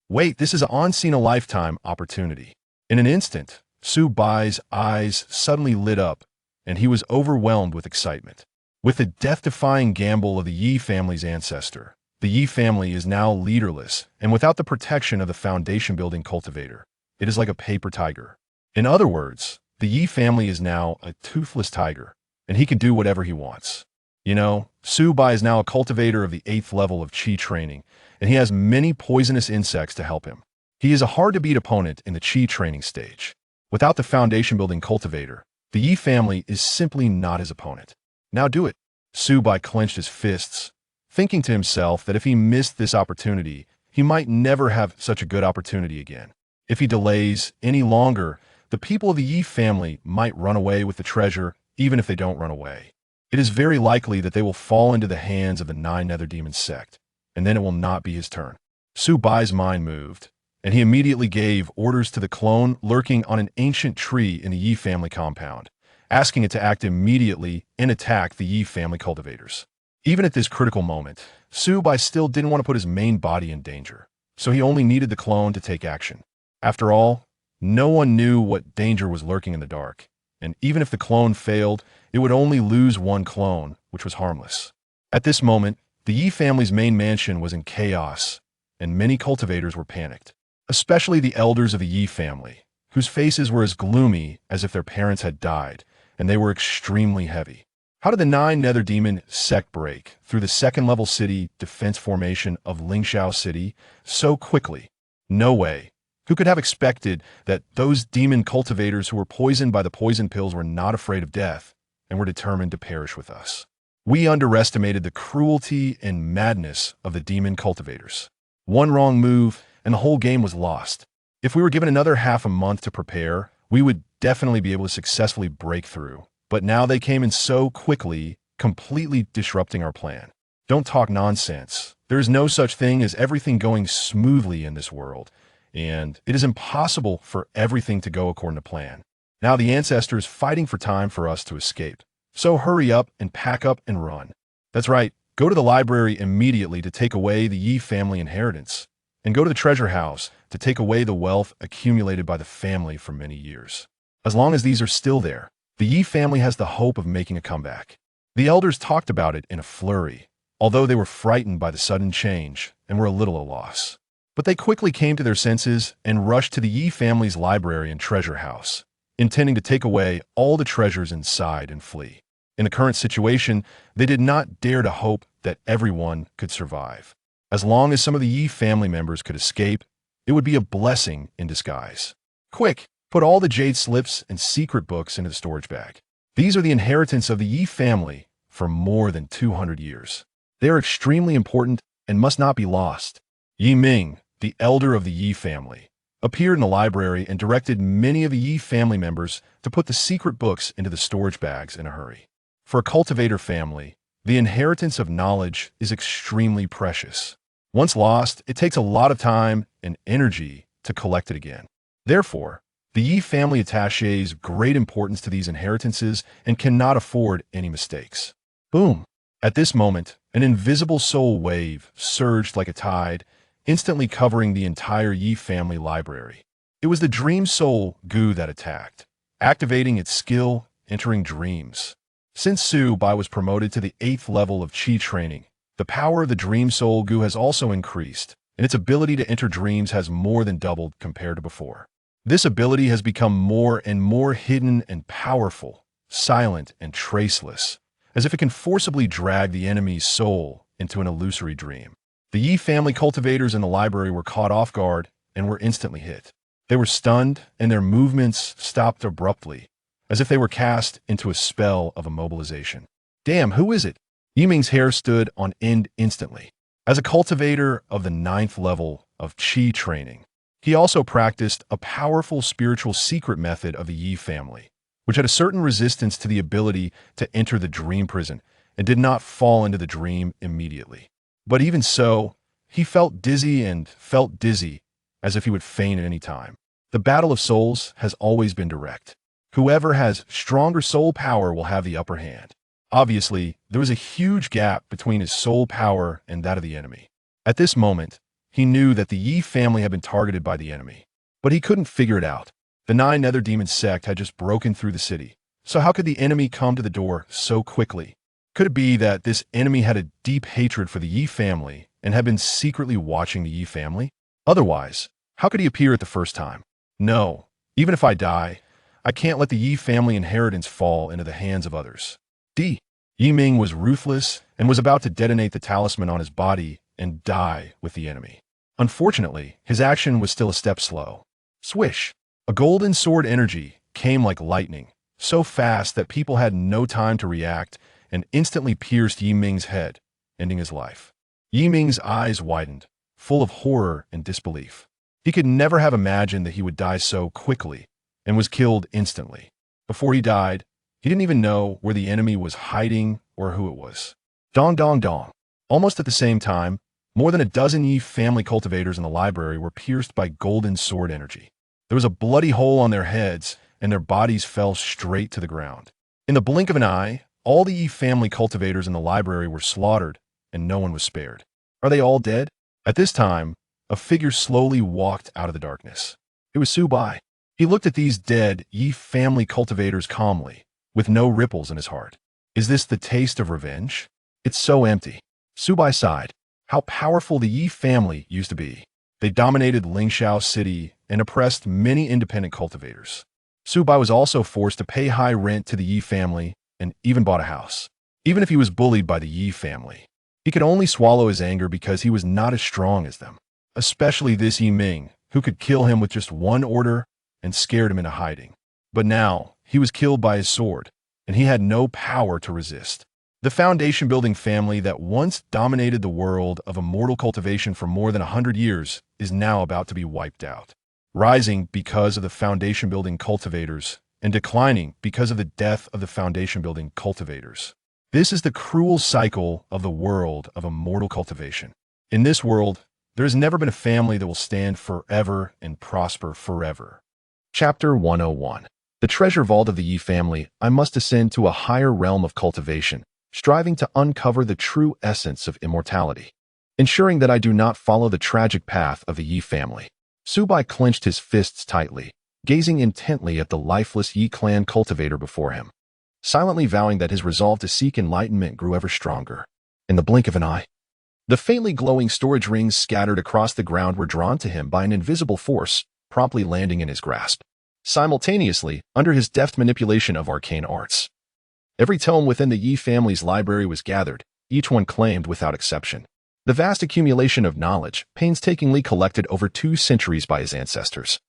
Wait, this is an on-seen-a-lifetime opportunity. In an instant, Su Bai's eyes suddenly lit up, and he was overwhelmed with excitement. With the death-defying gamble of the Yi family's ancestor, the Yi family is now leaderless and without the protection of the foundation-building cultivator. It is like a paper tiger. In other words, the Yi family is now a toothless tiger, and he can do whatever he wants. Su Bai is now a cultivator of the 8th level of Qi training, and he has many poisonous insects to help him. He is a hard-to-beat opponent in the Qi training stage. Without the foundation-building cultivator, the Yi family is simply not his opponent. Now do it. Su Bai clenched his fists, thinking to himself that if he missed this opportunity, he might never have such a good opportunity again. If he delays any longer, the people of the Yi family might run away with the treasure, even if they don't run away. It is very likely that they will fall into the hands of the 9 Nether Demon sect, and then it will not be his turn. Su Bai's mind moved, and he immediately gave orders to the clone lurking on an ancient tree in the Yi family compound, asking it to act immediately and attack the Yi family cultivators. Even at this critical moment, Su Bai still didn't want to put his main body in danger, so he only needed the clone to take action. After all, no one knew what danger was lurking in the dark, and even if the clone failed, it would only lose one clone, which was harmless. At this moment, the Yi family's main mansion was in chaos, and many cultivators were panicked, especially the elders of the Yi family, whose faces were as gloomy as if their parents had died, and they were extremely heavy. How did the 9 Nether Demon sect break through the 2nd-level city defense formation of Lingxiao City so quickly? No way. Who could have expected that those demon cultivators who were poisoned by the poison pills were not afraid of death and were determined to perish with us? We underestimated the cruelty and madness of the demon cultivators. One wrong move, and the whole game was lost. If we were given another half a month to prepare, we would definitely be able to successfully break through. But now they came in so quickly, completely disrupting our plan. Don't talk nonsense. There is no such thing as everything going smoothly in this world, and it is impossible for everything to go according to plan. Now the ancestor is fighting for time for us to escape. So hurry up and pack up and run. That's right, go to the library immediately to take away the Yi family inheritance, and go to the treasure house to take away the wealth accumulated by the family for many years. As long as these are still there, the Yi family has the hope of making a comeback. The elders talked about it in a flurry, although they were frightened by the sudden change and were a little at a loss. But they quickly came to their senses and rushed to the Yi family's library and treasure house, intending to take away all the treasures inside and flee. In the current situation, they did not dare to hope that everyone could survive. As long as some of the Yi family members could escape, it would be a blessing in disguise. Quick, put all the jade slips and secret books into the storage bag. These are the inheritance of the Yi family for more than 200 years. They are extremely important and must not be lost. Yi Ming, the elder of the Yi family, appeared in the library and directed many of the Yi family members to put the secret books into the storage bags in a hurry. For a cultivator family, the inheritance of knowledge is extremely precious. Once lost, it takes a lot of time and energy to collect it again. Therefore, the Yi family attaches great importance to these inheritances and cannot afford any mistakes. Boom! At this moment, an invisible soul wave surged like a tide, instantly covering the entire Yi family library. It was the Dream Soul goo that attacked, activating its skill, entering dreams. Since Su Bai was promoted to the 8th level of Qi training, the power of the Dream Soul goo has also increased, and its ability to enter dreams has more than doubled compared to before. This ability has become more and more hidden and powerful, silent and traceless, as if it can forcibly drag the enemy's soul into an illusory dream. The Yi family cultivators in the library were caught off guard and were instantly hit. They were stunned, and their movements stopped abruptly, as if they were cast into a spell of immobilization. Damn, who is it? Yi Ming's hair stood on end instantly. As a cultivator of the 9th level of Qi training, he also practiced a powerful spiritual secret method of the Yi family, which had a certain resistance to the ability to enter the dream prison and did not fall into the dream immediately. But even so, he felt dizzy as if he would faint at any time. The battle of souls has always been direct. Whoever has stronger soul power will have the upper hand. Obviously, there was a huge gap between his soul power and that of the enemy. At this moment, He knew that the Yi family had been targeted by the enemy, but he couldn't figure it out. The Nine Nether Demon sect had just broken through the city, so how could the enemy come to the door so quickly? Could it be that this enemy had a deep hatred for the Yi family and had been secretly watching the Yi family? Otherwise, how could he appear at the first time? No, even if I die, I can't let the Yi family inheritance fall into the hands of others. Yi Ming was ruthless and was about to detonate the talisman on his body and die with the enemy. Unfortunately, his action was still a step slow. Swish! A golden sword energy came like lightning, so fast that people had no time to react and instantly pierced Yi Ming's head, ending his life. Yi Ming's eyes widened, full of horror and disbelief. He could never have imagined that he would die so quickly and was killed instantly. Before he died, he didn't even know where the enemy was hiding or who it was. Dong dong dong. Almost at the same time, more than a dozen Yi family cultivators in the library were pierced by golden sword energy. There was a bloody hole on their heads, and their bodies fell straight to the ground. In the blink of an eye, all the Yi family cultivators in the library were slaughtered, and no one was spared. Are they all dead? At this time, a figure slowly walked out of the darkness. It was Su Bai. He looked at these dead Yi family cultivators calmly, with no ripples in his heart. Is this the taste of revenge? It's so empty. Su Bai sighed. How powerful the Yi family used to be. They dominated Lingxiao City and oppressed many independent cultivators. Su Bai was also forced to pay high rent to the Yi family and even bought a house. Even if he was bullied by the Yi family, he could only swallow his anger because he was not as strong as them. Especially this Yi Ming, who could kill him with just one order and scared him into hiding. But now, he was killed by his sword, and he had no power to resist. The foundation-building family that once dominated the world of immortal cultivation for more than 100 years is now about to be wiped out, rising because of the foundation-building cultivators and declining because of the death of the foundation-building cultivators. This is the cruel cycle of the world of immortal cultivation. In this world, there has never been a family that will stand forever and prosper forever. Chapter 101. The treasure vault of the Yi family. I must ascend to a higher realm of cultivation, striving to uncover the true essence of immortality, ensuring that I do not follow the tragic path of the Yi family. Su Bai clenched his fists tightly, gazing intently at the lifeless Yi clan cultivator before him, silently vowing that his resolve to seek enlightenment grew ever stronger. In the blink of an eye, the faintly glowing storage rings scattered across the ground were drawn to him by an invisible force, promptly landing in his grasp. Simultaneously, under his deft manipulation of arcane arts, every tome within the Yi family's library was gathered, each one claimed without exception. The vast accumulation of knowledge, painstakingly collected over 2 centuries by his ancestors,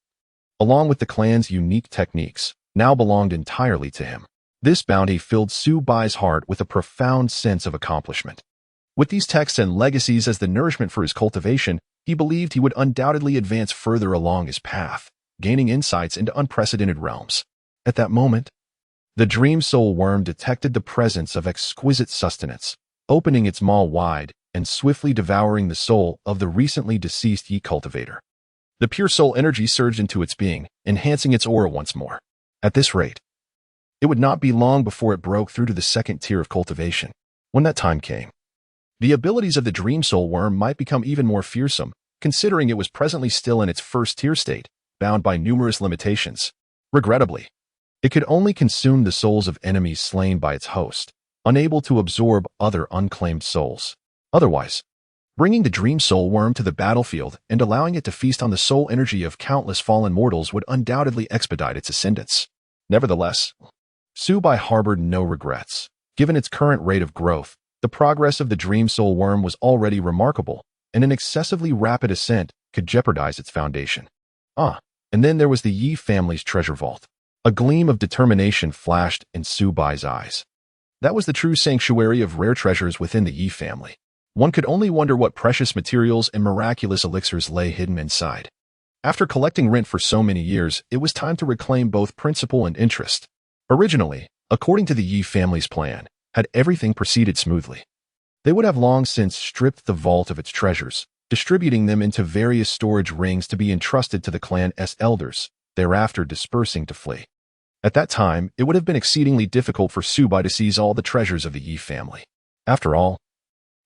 along with the clan's unique techniques, now belonged entirely to him. This bounty filled Su Bai's heart with a profound sense of accomplishment. With these texts and legacies as the nourishment for his cultivation, he believed he would undoubtedly advance further along his path, gaining insights into unprecedented realms. At that moment, the dream soul worm detected the presence of exquisite sustenance, opening its maw wide and swiftly devouring the soul of the recently deceased Yi cultivator. The pure soul energy surged into its being, enhancing its aura once more. At this rate, it would not be long before it broke through to the second tier of cultivation. When that time came, the abilities of the dream soul worm might become even more fearsome, considering it was presently still in its first tier state, bound by numerous limitations. Regrettably, it could only consume the souls of enemies slain by its host, unable to absorb other unclaimed souls. Otherwise, bringing the dream soul worm to the battlefield and allowing it to feast on the soul energy of countless fallen mortals would undoubtedly expedite its ascendance. Nevertheless, Su Bai harbored no regrets. Given its current rate of growth, the progress of the dream soul worm was already remarkable, and an excessively rapid ascent could jeopardize its foundation. And then there was the Yi family's treasure vault. A gleam of determination flashed in Su Bai's eyes. That was the true sanctuary of rare treasures within the Yi family. One could only wonder what precious materials and miraculous elixirs lay hidden inside. After collecting rent for so many years, it was time to reclaim both principal and interest. Originally, according to the Yi family's plan, had everything proceeded smoothly, they would have long since stripped the vault of its treasures, distributing them into various storage rings to be entrusted to the clan's elders, thereafter dispersing to flee. At that time, it would have been exceedingly difficult for Su Bai to seize all the treasures of the Yi family. After all,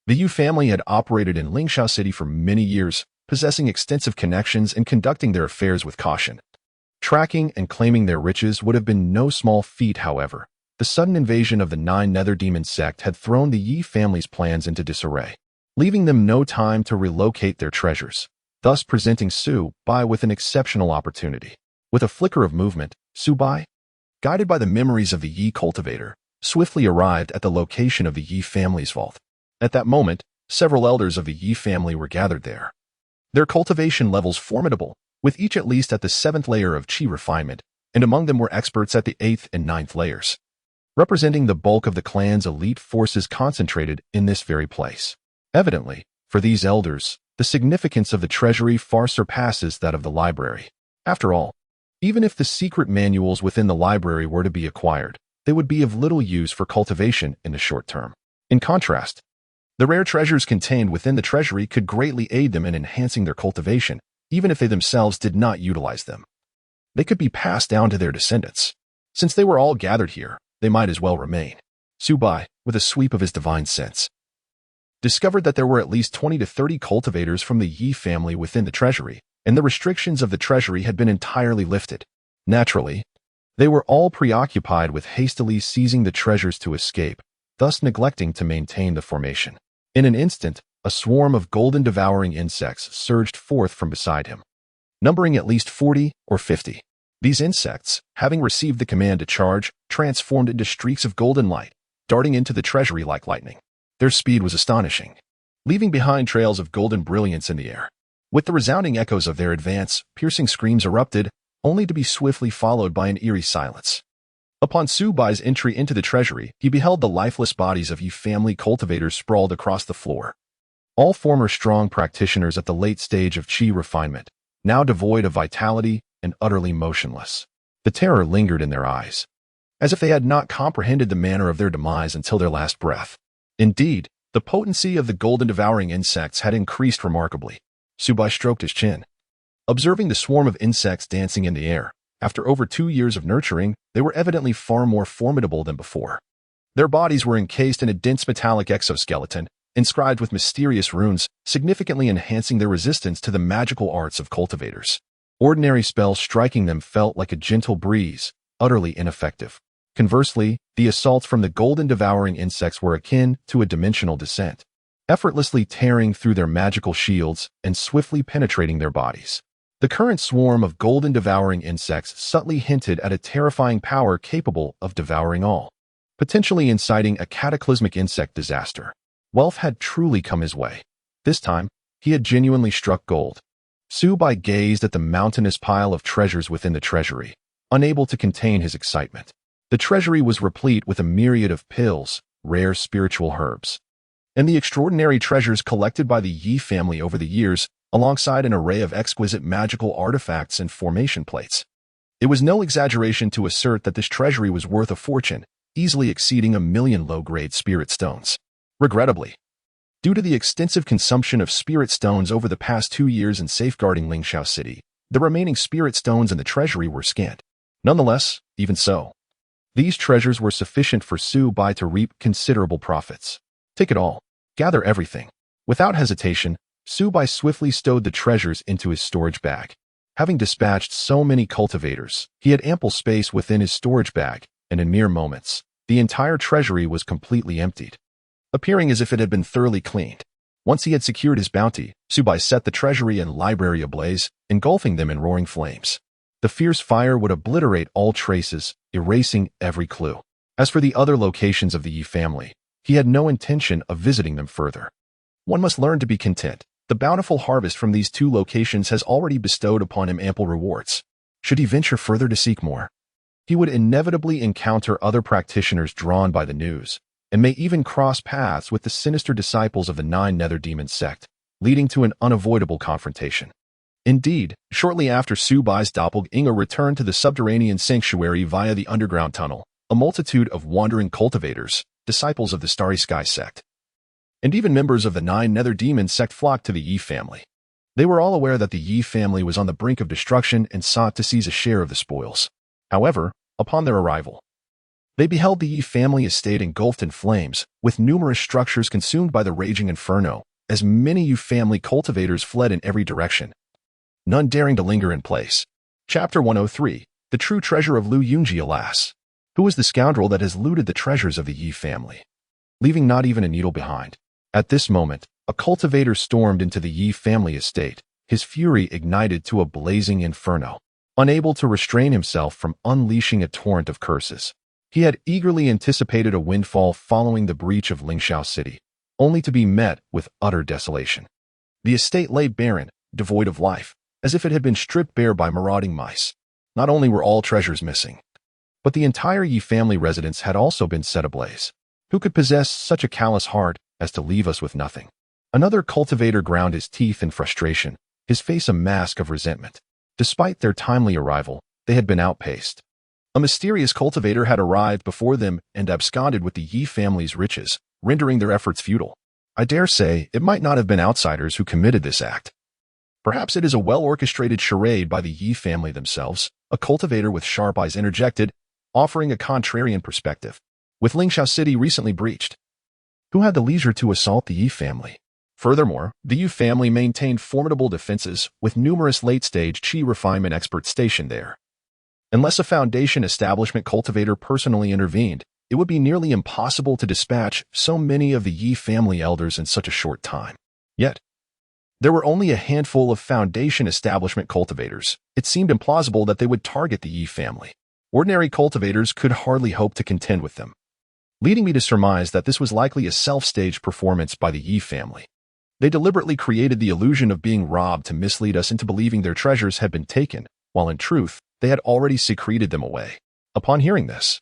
the Yu family had operated in Lingxiao City for many years, possessing extensive connections and conducting their affairs with caution. Tracking and claiming their riches would have been no small feat, however. The sudden invasion of the Nine Nether Demon sect had thrown the Yi family's plans into disarray, leaving them no time to relocate their treasures, thus presenting Su Bai with an exceptional opportunity. With a flicker of movement, Su Bai, guided by the memories of the Yi cultivator, swiftly arrived at the location of the Yi family's vault. At that moment, several elders of the Yi family were gathered there. Their cultivation levels formidable, with each at least at the 7th layer of Qi refinement, and among them were experts at the 8th and 9th layers, representing the bulk of the clan's elite forces concentrated in this very place. Evidently, for these elders, the significance of the treasury far surpasses that of the library. After all, even if the secret manuals within the library were to be acquired, they would be of little use for cultivation in the short term. In contrast, the rare treasures contained within the treasury could greatly aid them in enhancing their cultivation, even if they themselves did not utilize them. They could be passed down to their descendants. Since they were all gathered here, they might as well remain. Su Bai, with a sweep of his divine sense, discovered that there were at least 20 to 30 cultivators from the Yi family within the treasury, and the restrictions of the treasury had been entirely lifted. Naturally, they were all preoccupied with hastily seizing the treasures to escape, thus neglecting to maintain the formation. In an instant, a swarm of golden devouring insects surged forth from beside him, numbering at least 40 or 50. These insects, having received the command to charge, transformed into streaks of golden light, darting into the treasury like lightning. Their speed was astonishing, leaving behind trails of golden brilliance in the air. With the resounding echoes of their advance, piercing screams erupted, only to be swiftly followed by an eerie silence. Upon Su Bai's entry into the treasury, he beheld the lifeless bodies of Yi family cultivators sprawled across the floor. All former strong practitioners at the late stage of Qi refinement, now devoid of vitality and utterly motionless. The terror lingered in their eyes, as if they had not comprehended the manner of their demise until their last breath. Indeed, the potency of the golden devouring insects had increased remarkably. Su Bai stroked his chin, observing the swarm of insects dancing in the air. After over 2 years of nurturing, they were evidently far more formidable than before. Their bodies were encased in a dense metallic exoskeleton, inscribed with mysterious runes, significantly enhancing their resistance to the magical arts of cultivators. Ordinary spells striking them felt like a gentle breeze, utterly ineffective. Conversely, the assaults from the golden devouring insects were akin to a dimensional descent, effortlessly tearing through their magical shields and swiftly penetrating their bodies. The current swarm of golden devouring insects subtly hinted at a terrifying power capable of devouring all, potentially inciting a cataclysmic insect disaster. Wealth had truly come his way. This time, he had genuinely struck gold. Su Bai gazed at the mountainous pile of treasures within the treasury, unable to contain his excitement. The treasury was replete with a myriad of pills, rare spiritual herbs, and the extraordinary treasures collected by the Yi family over the years, alongside an array of exquisite magical artifacts and formation plates. It was no exaggeration to assert that this treasury was worth a fortune, easily exceeding 1 million low-grade spirit stones. Regrettably, due to the extensive consumption of spirit stones over the past 2 years in safeguarding Lingxiao City, the remaining spirit stones in the treasury were scant. Nonetheless, even so, these treasures were sufficient for Su Bai to reap considerable profits. Take it all. Gather everything. Without hesitation, Su Bai swiftly stowed the treasures into his storage bag. Having dispatched so many cultivators, he had ample space within his storage bag, and in mere moments, the entire treasury was completely emptied, appearing as if it had been thoroughly cleaned. Once he had secured his bounty, Su Bai set the treasury and library ablaze, engulfing them in roaring flames. The fierce fire would obliterate all traces, erasing every clue. As for the other locations of the Yi family, he had no intention of visiting them further. One must learn to be content. The bountiful harvest from these 2 locations has already bestowed upon him ample rewards. Should he venture further to seek more, he would inevitably encounter other practitioners drawn by the news, and may even cross paths with the sinister disciples of the 9 Nether Demon sect, leading to an unavoidable confrontation. Indeed, shortly after Su Bai's doppelganger returned to the subterranean sanctuary via the underground tunnel, a multitude of wandering cultivators, disciples of the Starry Sky sect, and even members of the 9 Nether Demon sect flocked to the Yi family. They were all aware that the Yi family was on the brink of destruction and sought to seize a share of the spoils. However, upon their arrival, they beheld the Yi family estate engulfed in flames, with numerous structures consumed by the raging inferno, as many Yu family cultivators fled in every direction, none daring to linger in place. Chapter 103. The True Treasure of Lu Yunji. Alas, who is the scoundrel that has looted the treasures of the Yi family, leaving not even a needle behind? At this moment, a cultivator stormed into the Yi family estate, his fury ignited to a blazing inferno. Unable to restrain himself from unleashing a torrent of curses, he had eagerly anticipated a windfall following the breach of Lingxiao City, only to be met with utter desolation. The estate lay barren, devoid of life, as if it had been stripped bare by marauding mice. Not only were all treasures missing, but the entire Yi family residence had also been set ablaze. Who could possess such a callous heart as to leave us with nothing? Another cultivator ground his teeth in frustration, his face a mask of resentment. Despite their timely arrival, they had been outpaced. A mysterious cultivator had arrived before them and absconded with the Yi family's riches, rendering their efforts futile. I dare say it might not have been outsiders who committed this act. Perhaps it is a well-orchestrated charade by the Yi family themselves, a cultivator with sharp eyes interjected, offering a contrarian perspective. With Lingxiao City recently breached, who had the leisure to assault the Yi family? Furthermore, the Yu family maintained formidable defenses with numerous late-stage qi refinement experts stationed there. Unless a foundation establishment cultivator personally intervened, it would be nearly impossible to dispatch so many of the Yi family elders in such a short time. Yet, there were only a handful of foundation establishment cultivators. It seemed implausible that they would target the Yi family. Ordinary cultivators could hardly hope to contend with them, leading me to surmise that this was likely a self-staged performance by the Yi family. They deliberately created the illusion of being robbed to mislead us into believing their treasures had been taken, while in truth, they had already secreted them away. Upon hearing this,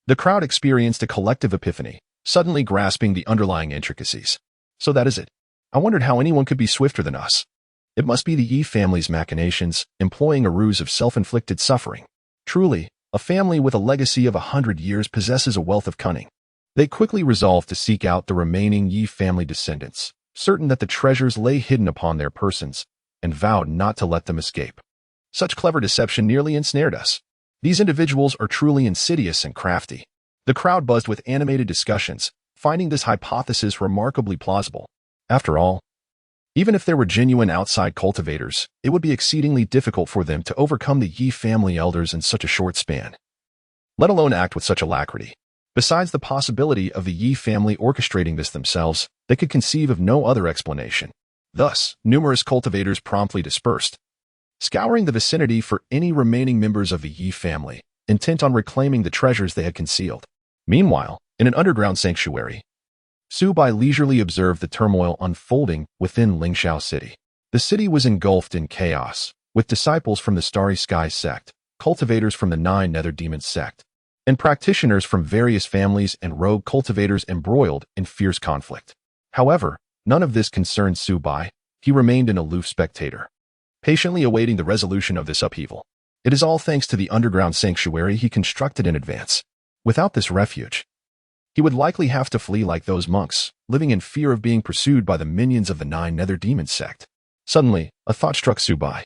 the crowd experienced a collective epiphany, suddenly grasping the underlying intricacies. So that is it. I wondered how anyone could be swifter than us. It must be the Yi family's machinations, employing a ruse of self-inflicted suffering. Truly, a family with a legacy of 100 years possesses a wealth of cunning. They quickly resolved to seek out the remaining Yi family descendants, certain that the treasures lay hidden upon their persons, and vowed not to let them escape. Such clever deception nearly ensnared us. These individuals are truly insidious and crafty. The crowd buzzed with animated discussions, finding this hypothesis remarkably plausible. After all, even if there were genuine outside cultivators, it would be exceedingly difficult for them to overcome the Yi family elders in such a short span, let alone act with such alacrity. Besides the possibility of the Yi family orchestrating this themselves, they could conceive of no other explanation. Thus, numerous cultivators promptly dispersed, scouring the vicinity for any remaining members of the Yi family, intent on reclaiming the treasures they had concealed. Meanwhile, in an underground sanctuary, Su Bai leisurely observed the turmoil unfolding within Lingxiao City. The city was engulfed in chaos, with disciples from the Starry Sky sect, cultivators from the Nine Nether Demons sect, and practitioners from various families and rogue cultivators embroiled in fierce conflict. However, none of this concerned Su Bai. He remained an aloof spectator, patiently awaiting the resolution of this upheaval. It is all thanks to the underground sanctuary he constructed in advance. Without this refuge, he would likely have to flee like those monks, living in fear of being pursued by the minions of the Nine Nether Demons sect. Suddenly, a thought struck Su Bai.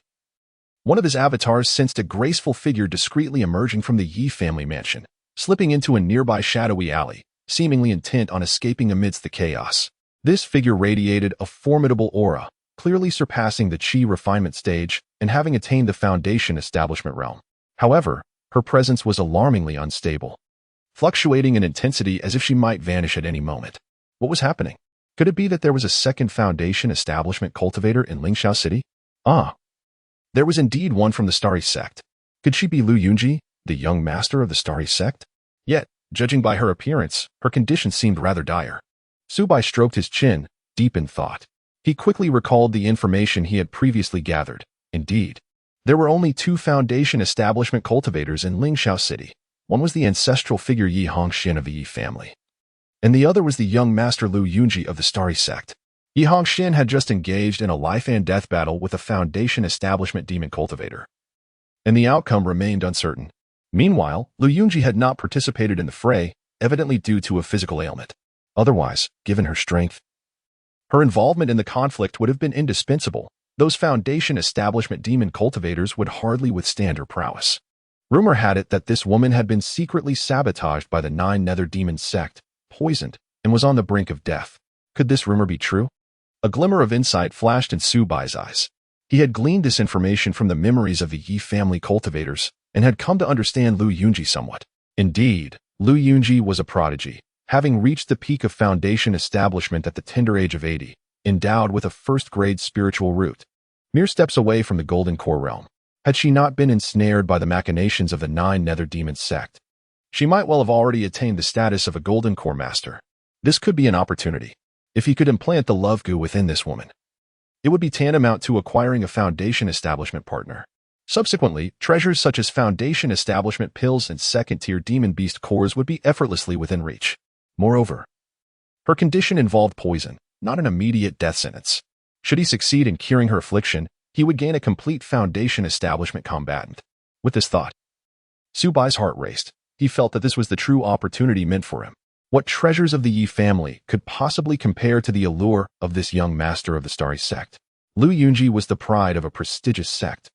One of his avatars sensed a graceful figure discreetly emerging from the Yi family mansion, slipping into a nearby shadowy alley, seemingly intent on escaping amidst the chaos. This figure radiated a formidable aura, clearly surpassing the Qi refinement stage and having attained the foundation establishment realm. However, her presence was alarmingly unstable, fluctuating in intensity as if she might vanish at any moment. What was happening? Could it be that there was a second foundation establishment cultivator in Lingxiao City? There was indeed one from the Starry sect. Could she be Lu Yunji, the young master of the Starry sect? Yet, judging by her appearance, her condition seemed rather dire. Su Bai stroked his chin, deep in thought. He quickly recalled the information he had previously gathered. Indeed, there were only two foundation establishment cultivators in Lingxiao City. One was the ancestral figure Yi Hongxian of the Yi family, and the other was the young master Lu Yunji of the Starry sect. Yi Hongxian had just engaged in a life-and-death battle with a foundation establishment demon cultivator, and the outcome remained uncertain. Meanwhile, Lu Yunji had not participated in the fray, evidently due to a physical ailment. Otherwise, given her strength, her involvement in the conflict would have been indispensable. Those foundation establishment demon cultivators would hardly withstand her prowess. Rumor had it that this woman had been secretly sabotaged by the Nine Nether Demons sect, poisoned, and was on the brink of death. Could this rumor be true? A glimmer of insight flashed in Su Bai's eyes. He had gleaned this information from the memories of the Yi family cultivators and had come to understand Lu Yunji somewhat. Indeed, Lu Yunji was a prodigy, having reached the peak of foundation establishment at the tender age of 80, endowed with a first-grade spiritual root. Mere steps away from the Golden Core realm. Had she not been ensnared by the machinations of the Nine Nether Demon sect, she might well have already attained the status of a Golden Core master. This could be an opportunity. If he could implant the love goo within this woman, it would be tantamount to acquiring a foundation establishment partner. Subsequently, treasures such as foundation establishment pills and second-tier demon beast cores would be effortlessly within reach. Moreover, her condition involved poison, not an immediate death sentence. Should he succeed in curing her affliction, he would gain a complete foundation establishment combatant. With this thought, Su Bai's heart raced. He felt that this was the true opportunity meant for him. What treasures of the Yi family could possibly compare to the allure of this young master of the Starry Sect? Lu Yunji was the pride of a prestigious sect,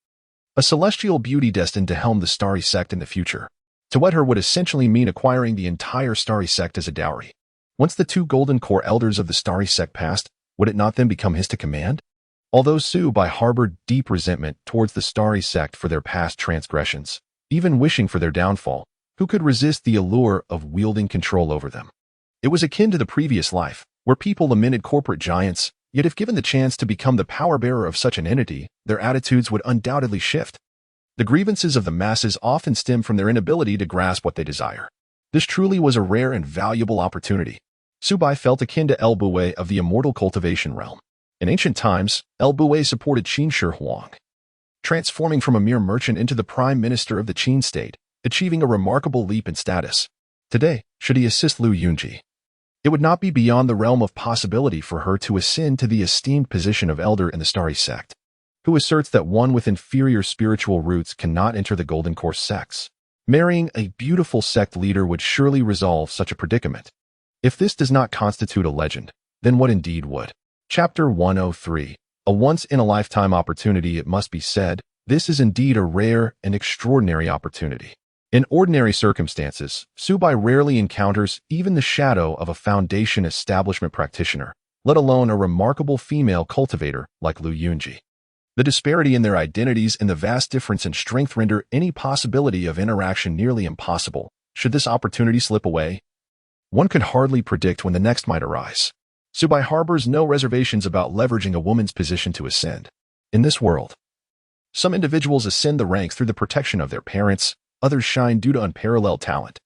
a celestial beauty destined to helm the Starry Sect in the future. To wed her would essentially mean acquiring the entire Starry Sect as a dowry. Once the two Golden Core elders of the Starry Sect passed, would it not then become his to command? Although Su Bai harbored deep resentment towards the Starry Sect for their past transgressions, even wishing for their downfall, who could resist the allure of wielding control over them? It was akin to the previous life, where people lamented corporate giants, yet if given the chance to become the power-bearer of such an entity, their attitudes would undoubtedly shift. The grievances of the masses often stem from their inability to grasp what they desire. This truly was a rare and valuable opportunity. Su Bai felt akin to El Bue of the immortal cultivation realm. In ancient times, El Bue supported Qin Shi Huang, transforming from a mere merchant into the prime minister of the Qin state, achieving a remarkable leap in status. Today, should he assist Lu Yunji, it would not be beyond the realm of possibility for her to ascend to the esteemed position of elder in the Starry Sect, who asserts that one with inferior spiritual roots cannot enter the Golden Core sects. Marrying a beautiful sect leader would surely resolve such a predicament. If this does not constitute a legend, then what indeed would? Chapter 103. A once-in-a-lifetime opportunity, it must be said. This is indeed a rare and extraordinary opportunity. In ordinary circumstances, Su Bai rarely encounters even the shadow of a foundation establishment practitioner, let alone a remarkable female cultivator like Lu Yunji. The disparity in their identities and the vast difference in strength render any possibility of interaction nearly impossible. Should this opportunity slip away, one could hardly predict when the next might arise. Su Bai harbors no reservations about leveraging a woman's position to ascend. In this world, some individuals ascend the ranks through the protection of their parents, others shine due to unparalleled talent,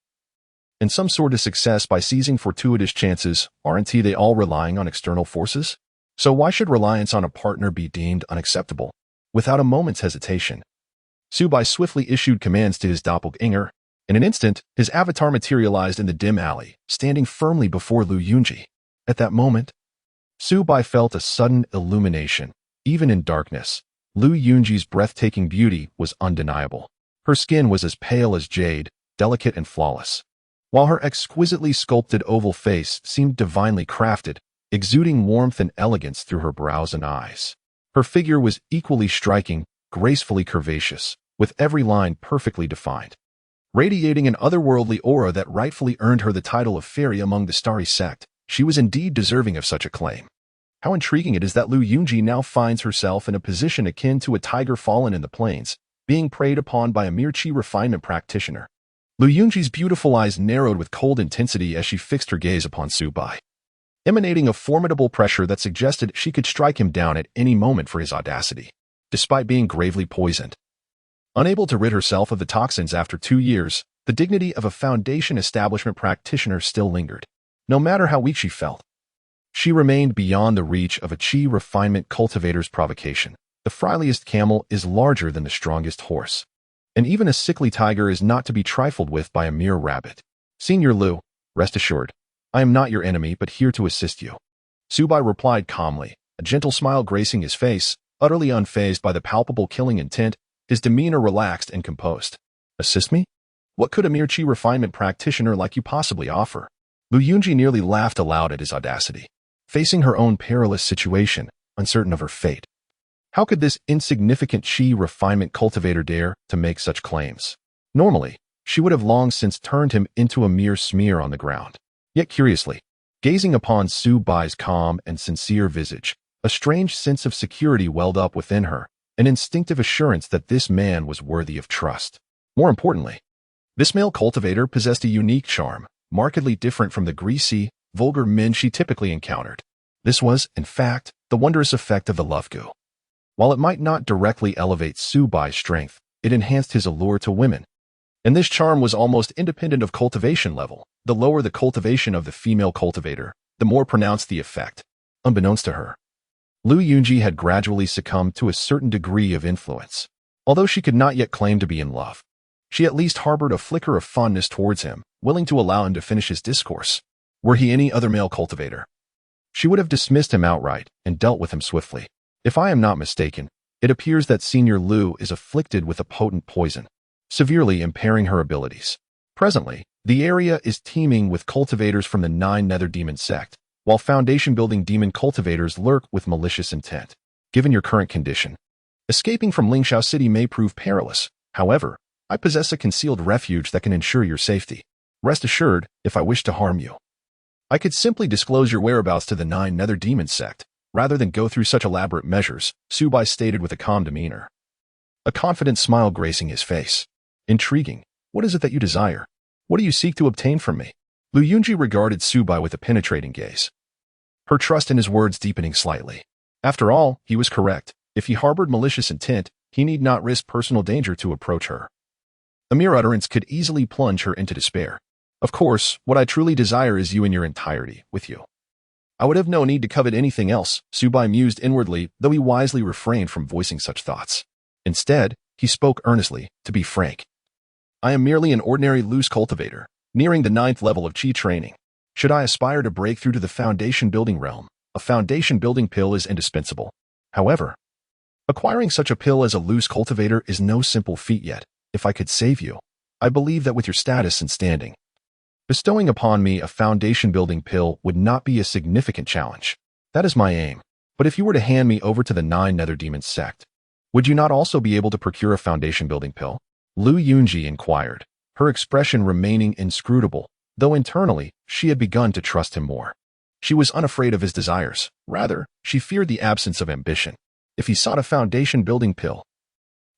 and some soar to success by seizing fortuitous chances. Aren't they all relying on external forces? So why should reliance on a partner be deemed unacceptable? Without a moment's hesitation, Su Bai swiftly issued commands to his doppelganger. In an instant, his avatar materialized in the dim alley, standing firmly before Lu Yunji. At that moment, Su Bai felt a sudden illumination. Even in darkness, Lu Yunji's breathtaking beauty was undeniable. Her skin was as pale as jade, delicate and flawless, while her exquisitely sculpted oval face seemed divinely crafted, exuding warmth and elegance through her brows and eyes. Her figure was equally striking, gracefully curvaceous, with every line perfectly defined, radiating an otherworldly aura that rightfully earned her the title of fairy among the Starry Sect. She was indeed deserving of such a claim. How intriguing it is that Lu Yunji now finds herself in a position akin to a tiger fallen in the plains, being preyed upon by a mere chi refinement practitioner. Lu Yunji's beautiful eyes narrowed with cold intensity as she fixed her gaze upon Su Bai, emanating a formidable pressure that suggested she could strike him down at any moment for his audacity. Despite being gravely poisoned, unable to rid herself of the toxins after 2 years, the dignity of a foundation establishment practitioner still lingered. No matter how weak she felt, she remained beyond the reach of a chi refinement cultivator's provocation. The friliest camel is larger than the strongest horse, and even a sickly tiger is not to be trifled with by a mere rabbit. Senior Lu, rest assured, I am not your enemy but here to assist you. Su Bai replied calmly, a gentle smile gracing his face, utterly unfazed by the palpable killing intent, his demeanor relaxed and composed. Assist me? What could a mere chi refinement practitioner like you possibly offer? Lu Yunji nearly laughed aloud at his audacity. Facing her own perilous situation, uncertain of her fate, how could this insignificant chi refinement cultivator dare to make such claims? Normally, she would have long since turned him into a mere smear on the ground. Yet curiously, gazing upon Su Bai's calm and sincere visage, A strange sense of security welled up within her, an instinctive assurance that this man was worthy of trust. More importantly, this male cultivator possessed a unique charm, markedly different from the greasy, vulgar men she typically encountered. This was, in fact, the wondrous effect of the love goo. While it might not directly elevate Subai's strength, it enhanced his allure to women. And this charm was almost independent of cultivation level. The lower the cultivation of the female cultivator, the more pronounced the effect. Unbeknownst to her, Lu Yunji had gradually succumbed to a certain degree of influence. Although she could not yet claim to be in love, she at least harbored a flicker of fondness towards him, willing to allow him to finish his discourse. Were he any other male cultivator, she would have dismissed him outright and dealt with him swiftly. If I am not mistaken, it appears that Senior Lu is afflicted with a potent poison, severely impairing her abilities. Presently, the area is teeming with cultivators from the 9 Nether Demon sect, while foundation-building demon cultivators lurk with malicious intent. Given your current condition, escaping from Lingxiao City may prove perilous. However, I possess a concealed refuge that can ensure your safety. Rest assured, if I wish to harm you, I could simply disclose your whereabouts to the 9 Nether Demon sect, rather than go through such elaborate measures, Subai stated with a calm demeanor, a confident smile gracing his face. Intriguing. What is it that you desire? What do you seek to obtain from me? Lu Yunji regarded Subai with a penetrating gaze, her trust in his words deepening slightly. After all, he was correct. If he harbored malicious intent, he need not risk personal danger to approach her. A mere utterance could easily plunge her into despair. Of course, what I truly desire is you in your entirety, with you. I would have no need to covet anything else, Subai mused inwardly, though he wisely refrained from voicing such thoughts. Instead, he spoke earnestly. To be frank, I am merely an ordinary loose cultivator, nearing the 9th level of Qi training. Should I aspire to break through to the foundation-building realm, a foundation-building pill is indispensable. However, acquiring such a pill as a loose cultivator is no simple feat yet. If I could save you, I believe that with your status and standing, bestowing upon me a foundation-building pill would not be a significant challenge. That is my aim. But if you were to hand me over to the 9 Nether Demon sect, would you not also be able to procure a foundation-building pill? Lu Yunji inquired, her expression remaining inscrutable, though internally, she had begun to trust him more. She was unafraid of his desires. Rather, she feared the absence of ambition. If he sought a foundation-building pill,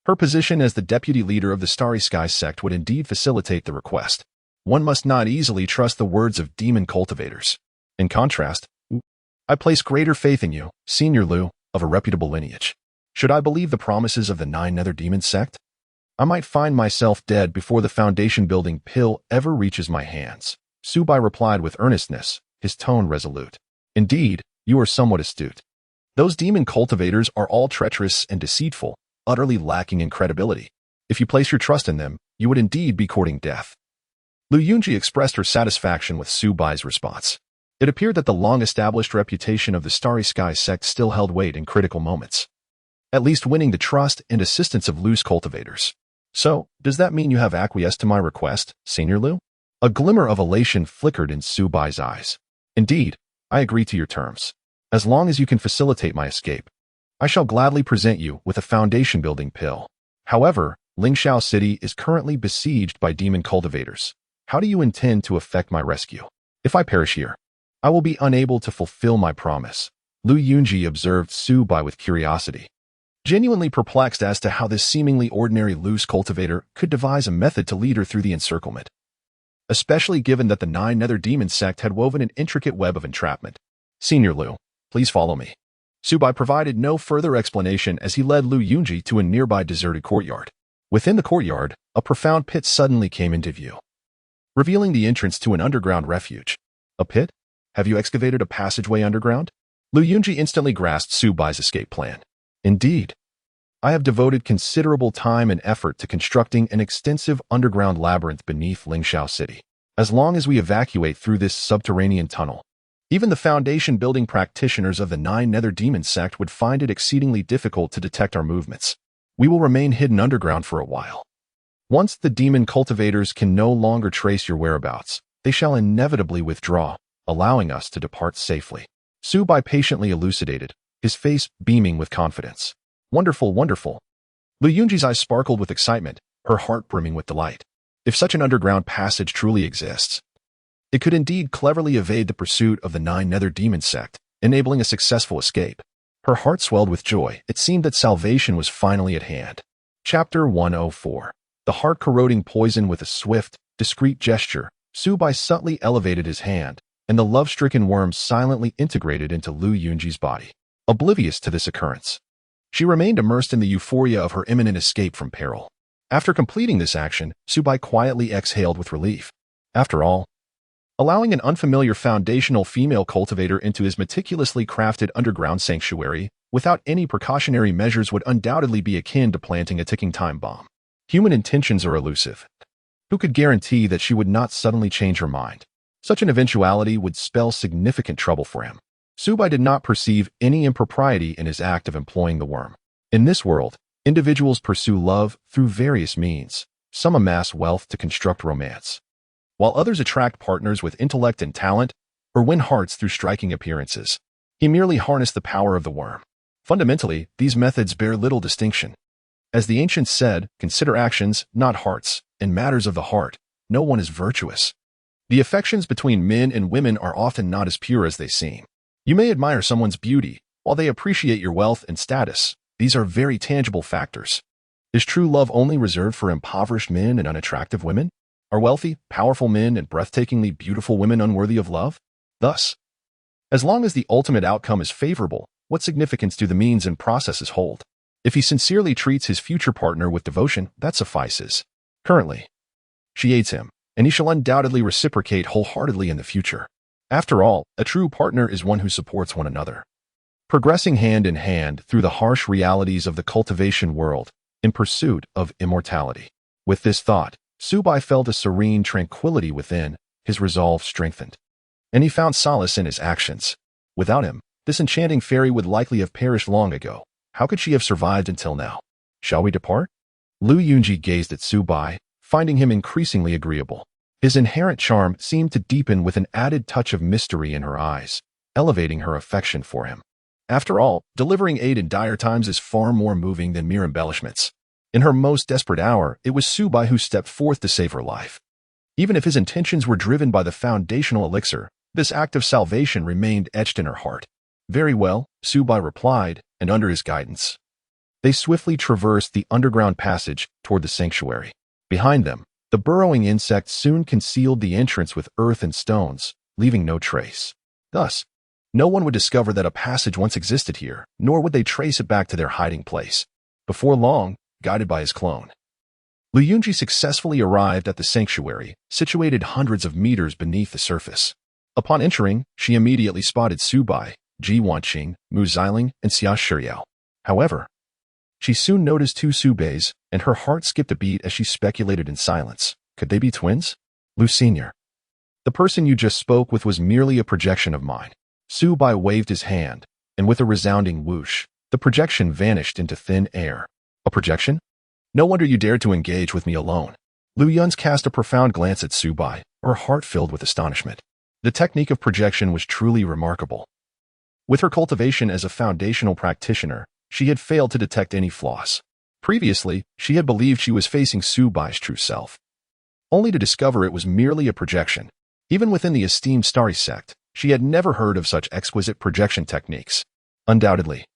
her position as the deputy leader of the Starry Sky sect would indeed facilitate the request. One must not easily trust the words of demon cultivators. In contrast, I place greater faith in you, Senior Lu, of a reputable lineage. Should I believe the promises of the 9 Nether Demon sect, I might find myself dead before the foundation-building pill ever reaches my hands. Subai replied with earnestness, his tone resolute. Indeed, you are somewhat astute. Those demon cultivators are all treacherous and deceitful, utterly lacking in credibility. If you place your trust in them, you would indeed be courting death. Lu Yunji expressed her satisfaction with Subai's response. It appeared that the long-established reputation of the Starry Sky sect still held weight in critical moments, at least winning the trust and assistance of loose cultivators. So, does that mean you have acquiesced to my request, Senior Lu? A glimmer of elation flickered in Subai's eyes. Indeed, I agree to your terms. As long as you can facilitate my escape, I shall gladly present you with a foundation-building pill. However, Lingxiao City is currently besieged by demon cultivators. How do you intend to effect my rescue? If I perish here, I will be unable to fulfill my promise. Lu Yunji observed Subai with curiosity, genuinely perplexed as to how this seemingly ordinary loose cultivator could devise a method to lead her through the encirclement, especially given that the 9 Nether Demon sect had woven an intricate web of entrapment. Senior Lu, please follow me. Subai provided no further explanation as he led Lu Yunji to a nearby deserted courtyard. Within the courtyard, a profound pit suddenly came into view, revealing the entrance to an underground refuge. A pit? Have you excavated a passageway underground? Lu Yunji instantly grasped Subai's escape plan. Indeed, I have devoted considerable time and effort to constructing an extensive underground labyrinth beneath Lingxiao City. As long as we evacuate through this subterranean tunnel, even the foundation-building practitioners of the 9 Nether Demon sect would find it exceedingly difficult to detect our movements. We will remain hidden underground for a while. Once the demon cultivators can no longer trace your whereabouts, they shall inevitably withdraw, allowing us to depart safely. Subai patiently elucidated, his face beaming with confidence. Wonderful, wonderful. Lu Yunji's eyes sparkled with excitement, her heart brimming with delight. If such an underground passage truly exists, it could indeed cleverly evade the pursuit of the 9 Nether Demon sect, enabling a successful escape. Her heart swelled with joy. It seemed that salvation was finally at hand. Chapter 104. The heart-corroding poison. With a swift, discreet gesture, Subai subtly elevated his hand, and the love-stricken worm silently integrated into Lu Yunji's body. Oblivious to this occurrence, she remained immersed in the euphoria of her imminent escape from peril. After completing this action, Subai quietly exhaled with relief. After all, allowing an unfamiliar foundational female cultivator into his meticulously crafted underground sanctuary without any precautionary measures would undoubtedly be akin to planting a ticking time bomb. Human intentions are elusive. Who could guarantee that she would not suddenly change her mind? Such an eventuality would spell significant trouble for him. Subai did not perceive any impropriety in his act of employing the worm. In this world, individuals pursue love through various means. Some amass wealth to construct romance, while others attract partners with intellect and talent, or win hearts through striking appearances. He merely harnessed the power of the worm. Fundamentally, these methods bear little distinction. As the ancients said, consider actions, not hearts. In matters of the heart, no one is virtuous. The affections between men and women are often not as pure as they seem. You may admire someone's beauty, while they appreciate your wealth and status. These are very tangible factors. Is true love only reserved for impoverished men and unattractive women? Are wealthy, powerful men and breathtakingly beautiful women unworthy of love? Thus, as long as the ultimate outcome is favorable, what significance do the means and processes hold? If he sincerely treats his future partner with devotion, that suffices. Currently, she aids him, and he shall undoubtedly reciprocate wholeheartedly in the future. After all, a true partner is one who supports one another, progressing hand in hand through the harsh realities of the cultivation world in pursuit of immortality. With this thought, Subai felt a serene tranquility within, his resolve strengthened, and he found solace in his actions. Without him, this enchanting fairy would likely have perished long ago. How could she have survived until now? Shall we depart? Lu Yunji gazed at Subai, finding him increasingly agreeable. His inherent charm seemed to deepen with an added touch of mystery in her eyes, elevating her affection for him. After all, delivering aid in dire times is far more moving than mere embellishments. In her most desperate hour, it was Subai who stepped forth to save her life. Even if his intentions were driven by the foundational elixir, this act of salvation remained etched in her heart. Very well, Subai replied, and under his guidance, they swiftly traversed the underground passage toward the sanctuary. Behind them, the burrowing insects soon concealed the entrance with earth and stones, leaving no trace. Thus, no one would discover that a passage once existed here, nor would they trace it back to their hiding place. Before long, guided by his clone, Lu Yunji successfully arrived at the sanctuary, situated hundreds of meters beneath the surface. Upon entering, she immediately spotted Subai, Ji Wanqing, Mu Xiling, and Xia Shiryao. However, she soon noticed two Subais, and her heart skipped a beat as she speculated in silence. Could they be twins? Lu Senior, the person you just spoke with was merely a projection of mine. Subai waved his hand, and with a resounding whoosh, the projection vanished into thin air. A projection? No wonder you dared to engage with me alone. Lu Yun's cast a profound glance at Subai, her heart filled with astonishment. The technique of projection was truly remarkable. With her cultivation as a foundational practitioner, she had failed to detect any flaws. Previously, she had believed she was facing Subai's true self, only to discover it was merely a projection. Even within the esteemed Starry sect, she had never heard of such exquisite projection techniques. Undoubtedly,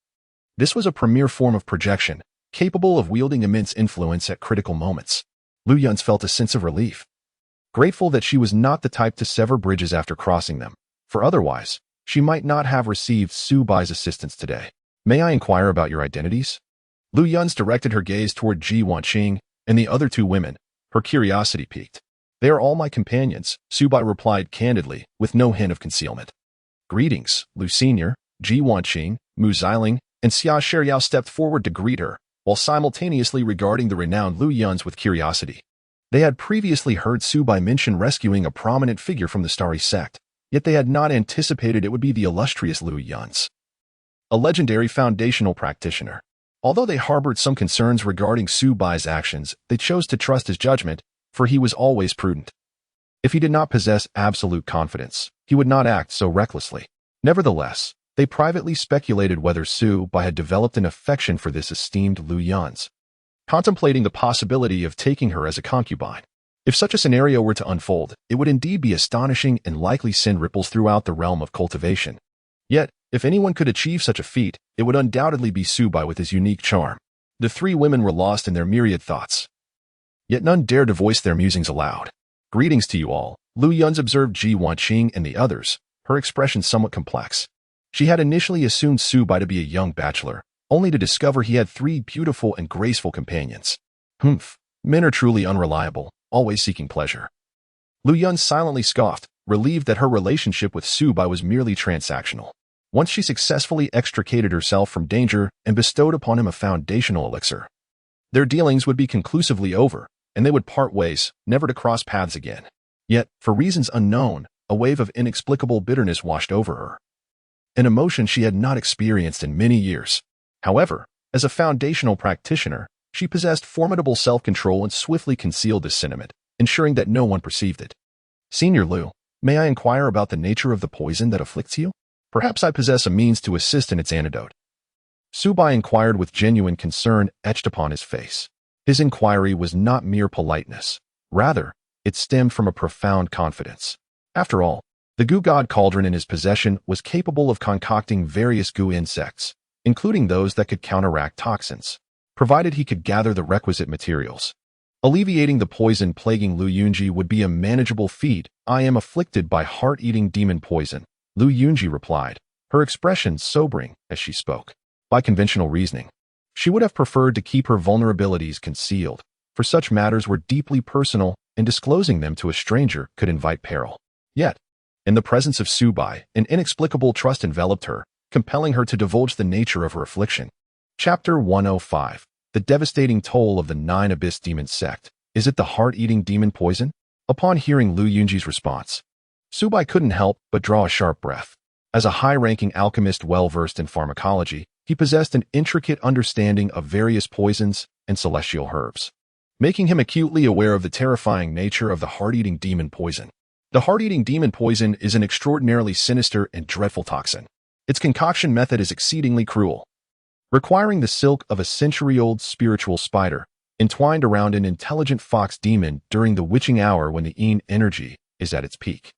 this was a premier form of projection, capable of wielding immense influence at critical moments. Lu Yun felt a sense of relief, grateful that she was not the type to sever bridges after crossing them, for otherwise, she might not have received Subai's assistance today. May I inquire about your identities? Lu Yun directed her gaze toward Ji Wanqing and the other two women, her curiosity piqued. They are all my companions, Subai replied candidly, with no hint of concealment. Greetings, Lu Senior. Ji Wanqing, Mu Xiling, and Xia Shiryao stepped forward to greet her, while simultaneously regarding the renowned Lu Yun with curiosity. They had previously heard Subai mention rescuing a prominent figure from the Starry sect, yet they had not anticipated it would be the illustrious Lu Yun, a legendary foundational practitioner. Although they harbored some concerns regarding Subai's actions, they chose to trust his judgment, for he was always prudent. If he did not possess absolute confidence, he would not act so recklessly. Nevertheless, they privately speculated whether Subai had developed an affection for this esteemed Lu Yun, contemplating the possibility of taking her as a concubine. If such a scenario were to unfold, it would indeed be astonishing and likely send ripples throughout the realm of cultivation. Yet, if anyone could achieve such a feat, it would undoubtedly be Subai with his unique charm. The three women were lost in their myriad thoughts. Yet none dared to voice their musings aloud. Greetings to you all, Lu Yun's observed Ji Wanqing and the others, her expression somewhat complex. She had initially assumed Subai to be a young bachelor, only to discover he had three beautiful and graceful companions. Humph, men are truly unreliable, always seeking pleasure. Lu Yun silently scoffed, relieved that her relationship with Subai was merely transactional. Once she successfully extricated herself from danger and bestowed upon him a foundational elixir, their dealings would be conclusively over, and they would part ways, never to cross paths again. Yet, for reasons unknown, a wave of inexplicable bitterness washed over her. An emotion she had not experienced in many years. However, as a foundational practitioner, she possessed formidable self-control and swiftly concealed this sentiment, ensuring that no one perceived it. Senior Lu, may I inquire about the nature of the poison that afflicts you? Perhaps I possess a means to assist in its antidote. Subai inquired with genuine concern etched upon his face. His inquiry was not mere politeness. Rather, it stemmed from a profound confidence. After all, the goo god cauldron in his possession was capable of concocting various goo insects, including those that could counteract toxins, provided he could gather the requisite materials. Alleviating the poison plaguing Lu Yunji would be a manageable feat. I am afflicted by heart-eating demon poison, Lu Yunji replied, her expression sobering as she spoke. By conventional reasoning, she would have preferred to keep her vulnerabilities concealed, for such matters were deeply personal, and disclosing them to a stranger could invite peril. Yet, in the presence of Subai, an inexplicable trust enveloped her, compelling her to divulge the nature of her affliction. Chapter 105. The devastating toll of the 9 Abyss Demon Sect. Is it the heart-eating demon poison? Upon hearing Lu Yunji's response, Subai couldn't help but draw a sharp breath. As a high-ranking alchemist well-versed in pharmacology, he possessed an intricate understanding of various poisons and celestial herbs, making him acutely aware of the terrifying nature of the heart-eating demon poison. The heart-eating demon poison is an extraordinarily sinister and dreadful toxin. Its concoction method is exceedingly cruel, requiring the silk of a century-old spiritual spider, entwined around an intelligent fox demon during the witching hour when the yin energy is at its peak.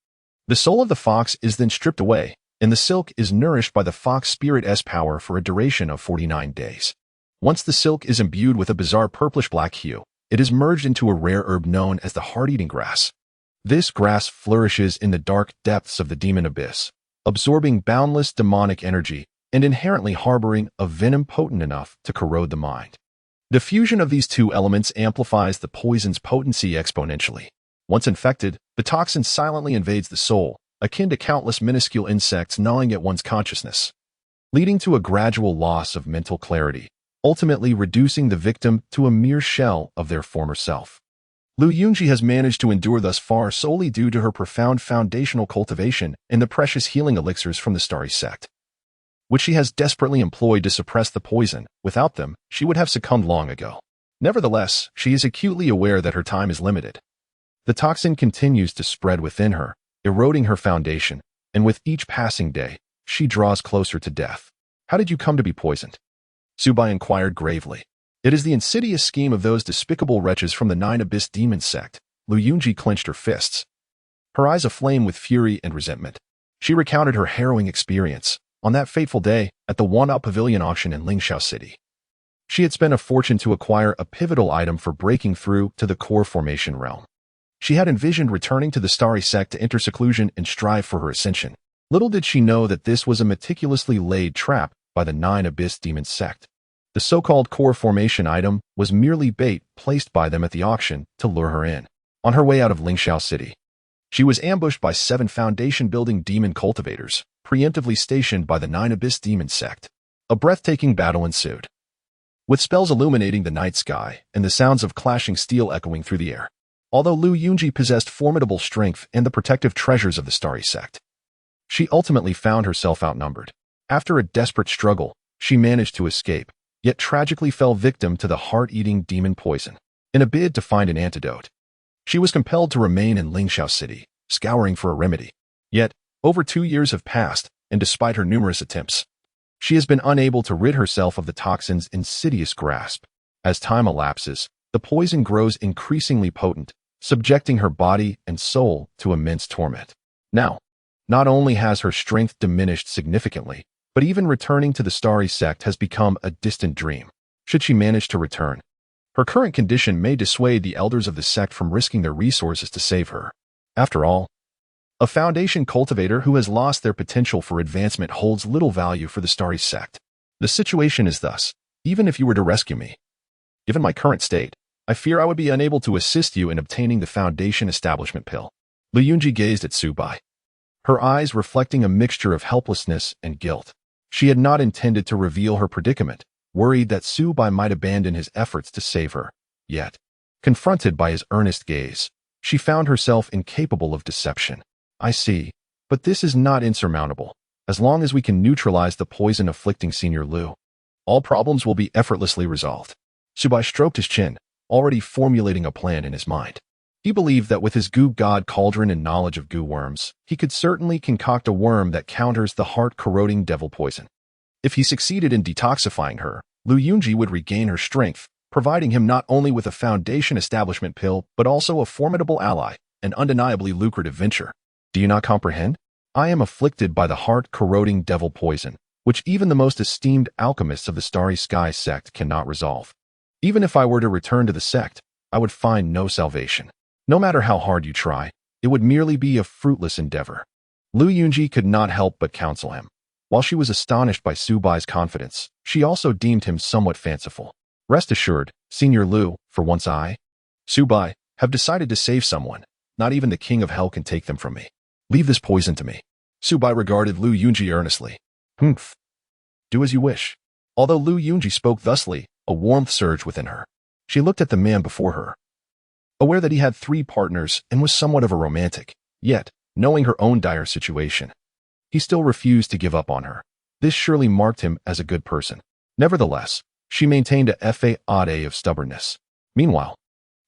The soul of the fox is then stripped away, and the silk is nourished by the fox spirit's power for a duration of 49 days. Once the silk is imbued with a bizarre purplish-black hue, it is merged into a rare herb known as the heart-eating grass. This grass flourishes in the dark depths of the demon abyss, absorbing boundless demonic energy and inherently harboring a venom potent enough to corrode the mind. The fusion of these two elements amplifies the poison's potency exponentially. Once infected, the toxin silently invades the soul, akin to countless minuscule insects gnawing at one's consciousness, leading to a gradual loss of mental clarity, ultimately reducing the victim to a mere shell of their former self. Lu Yunji has managed to endure thus far solely due to her profound foundational cultivation and the precious healing elixirs from the Starry Sect, which she has desperately employed to suppress the poison. Without them, she would have succumbed long ago. Nevertheless, she is acutely aware that her time is limited. The toxin continues to spread within her, eroding her foundation, and with each passing day, she draws closer to death. How did you come to be poisoned? Subai inquired gravely. It is the insidious scheme of those despicable wretches from the 9 Abyss Demon Sect. Lu Yunji clenched her fists, her eyes aflame with fury and resentment. She recounted her harrowing experience on that fateful day at the Wanao Pavilion auction in Lingxiao City. She had spent a fortune to acquire a pivotal item for breaking through to the core formation realm. She had envisioned returning to the Starry Sect to enter seclusion and strive for her ascension. Little did she know that this was a meticulously laid trap by the 9 Abyss Demon Sect. The so-called core formation item was merely bait placed by them at the auction to lure her in. On her way out of Lingxiao City, she was ambushed by 7 foundation-building demon cultivators, preemptively stationed by the 9 Abyss Demon Sect. A breathtaking battle ensued, with spells illuminating the night sky and the sounds of clashing steel echoing through the air. Although Lu Yunji possessed formidable strength and the protective treasures of the Starry Sect, she ultimately found herself outnumbered. After a desperate struggle, she managed to escape, yet tragically fell victim to the heart-eating demon poison. In a bid to find an antidote, she was compelled to remain in Lingxiao City, scouring for a remedy. Yet, over 2 years have passed, and despite her numerous attempts, she has been unable to rid herself of the toxin's insidious grasp. As time elapses, the poison grows increasingly potent, subjecting her body and soul to immense torment. Now, Not only has her strength diminished significantly, but even returning to the starry sect has become a distant dream. Should she manage to return, her current condition may dissuade the elders of the sect from risking their resources to save her. After all, a Foundation cultivator who has lost their potential for advancement holds little value for the starry sect. The situation is thus, even if you were to rescue me, given my current state, I fear I would be unable to assist you in obtaining the Foundation establishment pill. Lu Yunji gazed at Su Bai, her eyes reflecting a mixture of helplessness and guilt. She had not intended to reveal her predicament, worried that Su Bai might abandon his efforts to save her. Yet, confronted by his earnest gaze, she found herself incapable of deception. I see, but this is not insurmountable. As long as we can neutralize the poison afflicting Senior Lu, all problems will be effortlessly resolved. Su Bai stroked his chin, already formulating a plan in his mind. He believed that with his goo god cauldron and knowledge of goo worms, he could certainly concoct a worm that counters the heart-corroding devil poison. If he succeeded in detoxifying her, Lu Yunji would regain her strength, providing him not only with a Foundation establishment pill, but also a formidable ally, an undeniably lucrative venture. Do you not comprehend? I am afflicted by the heart-corroding devil poison, which even the most esteemed alchemists of the Starry Sky sect cannot resolve. Even if I were to return to the sect, I would find no salvation. No matter how hard you try, it would merely be a fruitless endeavor. Lu Yunji could not help but counsel him. While she was astonished by Su Bai's confidence, she also deemed him somewhat fanciful. Rest assured, Senior Lu, for once Su Bai, have decided to save someone. Not even the King of Hell can take them from me. Leave this poison to me. Su Bai regarded Lu Yunji earnestly. Humph. Do as you wish. Although Lu Yunji spoke thusly, a warmth surged within her. She looked at the man before her, aware that he had 3 partners and was somewhat of a romantic. Yet, knowing her own dire situation, he still refused to give up on her. This surely marked him as a good person. Nevertheless, she maintained a facade of stubbornness. Meanwhile,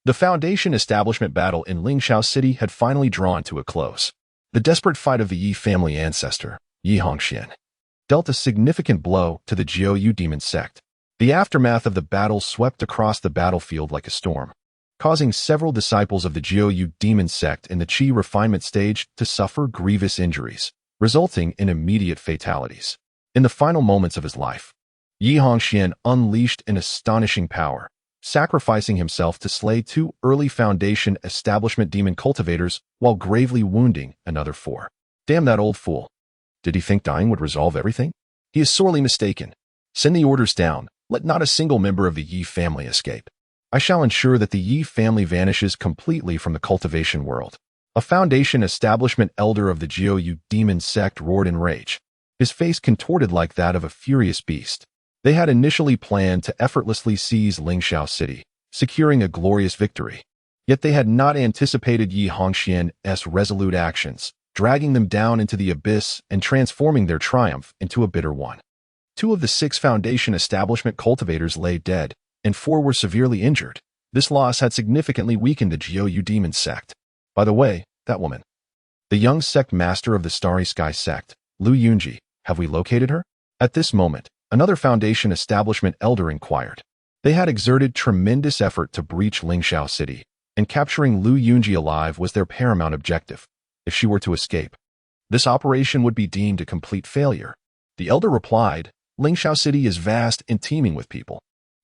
the Foundation establishment battle in Lingxiao City had finally drawn to a close. The desperate fight of the Yi family ancestor, Yi Hongxian, dealt a significant blow to the Jiuyu demon sect. The aftermath of the battle swept across the battlefield like a storm, causing several disciples of the Jiuyu demon sect in the Qi refinement stage to suffer grievous injuries, resulting in immediate fatalities. In the final moments of his life, Yi Hongxian unleashed an astonishing power, sacrificing himself to slay 2 early Foundation establishment demon cultivators while gravely wounding another 4. Damn that old fool. Did he think dying would resolve everything? He is sorely mistaken. Send the orders down. Let not a single member of the Yi family escape. I shall ensure that the Yi family vanishes completely from the cultivation world. A Foundation establishment elder of the Jiuyu demon sect roared in rage, his face contorted like that of a furious beast. They had initially planned to effortlessly seize Lingxiao City, securing a glorious victory. Yet they had not anticipated Yi Hongxian's resolute actions, dragging them down into the abyss and transforming their triumph into a bitter one. 2 of the 6 Foundation establishment cultivators lay dead, and 4 were severely injured. This loss had significantly weakened the Jiuyu demon sect. By the way, that woman, the young sect master of the Starry Sky sect, Lu Yunji, have we located her? At this moment, another Foundation establishment elder inquired. They had exerted tremendous effort to breach Lingxiao City, and capturing Lu Yunji alive was their paramount objective. If she were to escape, this operation would be deemed a complete failure. The elder replied, Lingxiao City is vast and teeming with people.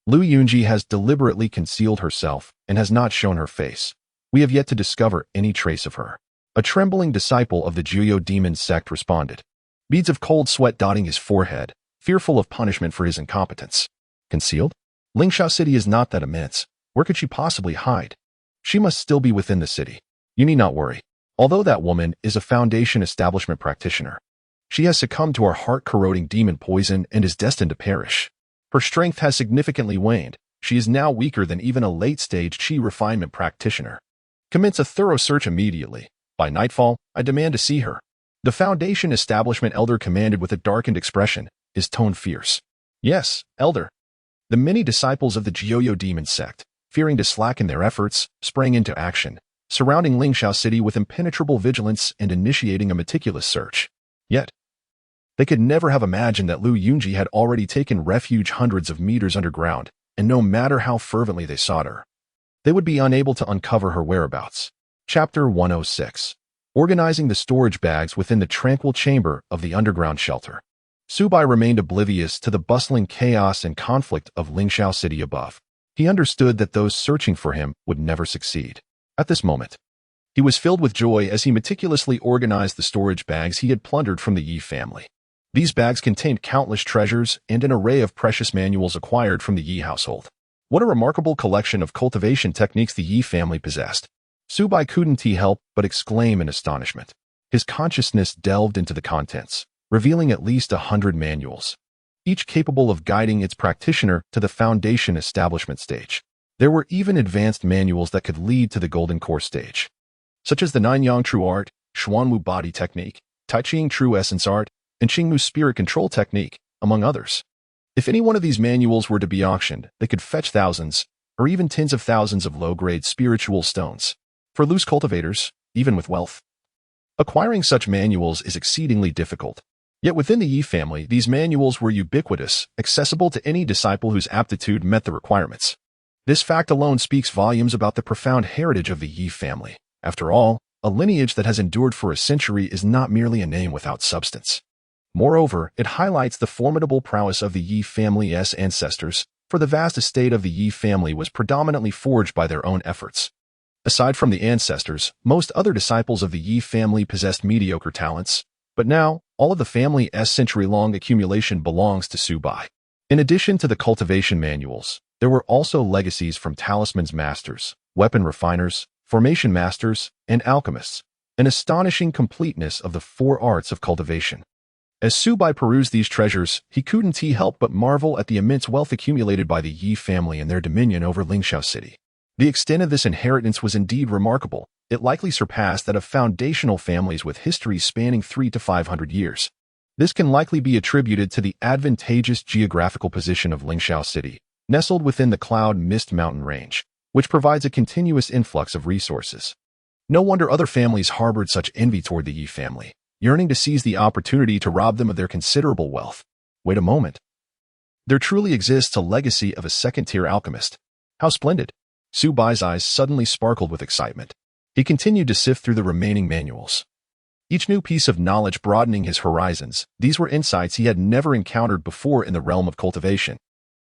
Lu Yunji has deliberately concealed herself and has not shown her face. We have yet to discover any trace of her. A trembling disciple of the Jiuyu demon sect responded, beads of cold sweat dotting his forehead, fearful of punishment for his incompetence. Concealed? Lingxiao City is not that immense. Where could she possibly hide? She must still be within the city. You need not worry. Although that woman is a Foundation establishment practitioner, she has succumbed to our heart-corroding demon poison and is destined to perish. Her strength has significantly waned. She is now weaker than even a late-stage Qi refinement practitioner. Commence a thorough search immediately. By nightfall, I demand to see her. The Foundation establishment elder commanded with a darkened expression, his tone fierce. Yes, elder. The many disciples of the Jiuyu demon sect, fearing to slacken their efforts, sprang into action, surrounding Lingxiao City with impenetrable vigilance and initiating a meticulous search. Yet, they could never have imagined that Lu Yunji had already taken refuge hundreds of meters underground, and no matter how fervently they sought her, they would be unable to uncover her whereabouts. Chapter 106. organizing the storage bags within the tranquil chamber of the underground shelter. Subai remained oblivious to the bustling chaos and conflict of Lingxiao City above. He understood that those searching for him would never succeed. At this moment, he was filled with joy as he meticulously organized the storage bags he had plundered from the Yi family. These bags contained countless treasures and an array of precious manuals acquired from the Yi household. What a remarkable collection of cultivation techniques the Yi family possessed. Subai couldn't help but exclaim in astonishment. His consciousness delved into the contents, revealing at least 100 manuals, each capable of guiding its practitioner to the foundation establishment stage. There were even advanced manuals that could lead to the Golden Core stage, such as the Nine Yang True Art, Xuanwu Body Technique, Tai Ching True Essence Art, and Qingmu Spirit Control Technique, among others. If any one of these manuals were to be auctioned, they could fetch thousands, or even tens of thousands of low-grade spiritual stones. For loose cultivators, even with wealth, acquiring such manuals is exceedingly difficult. Yet within the Yi family, these manuals were ubiquitous, accessible to any disciple whose aptitude met the requirements. This fact alone speaks volumes about the profound heritage of the Yi family. After all, a lineage that has endured for a century is not merely a name without substance. Moreover, it highlights the formidable prowess of the Yi family's ancestors, for the vast estate of the Yi family was predominantly forged by their own efforts. Aside from the ancestors, most other disciples of the Yi family possessed mediocre talents, but now, all of the family's century-long accumulation belongs to Subai. In addition to the cultivation manuals, there were also legacies from talismans masters, weapon refiners, formation masters, and alchemists, an astonishing completeness of the four arts of cultivation. As Subai perused these treasures, he couldn't help but marvel at the immense wealth accumulated by the Yi family and their dominion over Lingxiao City. The extent of this inheritance was indeed remarkable. It likely surpassed that of foundational families with histories spanning 300 to 500 years. This can likely be attributed to the advantageous geographical position of Lingxiao City, nestled within the Cloud Mist mountain range, which provides a continuous influx of resources. No wonder other families harbored such envy toward the Yi family, yearning to seize the opportunity to rob them of their considerable wealth. Wait a moment. There truly exists a legacy of a second-tier alchemist. How splendid! Subai's eyes suddenly sparkled with excitement. He continued to sift through the remaining manuals, each new piece of knowledge broadening his horizons. These were insights he had never encountered before in the realm of cultivation.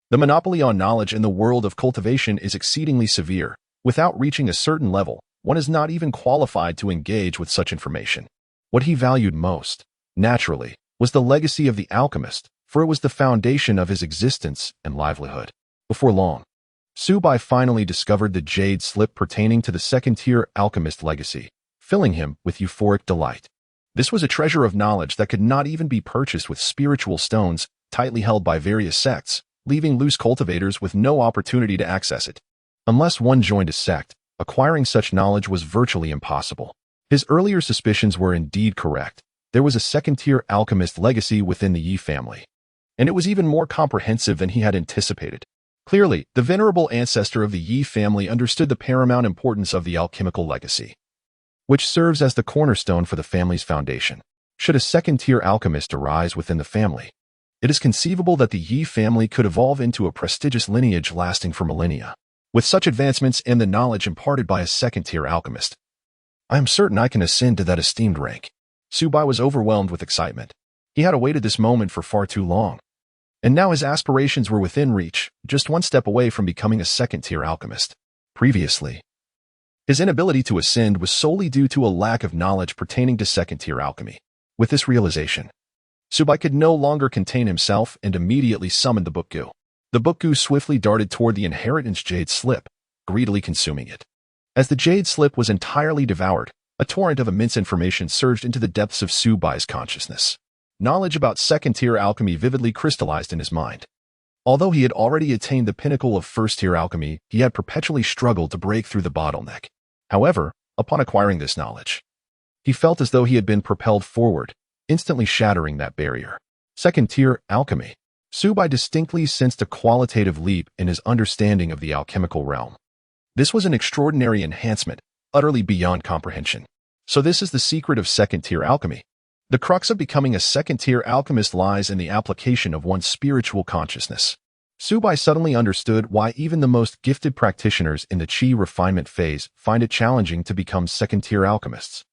The monopoly on knowledge in the world of cultivation is exceedingly severe. Without reaching a certain level, one is not even qualified to engage with such information. What he valued most, naturally, was the legacy of the alchemist, for it was the foundation of his existence and livelihood. Before long, Subai finally discovered the jade slip pertaining to the second-tier alchemist legacy, filling him with euphoric delight. This was a treasure of knowledge that could not even be purchased with spiritual stones tightly held by various sects, leaving loose cultivators with no opportunity to access it. Unless one joined a sect, acquiring such knowledge was virtually impossible. His earlier suspicions were indeed correct. There was a second-tier alchemist legacy within the Yi family, and it was even more comprehensive than he had anticipated. Clearly, the venerable ancestor of the Yi family understood the paramount importance of the alchemical legacy, which serves as the cornerstone for the family's foundation. Should a second-tier alchemist arise within the family, it is conceivable that the Yi family could evolve into a prestigious lineage lasting for millennia. With such advancements and the knowledge imparted by a second-tier alchemist, I am certain I can ascend to that esteemed rank. Subai was overwhelmed with excitement. He had awaited this moment for far too long, and now his aspirations were within reach, just one step away from becoming a second-tier alchemist. Previously, his inability to ascend was solely due to a lack of knowledge pertaining to second-tier alchemy. With this realization, Subai could no longer contain himself and immediately summoned the Bookgu. The Bookgu swiftly darted toward the inheritance jade slip, greedily consuming it. As the jade slip was entirely devoured, a torrent of immense information surged into the depths of Subai's consciousness. Knowledge about second-tier alchemy vividly crystallized in his mind. Although he had already attained the pinnacle of first-tier alchemy, he had perpetually struggled to break through the bottleneck. However, upon acquiring this knowledge, he felt as though he had been propelled forward, instantly shattering that barrier. Second-tier alchemy. Subai distinctly sensed a qualitative leap in his understanding of the alchemical realm. This was an extraordinary enhancement, utterly beyond comprehension. So this is the secret of second-tier alchemy. The crux of becoming a second-tier alchemist lies in the application of one's spiritual consciousness. Subai suddenly understood why even the most gifted practitioners in the qi refinement phase find it challenging to become second-tier alchemists.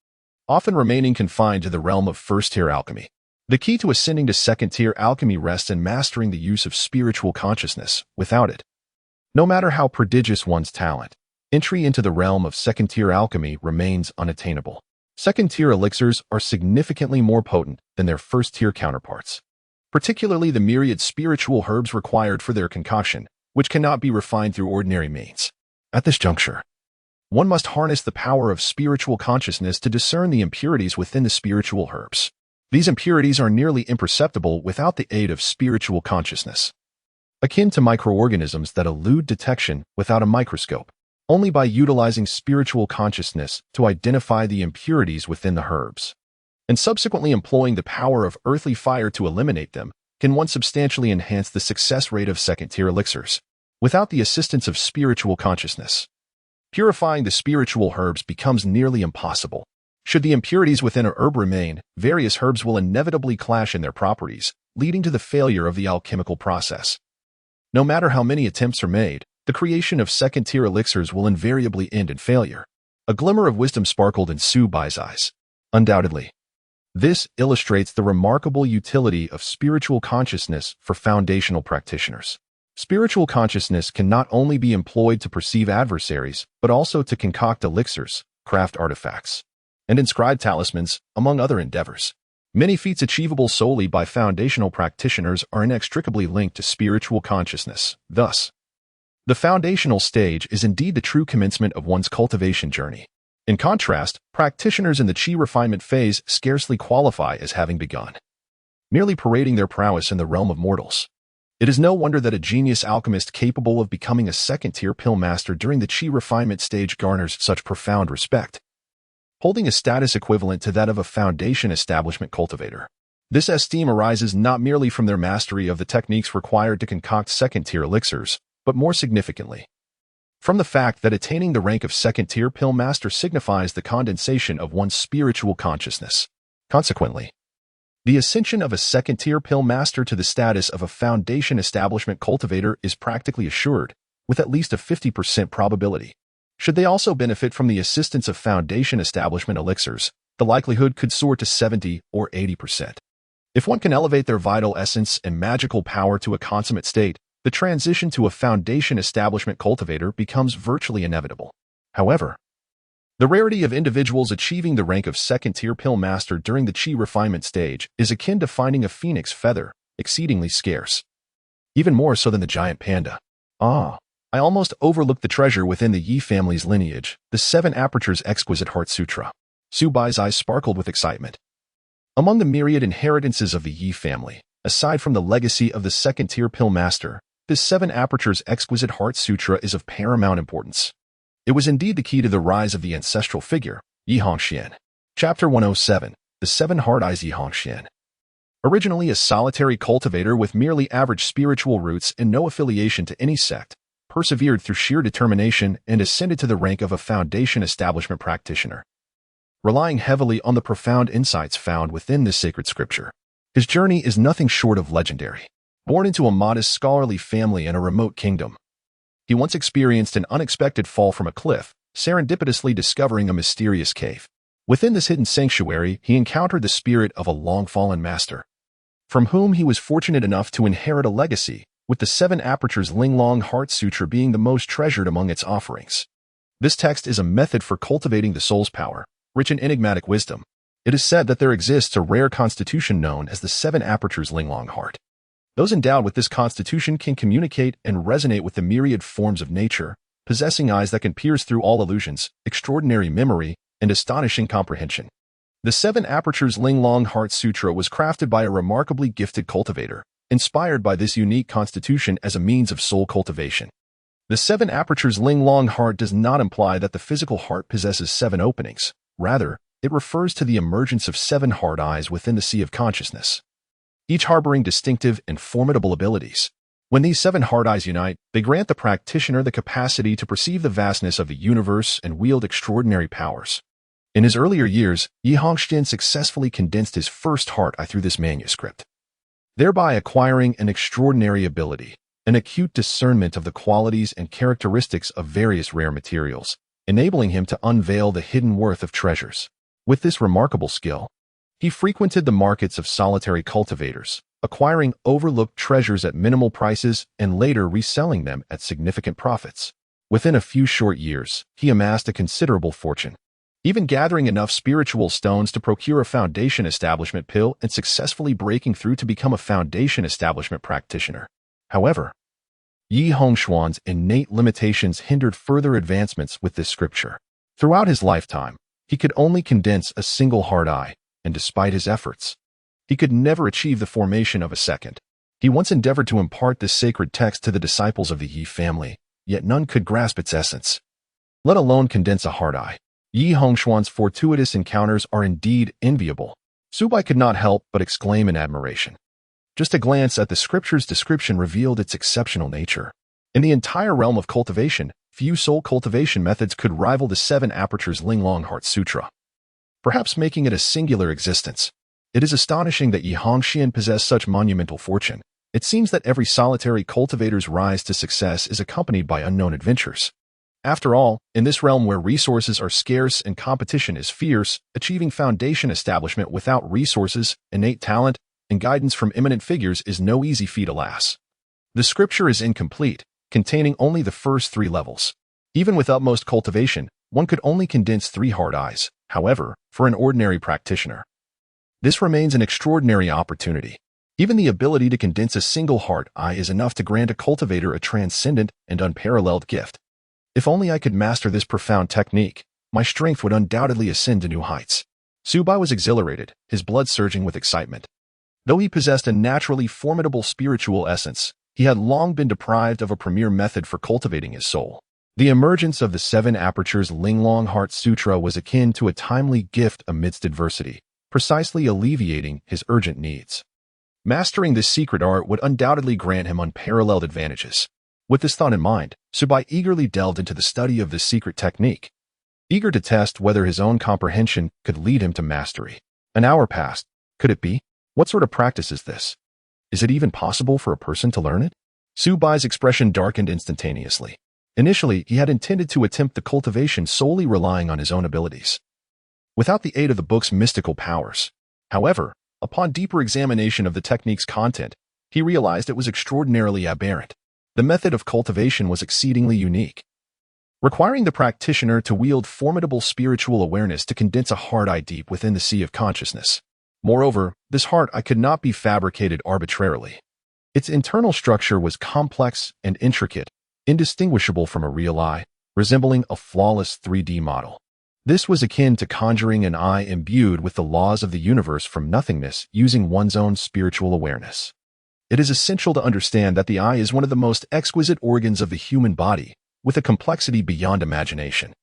often remaining confined to the realm of first-tier alchemy. The key to ascending to second-tier alchemy rests in mastering the use of spiritual consciousness. Without it, no matter how prodigious one's talent, entry into the realm of second-tier alchemy remains unattainable. Second-tier elixirs are significantly more potent than their first-tier counterparts, particularly the myriad spiritual herbs required for their concoction, which cannot be refined through ordinary means. At this juncture, one must harness the power of spiritual consciousness to discern the impurities within the spiritual herbs. These impurities are nearly imperceptible without the aid of spiritual consciousness, akin to microorganisms that elude detection without a microscope. Only by utilizing spiritual consciousness to identify the impurities within the herbs, and subsequently employing the power of earthly fire to eliminate them, can one substantially enhance the success rate of second-tier elixirs. Without the assistance of spiritual consciousness, purifying the spiritual herbs becomes nearly impossible. Should the impurities within a herb remain, various herbs will inevitably clash in their properties, leading to the failure of the alchemical process. No matter how many attempts are made, the creation of second-tier elixirs will invariably end in failure. A glimmer of wisdom sparkled in Su Bai's eyes. Undoubtedly, this illustrates the remarkable utility of spiritual consciousness for foundational practitioners. Spiritual consciousness can not only be employed to perceive adversaries, but also to concoct elixirs, craft artifacts, and inscribe talismans, among other endeavors. Many feats achievable solely by foundational practitioners are inextricably linked to spiritual consciousness. Thus, the foundational stage is indeed the true commencement of one's cultivation journey. In contrast, practitioners in the chi refinement phase scarcely qualify as having begun, merely parading their prowess in the realm of mortals. It is no wonder that a genius alchemist capable of becoming a second-tier pill master during the chi refinement stage garners such profound respect, holding a status equivalent to that of a foundation establishment cultivator. This esteem arises not merely from their mastery of the techniques required to concoct second-tier elixirs, but more significantly, from the fact that attaining the rank of second-tier pill master signifies the condensation of one's spiritual consciousness. Consequently, the ascension of a second-tier pill master to the status of a foundation establishment cultivator is practically assured, with at least a 50% probability. Should they also benefit from the assistance of foundation establishment elixirs, the likelihood could soar to 70 or 80%. If one can elevate their vital essence and magical power to a consummate state, the transition to a foundation establishment cultivator becomes virtually inevitable. However, the rarity of individuals achieving the rank of second-tier pill master during the chi refinement stage is akin to finding a phoenix feather, exceedingly scarce. Even more so than the giant panda. I almost overlooked the treasure within the Yi family's lineage, the Seven Apertures Exquisite Heart Sutra. Su Bai's eyes sparkled with excitement. Among the myriad inheritances of the Yi family, aside from the legacy of the second-tier pill master, this Seven Apertures Exquisite Heart Sutra is of paramount importance. It was indeed the key to the rise of the ancestral figure, Yi Hongxian. Chapter 107, The Seven Heart Eyes. Yi Hongxian, originally a solitary cultivator with merely average spiritual roots and no affiliation to any sect, persevered through sheer determination and ascended to the rank of a foundation establishment practitioner. Relying heavily on the profound insights found within this sacred scripture, his journey is nothing short of legendary. Born into a modest scholarly family in a remote kingdom, he once experienced an unexpected fall from a cliff, serendipitously discovering a mysterious cave. Within this hidden sanctuary, he encountered the spirit of a long-fallen master, from whom he was fortunate enough to inherit a legacy, with the Seven Apertures Linglong Heart Sutra being the most treasured among its offerings. This text is a method for cultivating the soul's power, rich in enigmatic wisdom. It is said that there exists a rare constitution known as the Seven Apertures Linglong Heart. Those endowed with this constitution can communicate and resonate with the myriad forms of nature, possessing eyes that can pierce through all illusions, extraordinary memory, and astonishing comprehension. The Seven Apertures Linglong Heart Sutra was crafted by a remarkably gifted cultivator, inspired by this unique constitution as a means of soul cultivation. The Seven Apertures Linglong Heart does not imply that the physical heart possesses seven openings. Rather, it refers to the emergence of seven heart eyes within the sea of consciousness, each harboring distinctive and formidable abilities. When these seven heart eyes unite, they grant the practitioner the capacity to perceive the vastness of the universe and wield extraordinary powers. In his earlier years, Yi Hongxian successfully condensed his first heart eye through this manuscript, thereby acquiring an extraordinary ability, an acute discernment of the qualities and characteristics of various rare materials, enabling him to unveil the hidden worth of treasures. With this remarkable skill, he frequented the markets of solitary cultivators, acquiring overlooked treasures at minimal prices and later reselling them at significant profits. Within a few short years, he amassed a considerable fortune, even gathering enough spiritual stones to procure a foundation establishment pill and successfully breaking through to become a foundation establishment practitioner. However, Yi Hongshuan's innate limitations hindered further advancements with this scripture. Throughout his lifetime, he could only condense a single hard eye, and despite his efforts, he could never achieve the formation of a second. He once endeavored to impart this sacred text to the disciples of the Yi family, yet none could grasp its essence, let alone condense a hard eye. Yi Hongshuan's fortuitous encounters are indeed enviable. Su Bai could not help but exclaim in admiration. Just a glance at the scripture's description revealed its exceptional nature. In the entire realm of cultivation, few soul cultivation methods could rival the 7 Apertures Linglong Heart Sutra, perhaps making it a singular existence. It is astonishing that Yi Hongxian possessed such monumental fortune. It seems that every solitary cultivator's rise to success is accompanied by unknown adventures. After all, in this realm where resources are scarce and competition is fierce, achieving foundation establishment without resources, innate talent, and guidance from eminent figures is no easy feat, alas. The scripture is incomplete, containing only the first 3 levels. Even with utmost cultivation, one could only condense 3 hard eyes. However, for an ordinary practitioner, this remains an extraordinary opportunity. Even the ability to condense a single hard eye is enough to grant a cultivator a transcendent and unparalleled gift. If only I could master this profound technique, my strength would undoubtedly ascend to new heights. Su Bai was exhilarated, his blood surging with excitement. Though he possessed a naturally formidable spiritual essence, he had long been deprived of a premier method for cultivating his soul. The emergence of the 7 Apertures Linglong Heart Sutra was akin to a timely gift amidst adversity, precisely alleviating his urgent needs. Mastering this secret art would undoubtedly grant him unparalleled advantages. With this thought in mind, Su Bai eagerly delved into the study of this secret technique, eager to test whether his own comprehension could lead him to mastery. An hour passed. Could it be? What sort of practice is this? Is it even possible for a person to learn it? Su Bai's expression darkened instantaneously. Initially, he had intended to attempt the cultivation solely relying on his own abilities, without the aid of the book's mystical powers. However, upon deeper examination of the technique's content, he realized it was extraordinarily aberrant. The method of cultivation was exceedingly unique, requiring the practitioner to wield formidable spiritual awareness to condense a hard eye deep within the sea of consciousness. Moreover, this hard eye could not be fabricated arbitrarily. Its internal structure was complex and intricate, indistinguishable from a real eye, resembling a flawless 3D model. This was akin to conjuring an eye imbued with the laws of the universe from nothingness using one's own spiritual awareness. It is essential to understand that the eye is one of the most exquisite organs of the human body, with a complexity beyond imagination.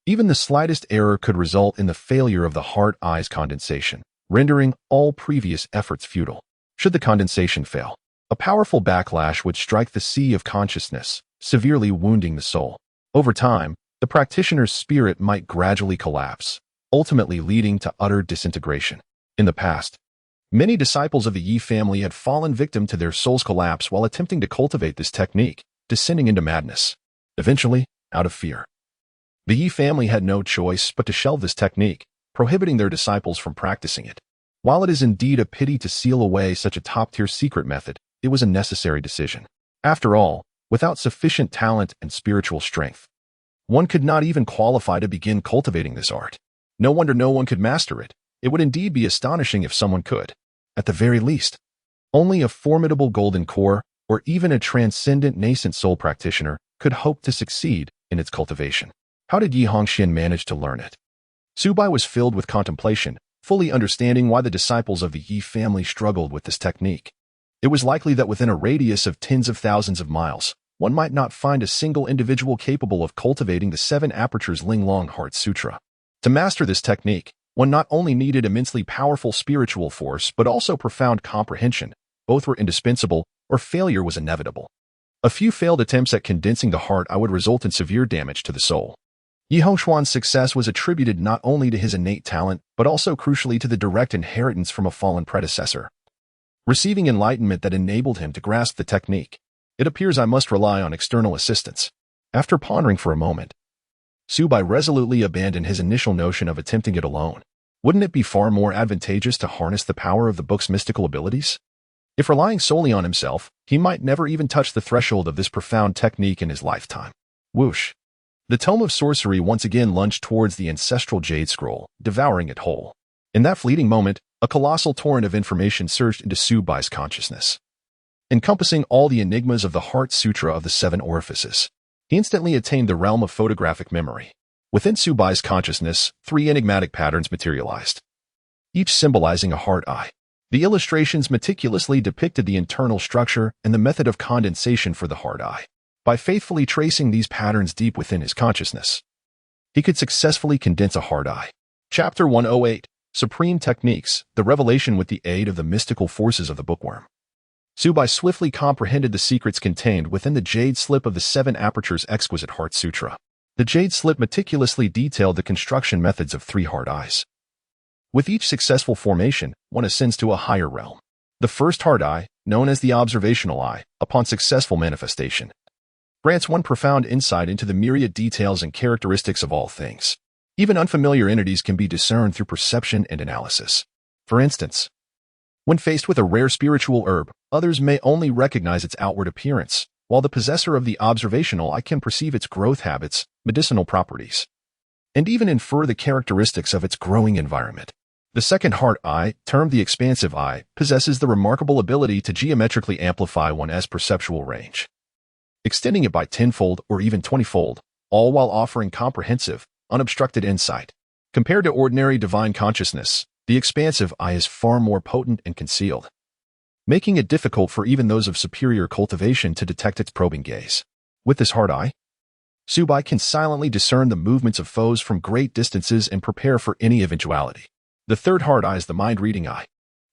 Even the slightest error could result in the failure of the hard eye's condensation, rendering all previous efforts futile. Should the condensation fail, a powerful backlash would strike the sea of consciousness, severely wounding the soul. Over time, the practitioner's spirit might gradually collapse, ultimately leading to utter disintegration. In the past, many disciples of the Yi family had fallen victim to their soul's collapse while attempting to cultivate this technique, descending into madness. Eventually, out of fear, the Yi family had no choice but to shelve this technique, prohibiting their disciples from practicing it. While it is indeed a pity to seal away such a top-tier secret method, it was a necessary decision. After all, without sufficient talent and spiritual strength, one could not even qualify to begin cultivating this art. No wonder no one could master it. It would indeed be astonishing if someone could. At the very least, only a formidable golden core, or even a transcendent nascent soul practitioner, could hope to succeed in its cultivation. How did Yi Hongxian manage to learn it? Su Bai was filled with contemplation, fully understanding why the disciples of the Yi family struggled with this technique. It was likely that within a radius of tens of thousands of miles, one might not find a single individual capable of cultivating the 7 Apertures Linglong Heart Sutra. To master this technique, one not only needed immensely powerful spiritual force but also profound comprehension. Both were indispensable, or failure was inevitable. A few failed attempts at condensing the heart eye would result in severe damage to the soul. Yi Hongshuan's success was attributed not only to his innate talent, but also crucially to the direct inheritance from a fallen predecessor, receiving enlightenment that enabled him to grasp the technique. It appears I must rely on external assistance. After pondering for a moment, Su Bai resolutely abandoned his initial notion of attempting it alone. Wouldn't it be far more advantageous to harness the power of the book's mystical abilities? If relying solely on himself, he might never even touch the threshold of this profound technique in his lifetime. Whoosh! The tome of sorcery once again lunged towards the ancestral jade scroll, devouring it whole. In that fleeting moment, a colossal torrent of information surged into Subai's consciousness, encompassing all the enigmas of the Heart Sutra of the Seven Orifices. He instantly attained the realm of photographic memory. Within Subai's consciousness, 3 enigmatic patterns materialized, each symbolizing a heart eye. The illustrations meticulously depicted the internal structure and the method of condensation for the heart eye. By faithfully tracing these patterns deep within his consciousness, he could successfully condense a heart eye. Chapter 108, Supreme Techniques, the Revelation with the Aid of the Mystical Forces of the Bookworm. Subai swiftly comprehended the secrets contained within the jade slip of the 7 Apertures Exquisite Heart Sutra. The jade slip meticulously detailed the construction methods of 3 heart eyes. With each successful formation, one ascends to a higher realm. The first heart eye, known as the observational eye, upon successful manifestation, grants one profound insight into the myriad details and characteristics of all things. Even unfamiliar entities can be discerned through perception and analysis. For instance, when faced with a rare spiritual herb, others may only recognize its outward appearance, while the possessor of the observational eye can perceive its growth habits, medicinal properties, and even infer the characteristics of its growing environment. The second heart eye, termed the expansive eye, possesses the remarkable ability to geometrically amplify one's perceptual range, extending it by 10-fold or even 20-fold, all while offering comprehensive, unobstructed insight. Compared to ordinary divine consciousness, the expansive eye is far more potent and concealed, making it difficult for even those of superior cultivation to detect its probing gaze. With this heart eye, Subai can silently discern the movements of foes from great distances and prepare for any eventuality. The third heart eye is the mind-reading eye.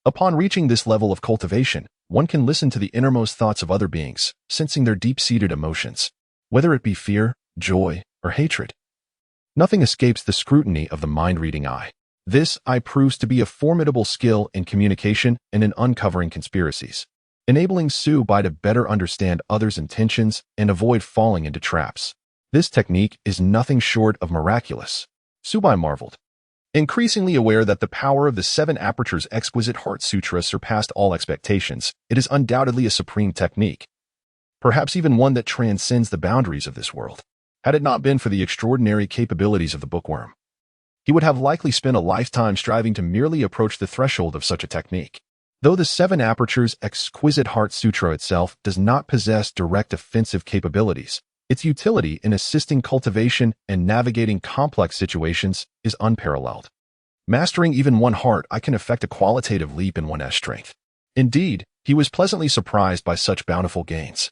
Upon reaching this level of cultivation, one can listen to the innermost thoughts of other beings, sensing their deep-seated emotions, whether it be fear, joy, or hatred. Nothing escapes the scrutiny of the mind-reading eye. This eye proves to be a formidable skill in communication and in uncovering conspiracies, enabling Subai to better understand others' intentions and avoid falling into traps. This technique is nothing short of miraculous, Subai marveled, increasingly aware that the power of the 7 Apertures Exquisite Heart Sutra surpassed all expectations. It is undoubtedly a supreme technique, perhaps even one that transcends the boundaries of this world. Had it not been for the extraordinary capabilities of the bookworm, he would have likely spent a lifetime striving to merely approach the threshold of such a technique. Though the 7 Apertures Exquisite Heart Sutra itself does not possess direct offensive capabilities, its utility in assisting cultivation and navigating complex situations is unparalleled. Mastering even one heart eye can effect a qualitative leap in one's strength. Indeed, he was pleasantly surprised by such bountiful gains.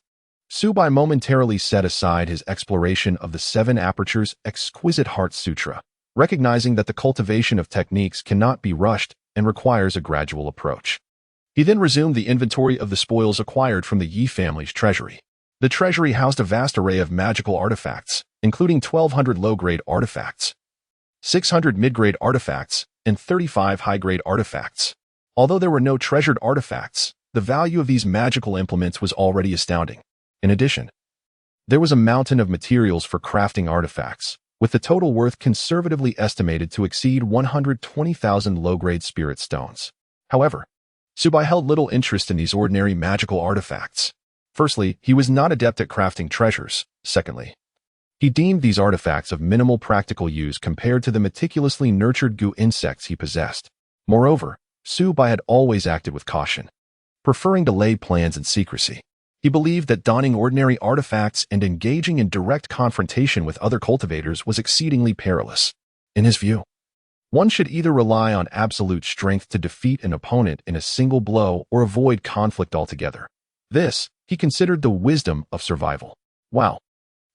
Subai momentarily set aside his exploration of the 7 Apertures Exquisite Heart Sutra, recognizing that the cultivation of techniques cannot be rushed and requires a gradual approach. He then resumed the inventory of the spoils acquired from the Yi family's treasury. The treasury housed a vast array of magical artifacts, including 1,200 low-grade artifacts, 600 mid-grade artifacts, and 35 high-grade artifacts. Although there were no treasured artifacts, the value of these magical implements was already astounding. In addition, there was a mountain of materials for crafting artifacts, with the total worth conservatively estimated to exceed 120,000 low-grade spirit stones. However, Subai held little interest in these ordinary magical artifacts. Firstly, he was not adept at crafting treasures. Secondly, he deemed these artifacts of minimal practical use compared to the meticulously nurtured goo insects he possessed. Moreover, Subai had always acted with caution, preferring to lay plans in secrecy. He believed that donning ordinary artifacts and engaging in direct confrontation with other cultivators was exceedingly perilous. In his view, one should either rely on absolute strength to defeat an opponent in a single blow or avoid conflict altogether. This, he considered the wisdom of survival. Wow,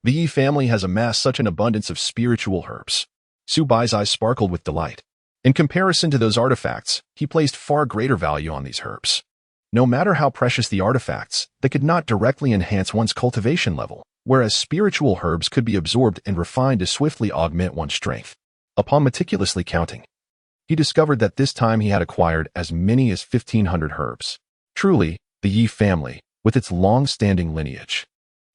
the Yi family has amassed such an abundance of spiritual herbs. Subai's eyes sparkled with delight. In comparison to those artifacts, he placed far greater value on these herbs. No matter how precious the artifacts, they could not directly enhance one's cultivation level, whereas spiritual herbs could be absorbed and refined to swiftly augment one's strength. Upon meticulously counting, he discovered that this time he had acquired as many as 1,500 herbs. Truly, the Yi family, with its long-standing lineage,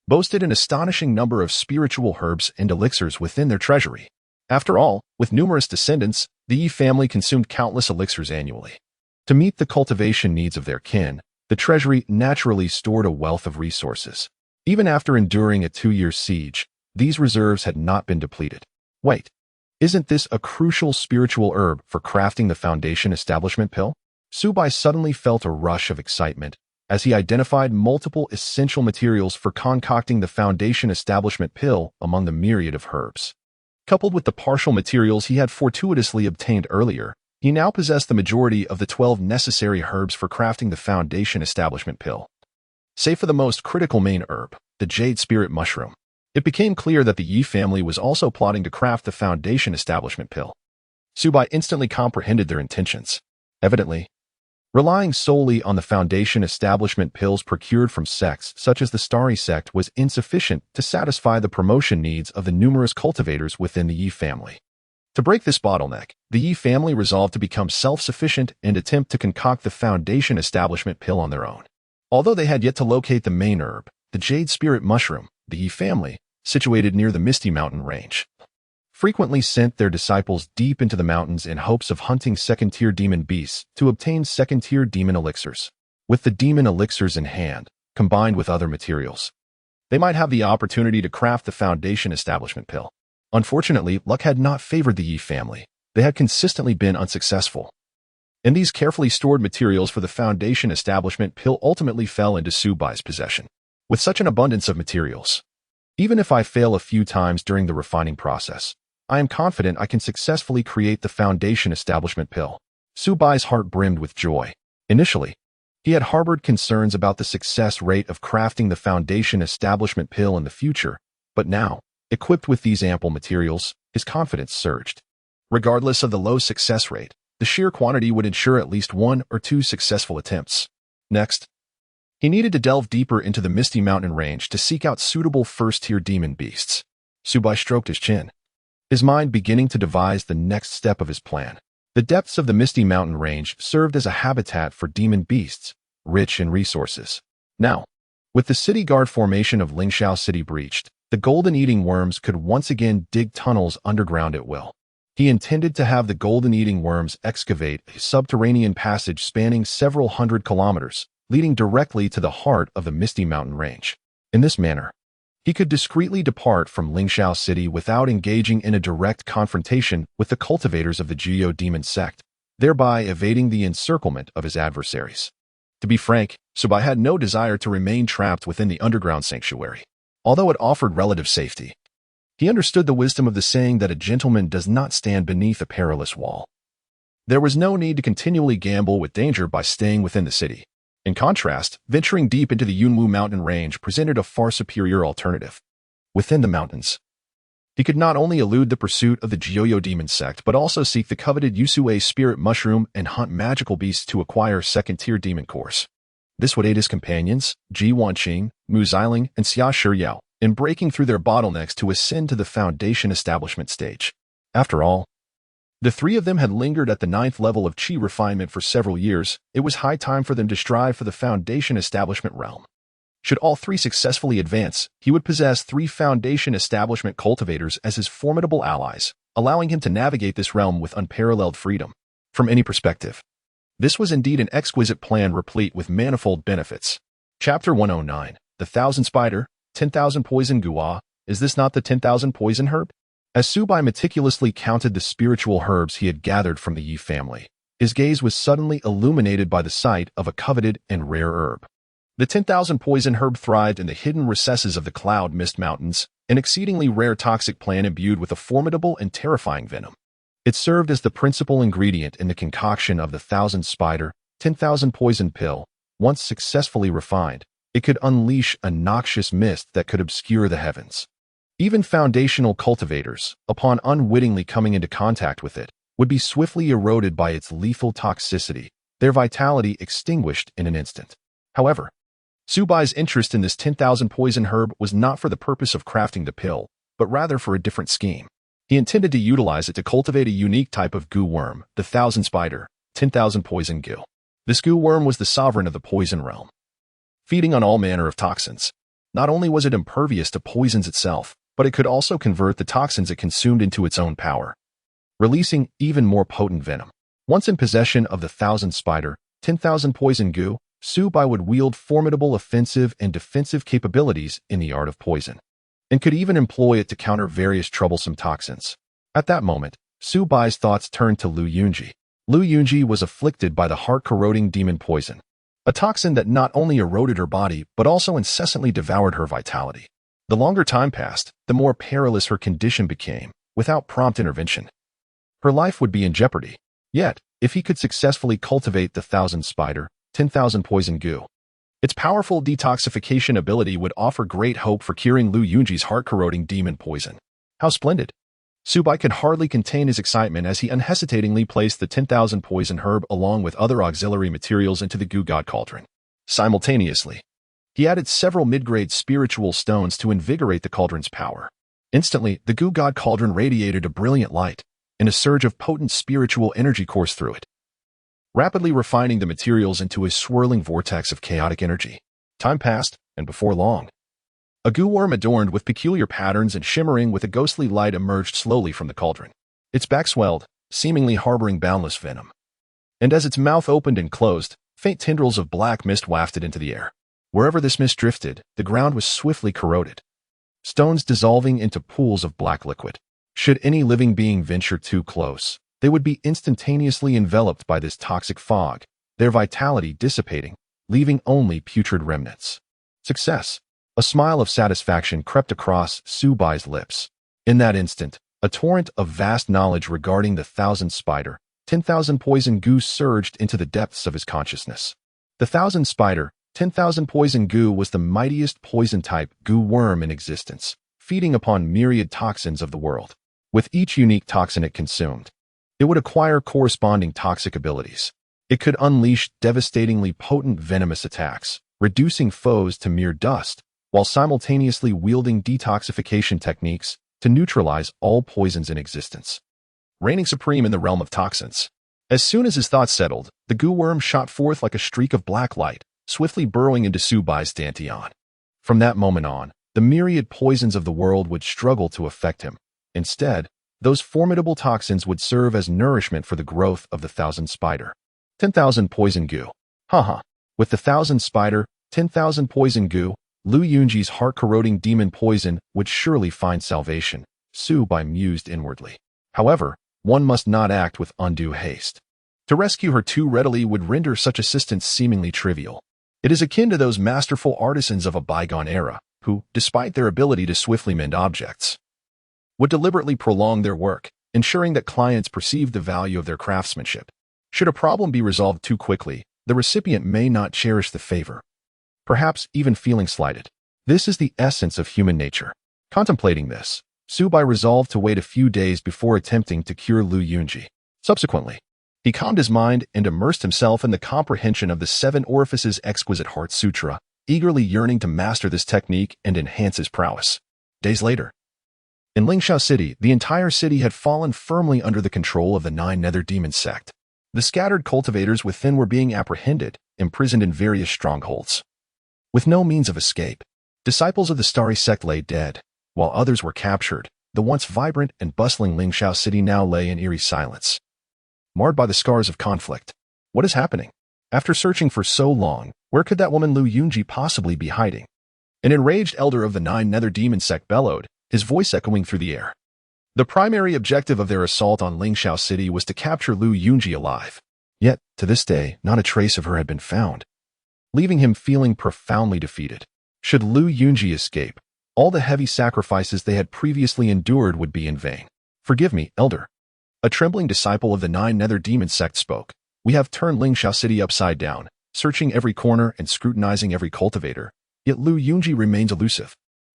boasted an astonishing number of spiritual herbs and elixirs within their treasury. After all, with numerous descendants, the Yi family consumed countless elixirs annually. To meet the cultivation needs of their kin, the treasury naturally stored a wealth of resources. Even after enduring a 2-year siege, these reserves had not been depleted. Wait, isn't this a crucial spiritual herb for crafting the foundation establishment pill? Subai suddenly felt a rush of excitement as he identified multiple essential materials for concocting the foundation establishment pill among the myriad of herbs. Coupled with the partial materials he had fortuitously obtained earlier, he now possessed the majority of the 12 necessary herbs for crafting the foundation establishment pill. Save for the most critical main herb, the jade spirit mushroom, it became clear that the Yi family was also plotting to craft the foundation establishment pill. Subai instantly comprehended their intentions. Evidently, relying solely on the foundation establishment pills procured from sects such as the Starry sect was insufficient to satisfy the promotion needs of the numerous cultivators within the Yi family. To break this bottleneck, the Yi family resolved to become self-sufficient and attempt to concoct the foundation establishment pill on their own. Although they had yet to locate the main herb, the jade spirit mushroom, the Yi family, situated near the Misty Mountain range, frequently sent their disciples deep into the mountains in hopes of hunting second-tier demon beasts to obtain second-tier demon elixirs. With the demon elixirs in hand, combined with other materials, they might have the opportunity to craft the foundation establishment pill. Unfortunately, luck had not favored the Yi family. They had consistently been unsuccessful. And these carefully stored materials for the foundation establishment pill ultimately fell into Subai's possession. With such an abundance of materials, even if I fail a few times during the refining process, I am confident I can successfully create the foundation establishment pill. Subai's heart brimmed with joy. Initially, he had harbored concerns about the success rate of crafting the foundation establishment pill in the future, but now, equipped with these ample materials, his confidence surged. Regardless of the low success rate, the sheer quantity would ensure at least 1 or 2 successful attempts. Next, he needed to delve deeper into the Misty Mountain range to seek out suitable first-tier demon beasts. Subai stroked his chin, his mind beginning to devise the next step of his plan. The depths of the Misty Mountain range served as a habitat for demon beasts, rich in resources. Now, with the city guard formation of Lingxiao City breached, the golden-eating worms could once again dig tunnels underground at will. He intended to have the golden-eating worms excavate a subterranean passage spanning several hundred kilometers, leading directly to the heart of the Misty Mountain range. In this manner, he could discreetly depart from Lingxiao City without engaging in a direct confrontation with the cultivators of the Geo Demon sect, thereby evading the encirclement of his adversaries. To be frank, Subai had no desire to remain trapped within the underground sanctuary. Although it offered relative safety, he understood the wisdom of the saying that a gentleman does not stand beneath a perilous wall. There was no need to continually gamble with danger by staying within the city. In contrast, venturing deep into the Yunwu mountain range presented a far superior alternative. Within the mountains, he could not only elude the pursuit of the Geo Demon sect, but also seek the coveted Yusue spirit mushroom and hunt magical beasts to acquire second-tier demon cores. This would aid his companions, Ji Wanqing, Mu Xiling, and Xia Shiyao, in breaking through their bottlenecks to ascend to the foundation establishment stage. After all, the 3 of them had lingered at the 9th level of Qi refinement for several years. It was high time for them to strive for the foundation establishment realm. Should all 3 successfully advance, he would possess 3 foundation establishment cultivators as his formidable allies, allowing him to navigate this realm with unparalleled freedom. From any perspective, this was indeed an exquisite plan replete with manifold benefits. Chapter 109, The 1,000 Spider, 10,000 Poison Gua. Is this not the 10,000 poison herb? As Subai meticulously counted the spiritual herbs he had gathered from the Yi family, his gaze was suddenly illuminated by the sight of a coveted and rare herb. The 10,000 poison herb thrived in the hidden recesses of the Cloud Mist Mountains, an exceedingly rare toxic plant imbued with a formidable and terrifying venom. It served as the principal ingredient in the concoction of the 1,000 Spider, 10,000 Poison pill. Once successfully refined, it could unleash a noxious mist that could obscure the heavens. Even foundational cultivators, upon unwittingly coming into contact with it, would be swiftly eroded by its lethal toxicity, their vitality extinguished in an instant. However, Subai's interest in this 10,000 poison herb was not for the purpose of crafting the pill, but rather for a different scheme. He intended to utilize it to cultivate a unique type of goo worm, the 1,000 Spider, 10,000 Poison goo. This goo worm was the sovereign of the poison realm, feeding on all manner of toxins. Not only was it impervious to poisons itself, but it could also convert the toxins it consumed into its own power, releasing even more potent venom. Once in possession of the 1,000 spider, 10,000 poison goo, Su Bai would wield formidable offensive and defensive capabilities in the art of poison, and could even employ it to counter various troublesome toxins. At that moment, Su Bai's thoughts turned to Lu Yunji. Lu Yunji was afflicted by the heart-corroding demon poison, a toxin that not only eroded her body but also incessantly devoured her vitality. The longer time passed, the more perilous her condition became. Without prompt intervention, her life would be in jeopardy. Yet, if he could successfully cultivate the 1,000 spider, 10,000 poison goo, its powerful detoxification ability would offer great hope for curing Lu Yunji's heart-corroding demon poison. How splendid! Su Bai could hardly contain his excitement as he unhesitatingly placed the 10,000 poison herb along with other auxiliary materials into the Goo God Cauldron. Simultaneously, he added several mid-grade spiritual stones to invigorate the cauldron's power. Instantly, the Goo God Cauldron radiated a brilliant light, and a surge of potent spiritual energy coursed through it, rapidly refining the materials into a swirling vortex of chaotic energy. Time passed, and before long, a goo worm adorned with peculiar patterns and shimmering with a ghostly light emerged slowly from the cauldron. Its back swelled, seemingly harboring boundless venom. And as its mouth opened and closed, faint tendrils of black mist wafted into the air. Wherever this mist drifted, the ground was swiftly corroded, stones dissolving into pools of black liquid. Should any living being venture too close, they would be instantaneously enveloped by this toxic fog, their vitality dissipating, leaving only putrid remnants. Success! A smile of satisfaction crept across Su Bai's lips. In that instant, a torrent of vast knowledge regarding the 1,000 spider, 10,000 poison goo surged into the depths of his consciousness. The 1,000 spider, 10,000 poison goo was the mightiest poison-type goo worm in existence, feeding upon myriad toxins of the world. With each unique toxin it consumed, it would acquire corresponding toxic abilities. It could unleash devastatingly potent venomous attacks, reducing foes to mere dust, while simultaneously wielding detoxification techniques to neutralize all poisons in existence. Reigning supreme in the realm of toxins. As soon as his thoughts settled, the goo worm shot forth like a streak of black light, swiftly burrowing into Su Bai's dantian. From that moment on, the myriad poisons of the world would struggle to affect him. Instead, those formidable toxins would serve as nourishment for the growth of the 1,000 spider, 10,000 poison goo. With the 1,000 spider, 10,000 poison goo, Lu Yunji's heart-corroding demon poison would surely find salvation, Su Bai mused inwardly. However, one must not act with undue haste. To rescue her too readily would render such assistance seemingly trivial. It is akin to those masterful artisans of a bygone era, who, despite their ability to swiftly mend objects, would deliberately prolong their work, ensuring that clients perceive the value of their craftsmanship. Should a problem be resolved too quickly, the recipient may not cherish the favor, perhaps even feeling slighted. This is the essence of human nature. Contemplating this, Su Bai resolved to wait a few days before attempting to cure Lu Yunji. Subsequently, he calmed his mind and immersed himself in the comprehension of the 7 Orifices exquisite Heart Sutra, eagerly yearning to master this technique and enhance his prowess. Days later, in Lingxiao City, the entire city had fallen firmly under the control of the 9 Nether Demon sect. The scattered cultivators within were being apprehended, imprisoned in various strongholds, with no means of escape. Disciples of the Starry sect lay dead, while others were captured. The once vibrant and bustling Lingxiao City now lay in eerie silence, marred by the scars of conflict. What is happening? After searching for so long, where could that woman Lu Yunji possibly be hiding? An enraged elder of the 9 Nether Demon sect bellowed, his voice echoing through the air. The primary objective of their assault on Lingxiao City was to capture Lu Yunji alive. Yet, to this day, not a trace of her had been found, leaving him feeling profoundly defeated. Should Lu Yunji escape, all the heavy sacrifices they had previously endured would be in vain. Forgive me, elder. A trembling disciple of the 9 Nether Demon sect spoke. We have turned Lingxiao City upside down, searching every corner and scrutinizing every cultivator, yet Lu Yunji remains elusive.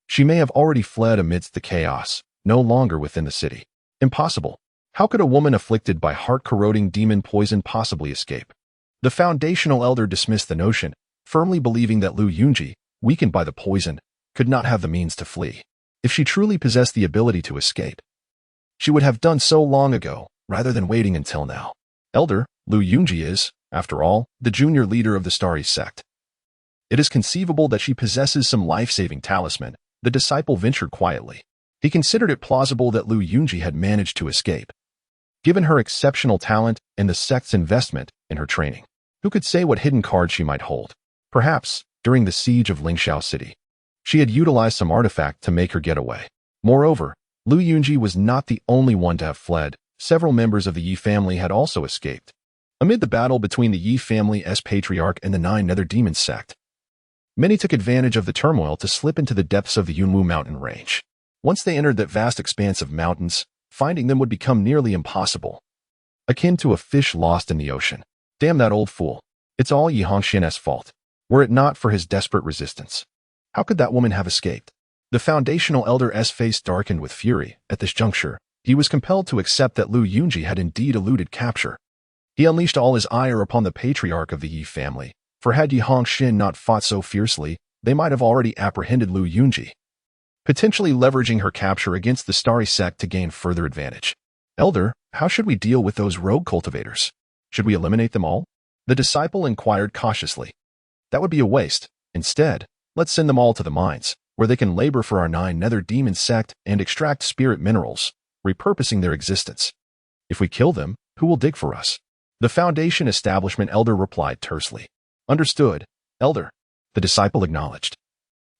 She may have already fled amidst the chaos, no longer within the city. Impossible. How could a woman afflicted by heart-corroding demon poison possibly escape? The foundational elder dismissed the notion, firmly believing that Lu Yunji, weakened by the poison, could not have the means to flee. If she truly possessed the ability to escape, she would have done so long ago, rather than waiting until now. Elder, Lu Yunji is, after all, the junior leader of the Starry sect. It is conceivable that she possesses some life-saving talisman. The disciple ventured quietly. He considered it plausible that Lu Yunji had managed to escape. Given her exceptional talent and the sect's investment in her training, who could say what hidden card she might hold? Perhaps, during the siege of Lingxiao City, she had utilized some artifact to make her get away. Moreover, Lu Yunji was not the only one to have fled. Several members of the Yi family had also escaped. Amid the battle between the Yi family's patriarch and the 9 Nether Demon sect, many took advantage of the turmoil to slip into the depths of the Yunwu mountain range. Once they entered that vast expanse of mountains, finding them would become nearly impossible, akin to a fish lost in the ocean. Damn that old fool. It's all Yi Hongxian's fault. Were it not for his desperate resistance, how could that woman have escaped? The foundational elder's face darkened with fury. At this juncture, he was compelled to accept that Lu Yunji had indeed eluded capture. He unleashed all his ire upon the patriarch of the Yi family, for had Yi Hongxian not fought so fiercely, they might have already apprehended Lu Yunji, potentially leveraging her capture against the Starry sect to gain further advantage. Elder, how should we deal with those rogue cultivators? Should we eliminate them all? The disciple inquired cautiously. That would be a waste. Instead, let's send them all to the mines, where they can labor for our 9 Nether Demon sect and extract spirit minerals, repurposing their existence. If we kill them, who will dig for us? The Foundation establishment elder replied tersely. Understood, Elder, the disciple acknowledged,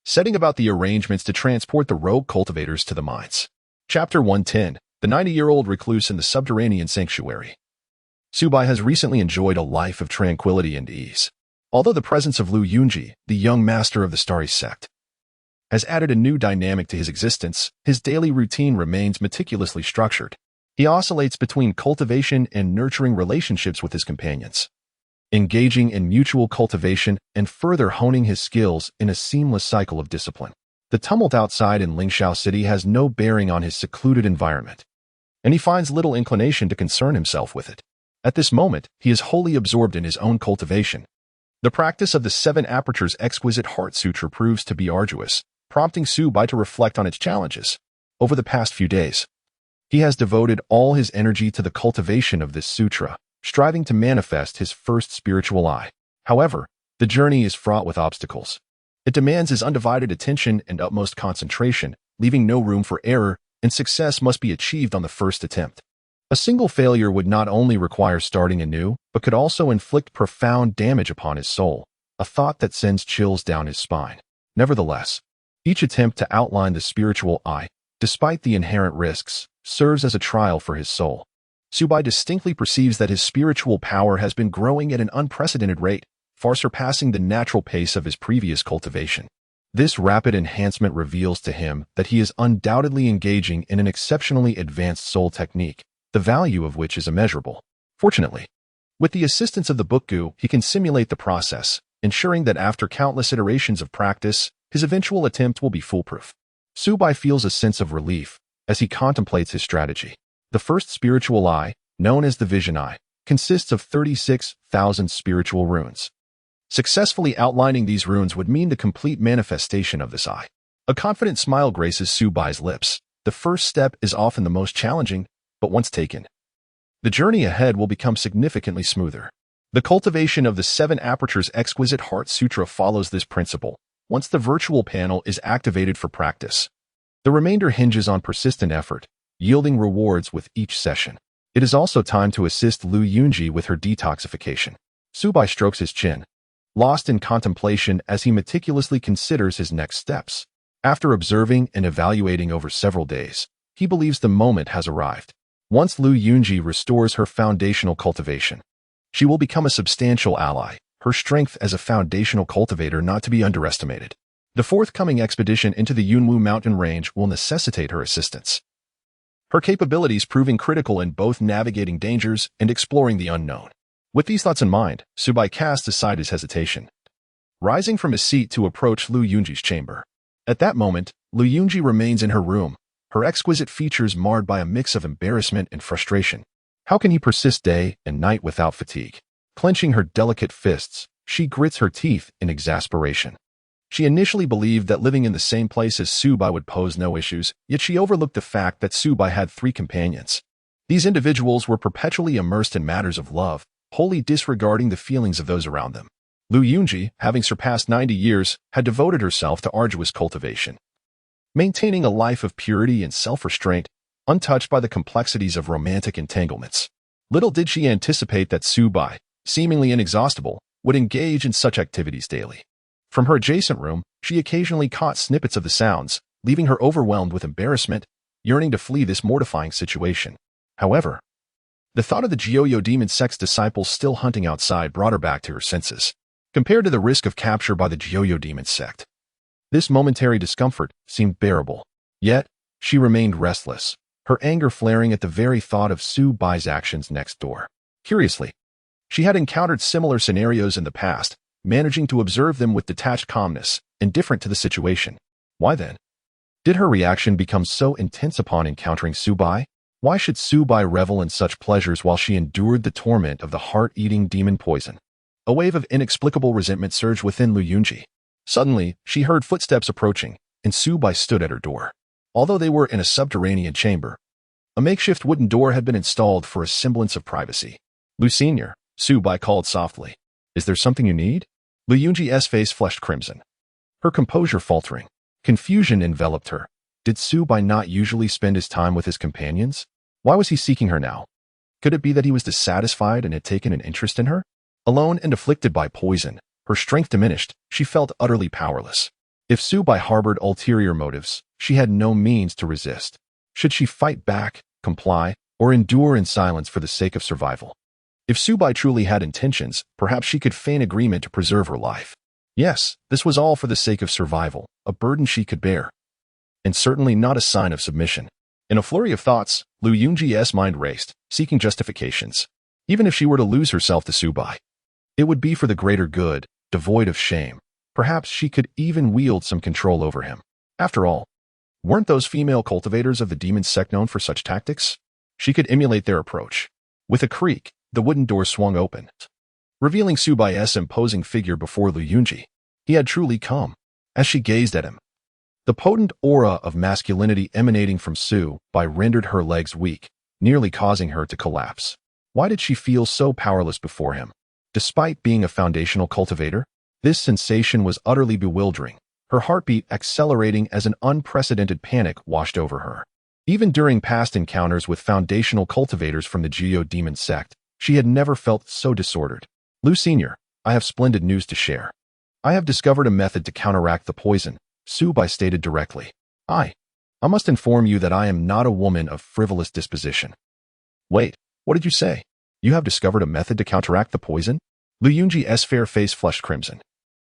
setting about the arrangements to transport the rogue cultivators to the mines. Chapter 110, the 90-year-old recluse in the subterranean sanctuary. Subai has recently enjoyed a life of tranquility and ease. Although the presence of Lu Yunji, the young master of the Starry sect, has added a new dynamic to his existence, his daily routine remains meticulously structured. He oscillates between cultivation and nurturing relationships with his companions, engaging in mutual cultivation and further honing his skills in a seamless cycle of discipline. The tumult outside in Lingxiao City has no bearing on his secluded environment, and he finds little inclination to concern himself with it. At this moment, he is wholly absorbed in his own cultivation. The practice of the 7 Apertures Exquisite Heart Sutra proves to be arduous, prompting Subai to reflect on its challenges. Over the past few days, he has devoted all his energy to the cultivation of this sutra, striving to manifest his first spiritual eye. However, the journey is fraught with obstacles. It demands his undivided attention and utmost concentration, leaving no room for error, and success must be achieved on the first attempt. A single failure would not only require starting anew, but could also inflict profound damage upon his soul, a thought that sends chills down his spine. Nevertheless, each attempt to outline the spiritual eye, despite the inherent risks, serves as a trial for his soul. Subai distinctly perceives that his spiritual power has been growing at an unprecedented rate, far surpassing the natural pace of his previous cultivation. This rapid enhancement reveals to him that he is undoubtedly engaging in an exceptionally advanced soul technique, the value of which is immeasurable. Fortunately, with the assistance of the Bookgu, he can simulate the process, ensuring that after countless iterations of practice, his eventual attempt will be foolproof. Subai feels a sense of relief as he contemplates his strategy. The first spiritual eye, known as the Vision Eye, consists of 36,000 spiritual runes. Successfully outlining these runes would mean the complete manifestation of this eye. A confident smile graces Subai's lips. The first step is often the most challenging, but once taken, the journey ahead will become significantly smoother. The cultivation of the 7 Apertures Exquisite Heart Sutra follows this principle. Once the virtual panel is activated for practice, the remainder hinges on persistent effort, yielding rewards with each session. It is also time to assist Lu Yunji with her detoxification. Subai strokes his chin, lost in contemplation as he meticulously considers his next steps. After observing and evaluating over several days, he believes the moment has arrived. Once Lu Yunji restores her foundational cultivation, she will become a substantial ally, her strength as a foundational cultivator not to be underestimated. The forthcoming expedition into the Yunwu mountain range will necessitate her assistance, her capabilities proving critical in both navigating dangers and exploring the unknown. With these thoughts in mind, Subai casts aside his hesitation, rising from his seat to approach Lu Yunji's chamber. At that moment, Lu Yunji remains in her room, her exquisite features marred by a mix of embarrassment and frustration. How can he persist day and night without fatigue? Clenching her delicate fists, she grits her teeth in exasperation. She initially believed that living in the same place as Subai would pose no issues, yet she overlooked the fact that Subai had 3 companions. These individuals were perpetually immersed in matters of love, wholly disregarding the feelings of those around them. Lu Yunji, having surpassed 90 years, had devoted herself to arduous cultivation, maintaining a life of purity and self-restraint, untouched by the complexities of romantic entanglements. Little did she anticipate that Su-bai, seemingly inexhaustible, would engage in such activities daily. From her adjacent room, she occasionally caught snippets of the sounds, leaving her overwhelmed with embarrassment, yearning to flee this mortifying situation. However, the thought of the Jiuyo demon sect's disciples still hunting outside brought her back to her senses. Compared to the risk of capture by the Jiuyo demon sect, this momentary discomfort seemed bearable. Yet, she remained restless, her anger flaring at the very thought of Su-bai's actions next door. Curiously, she had encountered similar scenarios in the past, managing to observe them with detached calmness, indifferent to the situation. Why then did her reaction become so intense upon encountering Su-bai? Why should Su-bai revel in such pleasures while she endured the torment of the heart-eating demon poison? A wave of inexplicable resentment surged within Lu Yunji. Suddenly, she heard footsteps approaching, and Su-bai stood at her door. Although they were in a subterranean chamber, a makeshift wooden door had been installed for a semblance of privacy. Lu Senior, Su-bai called softly. Is there something you need? Lu Yunji's face flushed crimson, her composure faltering. Confusion enveloped her. Did Su-bai not usually spend his time with his companions? Why was he seeking her now? Could it be that he was dissatisfied and had taken an interest in her? Alone and afflicted by poison, her strength diminished, she felt utterly powerless. If Su-bai harbored ulterior motives, she had no means to resist. Should she fight back, comply, or endure in silence for the sake of survival? If Su-bai truly had intentions, perhaps she could feign agreement to preserve her life. Yes, this was all for the sake of survival, a burden she could bear, and certainly not a sign of submission. In a flurry of thoughts, Lu Yunji's mind raced, seeking justifications. Even if she were to lose herself to Su-bai, it would be for the greater good, devoid of shame. Perhaps she could even wield some control over him. After all, weren't those female cultivators of the demon sect known for such tactics? She could emulate their approach. With a creak, the wooden door swung open, revealing Su-bai's imposing figure before Lu Yunji. He had truly come. As she gazed at him, the potent aura of masculinity emanating from Su-bai rendered her legs weak, nearly causing her to collapse. Why did she feel so powerless before him? Despite being a foundational cultivator, this sensation was utterly bewildering, her heartbeat accelerating as an unprecedented panic washed over her. Even during past encounters with foundational cultivators from the Jiuyo demon sect, she had never felt so disordered. Lu Senior, I have splendid news to share. I have discovered a method to counteract the poison, Su-bai stated directly. I must inform you that I am not a woman of frivolous disposition. Wait, what did you say? You have discovered a method to counteract the poison? Lu Yunji's fair face flushed crimson.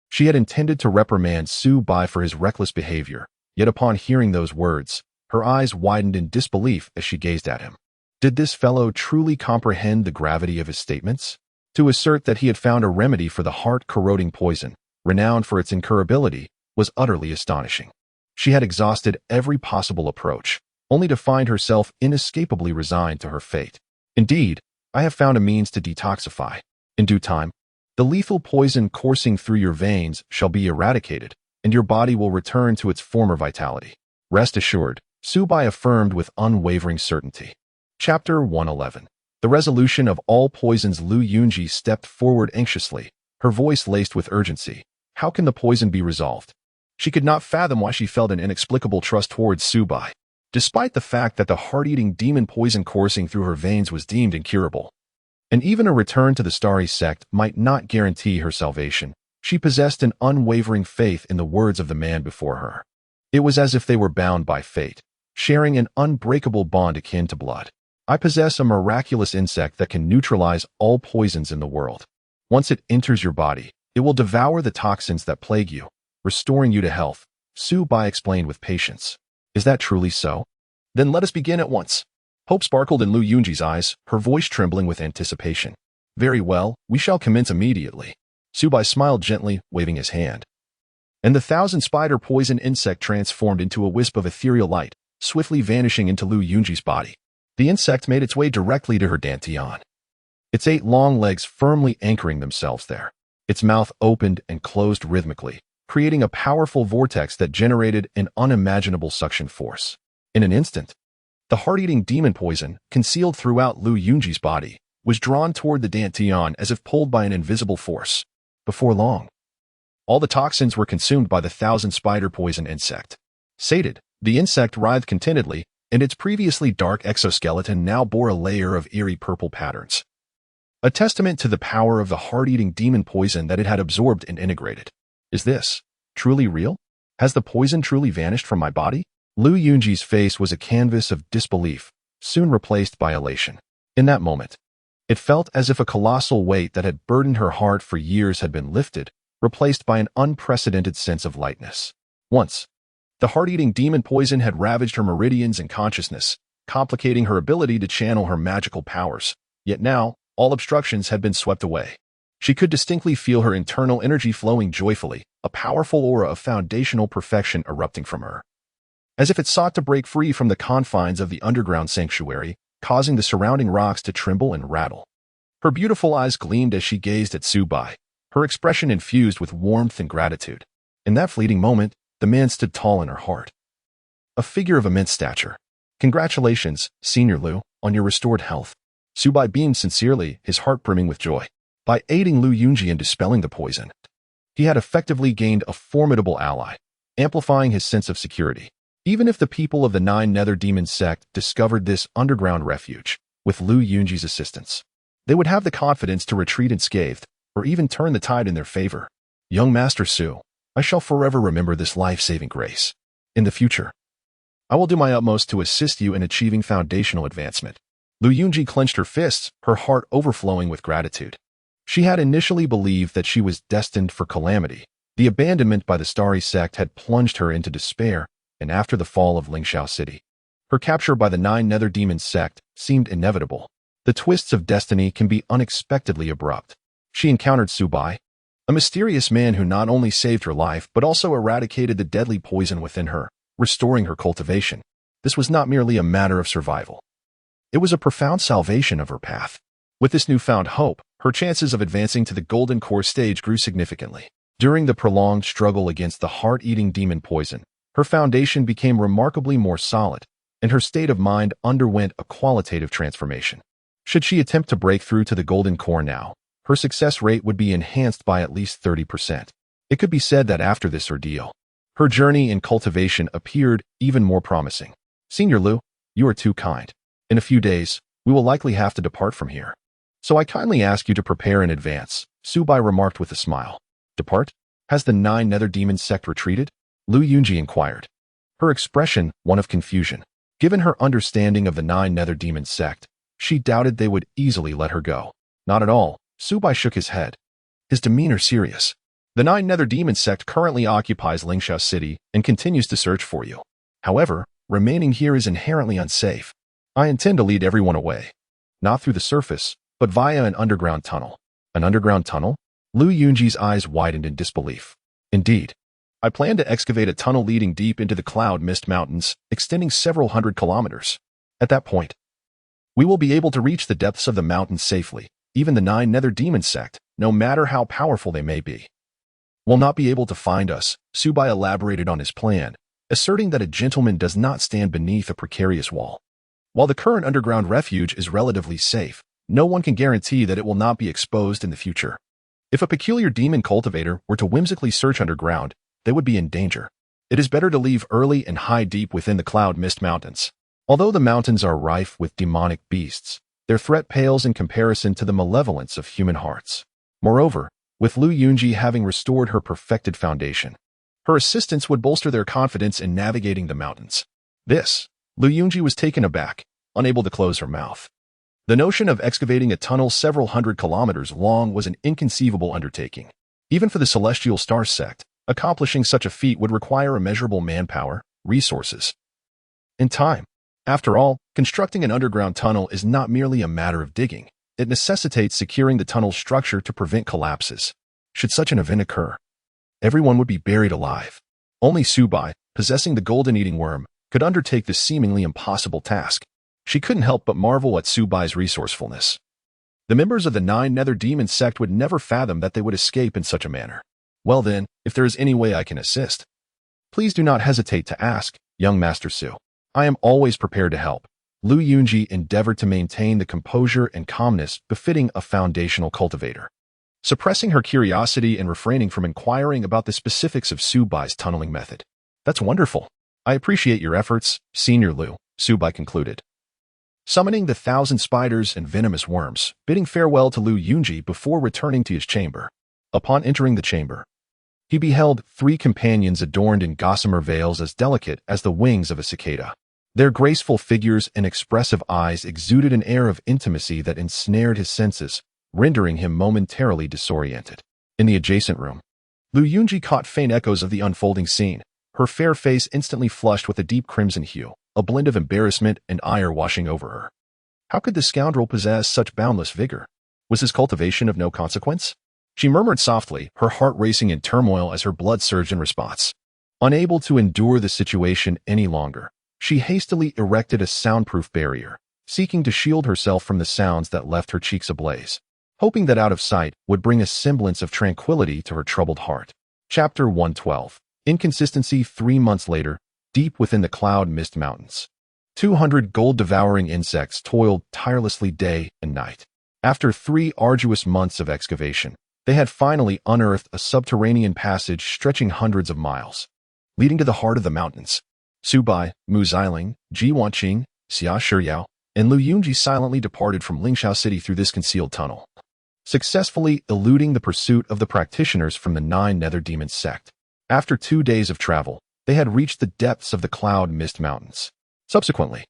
She had intended to reprimand Su-bai for his reckless behavior, yet upon hearing those words, her eyes widened in disbelief as she gazed at him. Did this fellow truly comprehend the gravity of his statements? To assert that he had found a remedy for the heart-corroding poison, renowned for its incurability, was utterly astonishing. She had exhausted every possible approach, only to find herself inescapably resigned to her fate. Indeed, I have found a means to detoxify. In due time, the lethal poison coursing through your veins shall be eradicated, and your body will return to its former vitality. Rest assured, Su-bai affirmed with unwavering certainty. Chapter 111. The resolution of all poisons. Lu Yunji stepped forward anxiously, her voice laced with urgency. How can the poison be resolved? She could not fathom why she felt an inexplicable trust towards Su-bai, despite the fact that the heart-eating demon poison coursing through her veins was deemed incurable. And even a return to the starry sect might not guarantee her salvation. She possessed an unwavering faith in the words of the man before her. It was as if they were bound by fate, sharing an unbreakable bond akin to blood. I possess a miraculous insect that can neutralize all poisons in the world. Once it enters your body, it will devour the toxins that plague you, restoring you to health, Su-bai explained with patience. Is that truly so? Then let us begin at once. Hope sparkled in Lu Yunji's eyes, her voice trembling with anticipation. Very well, we shall commence immediately. Su-bai smiled gently, waving his hand. And the thousand-spider poison insect transformed into a wisp of ethereal light, swiftly vanishing into Lu Yunji's body. The insect made its way directly to her dantian, its 8 long legs firmly anchoring themselves there. Its mouth opened and closed rhythmically, creating a powerful vortex that generated an unimaginable suction force. In an instant, the heart-eating demon poison, concealed throughout Lu Yunji's body, was drawn toward the dantian as if pulled by an invisible force. Before long, all the toxins were consumed by the thousand-spider poison insect. Sated, The insect writhed contentedly, and its previously dark exoskeleton now bore a layer of eerie purple patterns. A testament to the power of the heart-eating demon poison that it had absorbed and integrated. Is this truly real? Has the poison truly vanished from my body? Lu Yunji's face was a canvas of disbelief, soon replaced by elation. In that moment, it felt as if a colossal weight that had burdened her heart for years had been lifted, replaced by an unprecedented sense of lightness. Once, the heart-eating demon poison had ravaged her meridians and consciousness, complicating her ability to channel her magical powers. Yet now, all obstructions had been swept away. She could distinctly feel her internal energy flowing joyfully, a powerful aura of foundational perfection erupting from her. As if it sought to break free from the confines of the underground sanctuary, causing the surrounding rocks to tremble and rattle. Her beautiful eyes gleamed as she gazed at Subai, her expression infused with warmth and gratitude. In that fleeting moment, the man stood tall in her heart. A figure of immense stature. Congratulations, Senior Lu, on your restored health. Subai beamed sincerely, his heart brimming with joy. By aiding Lu Yunji in dispelling the poison, he had effectively gained a formidable ally, amplifying his sense of security. Even if the people of the Nine Nether Demon sect discovered this underground refuge, with Lu Yunji's assistance, they would have the confidence to retreat unscathed, or even turn the tide in their favor. Young Master Su, I shall forever remember this life-saving grace. In the future, I will do my utmost to assist you in achieving foundational advancement. Lu Yunji clenched her fists, her heart overflowing with gratitude. She had initially believed that she was destined for calamity. The abandonment by the Starry Sect had plunged her into despair, and after the fall of Lingxiao City, her capture by the Nine Nether Demon sect seemed inevitable. The twists of destiny can be unexpectedly abrupt. She encountered Subai, a mysterious man who not only saved her life but also eradicated the deadly poison within her, restoring her cultivation. This was not merely a matter of survival. It was a profound salvation of her path. With this newfound hope, her chances of advancing to the Golden Core stage grew significantly. During the prolonged struggle against the heart-eating demon poison, her foundation became remarkably more solid, and her state of mind underwent a qualitative transformation. Should she attempt to break through to the Golden Core now, her success rate would be enhanced by at least 30%. It could be said that after this ordeal, her journey in cultivation appeared even more promising. Senior Lu, you are too kind. In a few days, we will likely have to depart from here. So I kindly ask you to prepare in advance, Subai remarked with a smile. Depart? Has the Nine Nether Demon sect retreated? Lu Yunji inquired. Her expression, one of confusion. Given her understanding of the Nine Nether Demon sect, she doubted they would easily let her go. Not at all, Subai shook his head. His demeanor serious. The Nine Nether Demon sect currently occupies Lingxiao City and continues to search for you. However, remaining here is inherently unsafe. I intend to lead everyone away. Not through the surface, but via an underground tunnel. An underground tunnel? Lu Yunji's eyes widened in disbelief. Indeed. I plan to excavate a tunnel leading deep into the Cloud Mist Mountains, extending several hundred kilometers. At that point, we will be able to reach the depths of the mountains safely. Even the Nine Nether Demon sect, no matter how powerful they may be, will not be able to find us. Subai elaborated on his plan, asserting that a gentleman does not stand beneath a precarious wall. While the current underground refuge is relatively safe, no one can guarantee that it will not be exposed in the future. If a peculiar demon cultivator were to whimsically search underground, they would be in danger. It is better to leave early and hide deep within the Cloud Mist Mountains. Although the mountains are rife with demonic beasts, their threat pales in comparison to the malevolence of human hearts. Moreover, with Lu Yunji having restored her perfected foundation, her assistance would bolster their confidence in navigating the mountains. Lu Yunji was taken aback, unable to close her mouth. The notion of excavating a tunnel several hundred kilometers long was an inconceivable undertaking. Even for the Celestial Star sect, accomplishing such a feat would require immeasurable manpower, resources, and time. After all, constructing an underground tunnel is not merely a matter of digging. It necessitates securing the tunnel's structure to prevent collapses. Should such an event occur, everyone would be buried alive. Only Subai, possessing the golden eating worm, could undertake this seemingly impossible task. She couldn't help but marvel at Subai's resourcefulness. The members of the Nine Nether Demon sect would never fathom that they would escape in such a manner. Well then, if there is any way I can assist, please do not hesitate to ask, young Master Su. I am always prepared to help. Lu Yunji endeavored to maintain the composure and calmness befitting a foundational cultivator, suppressing her curiosity and refraining from inquiring about the specifics of Subai's tunneling method. That's wonderful. I appreciate your efforts, Senior Liu, Subai concluded. Summoning the 1,000 spiders and venomous worms, bidding farewell to Liu Yunji before returning to his chamber. Upon entering the chamber, he beheld 3 companions adorned in gossamer veils as delicate as the wings of a cicada. Their graceful figures and expressive eyes exuded an air of intimacy that ensnared his senses, rendering him momentarily disoriented. In the adjacent room, Liu Yunji caught faint echoes of the unfolding scene, her fair face instantly flushed with a deep crimson hue, a blend of embarrassment and ire washing over her. How could the scoundrel possess such boundless vigor? Was his cultivation of no consequence? She murmured softly, her heart racing in turmoil as her blood surged in response. Unable to endure the situation any longer, she hastily erected a soundproof barrier, seeking to shield herself from the sounds that left her cheeks ablaze, hoping that out of sight would bring a semblance of tranquility to her troubled heart. Chapter 112. Inconsistency. 3 months later, deep within the Cloud Mist Mountains, 200 gold-devouring insects toiled tirelessly day and night. After 3 arduous months of excavation, they had finally unearthed a subterranean passage stretching hundreds of miles, leading to the heart of the mountains. Subai, Mu Xiling, Ji Wanqing, Xia Shiyao, and Liu Yunji silently departed from Lingxiao City through this concealed tunnel, successfully eluding the pursuit of the practitioners from the 9 Nether Demon sect. After 2 days of travel, they had reached the depths of the Cloud Mist Mountains. Subsequently,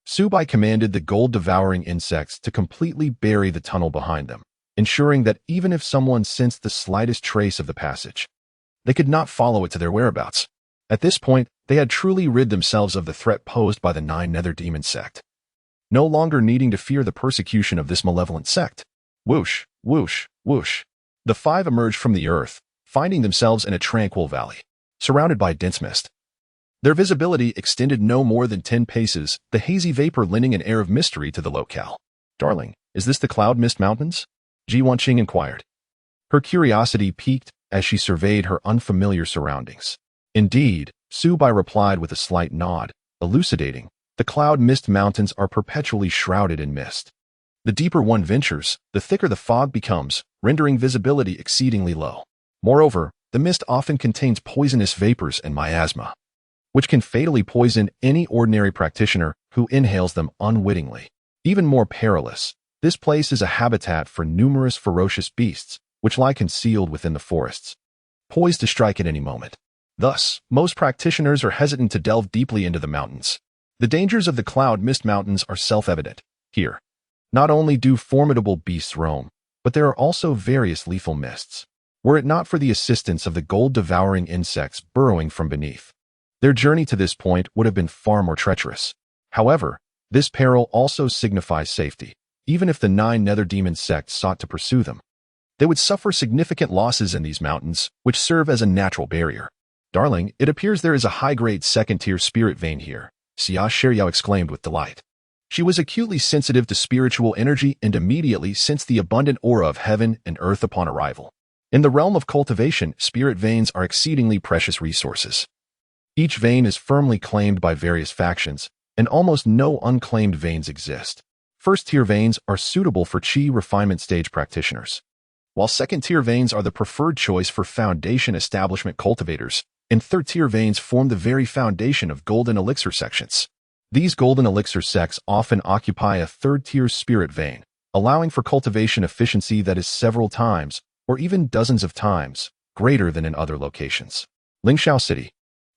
Subai commanded the gold-devouring insects to completely bury the tunnel behind them, ensuring that even if someone sensed the slightest trace of the passage, they could not follow it to their whereabouts. At this point, they had truly rid themselves of the threat posed by the 9 Nether Demon sect, no longer needing to fear the persecution of this malevolent sect. Whoosh, whoosh, whoosh. The 5 emerged from the earth, finding themselves in a tranquil valley, surrounded by dense mist. Their visibility extended no more than 10 paces, the hazy vapor lending an air of mystery to the locale. Darling, is this the Cloud Mist Mountains? Ji Wanqing inquired. Her curiosity piqued as she surveyed her unfamiliar surroundings. Indeed, Subai replied with a slight nod, elucidating, the Cloud Mist Mountains are perpetually shrouded in mist. The deeper one ventures, the thicker the fog becomes, rendering visibility exceedingly low. Moreover, the mist often contains poisonous vapors and miasma, which can fatally poison any ordinary practitioner who inhales them unwittingly. Even more perilous, this place is a habitat for numerous ferocious beasts, which lie concealed within the forests, poised to strike at any moment. Thus, most practitioners are hesitant to delve deeply into the mountains. The dangers of the Cloud Mist Mountains are self-evident. Here, not only do formidable beasts roam, but there are also various lethal mists. Were it not for the assistance of the gold-devouring insects burrowing from beneath, their journey to this point would have been far more treacherous. However, this peril also signifies safety. Even if the 9 Nether Demon sects sought to pursue them, they would suffer significant losses in these mountains, which serve as a natural barrier. Darling, it appears there is a high-grade second-tier spirit vein here, Xia Shiyao exclaimed with delight. She was acutely sensitive to spiritual energy and immediately sensed the abundant aura of heaven and earth upon arrival. In the realm of cultivation, spirit veins are exceedingly precious resources. Each vein is firmly claimed by various factions, and almost no unclaimed veins exist. First-tier veins are suitable for Qi refinement stage practitioners, while second-tier veins are the preferred choice for foundation establishment cultivators, and third-tier veins form the very foundation of golden elixir sections. These golden elixir sects often occupy a third-tier spirit vein, allowing for cultivation efficiency that is several times, or even dozens of times, greater than in other locations. Lingxiao City,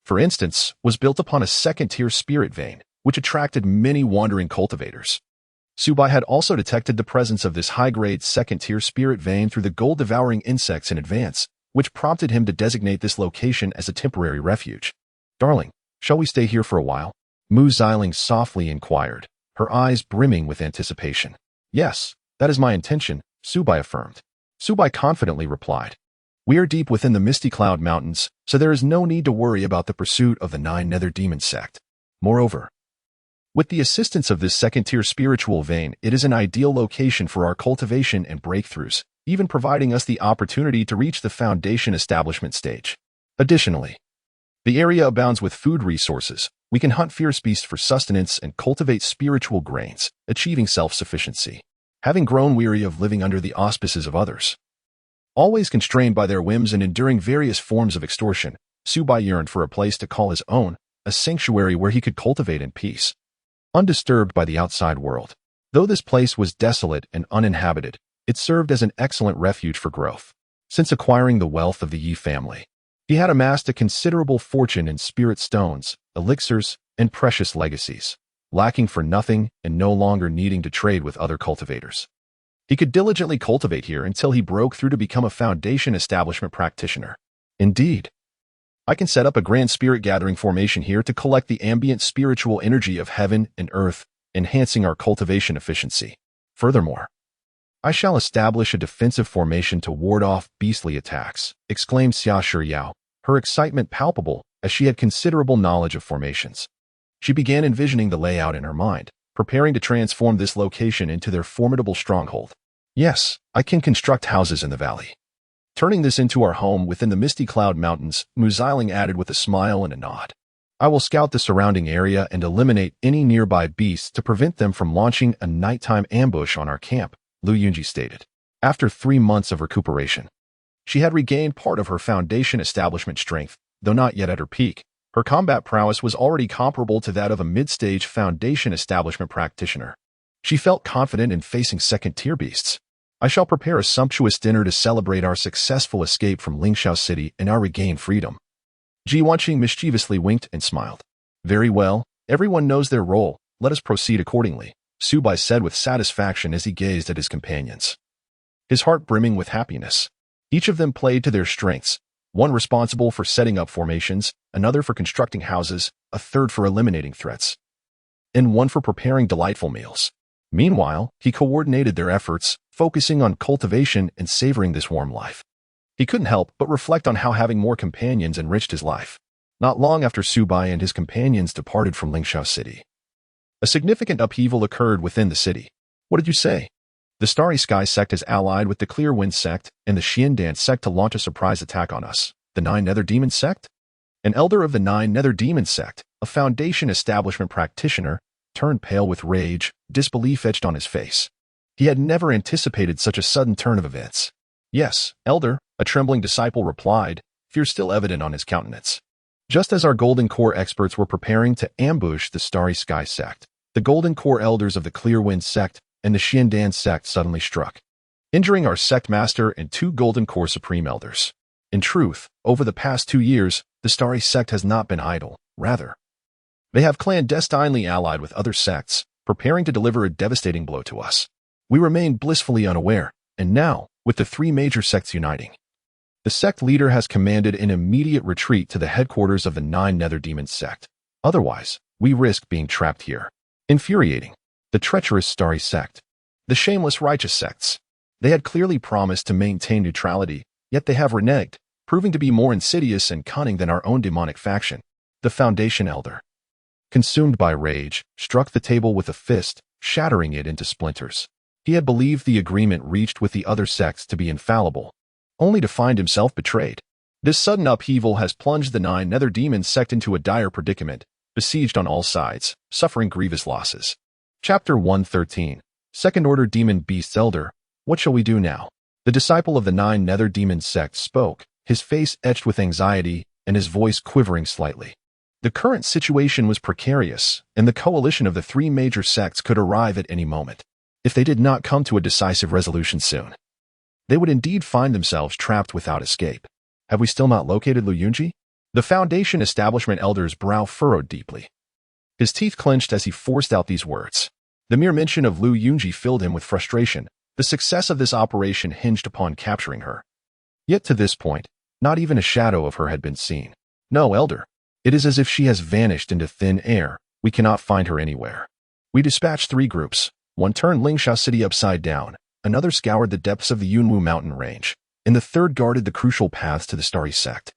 for instance, was built upon a second-tier spirit vein, which attracted many wandering cultivators. Subai had also detected the presence of this high-grade second-tier spirit vein through the gold-devouring insects in advance, which prompted him to designate this location as a temporary refuge. Darling, shall we stay here for a while? Mu Xiling softly inquired, her eyes brimming with anticipation. Yes, that is my intention, Subai affirmed. Subai confidently replied, we are deep within the Misty Cloud Mountains, so there is no need to worry about the pursuit of the 9 Nether Demon sect. Moreover, with the assistance of this second-tier spiritual vein, it is an ideal location for our cultivation and breakthroughs, even providing us the opportunity to reach the foundation establishment stage. Additionally, the area abounds with food resources. We can hunt fierce beasts for sustenance and cultivate spiritual grains, achieving self-sufficiency. Having grown weary of living under the auspices of others, always constrained by their whims and enduring various forms of extortion, Subai yearned for a place to call his own, a sanctuary where he could cultivate in peace, undisturbed by the outside world. Though this place was desolate and uninhabited, it served as an excellent refuge for growth. Since acquiring the wealth of the Yi family, he had amassed a considerable fortune in spirit stones, elixirs, and precious legacies, lacking for nothing and no longer needing to trade with other cultivators. He could diligently cultivate here until he broke through to become a foundation establishment practitioner. Indeed, I can set up a grand spirit gathering formation here to collect the ambient spiritual energy of heaven and earth, enhancing our cultivation efficiency. Furthermore, I shall establish a defensive formation to ward off beastly attacks, exclaimed Xia Shiyao, her excitement palpable as she had considerable knowledge of formations. She began envisioning the layout in her mind, preparing to transform this location into their formidable stronghold. Yes, I can construct houses in the valley, turning this into our home within the misty cloud mountains, Mu Xiling added with a smile and a nod. I will scout the surrounding area and eliminate any nearby beasts to prevent them from launching a nighttime ambush on our camp, Lu Yunji stated. After 3 months of recuperation, she had regained part of her foundation establishment strength, though not yet at her peak. Her combat prowess was already comparable to that of a mid-stage foundation establishment practitioner. She felt confident in facing second-tier beasts. I shall prepare a sumptuous dinner to celebrate our successful escape from Lingxiao City and our regained freedom. Ji Wanqing mischievously winked and smiled. Very well, everyone knows their role. Let us proceed accordingly, Su Bai said with satisfaction as he gazed at his companions, his heart brimming with happiness. Each of them played to their strengths, one responsible for setting up formations, another for constructing houses, a third for eliminating threats, and one for preparing delightful meals. Meanwhile, he coordinated their efforts, focusing on cultivation and savoring this warm life. He couldn't help but reflect on how having more companions enriched his life. Not long after Su Bai and his companions departed from Lingxiao City, a significant upheaval occurred within the city. What did you say? The Starry Sky sect has allied with the Clear Wind sect and the Xiandan sect to launch a surprise attack on us. The Nine Nether Demon sect? An elder of the Nine Nether Demon sect, a foundation establishment practitioner, turned pale with rage, disbelief etched on his face. He had never anticipated such a sudden turn of events. Yes, elder, a trembling disciple replied, fear still evident on his countenance. Just as our Golden Core experts were preparing to ambush the Starry Sky sect, the Golden Core elders of the Clear Wind sect and the Xiandan sect suddenly struck, injuring our sect master and 2 Golden Core supreme elders. In truth, over the past 2 years, the Starry sect has not been idle. Rather, they have clandestinely allied with other sects, preparing to deliver a devastating blow to us. We remain blissfully unaware, and now, with the 3 major sects uniting, the sect leader has commanded an immediate retreat to the headquarters of the Nine Nether Demon sect. Otherwise, we risk being trapped here. Infuriating. The treacherous Starry sect. The shameless righteous sects. They had clearly promised to maintain neutrality, yet they have reneged, proving to be more insidious and cunning than our own demonic faction. The Foundation Elder, consumed by rage, struck the table with a fist, shattering it into splinters. He had believed the agreement reached with the other sects to be infallible, only to find himself betrayed. This sudden upheaval has plunged the Nine Nether Demon sect into a dire predicament, besieged on all sides, suffering grievous losses. Chapter 113. Second Order Demon Beasts Elder, what shall we do now? The disciple of the Nine Nether Demon sect spoke, his face etched with anxiety and his voice quivering slightly. The current situation was precarious, and the coalition of the 3 major sects could arrive at any moment. If they did not come to a decisive resolution soon, they would indeed find themselves trapped without escape. Have we still not located Lu Yunji? The Foundation Establishment Elder's brow furrowed deeply. His teeth clenched as he forced out these words. The mere mention of Lu Yunji filled him with frustration. The success of this operation hinged upon capturing her. Yet to this point, not even a shadow of her had been seen. No, Elder. It is as if she has vanished into thin air. We cannot find her anywhere. We dispatched 3 groups. One turned Lingxiao City upside down, another scoured the depths of the Yunwu mountain range, and the third guarded the crucial paths to the Starry sect.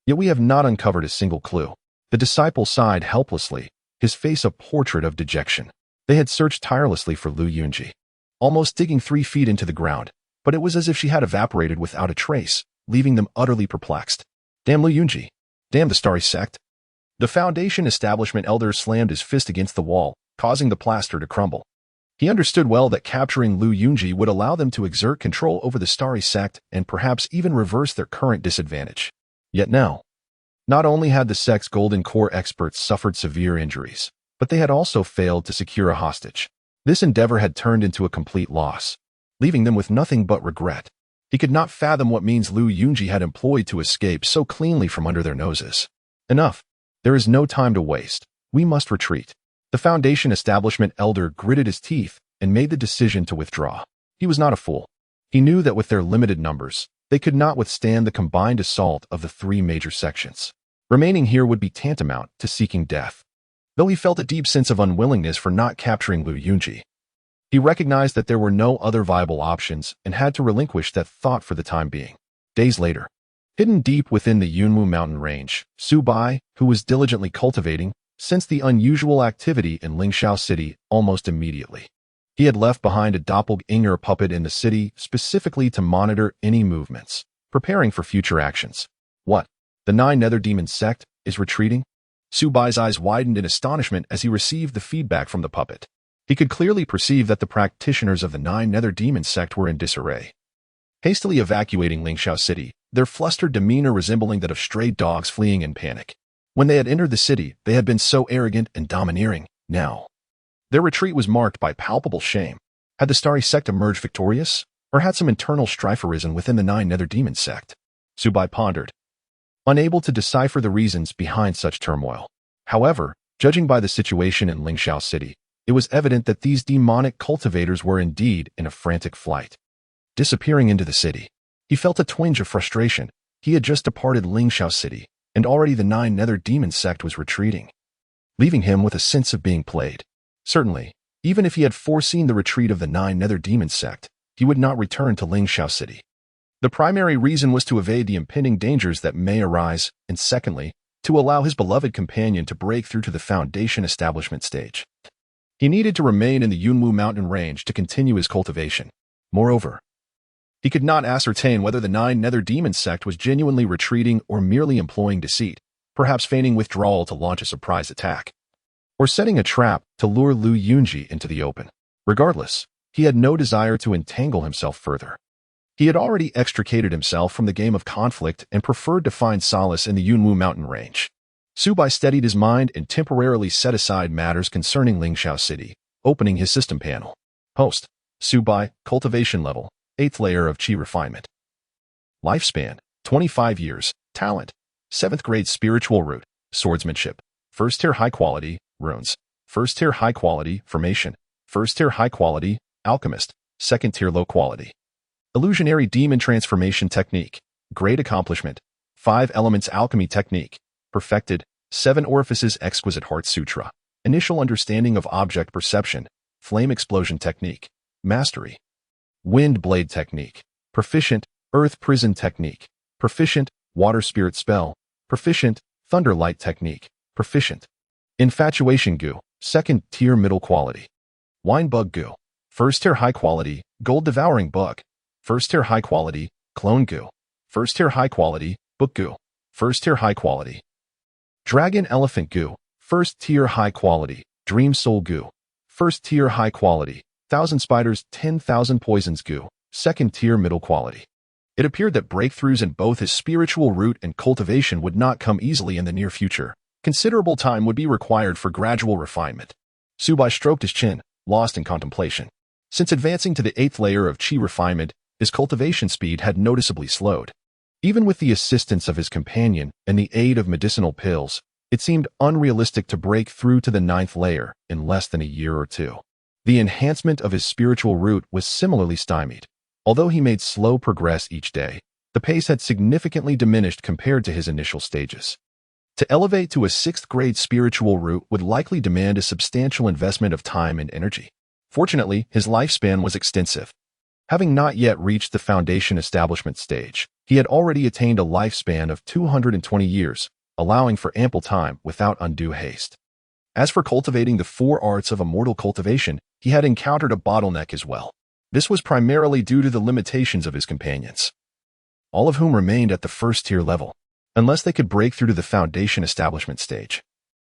Yet we have not uncovered a single clue. The disciple sighed helplessly, his face a portrait of dejection. They had searched tirelessly for Lu Yunji, almost digging 3 feet into the ground, but it was as if she had evaporated without a trace, leaving them utterly perplexed. Damn Lu Yunji. Damn the Starry sect. The Foundation Establishment Elder slammed his fist against the wall, causing the plaster to crumble. He understood well that capturing Lu Yunji would allow them to exert control over the Starry sect and perhaps even reverse their current disadvantage. Yet now, Not only had the sect's Golden Core experts suffered severe injuries, but they had also failed to secure a hostage. This endeavor had turned into a complete loss, leaving them with nothing but regret. He could not fathom what means Lu Yunji had employed to escape so cleanly from under their noses. Enough. There is no time to waste. We must retreat. The Foundation establishment elder gritted his teeth and made the decision to withdraw. He was not a fool. He knew that with their limited numbers, they could not withstand the combined assault of the three major sections. Remaining here would be tantamount to seeking death. Though he felt a deep sense of unwillingness for not capturing Lu Yunji, he recognized that there were no other viable options and had to relinquish that thought for the time being. Days later, hidden deep within the Yunwu mountain range, Su Bai, who was diligently cultivating, sensed the unusual activity in Lingxiao City almost immediately. He had left behind a doppelganger puppet in the city specifically to monitor any movements, preparing for future actions. What? The Nine Nether Demon sect is retreating? Su Bai's eyes widened in astonishment as he received the feedback from the puppet. He could clearly perceive that the practitioners of the Nine Nether Demon sect were in disarray. Hastily evacuating Lingxiao City, their flustered demeanor resembling that of stray dogs fleeing in panic. When they had entered the city, they had been so arrogant and domineering. Now, their retreat was marked by palpable shame. Had the Starry sect emerged victorious, or had some internal strife arisen within the Nine Nether Demon sect? Su Bai pondered, unable to decipher the reasons behind such turmoil. However, judging by the situation in Lingxiao City, it was evident that these demonic cultivators were indeed in a frantic flight. Disappearing into the city, he felt a twinge of frustration. He had just departed Lingxiao City, and already the Nine Nether Demon sect was retreating, leaving him with a sense of being played. Certainly, even if he had foreseen the retreat of the Nine Nether Demon sect, he would not return to Lingxiao City. The primary reason was to evade the impending dangers that may arise, and secondly, to allow his beloved companion to break through to the Foundation establishment stage. He needed to remain in the Yunwu mountain range to continue his cultivation. Moreover, he could not ascertain whether the Nine Nether Demon sect was genuinely retreating or merely employing deceit, perhaps feigning withdrawal to launch a surprise attack, or setting a trap to lure Lu Yunji into the open. Regardless, he had no desire to entangle himself further. He had already extricated himself from the game of conflict and preferred to find solace in the Yunwu mountain range. Su Bai steadied his mind and temporarily set aside matters concerning Lingxiao City, opening his system panel. Host, Su Bai, cultivation level, 8th layer of Qi refinement. Lifespan, 25 years, talent, 7th grade spiritual root, swordsmanship, 1st tier high quality, runes, 1st tier high quality, formation, 1st tier high quality, alchemist, 2nd tier low quality. Illusionary demon transformation technique, great accomplishment, 5 elements alchemy technique, perfected, 7 orifices exquisite heart sutra, initial understanding of object perception, flame explosion technique, mastery, wind blade technique, proficient, earth prison technique, proficient, water spirit spell, proficient, thunder light technique, proficient, infatuation goo, 2nd tier middle quality, wine bug goo, 1st tier high quality, gold devouring bug, 1st tier high quality, clone goo, 1st tier high quality, book goo, 1st tier high quality, dragon elephant goo, 1st tier high quality, dream soul goo, 1st tier high quality, 1,000 spiders 10,000 poisons goo, 2nd tier middle quality. It appeared that breakthroughs in both his spiritual root and cultivation would not come easily in the near future. Considerable time would be required for gradual refinement. Su Bai stroked his chin, lost in contemplation. Since advancing to the 8th layer of Qi refinement, his cultivation speed had noticeably slowed. Even with the assistance of his companion and the aid of medicinal pills, it seemed unrealistic to break through to the 9th layer in less than a year or two. The enhancement of his spiritual root was similarly stymied. Although he made slow progress each day, the pace had significantly diminished compared to his initial stages. To elevate to a 6th grade spiritual root would likely demand a substantial investment of time and energy. Fortunately, his lifespan was extensive. Having not yet reached the Foundation establishment stage, he had already attained a lifespan of 220 years, allowing for ample time without undue haste. As for cultivating the 4 arts of immortal cultivation, he had encountered a bottleneck as well. This was primarily due to the limitations of his companions, all of whom remained at the 1st tier level. Unless they could break through to the Foundation establishment stage,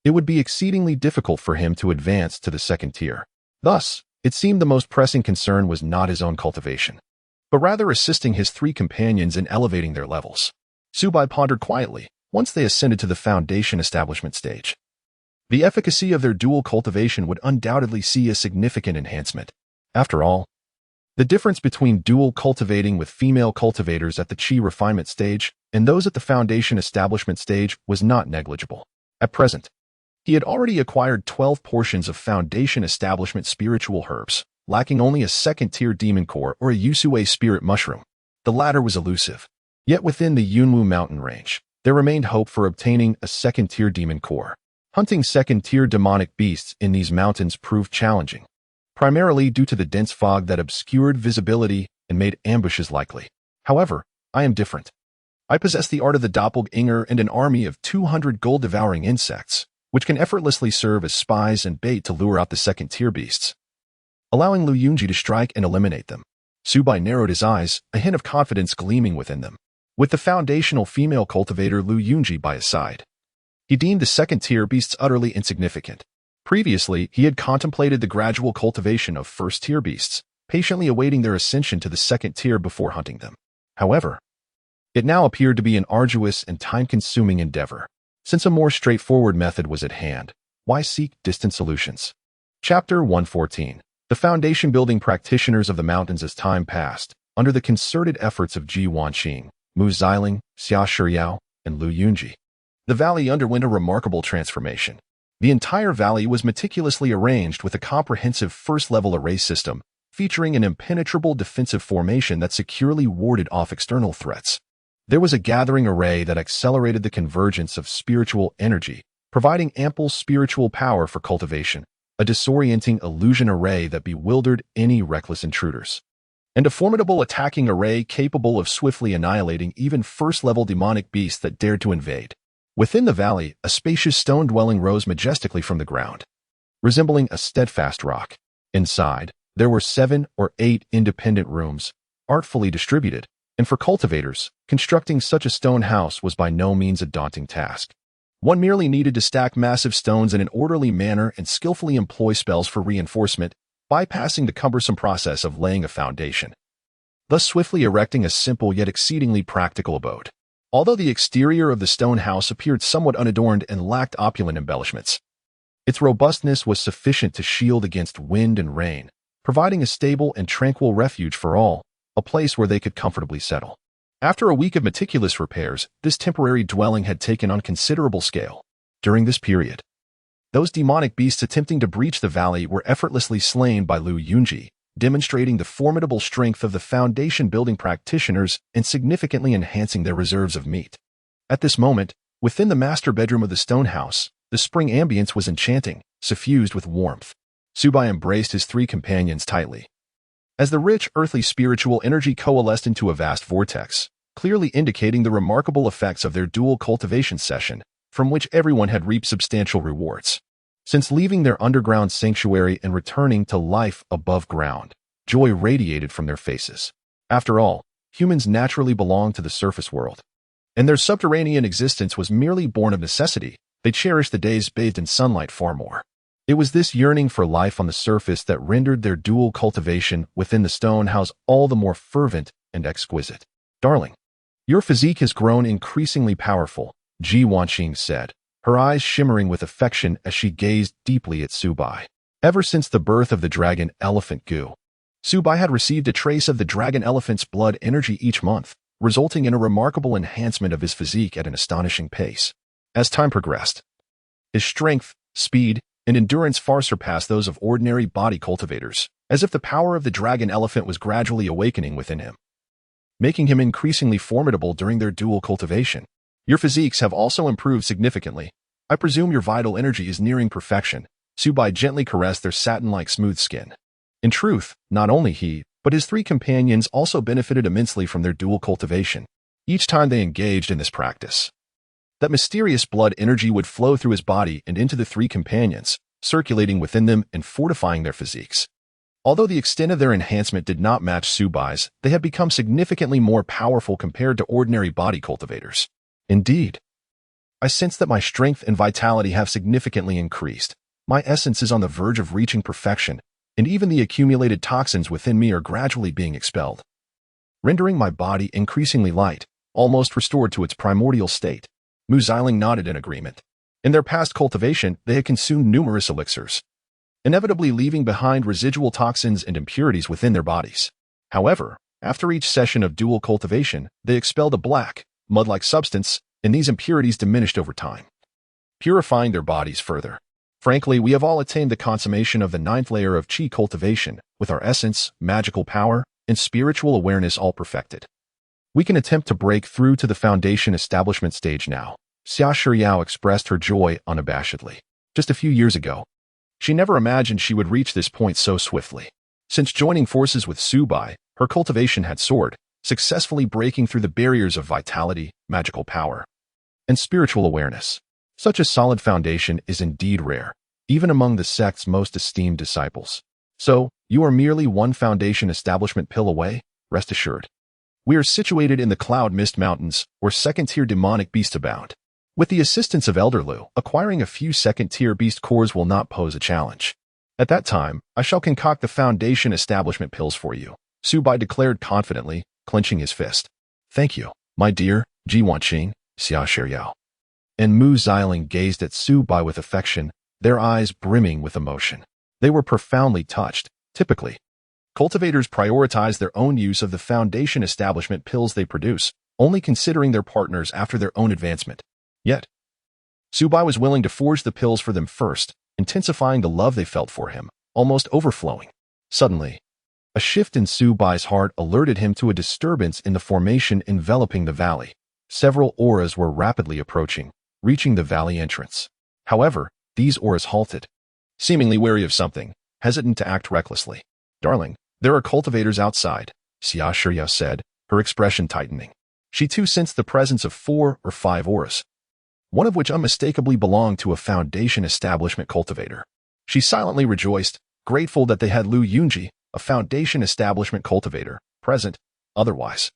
it would be exceedingly difficult for him to advance to the 2nd tier. Thus, it seemed the most pressing concern was not his own cultivation, but rather assisting his 3 companions in elevating their levels. Su Bai pondered quietly, once they ascended to the foundation establishment stage. The efficacy of their dual cultivation would undoubtedly see a significant enhancement. After all, the difference between dual cultivating with female cultivators at the Qi refinement stage and those at the foundation establishment stage was not negligible. At present, he had already acquired 12 portions of foundation establishment spiritual herbs, lacking only a second-tier demon core or a Yusue spirit mushroom. The latter was elusive. Yet within the Yunwu mountain range, there remained hope for obtaining a second-tier demon core. Hunting second-tier demonic beasts in these mountains proved challenging, primarily due to the dense fog that obscured visibility and made ambushes likely. However, I am different. I possess the art of the doppelganger and an army of 200 gold-devouring insects, which can effortlessly serve as spies and bait to lure out the second-tier beasts, allowing Lu Yunji to strike and eliminate them. Subai narrowed his eyes, a hint of confidence gleaming within them. With the foundational female cultivator Lu Yunji by his side, he deemed the second-tier beasts utterly insignificant. Previously, he had contemplated the gradual cultivation of first-tier beasts, patiently awaiting their ascension to the second tier before hunting them. However, it now appeared to be an arduous and time-consuming endeavor. Since a more straightforward method was at hand, why seek distant solutions? Chapter 114. The foundation-building practitioners of the mountains as time passed, under the concerted efforts of Ji Wanqing, Mu Xiling, Xia Shiyao, and Lu Yunji. The valley underwent a remarkable transformation. The entire valley was meticulously arranged with a comprehensive first-level array system, featuring an impenetrable defensive formation that securely warded off external threats. There was a gathering array that accelerated the convergence of spiritual energy, providing ample spiritual power for cultivation, a disorienting illusion array that bewildered any reckless intruders, and a formidable attacking array capable of swiftly annihilating even first-level demonic beasts that dared to invade. Within the valley, a spacious stone dwelling rose majestically from the ground, resembling a steadfast rock. Inside, there were 7 or 8 independent rooms, artfully distributed, and for cultivators, constructing such a stone house was by no means a daunting task. One merely needed to stack massive stones in an orderly manner and skillfully employ spells for reinforcement, bypassing the cumbersome process of laying a foundation, thus swiftly erecting a simple yet exceedingly practical abode. Although the exterior of the stone house appeared somewhat unadorned and lacked opulent embellishments, its robustness was sufficient to shield against wind and rain, providing a stable and tranquil refuge for all, a place where they could comfortably settle. After a week of meticulous repairs, this temporary dwelling had taken on considerable scale. During this period, those demonic beasts attempting to breach the valley were effortlessly slain by Lu Yunji, demonstrating the formidable strength of the foundation-building practitioners and significantly enhancing their reserves of meat. At this moment, within the master bedroom of the stone house, the spring ambience was enchanting, suffused with warmth. Subai embraced his 3 companions tightly, as the rich, earthly spiritual energy coalesced into a vast vortex, clearly indicating the remarkable effects of their dual cultivation session, from which everyone had reaped substantial rewards. Since leaving their underground sanctuary and returning to life above ground, joy radiated from their faces. After all, humans naturally belong to the surface world, and their subterranean existence was merely born of necessity. They cherished the days bathed in sunlight far more. It was this yearning for life on the surface that rendered their dual cultivation within the stone house all the more fervent and exquisite. "Darling, your physique has grown increasingly powerful," Ji Wanqing said, her eyes shimmering with affection as she gazed deeply at Subai. Ever since the birth of the dragon elephant Gu, Subai had received a trace of the dragon elephant's blood energy each month, resulting in a remarkable enhancement of his physique at an astonishing pace. As time progressed, his strength, speed, and endurance far surpassed those of ordinary body cultivators, as if the power of the dragon elephant was gradually awakening within him, making him increasingly formidable during their dual cultivation. "Your physiques have also improved significantly. I presume your vital energy is nearing perfection." Subai gently caressed their satin-like smooth skin. In truth, not only he, but his 3 companions also benefited immensely from their dual cultivation. Each time they engaged in this practice, that mysterious blood energy would flow through his body and into the 3 companions, circulating within them and fortifying their physiques. Although the extent of their enhancement did not match Subai's, they had become significantly more powerful compared to ordinary body cultivators. "Indeed, I sense that my strength and vitality have significantly increased. My essence is on the verge of reaching perfection, and even the accumulated toxins within me are gradually being expelled, rendering my body increasingly light, almost restored to its primordial state." Mu Xiling nodded in agreement. In their past cultivation, they had consumed numerous elixirs, inevitably leaving behind residual toxins and impurities within their bodies. However, after each session of dual cultivation, they expelled a black, mud-like substance, and these impurities diminished over time, purifying their bodies further. Frankly, we have all attained the consummation of the 9th layer of Qi cultivation, with our essence, magical power, and spiritual awareness all perfected. We can attempt to break through to the foundation establishment stage now. Xia Shiyao expressed her joy unabashedly. Just a few years ago, she never imagined she would reach this point so swiftly. Since joining forces with Su Bai, her cultivation had soared, successfully breaking through the barriers of vitality, magical power, and spiritual awareness. Such a solid foundation is indeed rare, even among the sect's most esteemed disciples. So, you are merely one foundation establishment pill away, rest assured. We are situated in the Cloud Mist Mountains, where second-tier demonic beasts abound. With the assistance of Elder Lu, acquiring a few second-tier beast cores will not pose a challenge. At that time, I shall concoct the foundation establishment pills for you, Su Bai declared confidently, clenching his fist. Thank you, my dear, Ji Wanqing, Xia Shiyao. And Mu Xiling gazed at Su Bai with affection, their eyes brimming with emotion. They were profoundly touched. Typically, cultivators prioritize their own use of the foundation establishment pills they produce, only considering their partners after their own advancement. Yet, Su Bai was willing to forge the pills for them first, intensifying the love they felt for him, almost overflowing. Suddenly, a shift in Su Bai's heart alerted him to a disturbance in the formation enveloping the valley. Several auras were rapidly approaching, reaching the valley entrance. However, these auras halted, seemingly wary of something, hesitant to act recklessly. Darling, there are cultivators outside, Xia Shiyao said, her expression tightening. She too sensed the presence of 4 or 5 auras, one of which unmistakably belonged to a foundation establishment cultivator. She silently rejoiced, grateful that they had Lu Yunji, a foundation establishment cultivator, present. Otherwise,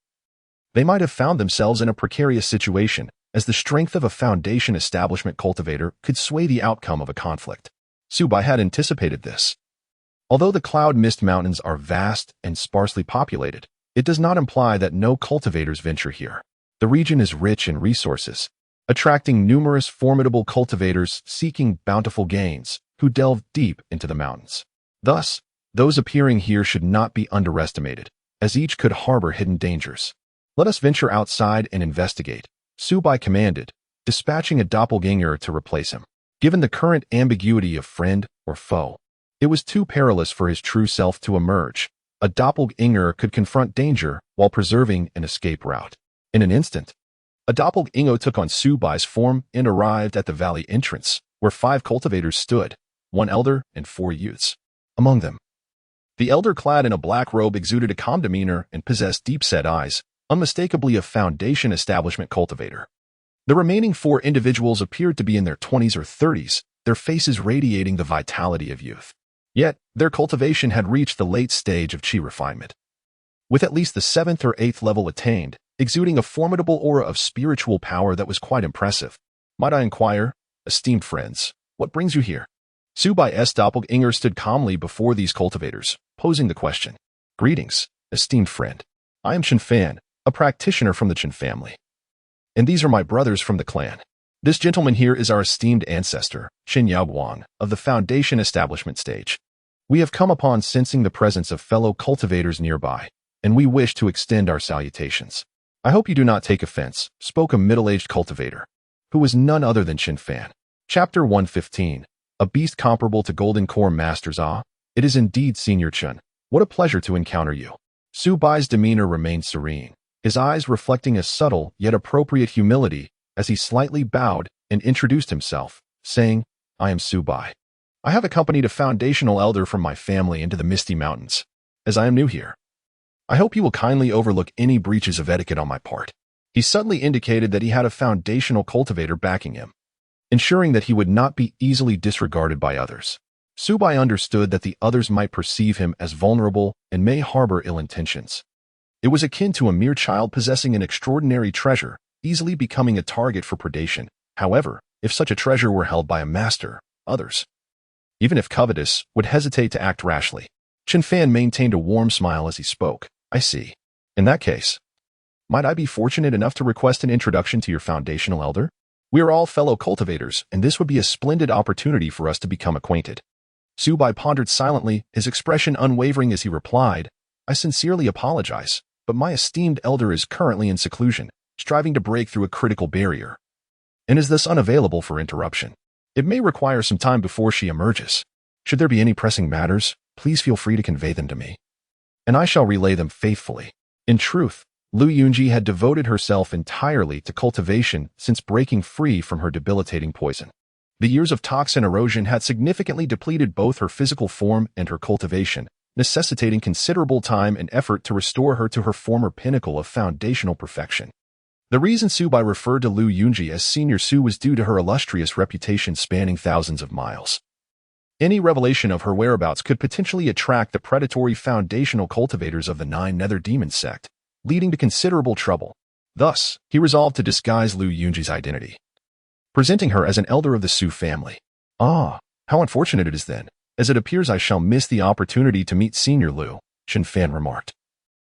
they might have found themselves in a precarious situation, as the strength of a foundation establishment cultivator could sway the outcome of a conflict. Su Bai had anticipated this. Although the Cloud Mist Mountains are vast and sparsely populated, it does not imply that no cultivators venture here. The region is rich in resources, attracting numerous formidable cultivators seeking bountiful gains, who delve deep into the mountains. Thus, those appearing here should not be underestimated, as each could harbor hidden dangers. Let us venture outside and investigate, Su Bai commanded, dispatching a doppelganger to replace him. Given the current ambiguity of friend or foe, it was too perilous for his true self to emerge. A doppelganger could confront danger while preserving an escape route. In an instant, a doppelganger took on Su Bai's form and arrived at the valley entrance, where 5 cultivators stood, 1 elder and 4 youths. Among them, the elder, clad in a black robe, exuded a calm demeanor and possessed deep-set eyes, unmistakably a foundation establishment cultivator. The remaining 4 individuals appeared to be in their 20s or 30s, their faces radiating the vitality of youth. Yet, their cultivation had reached the late stage of Qi refinement, with at least the 7th or 8th level attained, exuding a formidable aura of spiritual power that was quite impressive. Might I inquire, esteemed friends, what brings you here? Su Bai's doppelganger stood calmly before these cultivators, posing the question. Greetings, esteemed friend. I am Chen Fan, a practitioner from the Chen family. And these are my brothers from the clan. This gentleman here is our esteemed ancestor, Chen Yaoguang, of the foundation establishment stage. We have come upon sensing the presence of fellow cultivators nearby, and we wish to extend our salutations. I hope you do not take offense, spoke a middle-aged cultivator, who was none other than Chen Fan. Chapter 115. A beast comparable to Golden Core Masters. Ah, it is indeed Senior Chen. What a pleasure to encounter you. Su Bai's demeanor remained serene, his eyes reflecting a subtle yet appropriate humility as he slightly bowed and introduced himself, saying, I am Su Bai. I have accompanied a foundational elder from my family into the Misty Mountains, as I am new here. I hope you will kindly overlook any breaches of etiquette on my part. He subtly indicated that he had a foundational cultivator backing him, ensuring that he would not be easily disregarded by others. Su Bai understood that the others might perceive him as vulnerable and may harbor ill intentions. It was akin to a mere child possessing an extraordinary treasure, easily becoming a target for predation. However, if such a treasure were held by a master, others, even if covetous, would hesitate to act rashly. Chen Fan maintained a warm smile as he spoke. I see. In that case, might I be fortunate enough to request an introduction to your foundational elder? We are all fellow cultivators, and this would be a splendid opportunity for us to become acquainted. Subai pondered silently, his expression unwavering as he replied, I sincerely apologize, but my esteemed elder is currently in seclusion, striving to break through a critical barrier, and is thus unavailable for interruption. It may require some time before she emerges. Should there be any pressing matters, please feel free to convey them to me, and I shall relay them faithfully. In truth, Lu Yunji had devoted herself entirely to cultivation since breaking free from her debilitating poison. The years of toxin erosion had significantly depleted both her physical form and her cultivation, necessitating considerable time and effort to restore her to her former pinnacle of foundational perfection. The reason Subai referred to Lu Yunji as Senior Su was due to her illustrious reputation spanning thousands of miles. Any revelation of her whereabouts could potentially attract the predatory foundational cultivators of the Nine Nether Demon sect, leading to considerable trouble. Thus, he resolved to disguise Lu Yunji's identity, presenting her as an elder of the Su family. Ah, how unfortunate it is then, as it appears I shall miss the opportunity to meet Senior Lu, Chen Fan remarked.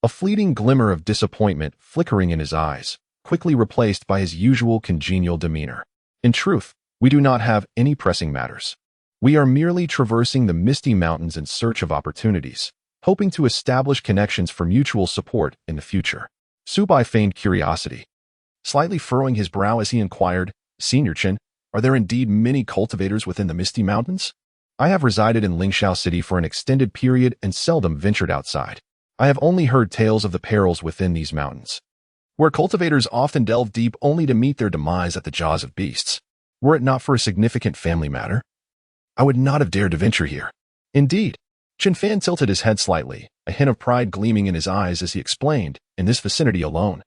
A fleeting glimmer of disappointment flickering in his eyes, quickly replaced by his usual congenial demeanor. In truth, we do not have any pressing matters. We are merely traversing the misty mountains in search of opportunities, hoping to establish connections for mutual support in the future. Subai feigned curiosity, slightly furrowing his brow as he inquired, Senior Chen, are there indeed many cultivators within the Misty Mountains? I have resided in Lingxiao City for an extended period and seldom ventured outside. I have only heard tales of the perils within these mountains, where cultivators often delve deep only to meet their demise at the jaws of beasts. Were it not for a significant family matter, I would not have dared to venture here. Indeed, Chen Fan tilted his head slightly, a hint of pride gleaming in his eyes as he explained, in this vicinity alone,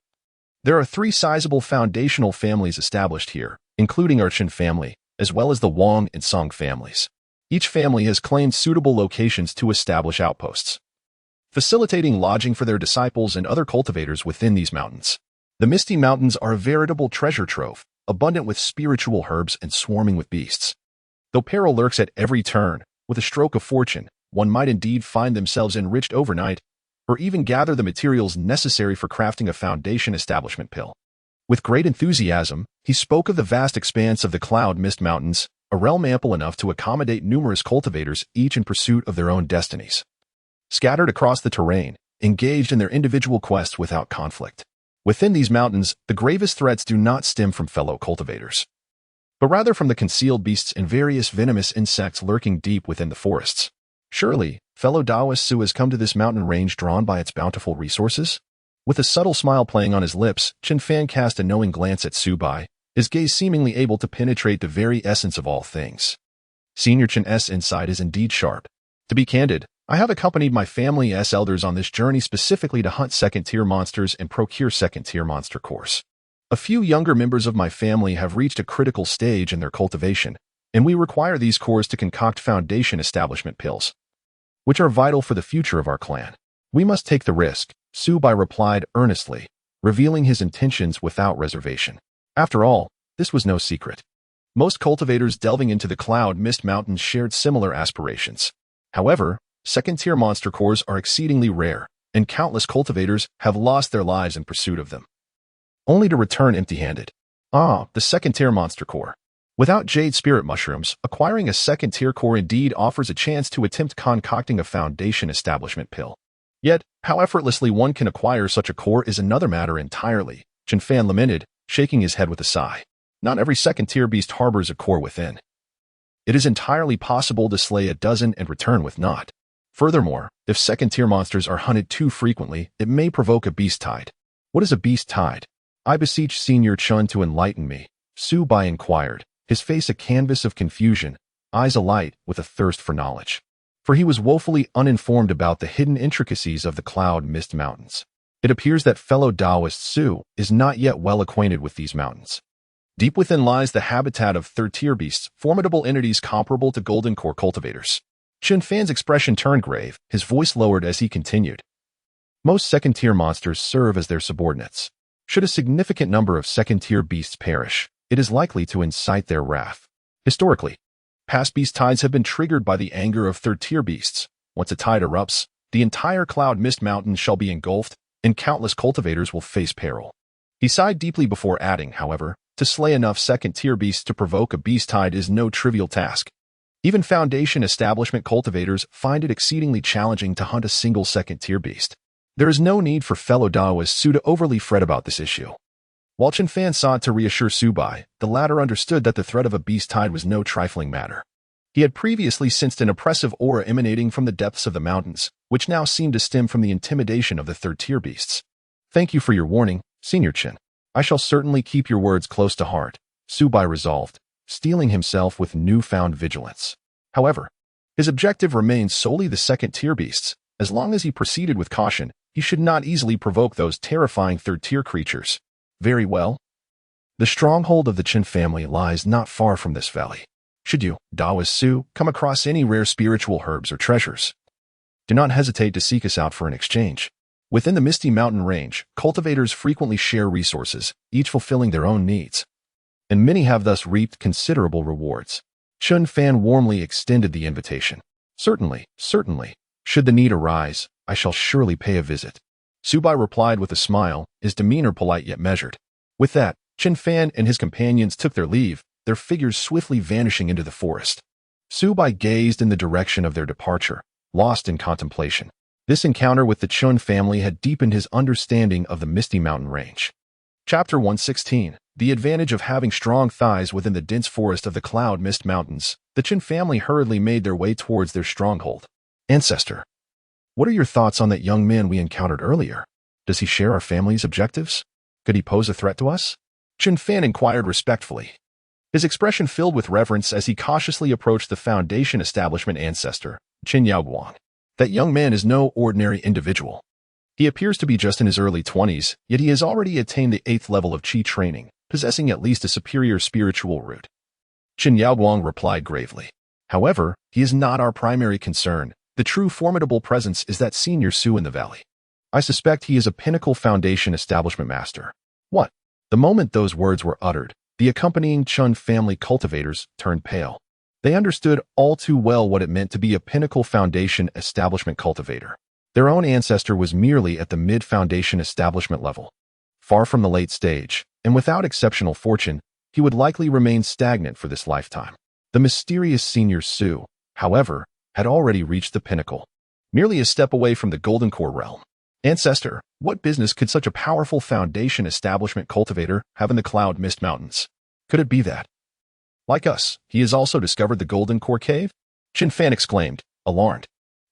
there are 3 sizable foundational families established here, including our Chen family, as well as the Wang and Song families. Each family has claimed suitable locations to establish outposts, facilitating lodging for their disciples and other cultivators within these mountains. The Misty Mountains are a veritable treasure trove, abundant with spiritual herbs and swarming with beasts. Though peril lurks at every turn, with a stroke of fortune, one might indeed find themselves enriched overnight, or even gather the materials necessary for crafting a foundation establishment pill. With great enthusiasm, he spoke of the vast expanse of the Cloud Mist Mountains, a realm ample enough to accommodate numerous cultivators, each in pursuit of their own destinies, scattered across the terrain, engaged in their individual quests without conflict. Within these mountains, the gravest threats do not stem from fellow cultivators, but rather from the concealed beasts and various venomous insects lurking deep within the forests. Surely, fellow Taoist Su has come to this mountain range drawn by its bountiful resources? With a subtle smile playing on his lips, Chen Fan cast a knowing glance at Subai, his gaze seemingly able to penetrate the very essence of all things. Senior Chen's insight is indeed sharp. To be candid, I have accompanied my family's elders on this journey specifically to hunt second-tier monsters and procure second-tier monster cores. A few younger members of my family have reached a critical stage in their cultivation, and we require these cores to concoct foundation establishment pills, which are vital for the future of our clan. We must take the risk, Subai replied earnestly, revealing his intentions without reservation. After all, this was no secret. Most cultivators delving into the Cloud Mist Mountains shared similar aspirations. However, second-tier monster cores are exceedingly rare, and countless cultivators have lost their lives in pursuit of them, only to return empty-handed. Ah, the second-tier monster core. Without Jade Spirit Mushrooms, acquiring a second-tier core indeed offers a chance to attempt concocting a foundation establishment pill. Yet, how effortlessly one can acquire such a core is another matter entirely, Chen Fan lamented, shaking his head with a sigh. Not every second-tier beast harbors a core within. It is entirely possible to slay a dozen and return with naught. Furthermore, if second-tier monsters are hunted too frequently, it may provoke a beast tide. What is a beast tide? I beseech Senior Chun to enlighten me, Subai inquired, his face a canvas of confusion, eyes alight with a thirst for knowledge. For he was woefully uninformed about the hidden intricacies of the Cloud Mist Mountains. It appears that fellow Taoist Su is not yet well acquainted with these mountains. Deep within lies the habitat of third-tier beasts, formidable entities comparable to golden core cultivators. Chen Fan's expression turned grave, his voice lowered as he continued. Most second-tier monsters serve as their subordinates. Should a significant number of second-tier beasts perish, it is likely to incite their wrath. Historically, past beast tides have been triggered by the anger of third-tier beasts. Once a tide erupts, the entire Cloud Mist Mountain shall be engulfed, and countless cultivators will face peril. He sighed deeply before adding, however, To slay enough second-tier beasts to provoke a beast tide is no trivial task. Even Foundation establishment cultivators find it exceedingly challenging to hunt a single second-tier beast. There is no need for fellow Daoist Su to overly fret about this issue. While Chen Fan sought to reassure Su Bai, the latter understood that the threat of a beast tide was no trifling matter. He had previously sensed an oppressive aura emanating from the depths of the mountains, which now seemed to stem from the intimidation of the third-tier beasts. Thank you for your warning, Senior Chen. I shall certainly keep your words close to heart, Su Bai resolved, steeling himself with newfound vigilance. However, his objective remained solely the second-tier beasts. As long as he proceeded with caution, he should not easily provoke those terrifying third-tier creatures. Very well. The stronghold of the Chen family lies not far from this valley. Should you, Daoist Su, come across any rare spiritual herbs or treasures, do not hesitate to seek us out for an exchange. Within the Misty Mountain range, cultivators frequently share resources, each fulfilling their own needs, and many have thus reaped considerable rewards. Chen Fan warmly extended the invitation. Certainly, certainly. Should the need arise, I shall surely pay a visit. Su Bai replied with a smile, his demeanor polite yet measured. With that, Chen Fan and his companions took their leave, their figures swiftly vanishing into the forest. Su Bai gazed in the direction of their departure, lost in contemplation. This encounter with the Chun family had deepened his understanding of the Misty Mountain range. Chapter 116. The advantage of having strong thighs within the dense forest of the Cloud Mist Mountains. The Chen family hurriedly made their way towards their stronghold. Ancestor, what are your thoughts on that young man we encountered earlier? Does he share our family's objectives? Could he pose a threat to us? Chen Fan inquired respectfully. His expression filled with reverence as he cautiously approached the Foundation establishment ancestor, Qin Yaoguang. That young man is no ordinary individual. He appears to be just in his early 20s, yet he has already attained the 8th level of Qi training, possessing at least a superior spiritual root. Qin Yaoguang replied gravely. However, he is not our primary concern. The true formidable presence is that Senior Su in the valley. I suspect he is a Pinnacle Foundation establishment master. What? The moment those words were uttered, the accompanying Chun family cultivators turned pale. They understood all too well what it meant to be a Pinnacle Foundation establishment cultivator. Their own ancestor was merely at the mid-foundation establishment level. Far from the late stage, and without exceptional fortune, he would likely remain stagnant for this lifetime. The mysterious Senior Su, however, had already reached the pinnacle, merely a step away from the Golden Core realm. Ancestor, what business could such a powerful Foundation establishment cultivator have in the Cloud Mist Mountains? Could it be that, like us, he has also discovered the Golden Core Cave? Chen Fan exclaimed, alarmed.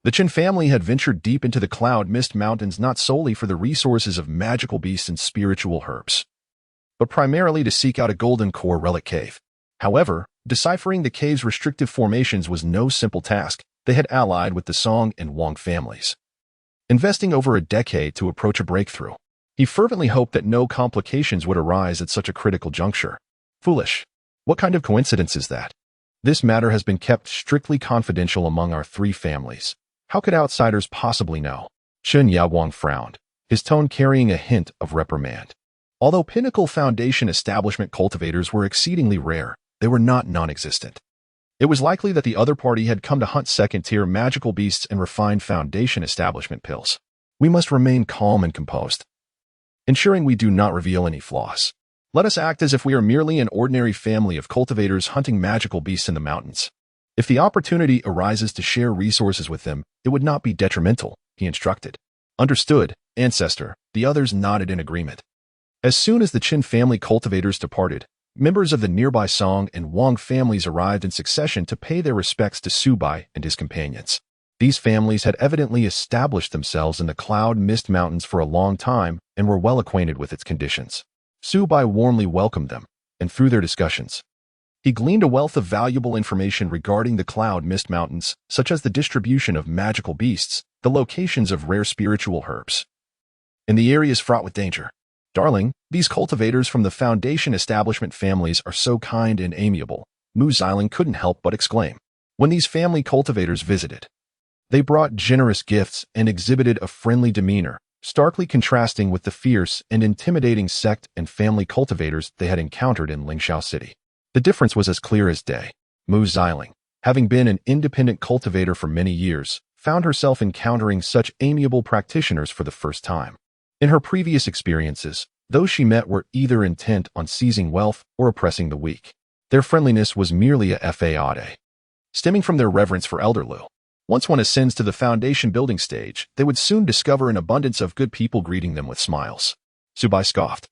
The Chen family had ventured deep into the Cloud Mist Mountains not solely for the resources of magical beasts and spiritual herbs, but primarily to seek out a Golden Core relic cave. However, deciphering the cave's restrictive formations was no simple task. They had allied with the Song and Wang families, investing over a decade to approach a breakthrough. He fervently hoped that no complications would arise at such a critical juncture. Foolish. What kind of coincidence is that? This matter has been kept strictly confidential among our 3 families. How could outsiders possibly know? Chen Yaoguang frowned, his tone carrying a hint of reprimand. Although Pinnacle Foundation establishment cultivators were exceedingly rare, they were not non-existent. It was likely that the other party had come to hunt second-tier magical beasts and refine Foundation establishment pills. We must remain calm and composed, ensuring we do not reveal any flaws. Let us act as if we are merely an ordinary family of cultivators hunting magical beasts in the mountains. If the opportunity arises to share resources with them, it would not be detrimental, he instructed. Understood, ancestor. The others nodded in agreement. As soon as the Qin family cultivators departed, members of the nearby Song and Wang families arrived in succession to pay their respects to Su Bai and his companions. These families had evidently established themselves in the Cloud Mist Mountains for a long time and were well acquainted with its conditions. Su Bai warmly welcomed them, and through their discussions, he gleaned a wealth of valuable information regarding the Cloud Mist Mountains, such as the distribution of magical beasts, the locations of rare spiritual herbs, and the areas fraught with danger. Darling, these cultivators from the Foundation establishment families are so kind and amiable, Mu Xiling couldn't help but exclaim. When these family cultivators visited, they brought generous gifts and exhibited a friendly demeanor, starkly contrasting with the fierce and intimidating sect and family cultivators they had encountered in Lingxiao City. The difference was as clear as day. Mu Xiling, having been an independent cultivator for many years, found herself encountering such amiable practitioners for the first time. In her previous experiences, Those she met were either intent on seizing wealth or oppressing the weak. Their friendliness was merely a facade, stemming from their reverence for Elder Lu. Once one ascends to the foundation building stage, they would soon discover an abundance of good people greeting them with smiles. Subai scoffed,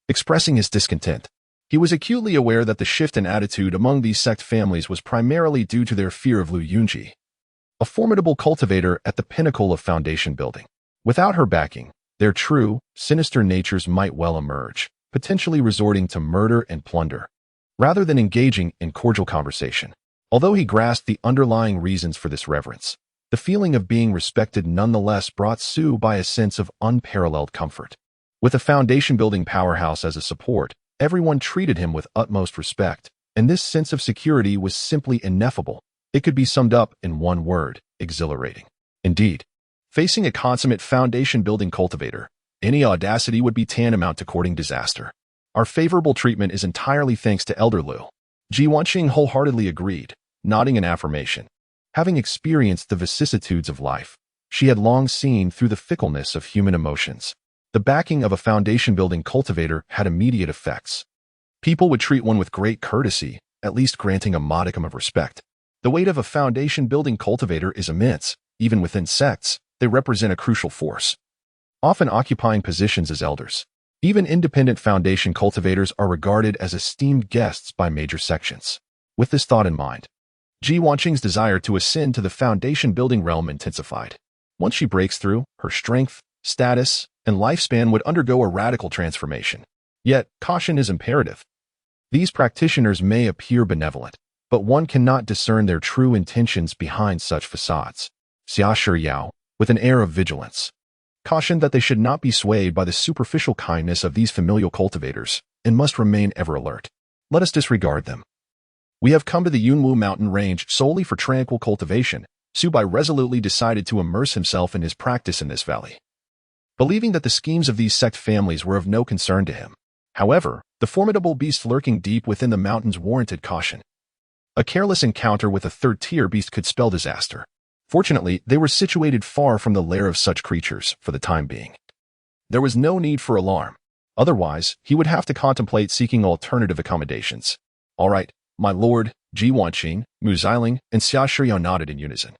expressing his discontent. He was acutely aware that the shift in attitude among these sect families was primarily due to their fear of Lu Yunji, a formidable cultivator at the pinnacle of foundation building. Without her backing, their true, sinister natures might well emerge, potentially resorting to murder and plunder, rather than engaging in cordial conversation. Although he grasped the underlying reasons for this reverence, the feeling of being respected nonetheless brought Subai a sense of unparalleled comfort. With a foundation-building powerhouse as a support, everyone treated him with utmost respect, and this sense of security was simply ineffable. It could be summed up in one word: exhilarating. Indeed, facing a consummate foundation-building cultivator, any audacity would be tantamount to courting disaster. Our favorable treatment is entirely thanks to Elder Lu. Ji Wanqing wholeheartedly agreed, nodding in affirmation. Having experienced the vicissitudes of life, she had long seen through the fickleness of human emotions. The backing of a foundation-building cultivator had immediate effects. People would treat one with great courtesy, at least granting a modicum of respect. The weight of a foundation-building cultivator is immense. Even within sects, they represent a crucial force, often occupying positions as elders. Even independent foundation cultivators are regarded as esteemed guests by major sections. With this thought in mind, Ji Wanqing's desire to ascend to the foundation-building realm intensified. Once she breaks through, her strength, status, and lifespan would undergo a radical transformation. Yet, caution is imperative. These practitioners may appear benevolent, but one cannot discern their true intentions behind such facades. Xia Shiyao, with an air of vigilance, cautioned that they should not be swayed by the superficial kindness of these familial cultivators and must remain ever alert. Let us disregard them. We have come to the Yunwu mountain range solely for tranquil cultivation. Subai resolutely decided to immerse himself in his practice in this valley, believing that the schemes of these sect families were of no concern to him. However, the formidable beast lurking deep within the mountains warranted caution. A careless encounter with a third-tier beast could spell disaster. Fortunately, they were situated far from the lair of such creatures for the time being. There was no need for alarm. Otherwise, he would have to contemplate seeking alternative accommodations. All right, my lord, Ji Wanqing, Mu Xiling, and Xia Shiyao nodded in unison.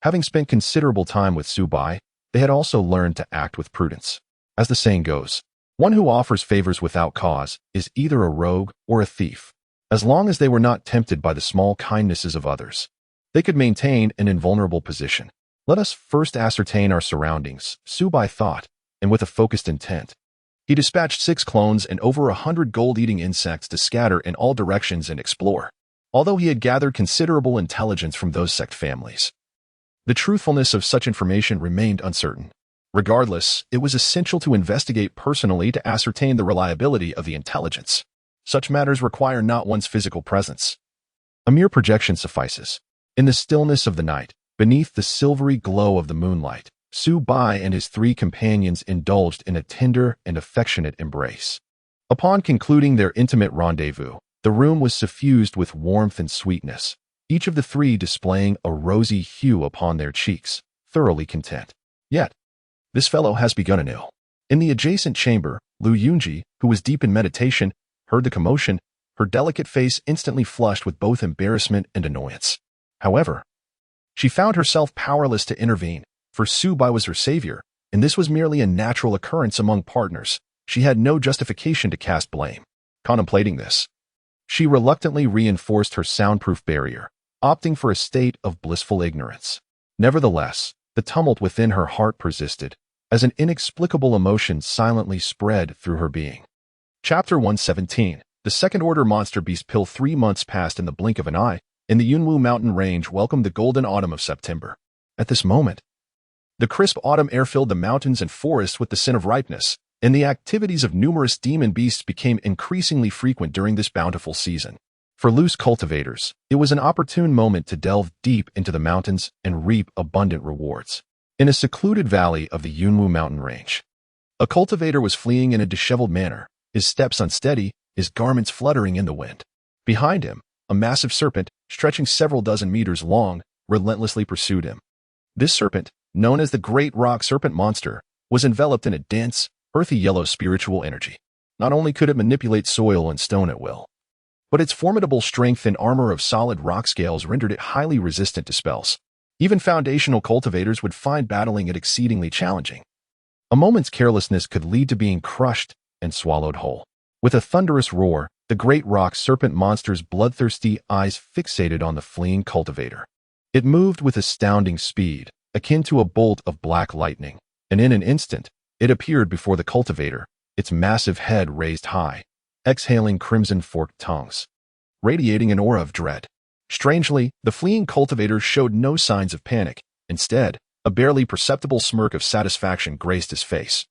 Having spent considerable time with Subai, they had also learned to act with prudence. As the saying goes, one who offers favors without cause is either a rogue or a thief. As long as they were not tempted by the small kindnesses of others, they could maintain an invulnerable position. Let us first ascertain our surroundings, Subai thought, and with a focused intent, he dispatched 6 clones and over 100 gold-eating insects to scatter in all directions and explore. Although he had gathered considerable intelligence from those sect families, the truthfulness of such information remained uncertain. Regardless, it was essential to investigate personally to ascertain the reliability of the intelligence. Such matters require not one's physical presence. A mere projection suffices. In the stillness of the night, beneath the silvery glow of the moonlight, Subai and his 3 companions indulged in a tender and affectionate embrace. Upon concluding their intimate rendezvous, the room was suffused with warmth and sweetness, each of the 3 displaying a rosy hue upon their cheeks, thoroughly content. Yet, this fellow has begun anew. In the adjacent chamber, Lu Yunji, who was deep in meditation, heard the commotion, her delicate face instantly flushed with both embarrassment and annoyance. However, she found herself powerless to intervene, for Subai was her savior, and this was merely a natural occurrence among partners. She had no justification to cast blame. Contemplating this, she reluctantly reinforced her soundproof barrier, opting for a state of blissful ignorance. Nevertheless, the tumult within her heart persisted, as an inexplicable emotion silently spread through her being. Chapter 117. The second-order monster beast pill. 3 months passed in the blink of an eye, and the Yunwu mountain range welcomed the golden autumn of September. At this moment, the crisp autumn air filled the mountains and forests with the scent of ripeness, and the activities of numerous demon beasts became increasingly frequent during this bountiful season. For loose cultivators, it was an opportune moment to delve deep into the mountains and reap abundant rewards. In a secluded valley of the Yunwu mountain range, a cultivator was fleeing in a disheveled manner, his steps unsteady, his garments fluttering in the wind. Behind him, a massive serpent, stretching several dozen meters long, relentlessly pursued him. This serpent, known as the Great Rock Serpent Monster, was enveloped in a dense, earthy yellow spiritual energy. Not only could it manipulate soil and stone at will, but its formidable strength and armor of solid rock scales rendered it highly resistant to spells. Even foundational cultivators would find battling it exceedingly challenging. A moment's carelessness could lead to being crushed and swallowed whole. With a thunderous roar, the great rock serpent monster's bloodthirsty eyes fixated on the fleeing cultivator. It moved with astounding speed, akin to a bolt of black lightning, and in an instant, it appeared before the cultivator, its massive head raised high, exhaling crimson forked tongues, radiating an aura of dread. Strangely, the fleeing cultivator showed no signs of panic. Instead, a barely perceptible smirk of satisfaction graced his face,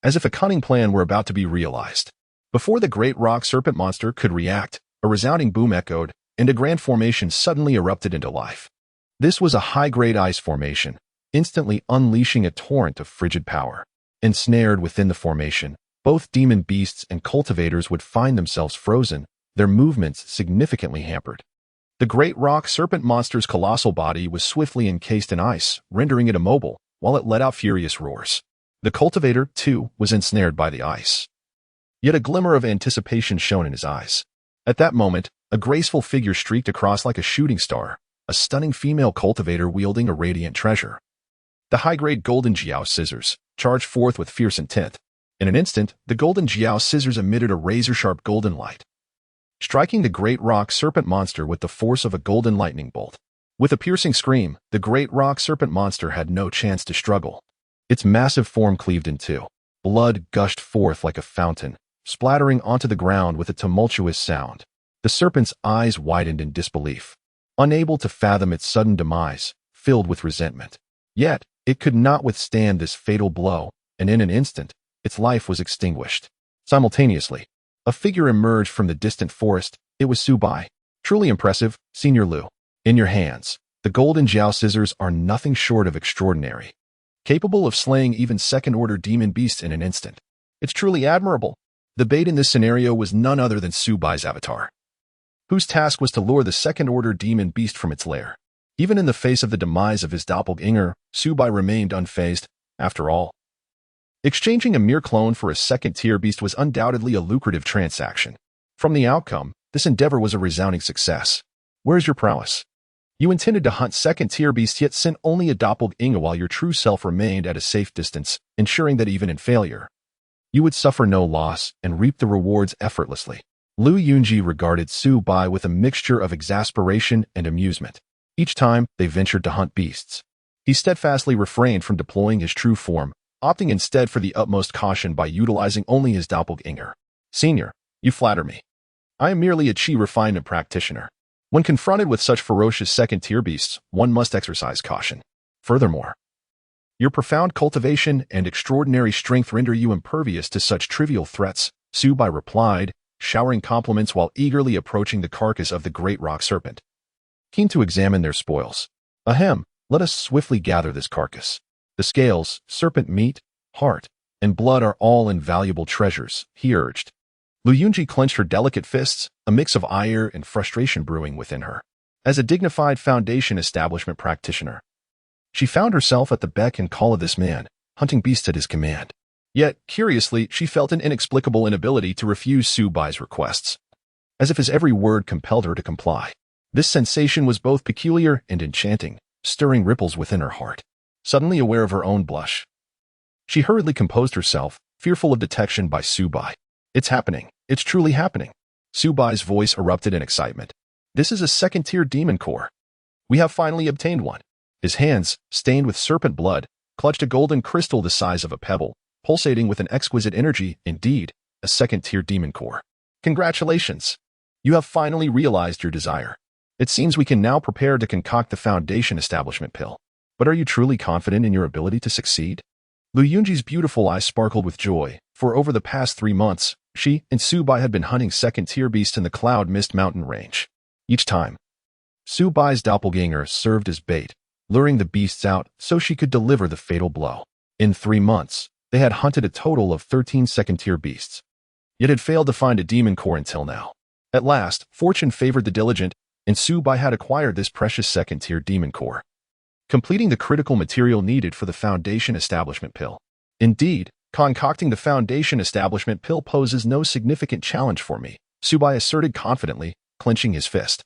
as if a cunning plan were about to be realized. Before the great rock serpent monster could react, a resounding boom echoed, and a grand formation suddenly erupted into life. This was a high-grade ice formation, instantly unleashing a torrent of frigid power. Ensnared within the formation, both demon beasts and cultivators would find themselves frozen, their movements significantly hampered. The great rock serpent monster's colossal body was swiftly encased in ice, rendering it immobile, while it let out furious roars. The cultivator, too, was ensnared by the ice. Yet a glimmer of anticipation shone in his eyes. At that moment, a graceful figure streaked across like a shooting star, a stunning female cultivator wielding a radiant treasure. The high-grade golden Jiao scissors charged forth with fierce intent. In an instant, the golden Jiao scissors emitted a razor-sharp golden light, striking the great rock serpent monster with the force of a golden lightning bolt. With a piercing scream, the great rock serpent monster had no chance to struggle. Its massive form cleaved in two. Blood gushed forth like a fountain, splattering onto the ground with a tumultuous sound. The serpent's eyes widened in disbelief, unable to fathom its sudden demise, filled with resentment. Yet, it could not withstand this fatal blow, and in an instant, its life was extinguished. Simultaneously, a figure emerged from the distant forest. It was Su Bai. Truly impressive, Senior Lu. In your hands, the golden Jiao scissors are nothing short of extraordinary, capable of slaying even second-order demon beasts in an instant. It's truly admirable. The bait in this scenario was none other than Su Bai's avatar, whose task was to lure the second-order demon beast from its lair. Even in the face of the demise of his doppelganger, Su Bai remained unfazed. After all, exchanging a mere clone for a second-tier beast was undoubtedly a lucrative transaction. From the outcome, this endeavor was a resounding success. Where's your prowess? You intended to hunt second-tier beasts yet sent only a doppelganger while your true self remained at a safe distance, ensuring that even in failure, you would suffer no loss and reap the rewards effortlessly. Lu Yunji regarded Su Bai with a mixture of exasperation and amusement. Each time they ventured to hunt beasts, he steadfastly refrained from deploying his true form, opting instead for the utmost caution by utilizing only his doppelganger. Senior, you flatter me. I am merely a chi refinement practitioner. When confronted with such ferocious second-tier beasts, one must exercise caution. Furthermore, your profound cultivation and extraordinary strength render you impervious to such trivial threats, Su Bai replied, showering compliments while eagerly approaching the carcass of the great rock serpent, keen to examine their spoils. Ahem, let us swiftly gather this carcass. The scales, serpent meat, heart, and blood are all invaluable treasures, he urged. Lu Yunji clenched her delicate fists, a mix of ire and frustration brewing within her. As a dignified foundation establishment practitioner, she found herself at the beck and call of this man, hunting beasts at his command. Yet, curiously, she felt an inexplicable inability to refuse Su Bai's requests, as if his every word compelled her to comply. This sensation was both peculiar and enchanting, stirring ripples within her heart. Suddenly aware of her own blush, she hurriedly composed herself, fearful of detection by Su Bai. It's happening. It's truly happening. Su Bai's voice erupted in excitement. This is a second-tier demon core. We have finally obtained one. His hands, stained with serpent blood, clutched a golden crystal the size of a pebble, pulsating with an exquisite energy. Indeed, a second-tier demon core. Congratulations. You have finally realized your desire. It seems we can now prepare to concoct the foundation establishment pill. But are you truly confident in your ability to succeed? Lu Yunji's beautiful eyes sparkled with joy, for over the past 3 months, she and Su Bai had been hunting second-tier beasts in the Cloud Mist mountain range. Each time, Su Bai's doppelganger served as bait, luring the beasts out so she could deliver the fatal blow. In 3 months, they had hunted a total of 13 second-tier beasts, yet had failed to find a demon core until now. At last, fortune favored the diligent, and Su Bai had acquired this precious second-tier demon core, completing the critical material needed for the foundation establishment pill. Indeed, Concocting the foundation establishment pill poses no significant challenge for me, Subai asserted confidently, clenching his fist.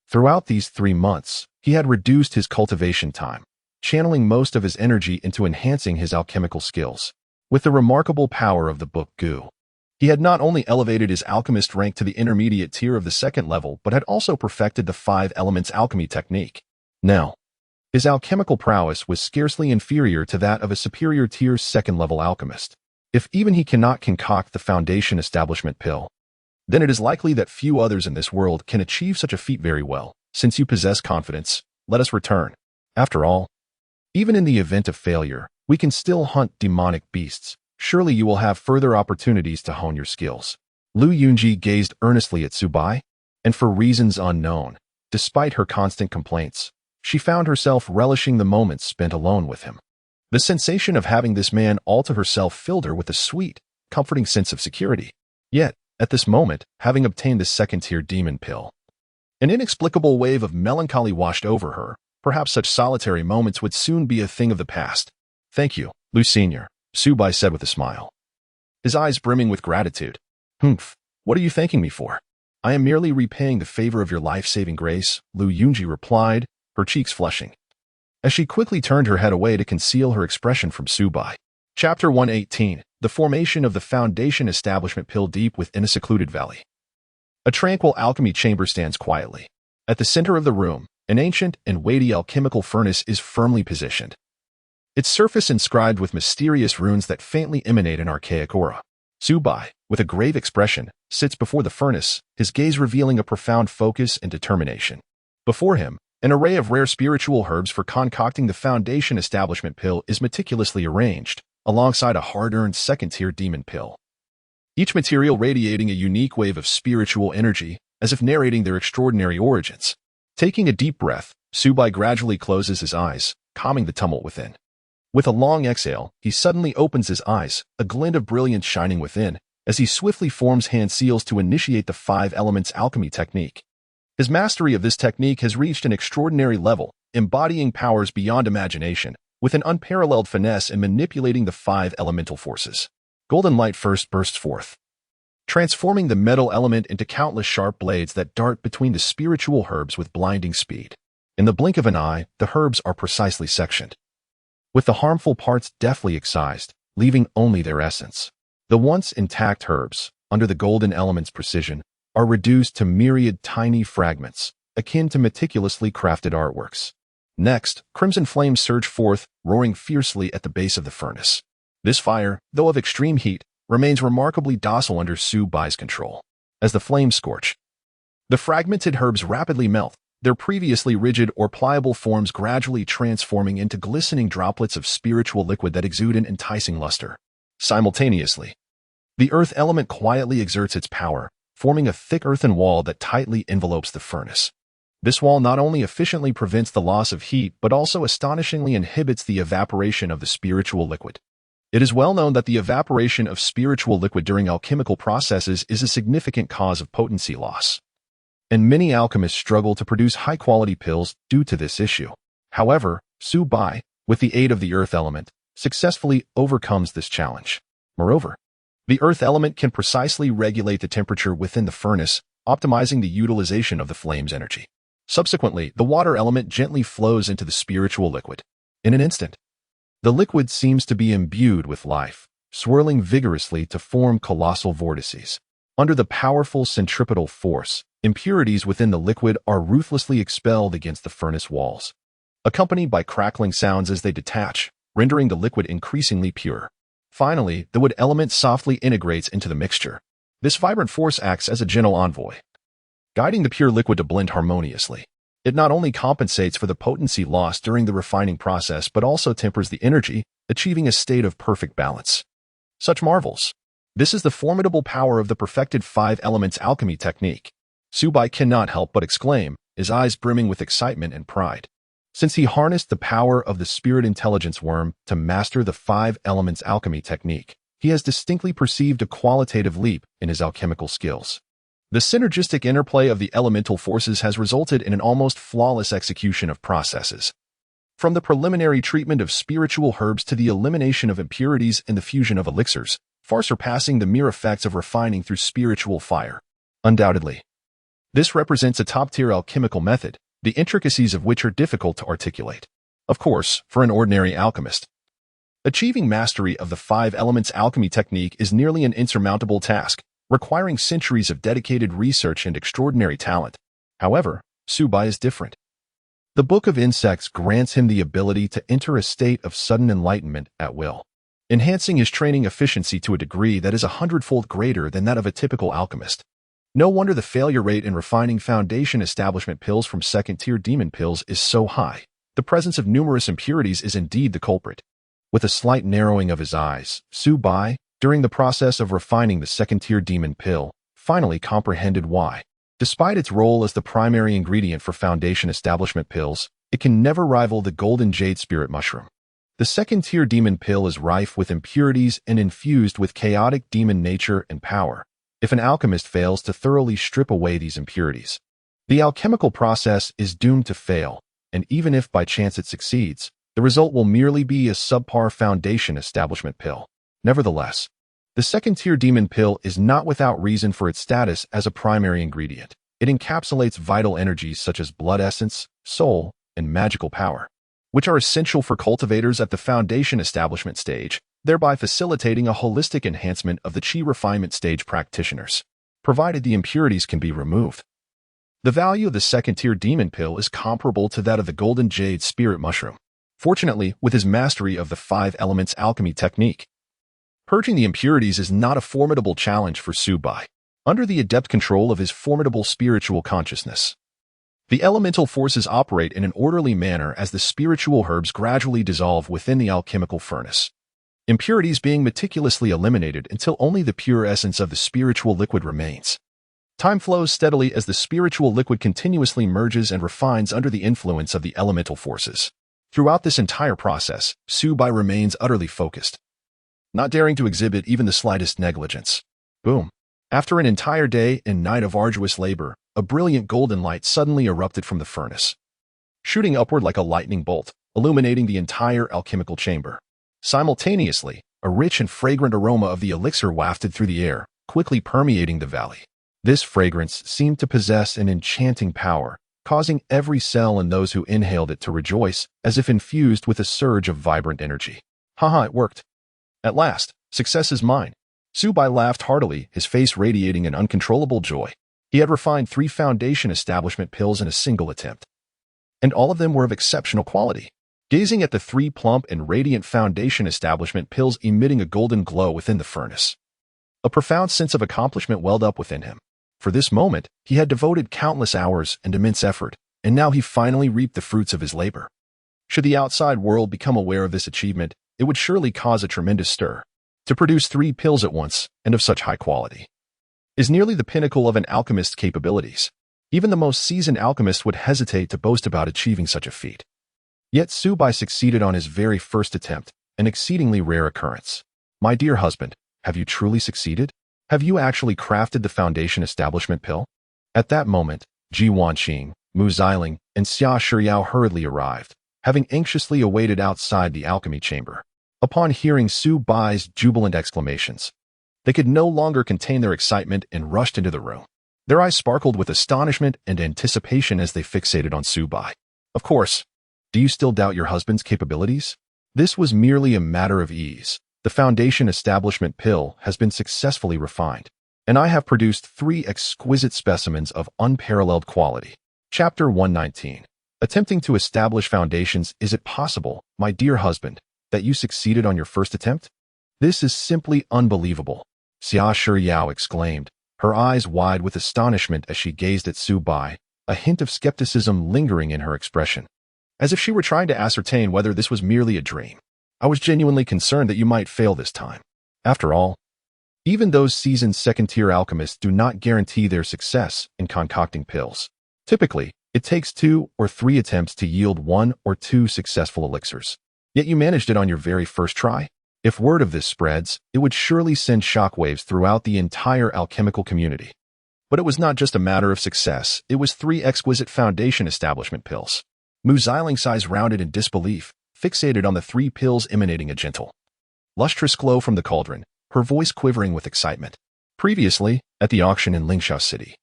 Throughout these 3 months, he had reduced his cultivation time, channeling most of his energy into enhancing his alchemical skills. With the remarkable power of the book Gu, he had not only elevated his alchemist rank to the intermediate tier of the 2nd level, but had also perfected the 5 elements alchemy technique. Now, his alchemical prowess was scarcely inferior to that of a superior tier 2nd level alchemist. If even he cannot concoct the foundation establishment pill, then it is likely that few others in this world can achieve such a feat very well. Since you possess confidence, let us return. After all, even in the event of failure, we can still hunt demonic beasts. Surely you will have further opportunities to hone your skills. Lu Yunji gazed earnestly at Subai, and for reasons unknown, despite her constant complaints, she found herself relishing the moments spent alone with him. The sensation of having this man all to herself filled her with a sweet, comforting sense of security. Yet, at this moment, having obtained the 2nd-tier demon pill, an inexplicable wave of melancholy washed over her. Perhaps such solitary moments would soon be a thing of the past. Thank you, Lu Senior, Subai said with a smile, his eyes brimming with gratitude. Humph, what are you thanking me for? I am merely repaying the favor of your life-saving grace, Lu Yunji replied, her cheeks flushing, as she quickly turned her head away to conceal her expression from Subai. Chapter 118, The Formation of the Foundation Establishment Pill deep within a secluded valley. A tranquil alchemy chamber stands quietly. At the center of the room, an ancient and weighty alchemical furnace is firmly positioned, its surface inscribed with mysterious runes that faintly emanate an archaic aura. Subai, with a grave expression, sits before the furnace, his gaze revealing a profound focus and determination. Before him, an array of rare spiritual herbs for concocting the foundation establishment pill is meticulously arranged, alongside a hard-earned 2nd-tier demon pill. Each material radiating a unique wave of spiritual energy, as if narrating their extraordinary origins. Taking a deep breath, Subai gradually closes his eyes, calming the tumult within. With a long exhale, he suddenly opens his eyes, a glint of brilliance shining within, as he swiftly forms hand seals to initiate the 5 elements alchemy technique. His mastery of this technique has reached an extraordinary level, embodying powers beyond imagination, with an unparalleled finesse in manipulating the 5 elemental forces. Golden light first bursts forth, transforming the metal element into countless sharp blades that dart between the spiritual herbs with blinding speed. In the blink of an eye, the herbs are precisely sectioned, with the harmful parts deftly excised, leaving only their essence. The once intact herbs, under the golden element's precision, are reduced to myriad tiny fragments, akin to meticulously crafted artworks. Next, crimson flames surge forth, roaring fiercely at the base of the furnace. This fire, though of extreme heat, remains remarkably docile under Subai's control. As the flames scorch, the fragmented herbs rapidly melt, their previously rigid or pliable forms gradually transforming into glistening droplets of spiritual liquid that exude an enticing luster. Simultaneously, the earth element quietly exerts its power, forming a thick earthen wall that tightly envelopes the furnace. This wall not only efficiently prevents the loss of heat but also astonishingly inhibits the evaporation of the spiritual liquid. It is well known that the evaporation of spiritual liquid during alchemical processes is a significant cause of potency loss, and many alchemists struggle to produce high-quality pills due to this issue. However, Subai, with the aid of the earth element, successfully overcomes this challenge. Moreover, the earth element can precisely regulate the temperature within the furnace, optimizing the utilization of the flame's energy. Subsequently, the water element gently flows into the spiritual liquid. In an instant, the liquid seems to be imbued with life, swirling vigorously to form colossal vortices. Under the powerful centripetal force, impurities within the liquid are ruthlessly expelled against the furnace walls, accompanied by crackling sounds as they detach, rendering the liquid increasingly pure. Finally, the wood element softly integrates into the mixture. This vibrant force acts as a gentle envoy, guiding the pure liquid to blend harmoniously. It not only compensates for the potency lost during the refining process but also tempers the energy, achieving a state of perfect balance. Such marvels. This is the formidable power of the perfected 5 elements alchemy technique. Subai cannot help but exclaim, his eyes brimming with excitement and pride. Since he harnessed the power of the spirit intelligence worm to master the 5 elements alchemy technique, he has distinctly perceived a qualitative leap in his alchemical skills. The synergistic interplay of the elemental forces has resulted in an almost flawless execution of processes, From the preliminary treatment of spiritual herbs to the elimination of impurities and the fusion of elixirs, far surpassing the mere effects of refining through spiritual fire. Undoubtedly, this represents a top-tier alchemical method, the intricacies of which are difficult to articulate. Of course, for an ordinary alchemist, achieving mastery of the 5 elements alchemy technique is nearly an insurmountable task, requiring centuries of dedicated research and extraordinary talent. However, Subai is different. The Book of Insects grants him the ability to enter a state of sudden enlightenment at will, enhancing his training efficiency to a degree that is 100-fold greater than that of a typical alchemist. No wonder the failure rate in refining foundation establishment pills from second-tier demon pills is so high. The presence of numerous impurities is indeed the culprit. With a slight narrowing of his eyes, Subai, during the process of refining the second-tier demon pill, finally comprehended why. Despite its role as the primary ingredient for foundation establishment pills, it can never rival the golden jade spirit mushroom. The second-tier demon pill is rife with impurities and infused with chaotic demon nature and power. If an alchemist fails to thoroughly strip away these impurities, the alchemical process is doomed to fail, and even if by chance it succeeds, the result will merely be a subpar foundation establishment pill. Nevertheless, the second-tier demon pill is not without reason for its status as a primary ingredient. It encapsulates vital energies such as blood essence, soul, and magical power, which are essential for cultivators at the foundation establishment stage, thereby facilitating a holistic enhancement of the chi refinement stage practitioners, provided the impurities can be removed. The value of the second-tier demon pill is comparable to that of the golden jade spirit mushroom. Fortunately, with his mastery of the 5 elements alchemy technique, purging the impurities is not a formidable challenge for Subai. Under the adept control of his formidable spiritual consciousness, the elemental forces operate in an orderly manner as the spiritual herbs gradually dissolve within the alchemical furnace, impurities being meticulously eliminated until only the pure essence of the spiritual liquid remains. Time flows steadily as the spiritual liquid continuously merges and refines under the influence of the elemental forces. Throughout this entire process, Subai remains utterly focused, not daring to exhibit even the slightest negligence. Boom. After an entire day and night of arduous labor, a brilliant golden light suddenly erupted from the furnace, shooting upward like a lightning bolt, illuminating the entire alchemical chamber. Simultaneously, a rich and fragrant aroma of the elixir wafted through the air, quickly permeating the valley. This fragrance seemed to possess an enchanting power, causing every cell in those who inhaled it to rejoice as if infused with a surge of vibrant energy. Haha, it worked. At last, success is mine. Subai laughed heartily, his face radiating an uncontrollable joy. He had refined 3 foundation establishment pills in a single attempt, and all of them were of exceptional quality. Gazing at the 3 plump and radiant foundation establishment pills emitting a golden glow within the furnace, a profound sense of accomplishment welled up within him. For this moment, he had devoted countless hours and immense effort, and now he finally reaped the fruits of his labor. Should the outside world become aware of this achievement, it would surely cause a tremendous stir. To produce 3 pills at once, and of such high quality, is nearly the pinnacle of an alchemist's capabilities. Even the most seasoned alchemist would hesitate to boast about achieving such a feat. Yet Subai succeeded on his very first attempt, an exceedingly rare occurrence. My dear husband, have you truly succeeded? Have you actually crafted the foundation establishment pill? At that moment, Ji Wanqing, Mu Xiling, and Xia Shiyao hurriedly arrived, having anxiously awaited outside the alchemy chamber. Upon hearing Subai's jubilant exclamations, they could no longer contain their excitement and rushed into the room. Their eyes sparkled with astonishment and anticipation as they fixated on Subai. Of course, do you still doubt your husband's capabilities? This was merely a matter of ease. The foundation establishment pill has been successfully refined, and I have produced 3 exquisite specimens of unparalleled quality. Chapter 119. Attempting to establish foundations. Is it possible, my dear husband, that you succeeded on your first attempt? This is simply unbelievable, Xia Shiyao exclaimed, her eyes wide with astonishment as she gazed at Subai, a hint of skepticism lingering in her expression, as if she were trying to ascertain whether this was merely a dream. I was genuinely concerned that you might fail this time. After all, even those seasoned second-tier alchemists do not guarantee their success in concocting pills. Typically, it takes 2 or 3 attempts to yield 1 or 2 successful elixirs. Yet you managed it on your very first try. If word of this spreads, it would surely send shockwaves throughout the entire alchemical community. But it was not just a matter of success, it was 3 exquisite foundation establishment pills. Mu Xiling's eyes rounded in disbelief, fixated on the 3 pills emanating a gentle, lustrous glow from the cauldron, her voice quivering with excitement. Previously, at the auction in Lingxiao City,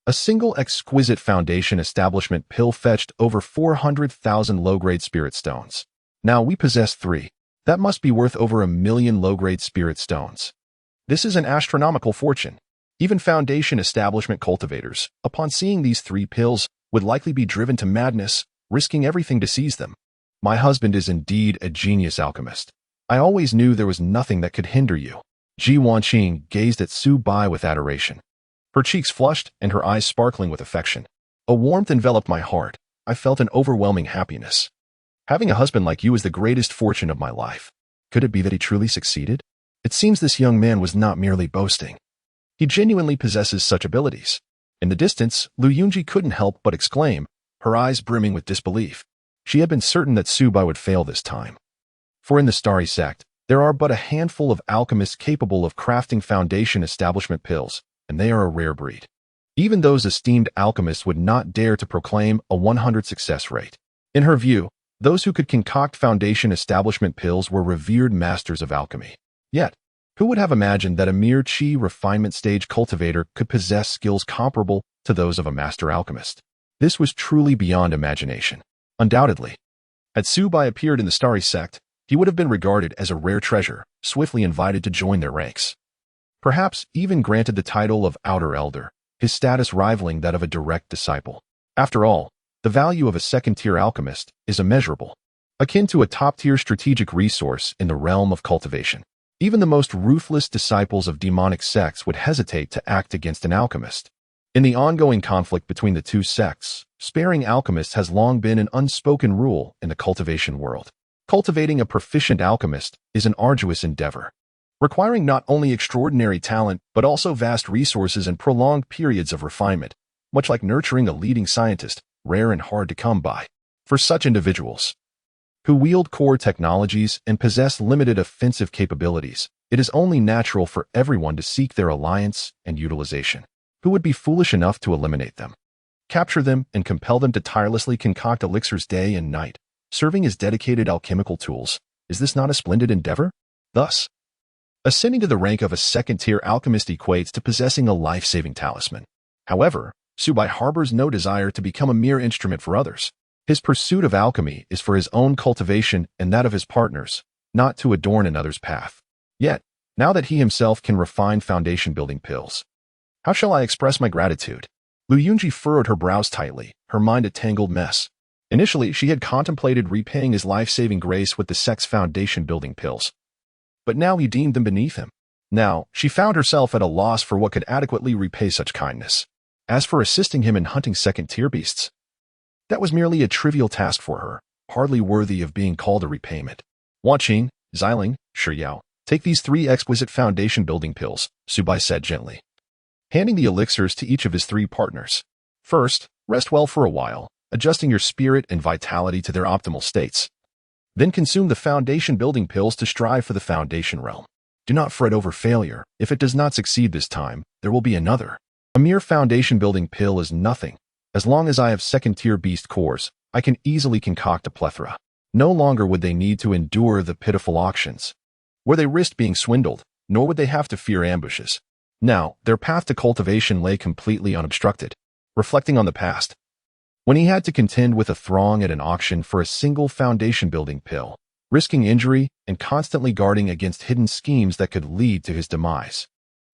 a single exquisite foundation establishment pill fetched over 400,000 low-grade spirit stones. Now we possess 3. That must be worth over 1 million low-grade spirit stones. This is an astronomical fortune. Even foundation establishment cultivators, upon seeing these 3 pills, would likely be driven to madness, risking everything to seize them. My husband is indeed a genius alchemist. I always knew there was nothing that could hinder you. Ji Wanqing gazed at Su Bai with adoration, her cheeks flushed and her eyes sparkling with affection. A warmth enveloped my heart. I felt an overwhelming happiness. Having a husband like you is the greatest fortune of my life. Could it be that he truly succeeded? It seems this young man was not merely boasting. He genuinely possesses such abilities. In the distance, Lu Yunji couldn't help but exclaim, her eyes brimming with disbelief. She had been certain that Su Bai would fail this time. For in the Starry Sect, there are but a handful of alchemists capable of crafting foundation establishment pills, and they are a rare breed. Even those esteemed alchemists would not dare to proclaim a 100 success rate. In her view, those who could concoct foundation establishment pills were revered masters of alchemy. Yet, who would have imagined that a mere qi refinement stage cultivator could possess skills comparable to those of a master alchemist? This was truly beyond imagination. Undoubtedly, had Su Bai appeared in the Starry Sect, he would have been regarded as a rare treasure, swiftly invited to join their ranks. Perhaps even granted the title of Outer Elder, his status rivaling that of a direct disciple. After all, the value of a second-tier alchemist is immeasurable, akin to a top-tier strategic resource in the realm of cultivation. Even the most ruthless disciples of demonic sects would hesitate to act against an alchemist. In the ongoing conflict between the 2 sects, sparing alchemists has long been an unspoken rule in the cultivation world. Cultivating a proficient alchemist is an arduous endeavor, requiring not only extraordinary talent but also vast resources and prolonged periods of refinement, much like nurturing a leading scientist, rare and hard to come by. For such individuals, who wield core technologies and possess limited offensive capabilities, it is only natural for everyone to seek their alliance and utilization. Who would be foolish enough to eliminate them, capture them, and compel them to tirelessly concoct elixirs day and night, serving as dedicated alchemical tools? Is this not a splendid endeavor? Thus, ascending to the rank of a second-tier alchemist equates to possessing a life-saving talisman. However, Su Bai harbors no desire to become a mere instrument for others. His pursuit of alchemy is for his own cultivation and that of his partners, not to adorn another's path. Yet, now that he himself can refine foundation-building pills, how shall I express my gratitude? Lu Yunji furrowed her brows tightly, her mind a tangled mess. Initially, she had contemplated repaying his life-saving grace with the sect's foundation-building pills, but now he deemed them beneath him. Now, she found herself at a loss for what could adequately repay such kindness. As for assisting him in hunting second-tier beasts, that was merely a trivial task for her, hardly worthy of being called a repayment. Wanqing, Xiling, Shiyao, take these 3 exquisite foundation-building pills, Su Bai said gently, handing the elixirs to each of his 3 partners. First, rest well for a while, adjusting your spirit and vitality to their optimal states. Then consume the foundation-building pills to strive for the foundation realm. Do not fret over failure. If it does not succeed this time, there will be another. A mere foundation-building pill is nothing. As long as I have second-tier beast cores, I can easily concoct a plethora. No longer would they need to endure the pitiful auctions, where they risked being swindled, nor would they have to fear ambushes. Now, their path to cultivation lay completely unobstructed. Reflecting on the past, when he had to contend with a throng at an auction for a single foundation-building pill, risking injury and constantly guarding against hidden schemes that could lead to his demise,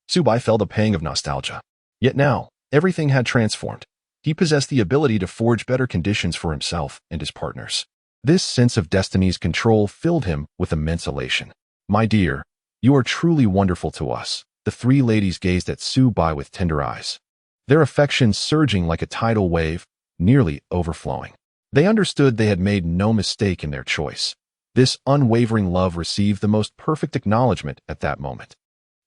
Su Bai felt a pang of nostalgia. Yet now, everything had transformed. He possessed the ability to forge better conditions for himself and his partners. This sense of destiny's control filled him with immense elation. My dear, you are truly wonderful to us. The 3 ladies gazed at Su Bai with tender eyes, their affections surging like a tidal wave, nearly overflowing. They understood they had made no mistake in their choice. This unwavering love received the most perfect acknowledgement at that moment.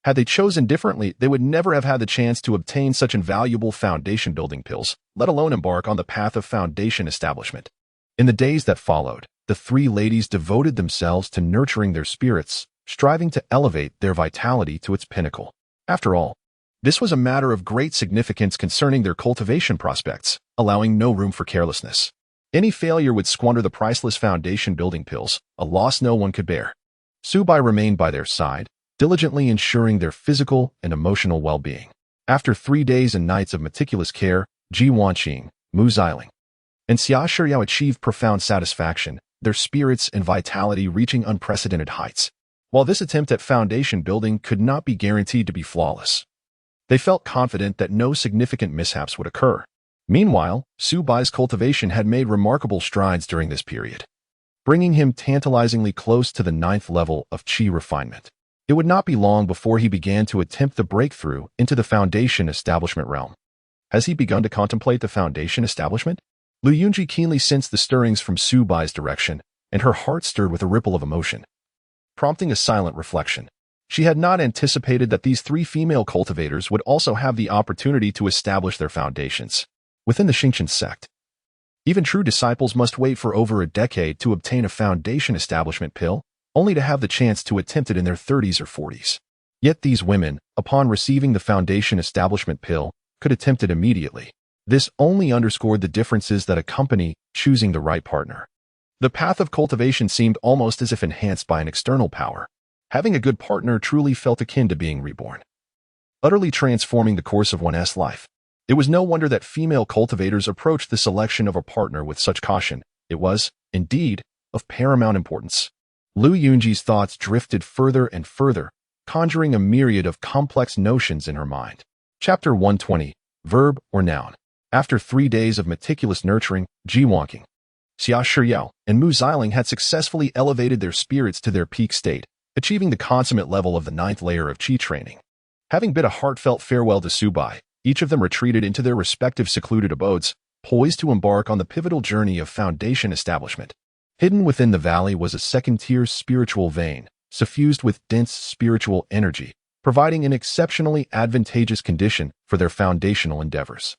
Had they chosen differently, they would never have had the chance to obtain such invaluable foundation-building pills, let alone embark on the path of foundation establishment. In the days that followed, the 3 ladies devoted themselves to nurturing their spirits, striving to elevate their vitality to its pinnacle. After all, this was a matter of great significance concerning their cultivation prospects, allowing no room for carelessness. Any failure would squander the priceless foundation-building pills, a loss no one could bear. Su Bai remained by their side, diligently ensuring their physical and emotional well-being. After 3 days and nights of meticulous care, Ji Wanqing, Mu Xiling, and Xia Shiyao achieved profound satisfaction, their spirits and vitality reaching unprecedented heights. While this attempt at foundation building could not be guaranteed to be flawless, they felt confident that no significant mishaps would occur. Meanwhile, Su Bai's cultivation had made remarkable strides during this period, bringing him tantalizingly close to the 9th level of qi refinement. It would not be long before he began to attempt the breakthrough into the foundation establishment realm. Has he begun to contemplate the foundation establishment? Lu Yunji keenly sensed the stirrings from Su Bai's direction, and her heart stirred with a ripple of emotion, prompting a silent reflection. She had not anticipated that these 3 female cultivators would also have the opportunity to establish their foundations within the Xingqian sect. Even true disciples must wait for over a decade to obtain a foundation establishment pill, only to have the chance to attempt it in their 30s or 40s. Yet these women, upon receiving the foundation establishment pill, could attempt it immediately. This only underscored the differences that accompany choosing the right partner. The path of cultivation seemed almost as if enhanced by an external power. Having a good partner truly felt akin to being reborn, utterly transforming the course of one's life. It was no wonder that female cultivators approached the selection of a partner with such caution. It was, indeed, of paramount importance. Lu Yunji's thoughts drifted further and further, conjuring a myriad of complex notions in her mind. Chapter 120, Verb or Noun. After 3 days of meticulous nurturing, Ji Wanqing, Xia Shiyao, and Mu Xiling had successfully elevated their spirits to their peak state, achieving the consummate level of the 9th layer of qi training. Having bid a heartfelt farewell to Su Bai, each of them retreated into their respective secluded abodes, poised to embark on the pivotal journey of foundation establishment. Hidden within the valley was a second-tier spiritual vein, suffused with dense spiritual energy, providing an exceptionally advantageous condition for their foundational endeavors.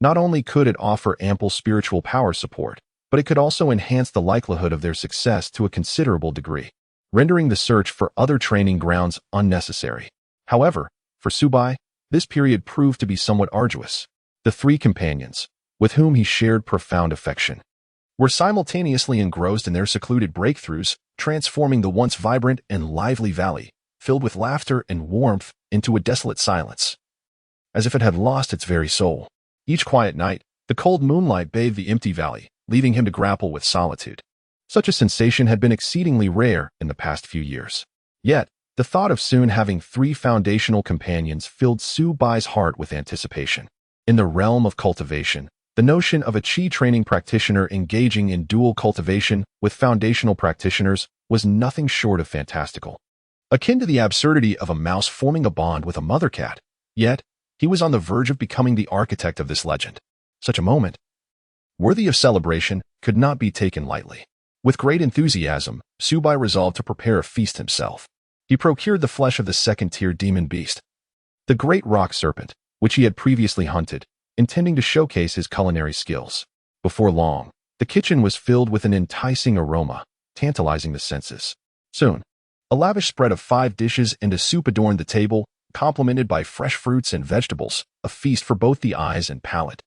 Not only could it offer ample spiritual power support, but it could also enhance the likelihood of their success to a considerable degree, rendering the search for other training grounds unnecessary. However, for Su Bai, this period proved to be somewhat arduous. The 3 companions, with whom he shared profound affection, were simultaneously engrossed in their secluded breakthroughs, transforming the once vibrant and lively valley, filled with laughter and warmth, into a desolate silence, as if it had lost its very soul. Each quiet night, the cold moonlight bathed the empty valley, leaving him to grapple with solitude. Such a sensation had been exceedingly rare in the past few years. Yet, the thought of soon having 3 foundational companions filled Su Bai's heart with anticipation. In the realm of cultivation, the notion of a qi training practitioner engaging in dual cultivation with foundational practitioners was nothing short of fantastical, akin to the absurdity of a mouse forming a bond with a mother cat. Yet, he was on the verge of becoming the architect of this legend. Such a moment, worthy of celebration, could not be taken lightly. With great enthusiasm, Su Bai resolved to prepare a feast himself. He procured the flesh of the second-tier demon beast, the great rock serpent, which he had previously hunted, intending to showcase his culinary skills. Before long, the kitchen was filled with an enticing aroma, tantalizing the senses. Soon, a lavish spread of 5 dishes and a soup adorned the table, complemented by fresh fruits and vegetables, a feast for both the eyes and palate.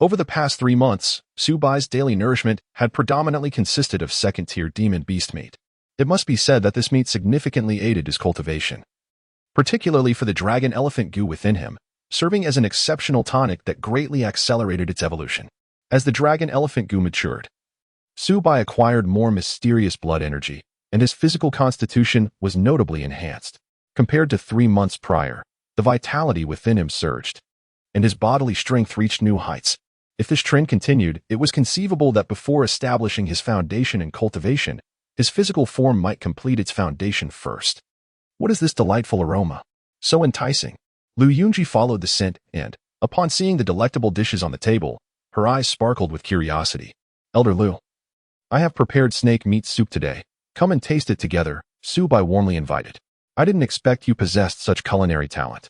Over the past 3 months, Su Bai's daily nourishment had predominantly consisted of second-tier demon beast meat. It must be said that this meat significantly aided his cultivation, particularly for the dragon elephant goo within him, serving as an exceptional tonic that greatly accelerated its evolution. As the dragon elephant goo matured, Su Bai acquired more mysterious blood energy, and his physical constitution was notably enhanced. Compared to 3 months prior, the vitality within him surged, and his bodily strength reached new heights. If this trend continued, it was conceivable that before establishing his foundation in cultivation, his physical form might complete its foundation first. What is this delightful aroma? So enticing. Lu Yunji followed the scent and, upon seeing the delectable dishes on the table, her eyes sparkled with curiosity. Elder Lu, I have prepared snake meat soup today. Come and taste it together, Su Bai warmly invited. I didn't expect you possessed such culinary talent.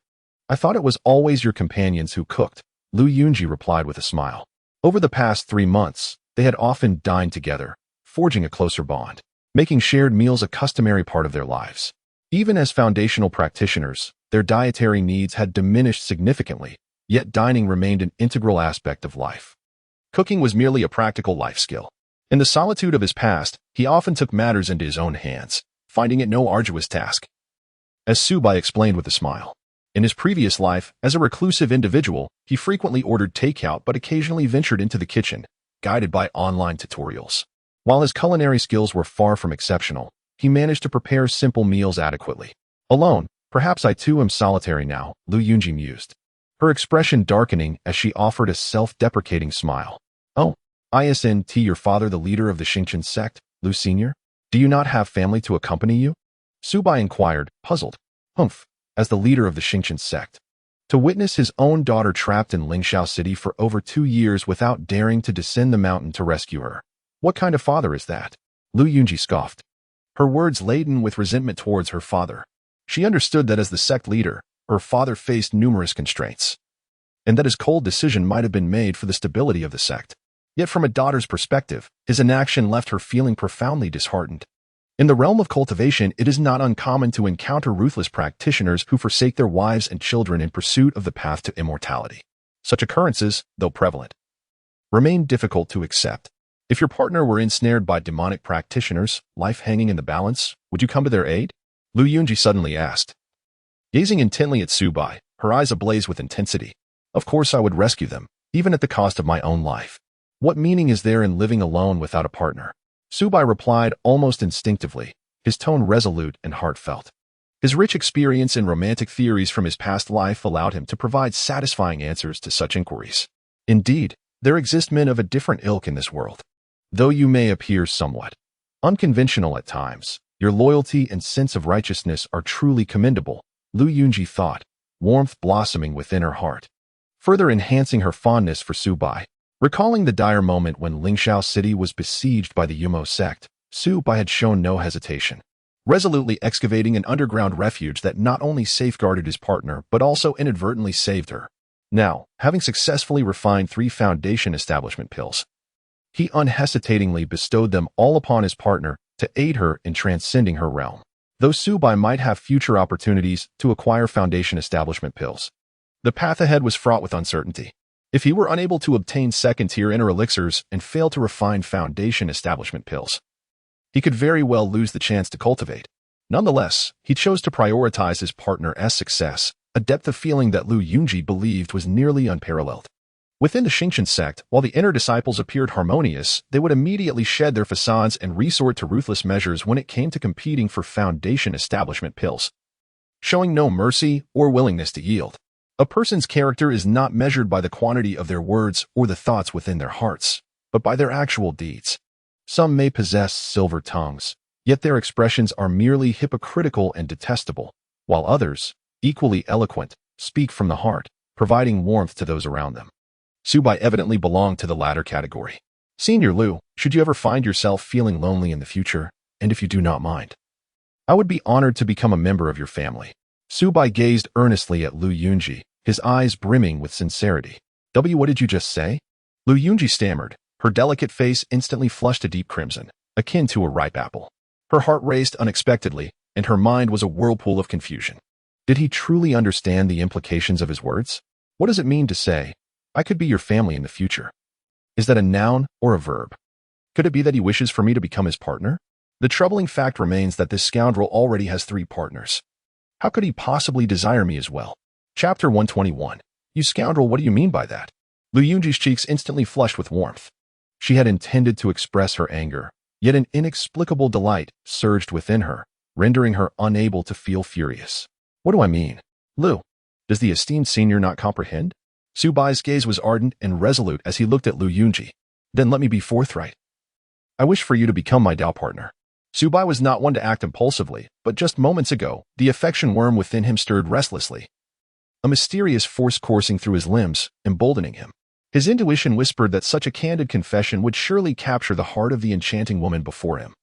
I thought it was always your companions who cooked, Lu Yunji replied with a smile. Over the past 3 months, they had often dined together, forging a closer bond, making shared meals a customary part of their lives. Even as foundational practitioners, their dietary needs had diminished significantly, yet dining remained an integral aspect of life. Cooking was merely a practical life skill. In the solitude of his past, he often took matters into his own hands, finding it no arduous task. As Subai explained with a smile, in his previous life, as a reclusive individual, he frequently ordered takeout but occasionally ventured into the kitchen, guided by online tutorials. While his culinary skills were far from exceptional, he managed to prepare simple meals adequately. Alone, perhaps I too am solitary now, Lu Yunji mused, her expression darkening as she offered a self-deprecating smile. Oh, isn't your father the leader of the Xingqian sect, Lu Sr.? Do you not have family to accompany you? Subai inquired, puzzled. Humph, as the leader of the Xingqian sect. To witness his own daughter trapped in Lingxiao City for over 2 years without daring to descend the mountain to rescue her. What kind of father is that? Lu Yunji scoffed, her words laden with resentment towards her father. She understood that as the sect leader, her father faced numerous constraints, and that his cold decision might have been made for the stability of the sect. Yet from a daughter's perspective, his inaction left her feeling profoundly disheartened. In the realm of cultivation, it is not uncommon to encounter ruthless practitioners who forsake their wives and children in pursuit of the path to immortality. Such occurrences, though prevalent, remain difficult to accept. If your partner were ensnared by demonic practitioners, life hanging in the balance, would you come to their aid? Lu Yunji suddenly asked, gazing intently at Subai, her eyes ablaze with intensity. Of course I would rescue them, even at the cost of my own life. What meaning is there in living alone without a partner? Subai replied almost instinctively, his tone resolute and heartfelt. His rich experience in romantic theories from his past life allowed him to provide satisfying answers to such inquiries. Indeed, there exist men of a different ilk in this world. Though you may appear somewhat unconventional at times, your loyalty and sense of righteousness are truly commendable, Lu Yunji thought, warmth blossoming within her heart, further enhancing her fondness for Subai. Recalling the dire moment when Lingxiao City was besieged by the Yumo sect, Subai had shown no hesitation, resolutely excavating an underground refuge that not only safeguarded his partner but also inadvertently saved her. Now, having successfully refined 3 foundation establishment pills, he unhesitatingly bestowed them all upon his partner to aid her in transcending her realm. Though Subai might have future opportunities to acquire foundation establishment pills, the path ahead was fraught with uncertainty. If he were unable to obtain second-tier inner elixirs and fail to refine foundation establishment pills, he could very well lose the chance to cultivate. Nonetheless, he chose to prioritize his partner's success, a depth of feeling that Lu Yunji believed was nearly unparalleled. Within the Xingqian sect, while the inner disciples appeared harmonious, they would immediately shed their facades and resort to ruthless measures when it came to competing for foundation establishment pills, showing no mercy or willingness to yield. A person's character is not measured by the quantity of their words or the thoughts within their hearts, but by their actual deeds. Some may possess silver tongues, yet their expressions are merely hypocritical and detestable, while others, equally eloquent, speak from the heart, providing warmth to those around them. Subai evidently belonged to the latter category. Senior Lu, should you ever find yourself feeling lonely in the future, and if you do not mind, I would be honored to become a member of your family. Subai gazed earnestly at Lu Yunji, his eyes brimming with sincerity. What did you just say? Lu Yunji stammered, her delicate face instantly flushed a deep crimson, akin to a ripe apple. Her heart raced unexpectedly, and her mind was a whirlpool of confusion. Did he truly understand the implications of his words? What does it mean to say, I could be your family in the future? Is that a noun or a verb? Could it be that he wishes for me to become his partner? The troubling fact remains that this scoundrel already has 3 partners. How could he possibly desire me as well? Chapter 121. You scoundrel, what do you mean by that? Lu Yunji's cheeks instantly flushed with warmth. She had intended to express her anger, yet an inexplicable delight surged within her, rendering her unable to feel furious. What do I mean? Lu, does the esteemed senior not comprehend? Subai's gaze was ardent and resolute as he looked at Lu Yunji. Then let me be forthright. I wish for you to become my Dao partner. Subai was not one to act impulsively, but just moments ago, the affection worm within him stirred restlessly, a mysterious force coursing through his limbs, emboldening him. His intuition whispered that such a candid confession would surely capture the heart of the enchanting woman before him,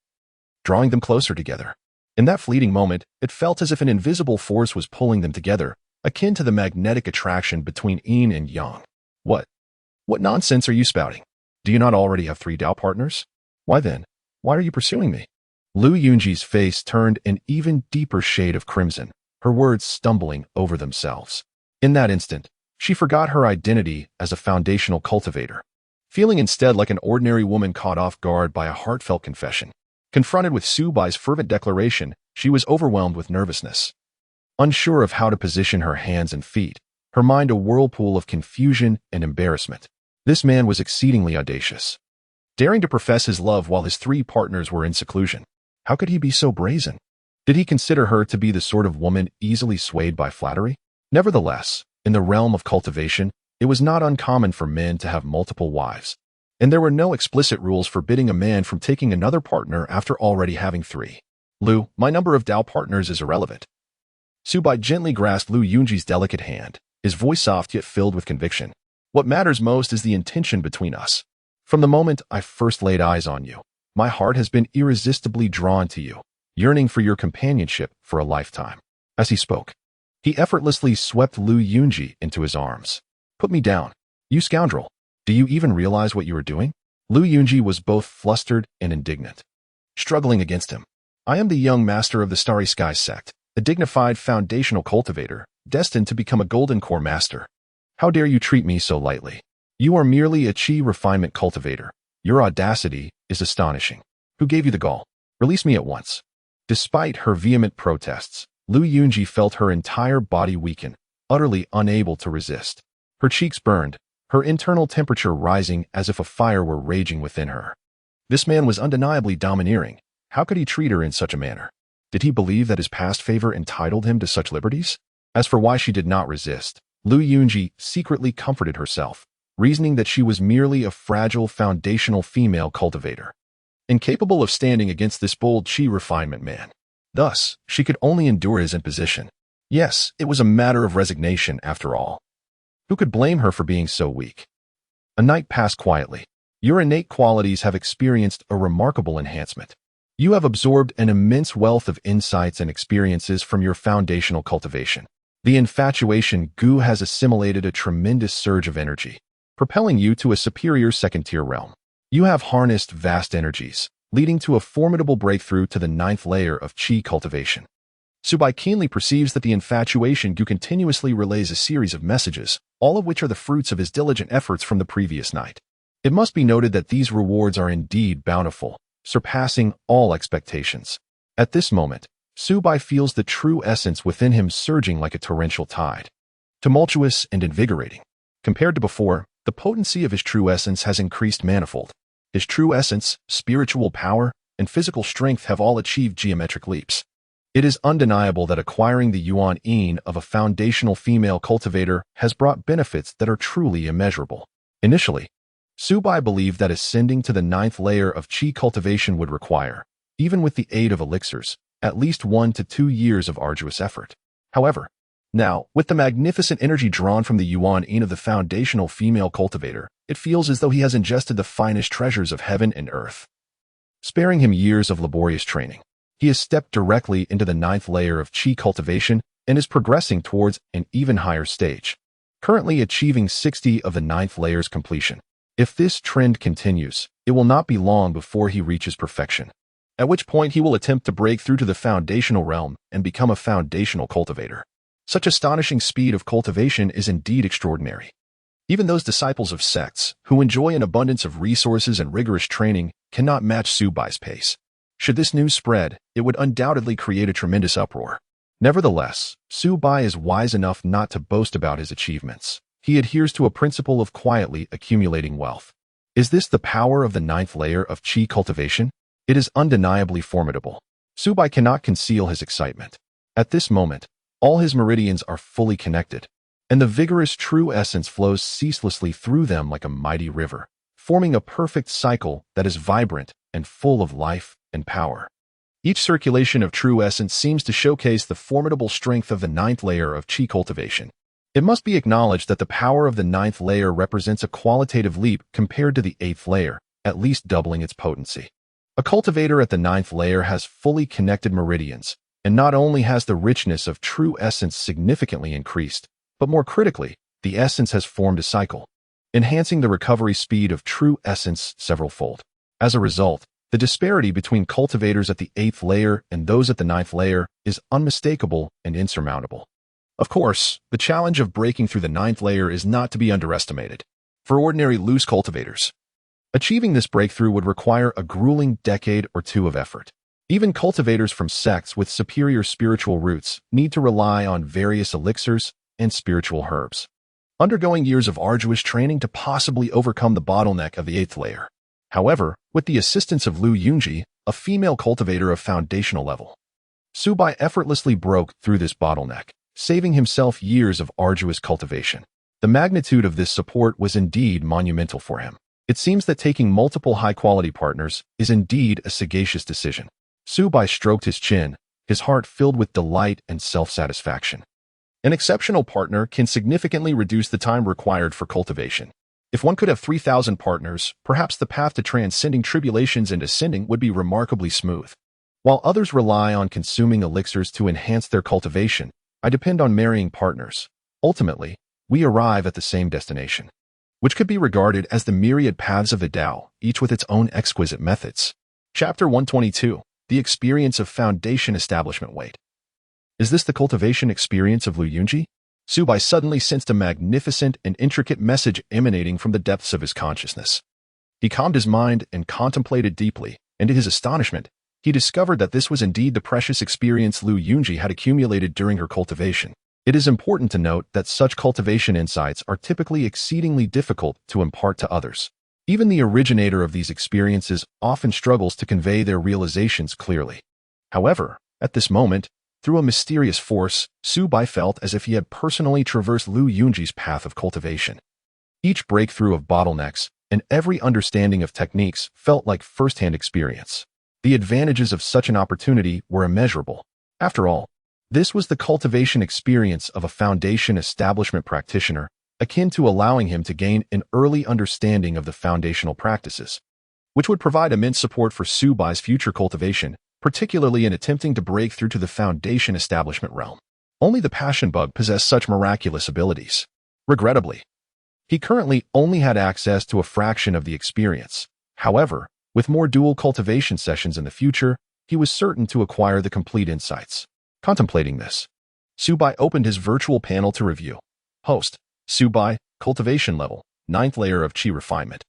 drawing them closer together. In that fleeting moment, it felt as if an invisible force was pulling them together, akin to the magnetic attraction between yin and yang. What nonsense are you spouting? Do you not already have 3 Dao partners? Why then, why are you pursuing me? Lu Yunji's face turned an even deeper shade of crimson, her words stumbling over themselves. In that instant, she forgot her identity as a foundational cultivator. feeling instead like an ordinary woman caught off guard by a heartfelt confession. Confronted with Su Bai's fervent declaration, she was overwhelmed with nervousness. Unsure of how to position her hands and feet, her mind a whirlpool of confusion and embarrassment. This man was exceedingly audacious, daring to profess his love while his three partners were in seclusion. How could he be so brazen? Did he consider her to be the sort of woman easily swayed by flattery? Nevertheless, in the realm of cultivation, it was not uncommon for men to have multiple wives, and there were no explicit rules forbidding a man from taking another partner after already having three. Lu, my number of Dao partners is irrelevant. Su Bai gently grasped Lu Yunji's delicate hand, his voice soft yet filled with conviction. What matters most is the intention between us. From the moment I first laid eyes on you, my heart has been irresistibly drawn to you, yearning for your companionship for a lifetime. As he spoke, he effortlessly swept Lu Yunji into his arms. Put me down, you scoundrel. Do you even realize what you are doing? Lu Yunji was both flustered and indignant, struggling against him. I am the young master of the Starry Sky sect, a dignified foundational cultivator, destined to become a golden core master. How dare you treat me so lightly? You are merely a chi refinement cultivator. Your audacity is astonishing. Who gave you the gall? Release me at once. Despite her vehement protests, Lu Yunji felt her entire body weaken, utterly unable to resist. Her cheeks burned, her internal temperature rising as if a fire were raging within her. This man was undeniably domineering. How could he treat her in such a manner? Did he believe that his past favor entitled him to such liberties? As for why she did not resist, Lu Yunji secretly comforted herself, reasoning that she was merely a fragile foundational female cultivator, incapable of standing against this bold chi refinement man. Thus, she could only endure his imposition. Yes, it was a matter of resignation after all. Who could blame her for being so weak? A night passed quietly. Your innate qualities have experienced a remarkable enhancement. You have absorbed an immense wealth of insights and experiences from your foundational cultivation. The infatuation goo has assimilated a tremendous surge of energy, propelling you to a superior second-tier realm. You have harnessed vast energies, leading to a formidable breakthrough to the 9th layer of chi cultivation. Su Bai keenly perceives that the infatuation goo continuously relays a series of messages, all of which are the fruits of his diligent efforts from the previous night. It must be noted that these rewards are indeed bountiful, surpassing all expectations. At this moment, Su Bai feels the true essence within him surging like a torrential tide. Tumultuous and invigorating. Compared to before, the potency of his true essence has increased manifold. His true essence, spiritual power, and physical strength have all achieved geometric leaps. It is undeniable that acquiring the yuan-yin of a foundational female cultivator has brought benefits that are truly immeasurable. Initially, Su Bai believed that ascending to the 9th layer of chi cultivation would require, even with the aid of elixirs, at least 1 to 2 years of arduous effort. However, now, with the magnificent energy drawn from the yuan-yin of the foundational female cultivator, it feels as though he has ingested the finest treasures of heaven and earth, sparing him years of laborious training. He has stepped directly into the 9th layer of chi cultivation and is progressing towards an even higher stage, currently achieving 60 of the 9th layer's completion. If this trend continues, it will not be long before he reaches perfection, at which point he will attempt to break through to the foundational realm and become a foundational cultivator. Such astonishing speed of cultivation is indeed extraordinary. Even those disciples of sects who enjoy an abundance of resources and rigorous training cannot match Su Bai's pace. Should this news spread, it would undoubtedly create a tremendous uproar. Nevertheless, Su Bai is wise enough not to boast about his achievements. He adheres to a principle of quietly accumulating wealth. Is this the power of the 9th layer of chi cultivation? It is undeniably formidable. Su Bai cannot conceal his excitement. At this moment, all his meridians are fully connected, and the vigorous true essence flows ceaselessly through them like a mighty river, forming a perfect cycle that is vibrant and full of life and power. Each circulation of true essence seems to showcase the formidable strength of the 9th layer of chi cultivation. It must be acknowledged that the power of the 9th layer represents a qualitative leap compared to the 8th layer, at least doubling its potency. A cultivator at the 9th layer has fully connected meridians, and not only has the richness of true essence significantly increased, but more critically, the essence has formed a cycle, enhancing the recovery speed of true essence several-fold. As a result, the disparity between cultivators at the 8th layer and those at the 9th layer is unmistakable and insurmountable. Of course, the challenge of breaking through the 9th layer is not to be underestimated. For ordinary loose cultivators, Achieving this breakthrough would require a grueling decade or two of effort. Even cultivators from sects with superior spiritual roots need to rely on various elixirs and spiritual herbs, undergoing years of arduous training to possibly overcome the bottleneck of the 8th layer. However, with the assistance of Lu Yunji, a female cultivator of foundational level, Su Bai effortlessly broke through this bottleneck, saving himself years of arduous cultivation. The magnitude of this support was indeed monumental for him. It seems that taking multiple high-quality partners is indeed a sagacious decision. Su Bai stroked his chin, his heart filled with delight and self-satisfaction. An exceptional partner can significantly reduce the time required for cultivation. If one could have 3,000 partners, perhaps the path to transcending tribulations and ascending would be remarkably smooth. While others rely on consuming elixirs to enhance their cultivation, I depend on marrying partners. Ultimately, we arrive at the same destination, which could be regarded as the myriad paths of the Tao, each with its own exquisite methods. Chapter 122. The Experience of Foundation Establishment. Wait. Is this the cultivation experience of Lu Yunji? Su Bai suddenly sensed a magnificent and intricate message emanating from the depths of his consciousness. He calmed his mind and contemplated deeply, and to his astonishment, he discovered that this was indeed the precious experience Lu Yunji had accumulated during her cultivation. It is important to note that such cultivation insights are typically exceedingly difficult to impart to others. Even the originator of these experiences often struggles to convey their realizations clearly. However, at this moment, through a mysterious force, Su Bai felt as if he had personally traversed Lu Yunji's path of cultivation. Each breakthrough of bottlenecks and every understanding of techniques felt like first-hand experience. The advantages of such an opportunity were immeasurable. After all, this was the cultivation experience of a foundation establishment practitioner, akin to allowing him to gain an early understanding of the foundational practices, which would provide immense support for Su Bai's future cultivation, particularly in attempting to break through to the foundation establishment realm. Only the passion bug possessed such miraculous abilities. Regrettably, he currently only had access to a fraction of the experience. However, with more dual cultivation sessions in the future, he was certain to acquire the complete insights. Contemplating this, Su Bai opened his virtual panel to review. Host: Su Bai, cultivation level, 9th layer of Qi refinement.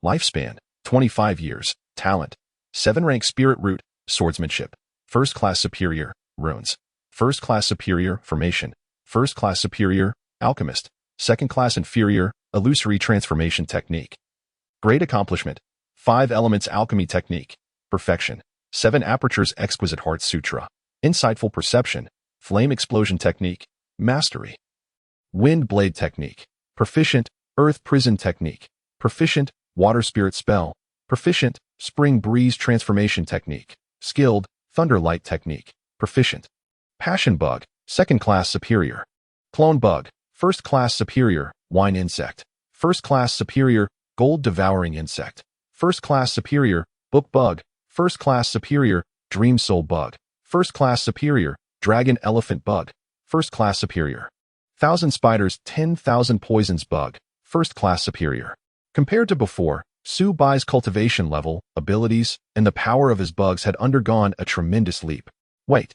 Lifespan: 25 years. Talent: 7 rank spirit root, swordsmanship. 1st class superior, runes. 1st class superior, formation. 1st class superior, alchemist. 2nd class inferior, illusory transformation technique. Great accomplishment: 5 elements alchemy technique. Perfection: 7 apertures exquisite heart sutra. Insightful perception: flame explosion technique. Mastery: wind blade technique. Proficient: earth prison technique. Proficient: water spirit spell. Proficient: spring breeze transformation technique. Skilled: thunder light technique. Proficient: passion bug, 2nd class superior. Clone bug, 1st class superior, wine insect. 1st class superior, gold devouring insect. 1st class superior, book bug. 1st class superior, dream soul bug. 1st class superior, dragon elephant bug. 1st class superior, 1,000 spiders 10,000 poisons bug. 1st class superior. Compared to before, Su Bai's cultivation level, abilities, and the power of his bugs had undergone a tremendous leap. Wait,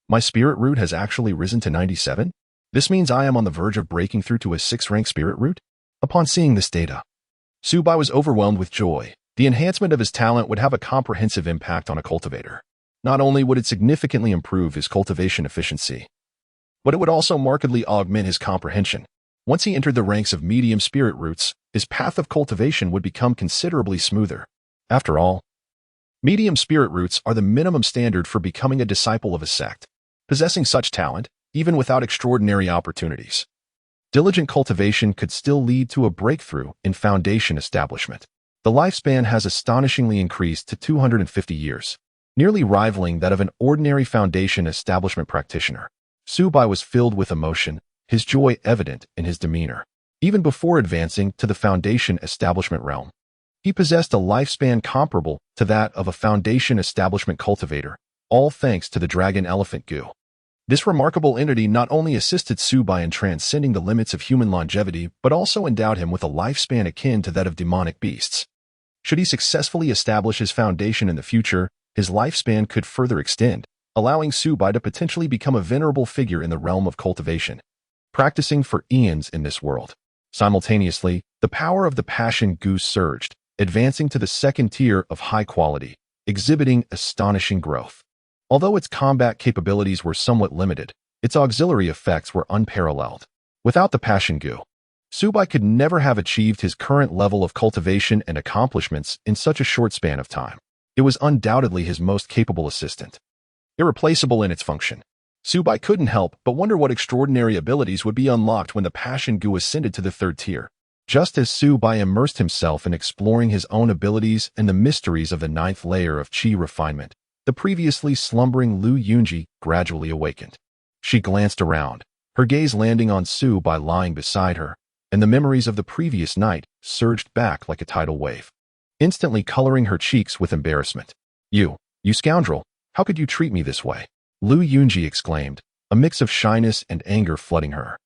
my spirit root has actually risen to 97? This means I am on the verge of breaking through to a 6th-rank spirit root? Upon seeing this data, Su Bai was overwhelmed with joy. The enhancement of his talent would have a comprehensive impact on a cultivator. Not only would it significantly improve his cultivation efficiency, but it would also markedly augment his comprehension. Once he entered the ranks of medium spirit roots, his path of cultivation would become considerably smoother. After all, medium spirit roots are the minimum standard for becoming a disciple of a sect. Possessing such talent, even without extraordinary opportunities, diligent cultivation could still lead to a breakthrough in foundation establishment. The lifespan has astonishingly increased to 250 years, nearly rivaling that of an ordinary foundation establishment practitioner. Su Bai was filled with emotion, his joy evident in his demeanor. Even before advancing to the foundation establishment realm, he possessed a lifespan comparable to that of a foundation establishment cultivator, all thanks to the dragon elephant goo. This remarkable entity not only assisted Su Bai in transcending the limits of human longevity, but also endowed him with a lifespan akin to that of demonic beasts. Should he successfully establish his foundation in the future, his lifespan could further extend, allowing Su Bai to potentially become a venerable figure in the realm of cultivation, practicing for eons in this world. Simultaneously, the power of the passion goose surged. advancing to the second tier of high quality, exhibiting astonishing growth. Although its combat capabilities were somewhat limited, its auxiliary effects were unparalleled. Without the passion goo, Subai could never have achieved his current level of cultivation and accomplishments in such a short span of time. It was undoubtedly his most capable assistant. Irreplaceable in its function, Subai couldn't help but wonder what extraordinary abilities would be unlocked when the passion goo ascended to the third tier. Just as Subai immersed himself in exploring his own abilities and the mysteries of the ninth layer of qi refinement, the previously slumbering Lu Yunji gradually awakened. She glanced around, her gaze landing on Subai lying beside her, and the memories of the previous night surged back like a tidal wave, instantly coloring her cheeks with embarrassment. You scoundrel, how could you treat me this way?" Lu Yunji exclaimed, a mix of shyness and anger flooding her,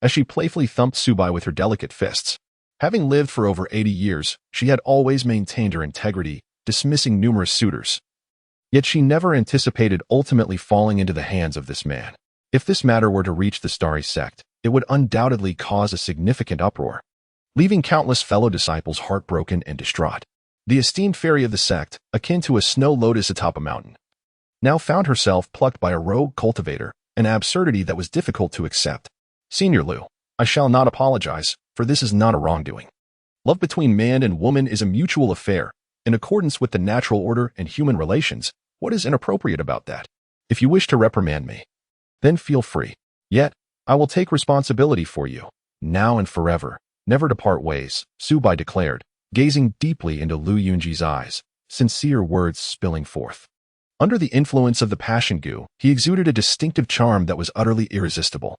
as she playfully thumped Subai with her delicate fists. Having lived for over 80 years, she had always maintained her integrity, dismissing numerous suitors. Yet she never anticipated ultimately falling into the hands of this man. If this matter were to reach the Starry Sect, it would undoubtedly cause a significant uproar, leaving countless fellow disciples heartbroken and distraught. The esteemed fairy of the sect, akin to a snow lotus atop a mountain, now found herself plucked by a rogue cultivator, an absurdity that was difficult to accept. "Senior Lu, I shall not apologize, for this is not a wrongdoing. Love between man and woman is a mutual affair, in accordance with the natural order and human relations. What is inappropriate about that? If you wish to reprimand me, then feel free. Yet, I will take responsibility for you, now and forever, never to part ways," Subai declared, gazing deeply into Lu Yunji's eyes, sincere words spilling forth. Under the influence of the passion goo, he exuded a distinctive charm that was utterly irresistible.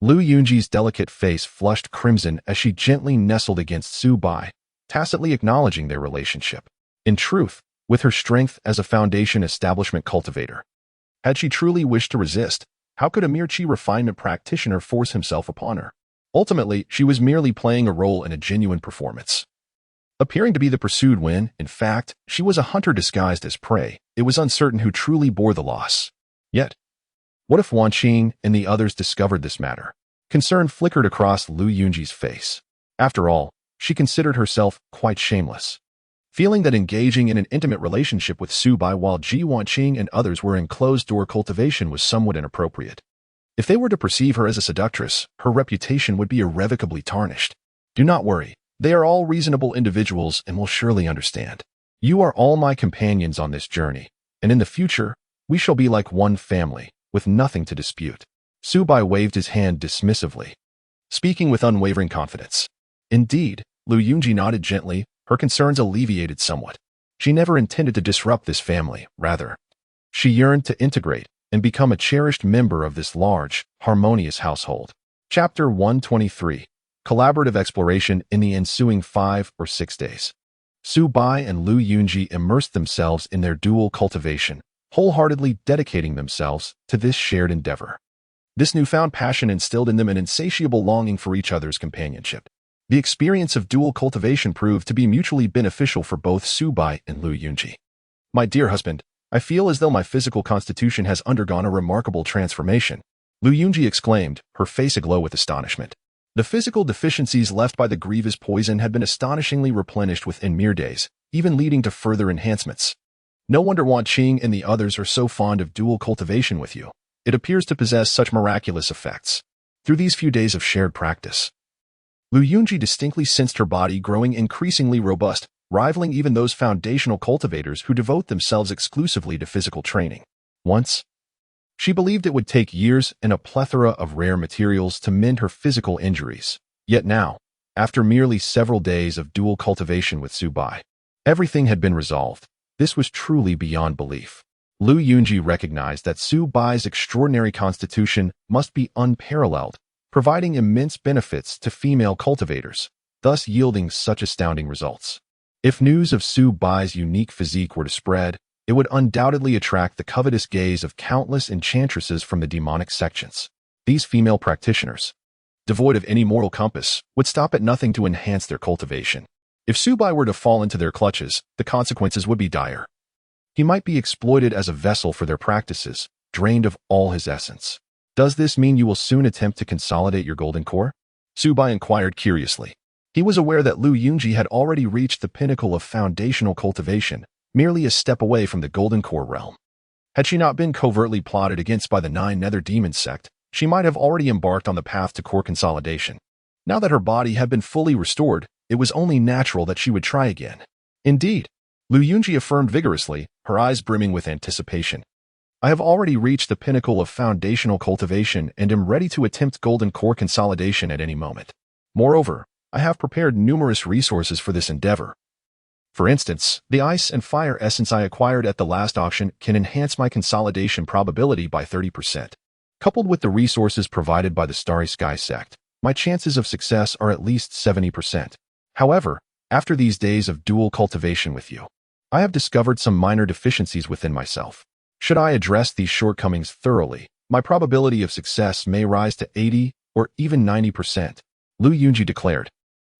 Lu Yunji's delicate face flushed crimson as she gently nestled against Subai, tacitly acknowledging their relationship. In truth, with her strength as a foundation establishment cultivator, had she truly wished to resist, how could a mere qi refinement practitioner force himself upon her? Ultimately, she was merely playing a role in a genuine performance, appearing to be the pursued when, in fact, she was a hunter disguised as prey. It was uncertain who truly bore the loss. Yet, what if Wan Qing and the others discovered this matter? Concern flickered across Lu Yunji's face. After all, she considered herself quite shameless, feeling that engaging in an intimate relationship with Subai while Wan Qing and others were in closed-door cultivation was somewhat inappropriate. If they were to perceive her as a seductress, her reputation would be irrevocably tarnished. "Do not worry. They are all reasonable individuals and will surely understand. You are all my companions on this journey, and in the future, we shall be like one family, with nothing to dispute." Subai waved his hand dismissively, speaking with unwavering confidence. Indeed, Lu Yunji nodded gently, her concerns alleviated somewhat. She never intended to disrupt this family, rather, she yearned to integrate and become a cherished member of this large, harmonious household. Chapter 123. Collaborative exploration. In the ensuing 5 or 6 days, Subai and Lu Yunji immersed themselves in their dual cultivation, wholeheartedly dedicating themselves to this shared endeavor. This newfound passion instilled in them an insatiable longing for each other's companionship. The experience of dual cultivation proved to be mutually beneficial for both Subai and Lu Yunji. "My dear husband, I feel as though my physical constitution has undergone a remarkable transformation," Lu Yunji exclaimed, her face aglow with astonishment. The physical deficiencies left by the grievous poison had been astonishingly replenished within mere days, even leading to further enhancements. "No wonder Wan Qing and the others are so fond of dual cultivation with you. It appears to possess such miraculous effects." Through these few days of shared practice, Lu Yunji distinctly sensed her body growing increasingly robust, rivaling even those foundational cultivators who devote themselves exclusively to physical training. Once, she believed it would take years and a plethora of rare materials to mend her physical injuries. Yet now, after merely several days of dual cultivation with Subai, everything had been resolved. This was truly beyond belief. Lu Yunji recognized that Subai's extraordinary constitution must be unparalleled, providing immense benefits to female cultivators, thus yielding such astounding results. If news of Subai's unique physique were to spread, it would undoubtedly attract the covetous gaze of countless enchantresses from the demonic sections. These female practitioners, devoid of any moral compass, would stop at nothing to enhance their cultivation. If Subai were to fall into their clutches, the consequences would be dire. He might be exploited as a vessel for their practices, drained of all his essence. "Does this mean you will soon attempt to consolidate your golden core?" Subai inquired curiously. He was aware that Lu Yunji had already reached the pinnacle of foundational cultivation, merely a step away from the Golden Core realm. Had she not been covertly plotted against by the 9 Nether Demon sect, she might have already embarked on the path to core consolidation. Now that her body had been fully restored, it was only natural that she would try again. Indeed, Lu Yunji affirmed vigorously, her eyes brimming with anticipation. I have already reached the pinnacle of foundational cultivation and am ready to attempt Golden Core consolidation at any moment. Moreover, I have prepared numerous resources for this endeavor. For instance, the ice and fire essence I acquired at the last auction can enhance my consolidation probability by 30%. Coupled with the resources provided by the Starry Sky sect, my chances of success are at least 70%. However, after these days of dual cultivation with you, I have discovered some minor deficiencies within myself. Should I address these shortcomings thoroughly, my probability of success may rise to 80 or even 90%, Lu Yunji declared.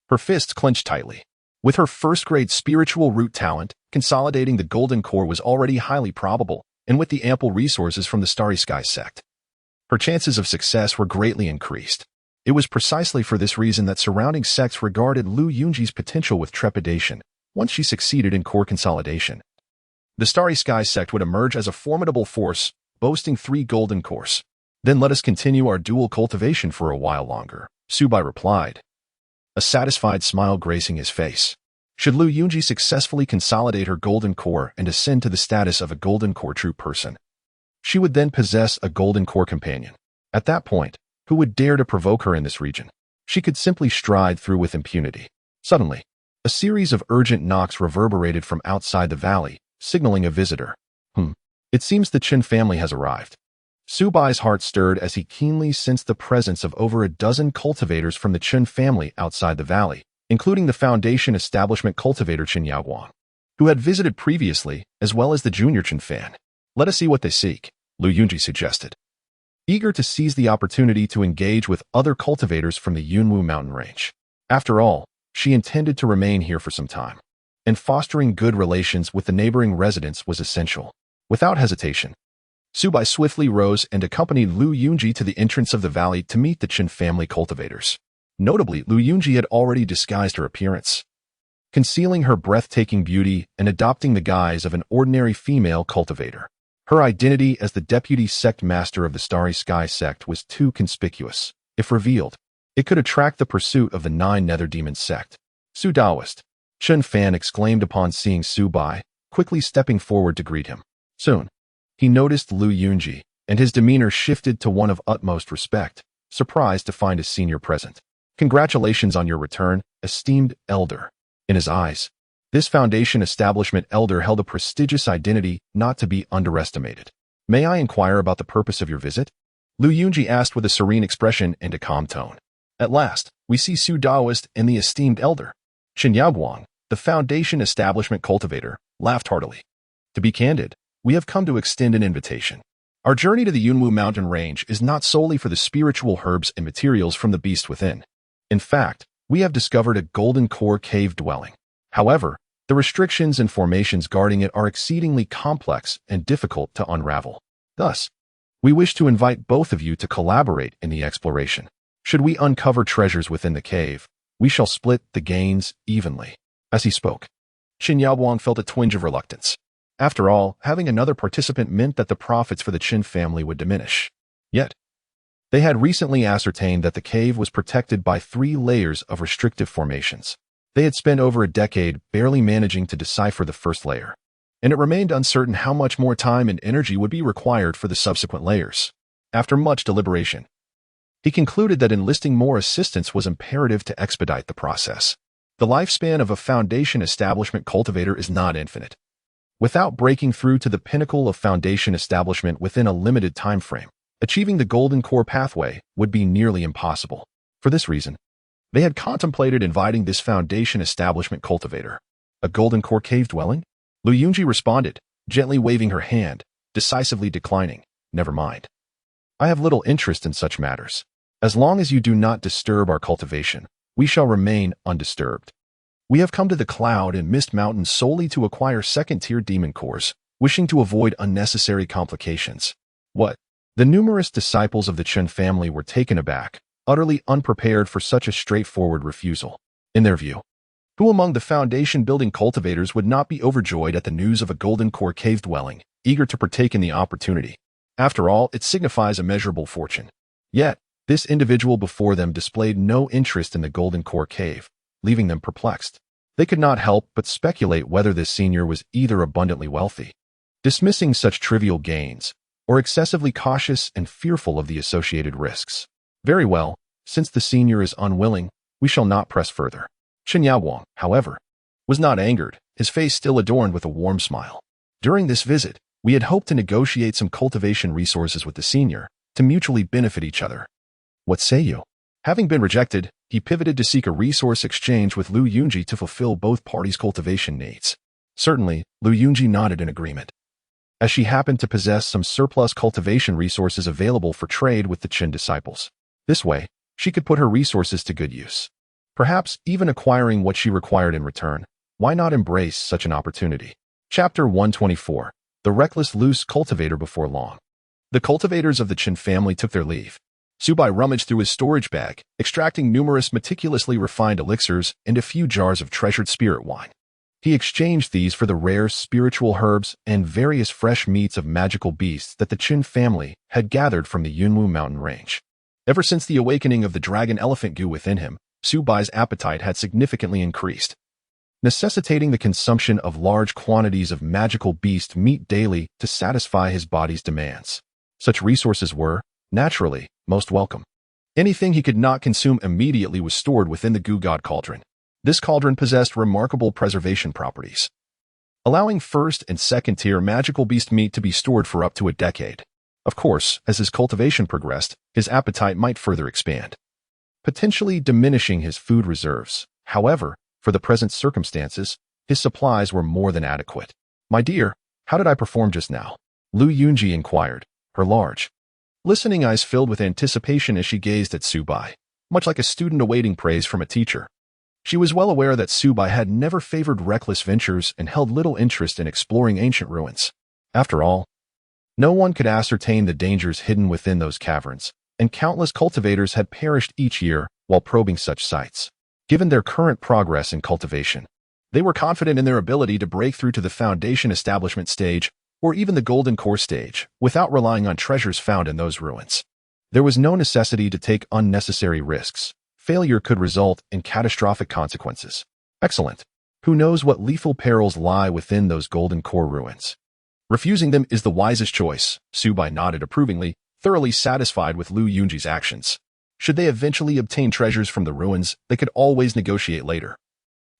Her fists clenched tightly. With her first-grade spiritual root talent, consolidating the Golden Core was already highly probable, and with the ample resources from the Starry Sky sect, her chances of success were greatly increased. It was precisely for this reason that surrounding sects regarded Lu Yunji's potential with trepidation once she succeeded in core consolidation. The Starry Sky sect would emerge as a formidable force, boasting 3 Golden Cores. Then let us continue our dual cultivation for a while longer, Subai replied, a satisfied smile gracing his face. Should Lu Yunji successfully consolidate her Golden Core and ascend to the status of a Golden Core true person, she would then possess a Golden Core companion. At that point, who would dare to provoke her in this region? She could simply stride through with impunity. Suddenly, a series of urgent knocks reverberated from outside the valley, signaling a visitor. It seems the Chen family has arrived. Subai's heart stirred as he keenly sensed the presence of over a dozen cultivators from the Chen family outside the valley, including the Foundation Establishment cultivator Chen Yaoguang, who had visited previously, as well as the junior Chen fan. Let us see what they seek, Lu Yunji suggested. Eager to seize the opportunity to engage with other cultivators from the Yunwu mountain range. After all, she intended to remain here for some time, and fostering good relations with the neighboring residents was essential. Without hesitation, Subai swiftly rose and accompanied Lu Yunji to the entrance of the valley to meet the Chen family cultivators. Notably, Lu Yunji had already disguised her appearance, concealing her breathtaking beauty and adopting the guise of an ordinary female cultivator. Her identity as the deputy sect master of the Starry Sky sect was too conspicuous. If revealed, it could attract the pursuit of the 9 Nether Demon sect. Su Daoist, Chen Fan exclaimed upon seeing Subai, quickly stepping forward to greet him. Soon, he noticed Lu Yunji, and his demeanor shifted to one of utmost respect, surprised to find his senior present. Congratulations on your return, esteemed elder. In his eyes, this Foundation Establishment elder held a prestigious identity not to be underestimated. May I inquire about the purpose of your visit? Lu Yunji asked with a serene expression and a calm tone. At last, we see Su Daoist and the esteemed elder. Chen Yaoguang, the Foundation Establishment cultivator, laughed heartily. To be candid, we have come to extend an invitation. Our journey to the Yunwu mountain range is not solely for the spiritual herbs and materials from the beast within. In fact, we have discovered a Golden Core cave dwelling. However, the restrictions and formations guarding it are exceedingly complex and difficult to unravel. Thus, we wish to invite both of you to collaborate in the exploration. Should we uncover treasures within the cave, we shall split the gains evenly. As he spoke, Chen Yaoguang felt a twinge of reluctance. After all, having another participant meant that the profits for the Chen family would diminish. Yet, they had recently ascertained that the cave was protected by 3 layers of restrictive formations. They had spent over a decade barely managing to decipher the first layer, and it remained uncertain how much more time and energy would be required for the subsequent layers. After much deliberation, he concluded that enlisting more assistance was imperative to expedite the process. The lifespan of a Foundation Establishment cultivator is not infinite. Without breaking through to the pinnacle of Foundation Establishment within a limited time frame, achieving the Golden Core pathway would be nearly impossible. For this reason, they had contemplated inviting this Foundation Establishment cultivator. A Golden Core cave dwelling? Lu Yunji responded, gently waving her hand, decisively declining. Never mind. I have little interest in such matters. As long as you do not disturb our cultivation, we shall remain undisturbed. We have come to the Cloud and Mist Mountains solely to acquire second-tier demon cores, wishing to avoid unnecessary complications. What? The numerous disciples of the Chen family were taken aback, utterly unprepared for such a straightforward refusal. In their view, who among the foundation-building cultivators would not be overjoyed at the news of a golden core cave dwelling, eager to partake in the opportunity? After all, it signifies immeasurable fortune. Yet, this individual before them displayed no interest in the golden core cave, leaving them perplexed. They could not help but speculate whether this senior was either abundantly wealthy, dismissing such trivial gains, or excessively cautious and fearful of the associated risks. Very well, since the senior is unwilling, we shall not press further. Chen Yaowang, however, was not angered, his face still adorned with a warm smile. During this visit, we had hoped to negotiate some cultivation resources with the senior, to mutually benefit each other. What say you? Having been rejected, he pivoted to seek a resource exchange with Lu Yunji to fulfill both parties' cultivation needs. Certainly, Lu Yunji nodded in agreement, as she happened to possess some surplus cultivation resources available for trade with the Qin disciples. This way, she could put her resources to good use. Perhaps even acquiring what she required in return. Why not embrace such an opportunity? Chapter 124. The Reckless Loose Cultivator Before Long. The cultivators of the Qin family took their leave. Subai rummaged through his storage bag, extracting numerous meticulously refined elixirs and a few jars of treasured spirit wine. He exchanged these for the rare spiritual herbs and various fresh meats of magical beasts that the Qin family had gathered from the Yunwu mountain range. Ever since the awakening of the dragon elephant goo within him, Subai's appetite had significantly increased, necessitating the consumption of large quantities of magical beast meat daily to satisfy his body's demands. Such resources were, naturally, most welcome. Anything he could not consume immediately was stored within the Goo God Cauldron. This cauldron possessed remarkable preservation properties, allowing first and second-tier magical beast meat to be stored for up to a decade. Of course, as his cultivation progressed, his appetite might further expand, potentially diminishing his food reserves. However, for the present circumstances, his supplies were more than adequate. "My dear, how did I perform just now?" Lu Yunji inquired, her large, listening eyes filled with anticipation as she gazed at Subai, much like a student awaiting praise from a teacher. She was well aware that Subai had never favored reckless ventures and held little interest in exploring ancient ruins. After all, no one could ascertain the dangers hidden within those caverns, and countless cultivators had perished each year while probing such sites. Given their current progress in cultivation, they were confident in their ability to break through to the foundation establishment stage or even the golden core stage without relying on treasures found in those ruins. There was no necessity to take unnecessary risks. Failure could result in catastrophic consequences. Excellent. Who knows what lethal perils lie within those golden core ruins? Refusing them is the wisest choice, Subai nodded approvingly, thoroughly satisfied with Lu Yunji's actions. Should they eventually obtain treasures from the ruins, they could always negotiate later.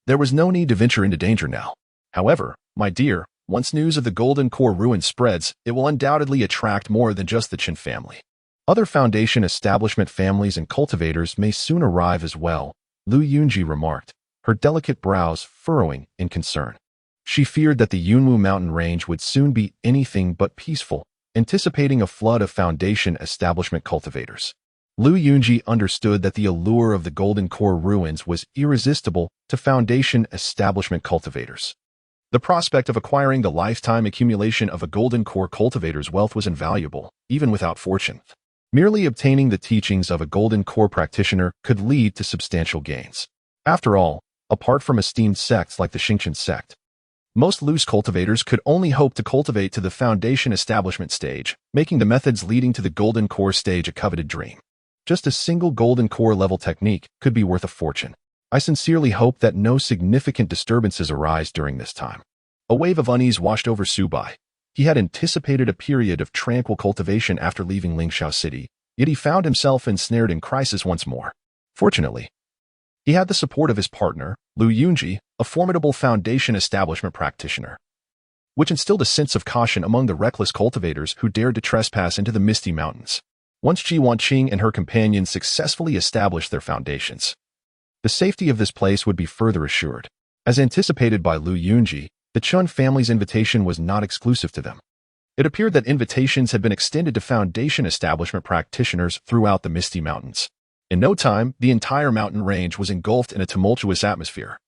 There was no need to venture into danger now. However, my dear, once news of the golden core ruins spreads, it will undoubtedly attract more than just the Qin family. Other foundation establishment families and cultivators may soon arrive as well, Lu Yunji remarked, her delicate brows furrowing in concern. She feared that the Yunwu mountain range would soon be anything but peaceful, anticipating a flood of foundation establishment cultivators. Lu Yunji understood that the allure of the golden core ruins was irresistible to foundation establishment cultivators. The prospect of acquiring the lifetime accumulation of a golden core cultivator's wealth was invaluable, even without fortune. Merely obtaining the teachings of a golden core practitioner could lead to substantial gains. After all, apart from esteemed sects like the Xingqian sect, most loose cultivators could only hope to cultivate to the foundation establishment stage, making the methods leading to the golden core stage a coveted dream. Just a single golden core level technique could be worth a fortune. I sincerely hope that no significant disturbances arise during this time. A wave of unease washed over Subai. He had anticipated a period of tranquil cultivation after leaving Lingxiao City, yet he found himself ensnared in crisis once more. Fortunately, he had the support of his partner, Lu Yunji, a formidable foundation establishment practitioner, which instilled a sense of caution among the reckless cultivators who dared to trespass into the misty mountains. Once Ji Wanqing and her companions successfully established their foundations, the safety of this place would be further assured. As anticipated by Lu Yunji, the Chun family's invitation was not exclusive to them. It appeared that invitations had been extended to foundation establishment practitioners throughout the misty mountains. In no time, the entire mountain range was engulfed in a tumultuous atmosphere,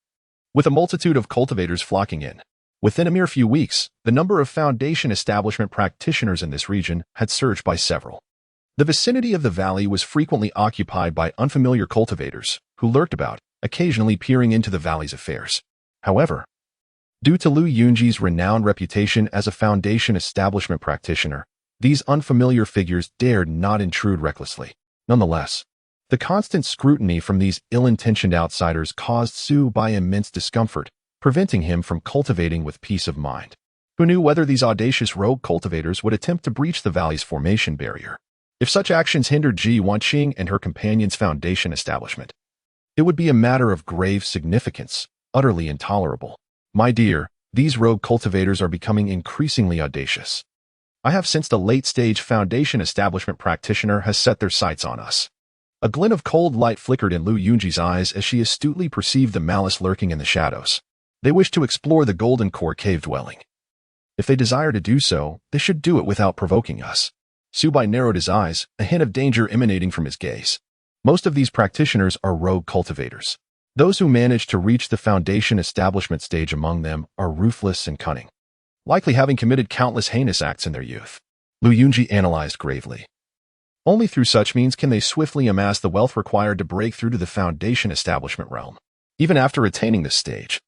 with a multitude of cultivators flocking in. Within a mere few weeks, the number of foundation establishment practitioners in this region had surged by several. The vicinity of the valley was frequently occupied by unfamiliar cultivators, who lurked about, occasionally peering into the valley's affairs. However, due to Lu Yunji's renowned reputation as a Foundation establishment practitioner, these unfamiliar figures dared not intrude recklessly. Nonetheless, the constant scrutiny from these ill-intentioned outsiders caused Su Bai immense discomfort, preventing him from cultivating with peace of mind. Who knew whether these audacious rogue cultivators would attempt to breach the valley's formation barrier? If such actions hindered Ji Wanqing and her companion's Foundation establishment, it would be a matter of grave significance, utterly intolerable. My dear, these rogue cultivators are becoming increasingly audacious. I have sensed a late-stage Foundation establishment practitioner has set their sights on us. A glint of cold light flickered in Lu Yunji's eyes as she astutely perceived the malice lurking in the shadows. They wish to explore the Golden Core cave dwelling. If they desire to do so, they should do it without provoking us. Su Bai narrowed his eyes, a hint of danger emanating from his gaze. Most of these practitioners are rogue cultivators. Those who manage to reach the Foundation establishment stage among them are ruthless and cunning, likely having committed countless heinous acts in their youth. Lu Yunji analyzed gravely. Only through such means can they swiftly amass the wealth required to break through to the Foundation establishment realm. Even after attaining this stage,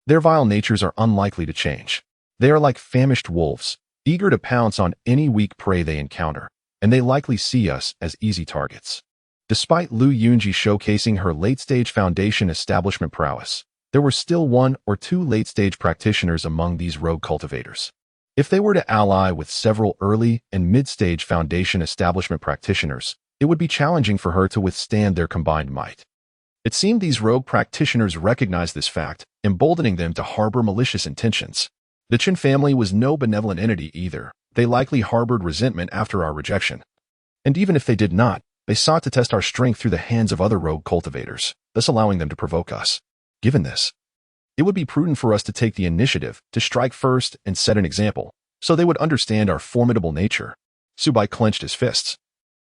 their vile natures are unlikely to change. They are like famished wolves, eager to pounce on any weak prey they encounter, and they likely see us as easy targets. Despite Lu Yunji showcasing her late-stage Foundation establishment prowess, there were still 1 or 2 late-stage practitioners among these rogue cultivators. If they were to ally with several early and mid-stage Foundation establishment practitioners, it would be challenging for her to withstand their combined might. It seemed these rogue practitioners recognized this fact, emboldening them to harbor malicious intentions. The Qin family was no benevolent entity either. They likely harbored resentment after our rejection. And even if they did not, they sought to test our strength through the hands of other rogue cultivators, thus allowing them to provoke us. Given this, it would be prudent for us to take the initiative, to strike first and set an example, so they would understand our formidable nature. Su Bai clenched his fists,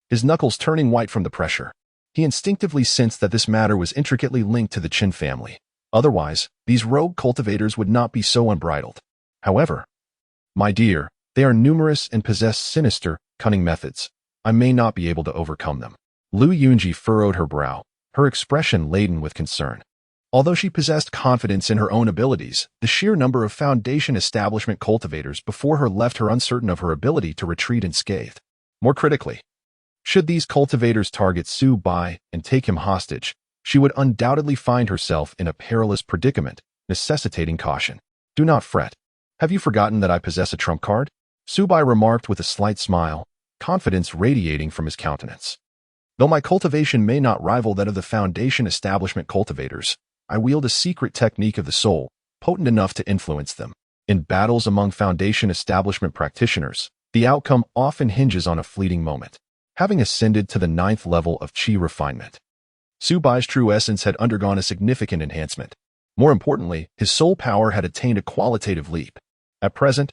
his knuckles turning white from the pressure. He instinctively sensed that this matter was intricately linked to the Qin family. Otherwise, these rogue cultivators would not be so unbridled. However, my dear, they are numerous and possess sinister, cunning methods. I may not be able to overcome them. Lu Yunji furrowed her brow, her expression laden with concern. Although she possessed confidence in her own abilities, the sheer number of Foundation establishment cultivators before her left her uncertain of her ability to retreat unscathed. More critically, should these cultivators target Su Bai and take him hostage, she would undoubtedly find herself in a perilous predicament, necessitating caution. Do not fret. Have you forgotten that I possess a trump card? Su Bai remarked with a slight smile, confidence radiating from his countenance. Though my cultivation may not rival that of the Foundation establishment cultivators, I wield a secret technique of the soul, potent enough to influence them. In battles among Foundation establishment practitioners, the outcome often hinges on a fleeting moment. Having ascended to the 9th level of Qi refinement, Su Bai's true essence had undergone a significant enhancement. More importantly, his soul power had attained a qualitative leap. At present,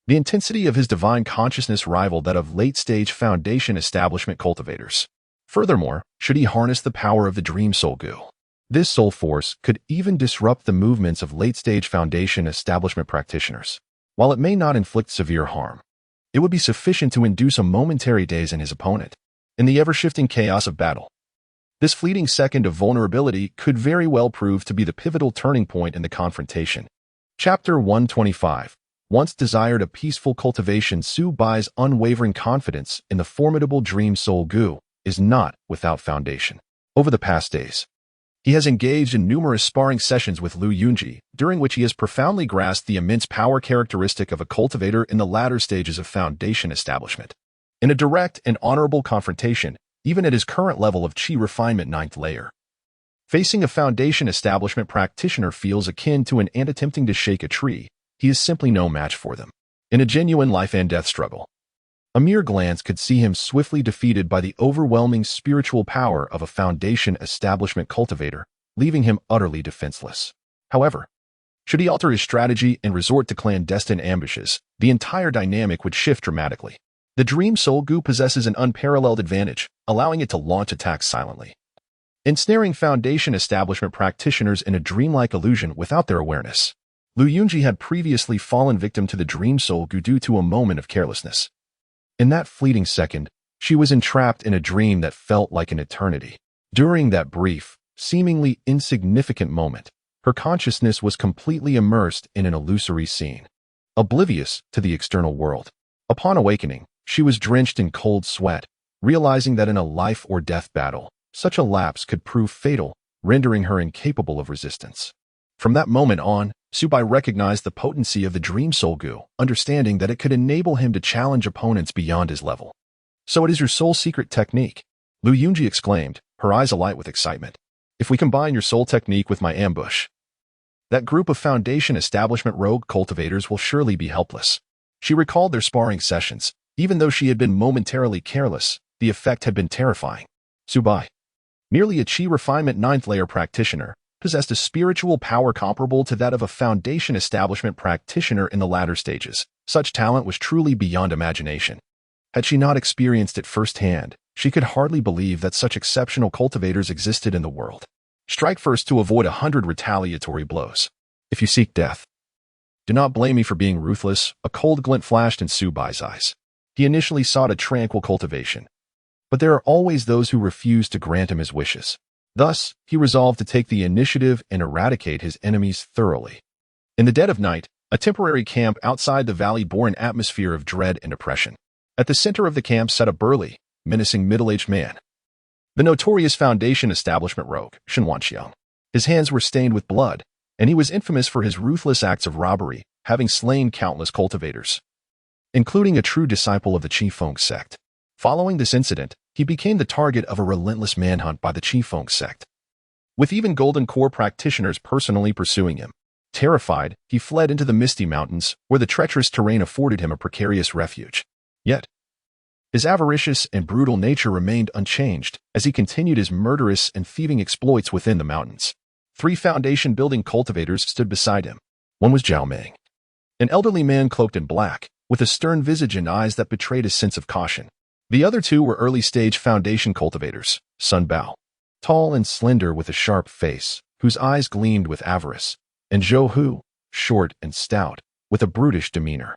the intensity of his divine consciousness rivaled that of late-stage Foundation establishment cultivators. Furthermore, should he harness the power of the Dream Soul Goo, this soul force could even disrupt the movements of late-stage Foundation establishment practitioners. While it may not inflict severe harm, it would be sufficient to induce a momentary daze in his opponent. In the ever-shifting chaos of battle, this fleeting second of vulnerability could very well prove to be the pivotal turning point in the confrontation. Chapter 125. Once desired a peaceful cultivation, Su Bai's unwavering confidence in the formidable Dream Soul Goo is not without foundation. Over the past days, he has engaged in numerous sparring sessions with Lu Yunji, during which he has profoundly grasped the immense power characteristic of a cultivator in the latter stages of Foundation establishment. In a direct and honorable confrontation, even at his current level of Qi refinement 9th layer, facing a Foundation establishment practitioner feels akin to an ant attempting to shake a tree. He is simply no match for them. In a genuine life and death struggle, a mere glance could see him swiftly defeated by the overwhelming spiritual power of a Foundation establishment cultivator, leaving him utterly defenseless. However, should he alter his strategy and resort to clandestine ambushes, the entire dynamic would shift dramatically. The Dream Soul Goo possesses an unparalleled advantage, allowing it to launch attacks silently, ensnaring Foundation establishment practitioners in a dreamlike illusion without their awareness. Lu Yunji had previously fallen victim to the Dream Soul Goo due to a moment of carelessness. In that fleeting second, she was entrapped in a dream that felt like an eternity. During that brief, seemingly insignificant moment, her consciousness was completely immersed in an illusory scene, oblivious to the external world. Upon awakening, she was drenched in cold sweat, realizing that in a life-or-death battle, such a lapse could prove fatal, rendering her incapable of resistance. From that moment on, Subai recognized the potency of the Dream Soul Goo, understanding that it could enable him to challenge opponents beyond his level. "So it is your soul secret technique," Lu Yunji exclaimed, her eyes alight with excitement. "If we combine your soul technique with my ambush, that group of Foundation Establishment rogue cultivators will surely be helpless." She recalled their sparring sessions. Even though she had been momentarily careless, the effect had been terrifying. Subai, merely a Qi Refinement 9th layer practitioner, possessed a spiritual power comparable to that of a Foundation Establishment practitioner in the latter stages. Such talent was truly beyond imagination. Had she not experienced it firsthand, she could hardly believe that such exceptional cultivators existed in the world. Strike first to avoid 100 retaliatory blows. If you seek death, do not blame me for being ruthless. A cold glint flashed in Subai's eyes. He initially sought a tranquil cultivation, but there are always those who refuse to grant him his wishes. Thus, he resolved to take the initiative and eradicate his enemies thoroughly. In the dead of night, a temporary camp outside the valley bore an atmosphere of dread and oppression. At the center of the camp sat a burly, menacing middle-aged man, the notorious Foundation Establishment rogue, Shen Wanxiang. His hands were stained with blood, and he was infamous for his ruthless acts of robbery, having slain countless cultivators, including a true disciple of the Qifeng sect. Following this incident, he became the target of a relentless manhunt by the Qifeng sect, with even Golden Core practitioners personally pursuing him. Terrified, he fled into the Misty Mountains, where the treacherous terrain afforded him a precarious refuge. Yet, his avaricious and brutal nature remained unchanged as he continued his murderous and thieving exploits within the mountains. 3 foundation-building cultivators stood beside him. One was Zhao Meng, an elderly man cloaked in black, with a stern visage and eyes that betrayed a sense of caution. The other 2 were early-stage Foundation cultivators, Sun Bao, tall and slender with a sharp face, whose eyes gleamed with avarice, and Zhou Hu, short and stout, with a brutish demeanor.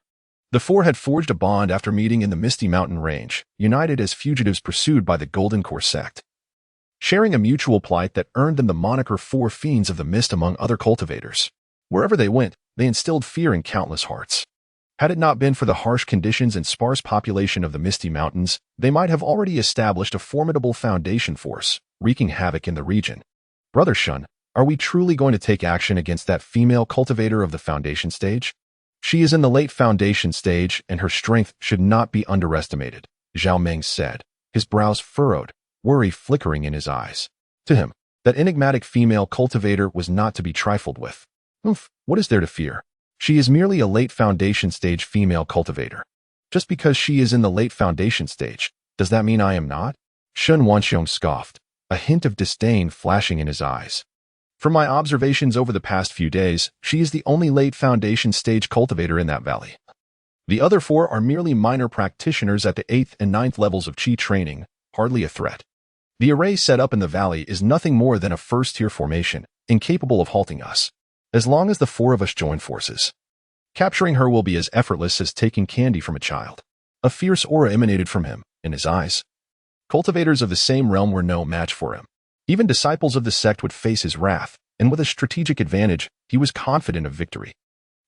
The 4 had forged a bond after meeting in the Misty Mountain Range, united as fugitives pursued by the Golden Core sect, sharing a mutual plight that earned them the moniker 4 Fiends of the Mist among other cultivators. Wherever they went, they instilled fear in countless hearts. Had it not been for the harsh conditions and sparse population of the Misty Mountains, they might have already established a formidable foundation force, wreaking havoc in the region. Brother Shun, are we truly going to take action against that female cultivator of the Foundation stage? She is in the late Foundation stage, and her strength should not be underestimated, Zhao Meng said, his brows furrowed, worry flickering in his eyes. To him, that enigmatic female cultivator was not to be trifled with. What is there to fear? She is merely a late Foundation stage female cultivator. Just because she is in the late Foundation stage, does that mean I am not? Shen Wanxiang scoffed, a hint of disdain flashing in his eyes. From my observations over the past few days, she is the only late Foundation stage cultivator in that valley. The other 4 are merely minor practitioners at the 8th and 9th levels of Qi training, hardly a threat. The array set up in the valley is nothing more than a first-tier formation, incapable of halting us. As long as the 4 of us join forces, capturing her will be as effortless as taking candy from a child. A fierce aura emanated from him, in his eyes. Cultivators of the same realm were no match for him. Even disciples of the sect would face his wrath, and with a strategic advantage, he was confident of victory.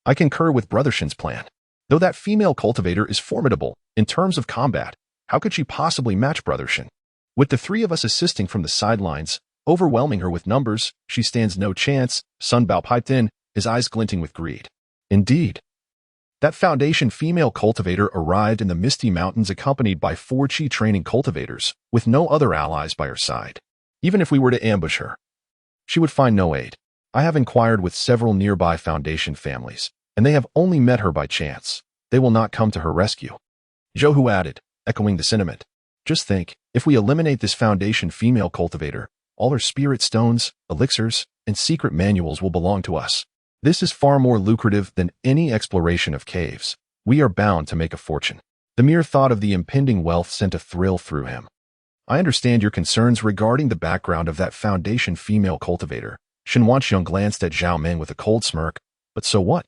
I concur with Brother Shin's plan. Though that female cultivator is formidable, in terms of combat, how could she possibly match Brother Shin? With the 3 of us assisting from the sidelines, overwhelming her with numbers, she stands no chance, Sun Bao piped in, his eyes glinting with greed. Indeed. That Foundation female cultivator arrived in the Misty Mountains accompanied by 4 Qi training cultivators, with no other allies by her side. Even if we were to ambush her, she would find no aid. I have inquired with several nearby Foundation families, and they have only met her by chance. They will not come to her rescue. Zhou Hu added, echoing the sentiment. Just think, if we eliminate this Foundation female cultivator, all her spirit stones, elixirs, and secret manuals will belong to us. This is far more lucrative than any exploration of caves. We are bound to make a fortune. The mere thought of the impending wealth sent a thrill through him. I understand your concerns regarding the background of that Foundation female cultivator. Shen Wanxiang glanced at Zhao Meng with a cold smirk. But so what?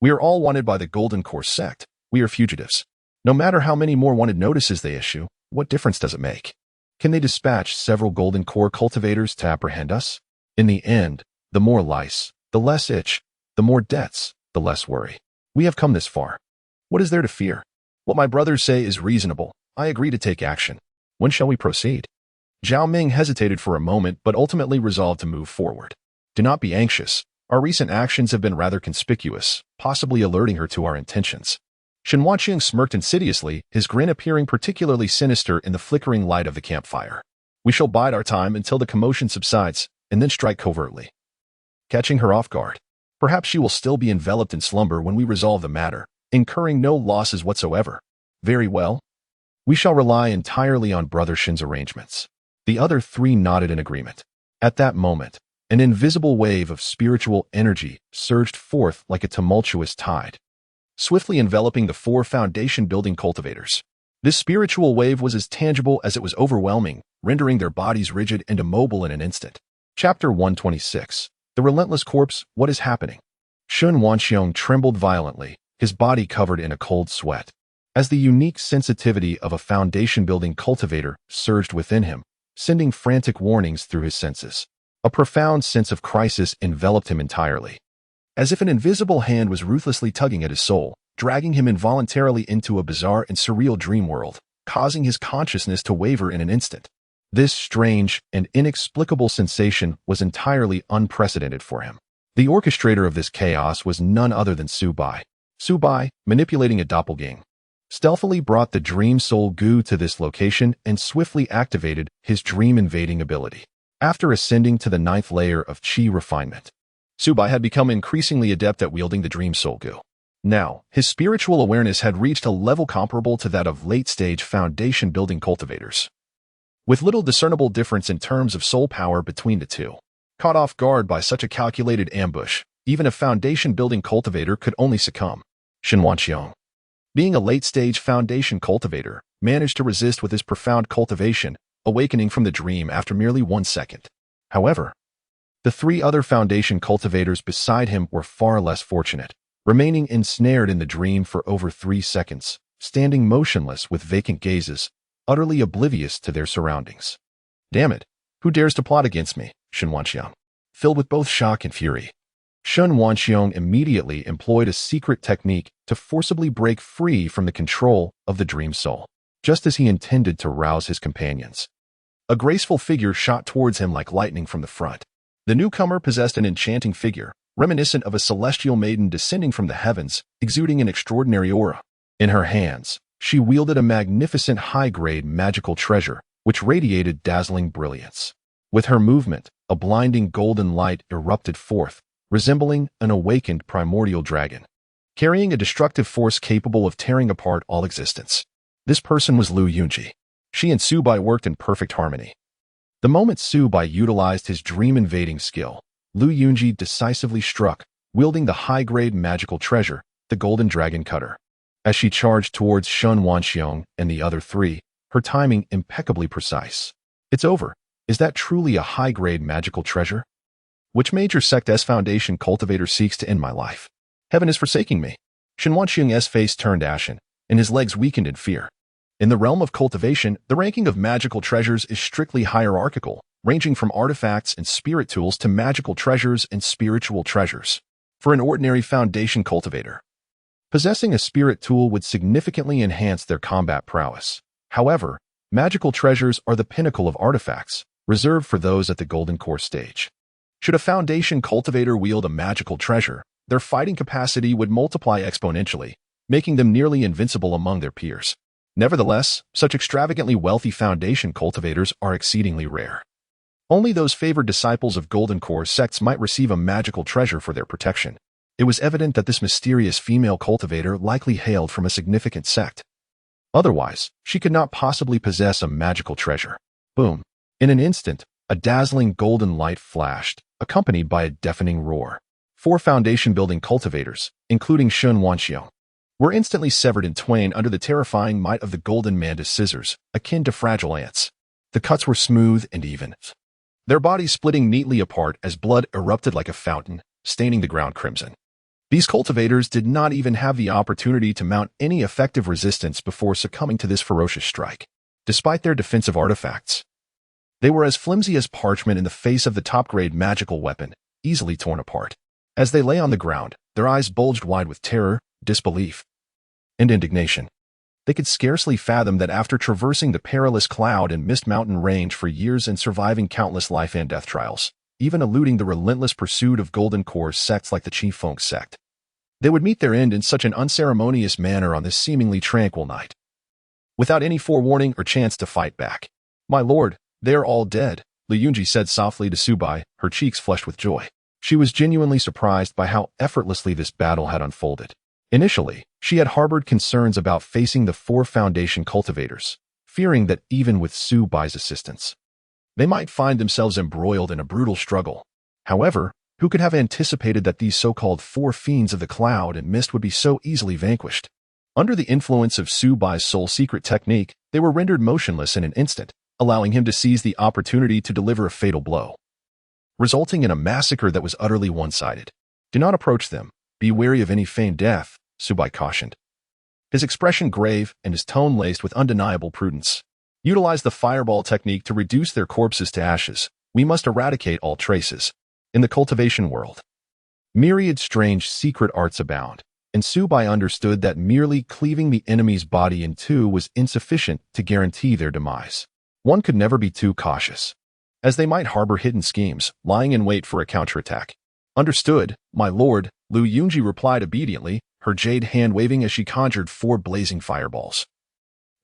We are all wanted by the Golden Core sect. We are fugitives. No matter how many more wanted notices they issue, what difference does it make? Can they dispatch several Golden Core cultivators to apprehend us? In the end, the more lice, the less itch, the more debts, the less worry. We have come this far. What is there to fear? What my brothers say is reasonable. I agree to take action. When shall we proceed? Zhao Ming hesitated for a moment but ultimately resolved to move forward. Do not be anxious. Our recent actions have been rather conspicuous, possibly alerting her to our intentions. Shen Wanqiang smirked insidiously, his grin appearing particularly sinister in the flickering light of the campfire. We shall bide our time until the commotion subsides, and then strike covertly. Catching her off guard. Perhaps she will still be enveloped in slumber when we resolve the matter, incurring no losses whatsoever. Very well. We shall rely entirely on Brother Shen's arrangements. The other three nodded in agreement. At that moment, an invisible wave of spiritual energy surged forth like a tumultuous tide, swiftly enveloping the four foundation-building cultivators. This spiritual wave was as tangible as it was overwhelming, rendering their bodies rigid and immobile in an instant. Chapter 126. The Relentless Corpse, What is Happening? Shen Wanqiang trembled violently, his body covered in a cold sweat, as the unique sensitivity of a foundation-building cultivator surged within him, sending frantic warnings through his senses. A profound sense of crisis enveloped him entirely, as if an invisible hand was ruthlessly tugging at his soul, dragging him involuntarily into a bizarre and surreal dream world, causing his consciousness to waver in an instant. This strange and inexplicable sensation was entirely unprecedented for him. The orchestrator of this chaos was none other than Su Bai. Su Bai, manipulating a doppelganger, stealthily brought the Dream Soul Goo to this location and swiftly activated his dream-invading ability. After ascending to the 9th layer of Qi refinement, Su Bai had become increasingly adept at wielding the Dream Soul Goo. Now, his spiritual awareness had reached a level comparable to that of late-stage foundation-building cultivators, with little discernible difference in terms of soul power between the two. Caught off guard by such a calculated ambush, even a foundation-building cultivator could only succumb. Shen Wanqiang, being a late-stage foundation cultivator, managed to resist with his profound cultivation, awakening from the dream after merely 1 second. However, the three other foundation cultivators beside him were far less fortunate, remaining ensnared in the dream for over 3 seconds, standing motionless with vacant gazes, utterly oblivious to their surroundings. Damn it! Who dares to plot against me? Shen Wanqiang, filled with both shock and fury. Shen Wanqiang immediately employed a secret technique to forcibly break free from the control of the Dream Soul, just as he intended to rouse his companions. A graceful figure shot towards him like lightning from the front. The newcomer possessed an enchanting figure, reminiscent of a celestial maiden descending from the heavens, exuding an extraordinary aura. In her hands, she wielded a magnificent high-grade magical treasure, which radiated dazzling brilliance. With her movement, a blinding golden light erupted forth, resembling an awakened primordial dragon, carrying a destructive force capable of tearing apart all existence. This person was Lu Yunji. She and Su Bai worked in perfect harmony. The moment Su Bai utilized his dream-invading skill, Lu Yunji decisively struck, wielding the high-grade magical treasure, the Golden Dragon Cutter. As she charged towards Shen Wanqiang and the other three, her timing impeccably precise. It's over. Is that truly a high-grade magical treasure? Which major sect's foundation cultivator seeks to end my life? Heaven is forsaking me. Shen Wanqiang's face turned ashen, and his legs weakened in fear. In the realm of cultivation, the ranking of magical treasures is strictly hierarchical, ranging from artifacts and spirit tools to magical treasures and spiritual treasures. For an ordinary foundation cultivator, possessing a spirit tool would significantly enhance their combat prowess. However, magical treasures are the pinnacle of artifacts, reserved for those at the Golden Core stage. Should a foundation cultivator wield a magical treasure, their fighting capacity would multiply exponentially, making them nearly invincible among their peers. Nevertheless, such extravagantly wealthy foundation cultivators are exceedingly rare. Only those favored disciples of Golden Core sects might receive a magical treasure for their protection. It was evident that this mysterious female cultivator likely hailed from a significant sect. Otherwise, she could not possibly possess a magical treasure. Boom! In an instant, a dazzling golden light flashed, accompanied by a deafening roar. 4 foundation-building cultivators, including Shen Wanqiang, were instantly severed in twain under the terrifying might of the golden mantis scissors, akin to fragile ants. The cuts were smooth and even, their bodies splitting neatly apart as blood erupted like a fountain, staining the ground crimson. These cultivators did not even have the opportunity to mount any effective resistance before succumbing to this ferocious strike. Despite their defensive artifacts, They were as flimsy as parchment in the face of the top-grade magical weapon, easily torn apart. As they lay on the ground, their eyes bulged wide with terror, disbelief, and indignation. They could scarcely fathom that after traversing the perilous cloud and mist mountain range for years and surviving countless life and death trials, even eluding the relentless pursuit of golden core sects like the Chi-Feng sect, they would meet their end in such an unceremonious manner on this seemingly tranquil night, without any forewarning or chance to fight back. "My lord, they are all dead," Lu Yunji said softly to Subai, her cheeks flushed with joy. She was genuinely surprised by how effortlessly this battle had unfolded. Initially, she had harbored concerns about facing the 4 Foundation cultivators, fearing that even with Subai's assistance, they might find themselves embroiled in a brutal struggle. However, who could have anticipated that these so-called 4 fiends of the cloud and mist would be so easily vanquished? Under the influence of Subai's soul secret technique, they were rendered motionless in an instant, allowing him to seize the opportunity to deliver a fatal blow, resulting in a massacre that was utterly one-sided. "Do not approach them. Be wary of any feigned death," Subai cautioned, his expression grave and his tone laced with undeniable prudence. "Utilize the fireball technique to reduce their corpses to ashes. We must eradicate all traces." In the cultivation world, myriad strange secret arts abound, and Subai understood that merely cleaving the enemy's body in 2 was insufficient to guarantee their demise. One could never be too cautious, as they might harbor hidden schemes, lying in wait for a counterattack. "Understood, my lord," Lu Yunji replied obediently, her jade hand waving as she conjured 4 blazing fireballs,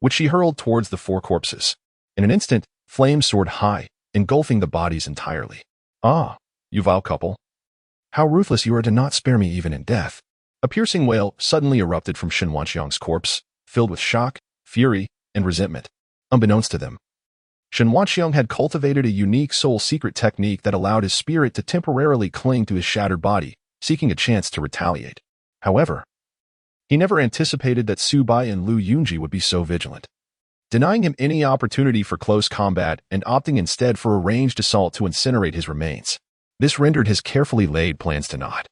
which she hurled towards the 4 corpses. In an instant, flames soared high, engulfing the bodies entirely. "Ah, you vile couple. How ruthless you are to not spare me even in death." A piercing wail suddenly erupted from Shen Wanxiang's corpse, filled with shock, fury, and resentment. Unbeknownst to them, Shen Wanxiang had cultivated a unique soul secret technique that allowed his spirit to temporarily cling to his shattered body, seeking a chance to retaliate. However, he never anticipated that Subai and Lu Yunji would be so vigilant, denying him any opportunity for close combat and opting instead for a ranged assault to incinerate his remains. This rendered his carefully laid plans to naught,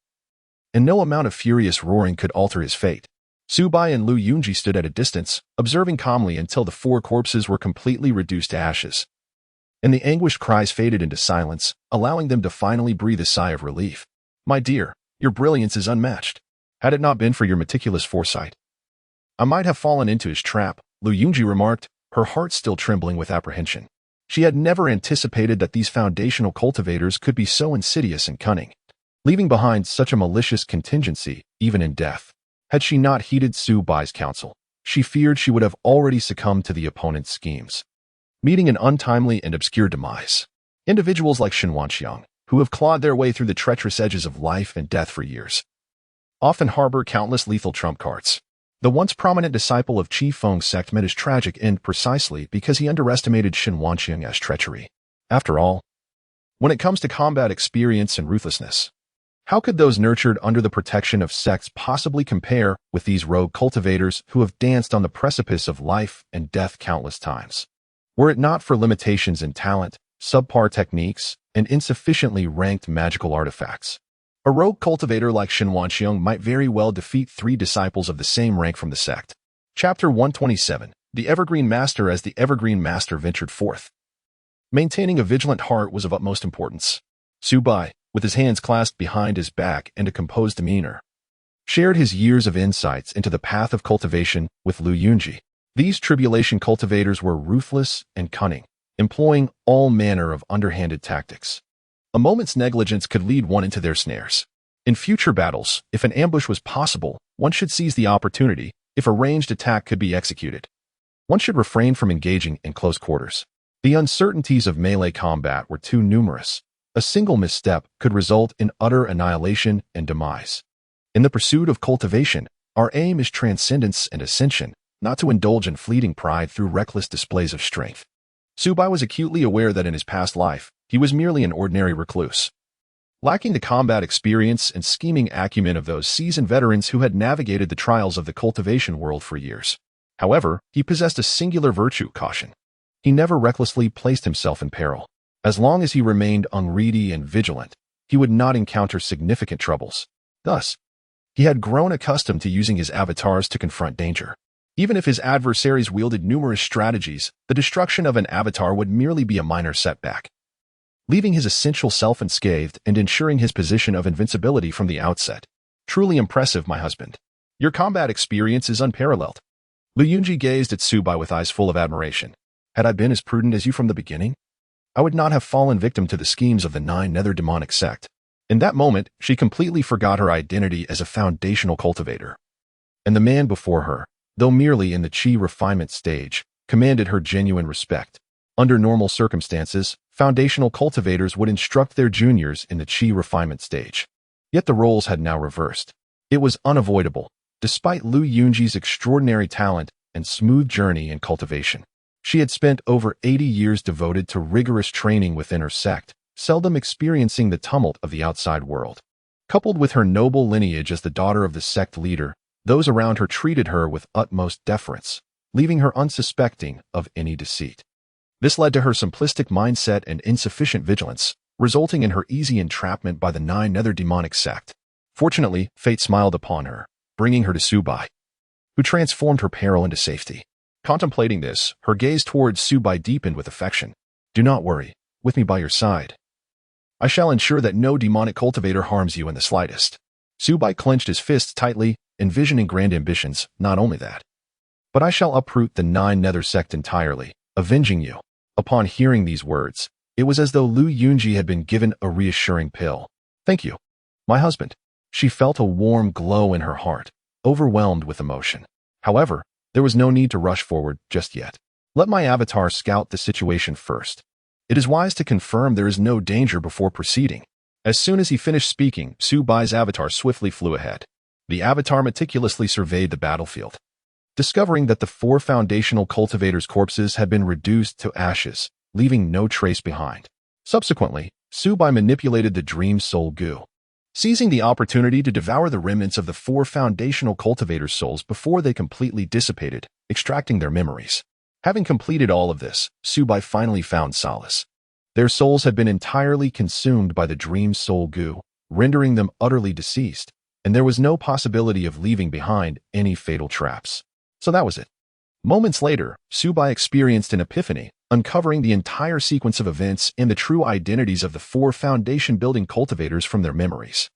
and no amount of furious roaring could alter his fate. Subai and Lu Yunji stood at a distance, observing calmly until the 4 corpses were completely reduced to ashes, and the anguished cries faded into silence, allowing them to finally breathe a sigh of relief. "My dear, your brilliance is unmatched. Had it not been for your meticulous foresight, I might have fallen into his trap," Lu Yunji remarked, her heart still trembling with apprehension. She had never anticipated that these foundational cultivators could be so insidious and cunning, leaving behind such a malicious contingency, even in death. Had she not heeded Subai's counsel, she feared she would have already succumbed to the opponent's schemes, meeting an untimely and obscure demise. Individuals like Shen Wanxiang, who have clawed their way through the treacherous edges of life and death for years, often harbor countless lethal trump cards. The once prominent disciple of Chi-Feng sect met his tragic end precisely because he underestimated Shen Wanxiang's treachery. After all, when it comes to combat experience and ruthlessness, how could those nurtured under the protection of sects possibly compare with these rogue cultivators who have danced on the precipice of life and death countless times? Were it not for limitations in talent, subpar techniques, and insufficiently ranked magical artifacts, a rogue cultivator like Shen Wanxiang might very well defeat 3 disciples of the same rank from the sect. Chapter 127. The Evergreen Master. As the Evergreen Master ventured forth, maintaining a vigilant heart was of utmost importance. Subai, with his hands clasped behind his back and a composed demeanor, shared his years of insights into the path of cultivation with Lu Yunji. These tribulation cultivators were ruthless and cunning, employing all manner of underhanded tactics. A moment's negligence could lead one into their snares. In future battles, if an ambush was possible, one should seize the opportunity. If a ranged attack could be executed, one should refrain from engaging in close quarters. The uncertainties of melee combat were too numerous. A single misstep could result in utter annihilation and demise. In the pursuit of cultivation, our aim is transcendence and ascension, not to indulge in fleeting pride through reckless displays of strength. Subai was acutely aware that in his past life, he was merely an ordinary recluse, lacking the combat experience and scheming acumen of those seasoned veterans who had navigated the trials of the cultivation world for years. However, he possessed a singular virtue: caution. He never recklessly placed himself in peril. As long as he remained unready and vigilant, he would not encounter significant troubles. Thus, he had grown accustomed to using his avatars to confront danger, Even if his adversaries wielded numerous strategies, the destruction of an avatar would merely be a minor setback, leaving his essential self unscathed and ensuring his position of invincibility from the outset. Truly impressive, my husband. Your combat experience is unparalleled. Lu Yunji gazed at Subai with eyes full of admiration. Had I been as prudent as you from the beginning, I would not have fallen victim to the schemes of the Nine Nether Demonic Sect. In that moment, she completely forgot her identity as a foundational cultivator. And the man before her, though merely in the chi refinement stage, commanded her genuine respect. Under normal circumstances, foundational cultivators would instruct their juniors in the chi refinement stage. Yet the roles had now reversed. It was unavoidable, despite Lu Yunji's extraordinary talent and smooth journey in cultivation. She had spent over 80 years devoted to rigorous training within her sect, seldom experiencing the tumult of the outside world. Coupled with her noble lineage as the daughter of the sect leader, those around her treated her with utmost deference, leaving her unsuspecting of any deceit. This led to her simplistic mindset and insufficient vigilance, resulting in her easy entrapment by the Nine Nether Demonic Sect. Fortunately, fate smiled upon her, bringing her to Subai, who transformed her peril into safety. Contemplating this, her gaze towards Subai deepened with affection. Do not worry, with me by your side, I shall ensure that no demonic cultivator harms you in the slightest. Subai clenched his fists tightly, envisioning grand ambitions. Not only that, but I shall uproot the Nine Nether Sect entirely, avenging you. Upon hearing these words, it was as though Lu Yunji had been given a reassuring pill. Thank you, my husband. She felt a warm glow in her heart, overwhelmed with emotion. However, there was no need to rush forward just yet. Let my avatar scout the situation first. It is wise to confirm there is no danger before proceeding. As soon as he finished speaking, Subai's avatar swiftly flew ahead. The avatar meticulously surveyed the battlefield, discovering that the 4 foundational cultivators' corpses had been reduced to ashes, leaving no trace behind. Subsequently, Subai manipulated the Dream Soul Goo, seizing the opportunity to devour the remnants of the 4 foundational cultivators' souls before they completely dissipated, extracting their memories. Having completed all of this, Subai finally found solace. Their souls had been entirely consumed by the Dream Soul Goo, rendering them utterly deceased, and there was no possibility of leaving behind any fatal traps. So that was it. Moments later, Subai experienced an epiphany, uncovering the entire sequence of events and the true identities of the 4 foundation-building cultivators from their memories.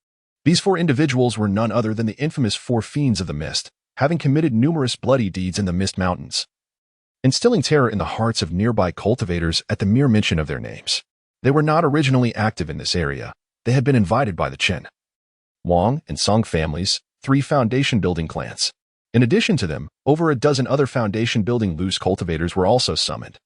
These 4 individuals were none other than the infamous 4 fiends of the mist, having committed numerous bloody deeds in the Mist Mountains, instilling terror in the hearts of nearby cultivators at the mere mention of their names. They were not originally active in this area. They had been invited by the Chen, Wang, and Song families, 3 foundation-building clans. In addition to them, over a dozen other foundation-building loose cultivators were also summoned,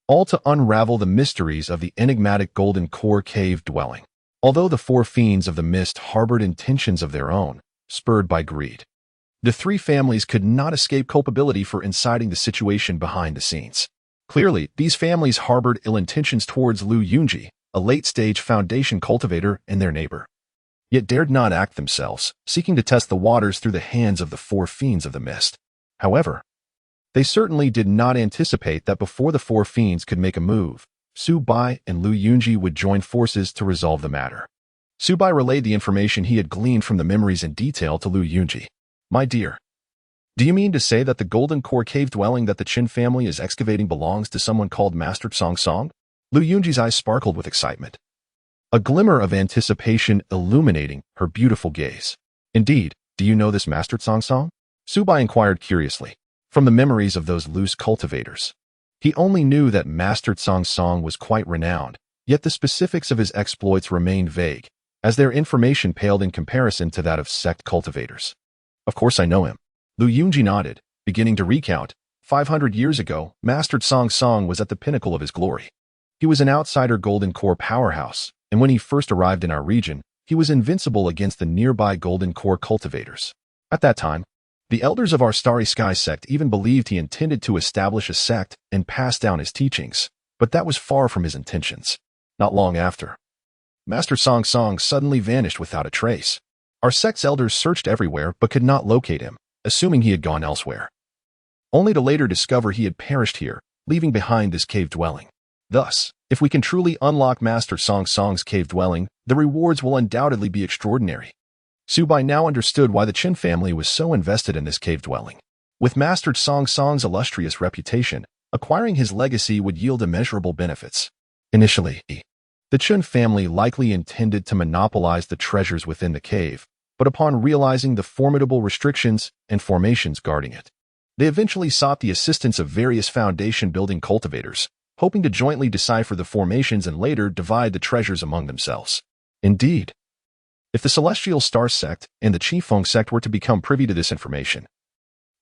all to unravel the mysteries of the enigmatic Golden Core cave dwelling. Although the 4 fiends of the mist harbored intentions of their own, spurred by greed, the 3 families could not escape culpability for inciting the situation behind the scenes. Clearly, these families harbored ill intentions towards Lu Yunji, a late-stage foundation cultivator and their neighbor, yet dared not act themselves, seeking to test the waters through the hands of the 4 fiends of the mist. However, they certainly did not anticipate that before the 4 fiends could make a move, Subai and Lu Yunji would join forces to resolve the matter. Subai relayed the information he had gleaned from the memories in detail to Lu Yunji. My dear, do you mean to say that the Golden Core cave dwelling that the Qin family is excavating belongs to someone called Master Song Song? Lu Yunji's eyes sparkled with excitement, a glimmer of anticipation illuminating her beautiful gaze. Indeed, do you know this Master Song Song? Subai inquired curiously. From the memories of those loose cultivators, he only knew that Master Song Song was quite renowned, yet the specifics of his exploits remained vague, as their information paled in comparison to that of sect cultivators. Of course I know him. Lu Yunji nodded, beginning to recount. 500 years ago, Master Song Song was at the pinnacle of his glory. He was an outsider Golden Core powerhouse, and when he first arrived in our region, he was invincible against the nearby Golden Core cultivators. At that time, the elders of our Starry Sky sect even believed he intended to establish a sect and pass down his teachings, but that was far from his intentions. Not long after, Master Song Song suddenly vanished without a trace. Our sect's elders searched everywhere but could not locate him, assuming he had gone elsewhere, only to later discover he had perished here, leaving behind this cave dwelling. Thus, if we can truly unlock Master Song Song's cave dwelling, the rewards will undoubtedly be extraordinary. Subai now understood why the Qin family was so invested in this cave dwelling. With Master Song's illustrious reputation, acquiring his legacy would yield immeasurable benefits. Initially, the Chun family likely intended to monopolize the treasures within the cave, but upon realizing the formidable restrictions and formations guarding it, they eventually sought the assistance of various foundation-building cultivators, hoping to jointly decipher the formations and later divide the treasures among themselves. Indeed, if the Celestial Star sect and the Qifeng sect were to become privy to this information,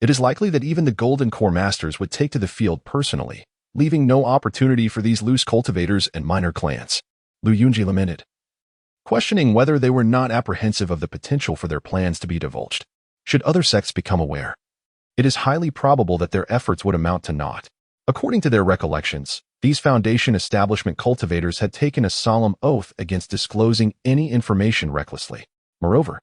it is likely that even the Golden Core Masters would take to the field personally, leaving no opportunity for these loose cultivators and minor clans. Lu Yunji lamented, questioning whether they were not apprehensive of the potential for their plans to be divulged. Should other sects become aware, it is highly probable that their efforts would amount to naught. According to their recollections, these Foundation establishment cultivators had taken a solemn oath against disclosing any information recklessly. Moreover,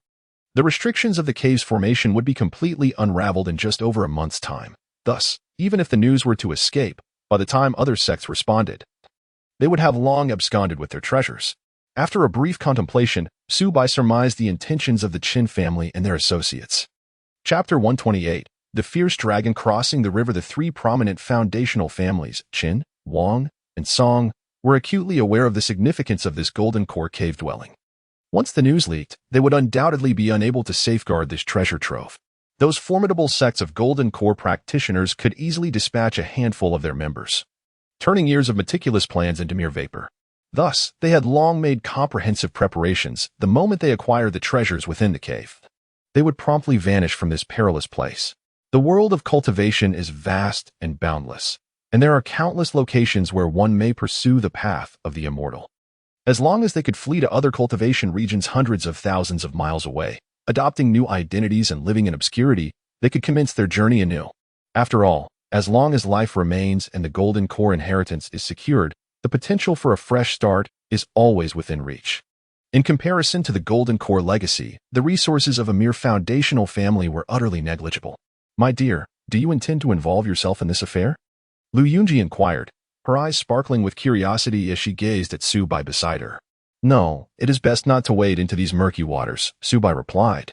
the restrictions of the cave's formation would be completely unraveled in just over a month's time. Thus, even if the news were to escape, by the time other sects responded, they would have long absconded with their treasures. After a brief contemplation, Su Bai surmised the intentions of the Qin family and their associates. Chapter 128. The Fierce Dragon Crossing the River. The three prominent foundational families, Qin, Wang, and Song, were acutely aware of the significance of this Golden Core cave dwelling. Once the news leaked, they would undoubtedly be unable to safeguard this treasure trove. Those formidable sects of Golden Core practitioners could easily dispatch a handful of their members, turning years of meticulous plans into mere vapor. Thus, they had long made comprehensive preparations. The moment they acquired the treasures within the cave, they would promptly vanish from this perilous place. The world of cultivation is vast and boundless, and there are countless locations where one may pursue the path of the immortal. As long as they could flee to other cultivation regions hundreds of thousands of miles away, adopting new identities and living in obscurity, they could commence their journey anew. After all, as long as life remains and the Golden Core inheritance is secured, the potential for a fresh start is always within reach. In comparison to the Golden Core legacy, the resources of a mere foundational family were utterly negligible. My dear, do you intend to involve yourself in this affair? Lu Yunji inquired, her eyes sparkling with curiosity as she gazed at Su Bai beside her. No, it is best not to wade into these murky waters, Su Bai replied,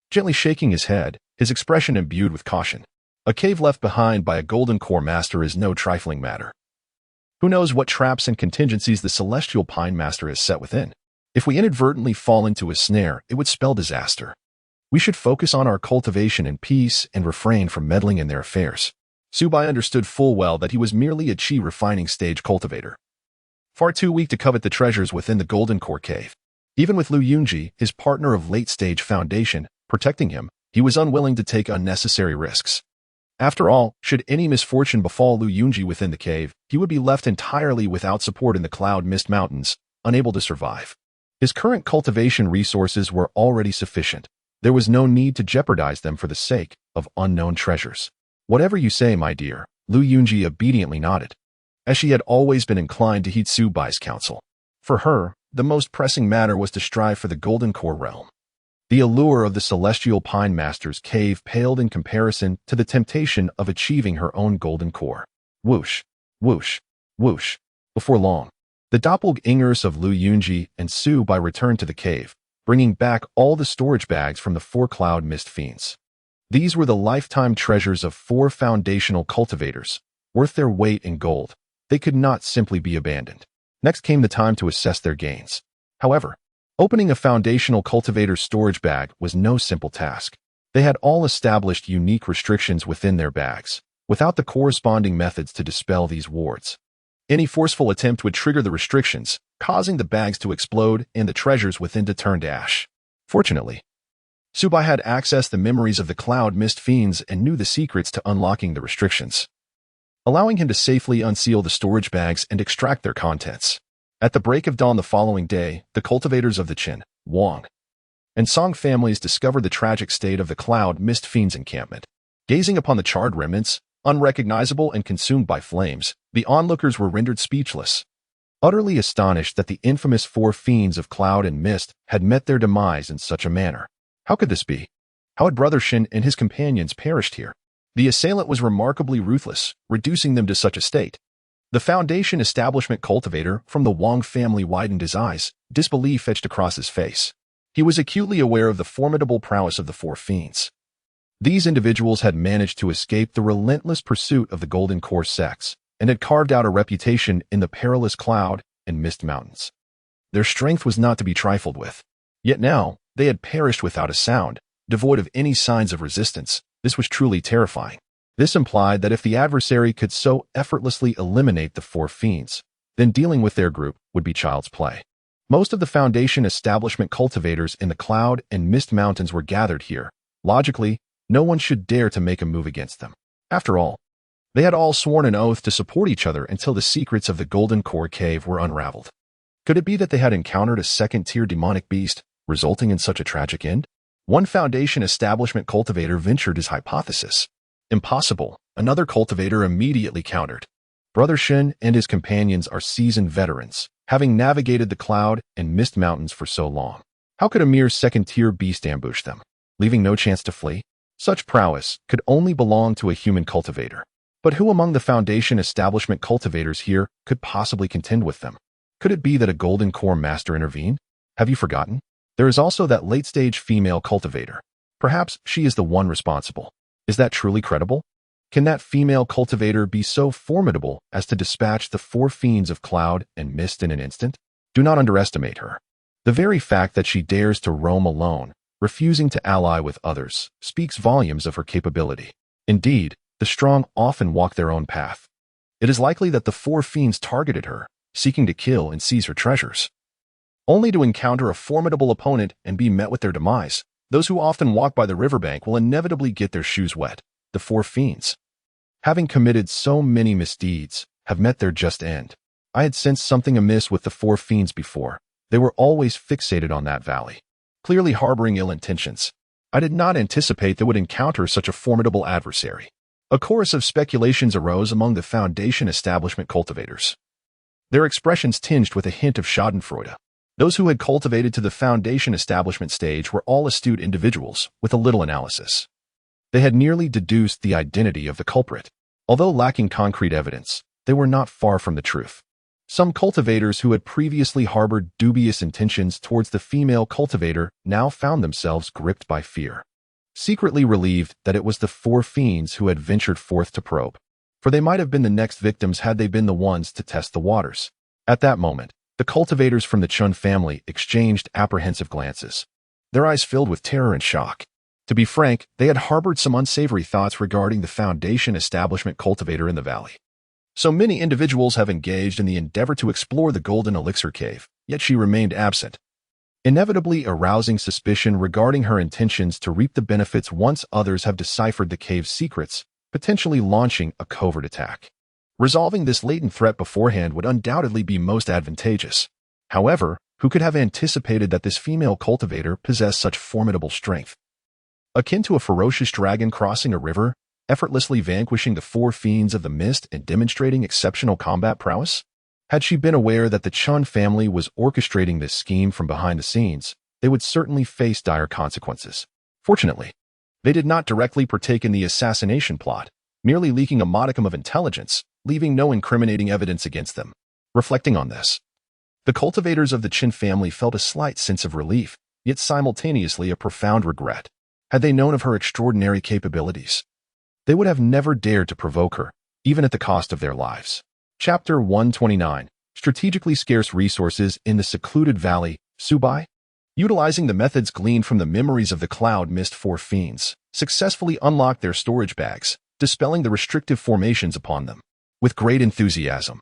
gently shaking his head, his expression imbued with caution. A cave left behind by a Golden Core Master is no trifling matter. Who knows what traps and contingencies the Celestial Pine Master has set within? If we inadvertently fall into a snare, it would spell disaster. We should focus on our cultivation in peace and refrain from meddling in their affairs. Su Bai understood full well that he was merely a Qi refining stage cultivator, far too weak to covet the treasures within the Golden Core cave. Even with Lu Yunji, his partner of late-stage foundation, protecting him, he was unwilling to take unnecessary risks. After all, should any misfortune befall Lu Yunji within the cave, he would be left entirely without support in the Cloud Mist Mountains, unable to survive. His current cultivation resources were already sufficient. There was no need to jeopardize them for the sake of unknown treasures. Whatever you say, my dear, Lu Yunji obediently nodded, as she had always been inclined to heed Su Bai's counsel. For her, the most pressing matter was to strive for the Golden Core realm. The allure of the Celestial Pine Master's cave paled in comparison to the temptation of achieving her own Golden Core. Whoosh, whoosh, whoosh. Before long, the doppelgangers of Lu Yunji and Su Bai returned to the cave, bringing back all the storage bags from the 4 Cloud Mist Fiends. These were the lifetime treasures of 4 foundational cultivators, worth their weight in gold. They could not simply be abandoned. Next came the time to assess their gains. However, opening a foundational cultivator's storage bag was no simple task. They had all established unique restrictions within their bags, without the corresponding methods to dispel these wards. Any forceful attempt would trigger the restrictions, causing the bags to explode and the treasures within to turn to ash. Fortunately, Su Bai had accessed the memories of the Cloud Mist Fiends and knew the secrets to unlocking the restrictions, allowing him to safely unseal the storage bags and extract their contents. At the break of dawn the following day, the cultivators of the Qin, Wang, and Song families discovered the tragic state of the Cloud Mist Fiends' encampment. Gazing upon the charred remnants, unrecognizable and consumed by flames, the onlookers were rendered speechless, utterly astonished that the infamous 4 fiends of cloud and mist had met their demise in such a manner. How could this be? How had Brother Shin and his companions perished here? The assailant was remarkably ruthless, reducing them to such a state. The Foundation establishment cultivator from the Wang family widened his eyes, disbelief etched across his face. He was acutely aware of the formidable prowess of the 4 fiends. These individuals had managed to escape the relentless pursuit of the Golden Core sects and had carved out a reputation in the perilous Cloud and Mist Mountains. Their strength was not to be trifled with. Yet now, they had perished without a sound, devoid of any signs of resistance. This was truly terrifying. This implied that if the adversary could so effortlessly eliminate the four fiends, then dealing with their group would be child's play. Most of the Foundation establishment cultivators in the Cloud and Mist Mountains were gathered here. Logically, no one should dare to make a move against them. After all, they had all sworn an oath to support each other until the secrets of the Golden Core Cave were unraveled. Could it be that they had encountered a second-tier demonic beast, resulting in such a tragic end? One Foundation establishment cultivator ventured his hypothesis. Impossible, another cultivator immediately countered. Brother Shen and his companions are seasoned veterans, having navigated the Cloud and Mist Mountains for so long. How could a mere second-tier beast ambush them, leaving no chance to flee? Such prowess could only belong to a human cultivator. But who among the Foundation establishment cultivators here could possibly contend with them? Could it be that a Golden Core master intervened? Have you forgotten? There is also that late-stage female cultivator. Perhaps she is the one responsible. Is that truly credible? Can that female cultivator be so formidable as to dispatch the four fiends of Cloud and Mist in an instant? Do not underestimate her. The very fact that she dares to roam alone, refusing to ally with others, speaks volumes of her capability. Indeed, the strong often walk their own path. It is likely that the four fiends targeted her, seeking to kill and seize her treasures, only to encounter a formidable opponent and be met with their demise. Those who often walk by the riverbank will inevitably get their shoes wet. The four fiends, having committed so many misdeeds, have met their just end. I had sensed something amiss with the four fiends before. They were always fixated on that valley, clearly harboring ill intentions. I did not anticipate they would encounter such a formidable adversary. A chorus of speculations arose among the Foundation establishment cultivators, their expressions tinged with a hint of schadenfreude. Those who had cultivated to the Foundation establishment stage were all astute individuals with a little analysis. They had nearly deduced the identity of the culprit. Although lacking concrete evidence, they were not far from the truth. Some cultivators who had previously harbored dubious intentions towards the female cultivator now found themselves gripped by fear, secretly relieved that it was the four fiends who had ventured forth to probe, for they might have been the next victims had they been the ones to test the waters. At that moment, the cultivators from the Chun family exchanged apprehensive glances, their eyes filled with terror and shock. To be frank, they had harbored some unsavory thoughts regarding the Foundation establishment cultivator in the valley. So many individuals have engaged in the endeavor to explore the Golden Elixir Cave, yet she remained absent, inevitably arousing suspicion regarding her intentions to reap the benefits once others have deciphered the cave's secrets, potentially launching a covert attack. Resolving this latent threat beforehand would undoubtedly be most advantageous. However, who could have anticipated that this female cultivator possessed such formidable strength? Akin to a ferocious dragon crossing a river, effortlessly vanquishing the four fiends of the mist and demonstrating exceptional combat prowess? Had she been aware that the Chun family was orchestrating this scheme from behind the scenes, they would certainly face dire consequences. Fortunately, they did not directly partake in the assassination plot, merely leaking a modicum of intelligence, leaving no incriminating evidence against them. Reflecting on this, the cultivators of the Qin family felt a slight sense of relief, yet simultaneously a profound regret. Had they known of her extraordinary capabilities, they would have never dared to provoke her, even at the cost of their lives. Chapter 129. Strategically Scarce Resources in the Secluded Valley, Subai. Utilizing the methods gleaned from the memories of the Cloud Mist four fiends, successfully unlocked their storage bags, dispelling the restrictive formations upon them. With great enthusiasm,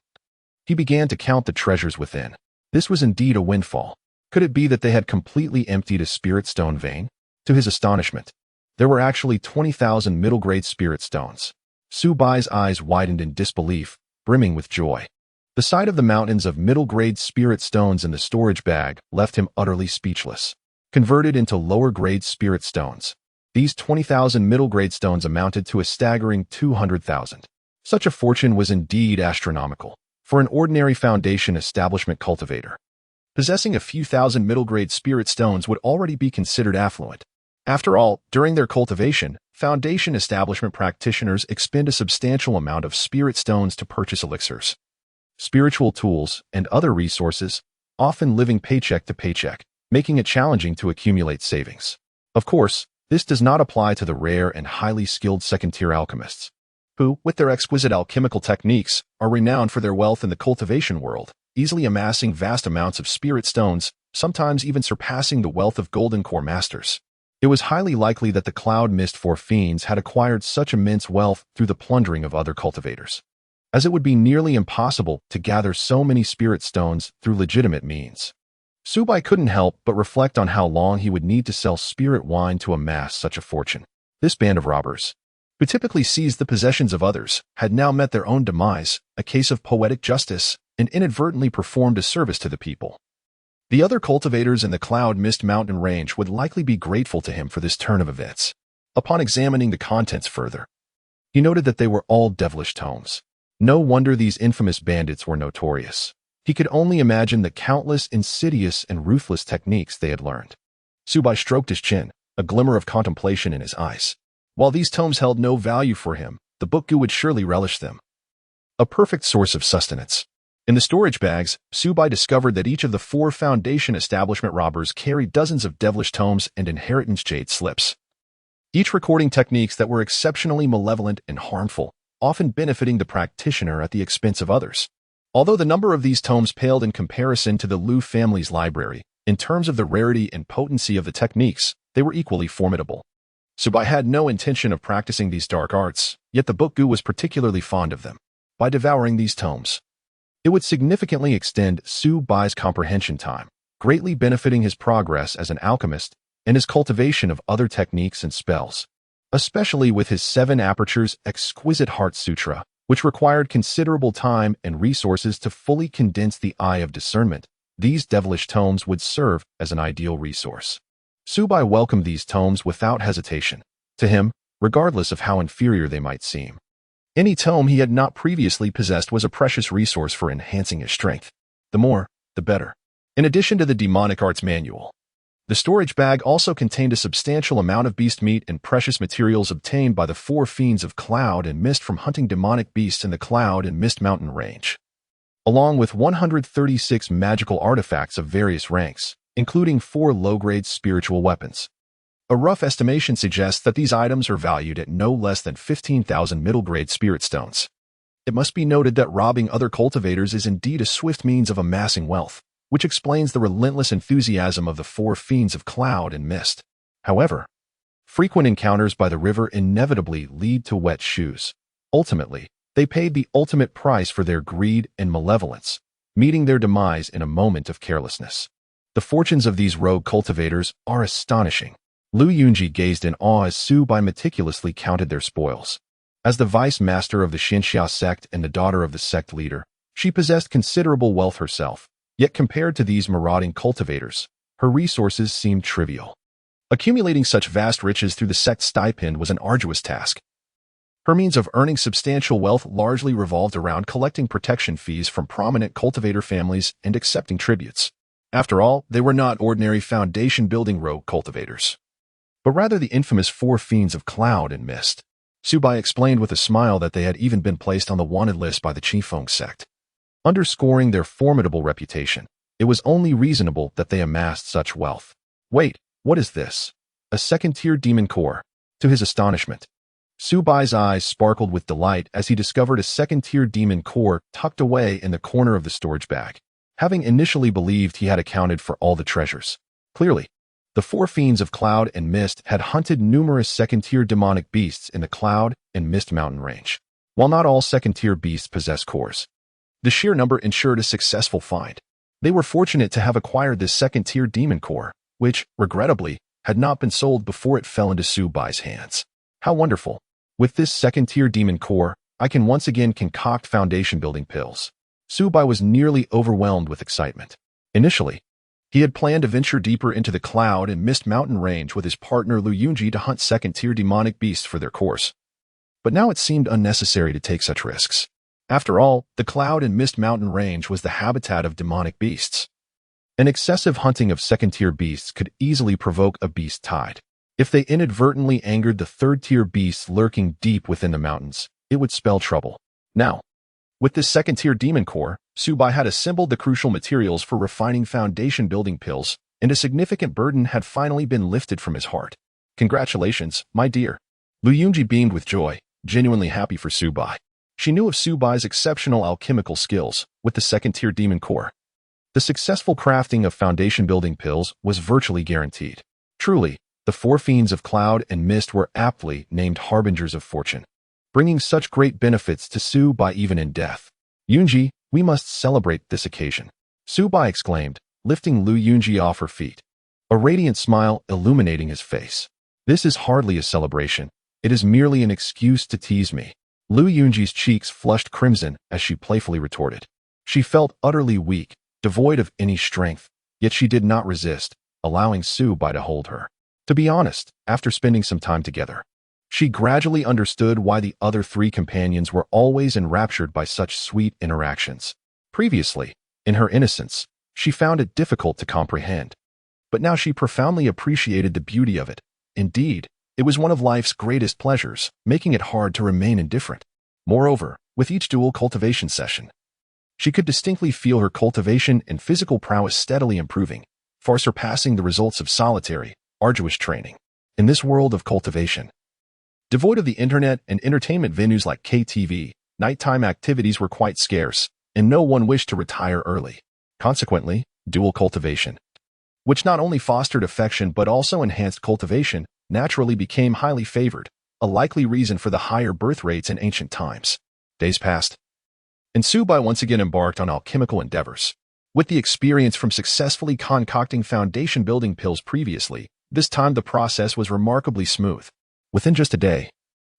he began to count the treasures within. This was indeed a windfall. Could it be that they had completely emptied a spirit stone vein? To his astonishment, there were actually 20,000 middle-grade spirit stones. Subai's eyes widened in disbelief, brimming with joy. The sight of the mountains of middle-grade spirit stones in the storage bag left him utterly speechless. Converted into lower-grade spirit stones, these 20,000 middle-grade stones amounted to a staggering 200,000. Such a fortune was indeed astronomical for an ordinary Foundation establishment cultivator. Possessing a few thousand middle-grade spirit stones would already be considered affluent. After all, during their cultivation, Foundation establishment practitioners expend a substantial amount of spirit stones to purchase elixirs, spiritual tools, and other resources, often living paycheck to paycheck, making it challenging to accumulate savings. Of course, This does not apply to the rare and highly skilled second-tier alchemists, who, with their exquisite alchemical techniques, are renowned for their wealth in the cultivation world, easily amassing vast amounts of spirit stones, sometimes even surpassing the wealth of golden core masters. It was highly likely that the Cloud Mist Four Fiends had acquired such immense wealth through the plundering of other cultivators, as it would be nearly impossible to gather so many spirit stones through legitimate means. Subai couldn't help but reflect on how long he would need to sell spirit wine to amass such a fortune. This band of robbers, who typically seized the possessions of others, had now met their own demise, a case of poetic justice, and inadvertently performed a service to the people. The other cultivators in the Cloud Mist Mountain range would likely be grateful to him for this turn of events. Upon examining the contents further, he noted that they were all devilish tomes. No wonder these infamous bandits were notorious. He could only imagine the countless insidious and ruthless techniques they had learned. Subai stroked his chin, a glimmer of contemplation in his eyes. While these tomes held no value for him, the bookgu would surely relish them. A perfect source of sustenance. In the storage bags, Subai discovered that each of the 4 Foundation establishment robbers carried dozens of devilish tomes and inheritance jade slips, each recording techniques that were exceptionally malevolent and harmful, often benefiting the practitioner at the expense of others. Although the number of these tomes paled in comparison to the Liu family's library, in terms of the rarity and potency of the techniques, they were equally formidable. Subai had no intention of practicing these dark arts, yet the bookgu was particularly fond of them. By devouring these tomes, it would significantly extend Subai's comprehension time, greatly benefiting his progress as an alchemist and his cultivation of other techniques and spells, especially with his 7 apertures exquisite Heart Sutra, which required considerable time and resources to fully condense the Eye of Discernment. These devilish tomes would serve as an ideal resource. Subai welcomed these tomes without hesitation. To him, regardless of how inferior they might seem, any tome he had not previously possessed was a precious resource for enhancing his strength. The more, the better. In addition to the demonic arts manual, the storage bag also contained a substantial amount of beast meat and precious materials obtained by the 4 fiends of Cloud and Mist from hunting demonic beasts in the Cloud and Mist Mountain range, along with 136 magical artifacts of various ranks, including 4 low-grade spiritual weapons. A rough estimation suggests that these items are valued at no less than 15,000 middle-grade spirit stones. It must be noted that robbing other cultivators is indeed a swift means of amassing wealth, which explains the relentless enthusiasm of the 4 fiends of Cloud and Mist. However, frequent encounters by the river inevitably lead to wet shoes. Ultimately, they paid the ultimate price for their greed and malevolence, meeting their demise in a moment of carelessness. The fortunes of these rogue cultivators are astonishing. Liu Yunji gazed in awe as Subai meticulously counted their spoils. As the vice master of the Xinxia sect and the daughter of the sect leader, she possessed considerable wealth herself. Yet compared to these marauding cultivators, her resources seemed trivial. Accumulating such vast riches through the sect's stipend was an arduous task. Her means of earning substantial wealth largely revolved around collecting protection fees from prominent cultivator families and accepting tributes. After all, they were not ordinary foundation-building rogue cultivators, but rather the infamous 4 fiends of Cloud and Mist. Subai explained with a smile that they had even been placed on the wanted list by the Qifeng sect, underscoring their formidable reputation. It was only reasonable that they amassed such wealth. Wait, what is this? A second-tier demon core. To his astonishment, Subai's eyes sparkled with delight as he discovered a second-tier demon core tucked away in the corner of the storage bag, having initially believed he had accounted for all the treasures. Clearly, the 4 fiends of Cloud and Mist had hunted numerous second-tier demonic beasts in the Cloud and Mist Mountain range. While not all second-tier beasts possess cores, the sheer number ensured a successful find. They were fortunate to have acquired this second-tier demon core, which, regrettably, had not been sold before it fell into Subai's hands. How wonderful! With this second-tier demon core, I can once again concoct foundation-building pills. Subai was nearly overwhelmed with excitement. Initially, he had planned to venture deeper into the Cloud and Mist Mountain range with his partner Liu Yunji to hunt second-tier demonic beasts for their cores. But now it seemed unnecessary to take such risks. After all, the Cloud and Mist Mountain range was the habitat of demonic beasts. An excessive hunting of second-tier beasts could easily provoke a beast tide. If they inadvertently angered the third-tier beasts lurking deep within the mountains, it would spell trouble. Now, with this second-tier demon core, Subai had assembled the crucial materials for refining foundation-building pills, and a significant burden had finally been lifted from his heart. Congratulations, my dear. Lu Yunji beamed with joy, genuinely happy for Su Bai. She knew of Su Bai's exceptional alchemical skills with the second-tier demon core. The successful crafting of foundation-building pills was virtually guaranteed. Truly, the four fiends of cloud and mist were aptly named harbingers of fortune, bringing such great benefits to Su Bai even in death. Yunji, we must celebrate this occasion, Su Bai exclaimed, lifting Lu Yunji off her feet, a radiant smile illuminating his face. This is hardly a celebration. It is merely an excuse to tease me. Lu Yunji's cheeks flushed crimson as she playfully retorted. She felt utterly weak, devoid of any strength, yet she did not resist, allowing Su Bai to hold her. To be honest, after spending some time together, she gradually understood why the other three companions were always enraptured by such sweet interactions. Previously, in her innocence, she found it difficult to comprehend. But now she profoundly appreciated the beauty of it. Indeed, it was one of life's greatest pleasures, making it hard to remain indifferent. Moreover, with each dual cultivation session, she could distinctly feel her cultivation and physical prowess steadily improving, far surpassing the results of solitary, arduous training. In this world of cultivation, devoid of the internet and entertainment venues like KTV, nighttime activities were quite scarce, and no one wished to retire early. Consequently, dual cultivation, which not only fostered affection but also enhanced cultivation, naturally became highly favored, a likely reason for the higher birth rates in ancient times. Days passed, and Su Bai once again embarked on alchemical endeavors. With the experience from successfully concocting foundation-building pills previously, this time the process was remarkably smooth. Within just a day,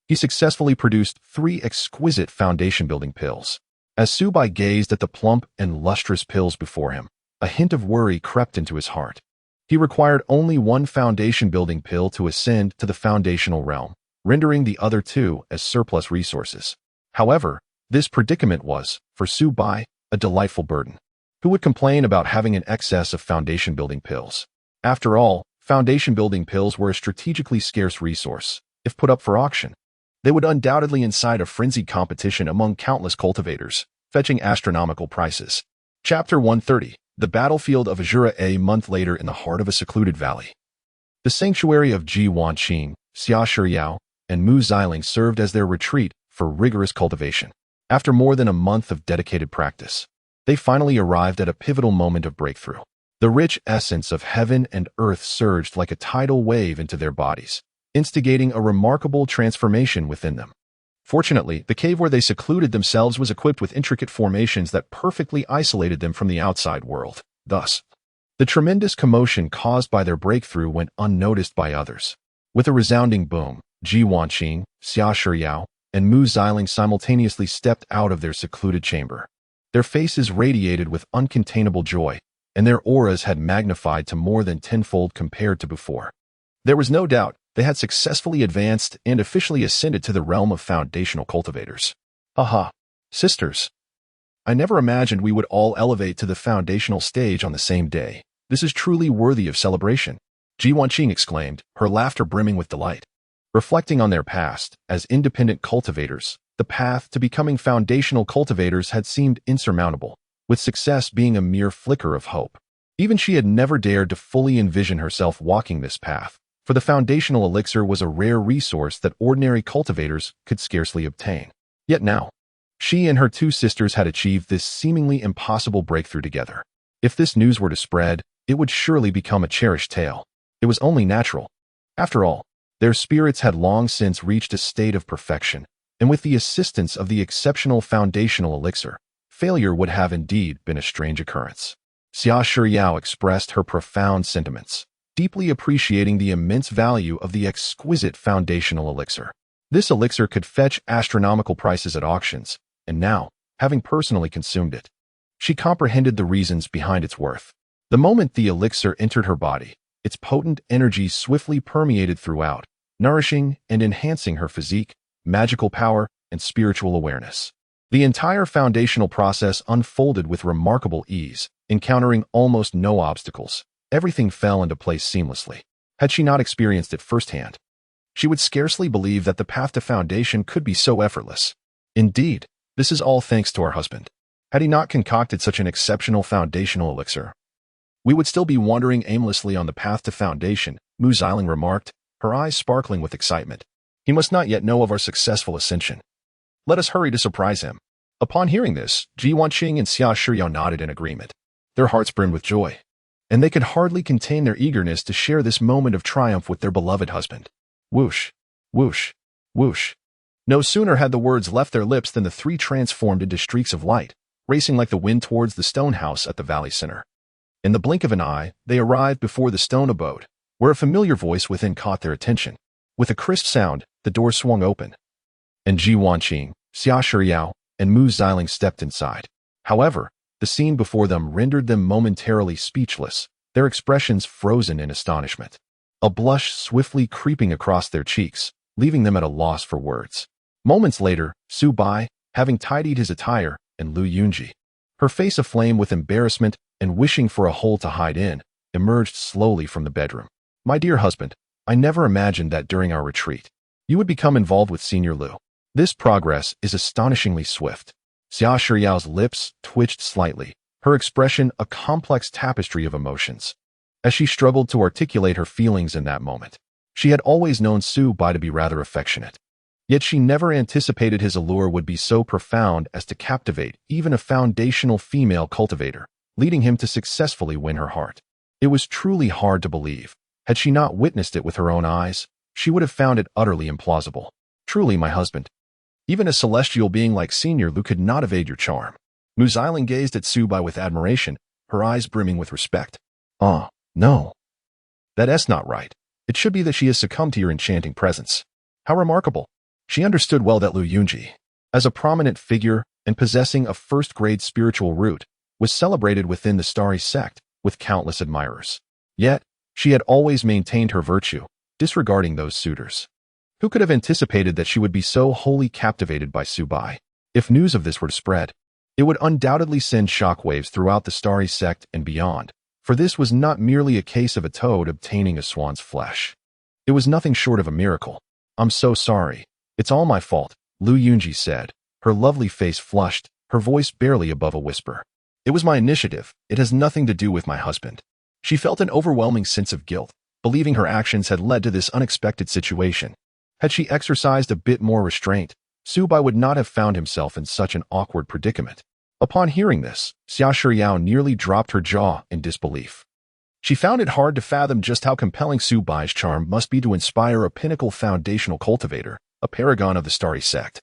he successfully produced 3 exquisite foundation-building pills. As Su Bai gazed at the plump and lustrous pills before him, a hint of worry crept into his heart. He required only 1 foundation-building pill to ascend to the foundational realm, rendering the other 2 as surplus resources. However, this predicament was, for Su Bai, a delightful burden. Who would complain about having an excess of foundation-building pills? After all, foundation-building pills were a strategically scarce resource. If put up for auction, they would undoubtedly incite a frenzied competition among countless cultivators, fetching astronomical prices. Chapter 130. The battlefield of Azura. A month later, in the heart of a secluded valley, the sanctuary of Ji Wanqing, Xia Shiyao, and Mu Xiling served as their retreat for rigorous cultivation. After more than a month of dedicated practice, they finally arrived at a pivotal moment of breakthrough. The rich essence of heaven and earth surged like a tidal wave into their bodies, instigating a remarkable transformation within them. Fortunately, the cave where they secluded themselves was equipped with intricate formations that perfectly isolated them from the outside world. Thus, the tremendous commotion caused by their breakthrough went unnoticed by others. With a resounding boom, Ji Wanqing, Xia Shiyao, and Mu Xiling simultaneously stepped out of their secluded chamber. Their faces radiated with uncontainable joy, and their auras had magnified to more than tenfold compared to before. There was no doubt they had successfully advanced and officially ascended to the realm of foundational cultivators. Aha, sisters! I never imagined we would all elevate to the foundational stage on the same day. This is truly worthy of celebration, Ji Wanqing exclaimed, her laughter brimming with delight. Reflecting on their past, as independent cultivators, the path to becoming foundational cultivators had seemed insurmountable, with success being a mere flicker of hope. Even she had never dared to fully envision herself walking this path, for the foundational elixir was a rare resource that ordinary cultivators could scarcely obtain. Yet now, she and her 2 sisters had achieved this seemingly impossible breakthrough together. If this news were to spread, it would surely become a cherished tale. It was only natural. After all, their spirits had long since reached a state of perfection, and with the assistance of the exceptional foundational elixir, failure would have indeed been a strange occurrence. Xia Shiyao expressed her profound sentiments, deeply appreciating the immense value of the exquisite foundational elixir. This elixir could fetch astronomical prices at auctions, and now, having personally consumed it, she comprehended the reasons behind its worth. The moment the elixir entered her body, its potent energy swiftly permeated throughout, nourishing and enhancing her physique, magical power, and spiritual awareness. The entire foundational process unfolded with remarkable ease, encountering almost no obstacles. Everything fell into place seamlessly. Had she not experienced it firsthand, she would scarcely believe that the path to foundation could be so effortless. Indeed, this is all thanks to our husband. Had he not concocted such an exceptional foundational elixir, we would still be wandering aimlessly on the path to foundation, Mu Xiling remarked, her eyes sparkling with excitement. He must not yet know of our successful ascension. Let us hurry to surprise him. Upon hearing this, Ji Wanqing and Xia Shiyao nodded in agreement. Their hearts brimmed with joy, and they could hardly contain their eagerness to share this moment of triumph with their beloved husband. Whoosh, whoosh, whoosh. No sooner had the words left their lips than the three transformed into streaks of light, racing like the wind towards the stone house at the valley center. In the blink of an eye, they arrived before the stone abode, where a familiar voice within caught their attention. With a crisp sound, the door swung open, and Ji Wanqing, Xia Shiyao, and Mu Xiling stepped inside. However, the scene before them rendered them momentarily speechless, their expressions frozen in astonishment. A blush swiftly creeping across their cheeks, leaving them at a loss for words. Moments later, Su Bai, having tidied his attire, and Lu Yunji, her face aflame with embarrassment and wishing for a hole to hide in, emerged slowly from the bedroom. My dear husband, I never imagined that during our retreat, you would become involved with Senior Lu. This progress is astonishingly swift. Xia Shiyao's lips twitched slightly, her expression a complex tapestry of emotions. As she struggled to articulate her feelings in that moment, she had always known Su Bai to be rather affectionate. Yet she never anticipated his allure would be so profound as to captivate even a foundational female cultivator, leading him to successfully win her heart. It was truly hard to believe. Had she not witnessed it with her own eyes, she would have found it utterly implausible. Truly, my husband. Even a celestial being like Senior Lu could not evade your charm. Mu Xiling gazed at Su Bai with admiration, her eyes brimming with respect. No. That's not right. It should be that she has succumbed to your enchanting presence. How remarkable. She understood well that Lu Yunji, as a prominent figure and possessing a first-grade spiritual root, was celebrated within the starry sect with countless admirers. Yet, she had always maintained her virtue, disregarding those suitors. Who could have anticipated that she would be so wholly captivated by Su Bai? If news of this were to spread, it would undoubtedly send shockwaves throughout the starry sect and beyond, for this was not merely a case of a toad obtaining a swan's flesh. It was nothing short of a miracle. I'm so sorry. It's all my fault, Lu Yunji said, her lovely face flushed, her voice barely above a whisper. It was my initiative. It has nothing to do with my husband. She felt an overwhelming sense of guilt, believing her actions had led to this unexpected situation. Had she exercised a bit more restraint, Su Bai would not have found himself in such an awkward predicament. Upon hearing this, Xia Shiyao nearly dropped her jaw in disbelief. She found it hard to fathom just how compelling Su Bai's charm must be to inspire a pinnacle foundational cultivator, a paragon of the starry sect,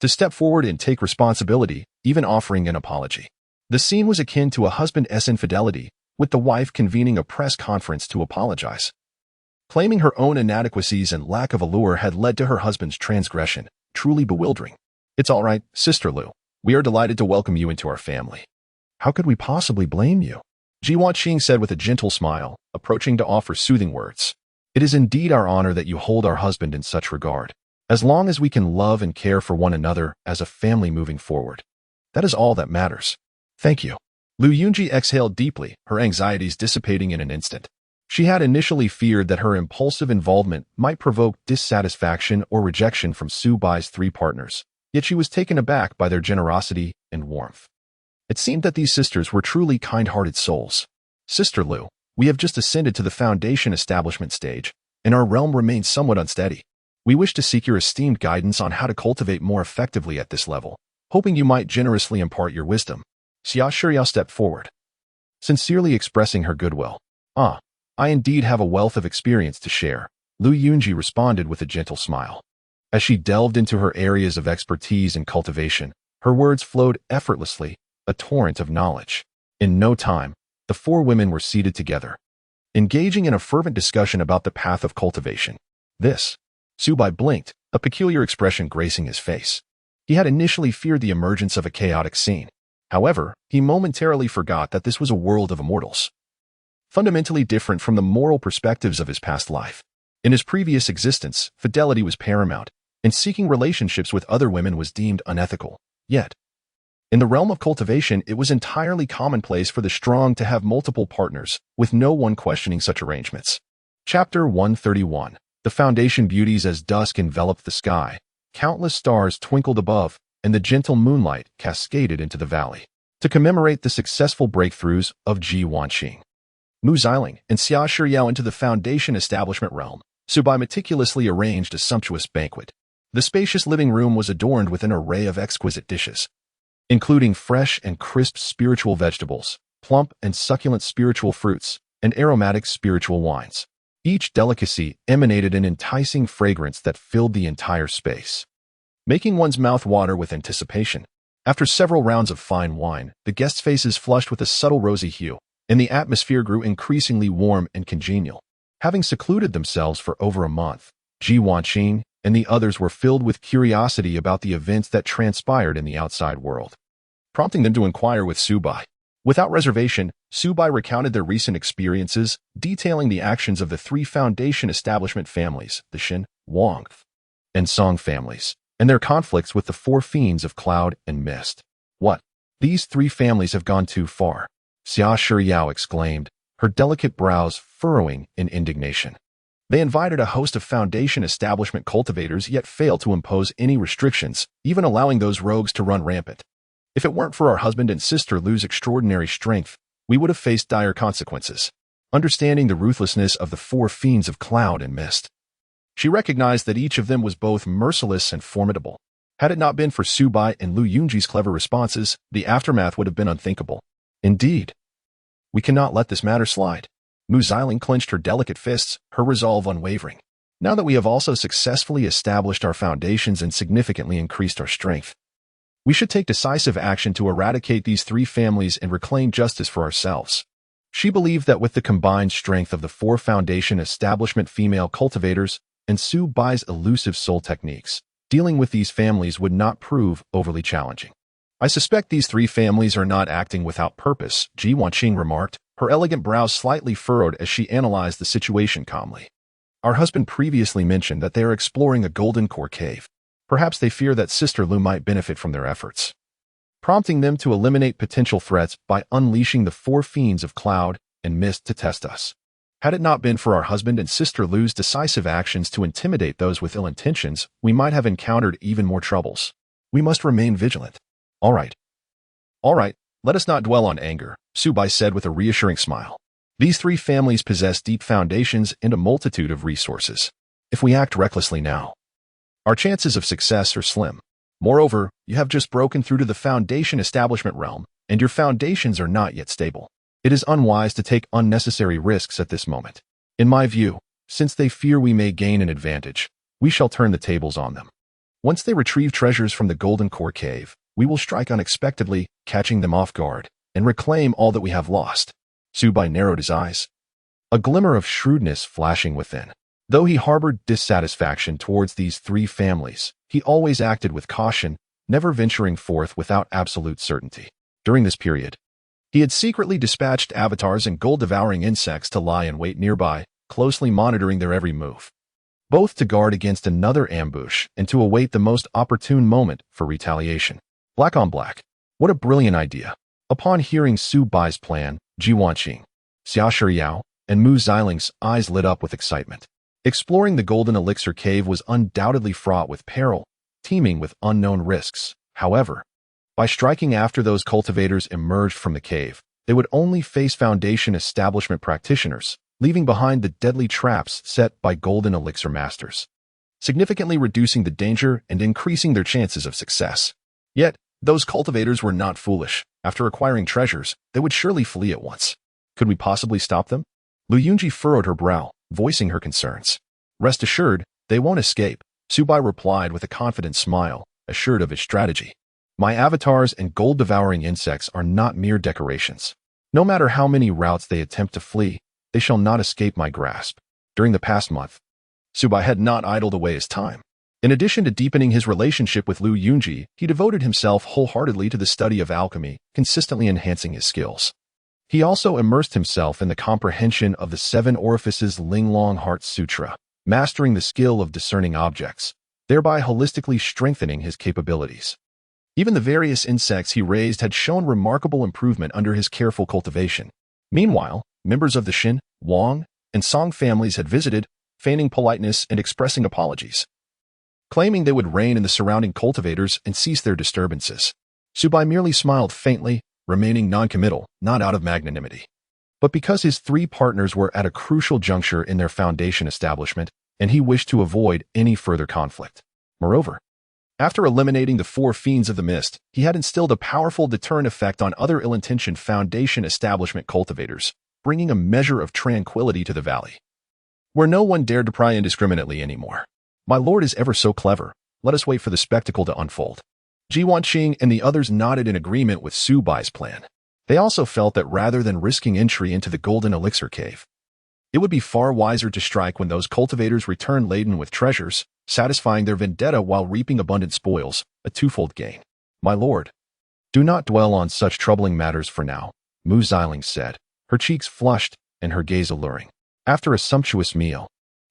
to step forward and take responsibility, even offering an apology. The scene was akin to a husband's infidelity, with the wife convening a press conference to apologize. Claiming her own inadequacies and lack of allure had led to her husband's transgression, truly bewildering. It's all right, Sister Lu. We are delighted to welcome you into our family. How could we possibly blame you? Ji Wanqing said with a gentle smile, approaching to offer soothing words. It is indeed our honor that you hold our husband in such regard. As long as we can love and care for one another as a family moving forward, that is all that matters. Thank you. Lu Yunji exhaled deeply, her anxieties dissipating in an instant. She had initially feared that her impulsive involvement might provoke dissatisfaction or rejection from Su Bai's three partners, yet she was taken aback by their generosity and warmth. It seemed that these sisters were truly kind-hearted souls. Sister Lu, we have just ascended to the foundation establishment stage, and our realm remains somewhat unsteady. We wish to seek your esteemed guidance on how to cultivate more effectively at this level, hoping you might generously impart your wisdom. Xia Shiyao stepped forward, sincerely expressing her goodwill. I indeed have a wealth of experience to share, Lu Yunji responded with a gentle smile. As she delved into her areas of expertise and cultivation, her words flowed effortlessly, a torrent of knowledge. In no time, the four women were seated together, engaging in a fervent discussion about the path of cultivation. Su Bai blinked, a peculiar expression gracing his face. He had initially feared the emergence of a chaotic scene. However, he momentarily forgot that this was a world of immortals, fundamentally different from the moral perspectives of his past life. In his previous existence, fidelity was paramount, and seeking relationships with other women was deemed unethical. Yet, in the realm of cultivation, it was entirely commonplace for the strong to have multiple partners, with no one questioning such arrangements. Chapter 131. The foundation beauties. As dusk enveloped the sky, countless stars twinkled above, and the gentle moonlight cascaded into the valley. To commemorate the successful breakthroughs of Ji Wanqing, Mu Xiling, and Xia Shiyao into the foundation establishment realm, Subai meticulously arranged a sumptuous banquet. The spacious living room was adorned with an array of exquisite dishes, including fresh and crisp spiritual vegetables, plump and succulent spiritual fruits, and aromatic spiritual wines. Each delicacy emanated an enticing fragrance that filled the entire space, making one's mouth water with anticipation. After several rounds of fine wine, the guests' faces flushed with a subtle rosy hue, and the atmosphere grew increasingly warm and congenial. Having secluded themselves for over a month, Ji Wanqing and the others were filled with curiosity about the events that transpired in the outside world, prompting them to inquire with Subai. Without reservation, Subai recounted their recent experiences, detailing the actions of the three foundation establishment families, the Shin, Wang, and Song families, and their conflicts with the four fiends of cloud and mist. What? These three families have gone too far, Xia Shiyao exclaimed, her delicate brows furrowing in indignation. They invited a host of foundation establishment cultivators yet failed to impose any restrictions, even allowing those rogues to run rampant. If it weren't for our husband and sister Lu's extraordinary strength, we would have faced dire consequences. Understanding the ruthlessness of the four fiends of cloud and mist, she recognized that each of them was both merciless and formidable. Had it not been for Subai and Lu Yunji's clever responses, the aftermath would have been unthinkable. Indeed, we cannot let this matter slide. Mu Xiling clenched her delicate fists, her resolve unwavering. Now that we have also successfully established our foundations and significantly increased our strength, we should take decisive action to eradicate these three families and reclaim justice for ourselves. She believed that with the combined strength of the four foundation establishment female cultivators and Su Bai's elusive soul techniques, dealing with these families would not prove overly challenging. I suspect these three families are not acting without purpose, Ji Wanqing remarked, her elegant brows slightly furrowed as she analyzed the situation calmly. Our husband previously mentioned that they are exploring a golden core cave. Perhaps they fear that Sister Lu might benefit from their efforts, prompting them to eliminate potential threats by unleashing the four fiends of cloud and mist to test us. Had it not been for our husband and Sister Lu's decisive actions to intimidate those with ill intentions, we might have encountered even more troubles. We must remain vigilant. All right, let us not dwell on anger, Subai said with a reassuring smile. These three families possess deep foundations and a multitude of resources. If we act recklessly now, our chances of success are slim. Moreover, you have just broken through to the foundation establishment realm, and your foundations are not yet stable. It is unwise to take unnecessary risks at this moment. In my view, since they fear we may gain an advantage, we shall turn the tables on them. Once they retrieve treasures from the Golden Core Cave, we will strike unexpectedly, catching them off guard, and reclaim all that we have lost. Subai narrowed his eyes, a glimmer of shrewdness flashing within. Though he harbored dissatisfaction towards these three families, he always acted with caution, never venturing forth without absolute certainty. During this period, he had secretly dispatched avatars and gold-devouring insects to lie in wait nearby, closely monitoring their every move, both to guard against another ambush and to await the most opportune moment for retaliation. Black on black. What a brilliant idea. Upon hearing Su Bai's plan, Ji Wanqing, Xia Shiyao, and Mu Xiling's eyes lit up with excitement. Exploring the Golden Elixir Cave was undoubtedly fraught with peril, teeming with unknown risks. However, by striking after those cultivators emerged from the cave, they would only face foundation establishment practitioners, leaving behind the deadly traps set by Golden Elixir masters, significantly reducing the danger and increasing their chances of success. Yet, those cultivators were not foolish. After acquiring treasures, they would surely flee at once. Could we possibly stop them? Lu Yunji furrowed her brow, voicing her concerns. Rest assured, they won't escape, Subai replied with a confident smile, assured of his strategy. My avatars and gold-devouring insects are not mere decorations. No matter how many routes they attempt to flee, they shall not escape my grasp. During the past month, Subai had not idled away his time. In addition to deepening his relationship with Lu Yunji, he devoted himself wholeheartedly to the study of alchemy, consistently enhancing his skills. He also immersed himself in the comprehension of the Seven Orifices Linglong Heart Sutra, mastering the skill of discerning objects, thereby holistically strengthening his capabilities. Even the various insects he raised had shown remarkable improvement under his careful cultivation. Meanwhile, members of the Shin, Wang, and Song families had visited, feigning politeness and expressing apologies, claiming they would rein in the surrounding cultivators and cease their disturbances. Subai merely smiled faintly, remaining non-committal, not out of magnanimity, but because his three partners were at a crucial juncture in their foundation establishment, and he wished to avoid any further conflict. Moreover, after eliminating the 4 fiends of the mist, he had instilled a powerful deterrent effect on other ill-intentioned Foundation establishment cultivators, bringing a measure of tranquility to the valley, where no one dared to pry indiscriminately anymore. My lord is ever so clever. Let us wait for the spectacle to unfold. Ji Wanqing and the others nodded in agreement with Su Bai's plan. They also felt that rather than risking entry into the Golden Elixir Cave, it would be far wiser to strike when those cultivators return laden with treasures, satisfying their vendetta while reaping abundant spoils, a twofold gain. My lord, do not dwell on such troubling matters for now, Mu Xiling said, her cheeks flushed and her gaze alluring. After a sumptuous meal,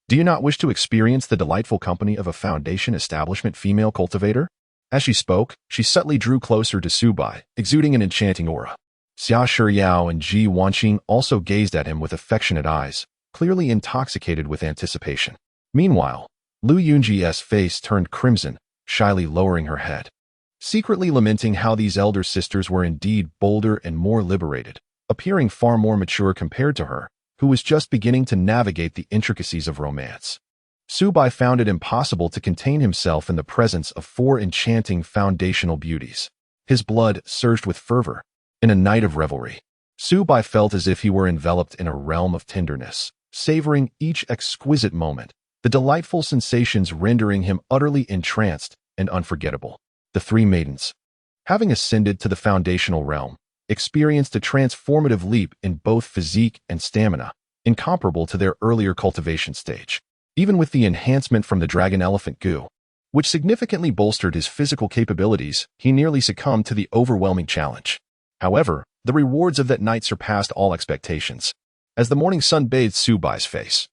do you not wish to experience the delightful company of a Foundation establishment female cultivator? As she spoke, she subtly drew closer to Su Bai, exuding an enchanting aura. Xia Shiyao and Ji Wanqing also gazed at him with affectionate eyes, clearly intoxicated with anticipation. Meanwhile, Lu Yunji's face turned crimson, shyly lowering her head, secretly lamenting how these elder sisters were indeed bolder and more liberated, appearing far more mature compared to her, who was just beginning to navigate the intricacies of romance. Su Bai found it impossible to contain himself in the presence of 4 enchanting foundational beauties. His blood surged with fervor. In a night of revelry, Su Bai felt as if he were enveloped in a realm of tenderness, savoring each exquisite moment, the delightful sensations rendering him utterly entranced and unforgettable. The 3 maidens, having ascended to the foundational realm, experienced a transformative leap in both physique and stamina, incomparable to their earlier cultivation stage. Even with the enhancement from the dragon elephant goo, which significantly bolstered his physical capabilities, he nearly succumbed to the overwhelming challenge. However, the rewards of that night surpassed all expectations. As the morning sun bathed Su Bai's face,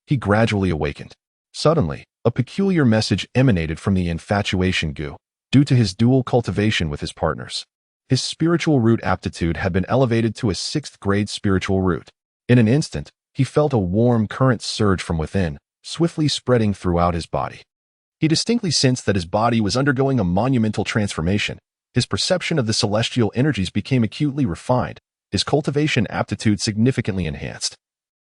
he gradually awakened. Suddenly, a peculiar message emanated from the infatuation goo, due to his dual cultivation with his partners. His spiritual root aptitude had been elevated to a 6th grade spiritual root. In an instant, he felt a warm current surge from within, swiftly spreading throughout his body. He distinctly sensed that his body was undergoing a monumental transformation. His perception of the celestial energies became acutely refined, his cultivation aptitude significantly enhanced,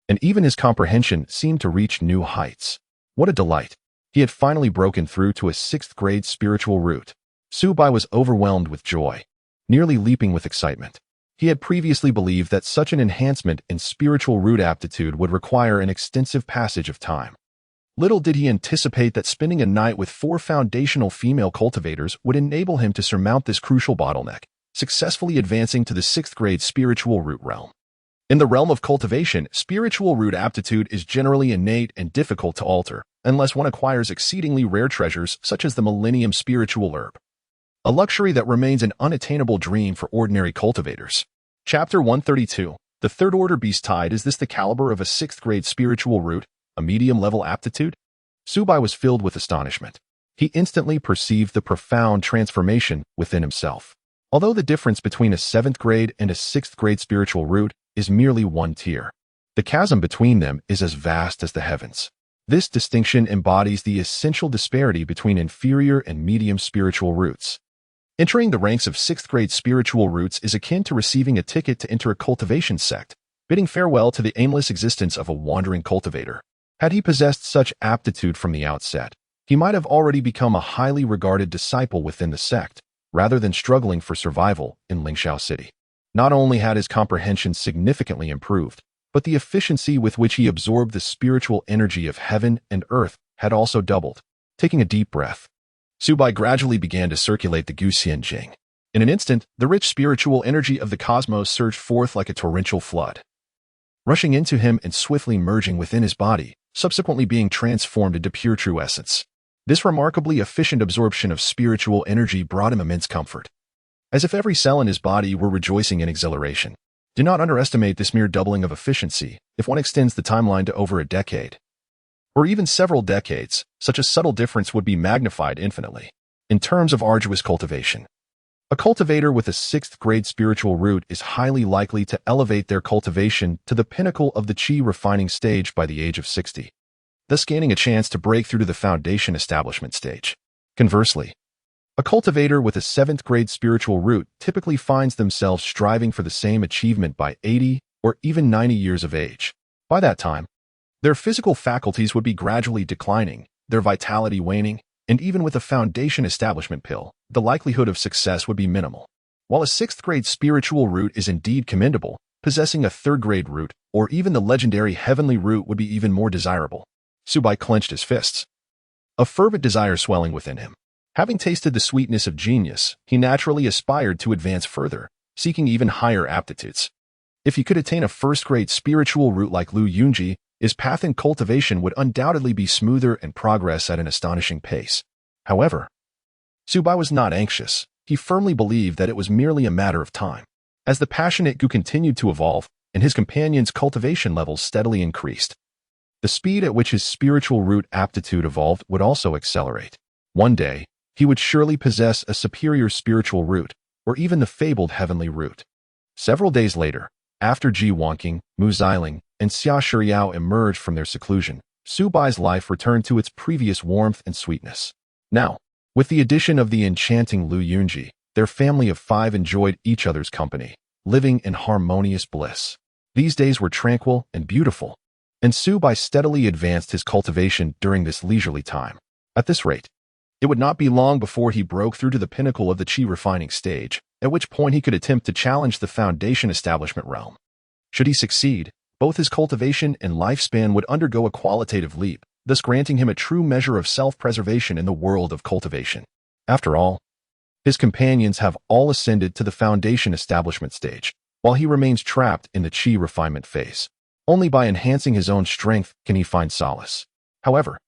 and even his comprehension seemed to reach new heights. What a delight! He had finally broken through to a 6th grade spiritual root. Su Bai was overwhelmed with joy, nearly leaping with excitement. He had previously believed that such an enhancement in spiritual root aptitude would require an extensive passage of time. Little did he anticipate that spending a night with 4 foundational female cultivators would enable him to surmount this crucial bottleneck, successfully advancing to the 6th grade spiritual root realm. In the realm of cultivation, spiritual root aptitude is generally innate and difficult to alter, unless one acquires exceedingly rare treasures such as the Millennium Spiritual Herb, a luxury that remains an unattainable dream for ordinary cultivators. Chapter 132. The Third Order Beast Tide. Is this the caliber of a 6th grade spiritual root, a medium-level aptitude? Su Bai was filled with astonishment. He instantly perceived the profound transformation within himself. Although the difference between a 7th grade and a 6th grade spiritual root is merely 1 tier, the chasm between them is as vast as the heavens. This distinction embodies the essential disparity between inferior and medium spiritual roots. Entering the ranks of 6th grade spiritual roots is akin to receiving a ticket to enter a cultivation sect, bidding farewell to the aimless existence of a wandering cultivator. Had he possessed such aptitude from the outset, he might have already become a highly regarded disciple within the sect, rather than struggling for survival in Lingxiao City. Not only had his comprehension significantly improved, but the efficiency with which he absorbed the spiritual energy of heaven and earth had also doubled. Taking a deep breath, Su Bai gradually began to circulate the Guxian Jing. In an instant, the rich spiritual energy of the cosmos surged forth like a torrential flood, rushing into him and swiftly merging within his body, subsequently being transformed into pure true essence. This remarkably efficient absorption of spiritual energy brought him immense comfort, as if every cell in his body were rejoicing in exhilaration. Do not underestimate this mere doubling of efficiency. If one extends the timeline to over a decade, or even several decades, such a subtle difference would be magnified infinitely. In terms of arduous cultivation, a cultivator with a 6th grade spiritual root is highly likely to elevate their cultivation to the pinnacle of the qi refining stage by the age of 60, thus gaining a chance to break through to the foundation establishment stage. Conversely, a cultivator with a 7th grade spiritual root typically finds themselves striving for the same achievement by 80 or even 90 years of age. By that time, Their physical faculties would be gradually declining, their vitality waning, and even with a foundation establishment pill, the likelihood of success would be minimal. While a 6th grade spiritual root is indeed commendable, possessing a 3rd grade root, or even the legendary heavenly root, would be even more desirable. Subai clenched his fists, a fervent desire swelling within him. Having tasted the sweetness of genius, he naturally aspired to advance further, seeking even higher aptitudes. If he could attain a 1st grade spiritual root like Lu Yunji, his path in cultivation would undoubtedly be smoother and progress at an astonishing pace. However, Subai was not anxious. He firmly believed that it was merely a matter of time. As the passionate Gu continued to evolve, and his companion's cultivation levels steadily increased, the speed at which his spiritual root aptitude evolved would also accelerate. One day, he would surely possess a superior spiritual root, or even the fabled heavenly root. Several days later, after Ji Wanqing, Mu Xiling, and Xia Shiyao emerged from their seclusion, Subai's life returned to its previous warmth and sweetness. Now, with the addition of the enchanting Lu Yunji, their family of 5 enjoyed each other's company, living in harmonious bliss. These days were tranquil and beautiful, and Subai steadily advanced his cultivation during this leisurely time. At this rate, it would not be long before he broke through to the pinnacle of the qi refining stage, at which point he could attempt to challenge the foundation establishment realm. Should he succeed, both his cultivation and lifespan would undergo a qualitative leap, thus granting him a true measure of self-preservation in the world of cultivation. After all, his companions have all ascended to the foundation establishment stage, while he remains trapped in the qi refinement phase. Only by enhancing his own strength can he find solace. However,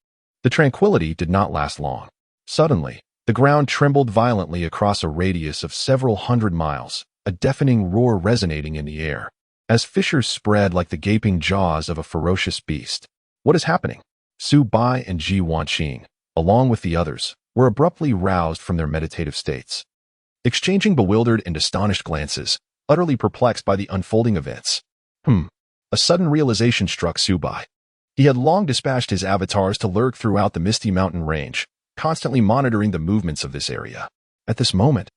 the tranquility did not last long. Suddenly, the ground trembled violently across a radius of several hundred miles, a deafening roar resonating in the air, as fissures spread like the gaping jaws of a ferocious beast. What is happening? Subai and Ji Wanqing, along with the others, were abruptly roused from their meditative states. Exchanging bewildered and astonished glances, utterly perplexed by the unfolding events. A sudden realization struck Subai. He had long dispatched his avatars to lurk throughout the misty mountain range, constantly monitoring the movements of this area. At this moment,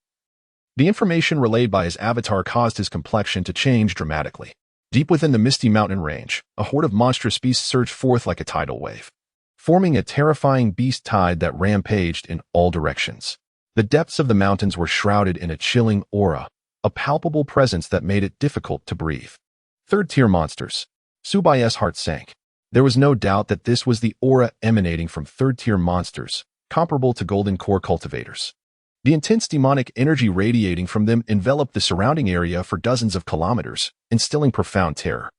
the information relayed by his avatar caused his complexion to change dramatically. Deep within the misty mountain range, a horde of monstrous beasts surged forth like a tidal wave, forming a terrifying beast tide that rampaged in all directions. The depths of the mountains were shrouded in a chilling aura, a palpable presence that made it difficult to breathe. 3rd-tier monsters. Subai's heart sank. There was no doubt that this was the aura emanating from 3rd-tier monsters, comparable to golden core cultivators. The intense demonic energy radiating from them enveloped the surrounding area for dozens of kilometers, instilling profound terror.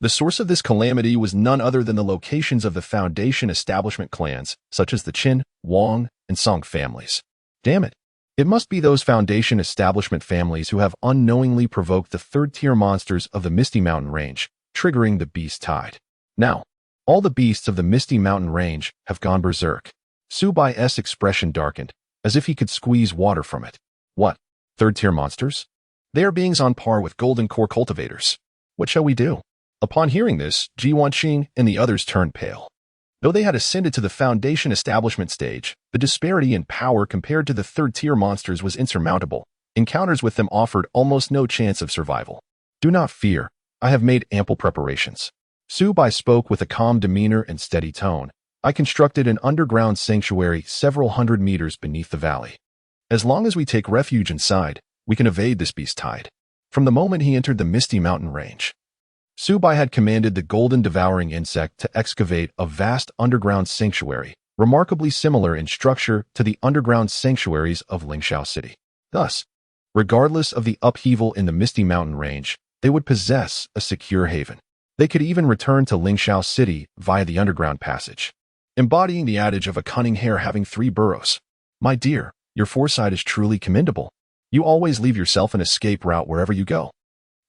The source of this calamity was none other than the locations of the foundation establishment clans, such as the Qin, Wang, and Song families. Damn it! It must be those foundation establishment families who have unknowingly provoked the 3rd-tier monsters of the Misty Mountain Range, triggering the beast tide. Now, all the beasts of the Misty Mountain Range have gone berserk. Subai's expression darkened, as if he could squeeze water from it. What? 3rd-tier monsters? They are beings on par with golden core cultivators. What shall we do? Upon hearing this, Ji Wanqing and the others turned pale. Though they had ascended to the foundation establishment stage, the disparity in power compared to the 3rd-tier monsters was insurmountable. Encounters with them offered almost no chance of survival. Do not fear. I have made ample preparations. Subai spoke with a calm demeanor and steady tone. I constructed an underground sanctuary several hundred meters beneath the valley. As long as we take refuge inside, we can evade this beast tide. From the moment he entered the Misty Mountain Range, Subai had commanded the golden devouring insect to excavate a vast underground sanctuary, remarkably similar in structure to the underground sanctuaries of Lingxiao City. Thus, regardless of the upheaval in the Misty Mountain Range, they would possess a secure haven. They could even return to Lingxiao City via the underground passage, embodying the adage of a cunning hare having 3 burrows. My dear, your foresight is truly commendable. You always leave yourself an escape route wherever you go.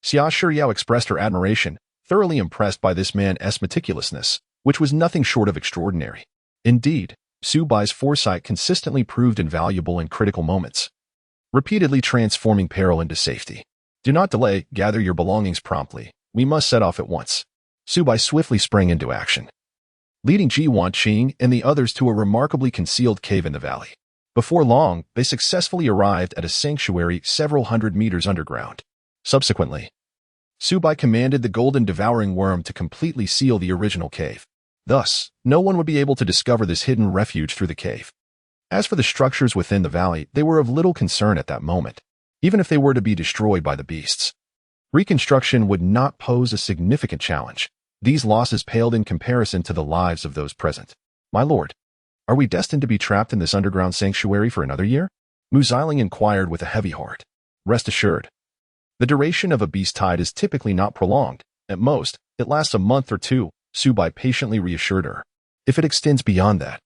Xia Shiyao expressed her admiration, thoroughly impressed by this man's meticulousness, which was nothing short of extraordinary. Indeed, Subai's foresight consistently proved invaluable in critical moments, repeatedly transforming peril into safety. Do not delay, gather your belongings promptly. We must set off at once. Subai swiftly sprang into action, leading Ji Wanqing and the others to a remarkably concealed cave in the valley. Before long, they successfully arrived at a sanctuary several hundred meters underground. Subsequently, Subai commanded the golden devouring worm to completely seal the original cave. Thus, no one would be able to discover this hidden refuge through the cave. As for the structures within the valley, they were of little concern at that moment, even if they were to be destroyed by the beasts. Reconstruction would not pose a significant challenge. These losses paled in comparison to the lives of those present. My lord, are we destined to be trapped in this underground sanctuary for another year? Mu Xiling inquired with a heavy heart. Rest assured, the duration of a beast tide is typically not prolonged. At most, it lasts a month or two, Subai patiently reassured her. If it extends beyond that,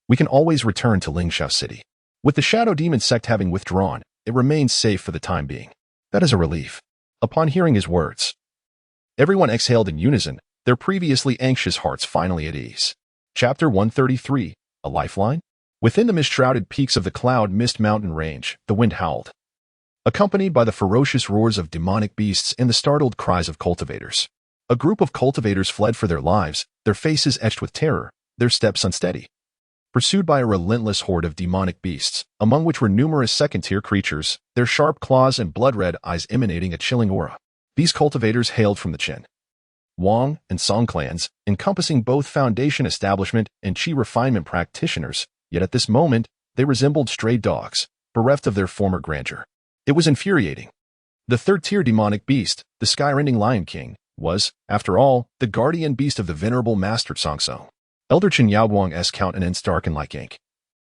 we can always return to Lingxiao City. With the Shadow Demon sect having withdrawn, it remains safe for the time being. That is a relief. Upon hearing his words, everyone exhaled in unison, their previously anxious hearts finally at ease. Chapter 133, A Lifeline? Within the mist-shrouded peaks of the Cloud Mist Mountain Range, the wind howled, accompanied by the ferocious roars of demonic beasts and the startled cries of cultivators. A group of cultivators fled for their lives, their faces etched with terror, their steps unsteady. Pursued by a relentless horde of demonic beasts, among which were numerous second-tier creatures, their sharp claws and blood-red eyes emanating a chilling aura. These cultivators hailed from the Qin, Wang, and Song clans, encompassing both Foundation establishment and Qi refinement practitioners, yet at this moment, they resembled stray dogs, bereft of their former grandeur. It was infuriating. The third-tier demonic beast, the sky-rending Lion King, was, after all, the guardian beast of the venerable Master Tsongtsong. Elder Chen Yaoguang's countenance darkened like ink,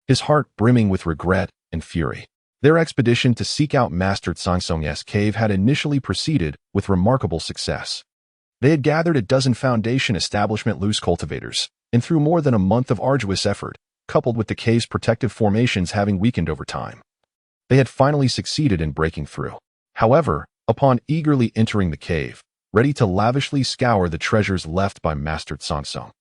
his heart brimming with regret and fury. Their expedition to seek out Master Tsongtsong's cave had initially proceeded with remarkable success. They had gathered a dozen Foundation establishment loose cultivators, and through more than a month of arduous effort, coupled with the cave's protective formations having weakened over time, they had finally succeeded in breaking through. However, upon eagerly entering the cave, ready to lavishly scour the treasures left by Master Tsongtsong,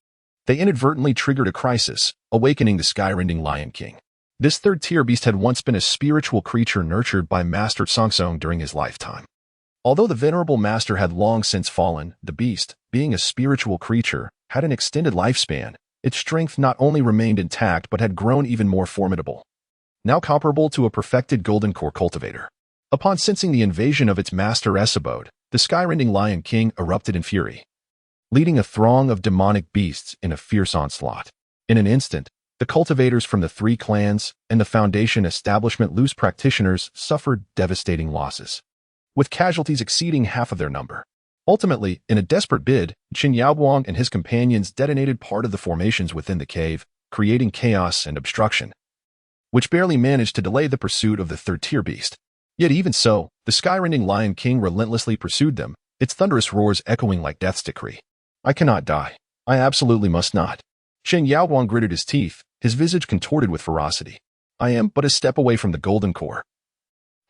they inadvertently triggered a crisis, awakening the sky-rending Lion King. This third-tier beast had once been a spiritual creature nurtured by Master Tsongtsong during his lifetime. Although the venerable master had long since fallen, the beast, being a spiritual creature, had an extended lifespan. Its strength not only remained intact but had grown even more formidable, now comparable to a perfected golden core cultivator. Upon sensing the invasion of its master's abode, the sky-rending Lion King erupted in fury, leading a throng of demonic beasts in a fierce onslaught. In an instant, the cultivators from the three clans and the Foundation establishment loose practitioners suffered devastating losses, with casualties exceeding half of their number. Ultimately, in a desperate bid, Qin Yaoguang and his companions detonated part of the formations within the cave, creating chaos and obstruction, which barely managed to delay the pursuit of the third-tier beast. Yet even so, the sky-rending Lion King relentlessly pursued them, its thunderous roars echoing like death's decree. I cannot die. I absolutely must not. Qin Yaoguang gritted his teeth, his visage contorted with ferocity. I am but a step away from the golden core.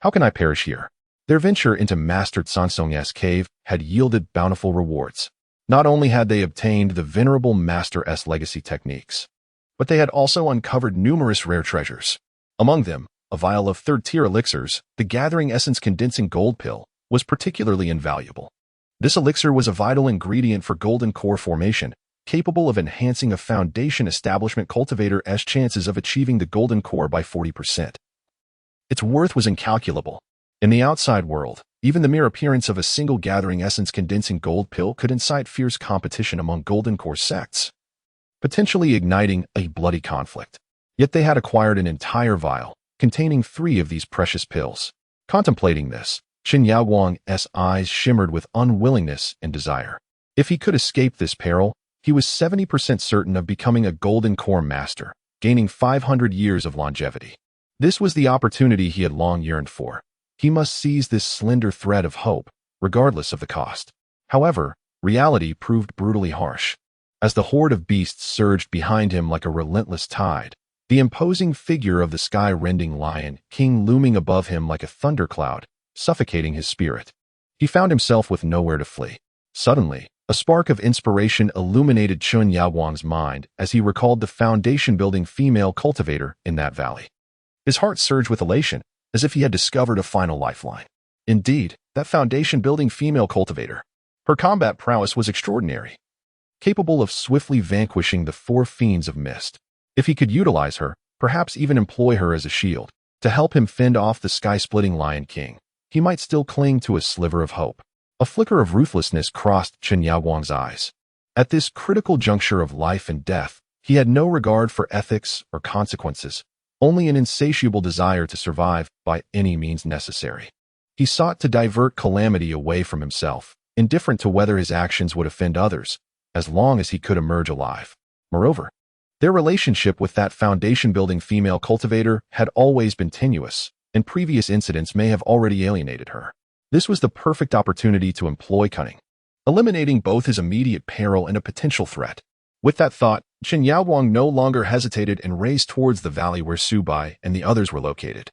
How can I perish here? Their venture into Master Tsongtsong's cave had yielded bountiful rewards. Not only had they obtained the venerable Master's legacy techniques, but they had also uncovered numerous rare treasures. Among them, a vial of third-tier elixirs, the Gathering Essence Condensing Gold Pill, was particularly invaluable. This elixir was a vital ingredient for golden core formation, capable of enhancing a Foundation establishment cultivator's chances of achieving the golden core by 40%. Its worth was incalculable. In the outside world, even the mere appearance of a single Gathering Essence Condensing Gold Pill could incite fierce competition among golden core sects, potentially igniting a bloody conflict. Yet they had acquired an entire vial, containing 3 of these precious pills. Contemplating this, Qin Yaoguang's eyes shimmered with unwillingness and desire. If he could escape this peril, he was 70% certain of becoming a golden core master, gaining 500 years of longevity. This was the opportunity he had long yearned for. He must seize this slender thread of hope, regardless of the cost. However, reality proved brutally harsh. As the horde of beasts surged behind him like a relentless tide, the imposing figure of the sky-rending Lion King looming above him like a thundercloud, suffocating his spirit. He found himself with nowhere to flee. Suddenly, a spark of inspiration illuminated Qin Yaoguang's mind as he recalled the foundation-building female cultivator in that valley. His heart surged with elation, as if he had discovered a final lifeline. Indeed, that foundation-building female cultivator. Her combat prowess was extraordinary, capable of swiftly vanquishing the 4 fiends of mist. If he could utilize her, perhaps even employ her as a shield, to help him fend off the sky-splitting Lion King, he might still cling to a sliver of hope. A flicker of ruthlessness crossed Chen Yaoguang's eyes. At this critical juncture of life and death, he had no regard for ethics or consequences, only an insatiable desire to survive by any means necessary. He sought to divert calamity away from himself, indifferent to whether his actions would offend others, as long as he could emerge alive. Moreover, their relationship with that foundation-building female cultivator had always been tenuous, and previous incidents may have already alienated her. This was the perfect opportunity to employ cunning, eliminating both his immediate peril and a potential threat. With that thought, Chen Yaoguang no longer hesitated and raced towards the valley where Su Bai and the others were located.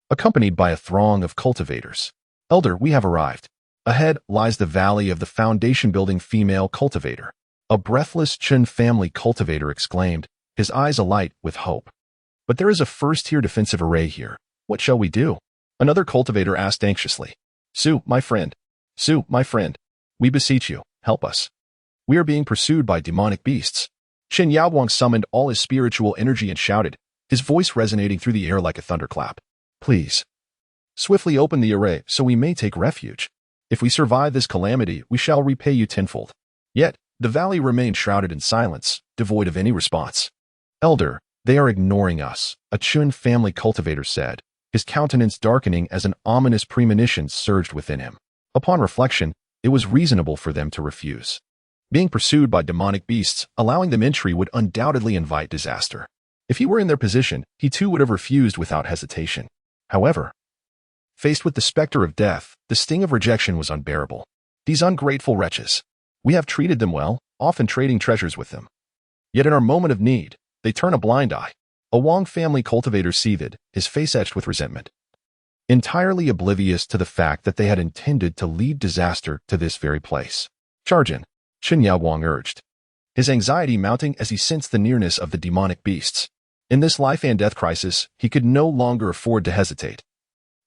Accompanied by a throng of cultivators. "Elder, we have arrived. Ahead lies the valley of the foundation-building female cultivator." A breathless Chen family cultivator exclaimed, his eyes alight with hope. "But there is a first-tier defensive array here. What shall we do?" Another cultivator asked anxiously. Su, my friend, we beseech you, help us. We are being pursued by demonic beasts." Chen Yaoguang summoned all his spiritual energy and shouted, his voice resonating through the air like a thunderclap. "Please, swiftly open the array so we may take refuge. If we survive this calamity, we shall repay you tenfold." Yet, the valley remained shrouded in silence, devoid of any response. "Elder, they are ignoring us," a Chun family cultivator said, his countenance darkening as an ominous premonition surged within him. Upon reflection, it was reasonable for them to refuse. Being pursued by demonic beasts, allowing them entry would undoubtedly invite disaster. If he were in their position, he too would have refused without hesitation. However, faced with the specter of death, the sting of rejection was unbearable. These ungrateful wretches. We have treated them well, often trading treasures with them. Yet in our moment of need, they turn a blind eye. A Wang family cultivator seethed, his face etched with resentment. Entirely oblivious to the fact that they had intended to lead disaster to this very place. "Charge in," Chen Yaoguang urged, his anxiety mounting as he sensed the nearness of the demonic beasts. In this life and death crisis, he could no longer afford to hesitate.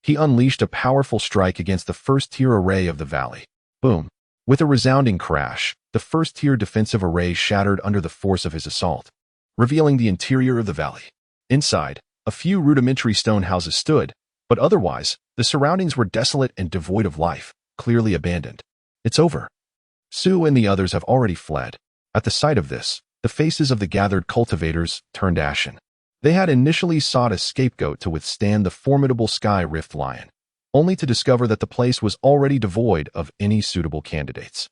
He unleashed a powerful strike against the first-tier array of the valley. Boom! With a resounding crash, the first-tier defensive array shattered under the force of his assault, revealing the interior of the valley. Inside, a few rudimentary stone houses stood, but otherwise, the surroundings were desolate and devoid of life, clearly abandoned. "It's over. Su and the others have already fled." At the sight of this, the faces of the gathered cultivators turned ashen. They had initially sought a scapegoat to withstand the formidable Sky Rift Lion, only to discover that the place was already devoid of any suitable candidates.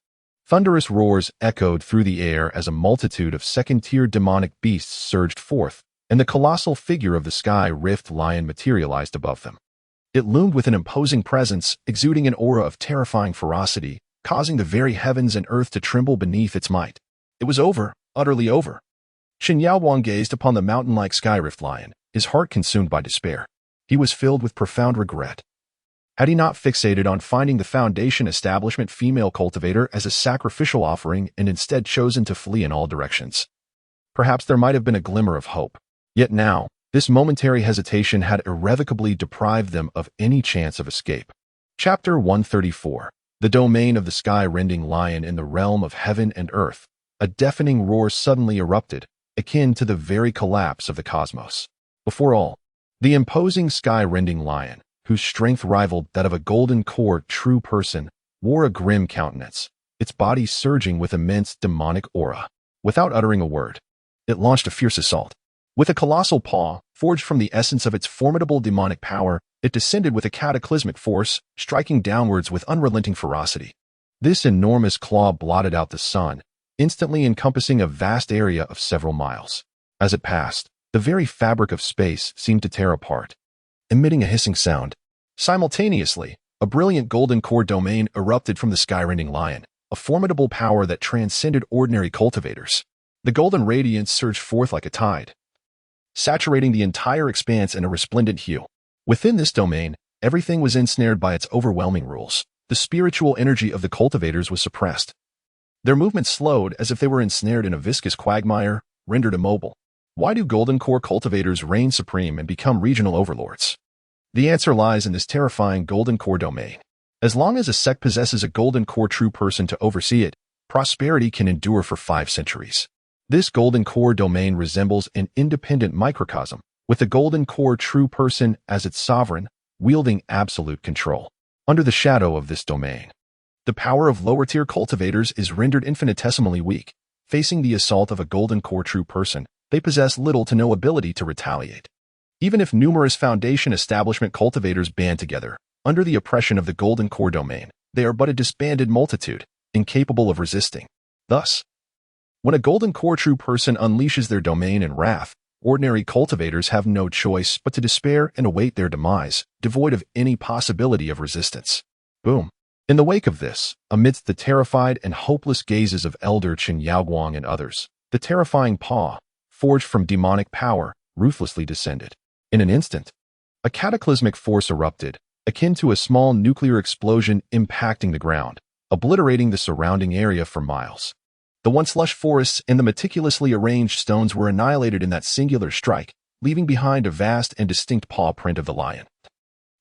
Thunderous roars echoed through the air as a multitude of second-tier demonic beasts surged forth, and the colossal figure of the Sky Rift Lion materialized above them. It loomed with an imposing presence, exuding an aura of terrifying ferocity, causing the very heavens and earth to tremble beneath its might. It was over, utterly over. Chen Yaoguang gazed upon the mountain-like Sky Rift Lion, his heart consumed by despair. He was filled with profound regret. Had he not fixated on finding the Foundation Establishment female cultivator as a sacrificial offering and instead chosen to flee in all directions? Perhaps there might have been a glimmer of hope. Yet now, this momentary hesitation had irrevocably deprived them of any chance of escape. Chapter 134. The Domain of the Sky-Rending Lion in the Realm of Heaven and Earth. A deafening roar suddenly erupted, akin to the very collapse of the cosmos. Before all, the imposing Sky-Rending Lion, whose strength rivaled that of a golden core true person, wore a grim countenance, its body surging with immense demonic aura. Without uttering a word, it launched a fierce assault. With a colossal paw, forged from the essence of its formidable demonic power, it descended with a cataclysmic force, striking downwards with unrelenting ferocity. This enormous claw blotted out the sun, instantly encompassing a vast area of several miles. As it passed, the very fabric of space seemed to tear apart, emitting a hissing sound. Simultaneously, a brilliant golden core domain erupted from the Sky-Rending Lion, a formidable power that transcended ordinary cultivators. The golden radiance surged forth like a tide, saturating the entire expanse in a resplendent hue. Within this domain, everything was ensnared by its overwhelming rules. The spiritual energy of the cultivators was suppressed. Their movements slowed as if they were ensnared in a viscous quagmire, rendered immobile. Why do golden core cultivators reign supreme and become regional overlords? The answer lies in this terrifying golden core domain. As long as a sect possesses a golden core true person to oversee it, prosperity can endure for 5 centuries. This golden core domain resembles an independent microcosm, with the golden core true person as its sovereign, wielding absolute control. Under the shadow of this domain, the power of lower-tier cultivators is rendered infinitesimally weak. Facing the assault of a golden core true person, they possess little to no ability to retaliate. Even if numerous Foundation establishment cultivators band together, under the oppression of the golden core domain, they are but a disbanded multitude, incapable of resisting. Thus, when a golden core true person unleashes their domain in wrath, ordinary cultivators have no choice but to despair and await their demise, devoid of any possibility of resistance. Boom. In the wake of this, amidst the terrified and hopeless gazes of Elder Chen Yaoguang and others, the terrifying paw, forged from demonic power, ruthlessly descended. In an instant, a cataclysmic force erupted, akin to a small nuclear explosion impacting the ground, obliterating the surrounding area for miles. The once lush forests and the meticulously arranged stones were annihilated in that singular strike, leaving behind a vast and distinct paw print of the lion,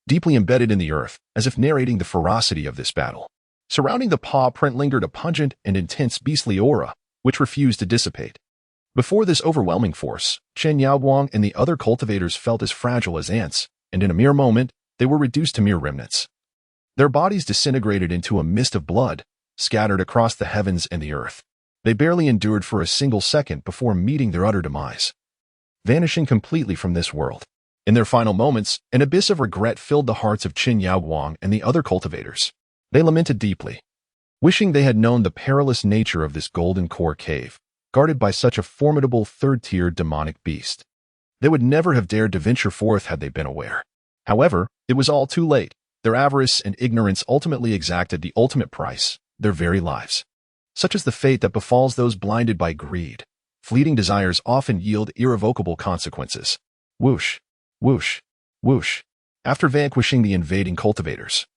deeply embedded in the earth, as if narrating the ferocity of this battle. Surrounding the paw print lingered a pungent and intense beastly aura, which refused to dissipate. Before this overwhelming force, Chen Yaoguang and the other cultivators felt as fragile as ants, and in a mere moment, they were reduced to mere remnants. Their bodies disintegrated into a mist of blood, scattered across the heavens and the earth. They barely endured for a single second before meeting their utter demise, vanishing completely from this world. In their final moments, an abyss of regret filled the hearts of Chen Yaoguang and the other cultivators. They lamented deeply, wishing they had known the perilous nature of this golden core cave, guarded by such a formidable third-tier demonic beast. They would never have dared to venture forth had they been aware. However, it was all too late. Their avarice and ignorance ultimately exacted the ultimate price, their very lives. Such is the fate that befalls those blinded by greed. Fleeting desires often yield irrevocable consequences. Whoosh, whoosh, whoosh. After vanquishing the invading cultivators,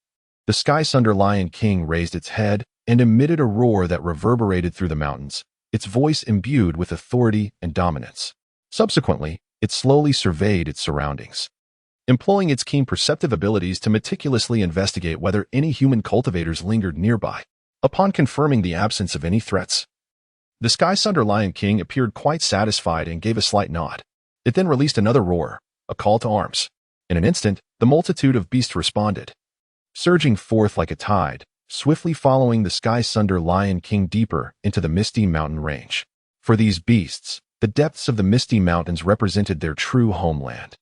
the Sky Sunder Lion King raised its head and emitted a roar that reverberated through the mountains, its voice imbued with authority and dominance. Subsequently, it slowly surveyed its surroundings, employing its keen perceptive abilities to meticulously investigate whether any human cultivators lingered nearby. Upon confirming the absence of any threats, the Sky Sunder Lion King appeared quite satisfied and gave a slight nod. It then released another roar, a call to arms. In an instant, the multitude of beasts responded, surging forth like a tide, swiftly following the Sky Sunder Lion King deeper into the Misty Mountain range. For these beasts, the depths of the Misty Mountains represented their true homeland.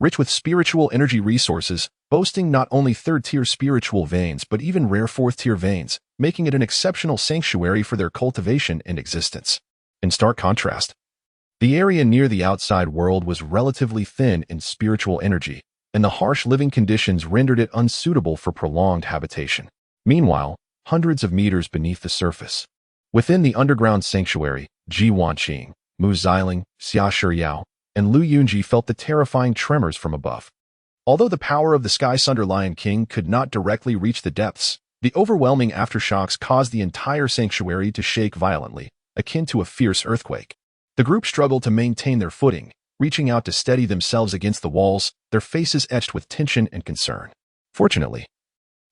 Rich with spiritual energy resources, boasting not only third-tier spiritual veins but even rare fourth-tier veins, making it an exceptional sanctuary for their cultivation and existence. In stark contrast, the area near the outside world was relatively thin in spiritual energy, and the harsh living conditions rendered it unsuitable for prolonged habitation. Meanwhile, hundreds of meters beneath the surface, within the underground sanctuary, Ji Wanqing, Mu Xiling, Xia Shiyao, and Lu Yunji felt the terrifying tremors from above. Although the power of the Sky Sunder Lion King could not directly reach the depths, the overwhelming aftershocks caused the entire sanctuary to shake violently, akin to a fierce earthquake. The group struggled to maintain their footing, reaching out to steady themselves against the walls, their faces etched with tension and concern. Fortunately,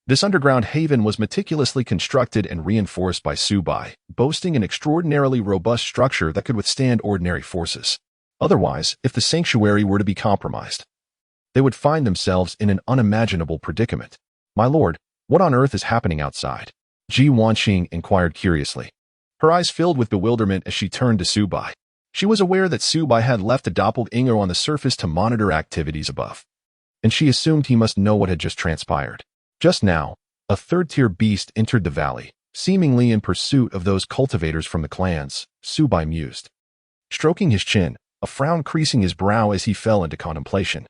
this underground haven was meticulously constructed and reinforced by Subai, boasting an extraordinarily robust structure that could withstand ordinary forces. Otherwise, if the sanctuary were to be compromised, they would find themselves in an unimaginable predicament. "My lord, what on earth is happening outside?" Ji Wanqing inquired curiously. Her eyes filled with bewilderment as she turned to Subai. She was aware that Subai had left a doppelganger on the surface to monitor activities above, and she assumed he must know what had just transpired. Just now, a third-tier beast entered the valley, seemingly in pursuit of those cultivators from the clans, Subai mused, stroking his chin, a frown creasing his brow as he fell into contemplation.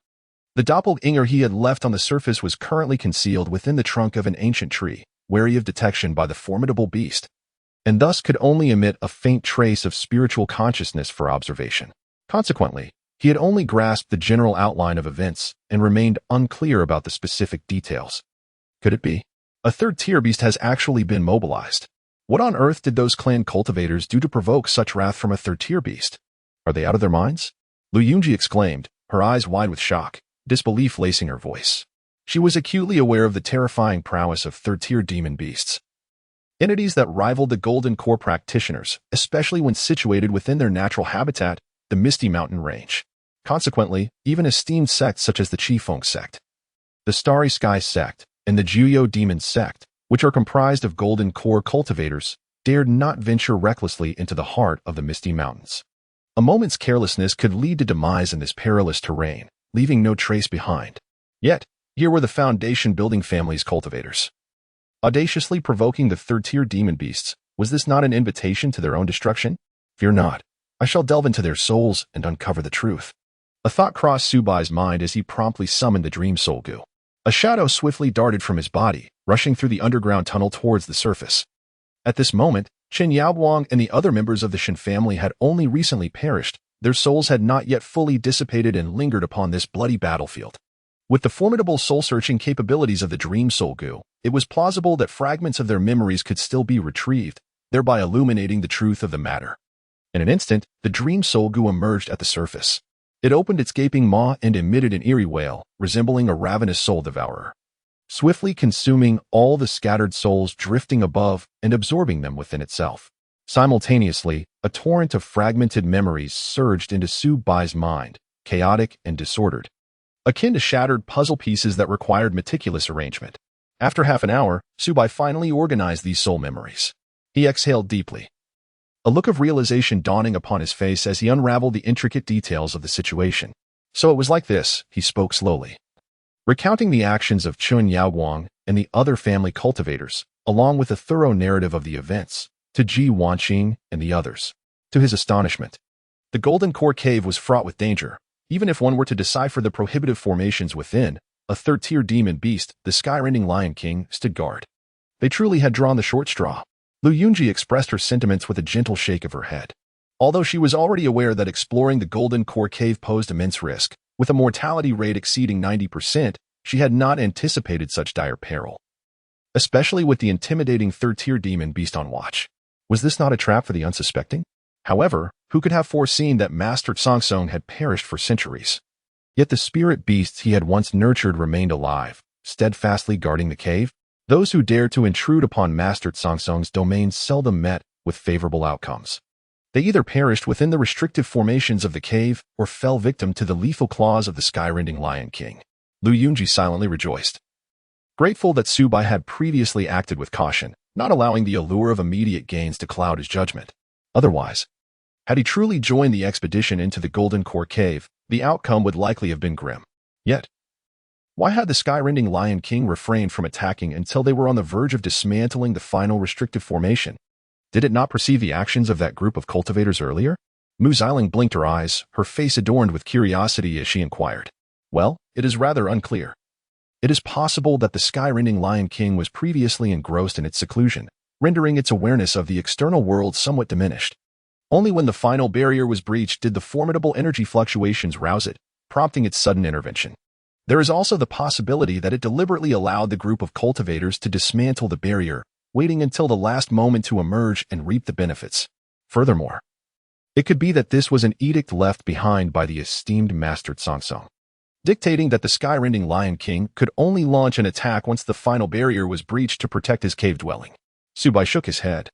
The doppelganger he had left on the surface was currently concealed within the trunk of an ancient tree, wary of detection by the formidable beast, and thus could only emit a faint trace of spiritual consciousness for observation. Consequently, he had only grasped the general outline of events and remained unclear about the specific details. Could it be? A third-tier beast has actually been mobilized. What on earth did those clan cultivators do to provoke such wrath from a third-tier beast? Are they out of their minds? Lu Yunji exclaimed, her eyes wide with shock, disbelief lacing her voice. She was acutely aware of the terrifying prowess of third-tier demon beasts, entities that rivaled the Golden Core practitioners, especially when situated within their natural habitat, the Misty Mountain Range. Consequently, even esteemed sects such as the Qifeng sect, the Starry Sky sect, and the Juyo Demon sect which are comprised of golden core cultivators, dared not venture recklessly into the heart of the Misty Mountains. A moment's carelessness could lead to demise in this perilous terrain, leaving no trace behind. Yet, here were the foundation-building family's cultivators. Audaciously provoking the third-tier demon beasts, was this not an invitation to their own destruction? Fear not. I shall delve into their souls and uncover the truth. A thought crossed Subai's mind as he promptly summoned the Dream Soul Goo. A shadow swiftly darted from his body, rushing through the underground tunnel towards the surface. At this moment, Chen Yaoguang and the other members of the Shen family had only recently perished. Their souls had not yet fully dissipated and lingered upon this bloody battlefield. With the formidable soul-searching capabilities of the Dream Soul Goo, it was plausible that fragments of their memories could still be retrieved, thereby illuminating the truth of the matter. In an instant, the Dream Soul Goo emerged at the surface. It opened its gaping maw and emitted an eerie wail, resembling a ravenous soul devourer, swiftly consuming all the scattered souls drifting above and absorbing them within itself. Simultaneously, a torrent of fragmented memories surged into Subai's mind, chaotic and disordered, akin to shattered puzzle pieces that required meticulous arrangement. After half an hour, Subai finally organized these soul memories. He exhaled deeply, a look of realization dawning upon his face as he unraveled the intricate details of the situation. So it was like this, he spoke slowly, recounting the actions of Chen Yaoguang and the other family cultivators, along with a thorough narrative of the events, to Ji Wanqing and the others. To his astonishment, the Golden Core Cave was fraught with danger. Even if one were to decipher the prohibitive formations within, a third-tier demon beast, the sky-rending Lion King, stood guard. They truly had drawn the short straw. Lu Yunji expressed her sentiments with a gentle shake of her head. Although she was already aware that exploring the Golden Core Cave posed immense risk, with a mortality rate exceeding 90%, she had not anticipated such dire peril. Especially with the intimidating third-tier demon beast on watch. Was this not a trap for the unsuspecting? However, who could have foreseen that Master Sangsong had perished for centuries? Yet the spirit beasts he had once nurtured remained alive, steadfastly guarding the cave. Those who dared to intrude upon Master Sangsong's domain seldom met with favorable outcomes. They either perished within the restrictive formations of the cave or fell victim to the lethal claws of the sky-rending Lion King. Lu Yunji silently rejoiced, grateful that Subai had previously acted with caution, not allowing the allure of immediate gains to cloud his judgment. Otherwise, had he truly joined the expedition into the Golden Core Cave, the outcome would likely have been grim. Yet, why had the sky-rending Lion King refrained from attacking until they were on the verge of dismantling the final restrictive formation? Did it not perceive the actions of that group of cultivators earlier? Mu Xiling blinked her eyes, her face adorned with curiosity as she inquired. Well, it is rather unclear. It is possible that the sky-rending Lion King was previously engrossed in its seclusion, rendering its awareness of the external world somewhat diminished. Only when the final barrier was breached did the formidable energy fluctuations rouse it, prompting its sudden intervention. There is also the possibility that it deliberately allowed the group of cultivators to dismantle the barrier, waiting until the last moment to emerge and reap the benefits. Furthermore, it could be that this was an edict left behind by the esteemed Master Sangsong, dictating that the sky-rending Lion King could only launch an attack once the final barrier was breached to protect his cave dwelling. Subai shook his head,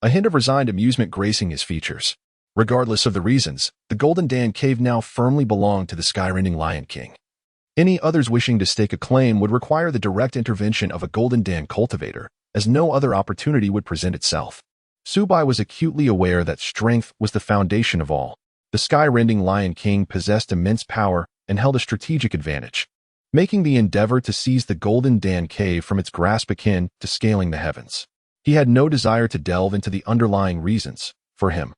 a hint of resigned amusement gracing his features. Regardless of the reasons, the Golden Dan Cave now firmly belonged to the sky-rending Lion King. Any others wishing to stake a claim would require the direct intervention of a Golden Dan cultivator, as no other opportunity would present itself. Subai was acutely aware that strength was the foundation of all. The sky-rending Lion King possessed immense power and held a strategic advantage, making the endeavor to seize the Golden Dan Cave from its grasp akin to scaling the heavens. He had no desire to delve into the underlying reasons. For him,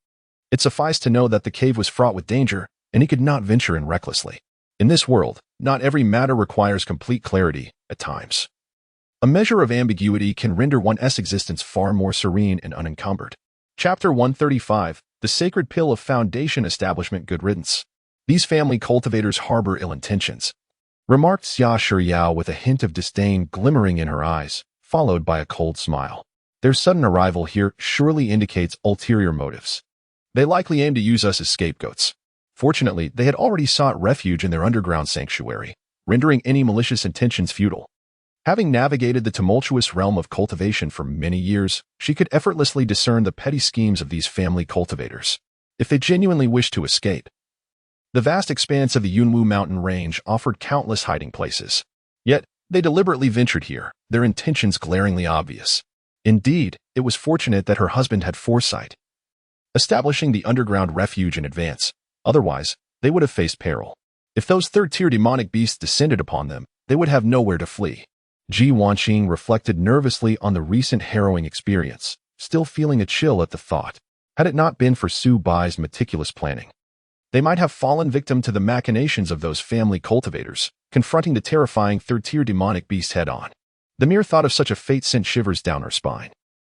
it sufficed to know that the cave was fraught with danger, and he could not venture in recklessly. In this world, not every matter requires complete clarity. At times, a measure of ambiguity can render one's existence far more serene and unencumbered. Chapter 135, The Sacred Pill of Foundation Establishment. Good riddance. These family cultivators harbor ill intentions, remarked Xia Shiyao with a hint of disdain glimmering in her eyes, followed by a cold smile. Their sudden arrival here surely indicates ulterior motives. They likely aim to use us as scapegoats. Fortunately, they had already sought refuge in their underground sanctuary, rendering any malicious intentions futile. Having navigated the tumultuous realm of cultivation for many years, she could effortlessly discern the petty schemes of these family cultivators. If they genuinely wished to escape, the vast expanse of the Yunwu mountain range offered countless hiding places. Yet, They deliberately ventured here, their intentions glaringly obvious. Indeed, it was fortunate that her husband had foresight, establishing the underground refuge in advance. Otherwise, they would have faced peril. If those third-tier demonic beasts descended upon them, they would have nowhere to flee. Ji Wanqing reflected nervously on the recent harrowing experience, still feeling a chill at the thought. Had it not been for Su Bai's meticulous planning, they might have fallen victim to the machinations of those family cultivators, confronting the terrifying third-tier demonic beast head-on. The mere thought of such a fate sent shivers down her spine.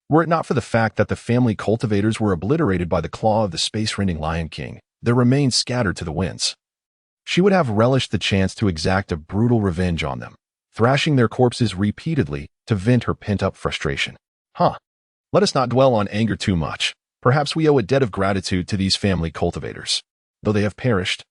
Were it not for the fact that the family cultivators were obliterated by the claw of the space-rending Lion King, their remains scattered to the winds, she would have relished the chance to exact a brutal revenge on them, thrashing their corpses repeatedly to vent her pent-up frustration. Let us not dwell on anger too much. Perhaps we owe a debt of gratitude to these family cultivators. Though they have perished,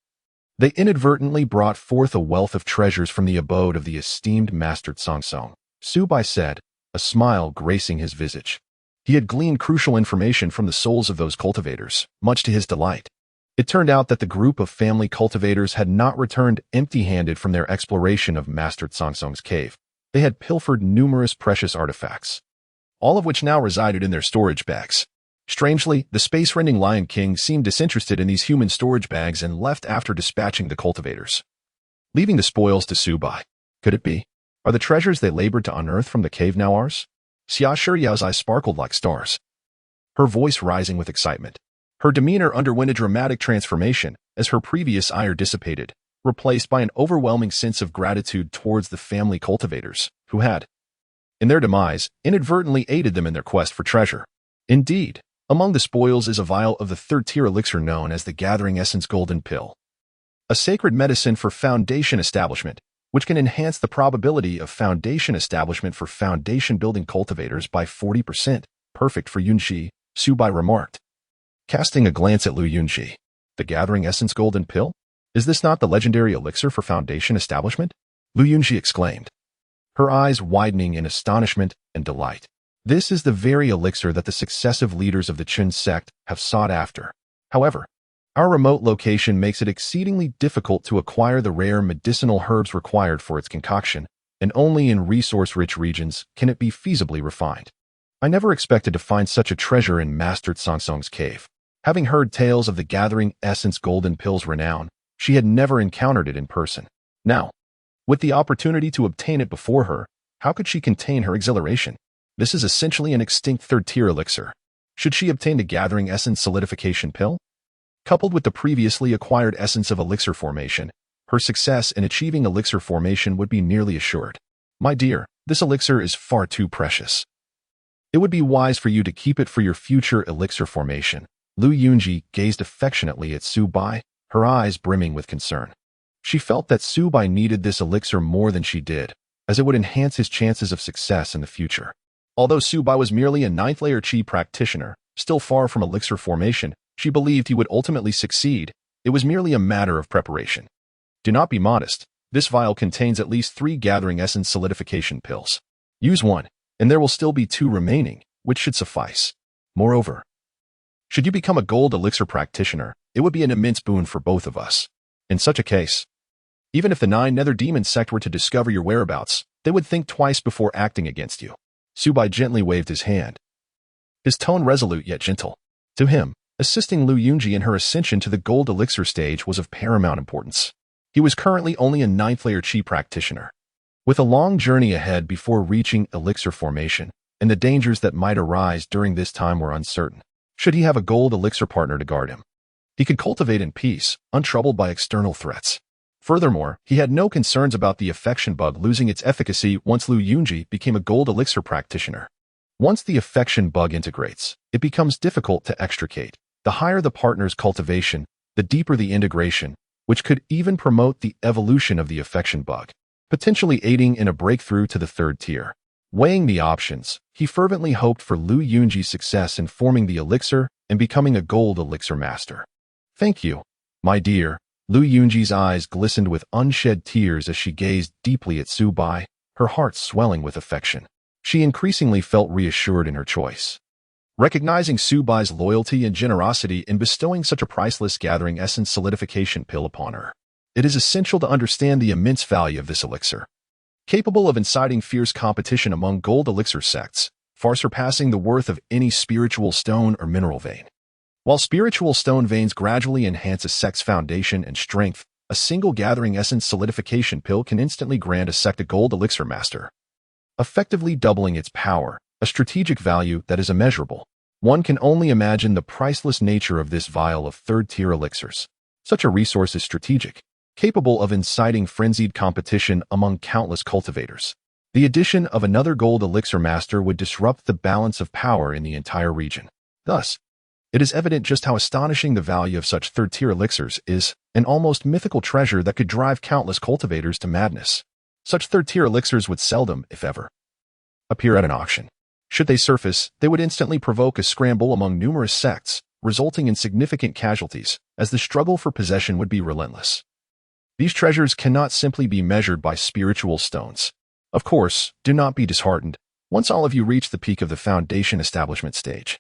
they inadvertently brought forth a wealth of treasures from the abode of the esteemed Master Tsang, Su Bai said, a smile gracing his visage. He had gleaned crucial information from the souls of those cultivators, much to his delight. It turned out that the group of family cultivators had not returned empty-handed from their exploration of Master Tsang's cave. They had pilfered numerous precious artifacts, all of which now resided in their storage bags. Strangely, the space-rending Lion King seemed disinterested in these human storage bags and left after dispatching the cultivators, leaving the spoils to Su Bai. Could it be? Are the treasures they labored to unearth from the cave now ours? Xia Shiyao's eyes sparkled like stars, her voice rising with excitement. Her demeanor underwent a dramatic transformation as her previous ire dissipated, replaced by an overwhelming sense of gratitude towards the family cultivators, who had, in their demise, inadvertently aided them in their quest for treasure. Indeed, among the spoils is a vial of the third-tier elixir known as the Gathering Essence Golden Pill, a sacred medicine for foundation establishment, which can enhance the probability of foundation establishment for foundation-building cultivators by 40%, perfect for Yunxi, Su Bai remarked, casting a glance at Lu Yunxi. The Gathering Essence Golden Pill? Is this not the legendary elixir for foundation establishment? Lu Yunxi exclaimed, her eyes widening in astonishment and delight. This is the very elixir that the successive leaders of the Qin sect have sought after. However, our remote location makes it exceedingly difficult to acquire the rare medicinal herbs required for its concoction, and only in resource-rich regions can it be feasibly refined. I never expected to find such a treasure in Master Tsang's cave. Having heard tales of the Gathering Essence Golden Pill's renown, she had never encountered it in person. Now, with the opportunity to obtain it before her, how could she contain her exhilaration? This is essentially an extinct third-tier elixir. Should she obtain the Gathering Essence Solidification Pill? Coupled with the previously acquired essence of elixir formation, her success in achieving elixir formation would be nearly assured. My dear, this elixir is far too precious. It would be wise for you to keep it for your future elixir formation. Lu Yunji gazed affectionately at Su Bai, her eyes brimming with concern. She felt that Su Bai needed this elixir more than she did, as it would enhance his chances of success in the future. Although Su Bai was merely a 9th-layer Qi practitioner, still far from elixir formation, she believed he would ultimately succeed. It was merely a matter of preparation. Do not be modest. This vial contains at least 3 Gathering Essence Solidification Pills. Use one, and there will still be 2 remaining, which should suffice. Moreover, should you become a gold elixir practitioner, it would be an immense boon for both of us. In such a case, even if the 9 Nether Demon sect were to discover your whereabouts, they would think twice before acting against you. Su Bai gently waved his hand, his tone resolute yet gentle. To him, assisting Lu Yunji in her ascension to the gold elixir stage was of paramount importance. He was currently only a 9th-layer Qi practitioner, with a long journey ahead before reaching elixir formation, and the dangers that might arise during this time were uncertain. Should he have a gold elixir partner to guard him, he could cultivate in peace, untroubled by external threats. Furthermore, he had no concerns about the affection bug losing its efficacy once Lu Yunji became a gold elixir practitioner. Once the affection bug integrates, it becomes difficult to extricate. The higher the partner's cultivation, the deeper the integration, which could even promote the evolution of the affection bug, potentially aiding in a breakthrough to the 3rd tier. Weighing the options, he fervently hoped for Lu Yunji's success in forming the elixir and becoming a gold elixir master. Thank you, my dear. Lu Yunji's eyes glistened with unshed tears as she gazed deeply at Su Bai, her heart swelling with affection. She increasingly felt reassured in her choice. Recognizing Su Bai's loyalty and generosity in bestowing such a priceless Gathering Essence Solidification Pill upon her, it is essential to understand the immense value of this elixir. capable of inciting fierce competition among gold elixir sects, far surpassing the worth of any spiritual stone or mineral vein. While spiritual stone veins gradually enhance a sect's foundation and strength, a single gathering essence solidification pill can instantly grant a sect a gold elixir master, effectively doubling its power, a strategic value that is immeasurable. One can only imagine the priceless nature of this vial of third-tier elixirs. Such a resource is strategic, capable of inciting frenzied competition among countless cultivators. The addition of another gold elixir master would disrupt the balance of power in the entire region. Thus, it is evident just how astonishing the value of such third-tier elixirs is, an almost mythical treasure that could drive countless cultivators to madness. Such third-tier elixirs would seldom, if ever, appear at an auction. Should they surface, they would instantly provoke a scramble among numerous sects, resulting in significant casualties, as the struggle for possession would be relentless. These treasures cannot simply be measured by spiritual stones. Of course, do not be disheartened. Once all of you reach the peak of the foundation establishment stage,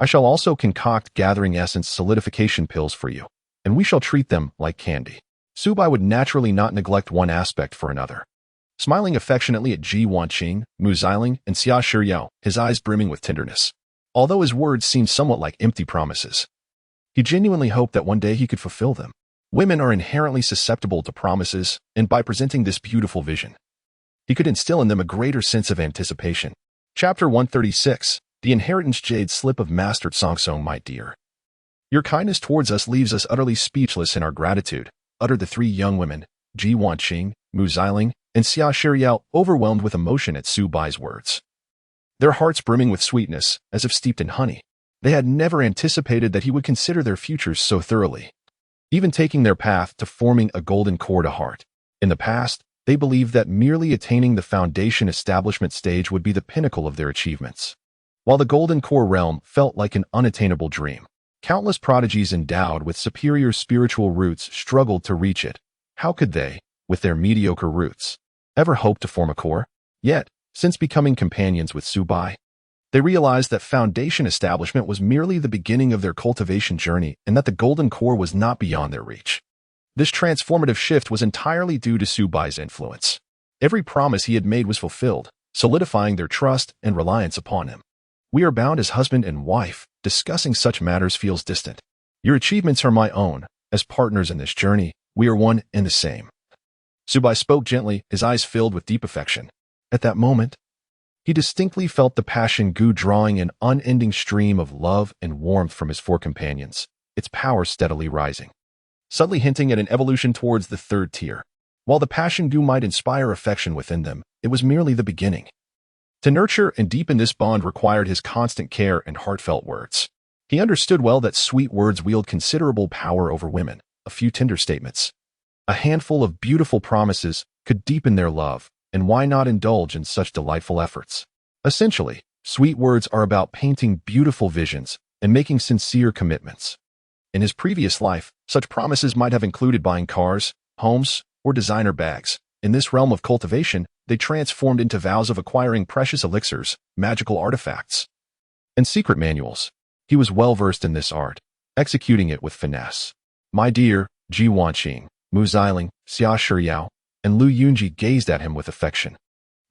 I shall also concoct gathering essence solidification pills for you, and we shall treat them like candy. Subai would naturally not neglect one aspect for another. Smiling affectionately at Ji Wanqing, Mu Xiling, and Xia Shiyao, his eyes brimming with tenderness. Although his words seemed somewhat like empty promises, he genuinely hoped that one day he could fulfill them. Women are inherently susceptible to promises, and by presenting this beautiful vision, he could instill in them a greater sense of anticipation. Chapter 136, The Inheritance Jade Slip of Master Songsong. My dear, your kindness towards us leaves us utterly speechless in our gratitude, uttered the three young women, Ji Wanqing, Mu Xiling, and Xia Shiyao, overwhelmed with emotion at Su Bai's words. Their hearts brimming with sweetness, as if steeped in honey. They had never anticipated that he would consider their futures so thoroughly, even taking their path to forming a golden core to heart. In the past, they believed that merely attaining the foundation establishment stage would be the pinnacle of their achievements. While the golden core realm felt like an unattainable dream, countless prodigies endowed with superior spiritual roots struggled to reach it. How could they, with their mediocre roots, ever hope to form a core? Yet, since becoming companions with Su Bai, they realized that foundation establishment was merely the beginning of their cultivation journey and that the golden core was not beyond their reach. This transformative shift was entirely due to Su Bai's influence. Every promise he had made was fulfilled, solidifying their trust and reliance upon him. We are bound as husband and wife. Discussing such matters feels distant. Your achievements are my own. As partners in this journey, we are one and the same. Su Bai spoke gently, his eyes filled with deep affection. At that moment, he distinctly felt the passion Gu drawing an unending stream of love and warmth from his four companions, its power steadily rising, subtly hinting at an evolution towards the third tier. While the passion Gu might inspire affection within them, it was merely the beginning. To nurture and deepen this bond required his constant care and heartfelt words. He understood well that sweet words wield considerable power over women. A few tender statements, a handful of beautiful promises could deepen their love, and why not indulge in such delightful efforts? Essentially, sweet words are about painting beautiful visions and making sincere commitments. In his previous life, such promises might have included buying cars, homes, or designer bags. In this realm of cultivation, they transformed into vows of acquiring precious elixirs, magical artifacts, and secret manuals. He was well versed in this art, executing it with finesse. My dear, Ji Wanqing, Mu Xiling, Xia Shiyao, and Lu Yunji gazed at him with affection.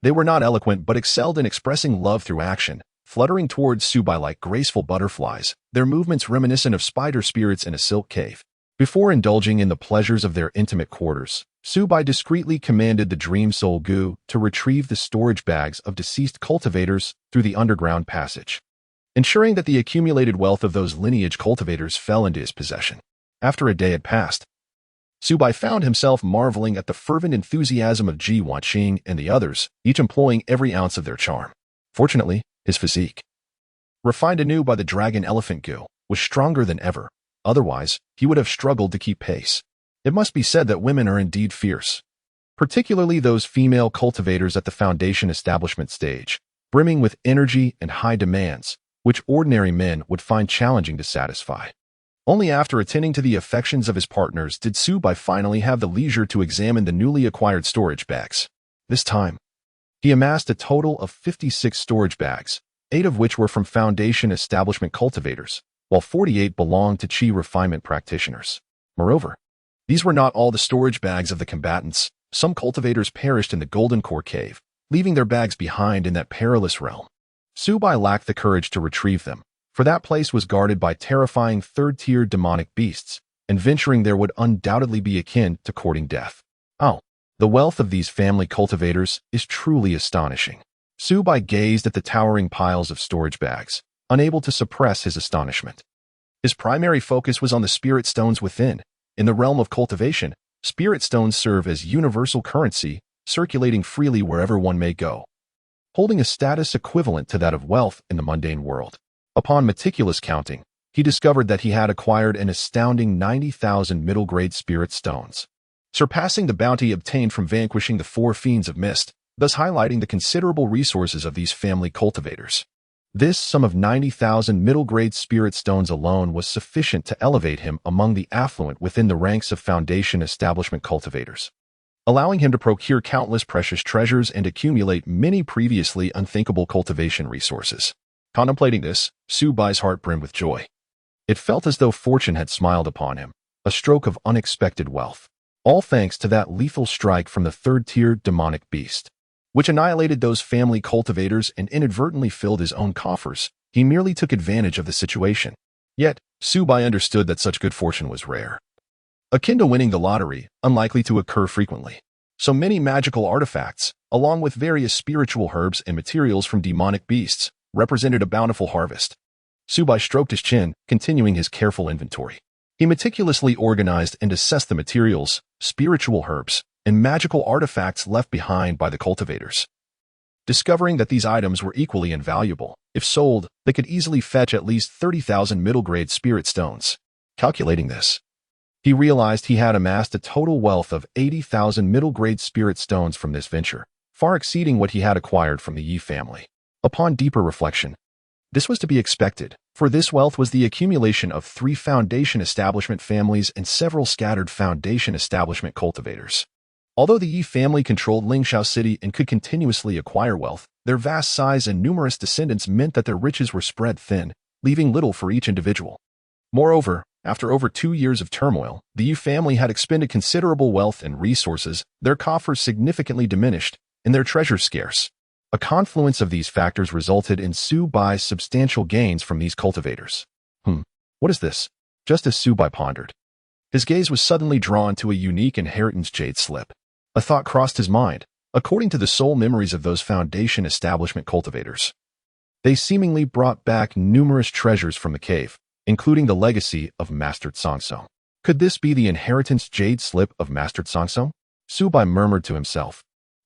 They were not eloquent but excelled in expressing love through action, fluttering towards Su Bai like graceful butterflies, their movements reminiscent of spider spirits in a silk cave. Before indulging in the pleasures of their intimate quarters, Su Bai discreetly commanded the Dream Soul Gu to retrieve the storage bags of deceased cultivators through the underground passage, ensuring that the accumulated wealth of those lineage cultivators fell into his possession. After a day had passed, Su Bai found himself marveling at the fervent enthusiasm of Ji Wanqing and the others, each employing every ounce of their charm. Fortunately, his physique, refined anew by the dragon elephant Gu, was stronger than ever. Otherwise, he would have struggled to keep pace. It must be said that women are indeed fierce, particularly those female cultivators at the foundation establishment stage, brimming with energy and high demands, which ordinary men would find challenging to satisfy. Only after attending to the affections of his partners did Su Bai finally have the leisure to examine the newly acquired storage bags. This time, he amassed a total of 56 storage bags, 8 of which were from foundation establishment cultivators, while 48 belonged to Qi refinement practitioners. Moreover, these were not all the storage bags of the combatants. Some cultivators perished in the Golden Core Cave, leaving their bags behind in that perilous realm. Subai lacked the courage to retrieve them, for that place was guarded by terrifying third-tier demonic beasts, and venturing there would undoubtedly be akin to courting death. Oh, the wealth of these family cultivators is truly astonishing. Subai gazed at the towering piles of storage bags, unable to suppress his astonishment. His primary focus was on the spirit stones within. In the realm of cultivation, spirit stones serve as universal currency, circulating freely wherever one may go, holding a status equivalent to that of wealth in the mundane world. Upon meticulous counting, he discovered that he had acquired an astounding 90,000 middle-grade spirit stones, surpassing the bounty obtained from vanquishing the 4 fiends of mist, thus highlighting the considerable resources of these family cultivators. This sum of 90,000 middle-grade spirit stones alone was sufficient to elevate him among the affluent within the ranks of Foundation establishment cultivators, allowing him to procure countless precious treasures and accumulate many previously unthinkable cultivation resources. Contemplating this, Subai's heart brimmed with joy. It felt as though fortune had smiled upon him, a stroke of unexpected wealth, all thanks to that lethal strike from the third-tier demonic beast, which annihilated those family cultivators and inadvertently filled his own coffers. He merely took advantage of the situation. Yet, Subai understood that such good fortune was rare, akin to winning the lottery, unlikely to occur frequently. So many magical artifacts, along with various spiritual herbs and materials from demonic beasts, represented a bountiful harvest. Subai stroked his chin, continuing his careful inventory. He meticulously organized and assessed the materials, spiritual herbs, and magical artifacts left behind by the cultivators, discovering that these items were equally invaluable. If sold, they could easily fetch at least 30,000 middle-grade spirit stones. Calculating this, he realized he had amassed a total wealth of 80,000 middle-grade spirit stones from this venture, far exceeding what he had acquired from the Yi family. Upon deeper reflection, this was to be expected, for this wealth was the accumulation of 3 Foundation establishment families and several scattered Foundation establishment cultivators. Although the Yi family controlled Lingxiao City and could continuously acquire wealth, their vast size and numerous descendants meant that their riches were spread thin, leaving little for each individual. Moreover, after over 2 years of turmoil, the Yi family had expended considerable wealth and resources, their coffers significantly diminished, and their treasures scarce. A confluence of these factors resulted in Subai's substantial gains from these cultivators. What is this? Just as Subai pondered, his gaze was suddenly drawn to a unique inheritance jade slip. A thought crossed his mind. According to the soul memories of those Foundation establishment cultivators, they seemingly brought back numerous treasures from the cave, including the legacy of Master Tsongso. Could this be the inheritance jade slip of Master Tsongso? Subai murmured to himself,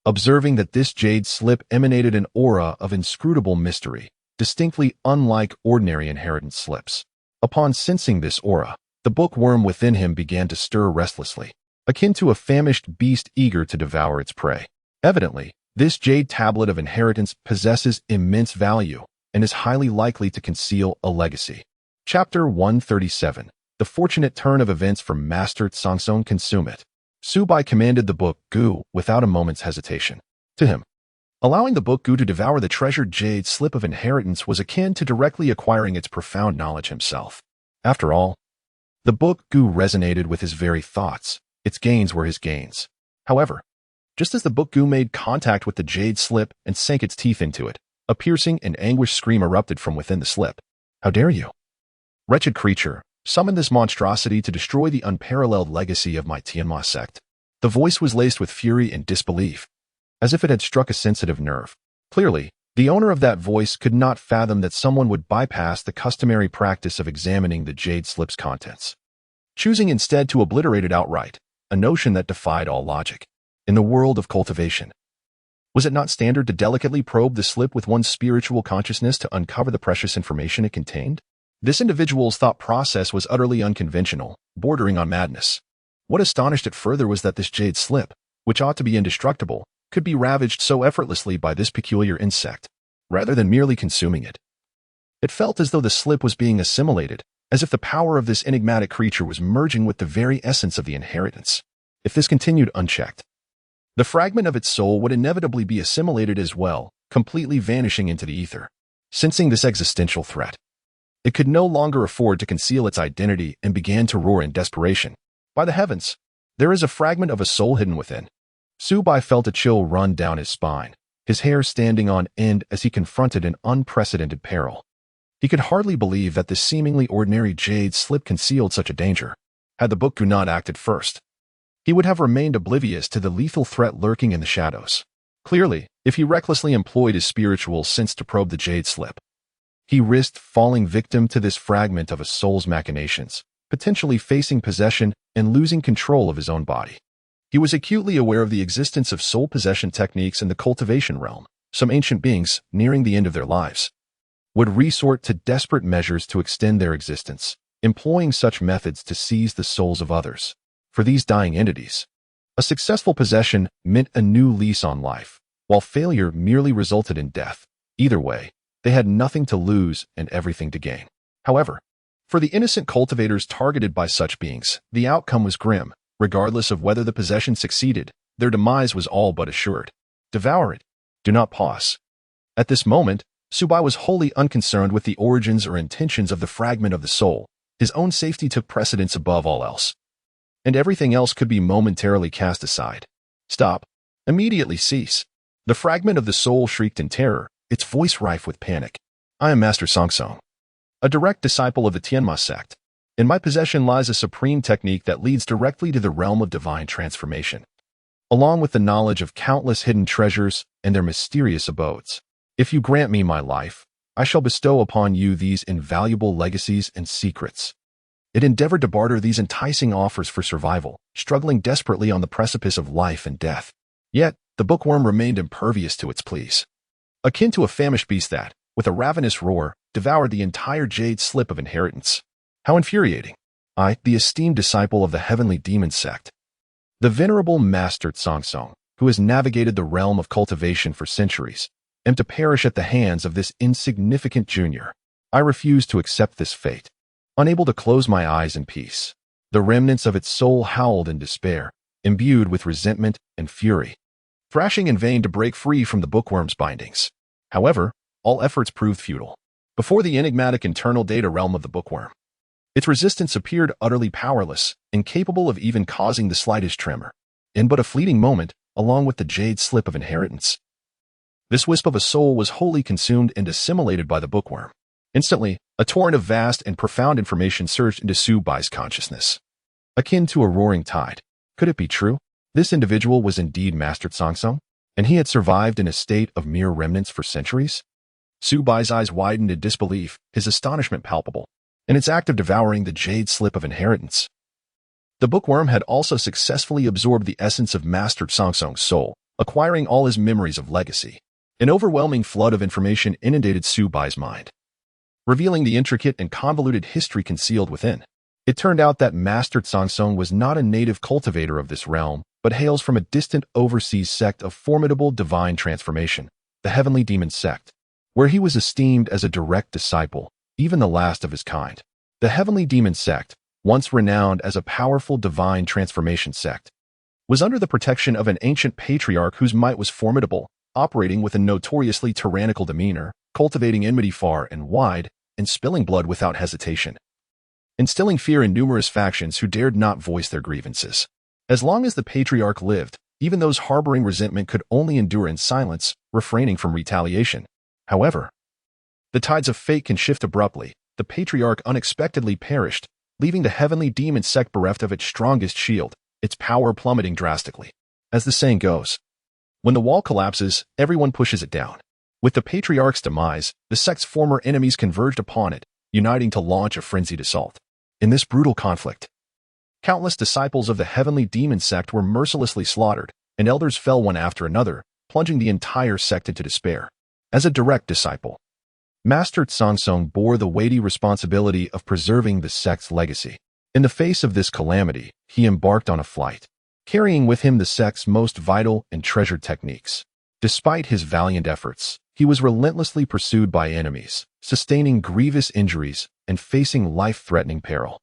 observing that this jade slip emanated an aura of inscrutable mystery, distinctly unlike ordinary inheritance slips. Upon sensing this aura, the bookworm within him began to stir restlessly, akin to a famished beast eager to devour its prey. Evidently, this jade tablet of inheritance possesses immense value and is highly likely to conceal a legacy. Chapter 137. The Fortunate Turn of Events for Master Tsongson. Consume it. Subai commanded the book Gu without a moment's hesitation to him. Allowing the book Gu to devour the treasured jade slip of inheritance was akin to directly acquiring its profound knowledge himself. After all, the book Gu resonated with his very thoughts. Its gains were his gains. However, just as the book Gu made contact with the jade slip and sank its teeth into it, a piercing and anguished scream erupted from within the slip. How dare you, wretched creature, summon this monstrosity to destroy the unparalleled legacy of my Tianma sect. The voice was laced with fury and disbelief, as if it had struck a sensitive nerve. Clearly, the owner of that voice could not fathom that someone would bypass the customary practice of examining the jade slip's contents, choosing instead to obliterate it outright, a notion that defied all logic. In the world of cultivation, was it not standard to delicately probe the slip with one's spiritual consciousness to uncover the precious information it contained? This individual's thought process was utterly unconventional, bordering on madness. What astonished it further was that this jade slip, which ought to be indestructible, could be ravaged so effortlessly by this peculiar insect, rather than merely consuming it. It felt as though the slip was being assimilated, as if the power of this enigmatic creature was merging with the very essence of the inheritance. If this continued unchecked, the fragment of its soul would inevitably be assimilated as well, completely vanishing into the ether. Sensing this existential threat, it could no longer afford to conceal its identity and began to roar in desperation. By the heavens, there is a fragment of a soul hidden within. Su Bai felt a chill run down his spine, his hair standing on end as he confronted an unprecedented peril. He could hardly believe that this seemingly ordinary jade slip concealed such a danger. Had the book not acted first, he would have remained oblivious to the lethal threat lurking in the shadows. Clearly, if he recklessly employed his spiritual sense to probe the jade slip, he risked falling victim to this fragment of a soul's machinations, potentially facing possession and losing control of his own body. He was acutely aware of the existence of soul possession techniques in the cultivation realm. Some ancient beings, nearing the end of their lives, would resort to desperate measures to extend their existence, employing such methods to seize the souls of others. For these dying entities, a successful possession meant a new lease on life, while failure merely resulted in death. Either way, they had nothing to lose and everything to gain. However, for the innocent cultivators targeted by such beings, the outcome was grim. Regardless of whether the possession succeeded, their demise was all but assured. Devour it. Do not pause. At this moment, Su Bai was wholly unconcerned with the origins or intentions of the fragment of the soul. His own safety took precedence above all else, and everything else could be momentarily cast aside. Stop. Immediately cease. The fragment of the soul shrieked in terror, its voice rife with panic. I am Master Sangsong, a direct disciple of the Tianma sect. In my possession lies a supreme technique that leads directly to the realm of divine transformation, along with the knowledge of countless hidden treasures and their mysterious abodes. If you grant me my life, I shall bestow upon you these invaluable legacies and secrets. It endeavored to barter these enticing offers for survival, struggling desperately on the precipice of life and death. Yet, the bookworm remained impervious to its pleas. Akin to a famished beast that, with a ravenous roar, devoured the entire jade slip of inheritance. How infuriating! I, the esteemed disciple of the heavenly demon sect, the venerable Master Sangsong, who has navigated the realm of cultivation for centuries, am to perish at the hands of this insignificant junior. I refuse to accept this fate. Unable to close my eyes in peace, the remnants of its soul howled in despair, imbued with resentment and fury, thrashing in vain to break free from the bookworm's bindings. However, all efforts proved futile. Before the enigmatic internal data realm of the bookworm, its resistance appeared utterly powerless, incapable of even causing the slightest tremor. In but a fleeting moment, along with the jade slip of inheritance, this wisp of a soul was wholly consumed and assimilated by the bookworm. Instantly, a torrent of vast and profound information surged into Su Bai's consciousness, akin to a roaring tide. Could it be true? This individual was indeed Master Sangsong, and he had survived in a state of mere remnants for centuries? Su Bai's eyes widened in disbelief, his astonishment palpable. In its act of devouring the jade slip of inheritance, the bookworm had also successfully absorbed the essence of Master Sangsong's soul, acquiring all his memories of legacy. An overwhelming flood of information inundated Su Bai's mind, revealing the intricate and convoluted history concealed within. It turned out that Master Sangsong was not a native cultivator of this realm, but hails from a distant overseas sect of formidable divine transformation, the Heavenly Demon Sect, where he was esteemed as a direct disciple, even the last of his kind. The Heavenly Demon Sect, once renowned as a powerful divine transformation sect, was under the protection of an ancient patriarch whose might was formidable, operating with a notoriously tyrannical demeanor, cultivating enmity far and wide, and spilling blood without hesitation, instilling fear in numerous factions who dared not voice their grievances. As long as the patriarch lived, even those harboring resentment could only endure in silence, refraining from retaliation. However, the tides of fate can shift abruptly. The patriarch unexpectedly perished, leaving the Heavenly Demon Sect bereft of its strongest shield, its power plummeting drastically. As the saying goes, when the wall collapses, everyone pushes it down. With the patriarch's demise, the sect's former enemies converged upon it, uniting to launch a frenzied assault. In this brutal conflict, countless disciples of the Heavenly Demon Sect were mercilessly slaughtered, and elders fell one after another, plunging the entire sect into despair. As a direct disciple, Master Sangsong bore the weighty responsibility of preserving the sect's legacy. In the face of this calamity, he embarked on a flight, carrying with him the sect's most vital and treasured techniques. Despite his valiant efforts, he was relentlessly pursued by enemies, sustaining grievous injuries and facing life-threatening peril.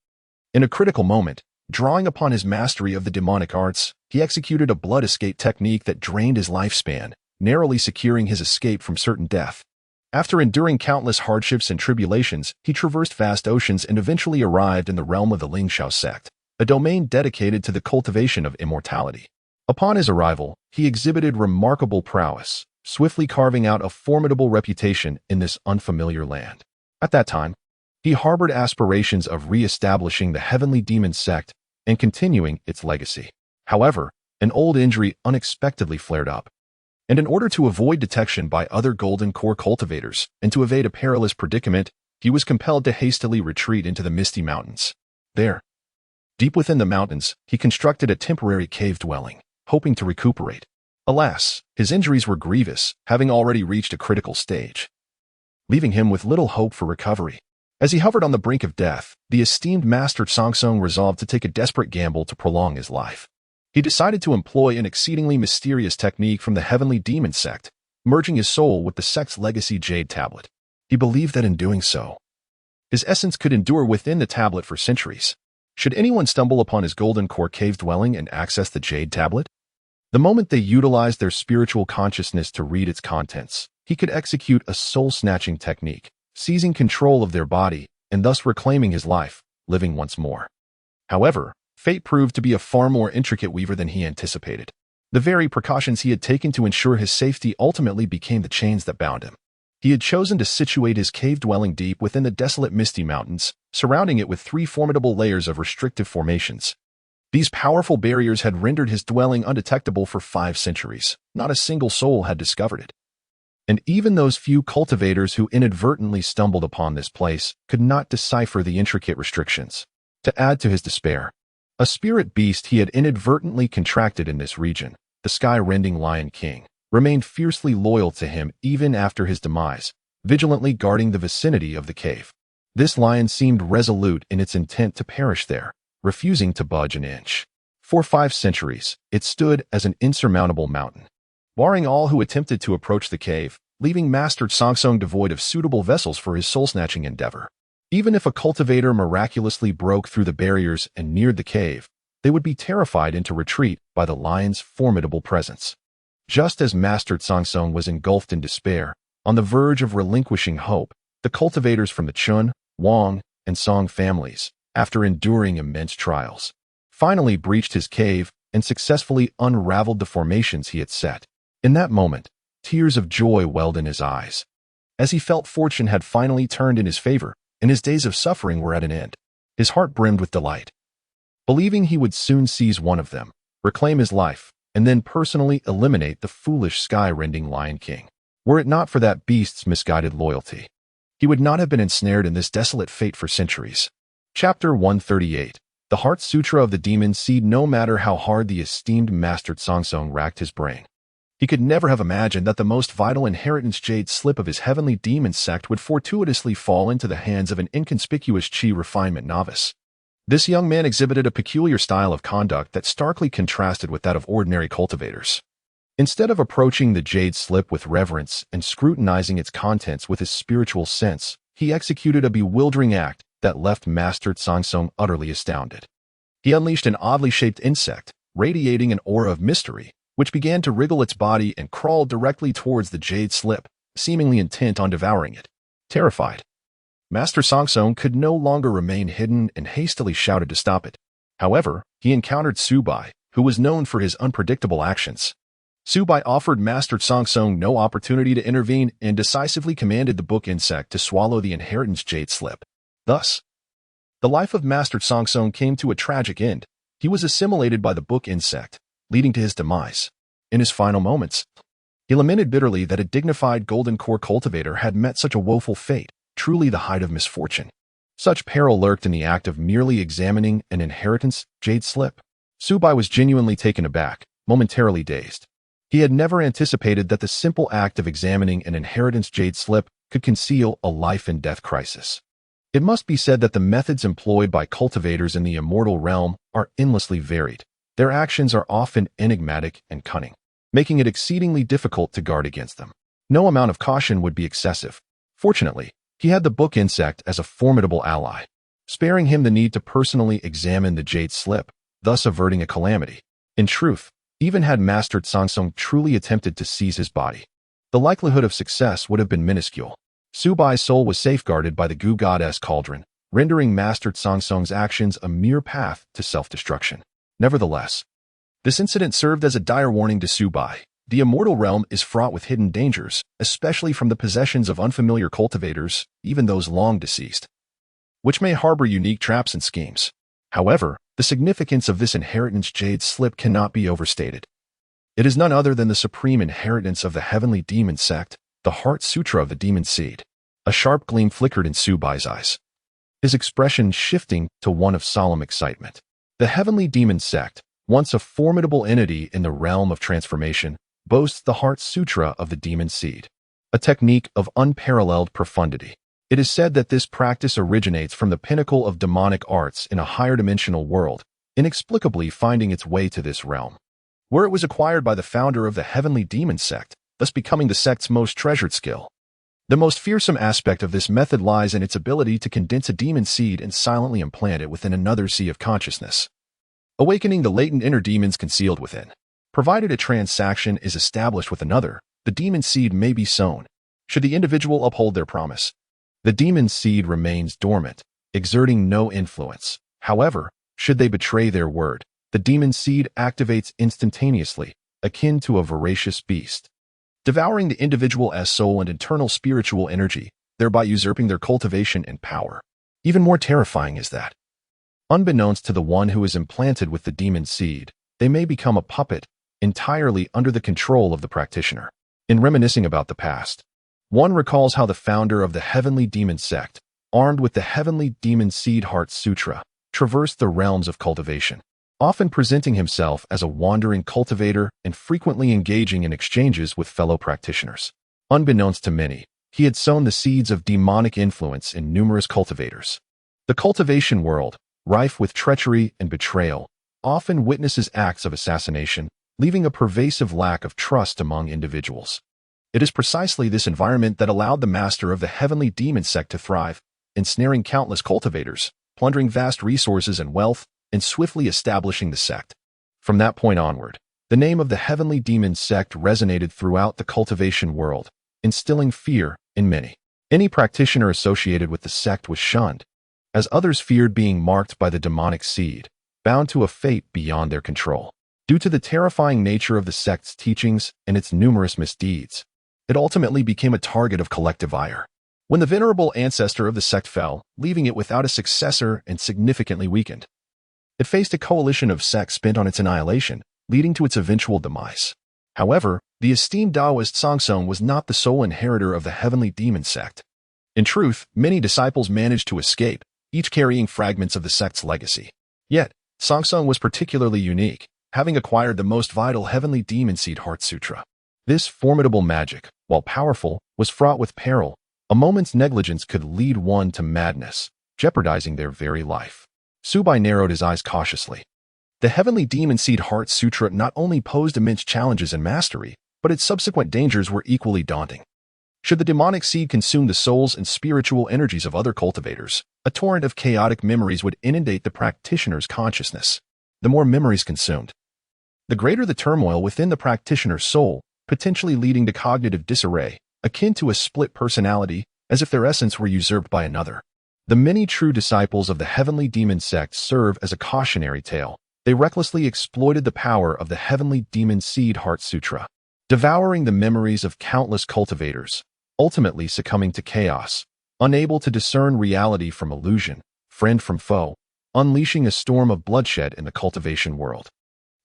In a critical moment, drawing upon his mastery of the demonic arts, he executed a blood escape technique that drained his lifespan, narrowly securing his escape from certain death. After enduring countless hardships and tribulations, he traversed vast oceans and eventually arrived in the realm of the Lingxiao sect, a domain dedicated to the cultivation of immortality. Upon his arrival, he exhibited remarkable prowess, swiftly carving out a formidable reputation in this unfamiliar land. At that time, he harbored aspirations of re-establishing the heavenly demon sect and continuing its legacy. However, an old injury unexpectedly flared up, and in order to avoid detection by other golden core cultivators and to evade a perilous predicament, he was compelled to hastily retreat into the misty mountains. There, deep within the mountains, he constructed a temporary cave dwelling, hoping to recuperate. Alas, his injuries were grievous, having already reached a critical stage, leaving him with little hope for recovery. As he hovered on the brink of death, the esteemed Master Sangsong resolved to take a desperate gamble to prolong his life. He decided to employ an exceedingly mysterious technique from the heavenly demon sect, merging his soul with the sect's legacy jade tablet. He believed that in doing so, his essence could endure within the tablet for centuries. Should anyone stumble upon his golden core cave dwelling and access the jade tablet, the moment they utilized their spiritual consciousness to read its contents, he could execute a soul-snatching technique, seizing control of their body and thus reclaiming his life, living once more. However, fate proved to be a far more intricate weaver than he anticipated. The very precautions he had taken to ensure his safety ultimately became the chains that bound him. He had chosen to situate his cave dwelling deep within the desolate misty mountains, surrounding it with 3 formidable layers of restrictive formations. These powerful barriers had rendered his dwelling undetectable for 5 centuries. Not a single soul had discovered it. And even those few cultivators who inadvertently stumbled upon this place could not decipher the intricate restrictions. To add to his despair, a spirit beast he had inadvertently contracted in this region, the sky-rending Lion King, remained fiercely loyal to him even after his demise, vigilantly guarding the vicinity of the cave. This lion seemed resolute in its intent to perish there, refusing to budge an inch. For 5 centuries, it stood as an insurmountable mountain, barring all who attempted to approach the cave, leaving Master Sangsong devoid of suitable vessels for his soul-snatching endeavor. Even if a cultivator miraculously broke through the barriers and neared the cave, they would be terrified into retreat by the lion's formidable presence. Just as Master Sangsong was engulfed in despair, on the verge of relinquishing hope, the cultivators from the Chun, Wang, and Song families, after enduring immense trials, finally breached his cave and successfully unraveled the formations he had set. In that moment, tears of joy welled in his eyes, as he felt fortune had finally turned in his favor, and his days of suffering were at an end. His heart brimmed with delight, believing he would soon seize one of them, reclaim his life, and then personally eliminate the foolish sky-rending Lion King. Were it not for that beast's misguided loyalty, he would not have been ensnared in this desolate fate for centuries. Chapter 138. The Heart Sutra of the Demon Seed. No matter how hard the esteemed Master Sangsong racked his brain, he could never have imagined that the most vital inheritance jade slip of his heavenly demon sect would fortuitously fall into the hands of an inconspicuous chi refinement novice. This young man exhibited a peculiar style of conduct that starkly contrasted with that of ordinary cultivators. Instead of approaching the jade slip with reverence and scrutinizing its contents with his spiritual sense, he executed a bewildering act that left Master Sangsong utterly astounded. He unleashed an oddly shaped insect, radiating an aura of mystery, which began to wriggle its body and crawl directly towards the jade slip, seemingly intent on devouring it. Terrified, Master Sangsong could no longer remain hidden and hastily shouted to stop it. However, he encountered Subai, who was known for his unpredictable actions. Subai offered Master Sangsong no opportunity to intervene and decisively commanded the book insect to swallow the inheritance jade slip. Thus, the life of Master Sangsong came to a tragic end. He was assimilated by the book insect, leading to his demise. In his final moments, he lamented bitterly that a dignified golden core cultivator had met such a woeful fate, truly the height of misfortune. Such peril lurked in the act of merely examining an inheritance jade slip. Subai was genuinely taken aback, momentarily dazed. He had never anticipated that the simple act of examining an inheritance jade slip could conceal a life-and-death crisis. It must be said that the methods employed by cultivators in the immortal realm are endlessly varied. Their actions are often enigmatic and cunning, making it exceedingly difficult to guard against them. No amount of caution would be excessive. Fortunately, he had the book insect as a formidable ally, sparing him the need to personally examine the jade slip, thus averting a calamity. In truth, even had Master Sangsong truly attempted to seize his body, the likelihood of success would have been minuscule. Subai's soul was safeguarded by the Goo Goddess Cauldron, rendering Master Sangsong's actions a mere path to self-destruction. Nevertheless, This incident served as a dire warning to Su Bai. The immortal realm is fraught with hidden dangers, especially from the possessions of unfamiliar cultivators, even those long deceased, which may harbor unique traps and schemes. However, the significance of this inheritance jade slip cannot be overstated. It is none other than the supreme inheritance of the heavenly demon sect, the Heart Sutra of the Demon Seed. A sharp gleam flickered in Su Bai's eyes, his expression shifting to one of solemn excitement. The heavenly demon sect, once a formidable entity in the realm of transformation, boasts the Heart Sutra of the Demon Seed, a technique of unparalleled profundity. It is said that this practice originates from the pinnacle of demonic arts in a higher dimensional world, inexplicably finding its way to this realm, where it was acquired by the founder of the heavenly demon sect, thus becoming the sect's most treasured skill. The most fearsome aspect of this method lies in its ability to condense a demon seed and silently implant it within another sea of consciousness, awakening the latent inner demons concealed within. Provided a transaction is established with another, the demon seed may be sown. Should the individual uphold their promise, the demon seed remains dormant, exerting no influence. However, should they betray their word, the demon seed activates instantaneously, akin to a voracious beast, devouring the individual's soul and internal spiritual energy, thereby usurping their cultivation and power. Even more terrifying is that, unbeknownst to the one who is implanted with the demon seed, they may become a puppet, entirely under the control of the practitioner. In reminiscing about the past, one recalls how the founder of the heavenly demon sect, armed with the heavenly demon seed Heart Sutra, traversed the realms of cultivation, often presenting himself as a wandering cultivator and frequently engaging in exchanges with fellow practitioners. Unbeknownst to many, he had sown the seeds of demonic influence in numerous cultivators. The cultivation world, rife with treachery and betrayal, often witnesses acts of assassination, leaving a pervasive lack of trust among individuals. It is precisely this environment that allowed the master of the heavenly demon sect to thrive, ensnaring countless cultivators, plundering vast resources and wealth, and swiftly establishing the sect. From that point onward, the name of the heavenly demon sect resonated throughout the cultivation world, instilling fear in many. Any practitioner associated with the sect was shunned, as others feared being marked by the demonic seed, bound to a fate beyond their control. Due to the terrifying nature of the sect's teachings and its numerous misdeeds, it ultimately became a target of collective ire. When the venerable ancestor of the sect fell, leaving it without a successor and significantly weakened, it faced a coalition of sects bent on its annihilation, leading to its eventual demise. However, the esteemed Taoist Songson was not the sole inheritor of the heavenly demon sect. In truth, many disciples managed to escape, each carrying fragments of the sect's legacy. Yet, Songson was particularly unique, having acquired the most vital heavenly demon seed Heart Sutra. This formidable magic, while powerful, was fraught with peril. A moment's negligence could lead one to madness, jeopardizing their very life. Su Bai narrowed his eyes cautiously. The heavenly demon seed Heart Sutra not only posed immense challenges in mastery, but its subsequent dangers were equally daunting. Should the demonic seed consume the souls and spiritual energies of other cultivators, a torrent of chaotic memories would inundate the practitioner's consciousness. The more memories consumed, the greater the turmoil within the practitioner's soul, potentially leading to cognitive disarray, akin to a split personality, as if their essence were usurped by another. The many true disciples of the heavenly demon sect serve as a cautionary tale. They recklessly exploited the power of the heavenly demon seed Heart Sutra, devouring the memories of countless cultivators, ultimately succumbing to chaos, unable to discern reality from illusion, friend from foe, unleashing a storm of bloodshed in the cultivation world.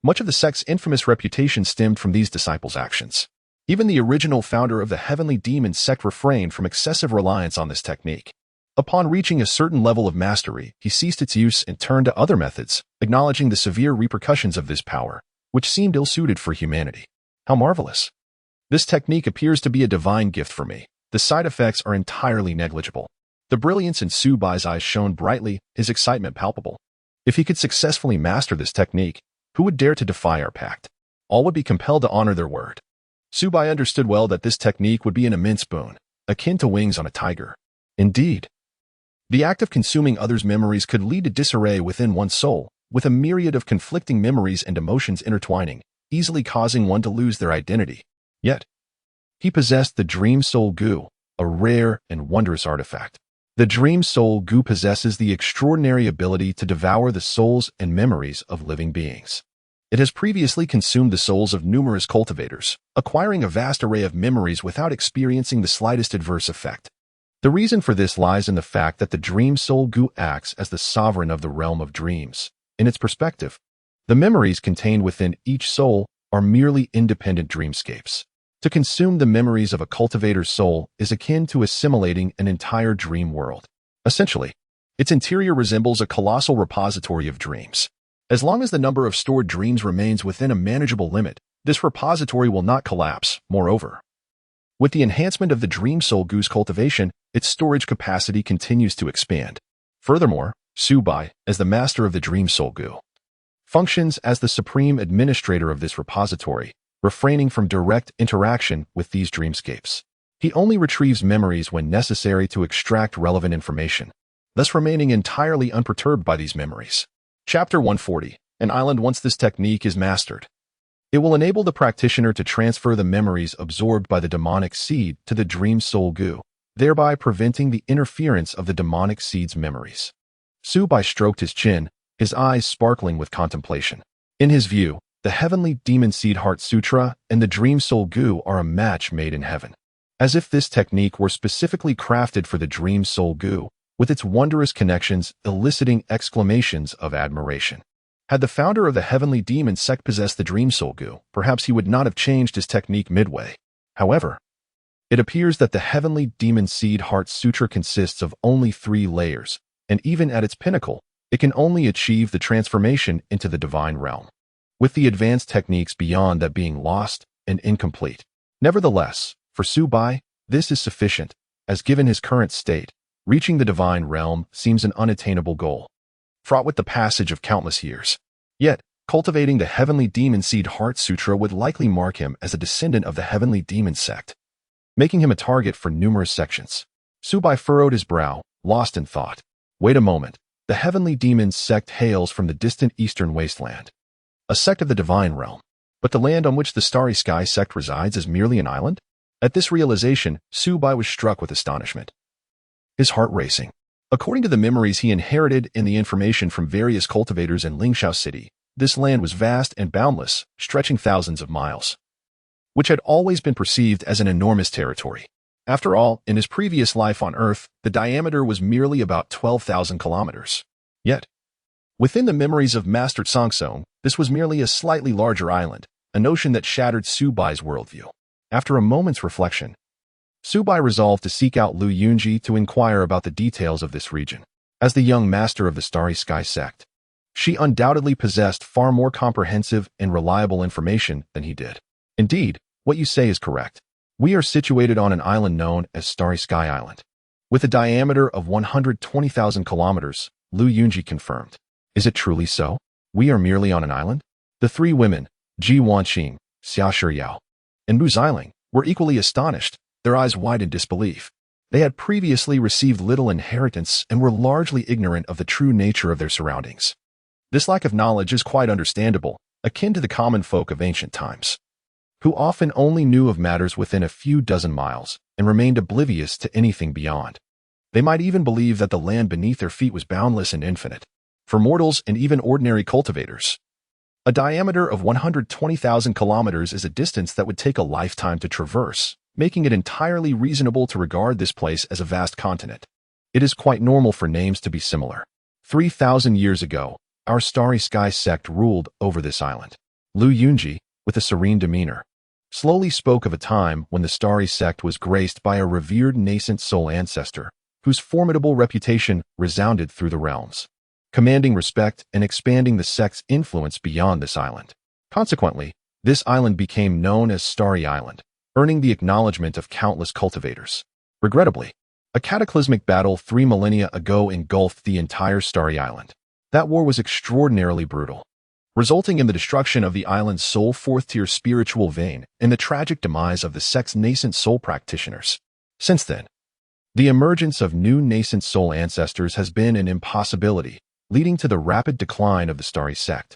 Much of the sect's infamous reputation stemmed from these disciples' actions. Even the original founder of the heavenly demon sect refrained from excessive reliance on this technique. Upon reaching a certain level of mastery, he ceased its use and turned to other methods, acknowledging the severe repercussions of this power, which seemed ill-suited for humanity. How marvelous! This technique appears to be a divine gift for me. The side effects are entirely negligible. The brilliance in Su Bai's eyes shone brightly, his excitement palpable. If he could successfully master this technique, who would dare to defy our pact? All would be compelled to honor their word. Su Bai understood well that this technique would be an immense boon, akin to wings on a tiger. Indeed, the act of consuming others' memories could lead to disarray within one's soul, with a myriad of conflicting memories and emotions intertwining, easily causing one to lose their identity. Yet, he possessed the Dream Soul Goo, a rare and wondrous artifact. The Dream Soul Goo possesses the extraordinary ability to devour the souls and memories of living beings. It has previously consumed the souls of numerous cultivators, acquiring a vast array of memories without experiencing the slightest adverse effect. The reason for this lies in the fact that the Dream Soul Goo acts as the sovereign of the realm of dreams. In its perspective, the memories contained within each soul are merely independent dreamscapes. To consume the memories of a cultivator's soul is akin to assimilating an entire dream world. Essentially, its interior resembles a colossal repository of dreams. As long as the number of stored dreams remains within a manageable limit, this repository will not collapse. Moreover, with the enhancement of the Dream Soul Goo's cultivation, its storage capacity continues to expand. Furthermore, Subai, as the master of the Dream Soul Goo, functions as the supreme administrator of this repository, refraining from direct interaction with these dreamscapes. He only retrieves memories when necessary to extract relevant information, thus remaining entirely unperturbed by these memories. Chapter 140. An island. Once this technique is mastered, it will enable the practitioner to transfer the memories absorbed by the demonic seed to the Dream Soul Goo, thereby preventing the interference of the demonic seed's memories. Subai stroked his chin, his eyes sparkling with contemplation. In his view, the Heavenly Demon Seed Heart Sutra and the Dream Soul Goo are a match made in heaven. As if this technique were specifically crafted for the Dream Soul Goo, with its wondrous connections eliciting exclamations of admiration. Had the founder of the Heavenly Demon Sect possessed the Dream Soul Goo, perhaps he would not have changed his technique midway. However, it appears that the Heavenly Demon Seed Heart Sutra consists of only 3 layers, and even at its pinnacle, it can only achieve the transformation into the divine realm, with the advanced techniques beyond that being lost and incomplete. Nevertheless, for Subai, this is sufficient, as given his current state, reaching the divine realm seems an unattainable goal, fraught with the passage of countless years. Yet, cultivating the Heavenly Demon Seed Heart Sutra would likely mark him as a descendant of the Heavenly Demon Sect, making him a target for numerous sections. Subai furrowed his brow, lost in thought. Wait a moment. The Heavenly Demon Sect hails from the distant eastern wasteland, a sect of the divine realm. But the land on which the Starry Sky Sect resides is merely an island? At this realization, Subai was struck with astonishment, his heart racing. According to the memories he inherited and the information from various cultivators in Lingxiao City, this land was vast and boundless, stretching thousands of miles, which had always been perceived as an enormous territory. After all, in his previous life on Earth, the diameter was merely about 12,000 kilometers. Yet, within the memories of Master Tsongtsong, this was merely a slightly larger island, a notion that shattered Subai's worldview. After a moment's reflection, Subai resolved to seek out Lu Yunji to inquire about the details of this region. As the young master of the Starry Sky Sect, she undoubtedly possessed far more comprehensive and reliable information than he did. Indeed, what you say is correct. We are situated on an island known as Starry Sky Island, with a diameter of 120,000 kilometers, Lu Yunji confirmed. Is it truly so? We are merely on an island? The 3 women, Ji Wanqing, Xia Shiyao, and Bu Xiling, were equally astonished, their eyes wide in disbelief. They had previously received little inheritance and were largely ignorant of the true nature of their surroundings. This lack of knowledge is quite understandable, akin to the common folk of ancient times, who often only knew of matters within a few dozen miles and remained oblivious to anything beyond. They might even believe that the land beneath their feet was boundless and infinite. For mortals and even ordinary cultivators, a diameter of 120,000 kilometers is a distance that would take a lifetime to traverse, making it entirely reasonable to regard this place as a vast continent. It is quite normal for names to be similar. 3,000 years ago, our Starry Sky Sect ruled over this island. Lu Yunji, with a serene demeanor, slowly spoke of a time when the Starry Sect was graced by a revered nascent soul ancestor, whose formidable reputation resounded through the realms, commanding respect and expanding the sect's influence beyond this island. Consequently, this island became known as Starry Island, earning the acknowledgement of countless cultivators. Regrettably, a cataclysmic battle 3 millennia ago engulfed the entire Starry Island. That war was extraordinarily brutal, resulting in the destruction of the island's sole 4th-tier spiritual vein and the tragic demise of the sect's nascent soul practitioners. Since then, the emergence of new nascent soul ancestors has been an impossibility, leading to the rapid decline of the Starry Sect,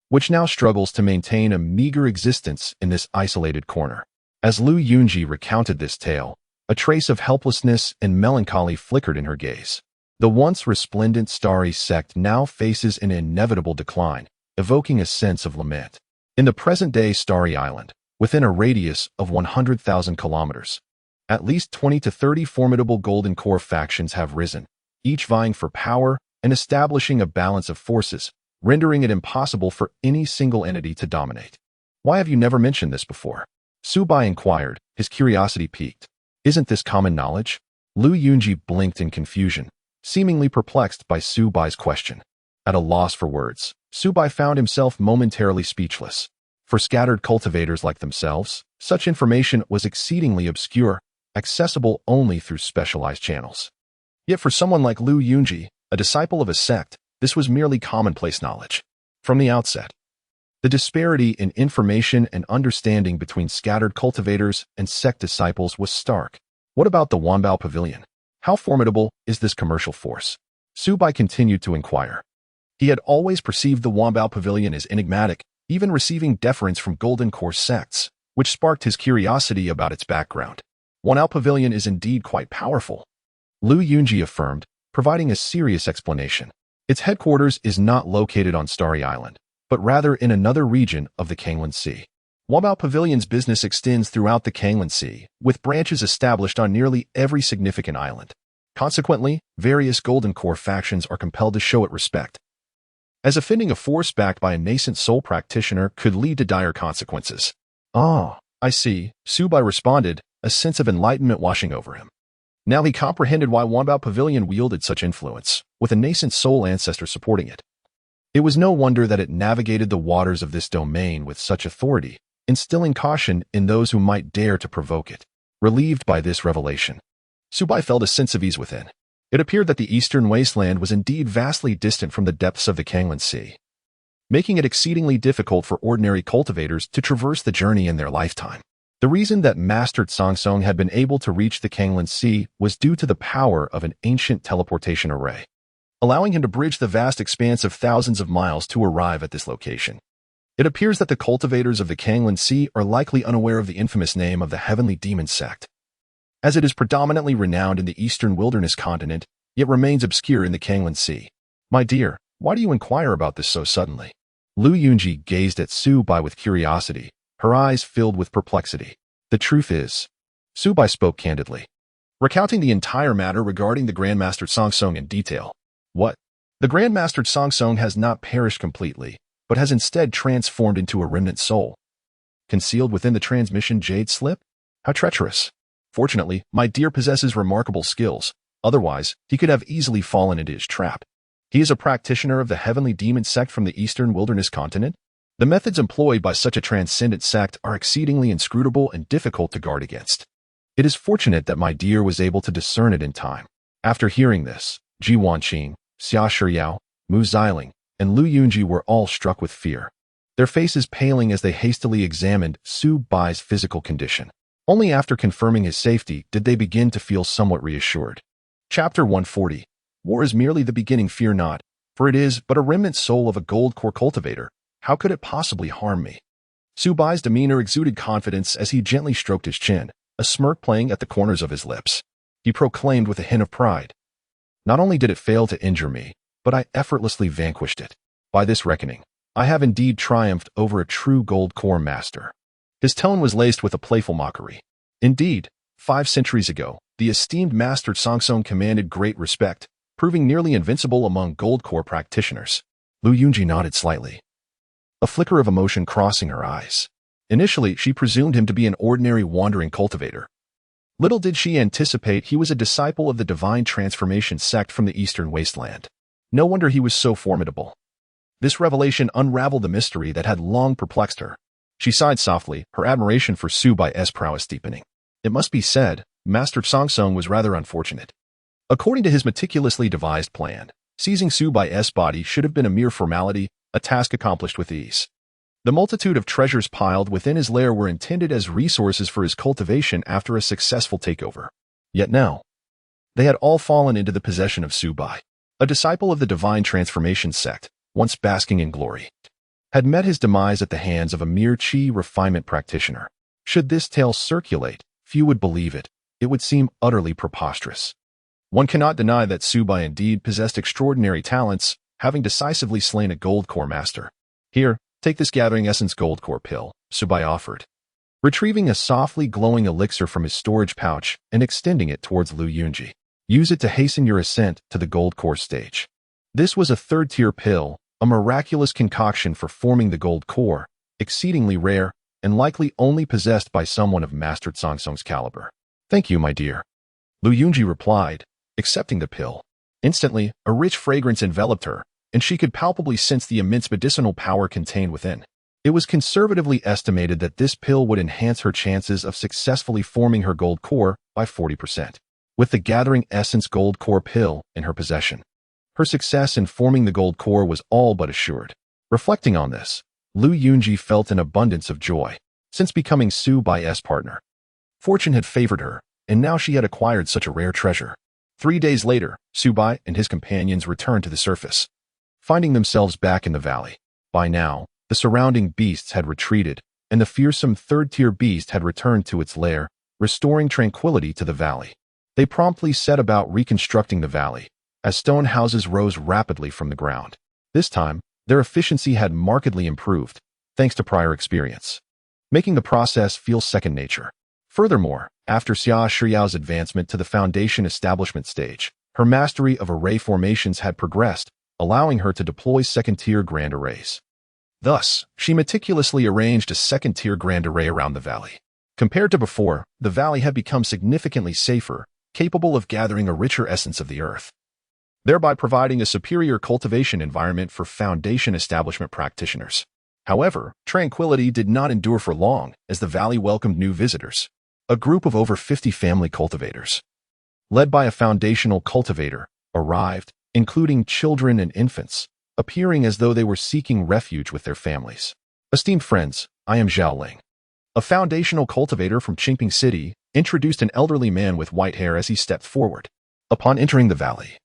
which now struggles to maintain a meager existence in this isolated corner. As Lu Yunji recounted this tale, a trace of helplessness and melancholy flickered in her gaze. The once resplendent Starry Sect now faces an inevitable decline, evoking a sense of lament. In the present-day Starry Island, within a radius of 100,000 kilometers, at least 20 to 30 formidable Golden Core factions have risen, each vying for power and establishing a balance of forces, rendering it impossible for any single entity to dominate. Why have you never mentioned this before? Su Bai inquired, his curiosity piqued. Isn't this common knowledge? Lu Yunji blinked in confusion, seemingly perplexed by Su Bai's question. At a loss for words, Su Bai found himself momentarily speechless. For scattered cultivators like themselves, such information was exceedingly obscure, accessible only through specialized channels. Yet for someone like Lu Yunji, a disciple of a sect, this was merely commonplace knowledge. From the outset, the disparity in information and understanding between scattered cultivators and sect disciples was stark. What about the Wanbao Pavilion? How formidable is this commercial force? Su Bai continued to inquire. He had always perceived the Wanbao Pavilion as enigmatic, even receiving deference from Golden Core sects, which sparked his curiosity about its background. Wanbao Pavilion is indeed quite powerful, Lu Yunji affirmed, providing a serious explanation. Its headquarters is not located on Starry Island, but rather in another region of the Kanglan Sea. Wanbao Pavilion's business extends throughout the Kanglan Sea, with branches established on nearly every significant island. Consequently, various Golden Core factions are compelled to show it respect, as offending a force backed by a nascent soul practitioner could lead to dire consequences. "Ah, I see," Su Bai responded, a sense of enlightenment washing over him. Now he comprehended why Wanbao Pavilion wielded such influence, with a nascent soul ancestor supporting it. It was no wonder that it navigated the waters of this domain with such authority, instilling caution in those who might dare to provoke it. Relieved by this revelation, Su Bai felt a sense of ease within. It appeared that the eastern wasteland was indeed vastly distant from the depths of the Kanglan Sea, making it exceedingly difficult for ordinary cultivators to traverse the journey in their lifetime. The reason that Master Tsongsong had been able to reach the Kanglan Sea was due to the power of an ancient teleportation array, allowing him to bridge the vast expanse of thousands of miles to arrive at this location. It appears that the cultivators of the Kanglan Sea are likely unaware of the infamous name of the Heavenly Demon Sect, as it is predominantly renowned in the eastern wilderness continent, yet remains obscure in the Kanglan Sea. "My dear, why do you inquire about this so suddenly?" Lu Yunji gazed at Su Bai with curiosity, her eyes filled with perplexity. "The truth is," Su Bai spoke candidly, recounting the entire matter regarding the Grandmaster Tsongsong in detail. "What? The Grandmaster Tsongsong has not perished completely, but has instead transformed into a remnant soul, concealed within the transmission jade slip? How treacherous! Fortunately, my dear possesses remarkable skills, otherwise he could have easily fallen into his trap. He is a practitioner of the Heavenly Demon Sect from the eastern wilderness continent. The methods employed by such a transcendent sect are exceedingly inscrutable and difficult to guard against. It is fortunate that my dear was able to discern it in time." After hearing this, Ji Wanqing, Xia Shiyao, Mu Xiling, and Lu Yunji were all struck with fear, their faces paling as they hastily examined Su Bai's physical condition. Only after confirming his safety did they begin to feel somewhat reassured. Chapter 140. War is merely the beginning, fear not, for it is but a remnant soul of a gold core cultivator. How could it possibly harm me? Su Bai's demeanor exuded confidence as he gently stroked his chin, a smirk playing at the corners of his lips. He proclaimed with a hint of pride, "Not only did it fail to injure me, but I effortlessly vanquished it. By this reckoning, I have indeed triumphed over a true gold core master." His tone was laced with a playful mockery. Indeed, 5 centuries ago, the esteemed Master Tsongsong commanded great respect, proving nearly invincible among gold core practitioners. Lu Yunji nodded slightly, a flicker of emotion crossing her eyes. Initially, she presumed him to be an ordinary wandering cultivator. Little did she anticipate he was a disciple of the Divine Transformation sect from the Eastern Wasteland. No wonder he was so formidable. This revelation unraveled the mystery that had long perplexed her. She sighed softly, her admiration for Su Bai's prowess deepening. It must be said, Master Tsongsong was rather unfortunate. According to his meticulously devised plan, seizing Su Bai's body should have been a mere formality, a task accomplished with ease. The multitude of treasures piled within his lair were intended as resources for his cultivation after a successful takeover. Yet now, they had all fallen into the possession of Su Bai, a disciple of the Divine Transformation sect, once basking in glory, had met his demise at the hands of a mere chi refinement practitioner. Should this tale circulate, few would believe it. It would seem utterly preposterous. One cannot deny that Su Bai indeed possessed extraordinary talents, having decisively slain a gold core master. Here, Take this Gathering Essence Gold Core pill, Subai offered, retrieving a softly glowing elixir from his storage pouch and extending it towards Lu Yunji. Use it to hasten your ascent to the Gold Core stage. This was a third-tier pill, a miraculous concoction for forming the Gold Core, exceedingly rare and likely only possessed by someone of Master Tsong's caliber. Thank you, my dear. Lu Yunji replied, accepting the pill. Instantly, a rich fragrance enveloped her, and she could palpably sense the immense medicinal power contained within. It was conservatively estimated that this pill would enhance her chances of successfully forming her Gold Core by 40%. With the Gathering Essence Gold Core pill in her possession, her success in forming the Gold Core was all but assured. Reflecting on this, Lu Yunji felt an abundance of joy. Since becoming Su Bai's partner, fortune had favored her, and now she had acquired such a rare treasure. 3 days later, Su Bai and his companions returned to the surface, finding themselves back in the valley. By now, the surrounding beasts had retreated, and the fearsome third-tier beast had returned to its lair, restoring tranquility to the valley. They promptly set about reconstructing the valley, as stone houses rose rapidly from the ground. This time, their efficiency had markedly improved, thanks to prior experience, making the process feel second nature. Furthermore, after Xia Shiyao's advancement to the foundation establishment stage, her mastery of array formations had progressed, allowing her to deploy second-tier grand arrays. Thus, she meticulously arranged a second-tier grand array around the valley. Compared to before, the valley had become significantly safer, capable of gathering a richer essence of the earth, thereby providing a superior cultivation environment for foundation establishment practitioners. However, tranquility did not endure for long as the valley welcomed new visitors. A group of over 50 family cultivators, led by a foundational cultivator, arrived, including children and infants, appearing as though they were seeking refuge with their families. Esteemed friends, I am Zhao Ling. A foundational cultivator from Qingping City introduced an elderly man with white hair as he stepped forward. Upon entering the valley,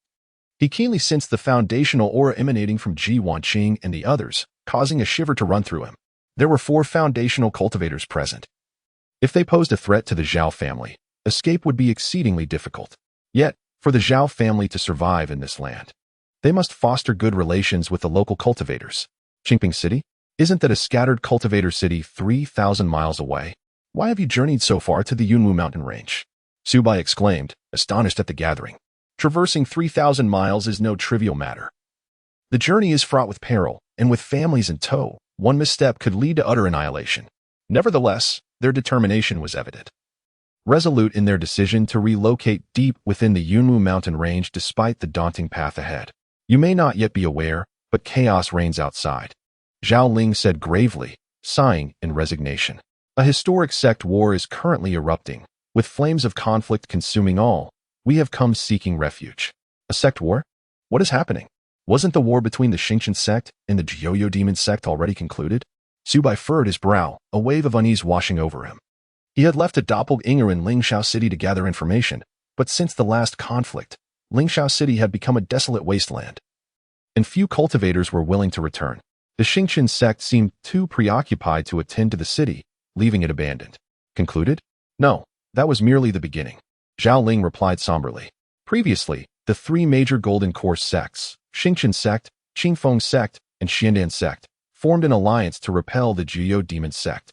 he keenly sensed the foundational aura emanating from Ji Wanqing and the others, causing a shiver to run through him. There were 4 foundational cultivators present. If they posed a threat to the Zhao family, escape would be exceedingly difficult. Yet, for the Zhao family to survive in this land, they must foster good relations with the local cultivators. Qingping City? Isn't that a scattered cultivator city 3,000 miles away? Why have you journeyed so far to the Yunwu mountain range? Su Bai exclaimed, astonished at the gathering. Traversing 3,000 miles is no trivial matter. The journey is fraught with peril, and with families in tow, one misstep could lead to utter annihilation. Nevertheless, their determination was evident. Resolute in their decision to relocate deep within the Yunwu mountain range despite the daunting path ahead. You may not yet be aware, but chaos reigns outside, Zhao Ling said gravely, sighing in resignation. A historic sect war is currently erupting, with flames of conflict consuming all. We have come seeking refuge. A sect war? What is happening? Wasn't the war between the Xingqian sect and the Jiuyo demon sect already concluded? Su Bai furrowed his brow, a wave of unease washing over him. He had left a doppelganger in Lingxiao City to gather information, but since the last conflict, Lingxiao City had become a desolate wasteland, and few cultivators were willing to return. The Xingqian sect seemed too preoccupied to attend to the city, leaving it abandoned. Concluded? No, that was merely the beginning, Zhao Ling replied somberly. Previously, the 3 major Golden Core sects, Xingqian sect, Qingfeng sect, and Xiandan sect, formed an alliance to repel the Jiuyo demon sect,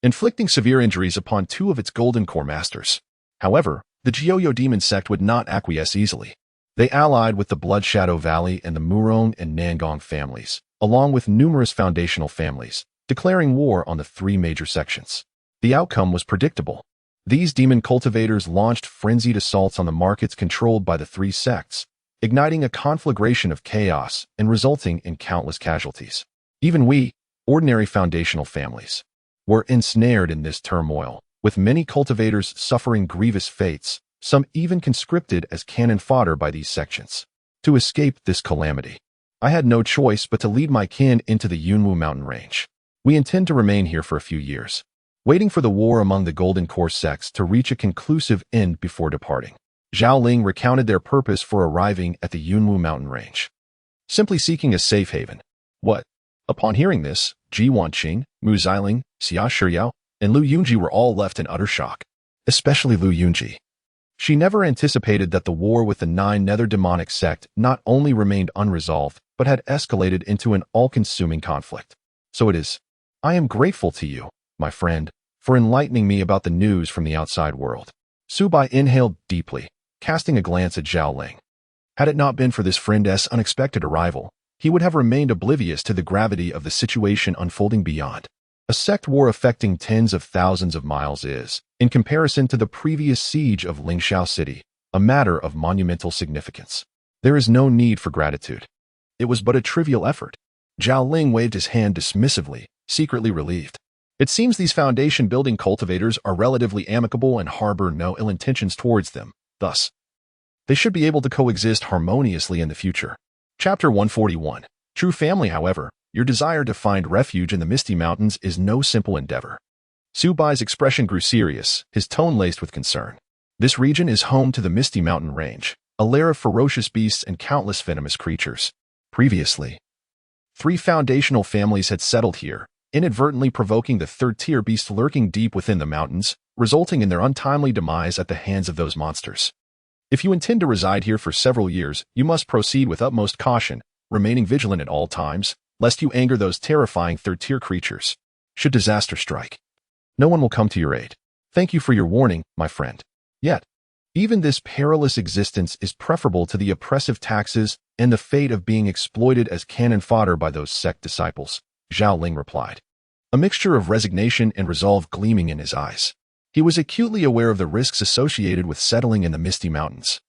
inflicting severe injuries upon 2 of its Golden Core masters. However, the Jiuyo demon sect would not acquiesce easily. They allied with the Blood Shadow Valley and the Murong and Nangong families, along with numerous foundational families, declaring war on the 3 major sections. The outcome was predictable. These demon cultivators launched frenzied assaults on the markets controlled by the 3 sects, igniting a conflagration of chaos and resulting in countless casualties. Even we, ordinary foundational families, were ensnared in this turmoil, with many cultivators suffering grievous fates, some even conscripted as cannon fodder by these sections. To escape this calamity, I had no choice but to lead my kin into the Yunwu mountain range. We intend to remain here for a few years, waiting for the war among the Golden Core sects to reach a conclusive end before departing. Zhao Ling recounted their purpose for arriving at the Yunwu mountain range. Simply seeking a safe haven. What? Upon hearing this, Ji Wanqing, Mu Xiling, Xia Shiyao, and Lu Yunji were all left in utter shock. Especially Lu Yunji. She never anticipated that the war with the 9 nether demonic sect not only remained unresolved, but had escalated into an all-consuming conflict. So it is. I am grateful to you, my friend, for enlightening me about the news from the outside world. Su Bai inhaled deeply, casting a glance at Zhao Ling. Had it not been for this friend's unexpected arrival, he would have remained oblivious to the gravity of the situation unfolding beyond. A sect war affecting tens of thousands of miles is, in comparison to the previous siege of Lingxiao City, a matter of monumental significance. There is no need for gratitude. It was but a trivial effort. Zhao Ling waved his hand dismissively, secretly relieved. It seems these foundation-building cultivators are relatively amicable and harbor no ill intentions towards them. Thus, they should be able to coexist harmoniously in the future. Chapter 141. True family, however, your desire to find refuge in the Misty Mountains is no simple endeavor. Su Bai's expression grew serious, his tone laced with concern. This region is home to the Misty Mountain Range, a lair of ferocious beasts and countless venomous creatures. Previously, 3 foundational families had settled here, inadvertently provoking the third-tier beast lurking deep within the mountains, resulting in their untimely demise at the hands of those monsters. If you intend to reside here for several years, you must proceed with utmost caution, remaining vigilant at all times, lest you anger those terrifying third-tier creatures. Should disaster strike, no one will come to your aid. Thank you for your warning, my friend. Yet, even this perilous existence is preferable to the oppressive taxes and the fate of being exploited as cannon fodder by those sect disciples, Zhao Ling replied, a mixture of resignation and resolve gleaming in his eyes. He was acutely aware of the risks associated with settling in the Misty Mountains,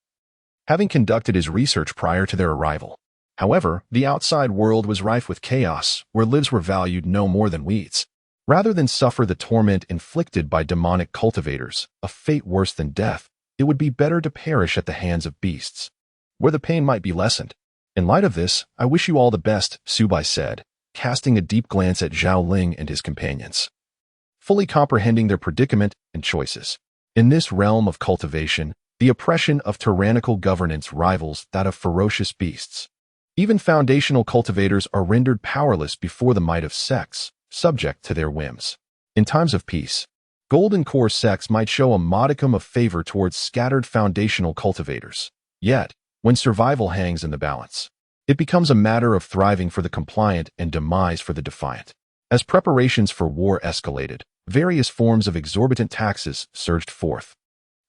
having conducted his research prior to their arrival. However, the outside world was rife with chaos, where lives were valued no more than weeds. Rather than suffer the torment inflicted by demonic cultivators, a fate worse than death, it would be better to perish at the hands of beasts, where the pain might be lessened. In light of this, I wish you all the best, Su Bai said, casting a deep glance at Zhao Ling and his companions, fully comprehending their predicament and choices. In this realm of cultivation, the oppression of tyrannical governance rivals that of ferocious beasts. Even foundational cultivators are rendered powerless before the might of sects, subject to their whims. In times of peace, golden core sects might show a modicum of favor towards scattered foundational cultivators. Yet, when survival hangs in the balance, it becomes a matter of thriving for the compliant and demise for the defiant. As preparations for war escalated, various forms of exorbitant taxes surged forth,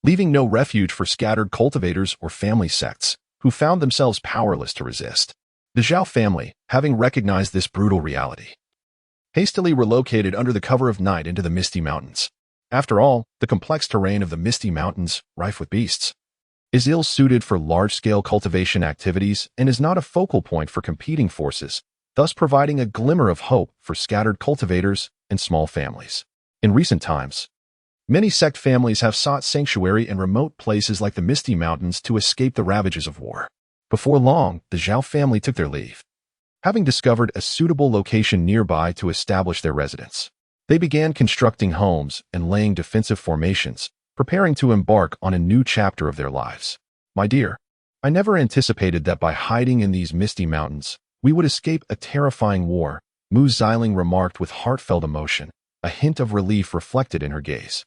leaving no refuge for scattered cultivators or family sects who found themselves powerless to resist. The Zhao family, having recognized this brutal reality, hastily relocated under the cover of night into the Misty Mountains. After all, the complex terrain of the Misty Mountains, rife with beasts, is ill-suited for large-scale cultivation activities and is not a focal point for competing forces, thus providing a glimmer of hope for scattered cultivators and small families. In recent times, many sect families have sought sanctuary in remote places like the Misty Mountains to escape the ravages of war. Before long, the Zhao family took their leave, having discovered a suitable location nearby to establish their residence. They began constructing homes and laying defensive formations, preparing to embark on a new chapter of their lives. My dear, I never anticipated that by hiding in these Misty Mountains, we would escape a terrifying war, Mu Xiling remarked with heartfelt emotion, a hint of relief reflected in her gaze.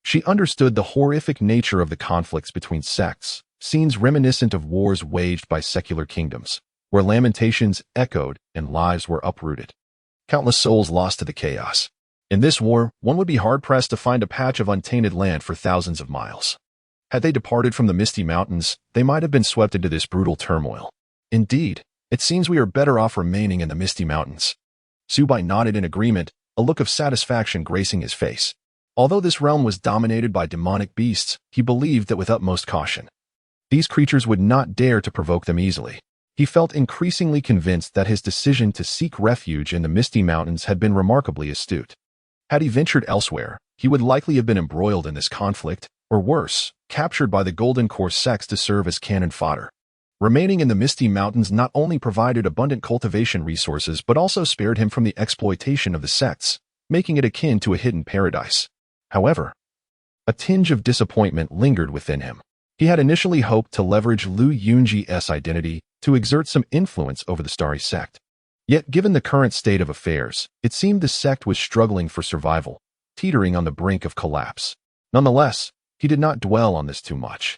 She understood the horrific nature of the conflicts between sects, scenes reminiscent of wars waged by secular kingdoms, where lamentations echoed and lives were uprooted. Countless souls lost to the chaos. In this war, one would be hard-pressed to find a patch of untainted land for thousands of miles. Had they departed from the Misty Mountains, they might have been swept into this brutal turmoil. Indeed, it seems we are better off remaining in the Misty Mountains. Su Bai nodded in agreement, a look of satisfaction gracing his face. Although this realm was dominated by demonic beasts, he believed that with utmost caution, these creatures would not dare to provoke them easily. He felt increasingly convinced that his decision to seek refuge in the Misty Mountains had been remarkably astute. Had he ventured elsewhere, he would likely have been embroiled in this conflict, or worse, captured by the Golden Core sects to serve as cannon fodder. Remaining in the Misty Mountains not only provided abundant cultivation resources but also spared him from the exploitation of the sects, making it akin to a hidden paradise. However, a tinge of disappointment lingered within him. He had initially hoped to leverage Lu Yunji's identity to exert some influence over the Starry Sect. Yet given the current state of affairs, it seemed the sect was struggling for survival, teetering on the brink of collapse. Nonetheless, he did not dwell on this too much.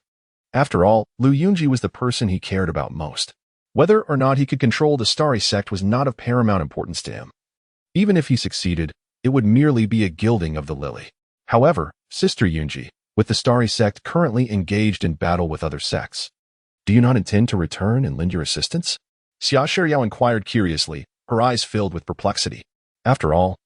After all, Lu Yunji was the person he cared about most. Whether or not he could control the Starry Sect was not of paramount importance to him. Even if he succeeded, it would merely be a gilding of the lily. However, Sister Yunji, with the Starry Sect currently engaged in battle with other sects, do you not intend to return and lend your assistance? Xia Shiryao inquired curiously, her eyes filled with perplexity. After all,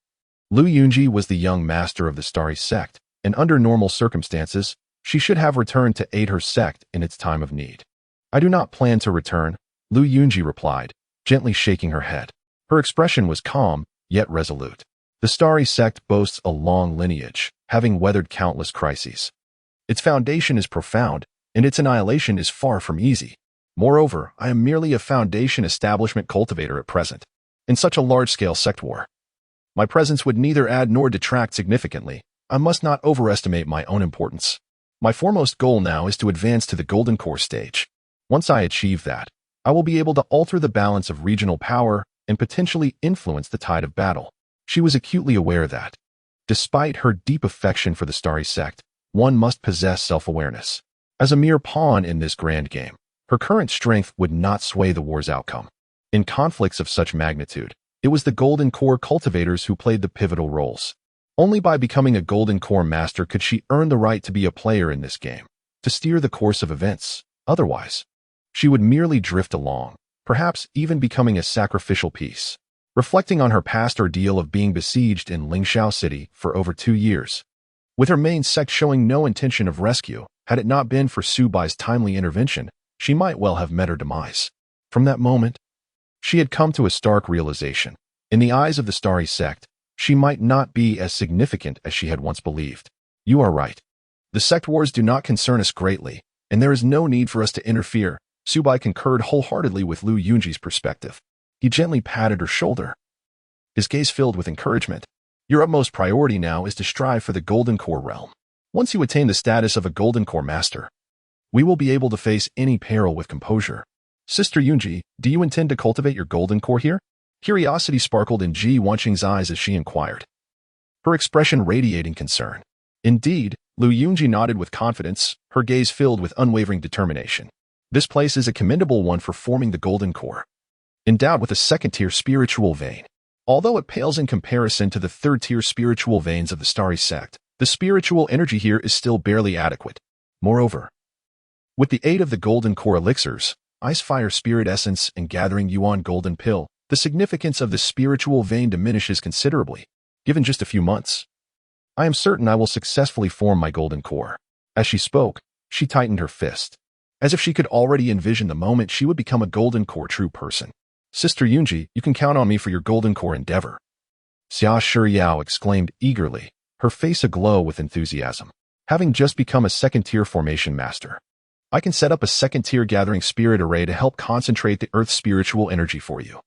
Lu Yunji was the young master of the Starry Sect, and under normal circumstances, she should have returned to aid her sect in its time of need. I do not plan to return, Lu Yunji replied, gently shaking her head. Her expression was calm, yet resolute. The Starry Sect boasts a long lineage, having weathered countless crises. Its foundation is profound, and its annihilation is far from easy. Moreover, I am merely a foundation establishment cultivator at present. In such a large-scale sect war, my presence would neither add nor detract significantly. I must not overestimate my own importance. My foremost goal now is to advance to the Golden Core stage. Once I achieve that, I will be able to alter the balance of regional power and potentially influence the tide of battle. She was acutely aware that, despite her deep affection for the Starry Sect, one must possess self-awareness. As a mere pawn in this grand game, her current strength would not sway the war's outcome. In conflicts of such magnitude, it was the Golden Core cultivators who played the pivotal roles. Only by becoming a Golden Core master could she earn the right to be a player in this game, to steer the course of events. Otherwise, she would merely drift along, perhaps even becoming a sacrificial piece. Reflecting on her past ordeal of being besieged in Lingxiao City for over 2 years, with her main sect showing no intention of rescue, had it not been for Su Bai's timely intervention, she might well have met her demise. From that moment, she had come to a stark realization. In the eyes of the Starry Sect, she might not be as significant as she had once believed. You are right. The sect wars do not concern us greatly, and there is no need for us to interfere. Su Bai concurred wholeheartedly with Lu Yunji's perspective. He gently patted her shoulder, his gaze filled with encouragement. Your utmost priority now is to strive for the Golden Core realm. Once you attain the status of a Golden Core master, we will be able to face any peril with composure. Sister Yunji, do you intend to cultivate your Golden Core here? Curiosity sparkled in Ji Wanqing's eyes as she inquired, her expression radiating concern. Indeed, Lu Yunji nodded with confidence, her gaze filled with unwavering determination. This place is a commendable one for forming the Golden Core, endowed with a second-tier spiritual vein. Although it pales in comparison to the third-tier spiritual veins of the Starry Sect, the spiritual energy here is still barely adequate. Moreover, with the aid of the Golden Core elixirs, Ice Fire Spirit Essence, and Gathering Yuan Golden Pill, the significance of the spiritual vein diminishes considerably. Given just a few months, I am certain I will successfully form my Golden Core. As she spoke, she tightened her fist, as if she could already envision the moment she would become a Golden Core true person. Sister Yunji, you can count on me for your Golden Core endeavor. Xia Shiryao exclaimed eagerly, her face aglow with enthusiasm. Having just become a second-tier formation master, I can set up a second-tier gathering spirit array to help concentrate the Earth's spiritual energy for you.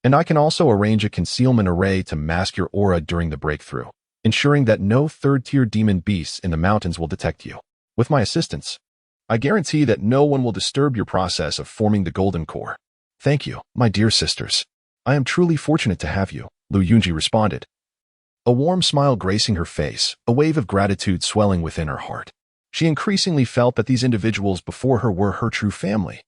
And I can also arrange a concealment array to mask your aura during the breakthrough, ensuring that no third-tier demon beasts in the mountains will detect you. With my assistance, I guarantee that no one will disturb your process of forming the Golden Core. Thank you, my dear sisters. I am truly fortunate to have you, Lu Yunji responded, a warm smile gracing her face, a wave of gratitude swelling within her heart. She increasingly felt that these individuals before her were her true family.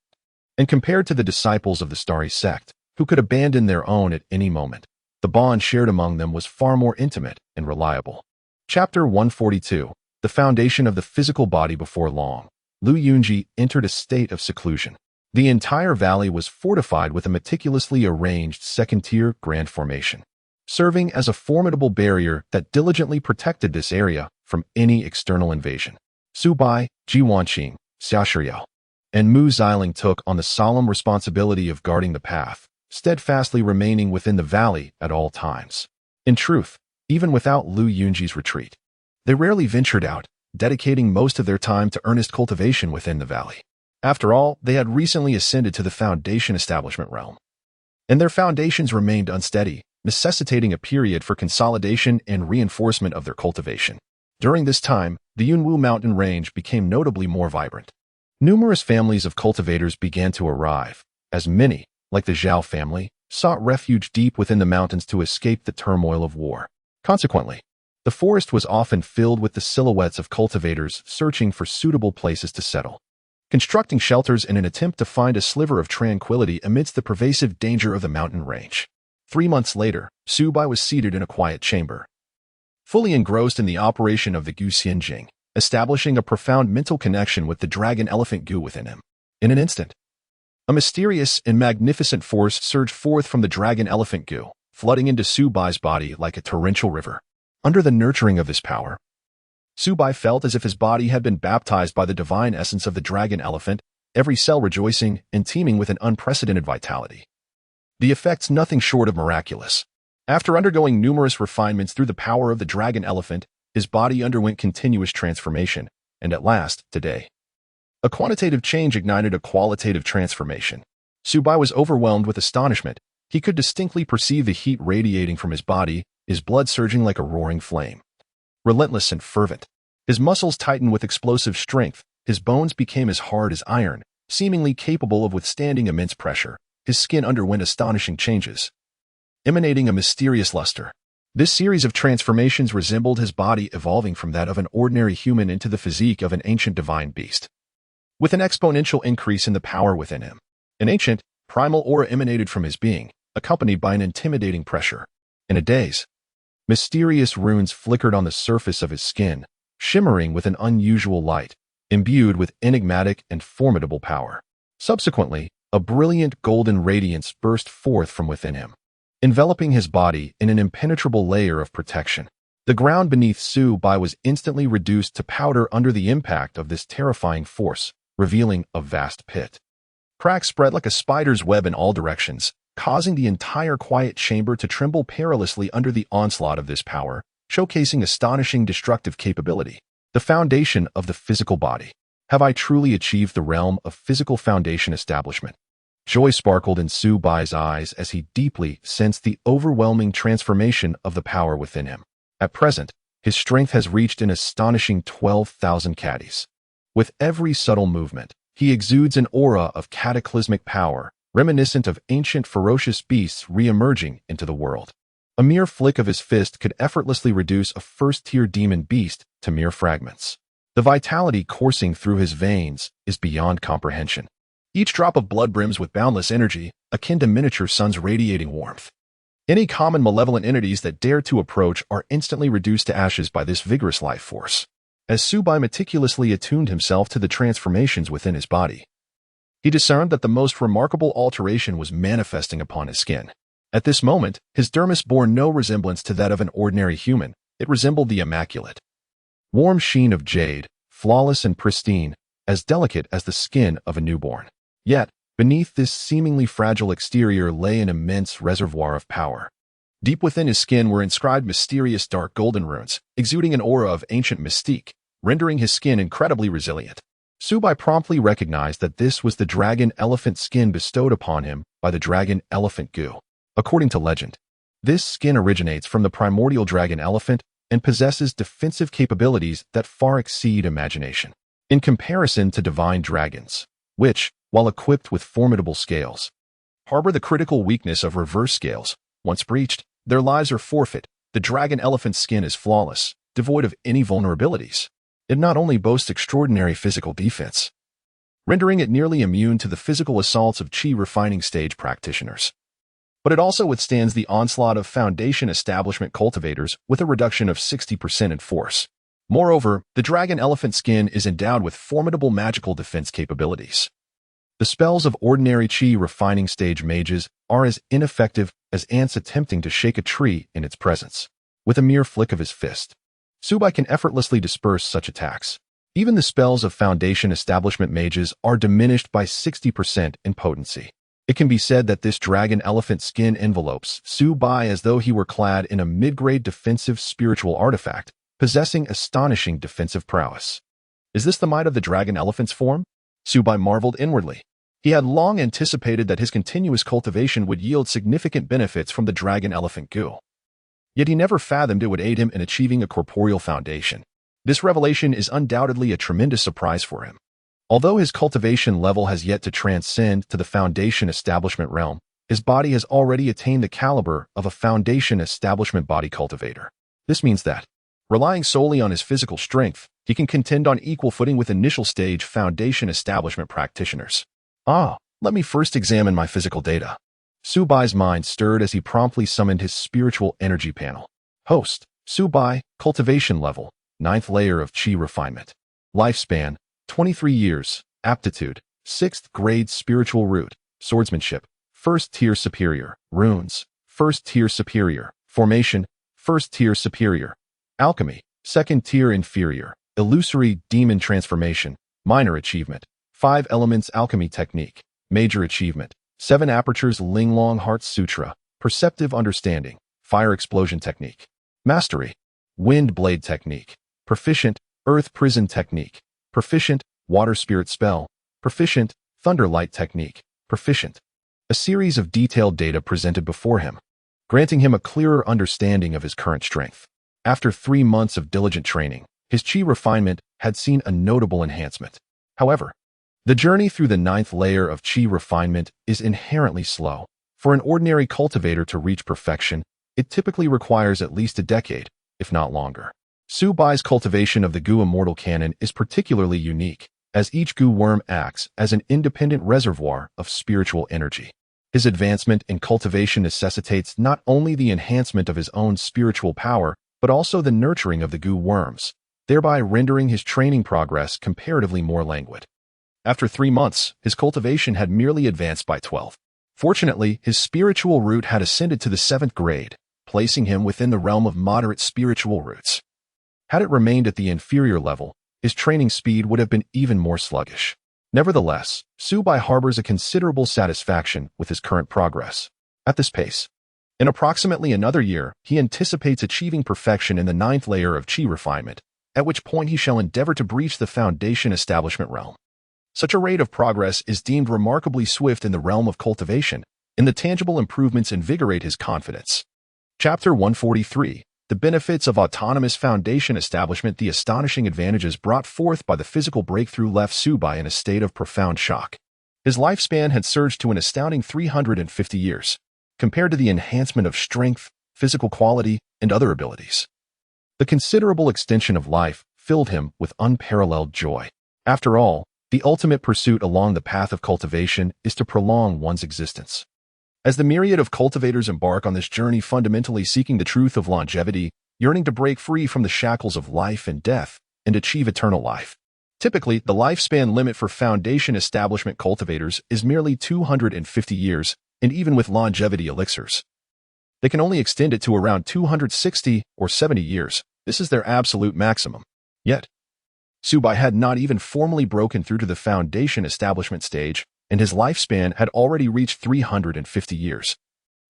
And compared to the disciples of the Starry Sect, who could abandon their own at any moment, the bond shared among them was far more intimate and reliable. Chapter 142, The Foundation of the Physical Body. Before long, Lu Yunji entered a state of seclusion. The entire valley was fortified with a meticulously arranged second-tier grand formation, serving as a formidable barrier that diligently protected this area from any external invasion. Su Bai, Ji Wanqing, Xia Shiryao, and Mu Xiling took on the solemn responsibility of guarding the path, steadfastly remaining within the valley at all times. In truth, even without Lu Yunji's retreat, they rarely ventured out, dedicating most of their time to earnest cultivation within the valley. After all, they had recently ascended to the foundation establishment realm, and their foundations remained unsteady, necessitating a period for consolidation and reinforcement of their cultivation. During this time, the Yunwu mountain range became notably more vibrant. Numerous families of cultivators began to arrive, as many, like the Zhao family, sought refuge deep within the mountains to escape the turmoil of war. Consequently, the forest was often filled with the silhouettes of cultivators searching for suitable places to settle, constructing shelters in an attempt to find a sliver of tranquility amidst the pervasive danger of the mountain range. 3 months later, Subai was seated in a quiet chamber, fully engrossed in the operation of the Gu Xianjing, establishing a profound mental connection with the dragon elephant Gu within him. In an instant, a mysterious and magnificent force surged forth from the dragon elephant Gu, flooding into Subai's body like a torrential river. Under the nurturing of this power, Subai felt as if his body had been baptized by the divine essence of the dragon elephant, every cell rejoicing and teeming with an unprecedented vitality. The effects nothing short of miraculous. After undergoing numerous refinements through the power of the dragon elephant, his body underwent continuous transformation, and at last, today, a quantitative change ignited a qualitative transformation. Subai was overwhelmed with astonishment. He could distinctly perceive the heat radiating from his body, his blood surging like a roaring flame. Relentless and fervent. His muscles tightened with explosive strength, his bones became as hard as iron, seemingly capable of withstanding immense pressure. His skin underwent astonishing changes, emanating a mysterious luster. This series of transformations resembled his body evolving from that of an ordinary human into the physique of an ancient divine beast, with an exponential increase in the power within him. An ancient, primal aura emanated from his being, accompanied by an intimidating pressure. In a daze, mysterious runes flickered on the surface of his skin, shimmering with an unusual light, imbued with enigmatic and formidable power. Subsequently, a brilliant golden radiance burst forth from within him, enveloping his body in an impenetrable layer of protection. The ground beneath Subai was instantly reduced to powder under the impact of this terrifying force, revealing a vast pit. Cracks spread like a spider's web in all directions, causing the entire quiet chamber to tremble perilously under the onslaught of this power, showcasing astonishing destructive capability. The foundation of the physical body. Have I truly achieved the realm of physical foundation establishment? Joy sparkled in Subai's eyes as he deeply sensed the overwhelming transformation of the power within him. At present, his strength has reached an astonishing 12,000 caddies. With every subtle movement, he exudes an aura of cataclysmic power, reminiscent of ancient ferocious beasts re-emerging into the world. A mere flick of his fist could effortlessly reduce a first-tier demon beast to mere fragments. The vitality coursing through his veins is beyond comprehension. Each drop of blood brims with boundless energy, akin to miniature suns radiating warmth. Any common malevolent entities that dare to approach are instantly reduced to ashes by this vigorous life force. As Subai meticulously attuned himself to the transformations within his body, he discerned that the most remarkable alteration was manifesting upon his skin. At this moment, his dermis bore no resemblance to that of an ordinary human. It resembled the immaculate, warm sheen of jade, flawless and pristine, as delicate as the skin of a newborn. Yet, beneath this seemingly fragile exterior lay an immense reservoir of power. Deep within his skin were inscribed mysterious dark golden runes, exuding an aura of ancient mystique, rendering his skin incredibly resilient. Subai promptly recognized that this was the dragon elephant skin bestowed upon him by the dragon elephant Gu. According to legend, this skin originates from the primordial dragon elephant and possesses defensive capabilities that far exceed imagination. In comparison to divine dragons, which, while equipped with formidable scales, harbor the critical weakness of reverse scales. Once breached, their lives are forfeit. The dragon elephant's skin is flawless, devoid of any vulnerabilities. It not only boasts extraordinary physical defense, rendering it nearly immune to the physical assaults of chi refining stage practitioners, but it also withstands the onslaught of foundation establishment cultivators with a reduction of 60% in force. Moreover, the dragon elephant skin is endowed with formidable magical defense capabilities. The spells of ordinary chi refining stage mages are as ineffective as ants attempting to shake a tree in its presence. With a mere flick of his fist, Subai can effortlessly disperse such attacks. Even the spells of foundation establishment mages are diminished by 60% in potency. It can be said that this dragon elephant skin envelopes Subai as though he were clad in a mid-grade defensive spiritual artifact, possessing astonishing defensive prowess. Is this the might of the dragon elephant's form? Subai marveled inwardly. He had long anticipated that his continuous cultivation would yield significant benefits from the dragon elephant Gu. Yet he never fathomed it would aid him in achieving a corporeal foundation. This revelation is undoubtedly a tremendous surprise for him. Although his cultivation level has yet to transcend to the foundation establishment realm, his body has already attained the caliber of a foundation establishment body cultivator. This means that, relying solely on his physical strength, he can contend on equal footing with initial stage foundation establishment practitioners. Let me first examine my physical data. Su Bai's mind stirred as he promptly summoned his spiritual energy panel. Host, Su Bai, cultivation level, 9th layer of Qi refinement. Lifespan, 23 years. Aptitude, 6th grade spiritual root. Swordsmanship, 1st tier superior. Runes, 1st tier superior. Formation, 1st tier superior. Alchemy, 2nd tier inferior. Illusory demon transformation, minor achievement. 5 elements alchemy technique, major achievement. 7 apertures Linglong Heart Sutra, perceptive understanding. Fire explosion technique. Mastery, wind blade technique. Proficient, earth prison technique. Proficient, water spirit spell. Proficient, thunder light technique. Proficient. A series of detailed data presented before him, granting him a clearer understanding of his current strength. After 3 months of diligent training, his Qi refinement had seen a notable enhancement. However, the journey through the 9th layer of Qi refinement is inherently slow. For an ordinary cultivator to reach perfection, it typically requires at least a decade, if not longer. Su Bai's cultivation of the Gu Immortal Canon is particularly unique, as each Gu worm acts as an independent reservoir of spiritual energy. His advancement in cultivation necessitates not only the enhancement of his own spiritual power, but also the nurturing of the Gu worms, thereby rendering his training progress comparatively more languid. After 3 months, his cultivation had merely advanced by 12. Fortunately, his spiritual root had ascended to the 7th grade, placing him within the realm of moderate spiritual roots. Had it remained at the inferior level, his training speed would have been even more sluggish. Nevertheless, Su Bai harbors a considerable satisfaction with his current progress. At this pace, in approximately another year, he anticipates achieving perfection in the 9th layer of Qi refinement, at which point he shall endeavor to breach the foundation establishment realm. Such a rate of progress is deemed remarkably swift in the realm of cultivation, and the tangible improvements invigorate his confidence. Chapter 143. The benefits of autonomous foundation establishment. The astonishing advantages brought forth by the physical breakthrough left Su Bai in a state of profound shock. His lifespan had surged to an astounding 350 years, compared to the enhancement of strength, physical quality, and other abilities. The considerable extension of life filled him with unparalleled joy. After all, the ultimate pursuit along the path of cultivation is to prolong one's existence. As the myriad of cultivators embark on this journey fundamentally seeking the truth of longevity, yearning to break free from the shackles of life and death, and achieve eternal life. Typically, the lifespan limit for foundation establishment cultivators is merely 250 years, and even with longevity elixirs, they can only extend it to around 260 or 70 years. This is their absolute maximum. Yet, Su Bai had not even formally broken through to the foundation establishment stage, and his lifespan had already reached 350 years,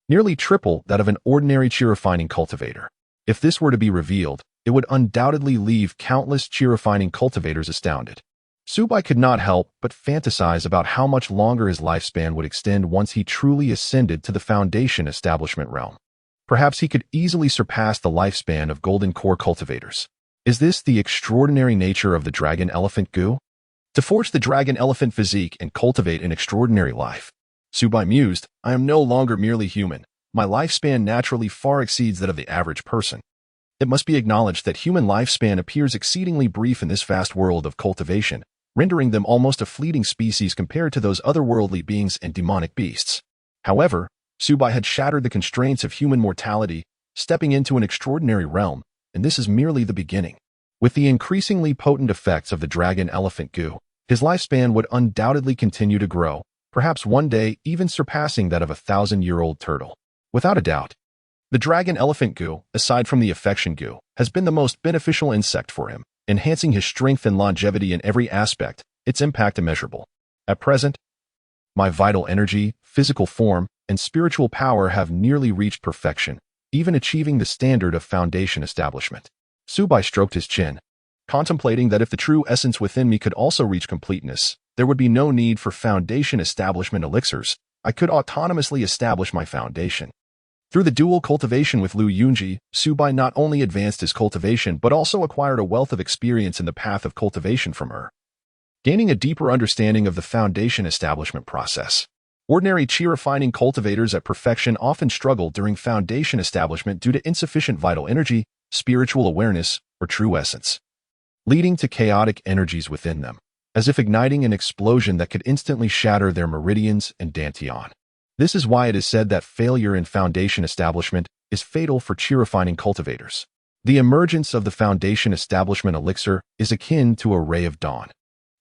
nearly triple that of an ordinary Qi refining cultivator. If this were to be revealed, it would undoubtedly leave countless Qi refining cultivators astounded. Su Bai could not help but fantasize about how much longer his lifespan would extend once he truly ascended to the foundation establishment realm. Perhaps he could easily surpass the lifespan of golden core cultivators. Is this the extraordinary nature of the dragon elephant Gu? To forge the dragon elephant physique and cultivate an extraordinary life. Su Bai mused, I am no longer merely human. My lifespan naturally far exceeds that of the average person. It must be acknowledged that human lifespan appears exceedingly brief in this vast world of cultivation, rendering them almost a fleeting species compared to those otherworldly beings and demonic beasts. However, Su Bai had shattered the constraints of human mortality, stepping into an extraordinary realm, and this is merely the beginning. With the increasingly potent effects of the dragon elephant Gu, his lifespan would undoubtedly continue to grow, perhaps one day even surpassing that of a 1,000-year-old turtle. Without a doubt, the dragon elephant Gu, aside from the affection Gu, has been the most beneficial insect for him, enhancing his strength and longevity in every aspect, its impact immeasurable. At present, my vital energy, physical form, and spiritual power have nearly reached perfection, even achieving the standard of foundation establishment. Su Bai stroked his chin, contemplating that if the true essence within me could also reach completeness, there would be no need for foundation establishment elixirs. I could autonomously establish my foundation. Through the dual cultivation with Lu Yunji, Su Bai not only advanced his cultivation but also acquired a wealth of experience in the path of cultivation from her, gaining a deeper understanding of the foundation establishment process. Ordinary Qi refining cultivators at perfection often struggle during foundation establishment due to insufficient vital energy, spiritual awareness, or true essence, leading to chaotic energies within them, as if igniting an explosion that could instantly shatter their meridians and dantian. This is why it is said that failure in foundation establishment is fatal for chi refining cultivators. The emergence of the foundation establishment elixir is akin to a ray of dawn.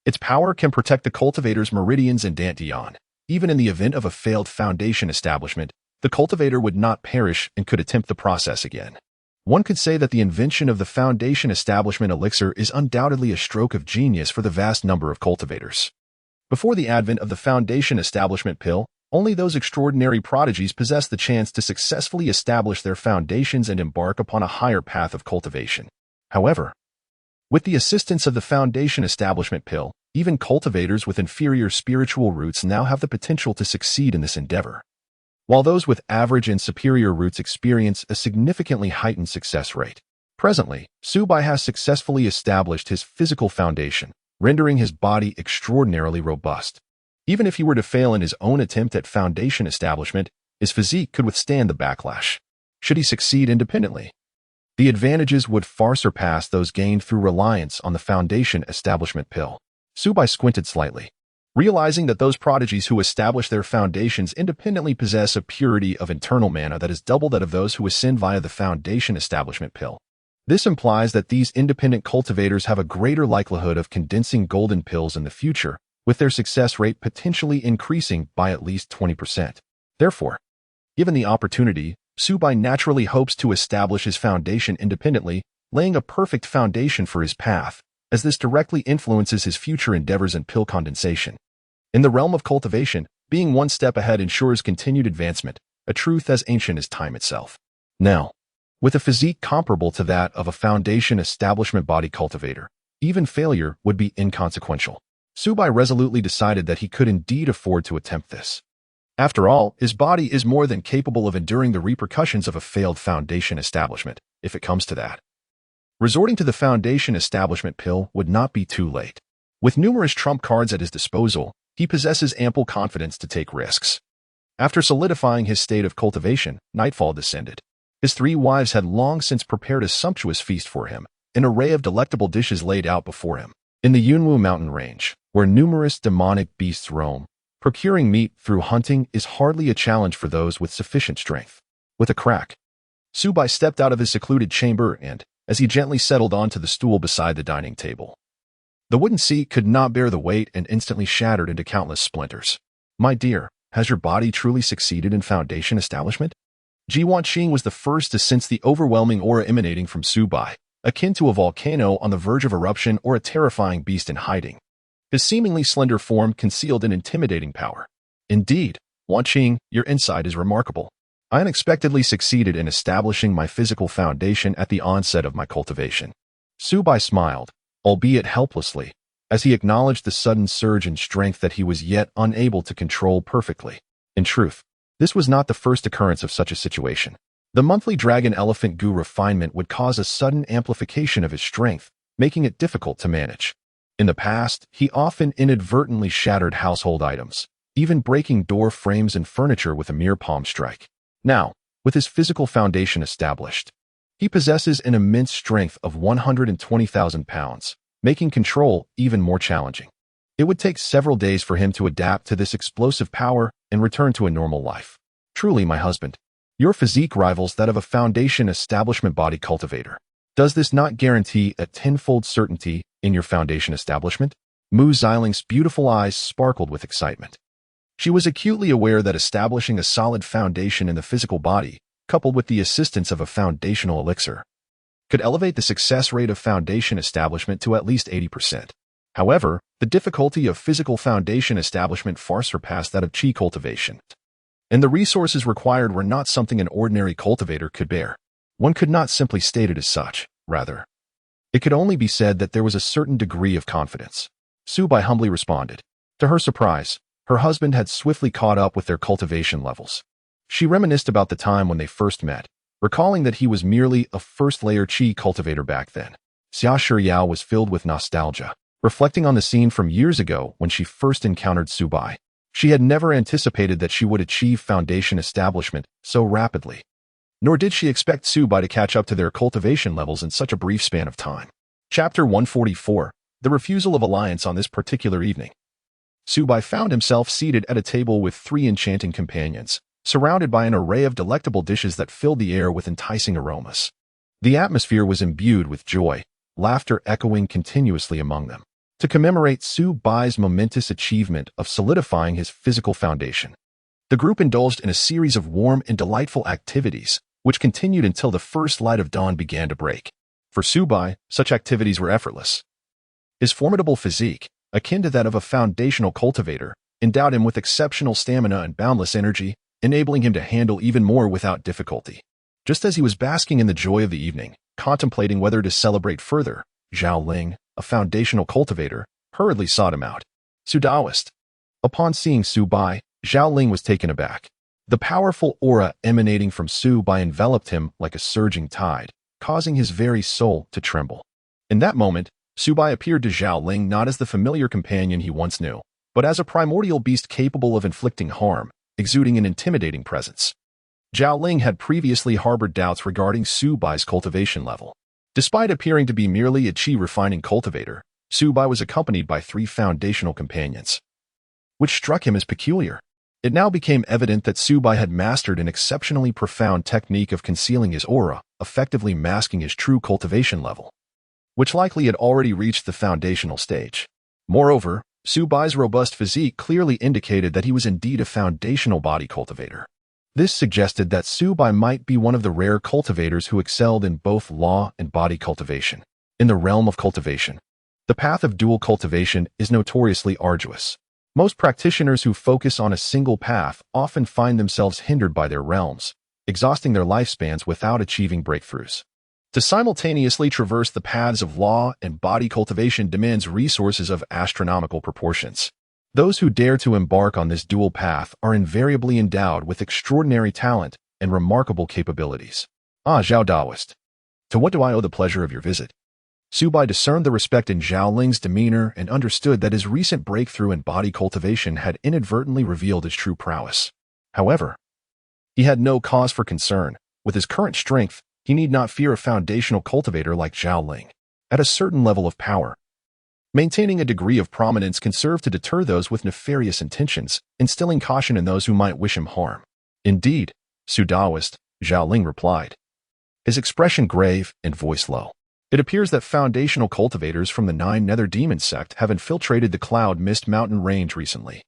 Its power can protect the cultivator's meridians and dantian. Even in the event of a failed foundation establishment, the cultivator would not perish and could attempt the process again. One could say that the invention of the foundation establishment elixir is undoubtedly a stroke of genius for the vast number of cultivators. Before the advent of the foundation establishment pill, only those extraordinary prodigies possessed the chance to successfully establish their foundations and embark upon a higher path of cultivation. However, with the assistance of the foundation establishment pill, even cultivators with inferior spiritual roots now have the potential to succeed in this endeavor, while those with average and superior roots experience a significantly heightened success rate. Presently, Subai has successfully established his physical foundation, rendering his body extraordinarily robust. Even if he were to fail in his own attempt at foundation establishment, his physique could withstand the backlash. Should he succeed independently, the advantages would far surpass those gained through reliance on the foundation establishment pill. Subai squinted slightly, realizing that those prodigies who establish their foundations independently possess a purity of internal mana that is double that of those who ascend via the foundation establishment pill. This implies that these independent cultivators have a greater likelihood of condensing golden pills in the future, with their success rate potentially increasing by at least 20%. Therefore, given the opportunity, Subai naturally hopes to establish his foundation independently, laying a perfect foundation for his path, as this directly influences his future endeavors in pill condensation. In the realm of cultivation, being one step ahead ensures continued advancement, a truth as ancient as time itself. Now, with a physique comparable to that of a foundation establishment body cultivator, even failure would be inconsequential. Subai resolutely decided that he could indeed afford to attempt this. After all, his body is more than capable of enduring the repercussions of a failed foundation establishment, if it comes to that. Resorting to the foundation establishment pill would not be too late. With numerous trump cards at his disposal, he possesses ample confidence to take risks. After solidifying his state of cultivation, nightfall descended. His 3 wives had long since prepared a sumptuous feast for him, an array of delectable dishes laid out before him. In the Yunwu mountain range, where numerous demonic beasts roam, procuring meat through hunting is hardly a challenge for those with sufficient strength. With a crack, Subai stepped out of his secluded chamber and, as he gently settled onto the stool beside the dining table, the wooden seat could not bear the weight and instantly shattered into countless splinters. "My dear, has your body truly succeeded in foundation establishment?" Ji Wanqing was the first to sense the overwhelming aura emanating from Subai, akin to a volcano on the verge of eruption or a terrifying beast in hiding. His seemingly slender form concealed an intimidating power. "Indeed, Wanqing, your insight is remarkable. I unexpectedly succeeded in establishing my physical foundation at the onset of my cultivation." Subai smiled, albeit helplessly, as he acknowledged the sudden surge in strength that he was yet unable to control perfectly. In truth, this was not the first occurrence of such a situation. The monthly dragon elephant goo refinement would cause a sudden amplification of his strength, making it difficult to manage. In the past, he often inadvertently shattered household items, even breaking door frames and furniture with a mere palm strike. Now, with his physical foundation established, he possesses an immense strength of 120,000 pounds, making control even more challenging. It would take several days for him to adapt to this explosive power and return to a normal life. "Truly, my husband, your physique rivals that of a foundation establishment body cultivator. Does this not guarantee a tenfold certainty in your foundation establishment?" Mu Xiling's beautiful eyes sparkled with excitement. She was acutely aware that establishing a solid foundation in the physical body, coupled with the assistance of a foundational elixir, could elevate the success rate of foundation establishment to at least 80%. However, the difficulty of physical foundation establishment far surpassed that of chi cultivation, and the resources required were not something an ordinary cultivator could bear. One could not simply state it as such, rather. It could only be said that there was a certain degree of confidence. Subai humbly responded. To her surprise, her husband had swiftly caught up with their cultivation levels. She reminisced about the time when they first met, recalling that he was merely a first-layer chi cultivator back then. Xia Shiyao was filled with nostalgia, reflecting on the scene from years ago when she first encountered Subai. She had never anticipated that she would achieve foundation establishment so rapidly, nor did she expect Subai to catch up to their cultivation levels in such a brief span of time. Chapter 144, The Refusal of Alliance on this particular evening. Su Bai found himself seated at a table with 3 enchanting companions, surrounded by an array of delectable dishes that filled the air with enticing aromas. The atmosphere was imbued with joy, laughter echoing continuously among them, to commemorate Su Bai's momentous achievement of solidifying his physical foundation. The group indulged in a series of warm and delightful activities, which continued until the first light of dawn began to break. For Su Bai, such activities were effortless. His formidable physique, akin to that of a foundational cultivator, endowed him with exceptional stamina and boundless energy, enabling him to handle even more without difficulty. Just as he was basking in the joy of the evening, contemplating whether to celebrate further, Zhao Ling, a foundational cultivator, hurriedly sought him out. Su Daoist. Upon seeing Su Bai, Zhao Ling was taken aback. The powerful aura emanating from Su Bai enveloped him like a surging tide, causing his very soul to tremble. In that moment, Su Bai appeared to Zhao Ling not as the familiar companion he once knew, but as a primordial beast capable of inflicting harm, exuding an intimidating presence. Zhao Ling had previously harbored doubts regarding Su Bai's cultivation level. Despite appearing to be merely a chi-refining cultivator, Su Bai was accompanied by 3 foundational companions, which struck him as peculiar. It now became evident that Su Bai had mastered an exceptionally profound technique of concealing his aura, effectively masking his true cultivation level, which likely had already reached the foundational stage. Moreover, Su Bai's robust physique clearly indicated that he was indeed a foundational body cultivator. This suggested that Su Bai might be one of the rare cultivators who excelled in both law and body cultivation. In the realm of cultivation, the path of dual cultivation is notoriously arduous. Most practitioners who focus on a single path often find themselves hindered by their realms, exhausting their lifespans without achieving breakthroughs. To simultaneously traverse the paths of law and body cultivation demands resources of astronomical proportions. Those who dare to embark on this dual path are invariably endowed with extraordinary talent and remarkable capabilities. Zhao Daoist. To what do I owe the pleasure of your visit? Su Bai discerned the respect in Zhao Ling's demeanor and understood that his recent breakthrough in body cultivation had inadvertently revealed his true prowess. However, he had no cause for concern. With his current strength, he need not fear a foundational cultivator like Zhao Ling. At a certain level of power, maintaining a degree of prominence can serve to deter those with nefarious intentions, instilling caution in those who might wish him harm. Indeed, Su Daoist, Zhao Ling replied, his expression grave and voice low. It appears that foundational cultivators from the 9 Nether Demon sect have infiltrated the Cloud Mist Mountain range recently.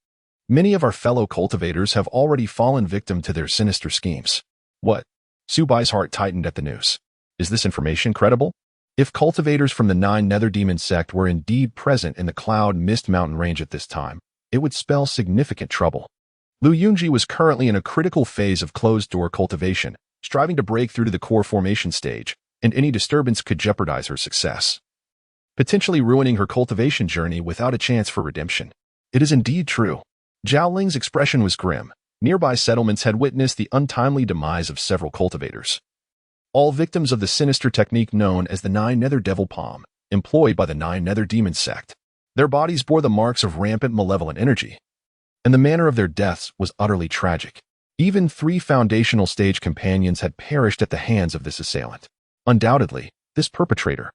Many of our fellow cultivators have already fallen victim to their sinister schemes. What? Su Bai's heart tightened at the news. Is this information credible? If cultivators from the 9 Nether Demon sect were indeed present in the Cloud Mist Mountain range at this time, it would spell significant trouble. Lu Yunji was currently in a critical phase of closed-door cultivation, striving to break through to the core formation stage, and any disturbance could jeopardize her success, potentially ruining her cultivation journey without a chance for redemption. It is indeed true. Zhao Ling's expression was grim. Nearby settlements had witnessed the untimely demise of several cultivators, all victims of the sinister technique known as the 9 Nether Devil Palm, employed by the 9 Nether Demon sect. Their bodies bore the marks of rampant malevolent energy, and the manner of their deaths was utterly tragic. Even 3 foundational stage companions had perished at the hands of this assailant. Undoubtedly, this perpetrator,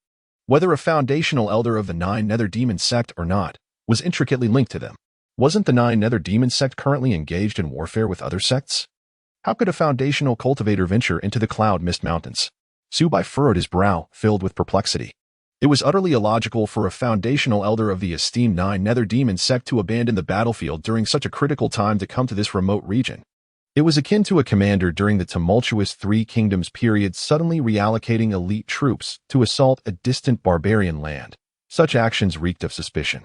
whether a foundational elder of the 9 Nether Demon sect or not, was intricately linked to them. Wasn't the 9 Nether Demon sect currently engaged in warfare with other sects? How could a foundational cultivator venture into the Cloud Mist Mountains? Su Bai furrowed his brow, filled with perplexity. It was utterly illogical for a foundational elder of the esteemed 9 Nether Demon sect to abandon the battlefield during such a critical time to come to this remote region. It was akin to a commander during the tumultuous 3 Kingdoms period suddenly reallocating elite troops to assault a distant barbarian land. Such actions reeked of suspicion.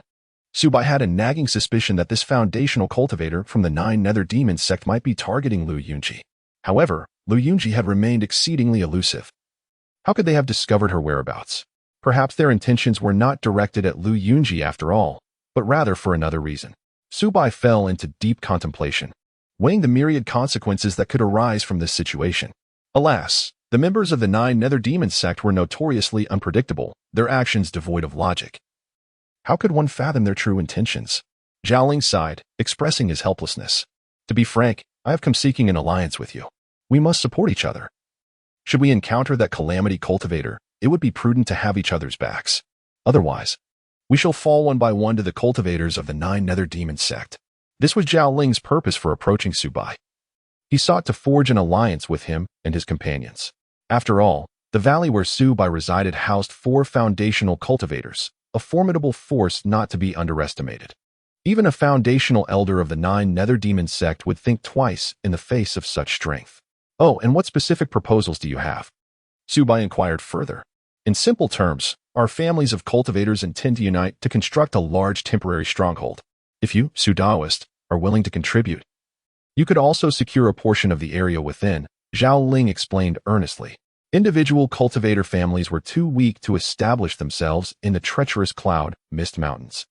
Su Bai had a nagging suspicion that this foundational cultivator from the 9 Nether Demon sect might be targeting Lu Yunji. However, Lu Yunji had remained exceedingly elusive. How could they have discovered her whereabouts? Perhaps their intentions were not directed at Lu Yunji after all, but rather for another reason. Su Bai fell into deep contemplation, weighing the myriad consequences that could arise from this situation. Alas, the members of the 9 Nether Demon sect were notoriously unpredictable, their actions devoid of logic. How could one fathom their true intentions? Zhao Ling sighed, expressing his helplessness. To be frank, I have come seeking an alliance with you. We must support each other. Should we encounter that calamity cultivator, it would be prudent to have each other's backs. Otherwise, We shall fall one by one to the cultivators of the 9 nether demon sect. This was Zhao Ling's purpose for approaching Su Bai. He sought to forge an alliance with him and his companions. After all, the valley where Su Bai resided housed 4 foundational cultivators, a formidable force not to be underestimated. Even a foundational elder of the 9 nether demon sect would think twice in the face of such strength. Oh, and what specific proposals do you have? Su Bai inquired further. In simple terms, our families of cultivators intend to unite to construct a large temporary stronghold. If you, Su Daoist, are willing to contribute, you could also secure a portion of the area within, Zhao Ling explained earnestly. Individual cultivator families were too weak to establish themselves in the treacherous cloud mist mountains,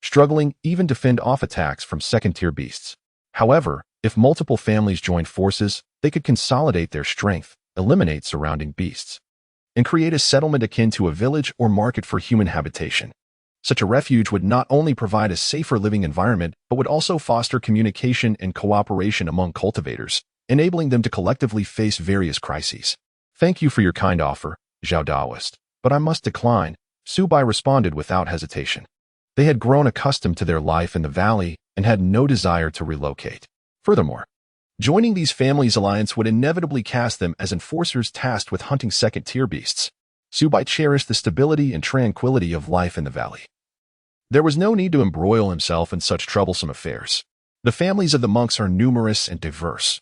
struggling even to fend off attacks from second-tier beasts. However, if multiple families joined forces, they could consolidate their strength, eliminate surrounding beasts, and create a settlement akin to a village or market for human habitation. Such a refuge would not only provide a safer living environment, but would also foster communication and cooperation among cultivators, enabling them to collectively face various crises. Thank you for your kind offer, Zhao Daoist, but I must decline, Su Bai responded without hesitation. They had grown accustomed to their life in the valley and had no desire to relocate. Furthermore, joining these families' alliance would inevitably cast them as enforcers tasked with hunting second-tier beasts. Su Bai cherished the stability and tranquility of life in the valley. There was no need to embroil himself in such troublesome affairs. The families of the monks are numerous and diverse,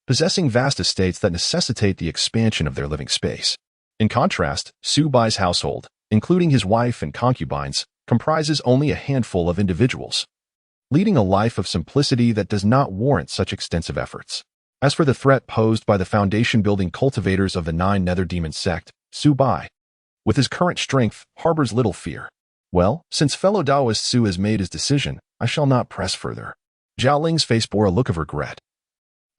possessing vast estates that necessitate the expansion of their living space. In contrast, Su Bai's household, including his wife and concubines, comprises only a handful of individuals, leading a life of simplicity that does not warrant such extensive efforts. As for the threat posed by the foundation-building cultivators of the 9 nether demon sect, Su Bai, with his current strength, harbors little fear. Well, since fellow Taoist Su has made his decision, I shall not press further. Zhao Ling's face bore a look of regret,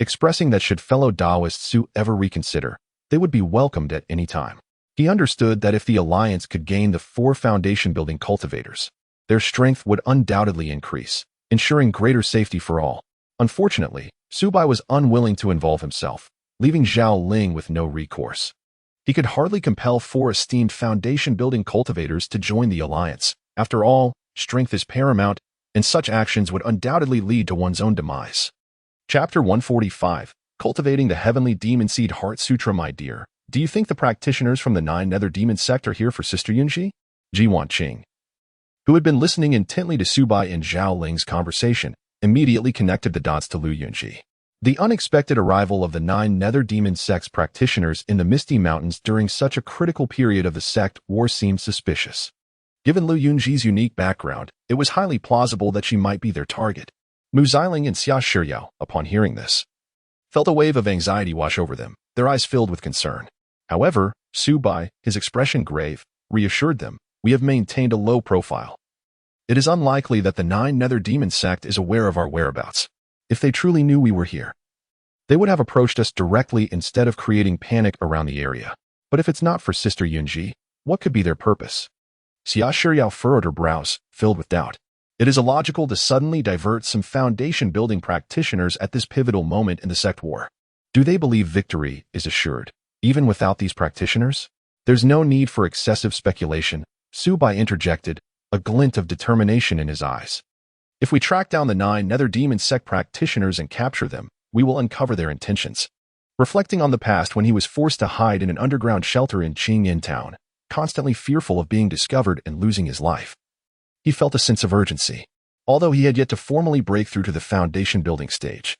expressing that should fellow Taoist Su ever reconsider, they would be welcomed at any time. He understood that if the alliance could gain the 4 foundation-building cultivators, their strength would undoubtedly increase, ensuring greater safety for all. Unfortunately, Su Bai was unwilling to involve himself, leaving Zhao Ling with no recourse. He could hardly compel 4 esteemed foundation-building cultivators to join the alliance. After all, strength is paramount, and such actions would undoubtedly lead to one's own demise. Chapter 145, Cultivating the Heavenly Demon Seed Heart Sutra. My dear, do you think the practitioners from the 9 nether demon sect are here for Sister Yunji? Ji Wanqing, who had been listening intently to Su Bai and Zhao Ling's conversation, immediately connected the dots to Lu Yunji. The unexpected arrival of the 9 nether demon sect's practitioners in the Misty Mountains during such a critical period of the sect war seemed suspicious. Given Lu Yunji's unique background, it was highly plausible that she might be their target. Mu Xiling and Xia Shiyao, upon hearing this, felt a wave of anxiety wash over them, their eyes filled with concern. However, Su Bai, his expression grave, reassured them, we have maintained a low profile. It is unlikely that the 9 nether demon sect is aware of our whereabouts. If they truly knew we were here, they would have approached us directly instead of creating panic around the area. But if it's not for Sister Yunji, what could be their purpose? Xia Shiyao furrowed her brows, filled with doubt. It is illogical to suddenly divert some foundation-building practitioners at this pivotal moment in the sect war. Do they believe victory is assured, even without these practitioners? There's no need for excessive speculation, Su Bai interjected, a glint of determination in his eyes. If we track down the 9 nether demon sect practitioners and capture them, we will uncover their intentions. Reflecting on the past when he was forced to hide in an underground shelter in Qingyin town, constantly fearful of being discovered and losing his life, he felt a sense of urgency, although he had yet to formally break through to the foundation-building stage.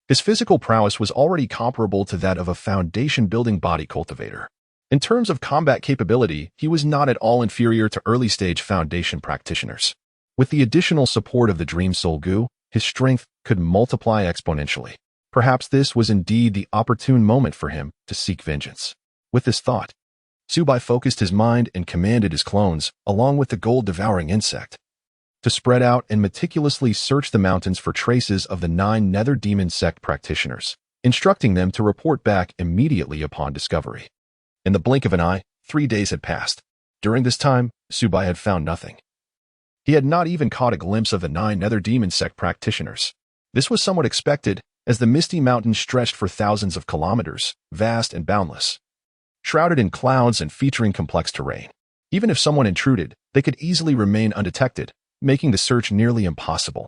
His physical prowess was already comparable to that of a foundation-building body cultivator. In terms of combat capability, he was not at all inferior to early-stage foundation practitioners. With the additional support of the Dream Soul Gu, his strength could multiply exponentially. Perhaps this was indeed the opportune moment for him to seek vengeance. With this thought, Su Bai focused his mind and commanded his clones, along with the gold-devouring insect, to spread out and meticulously search the mountains for traces of the 9 nether demon sect practitioners, instructing them to report back immediately upon discovery. In the blink of an eye, 3 days had passed. During this time, Su Bai had found nothing. He had not even caught a glimpse of the 9 nether demon sect practitioners. This was somewhat expected, as the Misty Mountains stretched for thousands of kilometers, vast and boundless, shrouded in clouds and featuring complex terrain. Even if someone intruded, they could easily remain undetected, making the search nearly impossible.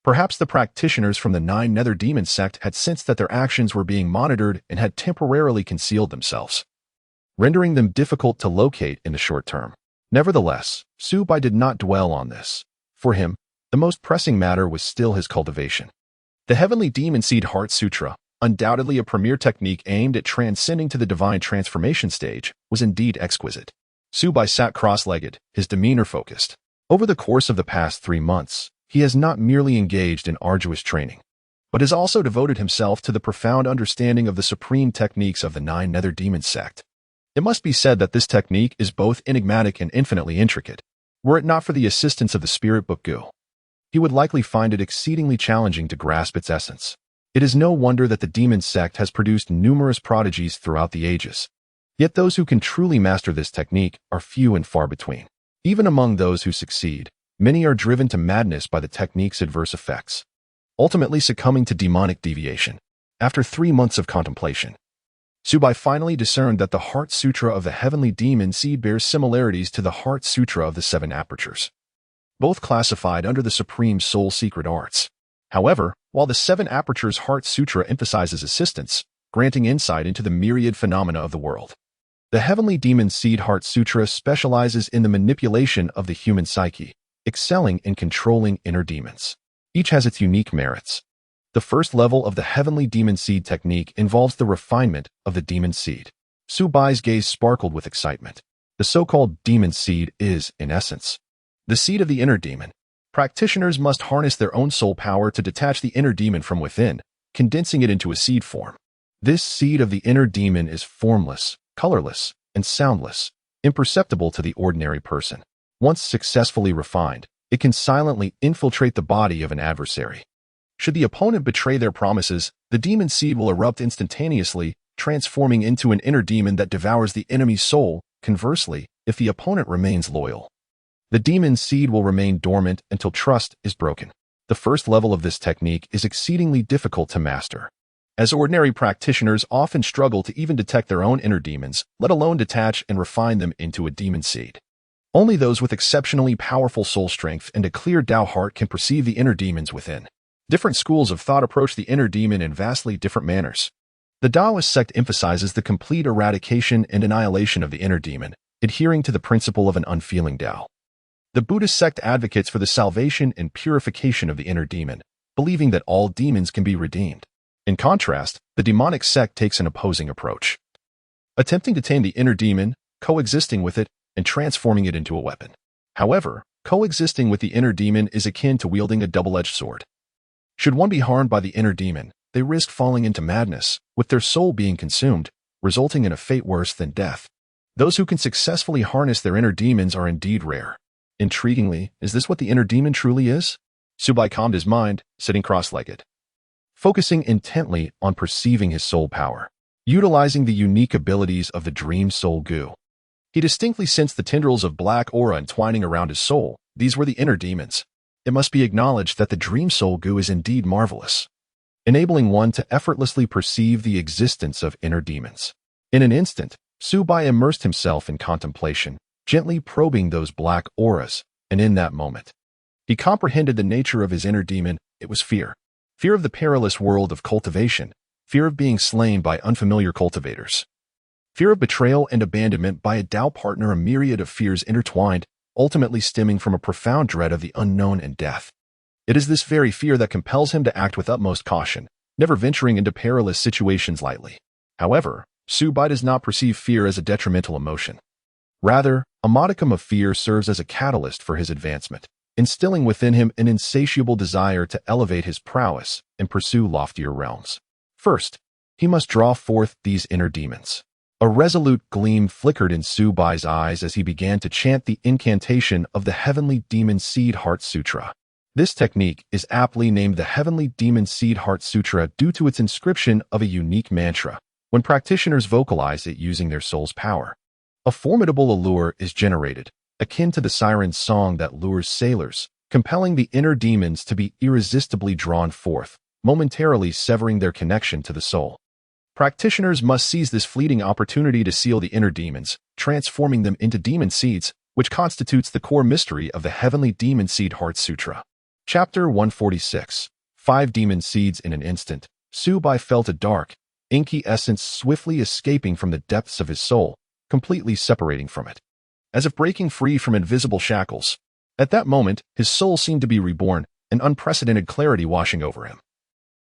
Perhaps the practitioners from the Nine Nether Demon sect had sensed that their actions were being monitored and had temporarily concealed themselves, rendering them difficult to locate in the short term. Nevertheless, Su-bai did not dwell on this. For him, the most pressing matter was still his cultivation. The Heavenly Demon Seed Heart Sutra, undoubtedly a premier technique aimed at transcending to the divine transformation stage, was indeed exquisite. Su-bai sat cross-legged, his demeanor focused. Over the course of the past 3 months, he has not merely engaged in arduous training, but has also devoted himself to the profound understanding of the supreme techniques of the Nine Nether Demon sect. It must be said that this technique is both enigmatic and infinitely intricate. Were it not for the assistance of the spirit book Gu, he would likely find it exceedingly challenging to grasp its essence. It is no wonder that the demon sect has produced numerous prodigies throughout the ages. Yet those who can truly master this technique are few and far between. Even among those who succeed, many are driven to madness by the technique's adverse effects, ultimately succumbing to demonic deviation. After 3 months of contemplation, Su-bai finally discerned that the Heart Sutra of the Heavenly Demon Seed bears similarities to the Heart Sutra of the Seven Apertures, both classified under the Supreme Soul Secret Arts. However, while the Seven Apertures Heart Sutra emphasizes assistance, granting insight into the myriad phenomena of the world, the Heavenly Demon Seed Heart Sutra specializes in the manipulation of the human psyche, excelling in controlling inner demons. Each has its unique merits. The first level of the Heavenly Demon Seed technique involves the refinement of the demon seed. Su-bai's gaze sparkled with excitement. The so-called demon seed is, in essence, the seed of the inner demon. Practitioners must harness their own soul power to detach the inner demon from within, condensing it into a seed form. This seed of the inner demon is formless, colorless, and soundless, imperceptible to the ordinary person. Once successfully refined, it can silently infiltrate the body of an adversary. Should the opponent betray their promises, the demon seed will erupt instantaneously, transforming into an inner demon that devours the enemy's soul. Conversely, if the opponent remains loyal, the demon seed will remain dormant until trust is broken. The first level of this technique is exceedingly difficult to master, as ordinary practitioners often struggle to even detect their own inner demons, let alone detach and refine them into a demon seed. Only those with exceptionally powerful soul strength and a clear Tao heart can perceive the inner demons within. Different schools of thought approach the inner demon in vastly different manners. The Taoist sect emphasizes the complete eradication and annihilation of the inner demon, adhering to the principle of an unfeeling Tao. The Buddhist sect advocates for the salvation and purification of the inner demon, believing that all demons can be redeemed. In contrast, the demonic sect takes an opposing approach, attempting to tame the inner demon, coexisting with it, and transforming it into a weapon. However, coexisting with the inner demon is akin to wielding a double-edged sword. Should one be harmed by the inner demon, they risk falling into madness, with their soul being consumed, resulting in a fate worse than death. Those who can successfully harness their inner demons are indeed rare. Intriguingly, is this what the inner demon truly is? Su-bai calmed his mind, sitting cross-legged, focusing intently on perceiving his soul power, utilizing the unique abilities of the Dream Soul Gu. He distinctly sensed the tendrils of black aura entwining around his soul. These were the inner demons. It must be acknowledged that the Dream Soul Gu is indeed marvelous, enabling one to effortlessly perceive the existence of inner demons. In an instant, Su-bai immersed himself in contemplation, gently probing those black auras, and in that moment, he comprehended the nature of his inner demon. It was fear. Fear of the perilous world of cultivation, fear of being slain by unfamiliar cultivators, fear of betrayal and abandonment by a Tao partner, a myriad of fears intertwined, ultimately stemming from a profound dread of the unknown and death. It is this very fear that compels him to act with utmost caution, never venturing into perilous situations lightly. However, Su-bai does not perceive fear as a detrimental emotion. Rather, a modicum of fear serves as a catalyst for his advancement, instilling within him an insatiable desire to elevate his prowess and pursue loftier realms. First, he must draw forth these inner demons. A resolute gleam flickered in Su-bai's eyes as he began to chant the incantation of the Heavenly Demon Seed Heart Sutra. This technique is aptly named the Heavenly Demon Seed Heart Sutra due to its inscription of a unique mantra. When practitioners vocalize it using their soul's power, a formidable allure is generated, akin to the siren's song that lures sailors, compelling the inner demons to be irresistibly drawn forth, momentarily severing their connection to the soul. Practitioners must seize this fleeting opportunity to seal the inner demons, transforming them into demon seeds, which constitutes the core mystery of the Heavenly Demon Seed Heart Sutra. Chapter 146. 5 Demon Seeds in an Instant. Subai felt a dark, inky essence swiftly escaping from the depths of his soul, completely separating from it. As if breaking free from invisible shackles. At that moment, his soul seemed to be reborn, an unprecedented clarity washing over him.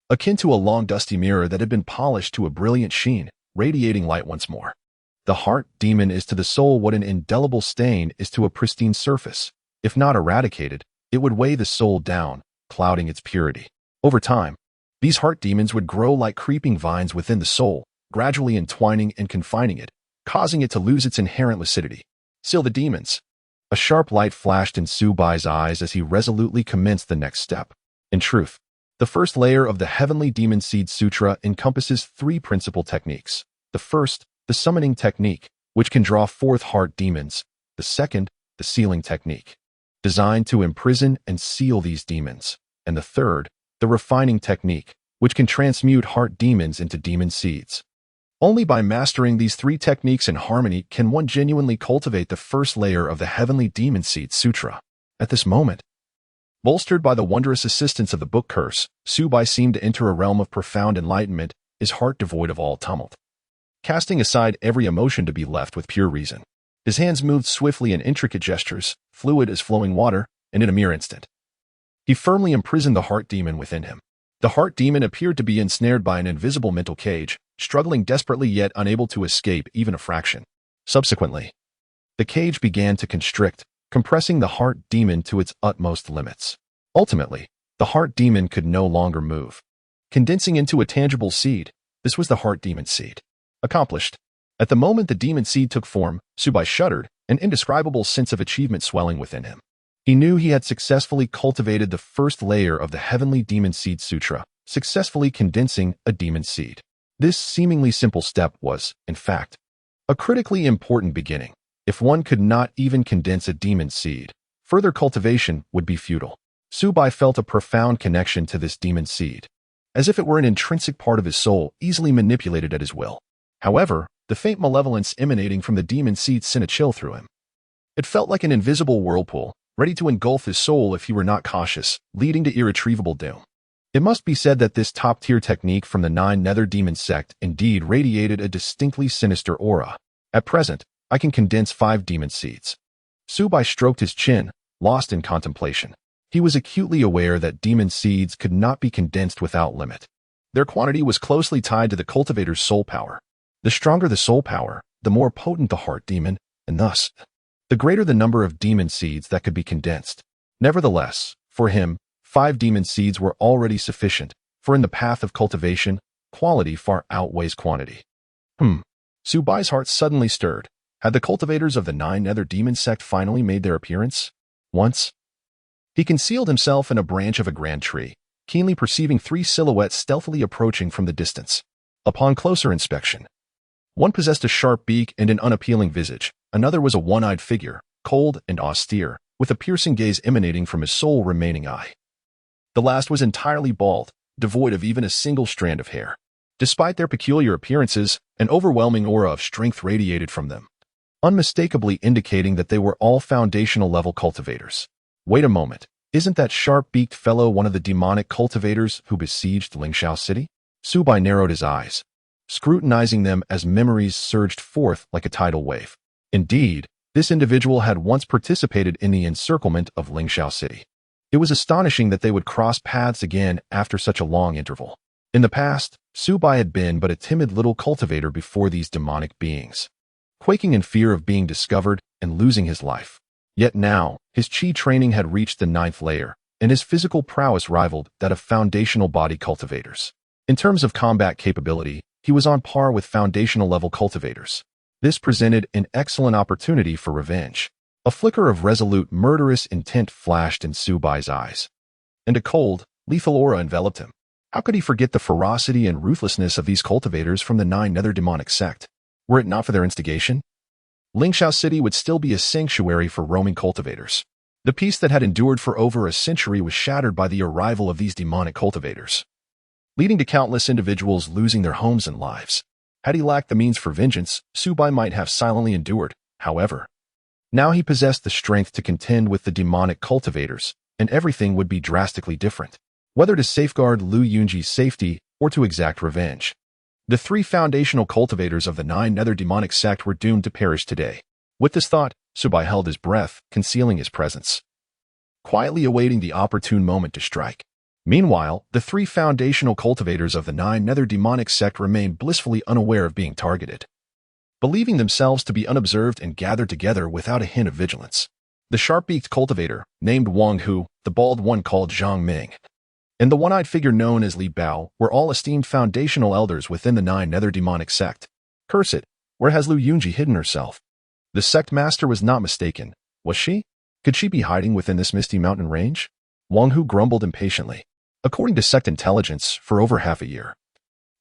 Akin to a long dusty mirror that had been polished to a brilliant sheen, radiating light once more. The heart demon is to the soul what an indelible stain is to a pristine surface. If not eradicated, it would weigh the soul down, clouding its purity. Over time, these heart demons would grow like creeping vines within the soul, gradually entwining and confining it, causing it to lose its inherent lucidity. Still the demons. A sharp light flashed in Subai's eyes as he resolutely commenced the next step. In truth, the first layer of the Heavenly Demon Seed Sutra encompasses 3 principal techniques. The first, the summoning technique, which can draw forth heart demons. The second, the sealing technique, designed to imprison and seal these demons. And the third, the refining technique, which can transmute heart demons into demon seeds. Only by mastering these 3 techniques in harmony can one genuinely cultivate the first layer of the Heavenly Demon Seed Sutra. At this moment, bolstered by the wondrous assistance of the book curse, Subai seemed to enter a realm of profound enlightenment, his heart devoid of all tumult. Casting aside every emotion to be left with pure reason, his hands moved swiftly in intricate gestures, fluid as flowing water, and in a mere instant, he firmly imprisoned the heart demon within him. The heart demon appeared to be ensnared by an invisible mental cage, struggling desperately yet unable to escape even a fraction. Subsequently, the cage began to constrict, compressing the heart demon to its utmost limits. Ultimately, the heart demon could no longer move. Condensing into a tangible seed, this was the heart demon seed. Accomplished. At the moment the demon seed took form, Subai shuddered, an indescribable sense of achievement swelling within him. He knew he had successfully cultivated the first layer of the Heavenly Demon Seed Sutra, successfully condensing a demon seed. This seemingly simple step was, in fact, a critically important beginning. If one could not even condense a demon seed, further cultivation would be futile. Subai felt a profound connection to this demon seed, as if it were an intrinsic part of his soul, easily manipulated at his will. However, the faint malevolence emanating from the demon seed sent a chill through him. It felt like an invisible whirlpool, ready to engulf his soul if he were not cautious, leading to irretrievable doom. It must be said that this top-tier technique from the 9 Nether Demon sect indeed radiated a distinctly sinister aura. At present, I can condense 5 demon seeds. Subai stroked his chin, lost in contemplation. He was acutely aware that demon seeds could not be condensed without limit. Their quantity was closely tied to the cultivator's soul power. The stronger the soul power, the more potent the heart demon, and thus, the greater the number of demon seeds that could be condensed. Nevertheless, for him, 5 demon seeds were already sufficient, for in the path of cultivation, quality far outweighs quantity. Subai's heart suddenly stirred. Had the cultivators of the 9 Nether Demon sect finally made their appearance? Once, he concealed himself in a branch of a grand tree, keenly perceiving 3 silhouettes stealthily approaching from the distance. Upon closer inspection, one possessed a sharp beak and an unappealing visage. Another was a one-eyed figure, cold and austere, with a piercing gaze emanating from his sole remaining eye. The last was entirely bald, devoid of even a single strand of hair. Despite their peculiar appearances, an overwhelming aura of strength radiated from them, unmistakably indicating that they were all foundational-level cultivators. Wait a moment, isn't that sharp-beaked fellow one of the demonic cultivators who besieged Lingxiao City? Subai narrowed his eyes, scrutinizing them as memories surged forth like a tidal wave. Indeed, this individual had once participated in the encirclement of Lingxiao City. It was astonishing that they would cross paths again after such a long interval. In the past, Subai had been but a timid little cultivator before these demonic beings, quaking in fear of being discovered and losing his life. Yet now, his chi training had reached the 9th layer, and his physical prowess rivaled that of foundational body cultivators. In terms of combat capability, he was on par with foundational-level cultivators. This presented an excellent opportunity for revenge. A flicker of resolute, murderous intent flashed in Subai's eyes, and a cold, lethal aura enveloped him. How could he forget the ferocity and ruthlessness of these cultivators from the 9 Nether Demonic sect? Were it not for their instigation, Lingxiao City would still be a sanctuary for roaming cultivators. The peace that had endured for over a century was shattered by the arrival of these demonic cultivators, leading to countless individuals losing their homes and lives. Had he lacked the means for vengeance, Subai might have silently endured. However, Now he possessed the strength to contend with the demonic cultivators, and everything would be drastically different. Whether to safeguard Lu Yunji's safety or to exact revenge. The three foundational cultivators of the nine nether demonic sect were doomed to perish today. With this thought, Subai held his breath, concealing his presence, quietly awaiting the opportune moment to strike. Meanwhile, the three foundational cultivators of the nine nether demonic sect remained blissfully unaware of being targeted, believing themselves to be unobserved and gathered together without a hint of vigilance. The sharp-beaked cultivator, named Wang Hu, the bald one called Zhang Ming, and the one-eyed figure known as Li Bao were all esteemed foundational elders within the nine nether demonic sect. Curse it, where has Lu Yunji hidden herself? The sect master was not mistaken, was she? Could she be hiding within this misty mountain range? Wang Hu grumbled impatiently. According to sect intelligence, for over half a year,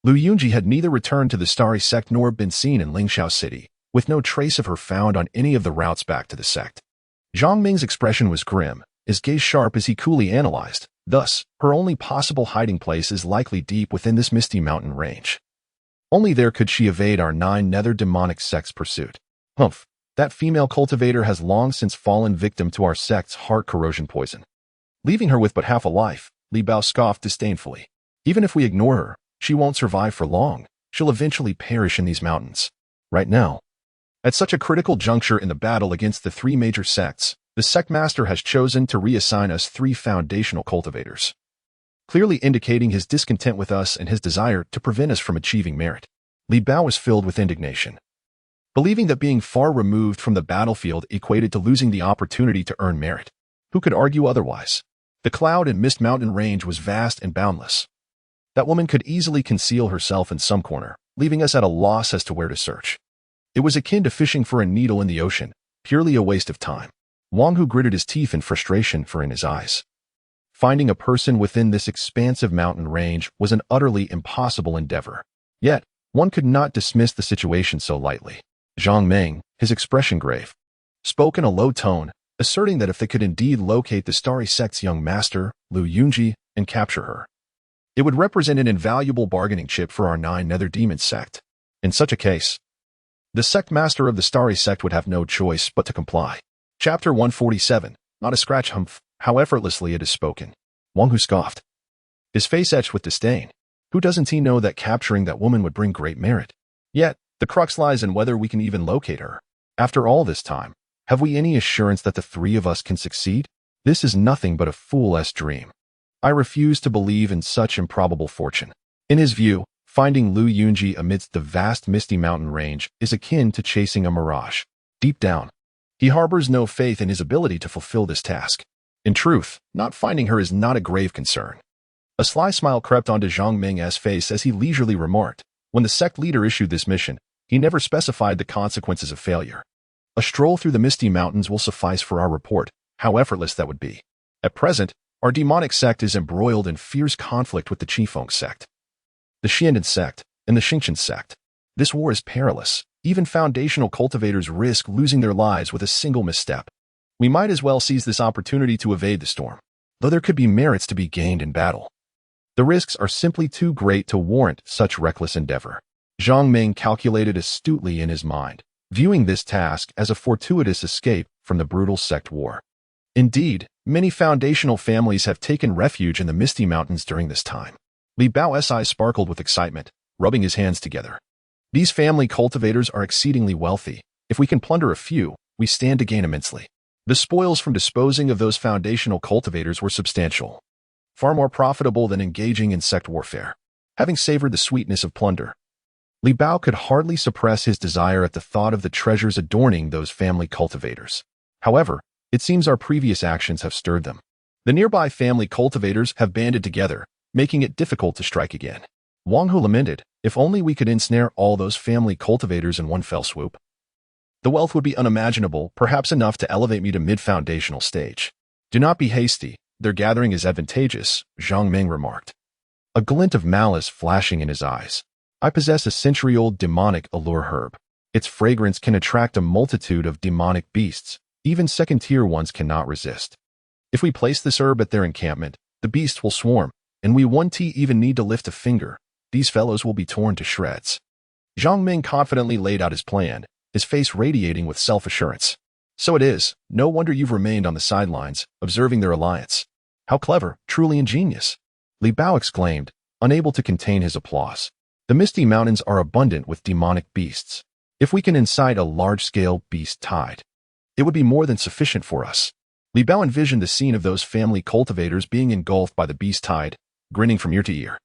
Lu Yunji had neither returned to the Starry Sect nor been seen in Lingxiao City, with no trace of her found on any of the routes back to the sect. Zhang Ming's expression was grim, his gaze sharp as he coolly analyzed. Thus, her only possible hiding place is likely deep within this misty mountain range. Only there could she evade our nine nether demonic sect's pursuit. Humph, that female cultivator has long since fallen victim to our sect's heart corrosion poison. Leaving her with but half a life, Li Bao scoffed disdainfully. Even if we ignore her, she won't survive for long. She'll eventually perish in these mountains. Right now, at such a critical juncture in the battle against the three major sects, the sect master has chosen to reassign us three foundational cultivators, clearly indicating his discontent with us and his desire to prevent us from achieving merit. Li Bao was filled with indignation, believing that being far removed from the battlefield equated to losing the opportunity to earn merit. Who could argue otherwise? The cloud and mist mountain range was vast and boundless. That woman could easily conceal herself in some corner, leaving us at a loss as to where to search. It was akin to fishing for a needle in the ocean, purely a waste of time. Wang Hu gritted his teeth in frustration for in his eyes. Finding a person within this expansive mountain range was an utterly impossible endeavor. Yet, one could not dismiss the situation so lightly. Zhang Ming, his expression grave, spoke in a low tone, asserting that if they could indeed locate the Starry Sect's young master, Lu Yunji, and capture her, it would represent an invaluable bargaining chip for our nine nether demon sect. In such a case, the sect master of the Starry Sect would have no choice but to comply. Chapter 147. Not a scratch. Humph, how effortlessly it is spoken. Wang Hu scoffed, his face etched with disdain. Who doesn't he know that capturing that woman would bring great merit? Yet, the crux lies in whether we can even locate her. After all this time, have we any assurance that the three of us can succeed? This is nothing but a fool's dream. I refuse to believe in such improbable fortune. In his view, finding Lu Yunji amidst the vast misty mountain range is akin to chasing a mirage. Deep down, he harbors no faith in his ability to fulfill this task. In truth, not finding her is not a grave concern. A sly smile crept onto Zhang Ming's face as he leisurely remarked, when the sect leader issued this mission, he never specified the consequences of failure. A stroll through the misty mountains will suffice for our report, how effortless that would be. At present, our demonic sect is embroiled in fierce conflict with the Qifeng sect, the Xiandan sect, and the Xingqian sect. This war is perilous. Even foundational cultivators risk losing their lives with a single misstep. We might as well seize this opportunity to evade the storm, though there could be merits to be gained in battle. The risks are simply too great to warrant such reckless endeavor. Zhang Ming calculated astutely in his mind, viewing this task as a fortuitous escape from the brutal sect war. Indeed, many foundational families have taken refuge in the misty mountains during this time. Li Bao's eyes sparkled with excitement, rubbing his hands together. These family cultivators are exceedingly wealthy. If we can plunder a few, we stand to gain immensely. The spoils from disposing of those foundational cultivators were substantial, far more profitable than engaging in sect warfare. Having savored the sweetness of plunder, Li Bao could hardly suppress his desire at the thought of the treasures adorning those family cultivators. However, it seems our previous actions have stirred them. The nearby family cultivators have banded together, making it difficult to strike again. Wang Hu lamented, if only we could ensnare all those family cultivators in one fell swoop. The wealth would be unimaginable, perhaps enough to elevate me to mid-foundational stage. Do not be hasty, their gathering is advantageous, Zhang Ming remarked, a glint of malice flashing in his eyes. I possess a century-old demonic allure herb. Its fragrance can attract a multitude of demonic beasts. Even second-tier ones cannot resist. If we place this herb at their encampment, the beasts will swarm, and we won't even need to lift a finger. These fellows will be torn to shreds. Zhang Ming confidently laid out his plan, his face radiating with self-assurance. So it is. No wonder you've remained on the sidelines, observing their alliance. How clever, truly ingenious. Li Bao exclaimed, unable to contain his applause. The Misty Mountains are abundant with demonic beasts. If we can incite a large-scale beast tide, it would be more than sufficient for us. Li Bao envisioned the scene of those family cultivators being engulfed by the beast tide, grinning from ear to ear.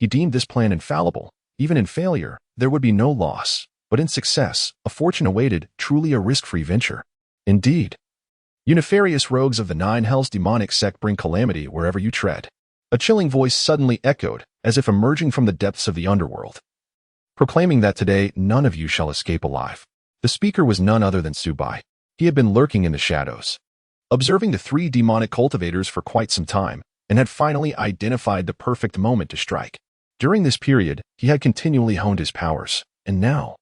He deemed this plan infallible. Even in failure, there would be no loss. But in success, a fortune awaited, truly a risk-free venture. Indeed. You nefarious rogues of the Nine Hells demonic sect bring calamity wherever you tread. A chilling voice suddenly echoed, as if emerging from the depths of the underworld, proclaiming that today none of you shall escape alive. The speaker was none other than Su Bai. He had been lurking in the shadows, observing the three demonic cultivators for quite some time, and had finally identified the perfect moment to strike. During this period, he had continually honed his powers, and now,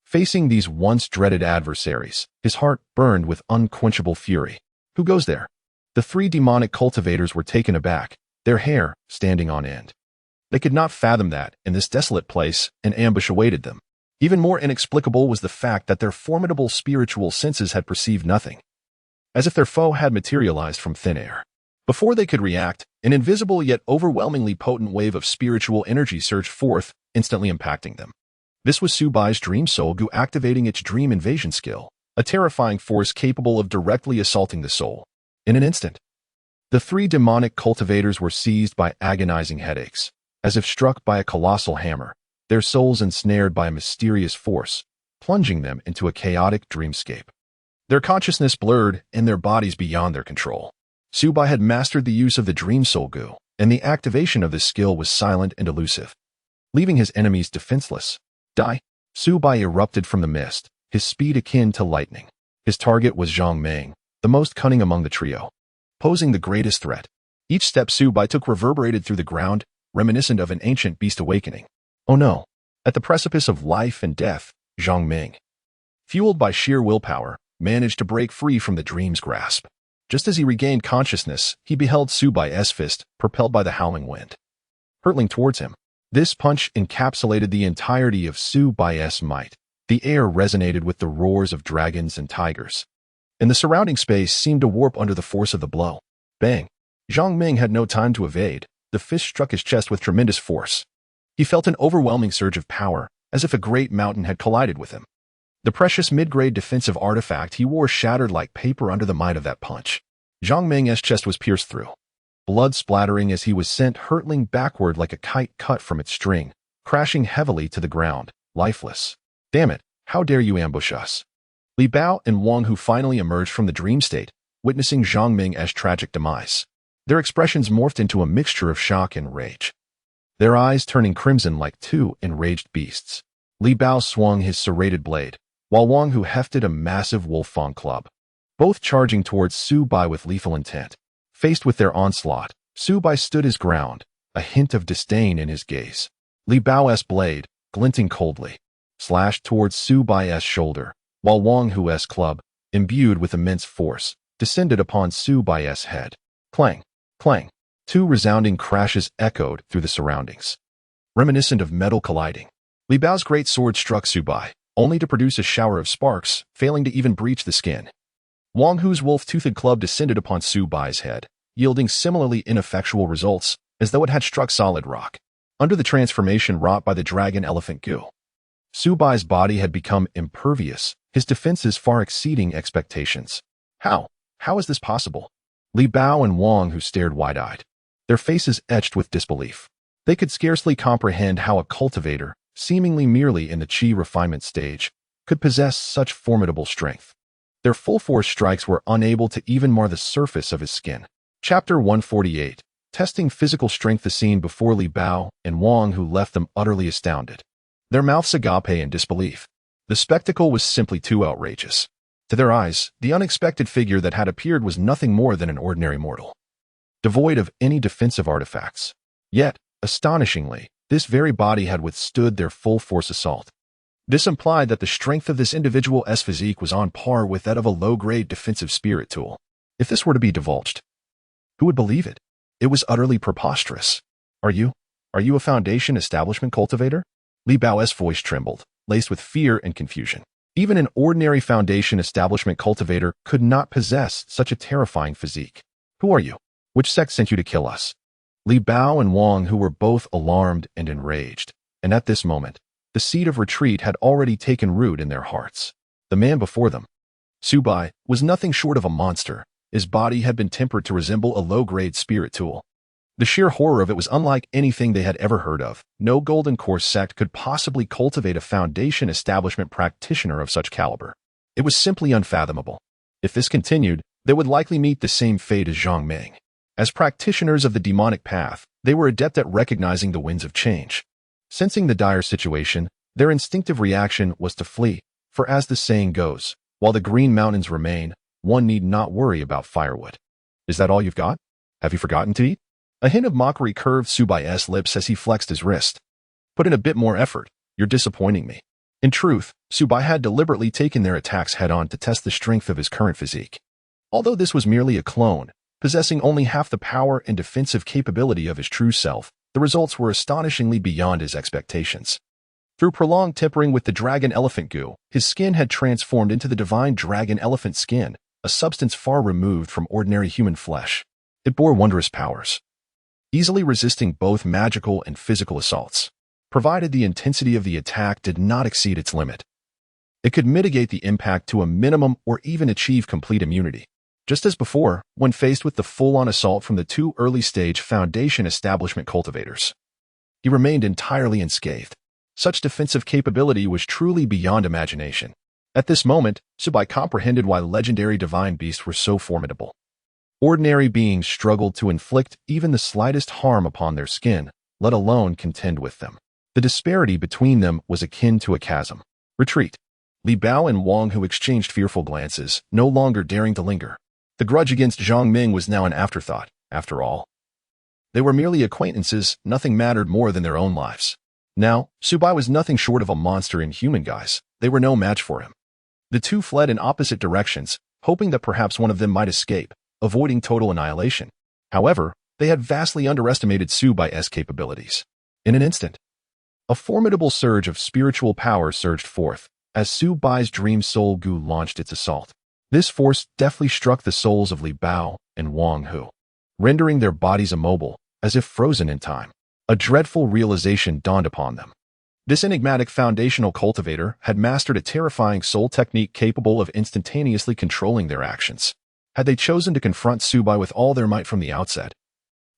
facing these once dreaded adversaries, his heart burned with unquenchable fury. Who goes there? The three demonic cultivators were taken aback, their hair standing on end. They could not fathom that, in this desolate place, an ambush awaited them. Even more inexplicable was the fact that their formidable spiritual senses had perceived nothing, as if their foe had materialized from thin air. Before they could react, an invisible yet overwhelmingly potent wave of spiritual energy surged forth, instantly impacting them. This was Su Bai's Dream Soul Goo activating its Dream Invasion skill, a terrifying force capable of directly assaulting the soul. In an instant, the three demonic cultivators were seized by agonizing headaches, as if struck by a colossal hammer, their souls ensnared by a mysterious force, plunging them into a chaotic dreamscape. Their consciousness blurred and their bodies beyond their control. Su Bai had mastered the use of the Dream Soul Goo, and the activation of this skill was silent and elusive, leaving his enemies defenseless. Die! Su Bai erupted from the mist, his speed akin to lightning. His target was Zhang Ming, the most cunning among the trio, posing the greatest threat. Each step Su Bai took reverberated through the ground, reminiscent of an ancient beast awakening. Oh no! At the precipice of life and death, Zhang Ming, fueled by sheer willpower, managed to break free from the dream's grasp. Just as he regained consciousness, he beheld Su Bai's fist, propelled by the howling wind, hurtling towards him. This punch encapsulated the entirety of Su Bai's might. The air resonated with the roars of dragons and tigers, and the surrounding space seemed to warp under the force of the blow. Bang! Zhang Ming had no time to evade. The fist struck his chest with tremendous force. He felt an overwhelming surge of power, as if a great mountain had collided with him. The precious mid-grade defensive artifact he wore shattered like paper under the might of that punch. Zhang Ming's chest was pierced through, blood splattering as he was sent hurtling backward like a kite cut from its string, crashing heavily to the ground, lifeless. Damn it, how dare you ambush us? Li Bao and Wang Hu finally emerged from the dream state, witnessing Zhang Ming's tragic demise. Their expressions morphed into a mixture of shock and rage, their eyes turning crimson like two enraged beasts. Li Bao swung his serrated blade, while Wang Hu hefted a massive wolf-fang club, both charging towards Su Bai with lethal intent. Faced with their onslaught, Su Bai stood his ground, a hint of disdain in his gaze. Li Bao's blade, glinting coldly, slashed towards Su Bai's shoulder, while Wang Hu's club, imbued with immense force, descended upon Su Bai's head. Clang! Clang! Two resounding crashes echoed through the surroundings, reminiscent of metal colliding. Li Bao's great sword struck Su Bai, only to produce a shower of sparks, failing to even breach the skin. Wang Hu's wolf-toothed club descended upon Su Bai's head, yielding similarly ineffectual results, as though it had struck solid rock. Under the transformation wrought by the dragon elephant goo, Su Bai's body had become impervious, his defenses far exceeding expectations. How? How is this possible? Li Bao and Wang Hu stared wide-eyed, their faces etched with disbelief. They could scarcely comprehend how a cultivator, seemingly merely in the chi refinement stage, could possess such formidable strength. Their full-force strikes were unable to even mar the surface of his skin. Chapter 148. Testing physical strength. The scene before Li Bao and Wang Hu left them utterly astounded, their mouths agape in disbelief. The spectacle was simply too outrageous. To their eyes, the unexpected figure that had appeared was nothing more than an ordinary mortal, devoid of any defensive artifacts. Yet, astonishingly, this very body had withstood their full-force assault. This implied that the strength of this individual's physique was on par with that of a low-grade defensive spirit tool. If this were to be divulged, who would believe it? It was utterly preposterous. Are you a Foundation establishment cultivator? Li Bao's voice trembled, laced with fear and confusion. Even an ordinary Foundation establishment cultivator could not possess such a terrifying physique. Who are you? Which sect sent you to kill us? Li Bao and Wang, who were both alarmed and enraged, and at this moment, the seed of retreat had already taken root in their hearts. The man before them, Su Bai, was nothing short of a monster. His body had been tempered to resemble a low-grade spirit tool. The sheer horror of it was unlike anything they had ever heard of. No Golden Core sect could possibly cultivate a Foundation establishment practitioner of such caliber. It was simply unfathomable. If this continued, they would likely meet the same fate as Zhang Ming. As practitioners of the demonic path, they were adept at recognizing the winds of change. Sensing the dire situation, their instinctive reaction was to flee, for as the saying goes, while the green mountains remain, one need not worry about firewood. Is that all you've got? Have you forgotten to eat? A hint of mockery curved Su Bai's lips as he flexed his wrist. Put in a bit more effort. You're disappointing me. In truth, Su Bai had deliberately taken their attacks head-on to test the strength of his current physique. Although this was merely a clone, possessing only half the power and defensive capability of his true self, the results were astonishingly beyond his expectations. Through prolonged tempering with the dragon elephant goo, his skin had transformed into the divine dragon elephant skin, a substance far removed from ordinary human flesh. It bore wondrous powers, easily resisting both magical and physical assaults, provided the intensity of the attack did not exceed its limit. It could mitigate the impact to a minimum or even achieve complete immunity. Just as before, when faced with the full-on assault from the two early-stage Foundation establishment cultivators, he remained entirely unscathed. Such defensive capability was truly beyond imagination. At this moment, Su Bai comprehended why legendary divine beasts were so formidable. Ordinary beings struggled to inflict even the slightest harm upon their skin, let alone contend with them. The disparity between them was akin to a chasm. Retreat. Li Bao and Wang, who exchanged fearful glances, no longer daring to linger. The grudge against Zhang Ming was now an afterthought, after all. They were merely acquaintances, nothing mattered more than their own lives. Now, Su Bai was nothing short of a monster in human guise. They were no match for him. The two fled in opposite directions, hoping that perhaps one of them might escape, avoiding total annihilation. However, they had vastly underestimated Su Bai's capabilities. In an instant, a formidable surge of spiritual power surged forth, as Su Bai's dream soul goo launched its assault. This force deftly struck the souls of Li Bao and Wang Hu, rendering their bodies immobile, as if frozen in time. A dreadful realization dawned upon them. This enigmatic foundational cultivator had mastered a terrifying soul technique capable of instantaneously controlling their actions. Had they chosen to confront Su Bai with all their might from the outset,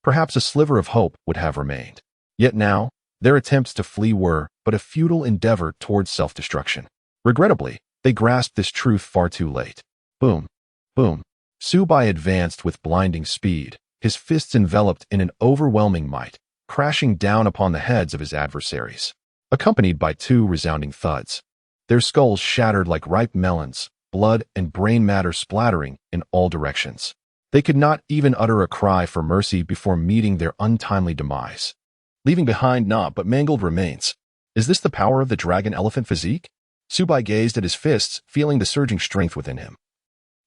perhaps a sliver of hope would have remained. Yet now, their attempts to flee were but a futile endeavor towards self-destruction. Regrettably, they grasped this truth far too late. Boom, boom. Su Bai advanced with blinding speed, his fists enveloped in an overwhelming might, crashing down upon the heads of his adversaries, accompanied by two resounding thuds. Their skulls shattered like ripe melons, blood and brain matter splattering in all directions. They could not even utter a cry for mercy before meeting their untimely demise, leaving behind naught but mangled remains. Is this the power of the dragon elephant physique? Su Bai gazed at his fists, feeling the surging strength within him,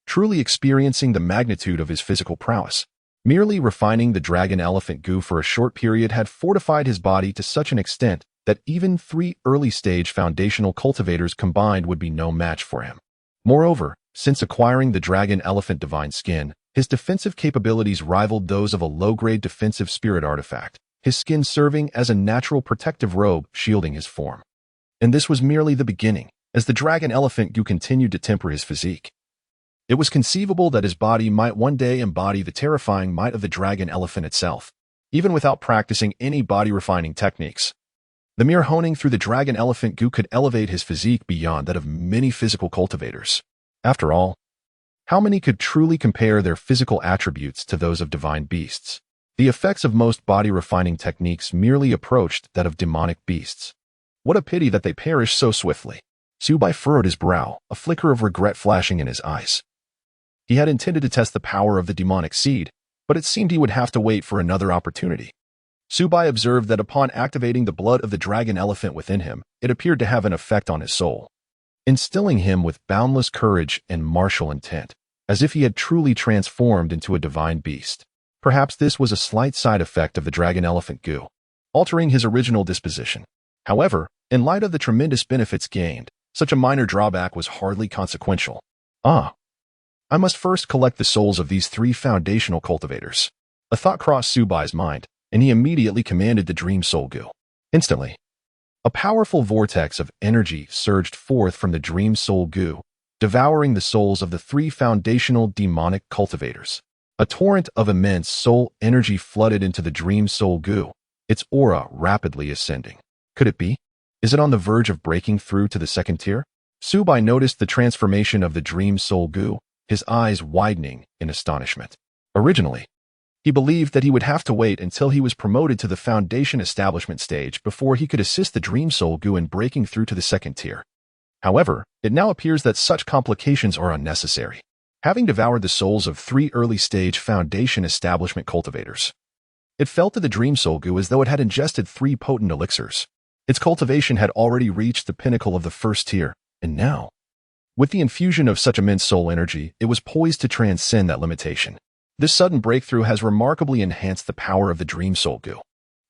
truly experiencing the magnitude of his physical prowess. Merely refining the dragon elephant goo for a short period had fortified his body to such an extent that even 3 early-stage foundational cultivators combined would be no match for him. Moreover, since acquiring the dragon elephant divine skin, his defensive capabilities rivaled those of a low-grade defensive spirit artifact, his skin serving as a natural protective robe shielding his form. And this was merely the beginning, as the dragon elephant goo continued to temper his physique. It was conceivable that his body might one day embody the terrifying might of the dragon elephant itself, even without practicing any body-refining techniques. The mere honing through the dragon elephant goo could elevate his physique beyond that of many physical cultivators. After all, how many could truly compare their physical attributes to those of divine beasts? The effects of most body-refining techniques merely approached that of demonic beasts. What a pity that they perished so swiftly. Su Bai furrowed his brow, a flicker of regret flashing in his eyes. He had intended to test the power of the demonic seed, but it seemed he would have to wait for another opportunity. Su Bai observed that upon activating the blood of the dragon elephant within him, it appeared to have an effect on his soul, instilling him with boundless courage and martial intent, as if he had truly transformed into a divine beast. Perhaps this was a slight side effect of the dragon elephant goo, altering his original disposition. However, in light of the tremendous benefits gained, Such a minor drawback was hardly consequential. Ah, I must first collect the souls of these 3 foundational cultivators. A thought crossed Subai's mind, and he immediately commanded the Dream Soul Goo. Instantly, a powerful vortex of energy surged forth from the Dream Soul Goo, devouring the souls of the 3 foundational demonic cultivators. A torrent of immense soul energy flooded into the Dream Soul Goo, its aura rapidly ascending. Could it be? Is it on the verge of breaking through to the second tier? Subai noticed the transformation of the Dream Soul Goo, his eyes widening in astonishment. Originally, he believed that he would have to wait until he was promoted to the Foundation Establishment stage before he could assist the Dream Soul Goo in breaking through to the second tier. However, it now appears that such complications are unnecessary. Having devoured the souls of 3 early-stage Foundation Establishment cultivators, it felt to the Dream Soul Goo as though it had ingested 3 potent elixirs. Its cultivation had already reached the pinnacle of the first tier, and now, with the infusion of such immense soul energy, it was poised to transcend that limitation. This sudden breakthrough has remarkably enhanced the power of the Dream Soul Goo.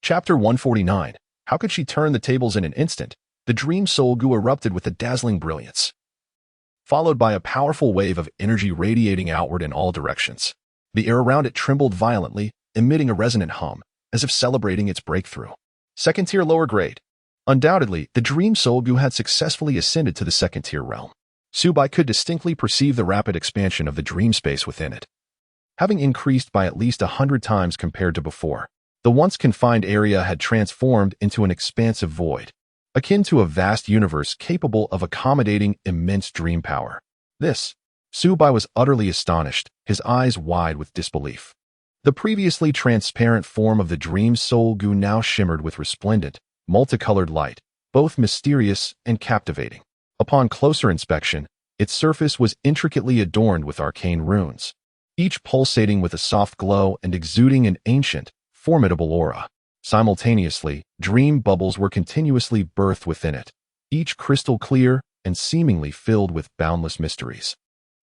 Chapter 149. How could she turn the tables in an instant? The Dream Soul Goo erupted with a dazzling brilliance, followed by a powerful wave of energy radiating outward in all directions. The air around it trembled violently, emitting a resonant hum, as if celebrating its breakthrough. Second tier lower grade. Undoubtedly, the Dream Soul Goo had successfully ascended to the second tier realm. Subai could distinctly perceive the rapid expansion of the dream space within it, having increased by at least 100 times compared to before. The once confined area had transformed into an expansive void, akin to a vast universe capable of accommodating immense dream power. Subai was utterly astonished, his eyes wide with disbelief. The previously transparent form of the Dream Soul Goo now shimmered with resplendent, multicolored light, both mysterious and captivating. Upon closer inspection, its surface was intricately adorned with arcane runes, each pulsating with a soft glow and exuding an ancient, formidable aura. Simultaneously, dream bubbles were continuously birthed within it, each crystal clear and seemingly filled with boundless mysteries,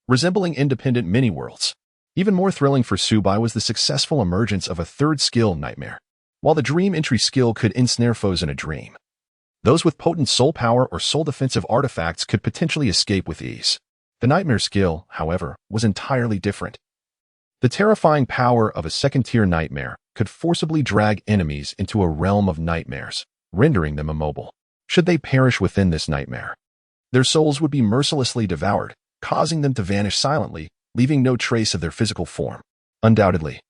resembling independent mini-worlds. Even more thrilling for Subai was the successful emergence of a third skill, Nightmare. While the Dream Entry skill could ensnare foes in a dream, those with potent soul power or soul defensive artifacts could potentially escape with ease. The Nightmare skill, however, was entirely different. The terrifying power of a second-tier nightmare could forcibly drag enemies into a realm of nightmares, rendering them immobile. Should they perish within this nightmare, their souls would be mercilessly devoured, causing them to vanish silently, leaving no trace of their physical form. Undoubtedly,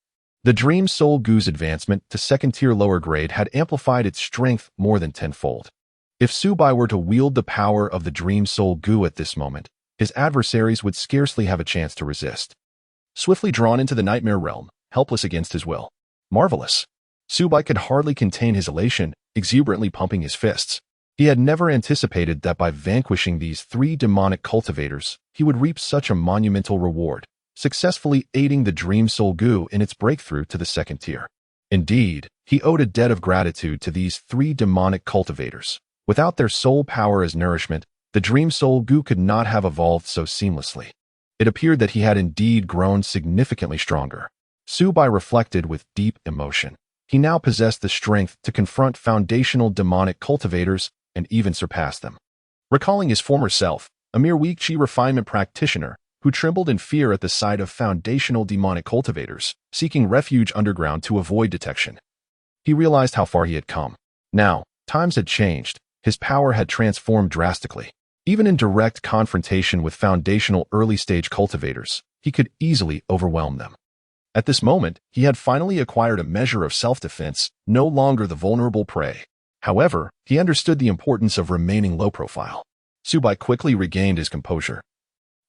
the Dream Soul Goo's advancement to second-tier lower grade had amplified its strength more than tenfold. If Subai were to wield the power of the Dream Soul Goo at this moment, his adversaries would scarcely have a chance to resist. Swiftly drawn into the nightmare realm, helpless against his will. Marvelous! Subai could hardly contain his elation, exuberantly pumping his fists. He had never anticipated that by vanquishing these 3 demonic cultivators, he would reap such a monumental reward, successfully aiding the Dream Soul Goo in its breakthrough to the second tier. Indeed, he owed a debt of gratitude to these 3 demonic cultivators. Without their soul power as nourishment, the Dream Soul Goo could not have evolved so seamlessly. It appeared that he had indeed grown significantly stronger. Subai reflected with deep emotion. He now possessed the strength to confront foundational demonic cultivators and even surpass them. Recalling his former self, a mere weak chi refinement practitioner who trembled in fear at the sight of foundational demonic cultivators, seeking refuge underground to avoid detection, he realized how far he had come. Now, times had changed. His power had transformed drastically. Even in direct confrontation with foundational early-stage cultivators, he could easily overwhelm them. At this moment, he had finally acquired a measure of self-defense, no longer the vulnerable prey. However, he understood the importance of remaining low-profile. Subai quickly regained his composure,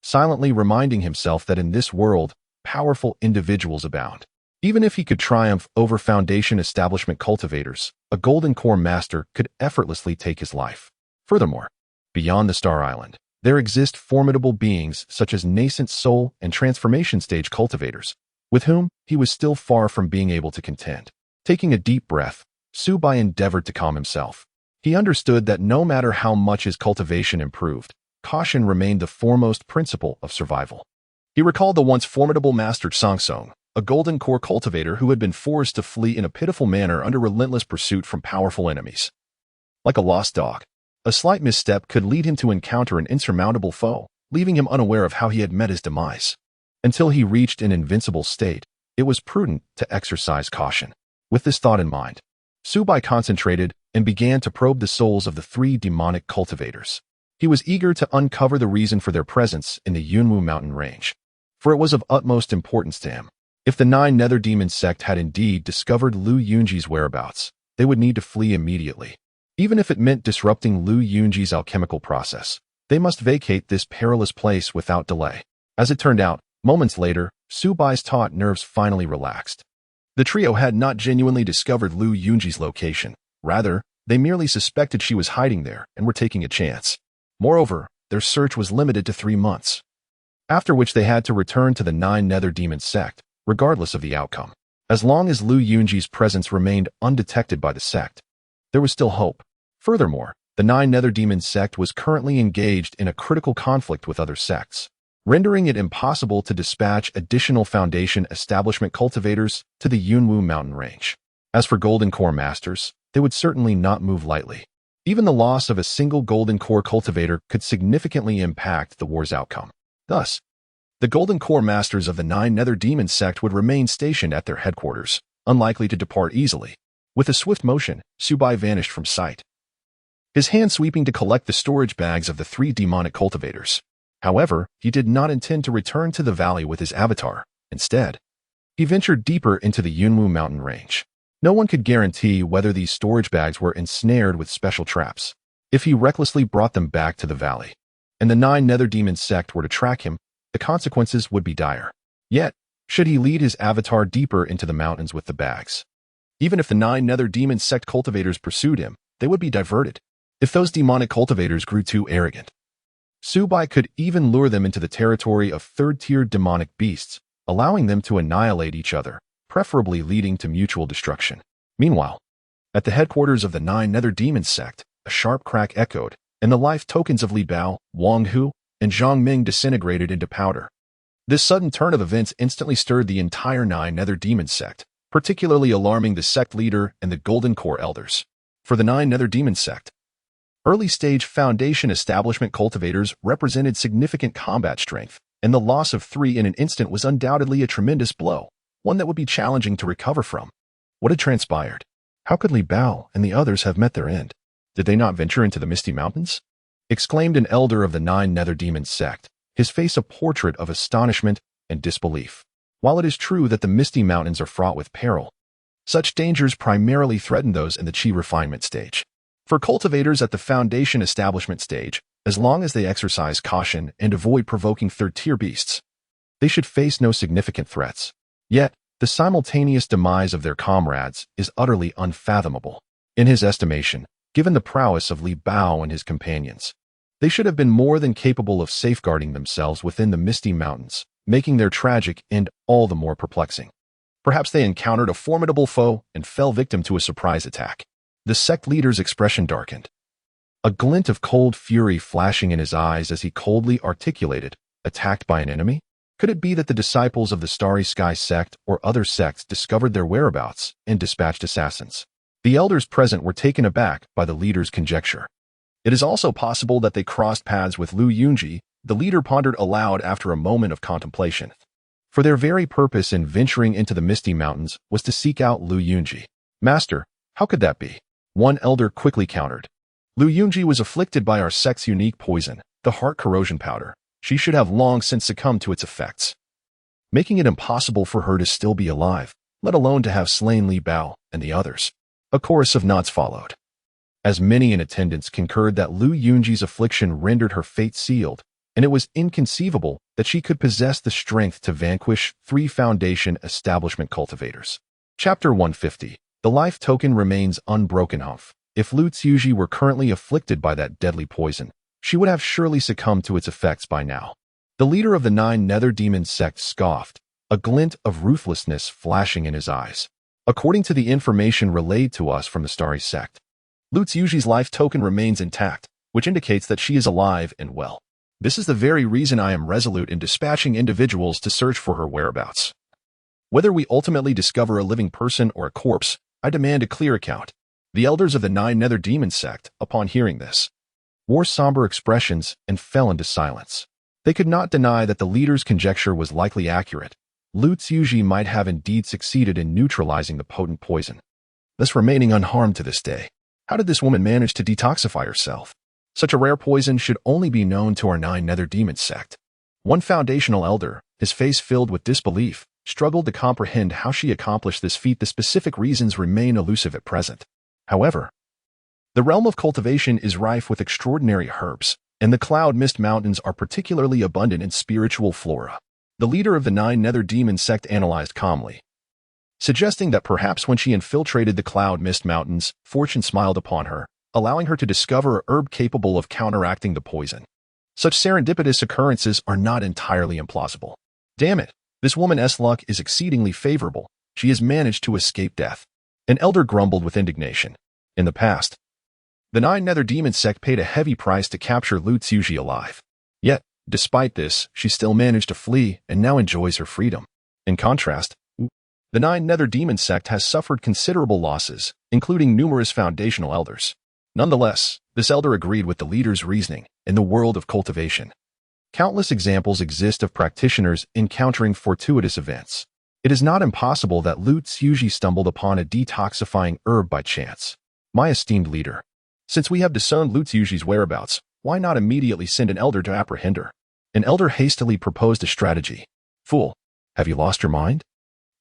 silently reminding himself that in this world, powerful individuals abound. Even if he could triumph over Foundation Establishment cultivators, a Golden Core Master could effortlessly take his life. Furthermore, beyond the Star Island, there exist formidable beings such as nascent soul and transformation stage cultivators, with whom he was still far from being able to contend. Taking a deep breath, Subai endeavored to calm himself. He understood that no matter how much his cultivation improved, caution remained the foremost principle of survival. He recalled the once formidable Master Sangsong, a Golden Core cultivator who had been forced to flee in a pitiful manner under relentless pursuit from powerful enemies. Like a lost dog, A slight misstep could lead him to encounter an insurmountable foe, leaving him unaware of how he had met his demise. Until he reached an invincible state, it was prudent to exercise caution. With this thought in mind, Subai concentrated and began to probe the souls of the 3 demonic cultivators. He was eager to uncover the reason for their presence in the Yunwu mountain range, for it was of utmost importance to him. If the 9 nether demon sect had indeed discovered Lu Yunji's whereabouts, they would need to flee immediately. Even if it meant disrupting Lu Yunji's alchemical process, they must vacate this perilous place without delay. As it turned out, moments later, Subai's taut nerves finally relaxed. The trio had not genuinely discovered Lu Yunji's location. Rather, they merely suspected she was hiding there and were taking a chance. Moreover, their search was limited to 3 months, after which they had to return to the 9 nether demon sect, regardless of the outcome. As long as Lu Yunji's presence remained undetected by the sect, there was still hope. Furthermore, the 9 nether demon sect was currently engaged in a critical conflict with other sects, rendering it impossible to dispatch additional Foundation establishment cultivators to the Yunwu mountain range. As for Golden Core Masters, they would certainly not move lightly. Even the loss of a single Golden Core cultivator could significantly impact the war's outcome. Thus, the Golden Core Masters of the 9 nether demon sect would remain stationed at their headquarters, unlikely to depart easily. With a swift motion, Subai vanished from sight, his hand sweeping to collect the storage bags of the 3 demonic cultivators. However, he did not intend to return to the valley with his avatar. Instead, he ventured deeper into the Yunwu mountain range. No one could guarantee whether these storage bags were ensnared with special traps. If he recklessly brought them back to the valley, and the 9 nether demon sect were to track him, the consequences would be dire. Yet, should he lead his avatar deeper into the mountains with the bags, even if the 9 nether demon sect cultivators pursued him, they would be diverted. If those demonic cultivators grew too arrogant, Subai could even lure them into the territory of 3rd-tier demonic beasts, allowing them to annihilate each other, preferably leading to mutual destruction. Meanwhile, at the headquarters of the 9 nether demon sect, a sharp crack echoed, and the life tokens of Li Bao, Wang Hu, and Zhang Ming disintegrated into powder. This sudden turn of events instantly stirred the entire 9 nether demon sect, particularly alarming the sect leader and the Golden Core elders. For the 9 nether demon sect, early-stage Foundation establishment cultivators represented significant combat strength, and the loss of 3 in an instant was undoubtedly a tremendous blow, one that would be challenging to recover from. What had transpired? How could Li Bao and the others have met their end? Did they not venture into the Misty Mountains? Exclaimed an elder of the 9 nether demon sect, his face a portrait of astonishment and disbelief. While it is true that the Misty Mountains are fraught with peril, such dangers primarily threaten those in the Qi refinement stage. For cultivators at the Foundation establishment stage, as long as they exercise caution and avoid provoking 3rd-tier beasts, they should face no significant threats. Yet, the simultaneous demise of their comrades is utterly unfathomable. In his estimation, given the prowess of Li Bao and his companions, they should have been more than capable of safeguarding themselves within the Misty Mountains, making their tragic end all the more perplexing. Perhaps they encountered a formidable foe and fell victim to a surprise attack. The sect leader's expression darkened, a glint of cold fury flashing in his eyes as he coldly articulated, "Attacked by an enemy? Could it be that the disciples of the Starry Sky sect or other sects discovered their whereabouts and dispatched assassins?" The elders present were taken aback by the leader's conjecture. It is also possible that they crossed paths with Lu Yunji, the leader pondered aloud after a moment of contemplation. For their very purpose in venturing into the Misty Mountains was to seek out Lu Yunji. "Master, how could that be?" One elder quickly countered. "Lu Yunji was afflicted by our sect's unique poison, the heart corrosion powder. She should have long since succumbed to its effects, making it impossible for her to still be alive, let alone to have slain Li Bao and the others." A chorus of nods followed, as many in attendance concurred that Lu Yunji's affliction rendered her fate sealed, and it was inconceivable that she could possess the strength to vanquish 3 Foundation establishment cultivators. Chapter 150. The life token remains unbroken. If Lu Tsuji were currently afflicted by that deadly poison, she would have surely succumbed to its effects by now. The leader of the 9 nether demon sect scoffed, a glint of ruthlessness flashing in his eyes. According to the information relayed to us from the Starry sect, Lu Tsuji's life token remains intact, which indicates that she is alive and well. This is the very reason I am resolute in dispatching individuals to search for her whereabouts. Whether we ultimately discover a living person or a corpse, I demand a clear account. The elders of the 9 nether demon sect, upon hearing this, wore somber expressions, and fell into silence. They could not deny that the leader's conjecture was likely accurate. Lu Tzuji might have indeed succeeded in neutralizing the potent poison, thus remaining unharmed to this day. How did this woman manage to detoxify herself? Such a rare poison should only be known to our 9 Nether Demon sect. One foundational elder, his face filled with disbelief, struggled to comprehend how she accomplished this feat. The specific reasons remain elusive at present. However, the realm of cultivation is rife with extraordinary herbs, and the Cloud Mist Mountains are particularly abundant in spiritual flora. The leader of the 9 Nether Demon sect analyzed calmly, suggesting that perhaps when she infiltrated the Cloud Mist Mountains, fortune smiled upon her, allowing her to discover a herb capable of counteracting the poison. Such serendipitous occurrences are not entirely implausible. Damn it, this woman's luck is exceedingly favorable. She has managed to escape death. An elder grumbled with indignation. In the past, the 9 Nether Demon sect paid a heavy price to capture Lu Tzuji alive. Yet, despite this, she still managed to flee and now enjoys her freedom. In contrast, the 9 Nether Demon sect has suffered considerable losses, including numerous foundational elders. Nonetheless, this elder agreed with the leader's reasoning. In the world of cultivation, countless examples exist of practitioners encountering fortuitous events. It is not impossible that Lu Tzuji stumbled upon a detoxifying herb by chance. My esteemed leader, since we have discerned Lu Tzuji's whereabouts, why not immediately send an elder to apprehend her? An elder hastily proposed a strategy. Fool, have you lost your mind?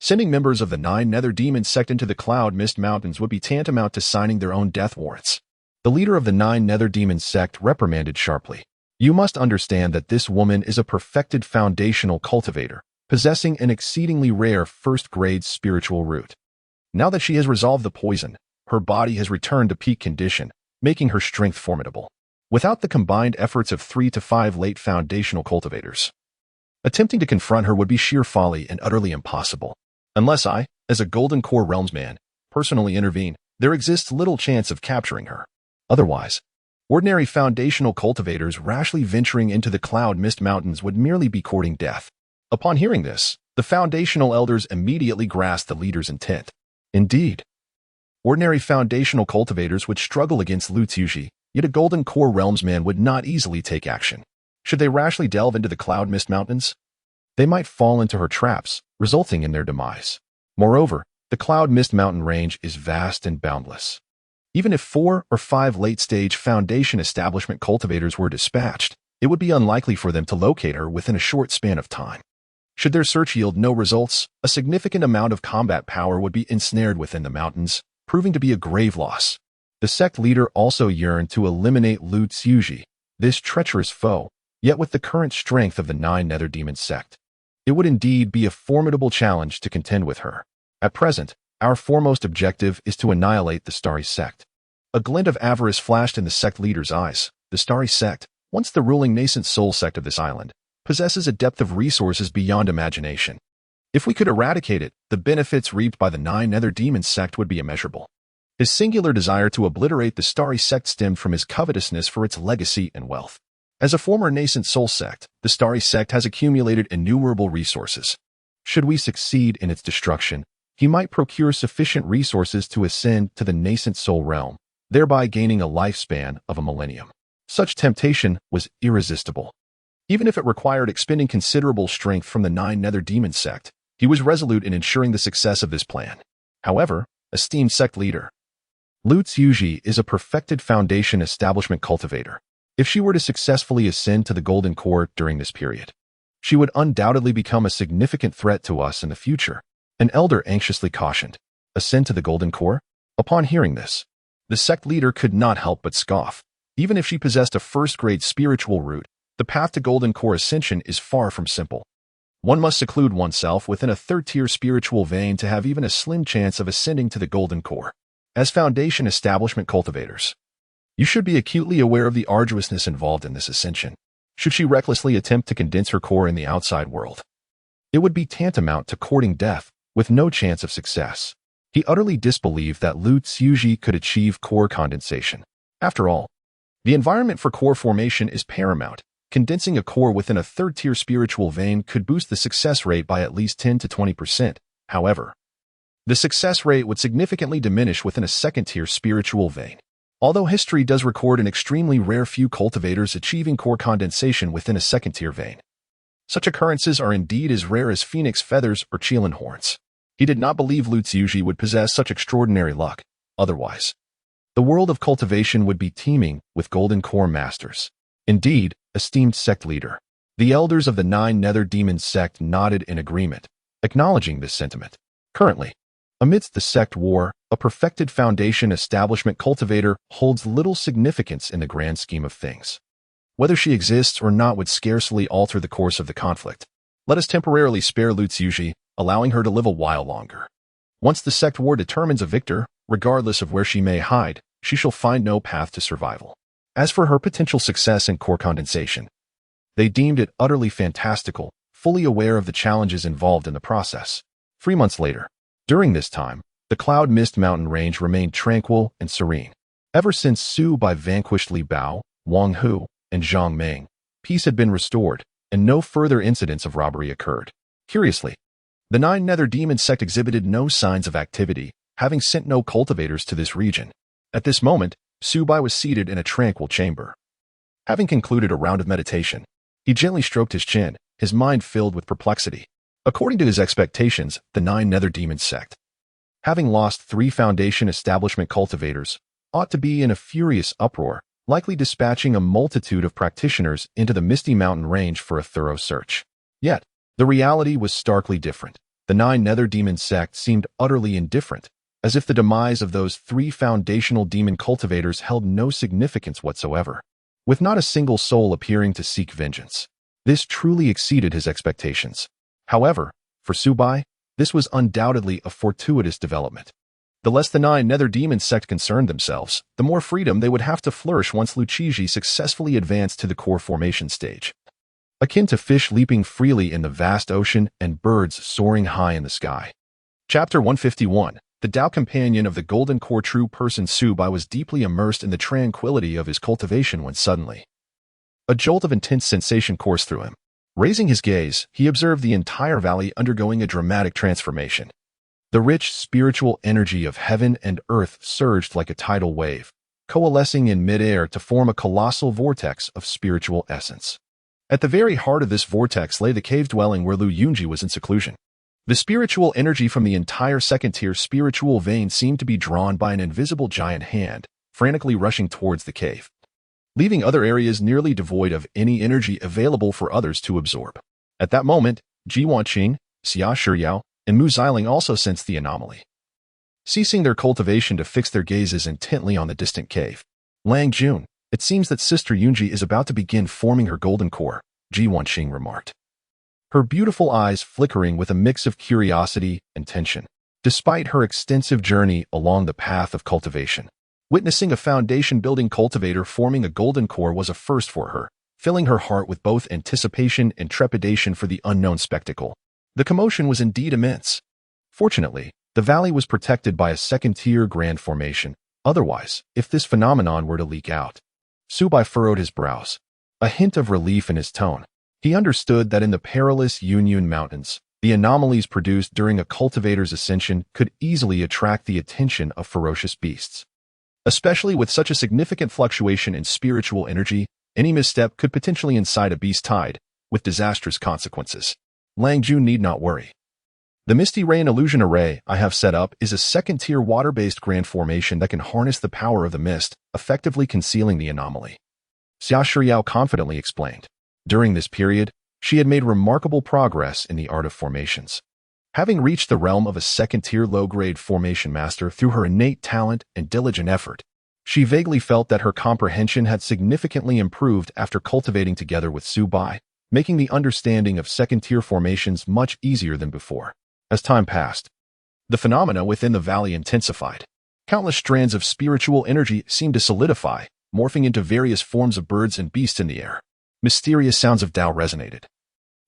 Sending members of the 9 Nether Demon sect into the Cloud Mist Mountains would be tantamount to signing their own death warrants. The leader of the 9 Nether Demon sect reprimanded sharply. You must understand that this woman is a perfected foundational cultivator, possessing an exceedingly rare first-grade spiritual root. Now that she has resolved the poison, her body has returned to peak condition, making her strength formidable. Without the combined efforts of 3 to 5 late foundational cultivators, attempting to confront her would be sheer folly and utterly impossible. Unless I, as a Golden Core Realmsman, personally intervene, there exists little chance of capturing her. Otherwise, ordinary foundational cultivators rashly venturing into the Cloud Mist Mountains would merely be courting death. Upon hearing this, the foundational elders immediately grasped the leader's intent. Indeed, ordinary foundational cultivators would struggle against Lu Tzuji, yet a Golden Core Realmsman would not easily take action. Should they rashly delve into the Cloud Mist Mountains, they might fall into her traps, resulting in their demise. Moreover, the Cloud Mist Mountain range is vast and boundless. Even if 4 or 5 late-stage foundation establishment cultivators were dispatched, it would be unlikely for them to locate her within a short span of time. Should their search yield no results, a significant amount of combat power would be ensnared within the mountains, proving to be a grave loss. The sect leader also yearned to eliminate Lu Tzuji, this treacherous foe, yet with the current strength of the 9 Nether Demon sect, it would indeed be a formidable challenge to contend with her. At present, our foremost objective is to annihilate the Starry Sect. A glint of avarice flashed in the sect leader's eyes. The Starry Sect, once the ruling nascent soul sect of this island, possesses a depth of resources beyond imagination. If we could eradicate it, the benefits reaped by the 9 Nether Demon sect would be immeasurable. His singular desire to obliterate the Starry Sect stemmed from his covetousness for its legacy and wealth. As a former nascent soul sect, the Starry Sect has accumulated innumerable resources. Should we succeed in its destruction, he might procure sufficient resources to ascend to the nascent soul realm, thereby gaining a lifespan of a millennium. Such temptation was irresistible. Even if it required expending considerable strength from the 9 Nether Demon sect, he was resolute in ensuring the success of this plan. However, esteemed sect leader, Lu Tzuji is a perfected foundation establishment cultivator. If she were to successfully ascend to the Golden Core during this period, she would undoubtedly become a significant threat to us in the future. An elder anxiously cautioned. Ascend to the Golden Core? Upon hearing this, the sect leader could not help but scoff. Even if she possessed a first-grade spiritual root, the path to Golden Core ascension is far from simple. One must seclude oneself within a third-tier spiritual vein to have even a slim chance of ascending to the Golden Core. As foundation establishment cultivators, you should be acutely aware of the arduousness involved in this ascension. Should she recklessly attempt to condense her core in the outside world, it would be tantamount to courting death, with no chance of success. He utterly disbelieved that Lu Tzuji could achieve core condensation. After all, the environment for core formation is paramount. Condensing a core within a third-tier spiritual vein could boost the success rate by at least 10 to 20%. However, the success rate would significantly diminish within a second-tier spiritual vein. Although history does record an extremely rare few cultivators achieving core condensation within a second-tier vein. Such occurrences are indeed as rare as phoenix feathers or qilin horns. He did not believe Lu Ziuji would possess such extraordinary luck. Otherwise, the world of cultivation would be teeming with golden core masters. Indeed, esteemed sect leader, the elders of the 9 Nether Demon sect nodded in agreement, acknowledging this sentiment. Currently, amidst the sect war, a perfected foundation establishment cultivator holds little significance in the grand scheme of things. Whether she exists or not would scarcely alter the course of the conflict. Let us temporarily spare Lu Ziuji, allowing her to live a while longer. Once the sect war determines a victor, regardless of where she may hide, she shall find no path to survival. As for her potential success in core condensation, they deemed it utterly fantastical, fully aware of the challenges involved in the process. 3 months later, during this time, the Cloud Mist mountain range remained tranquil and serene. Ever since Su Bai vanquished Li Bao, Wang Hu, and Zhang Meng, peace had been restored, and no further incidents of robbery occurred. Curiously, the 9 Nether Demon sect exhibited no signs of activity, having sent no cultivators to this region. At this moment, Su Bai was seated in a tranquil chamber. Having concluded a round of meditation, he gently stroked his chin, his mind filled with perplexity. According to his expectations, the 9 Nether Demon sect, having lost 3 foundation establishment cultivators, ought to be in a furious uproar, likely dispatching a multitude of practitioners into the Misty Mountain range for a thorough search. Yet, the reality was starkly different. The 9 Nether Demon sect seemed utterly indifferent, as if the demise of those 3 foundational demon cultivators held no significance whatsoever, with not a single soul appearing to seek vengeance. This truly exceeded his expectations. However, for Su Bai, this was undoubtedly a fortuitous development. The less the 9 Nether Demon sect concerned themselves, the more freedom they would have to flourish once Lu Ziuji successfully advanced to the core formation stage. Akin to fish leaping freely in the vast ocean and birds soaring high in the sky. Chapter 151. The Tao companion of the Golden Core true person Su Bai was deeply immersed in the tranquility of his cultivation when suddenly a jolt of intense sensation coursed through him. Raising his gaze, he observed the entire valley undergoing a dramatic transformation. The rich spiritual energy of heaven and earth surged like a tidal wave, coalescing in midair to form a colossal vortex of spiritual essence. At the very heart of this vortex lay the cave dwelling where Lu Yunji was in seclusion. The spiritual energy from the entire second-tier spiritual vein seemed to be drawn by an invisible giant hand, frantically rushing towards the cave, leaving other areas nearly devoid of any energy available for others to absorb. At that moment, Ji Wanqing, Xia Shiyao, and Mu Xiling also sensed the anomaly. Ceasing their cultivation to fix their gazes intently on the distant cave. Lang Jun, it seems that Sister Yunji is about to begin forming her golden core, Ji Wanqing remarked, her beautiful eyes flickering with a mix of curiosity and tension. Despite her extensive journey along the path of cultivation, witnessing a foundation-building cultivator forming a golden core was a first for her, filling her heart with both anticipation and trepidation for the unknown spectacle. The commotion was indeed immense. Fortunately, the valley was protected by a second-tier grand formation. Otherwise, if this phenomenon were to leak out, Su Bai furrowed his brows, a hint of relief in his tone. He understood that in the perilous Yunyan Mountains, the anomalies produced during a cultivator's ascension could easily attract the attention of ferocious beasts. Especially with such a significant fluctuation in spiritual energy, any misstep could potentially incite a beast tide, with disastrous consequences. Lang Jun need not worry. The Misty Rain Illusion Array I have set up is a second-tier water-based grand formation that can harness the power of the mist, effectively concealing the anomaly. Xia Shiyao confidently explained. During this period, she had made remarkable progress in the art of formations. Having reached the realm of a second-tier low-grade formation master through her innate talent and diligent effort, she vaguely felt that her comprehension had significantly improved after cultivating together with Su Bai, making the understanding of second-tier formations much easier than before. As time passed, the phenomena within the valley intensified. Countless strands of spiritual energy seemed to solidify, morphing into various forms of birds and beasts in the air. Mysterious sounds of Tao resonated,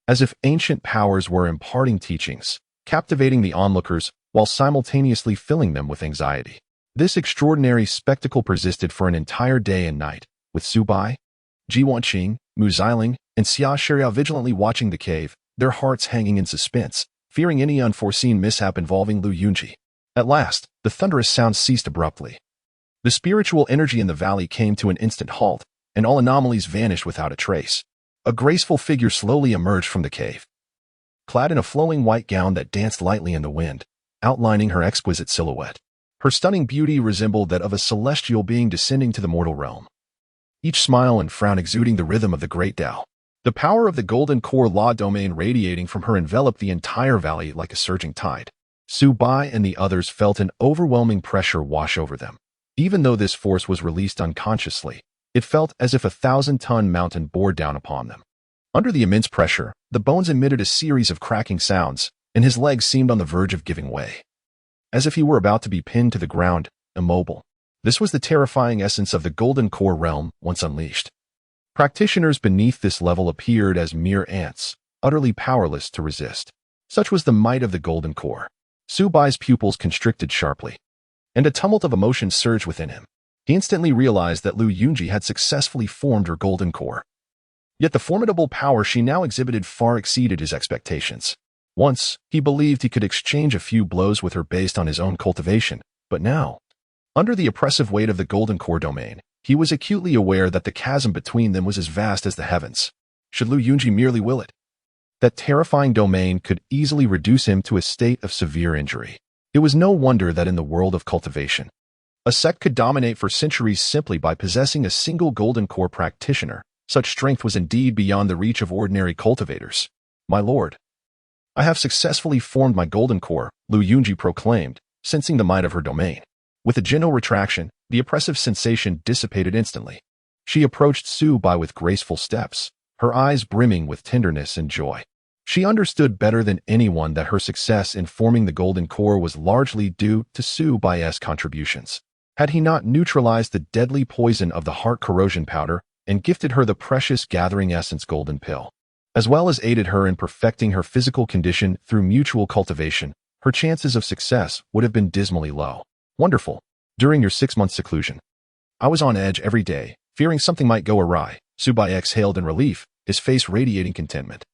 as if ancient powers were imparting teachings, captivating the onlookers while simultaneously filling them with anxiety. This extraordinary spectacle persisted for an entire day and night, with Su Bai, Ji Wanqing, Mu Xiling, and Xia Shiyao vigilantly watching the cave, their hearts hanging in suspense, fearing any unforeseen mishap involving Lu Yunji. At last, the thunderous sound ceased abruptly. The spiritual energy in the valley came to an instant halt, and all anomalies vanished without a trace. A graceful figure slowly emerged from the cave, clad in a flowing white gown that danced lightly in the wind, outlining her exquisite silhouette. Her stunning beauty resembled that of a celestial being descending to the mortal realm, each smile and frown exuding the rhythm of the great Tao. The power of the golden core law domain radiating from her enveloped the entire valley like a surging tide. Su Bai and the others felt an overwhelming pressure wash over them. Even though this force was released unconsciously, it felt as if a 1,000-ton mountain bore down upon them. Under the immense pressure, the bones emitted a series of cracking sounds, and his legs seemed on the verge of giving way, as if he were about to be pinned to the ground, immobile. This was the terrifying essence of the golden core realm once unleashed. Practitioners beneath this level appeared as mere ants, utterly powerless to resist. Such was the might of the golden core. Su Bai's pupils constricted sharply, and a tumult of emotion surged within him. He instantly realized that Lu Yunji had successfully formed her golden core. Yet the formidable power she now exhibited far exceeded his expectations. Once, he believed he could exchange a few blows with her based on his own cultivation, but now, under the oppressive weight of the golden core domain, he was acutely aware that the chasm between them was as vast as the heavens. Should Lu Yunji merely will it, that terrifying domain could easily reduce him to a state of severe injury. It was no wonder that in the world of cultivation, a sect could dominate for centuries simply by possessing a single golden core practitioner. Such strength was indeed beyond the reach of ordinary cultivators. My lord, I have successfully formed my golden core, Lu Yunji proclaimed, sensing the might of her domain. With a gentle retraction, the oppressive sensation dissipated instantly. She approached Su Bai with graceful steps, her eyes brimming with tenderness and joy. She understood better than anyone that her success in forming the golden core was largely due to Su Bai's contributions. Had he not neutralized the deadly poison of the heart corrosion powder and gifted her the precious gathering essence golden pill, as well as aided her in perfecting her physical condition through mutual cultivation, her chances of success would have been dismally low. Wonderful. During your 6-month seclusion, I was on edge every day, fearing something might go awry. Su Bai exhaled in relief, his face radiating contentment.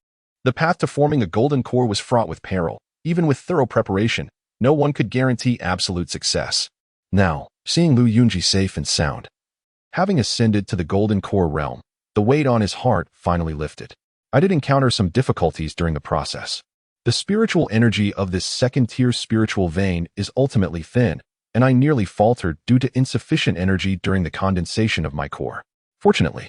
The path to forming a golden core was fraught with peril. Even with thorough preparation, no one could guarantee absolute success. Now, seeing Lu Yunji safe and sound, having ascended to the golden core realm, the weight on his heart finally lifted. I did encounter some difficulties during the process. The spiritual energy of this second-tier spiritual vein is ultimately thin, and I nearly faltered due to insufficient energy during the condensation of my core. Fortunately,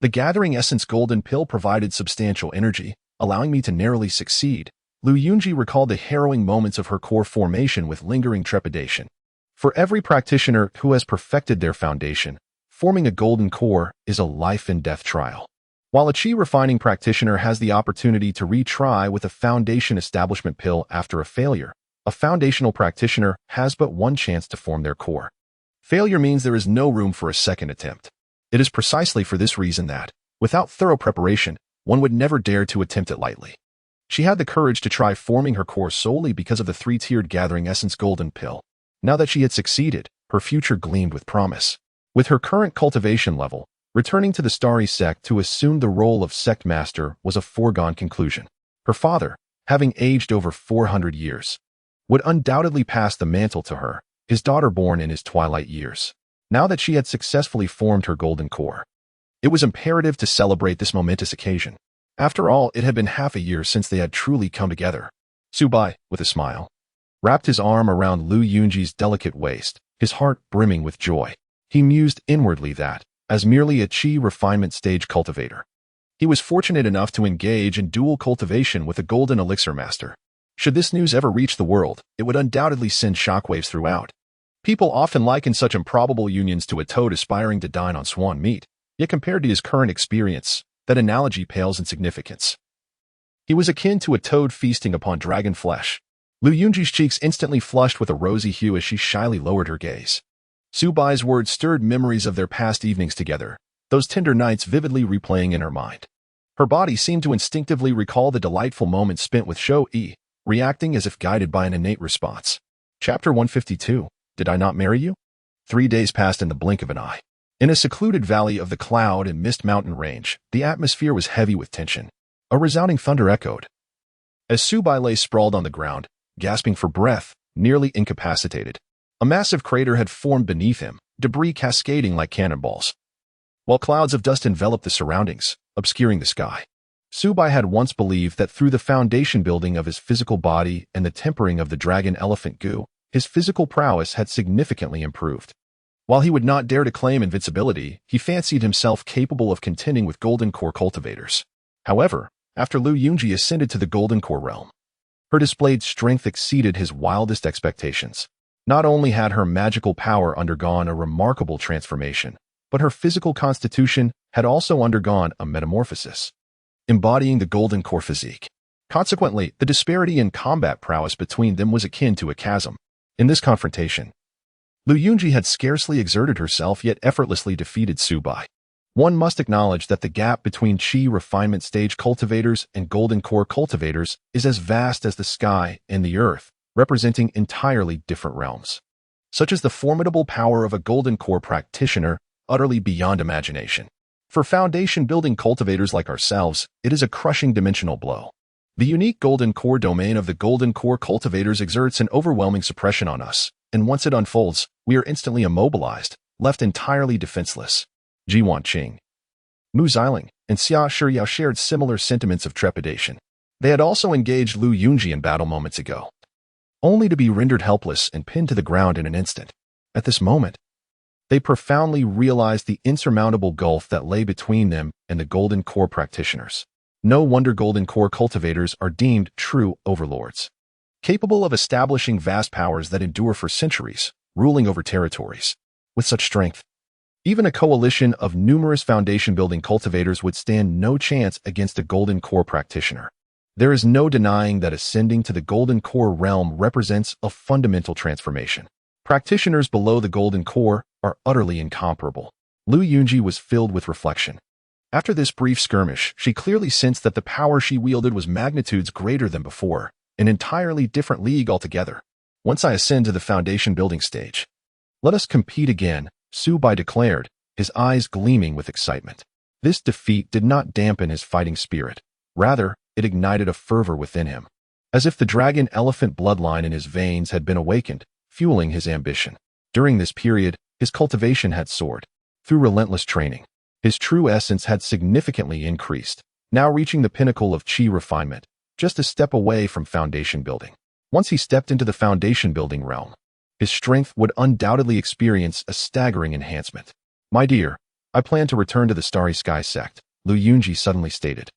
the gathering essence golden pill provided substantial energy, allowing me to narrowly succeed. Lu Yunji recalled the harrowing moments of her core formation with lingering trepidation. For every practitioner who has perfected their foundation, forming a golden core is a life-and-death trial. While a chi-refining practitioner has the opportunity to retry with a foundation establishment pill after a failure, a foundational practitioner has but one chance to form their core. Failure means there is no room for a second attempt. It is precisely for this reason that, without thorough preparation, one would never dare to attempt it lightly. She had the courage to try forming her core solely because of the 3-tiered gathering essence golden pill. Now that she had succeeded, her future gleamed with promise. With her current cultivation level, returning to the Starry Sect to assume the role of sect master was a foregone conclusion. Her father, having aged over 400 years, would undoubtedly pass the mantle to her, his daughter born in his twilight years. Now that she had successfully formed her golden core, it was imperative to celebrate this momentous occasion. After all, it had been half a year since they had truly come together. Su Bai, with a smile, wrapped his arm around Lu Yunji's delicate waist, his heart brimming with joy. He mused inwardly that, as merely a chi refinement stage cultivator, he was fortunate enough to engage in dual cultivation with a golden elixir master. Should this news ever reach the world, it would undoubtedly send shockwaves throughout. People often liken such improbable unions to a toad aspiring to dine on swan meat, yet compared to his current experience, that analogy pales in significance. He was akin to a toad feasting upon dragon flesh. Lu Yunji's cheeks instantly flushed with a rosy hue as she shyly lowered her gaze. Su Bai's words stirred memories of their past evenings together, those tender nights vividly replaying in her mind. Her body seemed to instinctively recall the delightful moments spent with Shou-Yi, reacting as if guided by an innate response. Chapter 152. Did I not marry you? 3 days passed in the blink of an eye. In a secluded valley of the Cloud and Mist mountain range, the atmosphere was heavy with tension. A resounding thunder echoed. As Su Bai lay sprawled on the ground, gasping for breath, nearly incapacitated, a massive crater had formed beneath him, debris cascading like cannonballs, while clouds of dust enveloped the surroundings, obscuring the sky. Subai had once believed that through the foundation building of his physical body and the tempering of the dragon elephant goo, his physical prowess had significantly improved. While he would not dare to claim invincibility, he fancied himself capable of contending with Golden Core cultivators. However, after Lu Yunji ascended to the Golden Core realm, her displayed strength exceeded his wildest expectations. Not only had her magical power undergone a remarkable transformation, but her physical constitution had also undergone a metamorphosis, embodying the Golden Core physique. Consequently, the disparity in combat prowess between them was akin to a chasm. In this confrontation, Lu Yunji had scarcely exerted herself yet effortlessly defeated Subai. One must acknowledge that the gap between Qi refinement stage cultivators and Golden Core cultivators is as vast as the sky and the earth, representing entirely different realms. Such is the formidable power of a Golden Core practitioner, utterly beyond imagination. For foundation-building cultivators like ourselves, it is a crushing dimensional blow. The unique Golden Core domain of the Golden Core cultivators exerts an overwhelming suppression on us, and once it unfolds, we are instantly immobilized, left entirely defenseless. Ji Wanqing, Mu Xiling, and Xia Shiyao shared similar sentiments of trepidation. They had also engaged Lu Yunji in battle moments ago, only to be rendered helpless and pinned to the ground in an instant. At this moment, they profoundly realized the insurmountable gulf that lay between them and the Golden Core practitioners. No wonder Golden Core cultivators are deemed true overlords, capable of establishing vast powers that endure for centuries, ruling over territories. With such strength, even a coalition of numerous foundation-building cultivators would stand no chance against a Golden Core practitioner. There is no denying that ascending to the Golden Core realm represents a fundamental transformation. Practitioners below the Golden Core are utterly incomparable. Lu Yunji was filled with reflection. After this brief skirmish, she clearly sensed that the power she wielded was magnitudes greater than before, an entirely different league altogether. Once I ascend to the foundation-building stage, let us compete again, Subai declared, his eyes gleaming with excitement. This defeat did not dampen his fighting spirit. Rather, it ignited a fervor within him, as if the dragon elephant bloodline in his veins had been awakened, fueling his ambition. During this period, his cultivation had soared. Through relentless training, his true essence had significantly increased, now reaching the pinnacle of Qi refinement, just a step away from foundation building. Once he stepped into the foundation building realm, his strength would undoubtedly experience a staggering enhancement. My dear, I plan to return to the Starry Sky sect, Lu Yunji suddenly stated,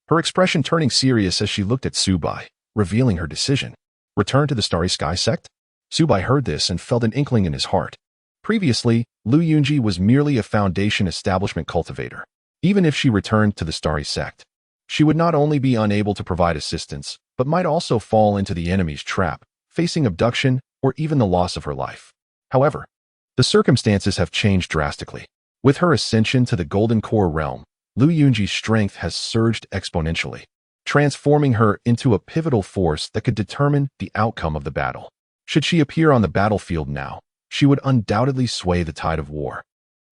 her expression turning serious as she looked at Subai, revealing her decision. Return to the Starry Sky sect? Subai heard this and felt an inkling in his heart. Previously, Lu Yunji was merely a foundation establishment cultivator. Even if she returned to the Starry sect, she would not only be unable to provide assistance, but might also fall into the enemy's trap, facing abduction or even the loss of her life. However, the circumstances have changed drastically. With her ascension to the Golden Core realm, Lu Yunji's strength has surged exponentially, transforming her into a pivotal force that could determine the outcome of the battle. Should she appear on the battlefield now, she would undoubtedly sway the tide of war,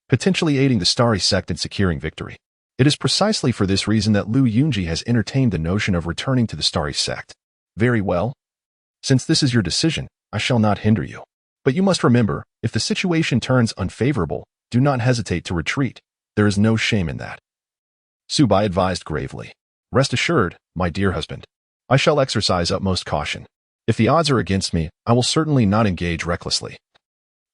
potentially aiding the Starry sect in securing victory. It is precisely for this reason that Lu Yunji has entertained the notion of returning to the Starry sect. Very well. Since this is your decision, I shall not hinder you. But you must remember, if the situation turns unfavorable, do not hesitate to retreat. There is no shame in that. Subai advised gravely. Rest assured, my dear husband, I shall exercise utmost caution. If the odds are against me, I will certainly not engage recklessly,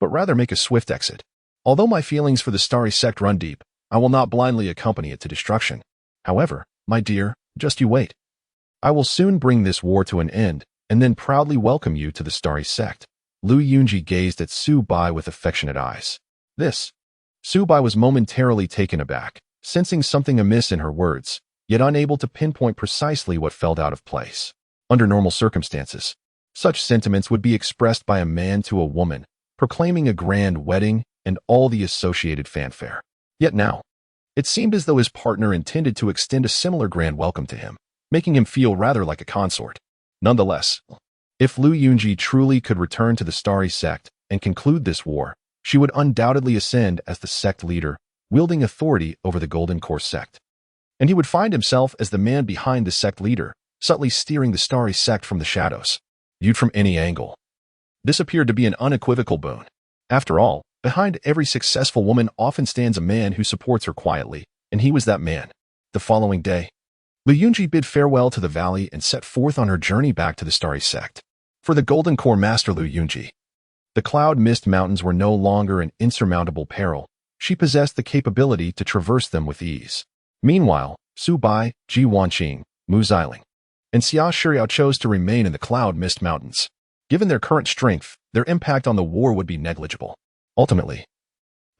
but rather make a swift exit. Although my feelings for the Starry sect run deep, I will not blindly accompany it to destruction. However, my dear, just you wait. I will soon bring this war to an end, and then proudly welcome you to the Starry sect. Lu Yunji gazed at Subai with affectionate eyes. Subai was momentarily taken aback, sensing something amiss in her words, yet unable to pinpoint precisely what felt out of place. Under normal circumstances, such sentiments would be expressed by a man to a woman, proclaiming a grand wedding and all the associated fanfare. Yet now, it seemed as though his partner intended to extend a similar grand welcome to him, making him feel rather like a consort. Nonetheless, if Lu Yunji truly could return to the Starry sect and conclude this war, she would undoubtedly ascend as the sect leader, wielding authority over the Golden Core sect. And he would find himself as the man behind the sect leader, subtly steering the Starry sect from the shadows. Viewed from any angle, this appeared to be an unequivocal boon. After all, Behind every successful woman often stands a man who supports her quietly, and he was that man. The following day, Lu Yunji bid farewell to the valley and set forth on her journey back to the Starry Sect. For the Golden Core Master Lu Yunji, the Cloud Mist Mountains were no longer an insurmountable peril. She possessed the capability to traverse them with ease. Meanwhile, Su Bai, Ji Wanqing, Mu Xiling, and Xia Shiao chose to remain in the Cloud Mist Mountains. Given their current strength, their impact on the war would be negligible. Ultimately,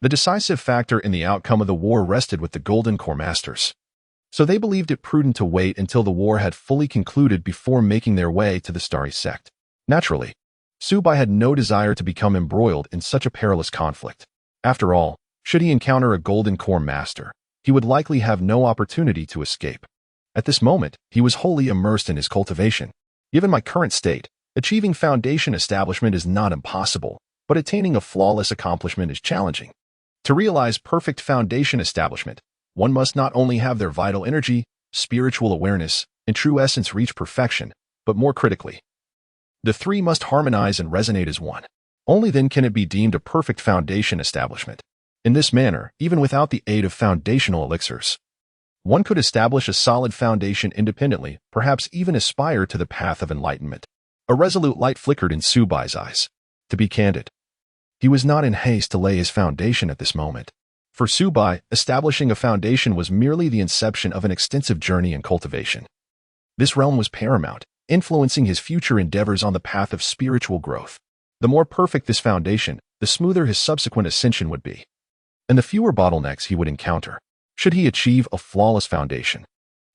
the decisive factor in the outcome of the war rested with the Golden Core Masters. So they believed it prudent to wait until the war had fully concluded before making their way to the Starry Sect. Naturally, Su Bai had no desire to become embroiled in such a perilous conflict. After all, should he encounter a Golden Core Master, he would likely have no opportunity to escape. At this moment, he was wholly immersed in his cultivation. Given my current state, achieving foundation establishment is not impossible, but attaining a flawless accomplishment is challenging. To realize perfect foundation establishment, one must not only have their vital energy, spiritual awareness, and true essence reach perfection, but more critically, the three must harmonize and resonate as one. Only then can it be deemed a perfect foundation establishment. In this manner, even without the aid of foundational elixirs, one could establish a solid foundation independently, perhaps even aspire to the path of enlightenment. A resolute light flickered in Su Bai's eyes. To be candid, he was not in haste to lay his foundation at this moment. For Su Bai, establishing a foundation was merely the inception of an extensive journey in cultivation. This realm was paramount, influencing his future endeavors on the path of spiritual growth. The more perfect this foundation, the smoother his subsequent ascension would be, and the fewer bottlenecks he would encounter, should he achieve a flawless foundation.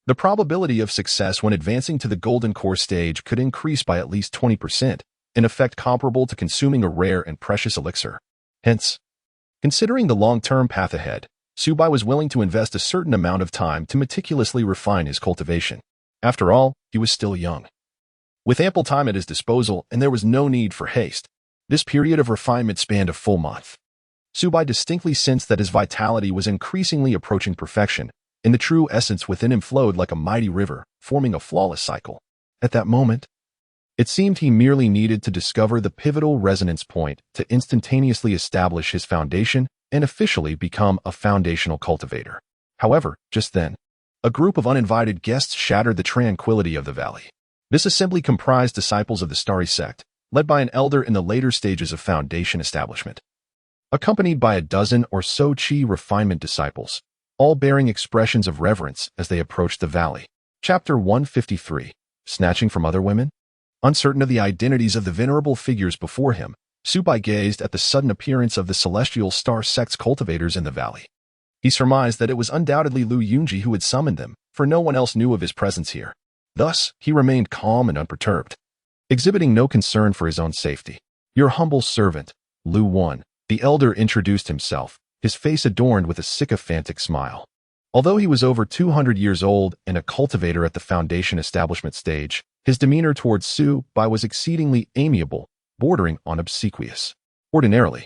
The probability of success when advancing to the Golden Core stage could increase by at least 20%, an effect comparable to consuming a rare and precious elixir. Hence, considering the long-term path ahead, Su Bai was willing to invest a certain amount of time to meticulously refine his cultivation. After all, he was still young, with ample time at his disposal, and there was no need for haste. This period of refinement spanned a full month. Su Bai distinctly sensed that his vitality was increasingly approaching perfection, and the true essence within him flowed like a mighty river, forming a flawless cycle. At that moment, it seemed he merely needed to discover the pivotal resonance point to instantaneously establish his foundation and officially become a foundational cultivator. However, just then, a group of uninvited guests shattered the tranquility of the valley. This assembly comprised disciples of the Starry Sect, led by an elder in the later stages of foundation establishment, accompanied by a dozen or so Qi refinement disciples, all bearing expressions of reverence as they approached the valley. Chapter 153. Snatching from Other Women? Uncertain of the identities of the venerable figures before him, Su Bai gazed at the sudden appearance of the Celestial Star Sect's cultivators in the valley. He surmised that it was undoubtedly Lu Yunji who had summoned them, for no one else knew of his presence here. Thus, he remained calm and unperturbed, exhibiting no concern for his own safety. "Your humble servant, Lu Wan," the elder introduced himself, his face adorned with a sycophantic smile. Although he was over 200 years old and a cultivator at the foundation establishment stage, his demeanor towards Su Bai was exceedingly amiable, bordering on obsequious. Ordinarily,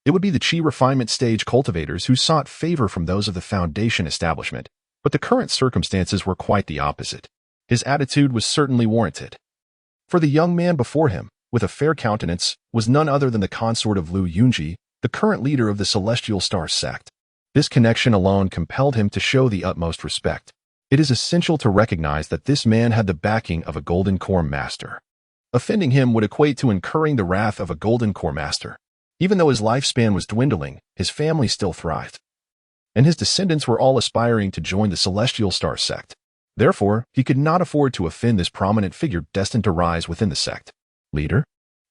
it would be the Qi refinement stage cultivators who sought favor from those of the foundation establishment, but the current circumstances were quite the opposite. His attitude was certainly warranted. For the young man before him, with a fair countenance, was none other than the consort of Lu Yunji, the current leader of the Celestial Star Sect. This connection alone compelled him to show the utmost respect. It is essential to recognize that this man had the backing of a Golden Core Master. Offending him would equate to incurring the wrath of a Golden Core Master. Even though his lifespan was dwindling, his family still thrived, and his descendants were all aspiring to join the Celestial Star Sect. Therefore, he could not afford to offend this prominent figure destined to rise within the sect. "Leader,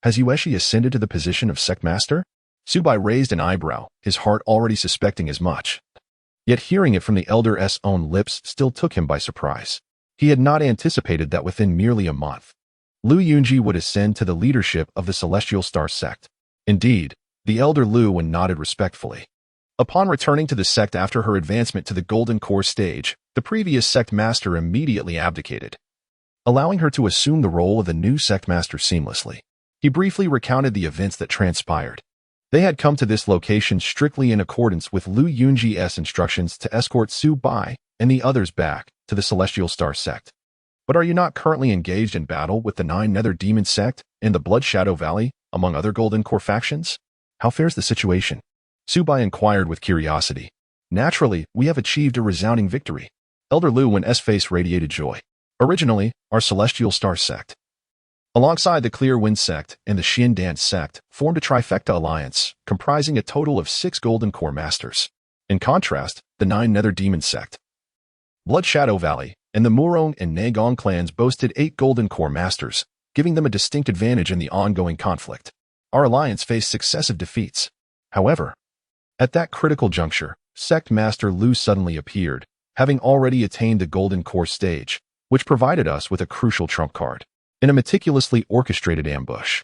has Yueshi ascended to the position of Sect Master?" Su Bai raised an eyebrow, his heart already suspecting as much. Yet hearing it from the elder's own lips still took him by surprise. He had not anticipated that within merely a month, Lu Yunji would ascend to the leadership of the Celestial Star Sect. Indeed, the elder Lu Wen nodded respectfully. Upon returning to the sect after her advancement to the Golden Core stage, the previous sect master immediately abdicated, allowing her to assume the role of the new sect master seamlessly. He briefly recounted the events that transpired. They had come to this location strictly in accordance with Lu Yunji's instructions to escort Su Bai and the others back to the Celestial Star Sect. "But are you not currently engaged in battle with the 9 Nether Demon Sect and the Blood Shadow Valley, among other Golden Core factions? How fares the situation?" Subai inquired with curiosity. Naturally, we have achieved a resounding victory. Elder Lu Wen's face radiated joy. Originally, our Celestial Star sect, alongside the Clear Wind sect and the Xian Dance sect, formed a trifecta alliance, comprising a total of 6 Golden Core Masters. In contrast, the 9 Nether Demon sect, Blood Shadow Valley, and the Murong and Nagong clans boasted 8 Golden Core Masters, giving them a distinct advantage in the ongoing conflict. Our alliance faced successive defeats. However, at that critical juncture, Sect Master Lu suddenly appeared, having already attained the Golden Core stage, which provided us with a crucial trump card. In a meticulously orchestrated ambush,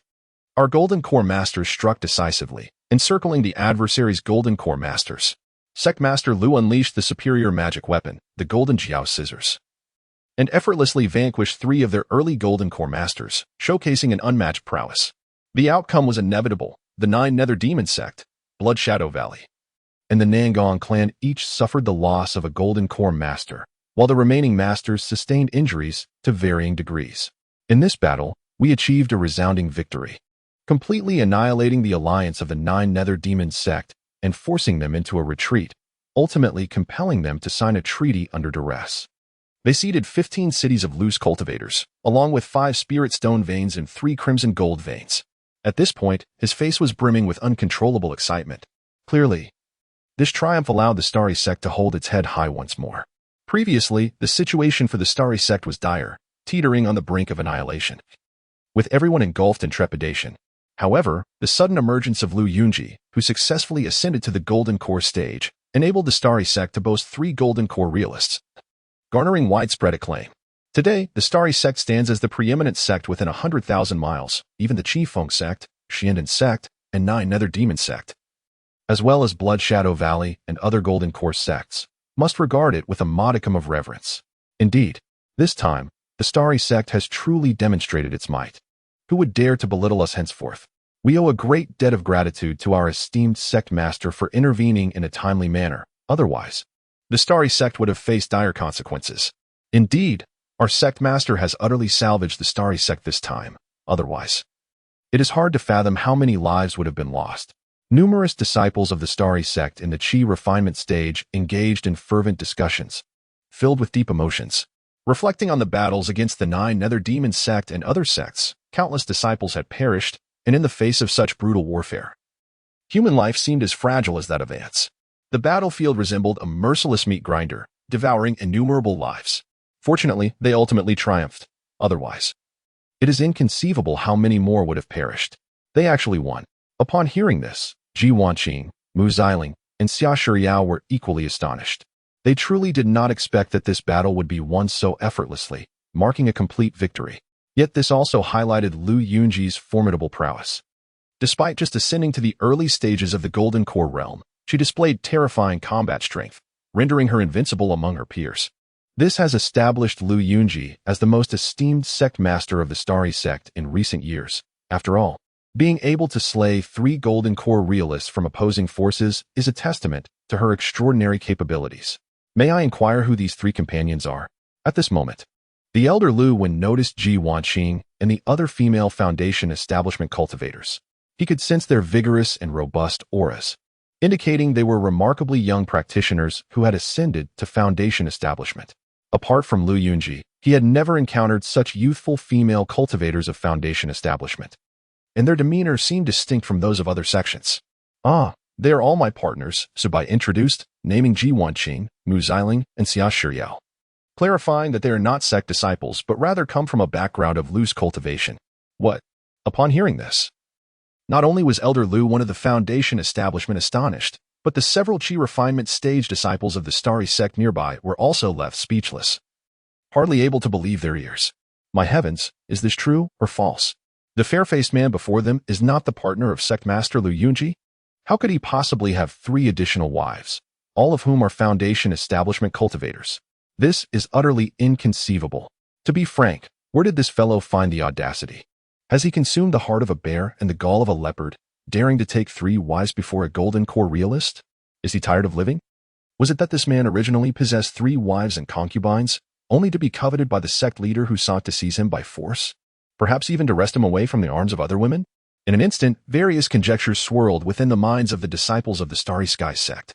our Golden Core Masters struck decisively, encircling the adversary's Golden Core Masters. Sect Master Lu unleashed the superior magic weapon, the Golden Jiao Scissors, and effortlessly vanquished 3 of their early Golden Core Masters, showcasing an unmatched prowess. The outcome was inevitable. The 9 Nether Demon sect, Blood Shadow Valley, and the Nangong clan each suffered the loss of a Golden Core Master, while the remaining Masters sustained injuries to varying degrees. In this battle, we achieved a resounding victory, completely annihilating the alliance of the 9 Nether Demon sect and forcing them into a retreat, ultimately compelling them to sign a treaty under duress. They ceded 15 cities of loose cultivators, along with 5 spirit stone veins and 3 crimson gold veins. At this point, his face was brimming with uncontrollable excitement. Clearly, this triumph allowed the Starry Sect to hold its head high once more. Previously, the situation for the Starry Sect was dire, teetering on the brink of annihilation, with everyone engulfed in trepidation. However, the sudden emergence of Lu Yunji, who successfully ascended to the Golden Core stage, enabled the Starry Sect to boast 3 Golden Core realists, garnering widespread acclaim. Today, the Starry Sect stands as the preeminent sect within 100,000 miles. Even the Qifeng sect, Xiandan sect, and 9 Nether Demon sect, as well as Blood Shadow Valley and other Golden Core sects, must regard it with a modicum of reverence. Indeed, this time, the Starry Sect has truly demonstrated its might. Who would dare to belittle us henceforth? We owe a great debt of gratitude to our esteemed sect master for intervening in a timely manner. Otherwise, the Starry Sect would have faced dire consequences. Indeed, our sect master has utterly salvaged the Starry Sect this time. Otherwise, it is hard to fathom how many lives would have been lost. Numerous disciples of the Starry Sect in the Qi refinement stage engaged in fervent discussions, filled with deep emotions. Reflecting on the battles against the 9 Nether Demon sect and other sects, countless disciples had perished, and in the face of such brutal warfare, human life seemed as fragile as that of ants. The battlefield resembled a merciless meat grinder, devouring innumerable lives. Fortunately, they ultimately triumphed. Otherwise, it is inconceivable how many more would have perished. They actually won. Upon hearing this, Ji Wanqing, Mu Xiling, and Xia Shiyao were equally astonished. They truly did not expect that this battle would be won so effortlessly, marking a complete victory. Yet this also highlighted Lu Yunji's formidable prowess. Despite just ascending to the early stages of the Golden Core realm, she displayed terrifying combat strength, rendering her invincible among her peers. This has established Lu Yunji as the most esteemed sect master of the Starry Sect in recent years. After all, being able to slay 3 Golden Core realists from opposing forces is a testament to her extraordinary capabilities. May I inquire who these 3 companions are? At this moment, the Elder Lu Wen noticed Ji Wanqing and the other female Foundation establishment cultivators. He could sense their vigorous and robust auras, indicating they were remarkably young practitioners who had ascended to Foundation establishment. Apart from Lu Yunji, he had never encountered such youthful female cultivators of Foundation establishment, and their demeanor seemed distinct from those of other sections. Ah, they are all my partners, Subai introduced, naming Ji Wanqing, Mu Xiling, and Xia Shiyao, clarifying that they are not sect disciples but rather come from a background of loose cultivation. What? Upon hearing this, not only was Elder Lu one of the Foundation establishment astonished, but the several Qi refinement stage disciples of the Starry Sect nearby were also left speechless, hardly able to believe their ears. My heavens, is this true or false? The fair-faced man before them is not the partner of Sect Master Lu Yunji? How could he possibly have 3 additional wives, all of whom are Foundation establishment cultivators? This is utterly inconceivable. To be frank, where did this fellow find the audacity? Has he consumed the heart of a bear and the gall of a leopard, daring to take 3 wives before a Golden Core realist? Is he tired of living? Was it that this man originally possessed 3 wives and concubines, only to be coveted by the sect leader who sought to seize him by force? Perhaps even to wrest him away from the arms of other women? In an instant, various conjectures swirled within the minds of the disciples of the Starry Sky sect.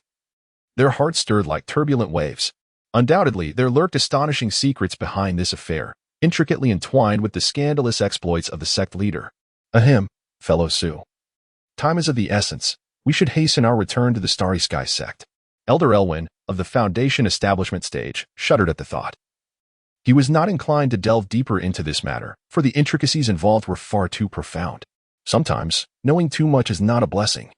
Their hearts stirred like turbulent waves. Undoubtedly, there lurked astonishing secrets behind this affair, intricately entwined with the scandalous exploits of the sect leader. Ahem, fellow Su. Time is of the essence. We should hasten our return to the Starry Sky sect. Elder Elwin, of the Foundation establishment stage, shuddered at the thought. He was not inclined to delve deeper into this matter, for the intricacies involved were far too profound. Sometimes, knowing too much is not a blessing,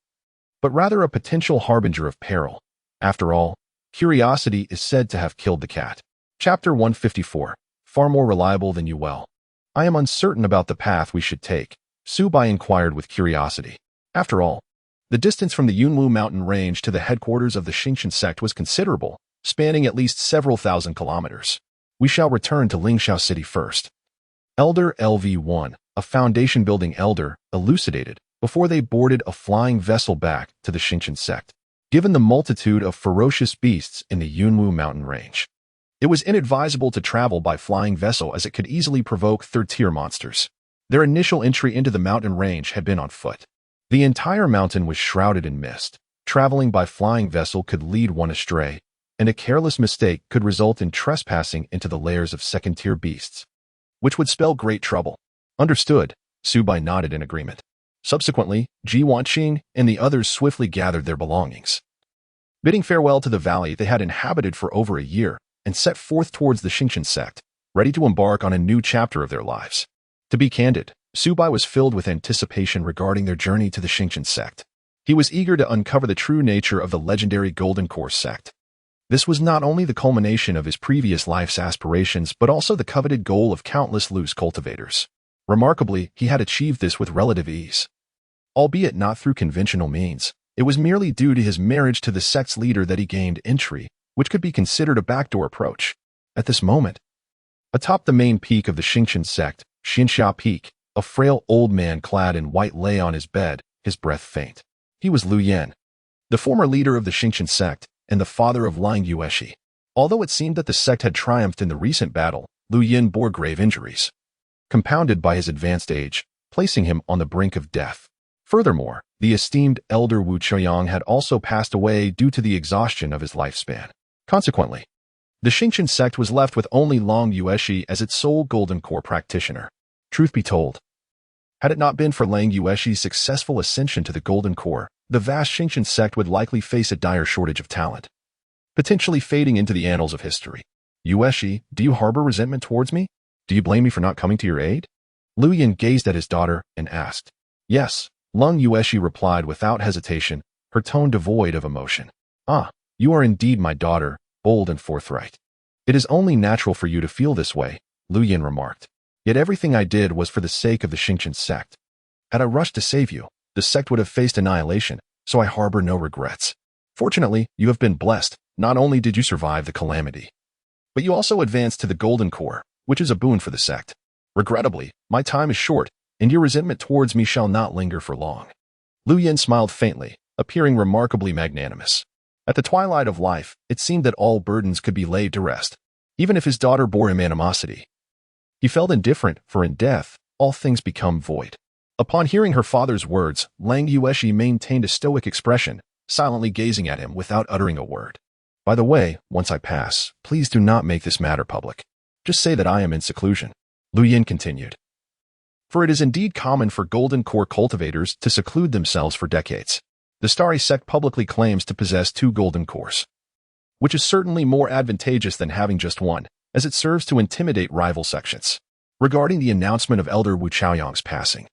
but rather a potential harbinger of peril. After all, curiosity is said to have killed the cat. Chapter 154. Far more reliable than you well. I am uncertain about the path we should take, Su Bai inquired with curiosity. After all, the distance from the Yunwu mountain range to the headquarters of the Xingqian sect was considerable, spanning at least several thousand kilometers. We shall return to Lingxiao City first. Elder LV1, a foundation-building elder, elucidated before they boarded a flying vessel back to the Xingqian sect. Given the multitude of ferocious beasts in the Yunwu mountain range, it was inadvisable to travel by flying vessel as it could easily provoke third-tier monsters. Their initial entry into the mountain range had been on foot. The entire mountain was shrouded in mist. Traveling by flying vessel could lead one astray, and a careless mistake could result in trespassing into the lairs of second-tier beasts, which would spell great trouble. Understood, Su Bai nodded in agreement. Subsequently, Ji Wanqing and the others swiftly gathered their belongings. Bidding farewell to the valley they had inhabited for over a year, and set forth towards the Xingqian sect, ready to embark on a new chapter of their lives. To be candid, Su Bai was filled with anticipation regarding their journey to the Xingqian sect. He was eager to uncover the true nature of the legendary Golden Core sect. This was not only the culmination of his previous life's aspirations, but also the coveted goal of countless loose cultivators. Remarkably, he had achieved this with relative ease. Albeit not through conventional means, it was merely due to his marriage to the sect's leader that he gained entry, which could be considered a backdoor approach. At this moment, atop the main peak of the Xingqian sect, Xinxia Peak, a frail old man clad in white lay on his bed, his breath faint. He was Lu Yan, the former leader of the Xingqian sect and the father of Lang Yueshi. Although it seemed that the sect had triumphed in the recent battle, Lu Yan bore grave injuries, compounded by his advanced age, placing him on the brink of death. Furthermore, the esteemed elder Wu Choyang had also passed away due to the exhaustion of his lifespan. Consequently, the Xingqian sect was left with only Lang Yueshi as its sole Golden Core practitioner. Truth be told, had it not been for Lang Yueshi's successful ascension to the Golden Core, the vast Xingqian sect would likely face a dire shortage of talent, potentially fading into the annals of history. Yueshi, do you harbor resentment towards me? Do you blame me for not coming to your aid? Lu Yan gazed at his daughter and asked. Yes, Lang Yueshi replied without hesitation, her tone devoid of emotion. Ah, you are indeed my daughter, bold and forthright. It is only natural for you to feel this way, Lu Yan remarked. Yet everything I did was for the sake of the Xingqian sect. Had I rushed to save you, the sect would have faced annihilation, so I harbor no regrets. Fortunately, you have been blessed. Not only did you survive the calamity, but you also advanced to the Golden Core, which is a boon for the sect. Regrettably, my time is short, and your resentment towards me shall not linger for long. Lu Yan smiled faintly, appearing remarkably magnanimous. At the twilight of life, it seemed that all burdens could be laid to rest, even if his daughter bore him animosity. He felt indifferent, for in death, all things become void. Upon hearing her father's words, Lang Yueshi maintained a stoic expression, silently gazing at him without uttering a word. By the way, once I pass, please do not make this matter public. Just say that I am in seclusion. Lu Yan continued. For it is indeed common for Golden Core cultivators to seclude themselves for decades. The Starry Sect publicly claims to possess 2 Golden Cores, which is certainly more advantageous than having just one, as it serves to intimidate rival sections. Regarding the announcement of Elder Wu Chaoyang's passing,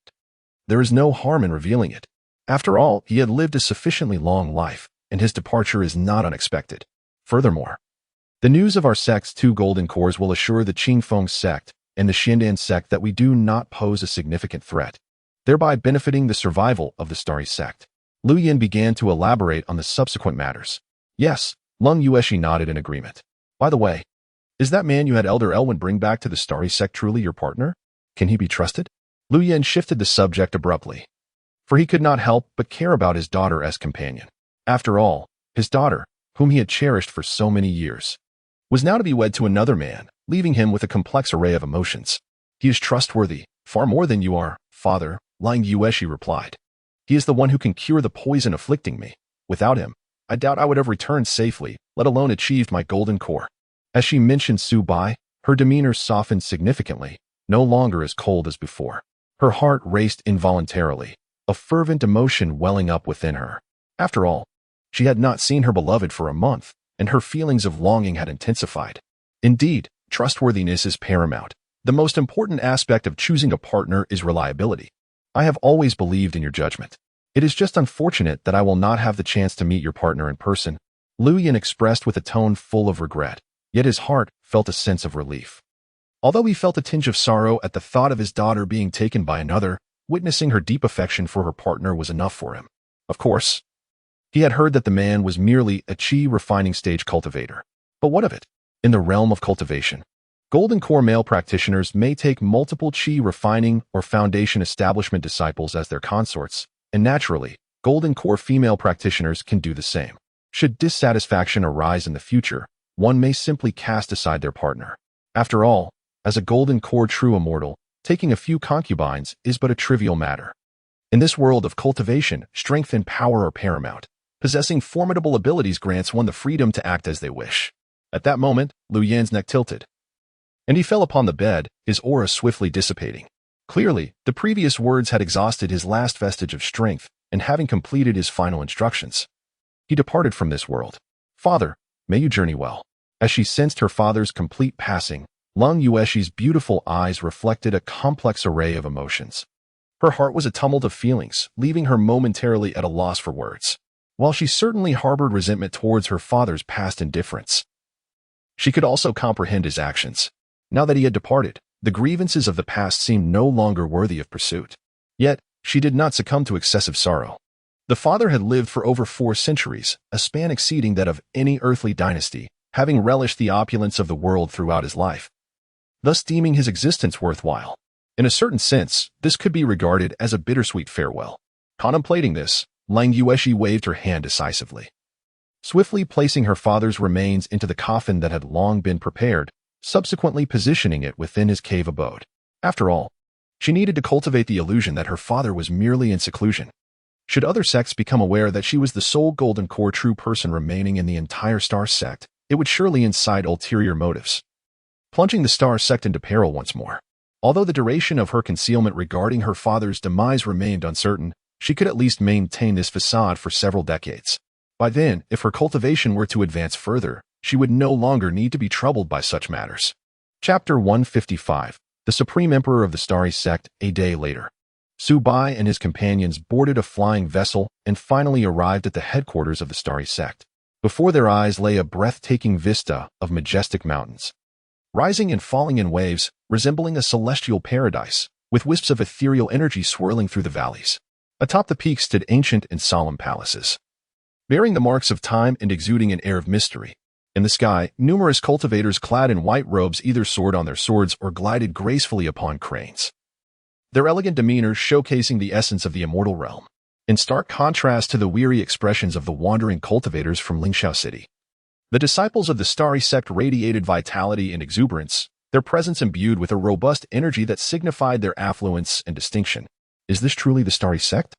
there is no harm in revealing it. After all, he had lived a sufficiently long life, and his departure is not unexpected. Furthermore, the news of our sect's 2 Golden Cores will assure the Qingfeng sect and the Xiandan sect that we do not pose a significant threat, thereby benefiting the survival of the Starry Sect. Lu Yan began to elaborate on the subsequent matters. Yes, Lang Yueshi nodded in agreement. By the way, is that man you had Elder Elwin bring back to the Starry Sect truly your partner? Can he be trusted? Lu Yan shifted the subject abruptly, for he could not help but care about his daughter as companion. After all, his daughter, whom he had cherished for so many years, was now to be wed to another man, leaving him with a complex array of emotions. He is trustworthy, far more than you are, father, Lang Yueshi replied. He is the one who can cure the poison afflicting me. Without him, I doubt I would have returned safely, let alone achieved my golden core. As she mentioned Su Bai, her demeanor softened significantly, no longer as cold as before. Her heart raced involuntarily, a fervent emotion welling up within her. After all, she had not seen her beloved for a month, and her feelings of longing had intensified. Indeed, trustworthiness is paramount. The most important aspect of choosing a partner is reliability. I have always believed in your judgment. It is just unfortunate that I will not have the chance to meet your partner in person, Lu Yin expressed with a tone full of regret, yet his heart felt a sense of relief. Although he felt a tinge of sorrow at the thought of his daughter being taken by another, witnessing her deep affection for her partner was enough for him. Of course, he had heard that the man was merely a qi refining stage cultivator. But what of it? In the realm of cultivation, Golden Core male practitioners may take multiple qi refining or foundation establishment disciples as their consorts, and naturally, Golden Core female practitioners can do the same. Should dissatisfaction arise in the future, one may simply cast aside their partner. After all, as a Golden Core true immortal, taking a few concubines is but a trivial matter. In this world of cultivation, strength and power are paramount. Possessing formidable abilities grants one the freedom to act as they wish. At that moment, Lu Yan's neck tilted, and he fell upon the bed, his aura swiftly dissipating. Clearly, the previous words had exhausted his last vestige of strength, and having completed his final instructions, he departed from this world. Father, may you journey well. As she sensed her father's complete passing, Lang Yueshi's beautiful eyes reflected a complex array of emotions. Her heart was a tumult of feelings, leaving her momentarily at a loss for words. While she certainly harbored resentment towards her father's past indifference, she could also comprehend his actions. Now that he had departed, the grievances of the past seemed no longer worthy of pursuit. Yet, she did not succumb to excessive sorrow. The father had lived for over 4 centuries, a span exceeding that of any earthly dynasty, having relished the opulence of the world throughout his life, thus deeming his existence worthwhile. In a certain sense, this could be regarded as a bittersweet farewell. Contemplating this, Lang Yueshi waved her hand decisively, swiftly placing her father's remains into the coffin that had long been prepared, subsequently positioning it within his cave abode. After all, she needed to cultivate the illusion that her father was merely in seclusion. Should other sects become aware that she was the sole Golden Core true person remaining in the entire Star Sect, it would surely incite ulterior motives, plunging the Star Sect into peril once more. Although the duration of her concealment regarding her father's demise remained uncertain, she could at least maintain this facade for several decades. By then, if her cultivation were to advance further, she would no longer need to be troubled by such matters. Chapter 155. The Supreme Emperor of the Starry Sect. A day later, Su Bai and his companions boarded a flying vessel and finally arrived at the headquarters of the Starry Sect. Before their eyes lay a breathtaking vista of majestic mountains, rising and falling in waves, resembling a celestial paradise, with wisps of ethereal energy swirling through the valleys. Atop the peaks stood ancient and solemn palaces, bearing the marks of time and exuding an air of mystery. In the sky, numerous cultivators clad in white robes either soared on their swords or glided gracefully upon cranes, their elegant demeanor showcasing the essence of the immortal realm, in stark contrast to the weary expressions of the wandering cultivators from Lingxiao City. The disciples of the Starry Sect radiated vitality and exuberance, their presence imbued with a robust energy that signified their affluence and distinction. Is this truly the Starry Sect?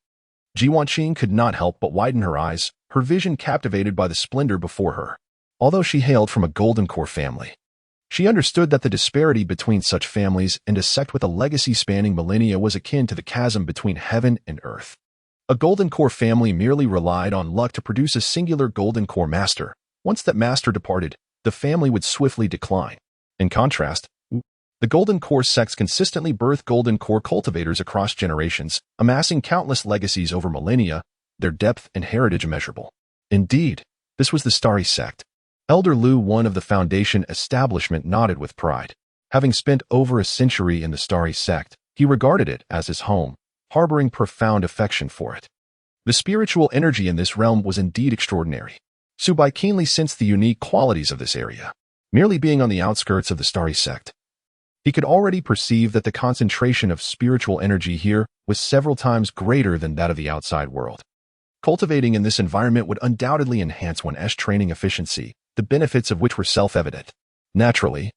Ji Wanqing could not help but widen her eyes, her vision captivated by the splendor before her. Although she hailed from a Golden Core family, she understood that the disparity between such families and a sect with a legacy spanning millennia was akin to the chasm between heaven and earth. A Golden Core family merely relied on luck to produce a singular Golden Core master. Once that master departed, the family would swiftly decline. In contrast, the Golden Core sects consistently birthed Golden Core cultivators across generations, amassing countless legacies over millennia, their depth and heritage immeasurable. Indeed, this was the Starry Sect. Elder Lu, one of the Foundation establishment, nodded with pride. Having spent over a century in the Starry Sect, he regarded it as his home, harboring profound affection for it. The spiritual energy in this realm was indeed extraordinary. Su Bai keenly sensed the unique qualities of this area. Merely being on the outskirts of the Starry Sect, he could already perceive that the concentration of spiritual energy here was several times greater than that of the outside world. Cultivating in this environment would undoubtedly enhance one's training efficiency, the benefits of which were self-evident. Naturally,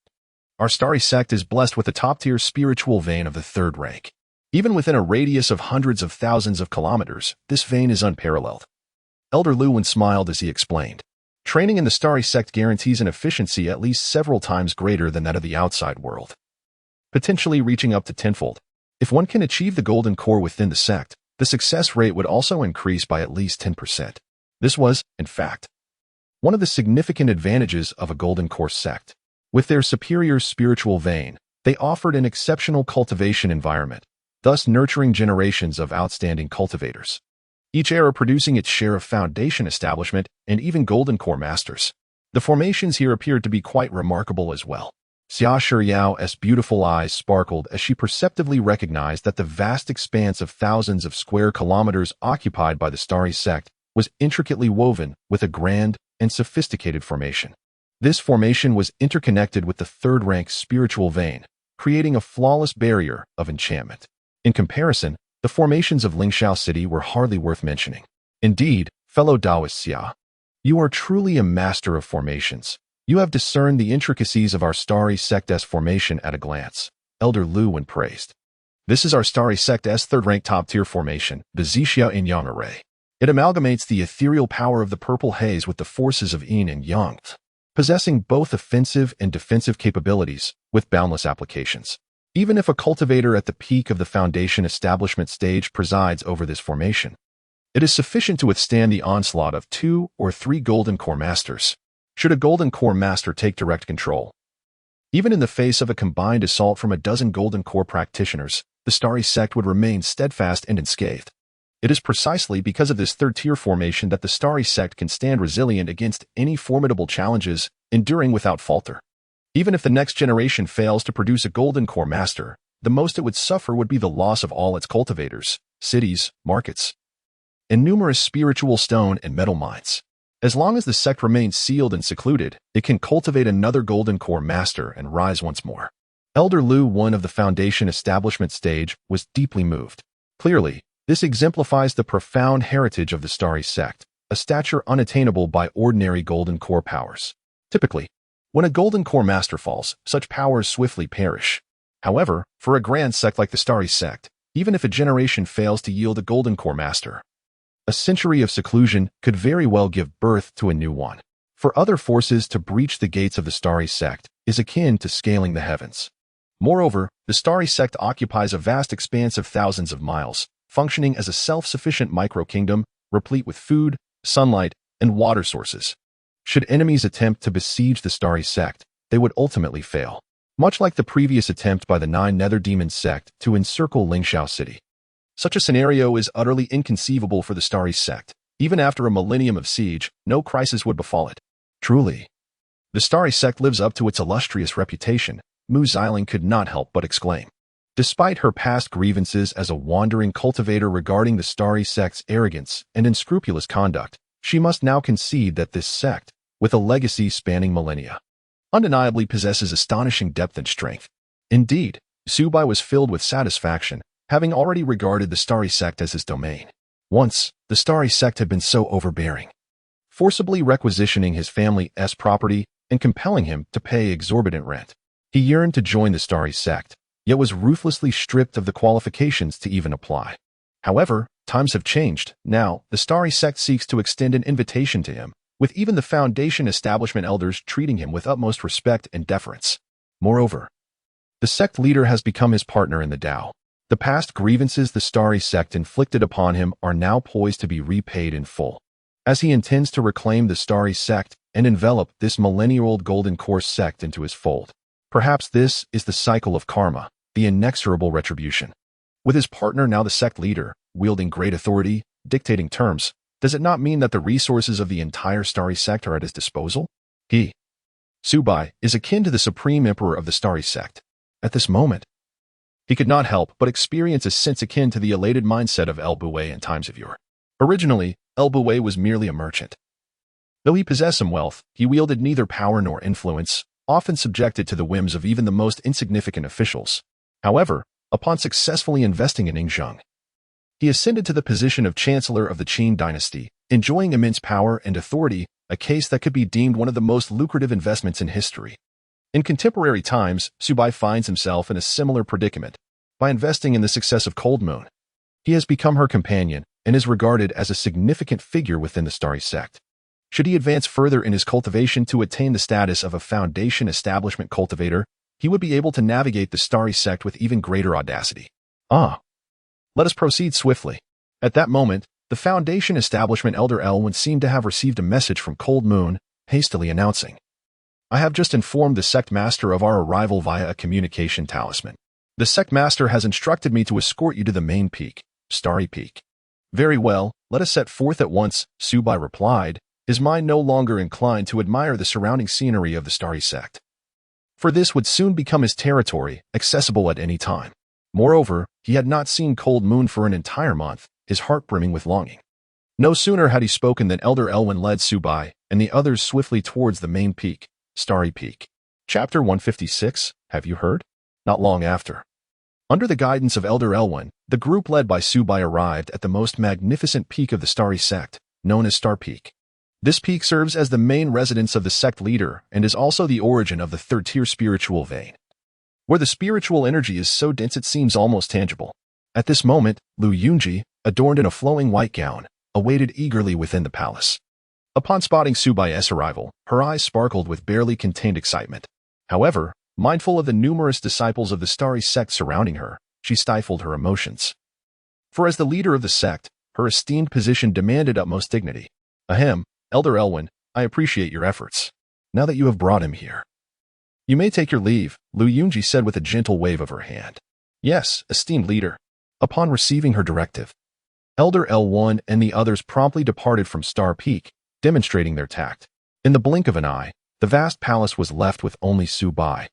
our Starry Sect is blessed with a top-tier spiritual vein of the 3rd rank. Even within a radius of hundreds of thousands of kilometers, this vein is unparalleled. Elder Luwen smiled as he explained. Training in the Starry Sect guarantees an efficiency at least several times greater than that of the outside world, potentially reaching up to tenfold. If one can achieve the golden core within the sect, the success rate would also increase by at least 10%. This was, in fact, one of the significant advantages of a golden core sect. With their superior spiritual vein, they offered an exceptional cultivation environment, thus nurturing generations of outstanding cultivators. Each era producing its share of foundation establishment and even golden core masters. The formations here appeared to be quite remarkable as well. Xia Shiyao's beautiful eyes sparkled as she perceptively recognized that the vast expanse of thousands of square kilometers occupied by the Starry Sect was intricately woven with a grand and sophisticated formation. This formation was interconnected with the third-rank spiritual vein, creating a flawless barrier of enchantment. In comparison, the formations of Lingxiao City were hardly worth mentioning. Indeed, fellow Taoist Xia, you are truly a master of formations. You have discerned the intricacies of our Starry Sect's formation at a glance, Elder Luwen praised. This is our Starry Sect's third-rank top-tier formation, the Zixia Yin Yang Array. It amalgamates the ethereal power of the purple haze with the forces of yin and yang, possessing both offensive and defensive capabilities with boundless applications. Even if a cultivator at the peak of the foundation establishment stage presides over this formation, it is sufficient to withstand the onslaught of 2 or 3 golden core masters, should a golden core master take direct control. Even in the face of a combined assault from a dozen golden core practitioners, the Starry Sect would remain steadfast and unscathed. It is precisely because of this third-tier formation that the Starry Sect can stand resilient against any formidable challenges, enduring without falter. Even if the next generation fails to produce a golden core master, the most it would suffer would be the loss of all its cultivators, cities, markets, and numerous spiritual stone and metal mines. As long as the sect remains sealed and secluded, it can cultivate another golden core master and rise once more. Elder Luwen of the foundation establishment stage was deeply moved. Clearly, this exemplifies the profound heritage of the Starry Sect, a stature unattainable by ordinary golden core powers. Typically, when a golden core master falls, such powers swiftly perish. However, for a grand sect like the Starry Sect, even if a generation fails to yield a golden core master, a century of seclusion could very well give birth to a new one. For other forces to breach the gates of the Starry Sect is akin to scaling the heavens. Moreover, the Starry Sect occupies a vast expanse of thousands of miles, functioning as a self-sufficient micro-kingdom, replete with food, sunlight, and water sources. Should enemies attempt to besiege the Starry Sect, they would ultimately fail, much like the previous attempt by the 9 Nether Demon sect to encircle Lingxiao City. Such a scenario is utterly inconceivable for the Starry Sect. Even after a millennium of siege, no crisis would befall it. Truly, the Starry Sect lives up to its illustrious reputation, Mu Xiling could not help but exclaim. Despite her past grievances as a wandering cultivator regarding the Starry Sect's arrogance and unscrupulous conduct, she must now concede that this sect, with a legacy spanning millennia, undeniably possesses astonishing depth and strength. Indeed, Subai was filled with satisfaction, having already regarded the Starry Sect as his domain. Once, the Starry Sect had been so overbearing, forcibly requisitioning his family's property and compelling him to pay exorbitant rent. He yearned to join the Starry Sect, yet was ruthlessly stripped of the qualifications to even apply. However, times have changed. Now, the Starry Sect seeks to extend an invitation to him, with even the Foundation establishment elders treating him with utmost respect and deference. Moreover, the sect leader has become his partner in the Tao. The past grievances the Starry Sect inflicted upon him are now poised to be repaid in full, as he intends to reclaim the Starry Sect and envelop this millennia-old golden core sect into his fold. Perhaps this is the cycle of karma, the inexorable retribution. With his partner now the sect leader, wielding great authority, dictating terms, does it not mean that the resources of the entire Starry Sect are at his disposal? He, Subai, is akin to the supreme emperor of the Starry Sect. At this moment, he could not help but experience a sense akin to the elated mindset of El Bouet in times of yore. Originally, El Bouet was merely a merchant. Though he possessed some wealth, he wielded neither power nor influence, often subjected to the whims of even the most insignificant officials. However, upon successfully investing in Yingzheng, he ascended to the position of Chancellor of the Qin dynasty, enjoying immense power and authority, a case that could be deemed one of the most lucrative investments in history. In contemporary times, Subai finds himself in a similar predicament. by investing in the success of Cold Moon. He has become her companion and is regarded as a significant figure within the Starry Sect. Should he advance further in his cultivation to attain the status of a Foundation Establishment cultivator, he would be able to navigate the Starry Sect with even greater audacity. Let us proceed swiftly. At that moment, the Foundation Establishment Elder Elwyn seemed to have received a message from Cold Moon, hastily announcing, "I have just informed the Sect Master of our arrival via a communication talisman. The Sect Master has instructed me to escort you to the main peak, Starry Peak." "Very well, let us set forth at once," Subai replied, his mind no longer inclined to admire the surrounding scenery of the Starry Sect. For this would soon become his territory, accessible at any time. Moreover, he had not seen Cold Moon for an entire month, his heart brimming with longing. No sooner had he spoken than Elder Elwyn led Subai and the others swiftly towards the main peak, Starry Peak. Chapter 156, Have You Heard? Not long after. Under the guidance of Elder Elwyn, the group led by Subai arrived at the most magnificent peak of the Starry Sect, known as Star Peak. This peak serves as the main residence of the sect leader and is also the origin of the third-tier spiritual vein, where the spiritual energy is so dense it seems almost tangible. At this moment, Lu Yunji, adorned in a flowing white gown, awaited eagerly within the palace. Upon spotting Subai's arrival, her eyes sparkled with barely contained excitement. However, mindful of the numerous disciples of the Starry Sect surrounding her, she stifled her emotions. For as the leader of the sect, her esteemed position demanded utmost dignity. "Ahem, Elder Elwyn, I appreciate your efforts. Now that you have brought him here, you may take your leave," Lu Yunji said with a gentle wave of her hand. "Yes, esteemed leader." Upon receiving her directive, Elder L1 and the others promptly departed from Star Peak, demonstrating their tact. In the blink of an eye, the vast palace was left with only Subai,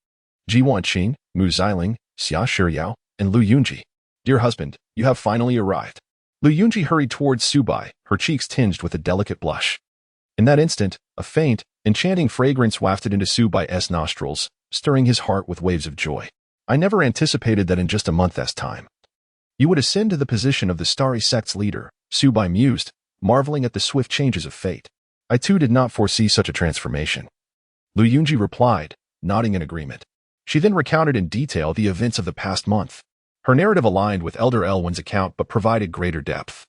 Ji Wanqing, Mu Xiling, Xia Shiyao, and Lu Yunji. "Dear husband, you have finally arrived." Lu Yunji hurried towards Subai, her cheeks tinged with a delicate blush. In that instant, a faint, enchanting fragrance wafted into Subai's nostrils, stirring his heart with waves of joy. "I never anticipated that in just a month's time you would ascend to the position of the Starry Sect's leader," Subai mused, marveling at the swift changes of fate. "I too did not foresee such a transformation," Lu Yunji replied, nodding in agreement. She then recounted in detail the events of the past month. Her narrative aligned with Elder Elwyn's account but provided greater depth,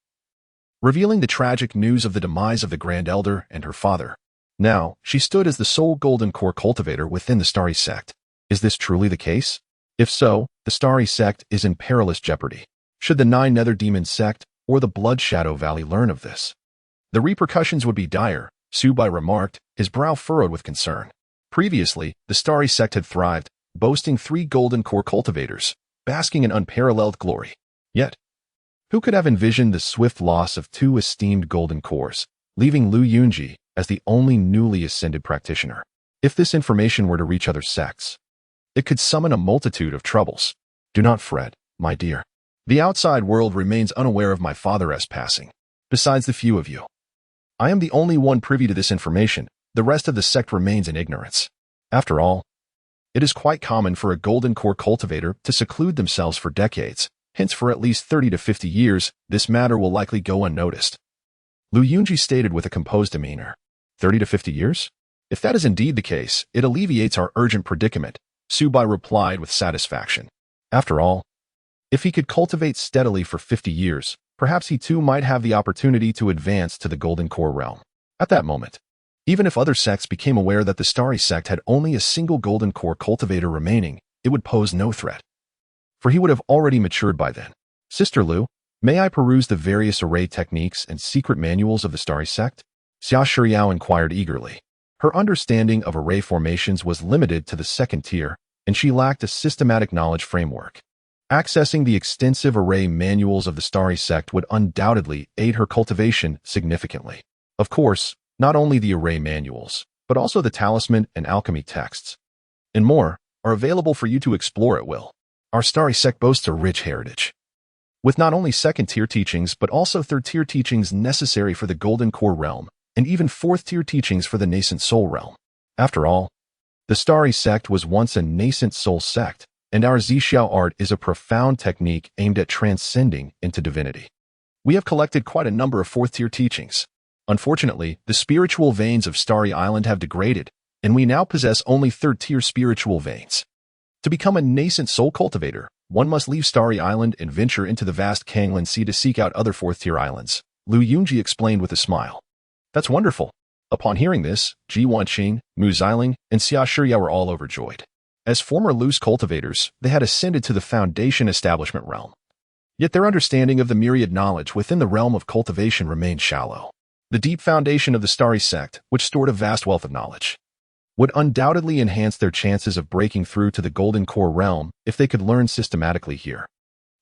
revealing the tragic news of the demise of the Grand Elder and her father. Now, she stood as the sole Golden Core cultivator within the Starry Sect. Is this truly the case? If so, the Starry Sect is in perilous jeopardy. Should the Nine Nether Demon Sect or the Blood Shadow Valley learn of this, the repercussions would be dire, Subai remarked, his brow furrowed with concern. Previously, the Starry Sect had thrived, boasting 3 Golden Core cultivators, basking in unparalleled glory. Yet, who could have envisioned the swift loss of 2 esteemed Golden Cores, leaving Lu Yunji as the only newly ascended practitioner? If this information were to reach other sects, it could summon a multitude of troubles. Do not fret, my dear. The outside world remains unaware of my father's passing. Besides the few of you, I am the only one privy to this information. The rest of the sect remains in ignorance. After all, it is quite common for a Golden Core cultivator to seclude themselves for decades. Hence, for at least 30 to 50 years, this matter will likely go unnoticed. Lu Yunji stated with a composed demeanor. 30 to 50 years? If that is indeed the case, it alleviates our urgent predicament, Subai replied with satisfaction. After all, if he could cultivate steadily for 50 years, perhaps he too might have the opportunity to advance to the Golden Core realm. At that moment, even if other sects became aware that the Starry Sect had only a single Golden Core cultivator remaining, it would pose no threat, for he would have already matured by then. Sister Lu, may I peruse the various array techniques and secret manuals of the Starry Sect? Xia Shiyao inquired eagerly. Her understanding of array formations was limited to the second tier, and she lacked a systematic knowledge framework. Accessing the extensive array manuals of the Starry Sect would undoubtedly aid her cultivation significantly. Of course, not only the array manuals, but also the talisman and alchemy texts, and more, are available for you to explore at will. Our Starry Sect boasts a rich heritage, with not only second-tier teachings but also third-tier teachings necessary for the Golden Core realm, and even fourth-tier teachings for the nascent soul realm. After all, the Starry Sect was once a nascent soul sect, and our Zixiao art is a profound technique aimed at transcending into divinity. We have collected quite a number of fourth-tier teachings. Unfortunately, the spiritual veins of Starry Island have degraded, and we now possess only third-tier spiritual veins. To become a nascent soul cultivator, one must leave Starry Island and venture into the vast Kanglan Sea to seek out other fourth-tier islands, Lu Yunji explained with a smile. That's wonderful. Upon hearing this, Ji Wanqing, Mu Xiling, and Xia Shiyao were all overjoyed. As former loose cultivators, they had ascended to the foundation establishment realm. Yet their understanding of the myriad knowledge within the realm of cultivation remained shallow. The deep foundation of the Starry Sect, which stored a vast wealth of knowledge, would undoubtedly enhance their chances of breaking through to the Golden Core realm if they could learn systematically here.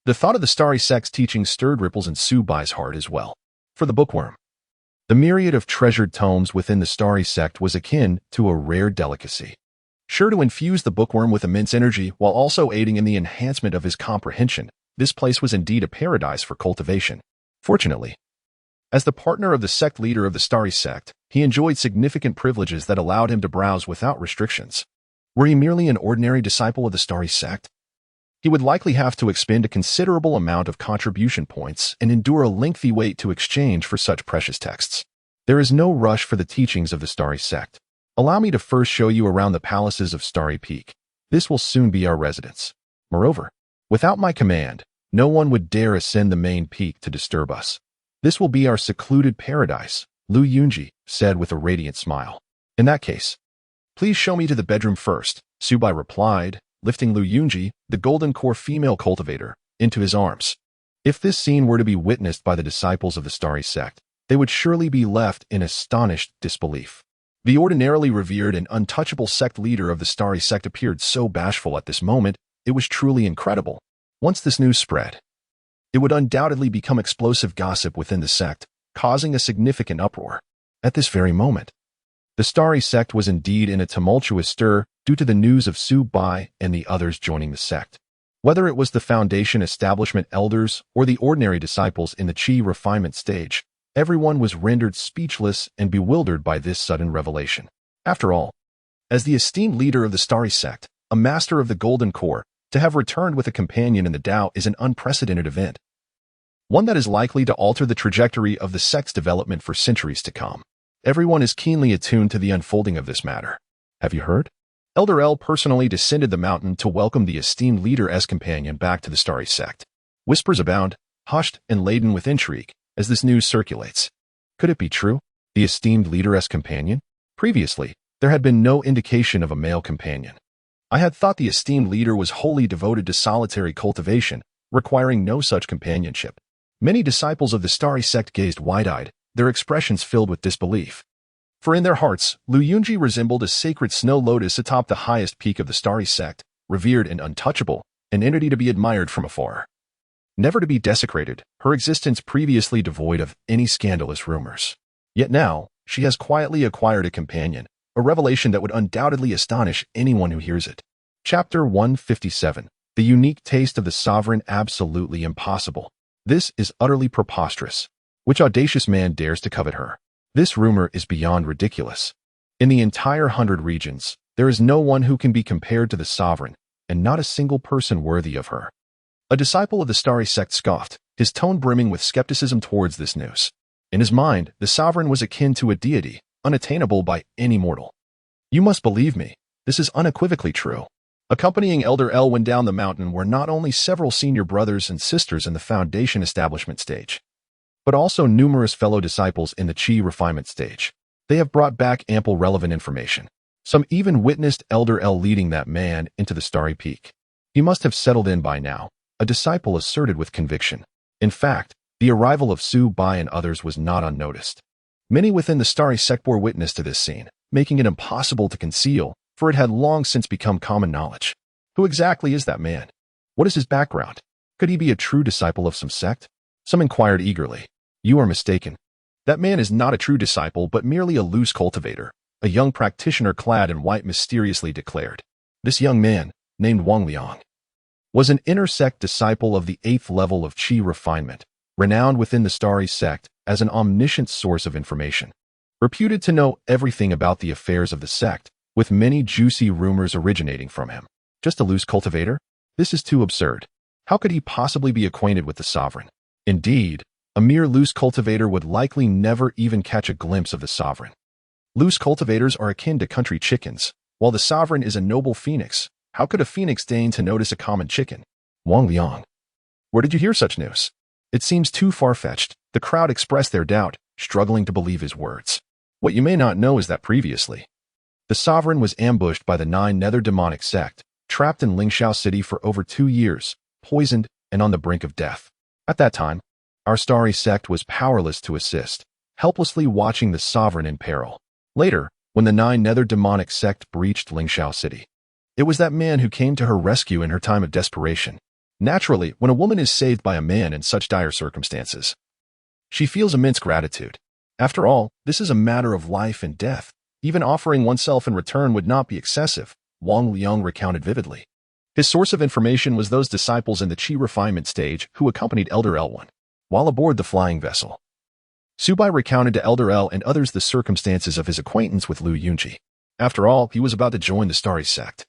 The thought of the Starry Sect's teaching stirred ripples in Su Bai's heart as well. For the bookworm, the myriad of treasured tomes within the Starry Sect was akin to a rare delicacy, sure to infuse the bookworm with immense energy while also aiding in the enhancement of his comprehension. This place was indeed a paradise for cultivation. Fortunately, as the partner of the sect leader of the Starry Sect, he enjoyed significant privileges that allowed him to browse without restrictions. Were he merely an ordinary disciple of the Starry Sect, he would likely have to expend a considerable amount of contribution points and endure a lengthy wait to exchange for such precious texts. There is no rush for the teachings of the Starry Sect. Allow me to first show you around the palaces of Starry Peak. This will soon be our residence. Moreover, without my command, no one would dare ascend the main peak to disturb us. This will be our secluded paradise, Lu Yunji said with a radiant smile. In that case, please show me to the bedroom first, Su Bai replied, lifting Lu Yunji, the Golden Core female cultivator, into his arms. If this scene were to be witnessed by the disciples of the Starry Sect, they would surely be left in astonished disbelief. The ordinarily revered and untouchable sect leader of the Starry Sect appeared so bashful at this moment, it was truly incredible. Once this news spread, it would undoubtedly become explosive gossip within the sect, causing a significant uproar. At this very moment, the Starry Sect was indeed in a tumultuous stir due to the news of Su Bai and the others joining the sect. Whether it was the Foundation Establishment elders or the ordinary disciples in the Qi refinement stage, everyone was rendered speechless and bewildered by this sudden revelation. After all, as the esteemed leader of the Starry Sect, a master of the Golden Core, to have returned with a companion in the Tao is an unprecedented event, one that is likely to alter the trajectory of the sect's development for centuries to come. Everyone is keenly attuned to the unfolding of this matter. Have you heard? Elder L personally descended the mountain to welcome the esteemed leader as companion back to the Starry Sect. Whispers abound, hushed and laden with intrigue, as this news circulates. Could it be true? The esteemed leader as companion? Previously, there had been no indication of a male companion. I had thought the esteemed leader was wholly devoted to solitary cultivation, requiring no such companionship. Many disciples of the Starry Sect gazed wide-eyed, their expressions filled with disbelief. For in their hearts, Lu Yunji resembled a sacred snow lotus atop the highest peak of the Starry Sect, revered and untouchable, an entity to be admired from afar. Never to be desecrated, her existence previously devoid of any scandalous rumors. Yet now, she has quietly acquired a companion, a revelation that would undoubtedly astonish anyone who hears it. Chapter 157. The unique taste of the sovereign absolutely impossible. This is utterly preposterous. Which audacious man dares to covet her? This rumor is beyond ridiculous. In the entire 100 regions, there is no one who can be compared to the sovereign, and not a single person worthy of her. A disciple of the Starry Sect scoffed, his tone brimming with skepticism towards this news. In his mind, the sovereign was akin to a deity, unattainable by any mortal. You must believe me, this is unequivocally true. Accompanying Elder Elwyn down the mountain were not only several senior brothers and sisters in the Foundation establishment stage, but also numerous fellow disciples in the Qi refinement stage. They have brought back ample relevant information. Some even witnessed Elder El leading that man into the Starry Peak. He must have settled in by now, a disciple asserted with conviction. In fact, the arrival of Su Bai and others was not unnoticed. Many within the Starry Sect bore witness to this scene, making it impossible to conceal, for it had long since become common knowledge. Who exactly is that man? What is his background? Could he be a true disciple of some sect? Some inquired eagerly. You are mistaken. That man is not a true disciple but merely a loose cultivator, a young practitioner clad in white mysteriously declared. This young man, named Wang Liang, was an inner-sect disciple of the 8th level of Qi refinement, renowned within the Starry Sect as an omniscient source of information. Reputed to know everything about the affairs of the sect, with many juicy rumors originating from him. Just a loose cultivator? This is too absurd. How could he possibly be acquainted with the sovereign? Indeed, a mere loose cultivator would likely never even catch a glimpse of the sovereign. Loose cultivators are akin to country chickens, while the sovereign is a noble phoenix. How could a phoenix deign to notice a common chicken? Wang Liang, where did you hear such news? It seems too far-fetched. The crowd expressed their doubt, struggling to believe his words. What you may not know is that previously, the sovereign was ambushed by the 9 nether demonic sect, trapped in Lingxiao City for over 2 years, poisoned and on the brink of death. At that time, our starry sect was powerless to assist, helplessly watching the sovereign in peril. Later, when the 9 nether demonic sect breached Lingxiao City, it was that man who came to her rescue in her time of desperation. Naturally, when a woman is saved by a man in such dire circumstances, she feels immense gratitude. After all, this is a matter of life and death. Even offering oneself in return would not be excessive, Wang Liang recounted vividly. His source of information was those disciples in the Qi refinement stage who accompanied Elder L1 while aboard the flying vessel. Subai recounted to Elder L and others the circumstances of his acquaintance with Lu Yunji. After all, he was about to join the Starry Sect,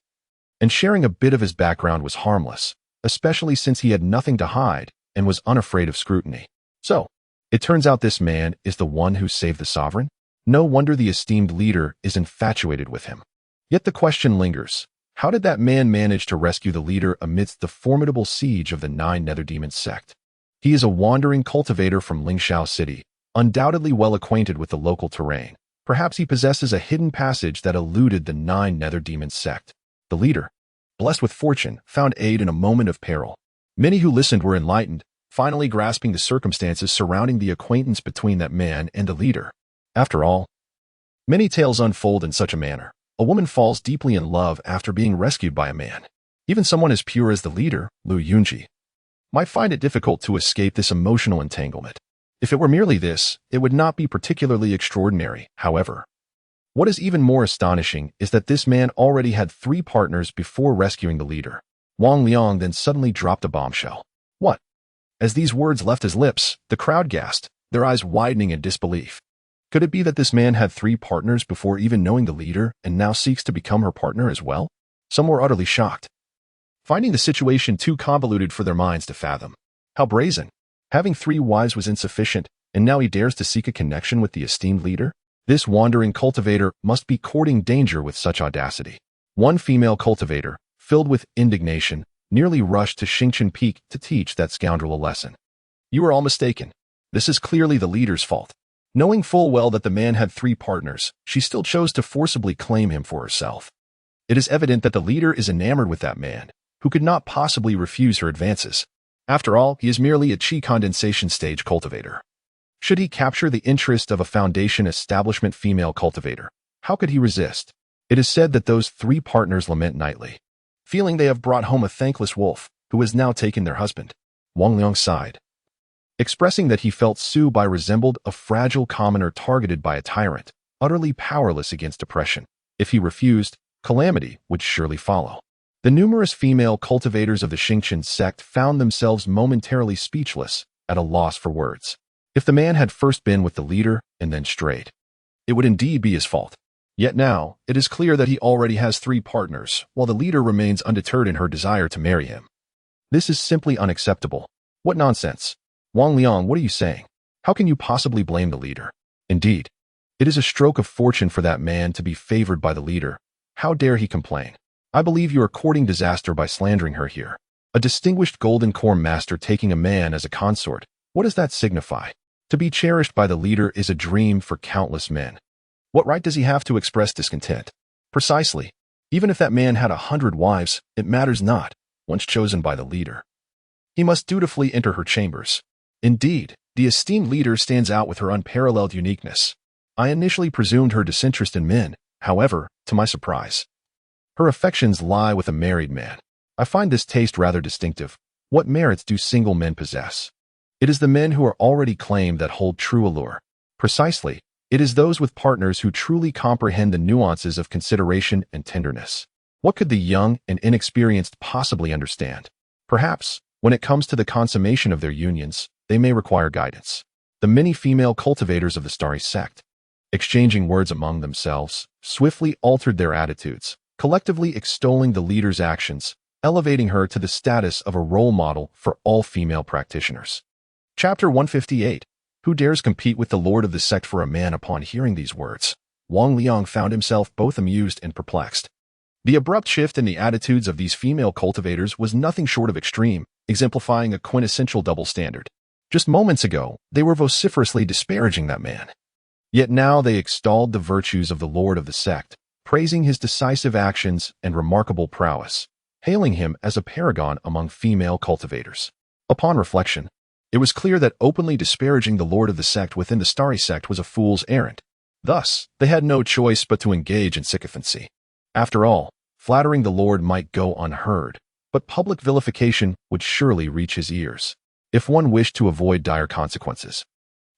and sharing a bit of his background was harmless, especially since he had nothing to hide and was unafraid of scrutiny. So, it turns out this man is the one who saved the sovereign? No wonder the esteemed leader is infatuated with him. Yet the question lingers, how did that man manage to rescue the leader amidst the formidable siege of the 9 nether demon sect? He is a wandering cultivator from Lingxiao City, undoubtedly well acquainted with the local terrain. Perhaps he possesses a hidden passage that eluded the 9 nether demon sect. The leader, blessed with fortune, found aid in a moment of peril. Many who listened were enlightened, finally grasping the circumstances surrounding the acquaintance between that man and the leader. After all, many tales unfold in such a manner. A woman falls deeply in love after being rescued by a man. Even someone as pure as the leader, Lu Yunji, might find it difficult to escape this emotional entanglement. If it were merely this, it would not be particularly extraordinary. However, what is even more astonishing is that this man already had 3 partners before rescuing the leader. Wang Liang then suddenly dropped a bombshell. What? As these words left his lips, the crowd gasped, their eyes widening in disbelief. Could it be that this man had 3 partners before even knowing the leader and now seeks to become her partner as well? Some were utterly shocked, finding the situation too convoluted for their minds to fathom. How brazen! Having 3 wives was insufficient, and now he dares to seek a connection with the esteemed leader? This wandering cultivator must be courting danger with such audacity. One female cultivator, filled with indignation, nearly rushed to Xingchen Peak to teach that scoundrel a lesson. You are all mistaken. This is clearly the leader's fault. Knowing full well that the man had 3 partners, she still chose to forcibly claim him for herself. It is evident that the leader is enamored with that man, who could not possibly refuse her advances. After all, he is merely a Qi condensation stage cultivator. Should he capture the interest of a foundation establishment female cultivator, how could he resist? It is said that those 3 partners lament nightly, feeling they have brought home a thankless wolf, who has now taken their husband. Wang Liang sighed, expressing that he felt Subai resembled a fragile commoner targeted by a tyrant, utterly powerless against oppression. If he refused, calamity would surely follow. The numerous female cultivators of the Xingchen sect found themselves momentarily speechless, at a loss for words. If the man had first been with the leader and then strayed, it would indeed be his fault. Yet now, it is clear that he already has 3 partners, while the leader remains undeterred in her desire to marry him. This is simply unacceptable. What nonsense! Wang Liang, what are you saying? How can you possibly blame the leader? Indeed, it is a stroke of fortune for that man to be favored by the leader. How dare he complain? I believe you are courting disaster by slandering her here. A distinguished golden core master taking a man as a consort, what does that signify? To be cherished by the leader is a dream for countless men. What right does he have to express discontent? Precisely. Even if that man had 100 wives, it matters not, once chosen by the leader. He must dutifully enter her chambers. Indeed, the esteemed leader stands out with her unparalleled uniqueness. I initially presumed her disinterest in men, however, to my surprise, her affections lie with a married man. I find this taste rather distinctive. What merits do single men possess? It is the men who are already claimed that hold true allure. Precisely, it is those with partners who truly comprehend the nuances of consideration and tenderness. What could the young and inexperienced possibly understand? Perhaps, when it comes to the consummation of their unions, they may require guidance. The many female cultivators of the Starry Sect, exchanging words among themselves, swiftly altered their attitudes, collectively extolling the leader's actions, elevating her to the status of a role model for all female practitioners. Chapter 158. Who dares compete with the lord of the sect for a man? Upon hearing these words, Wang Liang found himself both amused and perplexed. The abrupt shift in the attitudes of these female cultivators was nothing short of extreme, exemplifying a quintessential double standard. Just moments ago, they were vociferously disparaging that man. Yet now they extolled the virtues of the lord of the sect, praising his decisive actions and remarkable prowess, hailing him as a paragon among female cultivators. Upon reflection, it was clear that openly disparaging the lord of the sect within the starry sect was a fool's errand. Thus, they had no choice but to engage in sycophancy. After all, flattering the lord might go unheard, but public vilification would surely reach his ears, if one wished to avoid dire consequences.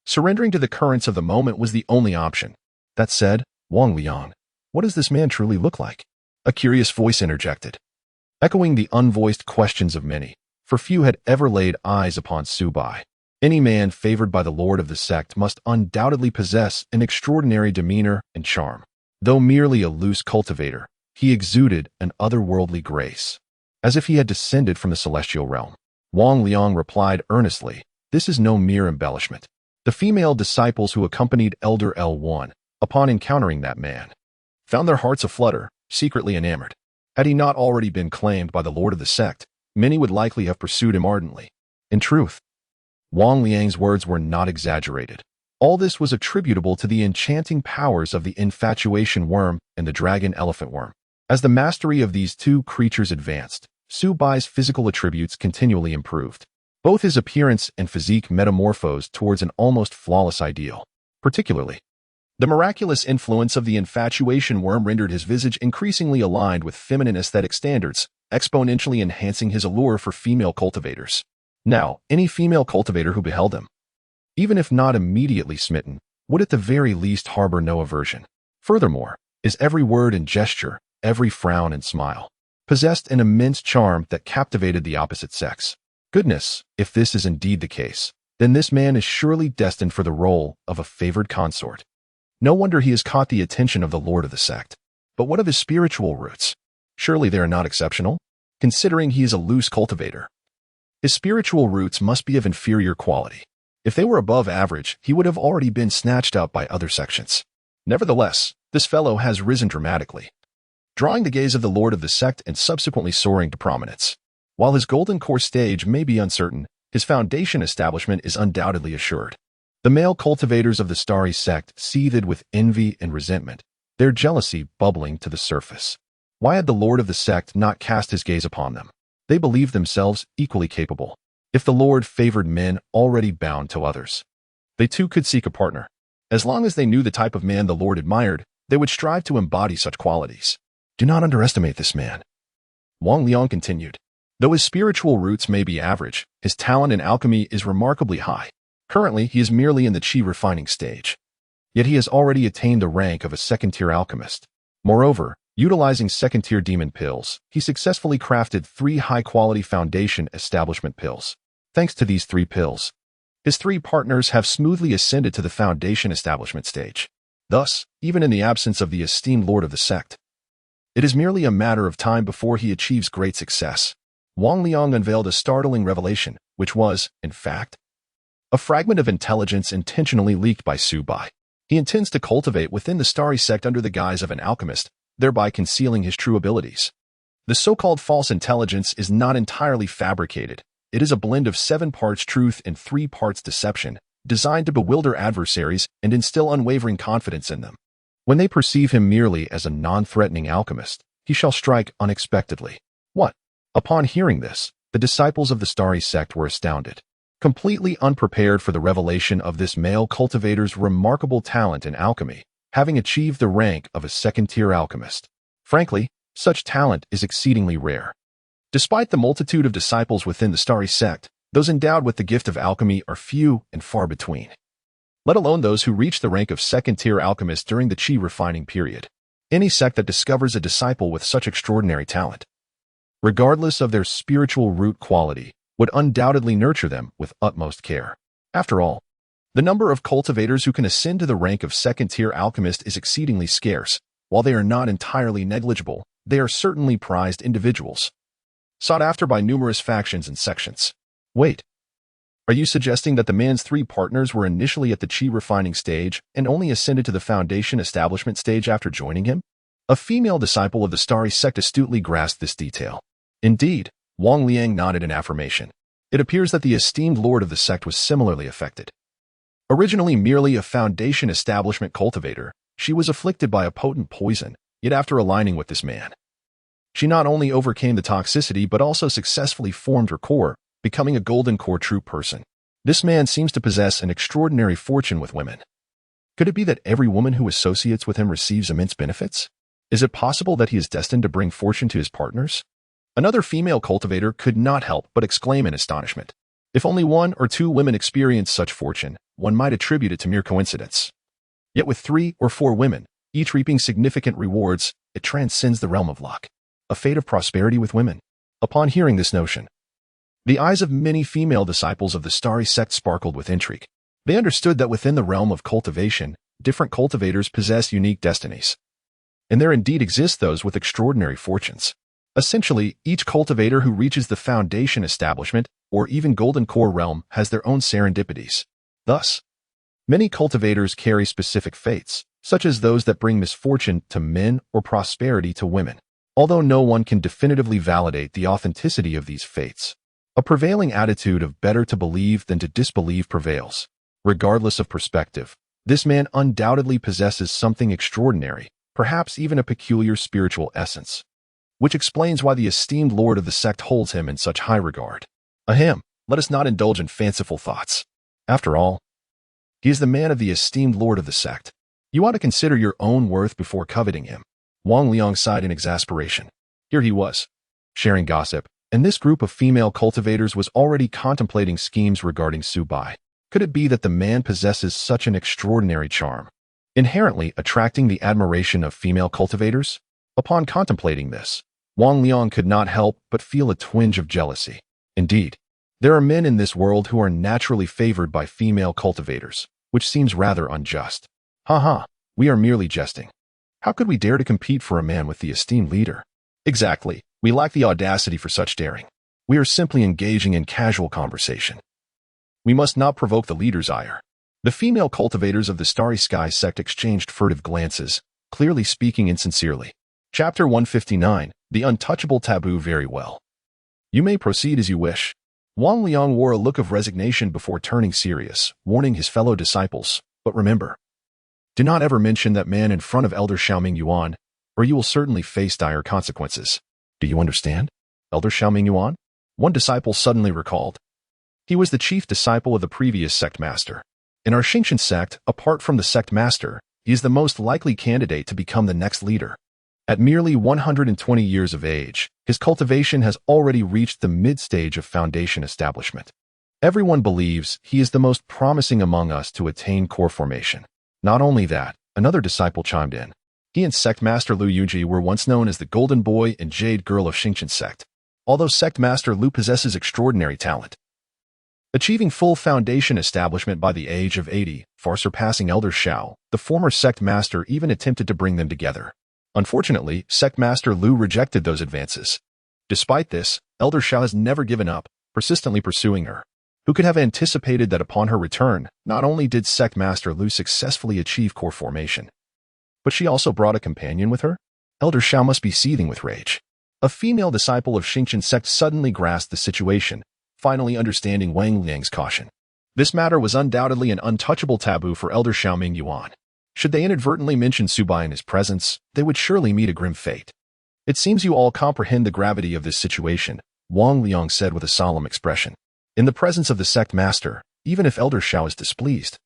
Surrendering to the currents of the moment was the only option. That said, Wang Liang, what does this man truly look like? A curious voice interjected, echoing the unvoiced questions of many, for few had ever laid eyes upon Su Bai. Any man favored by the lord of the sect must undoubtedly possess an extraordinary demeanor and charm. Though merely a loose cultivator, he exuded an otherworldly grace, as if he had descended from the celestial realm. Wang Liang replied earnestly, "This is no mere embellishment." The female disciples who accompanied Elder L1, upon encountering that man, found their hearts aflutter, secretly enamored. Had he not already been claimed by the lord of the sect, many would likely have pursued him ardently. In truth, Wang Liang's words were not exaggerated. All this was attributable to the enchanting powers of the infatuation worm and the dragon elephant worm. As the mastery of these two creatures advanced, Su Bai's physical attributes continually improved. Both his appearance and physique metamorphosed towards an almost flawless ideal. Particularly, the miraculous influence of the infatuation worm rendered his visage increasingly aligned with feminine aesthetic standards, exponentially enhancing his allure for female cultivators. Now, any female cultivator who beheld him, even if not immediately smitten, would at the very least harbor no aversion. Furthermore, his every word and gesture, every frown and smile, possessed an immense charm that captivated the opposite sex. Goodness, if this is indeed the case, then this man is surely destined for the role of a favored consort. No wonder he has caught the attention of the lord of the sect. But what of his spiritual roots? Surely they are not exceptional, considering he is a loose cultivator. His spiritual roots must be of inferior quality. If they were above average, he would have already been snatched up by other sections. Nevertheless, this fellow has risen dramatically, drawing the gaze of the lord of the sect and subsequently soaring to prominence. While his golden core stage may be uncertain, his foundation establishment is undoubtedly assured. The male cultivators of the starry sect seethed with envy and resentment, their jealousy bubbling to the surface. Why had the lord of the sect not cast his gaze upon them? They believed themselves equally capable. If the lord favored men already bound to others, they too could seek a partner. As long as they knew the type of man the lord admired, they would strive to embody such qualities. Do not underestimate this man, Wang Liang continued. Though his spiritual roots may be average, his talent in alchemy is remarkably high. Currently, he is merely in the qi refining stage. Yet he has already attained the rank of a second-tier alchemist. Moreover, utilizing second-tier demon pills, he successfully crafted 3 high-quality foundation establishment pills. Thanks to these 3 pills, his 3 partners have smoothly ascended to the foundation establishment stage. Thus, even in the absence of the esteemed lord of the sect, it is merely a matter of time before he achieves great success. Wang Liang unveiled a startling revelation, which was, in fact, a fragment of intelligence intentionally leaked by Su Bai. He intends to cultivate within the starry sect under the guise of an alchemist, thereby concealing his true abilities. The so-called false intelligence is not entirely fabricated. It is a blend of 7 parts truth and 3 parts deception, designed to bewilder adversaries and instill unwavering confidence in them. When they perceive him merely as a non-threatening alchemist, he shall strike unexpectedly. What? Upon hearing this, the disciples of the starry sect were astounded, completely unprepared for the revelation of this male cultivator's remarkable talent in alchemy, having achieved the rank of a second-tier alchemist. Frankly, such talent is exceedingly rare. Despite the multitude of disciples within the starry sect, those endowed with the gift of alchemy are few and far between, let alone those who reach the rank of second-tier alchemist during the qi refining period. Any sect that discovers a disciple with such extraordinary talent, regardless of their spiritual root quality, would undoubtedly nurture them with utmost care. After all, the number of cultivators who can ascend to the rank of second-tier alchemist is exceedingly scarce. While they are not entirely negligible, they are certainly prized individuals, sought after by numerous factions and sections. Wait, are you suggesting that the man's 3 partners were initially at the qi refining stage and only ascended to the foundation establishment stage after joining him? A female disciple of the starry sect astutely grasped this detail. Indeed, Wang Liang nodded in affirmation. It appears that the esteemed lord of the sect was similarly affected. Originally merely a foundation establishment cultivator, she was afflicted by a potent poison, yet after aligning with this man, she not only overcame the toxicity but also successfully formed her core, becoming a golden core true person. This man seems to possess an extraordinary fortune with women. Could it be that every woman who associates with him receives immense benefits? Is it possible that he is destined to bring fortune to his partners? Another female cultivator could not help but exclaim in astonishment. If only 1 or 2 women experience such fortune, one might attribute it to mere coincidence. Yet with 3 or 4 women, each reaping significant rewards, it transcends the realm of luck. A fate of prosperity with women. Upon hearing this notion, the eyes of many female disciples of the starry sect sparkled with intrigue. They understood that within the realm of cultivation, different cultivators possess unique destinies. And there indeed exist those with extraordinary fortunes. Essentially, each cultivator who reaches the foundation establishment, or even golden core realm, has their own serendipities. Thus, many cultivators carry specific fates, such as those that bring misfortune to men or prosperity to women. Although no one can definitively validate the authenticity of these fates, a prevailing attitude of better to believe than to disbelieve prevails. Regardless of perspective, this man undoubtedly possesses something extraordinary, perhaps even a peculiar spiritual essence, which explains why the esteemed lord of the sect holds him in such high regard. Ahem, let us not indulge in fanciful thoughts. After all, he is the man of the esteemed lord of the sect. You ought to consider your own worth before coveting him. Wang Liang sighed in exasperation. Here he was, sharing gossip, and this group of female cultivators was already contemplating schemes regarding Su Bai. Could it be that the man possesses such an extraordinary charm, inherently attracting the admiration of female cultivators? Upon contemplating this, Wang Liang could not help but feel a twinge of jealousy. Indeed, there are men in this world who are naturally favored by female cultivators, which seems rather unjust. Ha, we are merely jesting. How could we dare to compete for a man with the esteemed leader? Exactly, we lack the audacity for such daring. We are simply engaging in casual conversation. We must not provoke the leader's ire. The female cultivators of the Starry Sky sect exchanged furtive glances, clearly speaking insincerely. Chapter 159, The Untouchable Taboo. Very well. You may proceed as you wish. Wang Liang wore a look of resignation before turning serious, warning his fellow disciples, but remember, do not ever mention that man in front of Elder Xiaoming Yuan, or you will certainly face dire consequences. Do you understand? Elder Xiaoming Yuan? One disciple suddenly recalled. He was the chief disciple of the previous sect master. In our Xingqian sect, apart from the sect master, he is the most likely candidate to become the next leader. At merely 120 years of age, his cultivation has already reached the mid-stage of foundation establishment. Everyone believes he is the most promising among us to attain core formation. Not only that, another disciple chimed in. He and Sect Master Lu Yuji were once known as the Golden Boy and Jade Girl of Xingqian sect. Although Sect Master Lu possesses extraordinary talent, achieving full foundation establishment by the age of 80, far surpassing Elder Xiao, the former sect master even attempted to bring them together. Unfortunately, Sect Master Lu rejected those advances. Despite this, Elder Xiao has never given up, persistently pursuing her. Who could have anticipated that upon her return, not only did Sect Master Lu successfully achieve core formation, but she also brought a companion with her? Elder Xiao must be seething with rage. A female disciple of Xingqian sect suddenly grasped the situation, finally understanding Wang Liang's caution. This matter was undoubtedly an untouchable taboo for Elder Xiaoming Yuan. Should they inadvertently mention Su Bai in his presence, they would surely meet a grim fate. It seems you all comprehend the gravity of this situation, Wang Liang said with a solemn expression. In the presence of the sect master, even if Elder Xiao is displeased,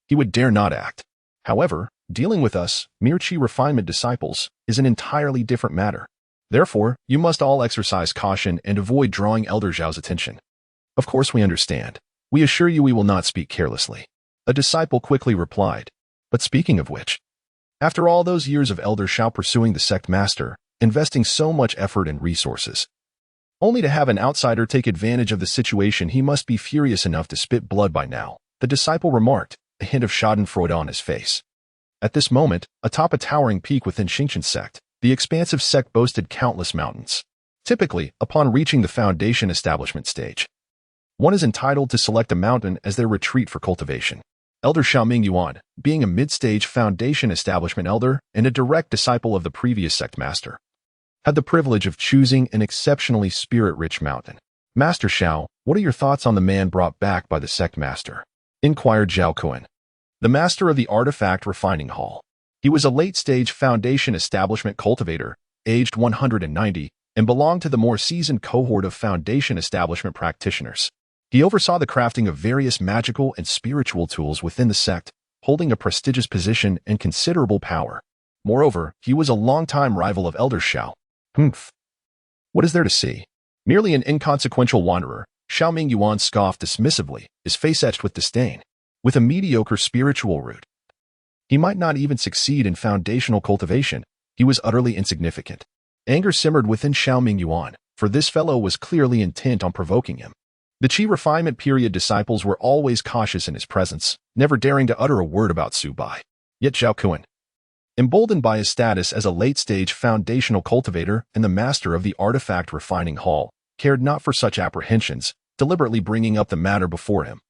he would dare not act. However, dealing with us, mere chi refinement disciples, is an entirely different matter. Therefore, you must all exercise caution and avoid drawing Elder Xiao's attention. Of course we understand. We assure you we will not speak carelessly. A disciple quickly replied. But speaking of which, after all those years of Elder Xiao pursuing the sect master, investing so much effort and resources, only to have an outsider take advantage of the situation, he must be furious enough to spit blood by now, the disciple remarked, a hint of schadenfreude on his face. At this moment, atop a towering peak within Xingqian sect, the expansive sect boasted countless mountains. Typically, upon reaching the foundation establishment stage, one is entitled to select a mountain as their retreat for cultivation. Elder Xiaoming Yuan, being a mid-stage Foundation establishment elder and a direct disciple of the previous sect master, had the privilege of choosing an exceptionally spirit-rich mountain. Master Xiao, what are your thoughts on the man brought back by the sect master? Inquired Zhao Kun, the master of the artifact refining hall. He was a late-stage Foundation establishment cultivator, aged 190, and belonged to the more seasoned cohort of Foundation establishment practitioners. He oversaw the crafting of various magical and spiritual tools within the sect, holding a prestigious position and considerable power. Moreover, he was a longtime rival of Elder Xiao. What is there to see? Merely an inconsequential wanderer, Xiaoming Yuan scoffed dismissively, his face etched with disdain. With a mediocre spiritual root, he might not even succeed in foundational cultivation. He was utterly insignificant. Anger simmered within Xiaoming Yuan, for this fellow was clearly intent on provoking him. The Qi refinement period disciples were always cautious in his presence, never daring to utter a word about Su Bai. Yet Zhao Kun, emboldened by his status as a late-stage foundational cultivator and the master of the artifact refining hall, cared not for such apprehensions, deliberately bringing up the matter before him,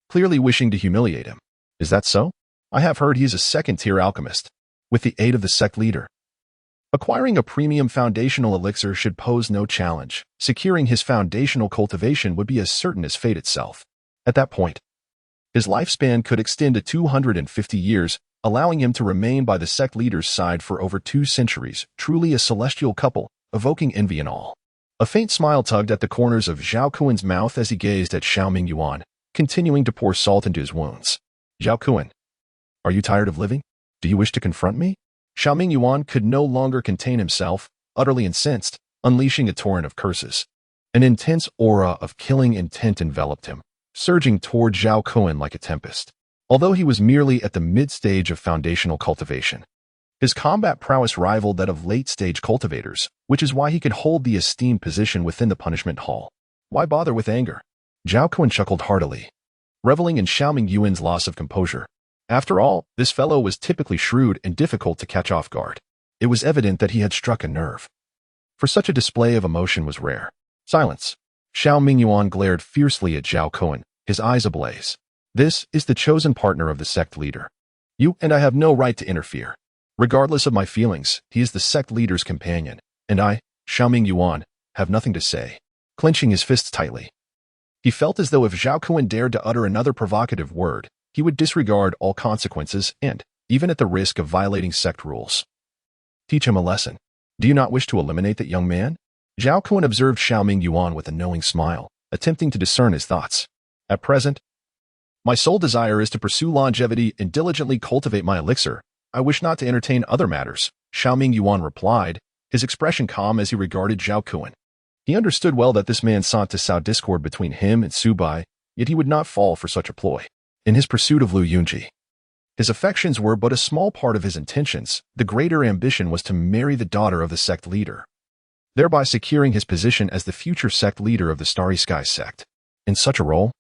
clearly wishing to humiliate him. Is that so? I have heard he is a second-tier alchemist, with the aid of the sect leader. Acquiring a premium foundational elixir should pose no challenge. Securing his foundational cultivation would be as certain as fate itself. At that point, his lifespan could extend to 250 years, allowing him to remain by the sect leader's side for over 2 centuries, truly a celestial couple, evoking envy in all. A faint smile tugged at the corners of Zhao Kuan's mouth as he gazed at Xiaoming Yuan, continuing to pour salt into his wounds. Zhao Kuan, are you tired of living? Do you wish to confront me? Xiaoming Yuan could no longer contain himself, utterly incensed, unleashing a torrent of curses. An intense aura of killing intent enveloped him, surging toward Zhao Kun like a tempest. Although he was merely at the mid-stage of foundational cultivation, his combat prowess rivaled that of late-stage cultivators, which is why he could hold the esteemed position within the punishment hall. Why bother with anger? Zhao Kun chuckled heartily, reveling in Xiaoming Yuan's loss of composure. After all, this fellow was typically shrewd and difficult to catch off guard. It was evident that he had struck a nerve, for such a display of emotion was rare. Silence. Xiaoming Yuan glared fiercely at Zhao Kun, his eyes ablaze. This is the chosen partner of the sect leader. You and I have no right to interfere. Regardless of my feelings, he is the sect leader's companion, and I, Xiaoming Yuan, have nothing to say. Clenching his fists tightly, he felt as though if Zhao Kun dared to utter another provocative word, he would disregard all consequences and, even at the risk of violating sect rules, teach him a lesson. Do you not wish to eliminate that young man? Zhao Kun observed Xiaoming Yuan with a knowing smile, attempting to discern his thoughts. At present, my sole desire is to pursue longevity and diligently cultivate my elixir. I wish not to entertain other matters, Xiaoming Yuan replied, his expression calm as he regarded Zhao Kun. He understood well that this man sought to sow discord between him and Su Bai, yet he would not fall for such a ploy. In his pursuit of Lu Yunji, his affections were but a small part of his intentions. The greater ambition was to marry the daughter of the sect leader, thereby securing his position as the future sect leader of the Starry Sky sect. In such a role,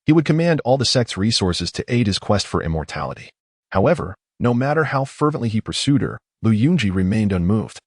he would command all the sect's resources to aid his quest for immortality. However, no matter how fervently he pursued her, Lu Yunji remained unmoved,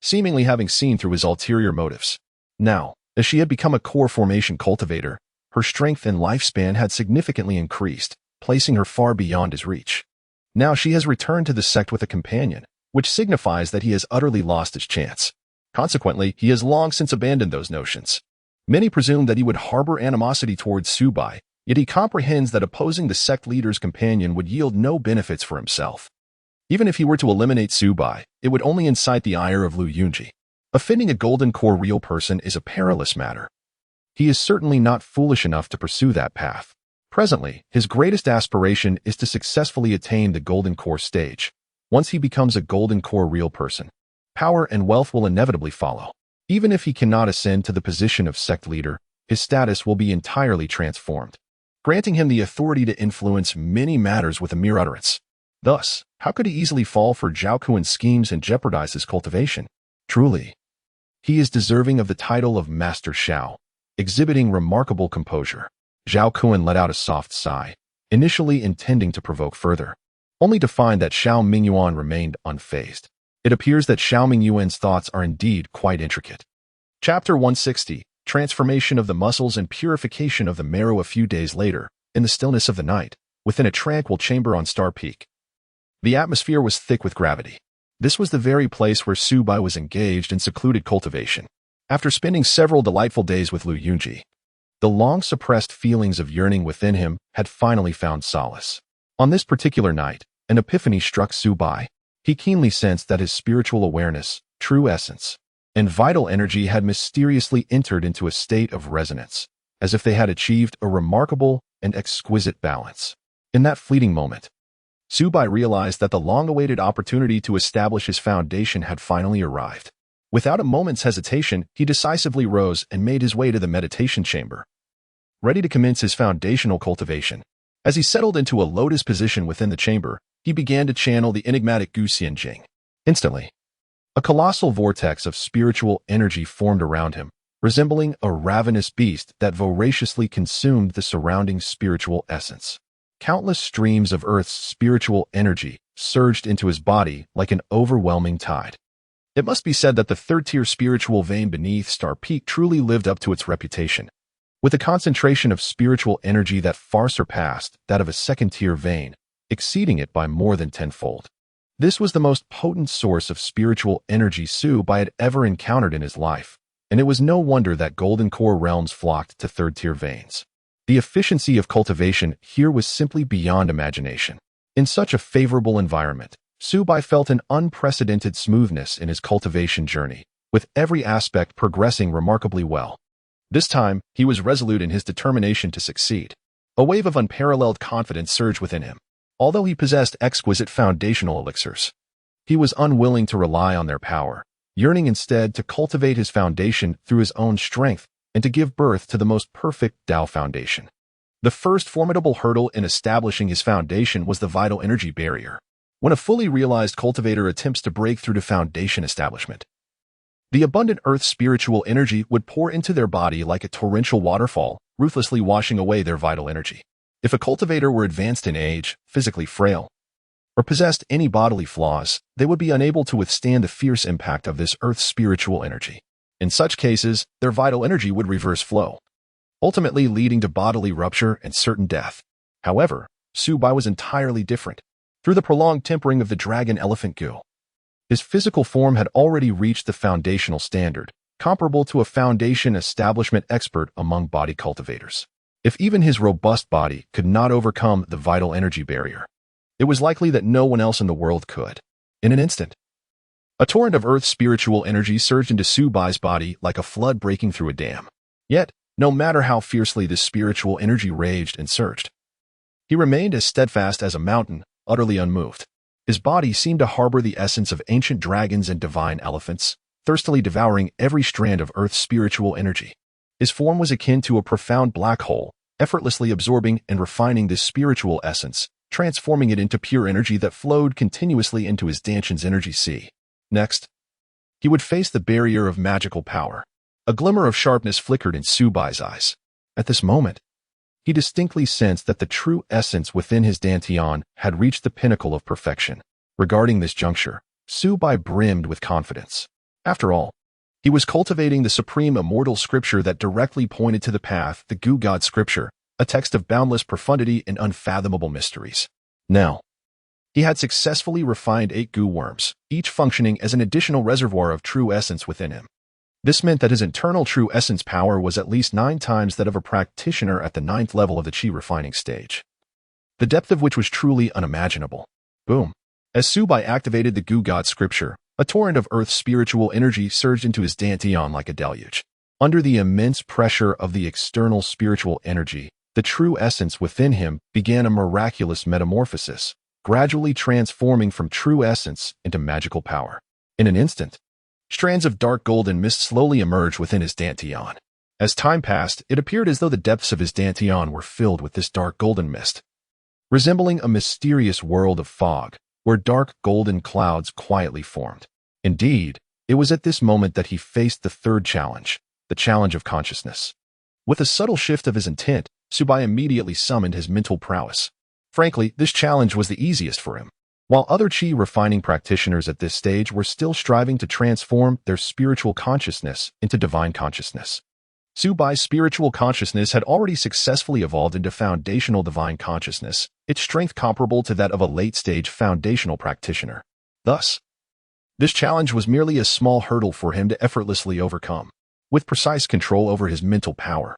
seemingly having seen through his ulterior motives. Now, as she had become a core formation cultivator, her strength and lifespan had significantly increased, placing her far beyond his reach. Now she has returned to the sect with a companion, which signifies that he has utterly lost his chance. Consequently, he has long since abandoned those notions. Many presume that he would harbor animosity towards Su Bai, yet he comprehends that opposing the sect leader's companion would yield no benefits for himself. Even if he were to eliminate Su Bai, it would only incite the ire of Lu Yunji. Offending a golden core real person is a perilous matter. He is certainly not foolish enough to pursue that path. Presently, his greatest aspiration is to successfully attain the golden core stage. Once he becomes a golden core real person, power and wealth will inevitably follow. Even if he cannot ascend to the position of sect leader, his status will be entirely transformed, granting him the authority to influence many matters with a mere utterance. Thus, how could he easily fall for Zhao Kuan's schemes and jeopardize his cultivation? Truly, he is deserving of the title of Master Xiao. Exhibiting remarkable composure, Zhao Kun let out a soft sigh, initially intending to provoke further, only to find that Xiaoming Yuan remained unfazed. It appears that Xiaoming Yuan's thoughts are indeed quite intricate. Chapter 160, Transformation of the Muscles and Purification of the Marrow. A few days later, in the stillness of the night, within a tranquil chamber on Star Peak. The atmosphere was thick with gravity. This was the very place where Su-bai was engaged in secluded cultivation. After spending several delightful days with Liu Yunji, the long-suppressed feelings of yearning within him had finally found solace. On this particular night, an epiphany struck Su-bai. He keenly sensed that his spiritual awareness, true essence, and vital energy had mysteriously entered into a state of resonance, as if they had achieved a remarkable and exquisite balance. In that fleeting moment, Su-bai realized that the long-awaited opportunity to establish his foundation had finally arrived. Without a moment's hesitation, he decisively rose and made his way to the meditation chamber, ready to commence his foundational cultivation. As he settled into a lotus position within the chamber, he began to channel the enigmatic Gu Xian Jing. Instantly, a colossal vortex of spiritual energy formed around him, resembling a ravenous beast that voraciously consumed the surrounding spiritual essence. Countless streams of Earth's spiritual energy surged into his body like an overwhelming tide. It must be said that the third-tier spiritual vein beneath Star Peak truly lived up to its reputation, with a concentration of spiritual energy that far surpassed that of a second-tier vein, exceeding it by more than tenfold. This was the most potent source of spiritual energy Su-bai had ever encountered in his life, and it was no wonder that Golden Core realms flocked to third-tier veins. The efficiency of cultivation here was simply beyond imagination. In such a favorable environment, Su-bai felt an unprecedented smoothness in his cultivation journey, with every aspect progressing remarkably well. This time, he was resolute in his determination to succeed. A wave of unparalleled confidence surged within him. Although he possessed exquisite foundational elixirs, he was unwilling to rely on their power, yearning instead to cultivate his foundation through his own strength and to give birth to the most perfect Tao foundation. The first formidable hurdle in establishing his foundation was the vital energy barrier. When a fully realized cultivator attempts to break through the foundation establishment, the abundant Earth's spiritual energy would pour into their body like a torrential waterfall, ruthlessly washing away their vital energy. If a cultivator were advanced in age, physically frail, or possessed any bodily flaws, they would be unable to withstand the fierce impact of this Earth's spiritual energy. In such cases, their vital energy would reverse flow, ultimately leading to bodily rupture and certain death. However, Su-bai was entirely different. Through the prolonged tempering of the dragon-elephant Gu, his physical form had already reached the foundational standard, comparable to a foundation establishment expert among body cultivators. If even his robust body could not overcome the vital energy barrier, it was likely that no one else in the world could. In an instant, a torrent of Earth's spiritual energy surged into Su-bai's body like a flood breaking through a dam. Yet, no matter how fiercely this spiritual energy raged and surged, he remained as steadfast as a mountain, utterly unmoved. His body seemed to harbor the essence of ancient dragons and divine elephants, thirstily devouring every strand of Earth's spiritual energy. His form was akin to a profound black hole, effortlessly absorbing and refining this spiritual essence, transforming it into pure energy that flowed continuously into his Danshan's energy sea. Next, he would face the barrier of magical power. A glimmer of sharpness flickered in Su-bai's eyes. At this moment, he distinctly sensed that the true essence within his Dantian had reached the pinnacle of perfection. Regarding this juncture, Su-bai brimmed with confidence. After all, he was cultivating the supreme immortal scripture that directly pointed to the path, the Gu God scripture, a text of boundless profundity and unfathomable mysteries. Now, he had successfully refined 8 Gu worms, each functioning as an additional reservoir of true essence within him. This meant that his internal true essence power was at least 9 times that of a practitioner at the 9th level of the Qi refining stage, the depth of which was truly unimaginable. Boom. As Su-bai activated the Gu God scripture, a torrent of Earth's spiritual energy surged into his Dantian like a deluge. Under the immense pressure of the external spiritual energy, the true essence within him began a miraculous metamorphosis, gradually transforming from true essence into magical power. In an instant, strands of dark golden mist slowly emerged within his Dantian. As time passed, it appeared as though the depths of his Dantian were filled with this dark golden mist, resembling a mysterious world of fog, where dark golden clouds quietly formed. Indeed, it was at this moment that he faced the third challenge, the challenge of consciousness. With a subtle shift of his intent, Su-bai immediately summoned his mental prowess. Frankly, this challenge was the easiest for him. While other Qi refining practitioners at this stage were still striving to transform their spiritual consciousness into divine consciousness, Subai's spiritual consciousness had already successfully evolved into foundational divine consciousness, its strength comparable to that of a late-stage foundational practitioner. Thus, this challenge was merely a small hurdle for him to effortlessly overcome, with precise control over his mental power.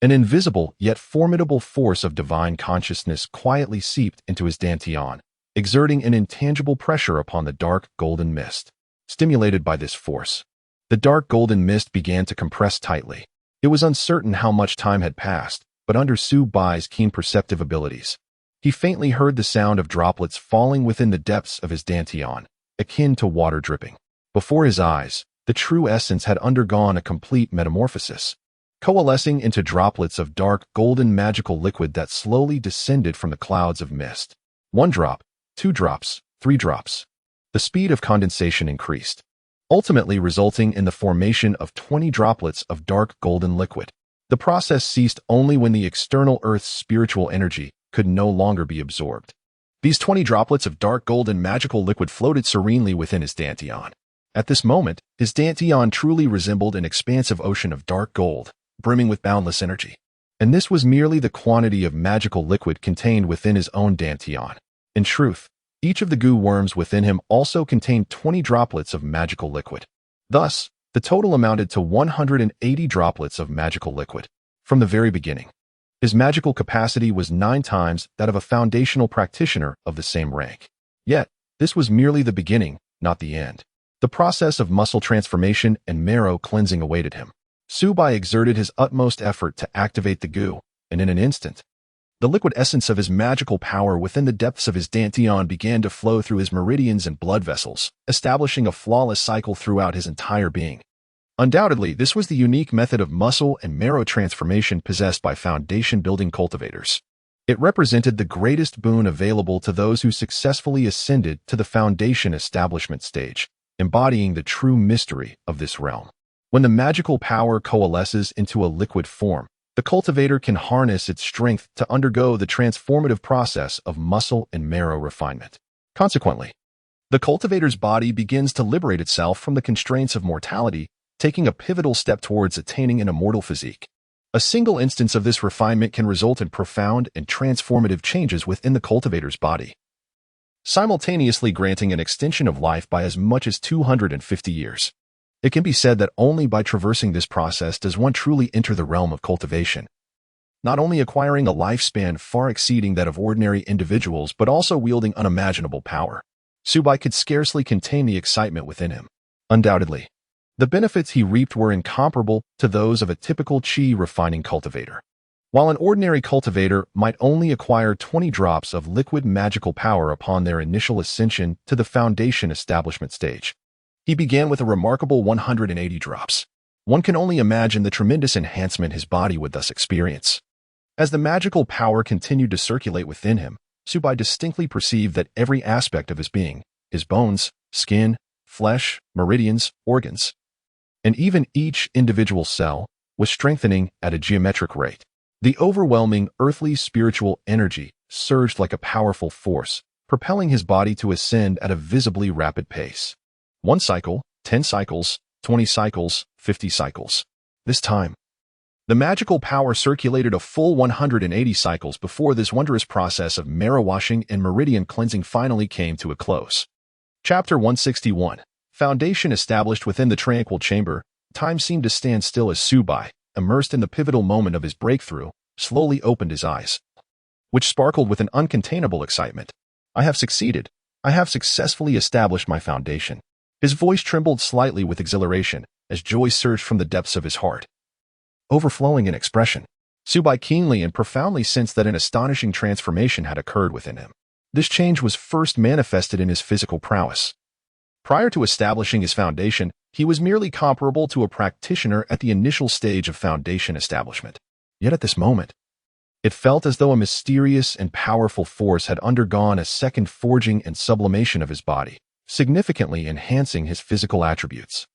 An invisible yet formidable force of divine consciousness quietly seeped into his dantian, exerting an intangible pressure upon the dark golden mist. Stimulated by this force, the dark golden mist began to compress tightly. It was uncertain how much time had passed, but under Subai's keen perceptive abilities, he faintly heard the sound of droplets falling within the depths of his dantian, akin to water dripping. Before his eyes, the true essence had undergone a complete metamorphosis, coalescing into droplets of dark golden magical liquid that slowly descended from the clouds of mist. 1 drop, 2 drops, 3 drops. The speed of condensation increased, ultimately resulting in the formation of 20 droplets of dark golden liquid. The process ceased only when the external Earth's spiritual energy could no longer be absorbed. These 20 droplets of dark golden magical liquid floated serenely within his dantian. At this moment, his dantian truly resembled an expansive ocean of dark gold, brimming with boundless energy. And this was merely the quantity of magical liquid contained within his own dantian. In truth, each of the goo worms within him also contained 20 droplets of magical liquid. Thus, the total amounted to 180 droplets of magical liquid. From the very beginning, his magical capacity was 9 times that of a foundational practitioner of the same rank. Yet, this was merely the beginning, not the end. The process of muscle transformation and marrow cleansing awaited him. Subai exerted his utmost effort to activate the goo, and in an instant, the liquid essence of his magical power within the depths of his dantian began to flow through his meridians and blood vessels, establishing a flawless cycle throughout his entire being. Undoubtedly, this was the unique method of muscle and marrow transformation possessed by foundation-building cultivators. It represented the greatest boon available to those who successfully ascended to the foundation establishment stage, embodying the true mystery of this realm. When the magical power coalesces into a liquid form, the cultivator can harness its strength to undergo the transformative process of muscle and marrow refinement. Consequently, the cultivator's body begins to liberate itself from the constraints of mortality, taking a pivotal step towards attaining an immortal physique. A single instance of this refinement can result in profound and transformative changes within the cultivator's body, simultaneously granting an extension of life by as much as 250 years. It can be said that only by traversing this process does one truly enter the realm of cultivation, not only acquiring a lifespan far exceeding that of ordinary individuals but also wielding unimaginable power. Subai could scarcely contain the excitement within him. Undoubtedly, the benefits he reaped were incomparable to those of a typical qi refining cultivator. While an ordinary cultivator might only acquire 20 drops of liquid magical power upon their initial ascension to the foundation establishment stage, he began with a remarkable 180 drops. One can only imagine the tremendous enhancement his body would thus experience. As the magical power continued to circulate within him, Subai distinctly perceived that every aspect of his being, his bones, skin, flesh, meridians, organs, and even each individual cell, was strengthening at a geometric rate. The overwhelming earthly spiritual energy surged like a powerful force, propelling his body to ascend at a visibly rapid pace. 1 cycle, 10 cycles, 20 cycles, 50 cycles. This time, the magical power circulated a full 180 cycles before this wondrous process of marrow washing and meridian cleansing finally came to a close. Chapter 161. Foundation established within the tranquil chamber. Time seemed to stand still as Subai, immersed in the pivotal moment of his breakthrough, slowly opened his eyes, which sparkled with an uncontainable excitement. I have succeeded. I have successfully established my foundation. His voice trembled slightly with exhilaration as joy surged from the depths of his heart, overflowing in expression. Subai keenly and profoundly sensed that an astonishing transformation had occurred within him. This change was first manifested in his physical prowess. Prior to establishing his foundation, he was merely comparable to a practitioner at the initial stage of foundation establishment. Yet at this moment, it felt as though a mysterious and powerful force had undergone a second forging and sublimation of his body, significantly enhancing his physical attributes,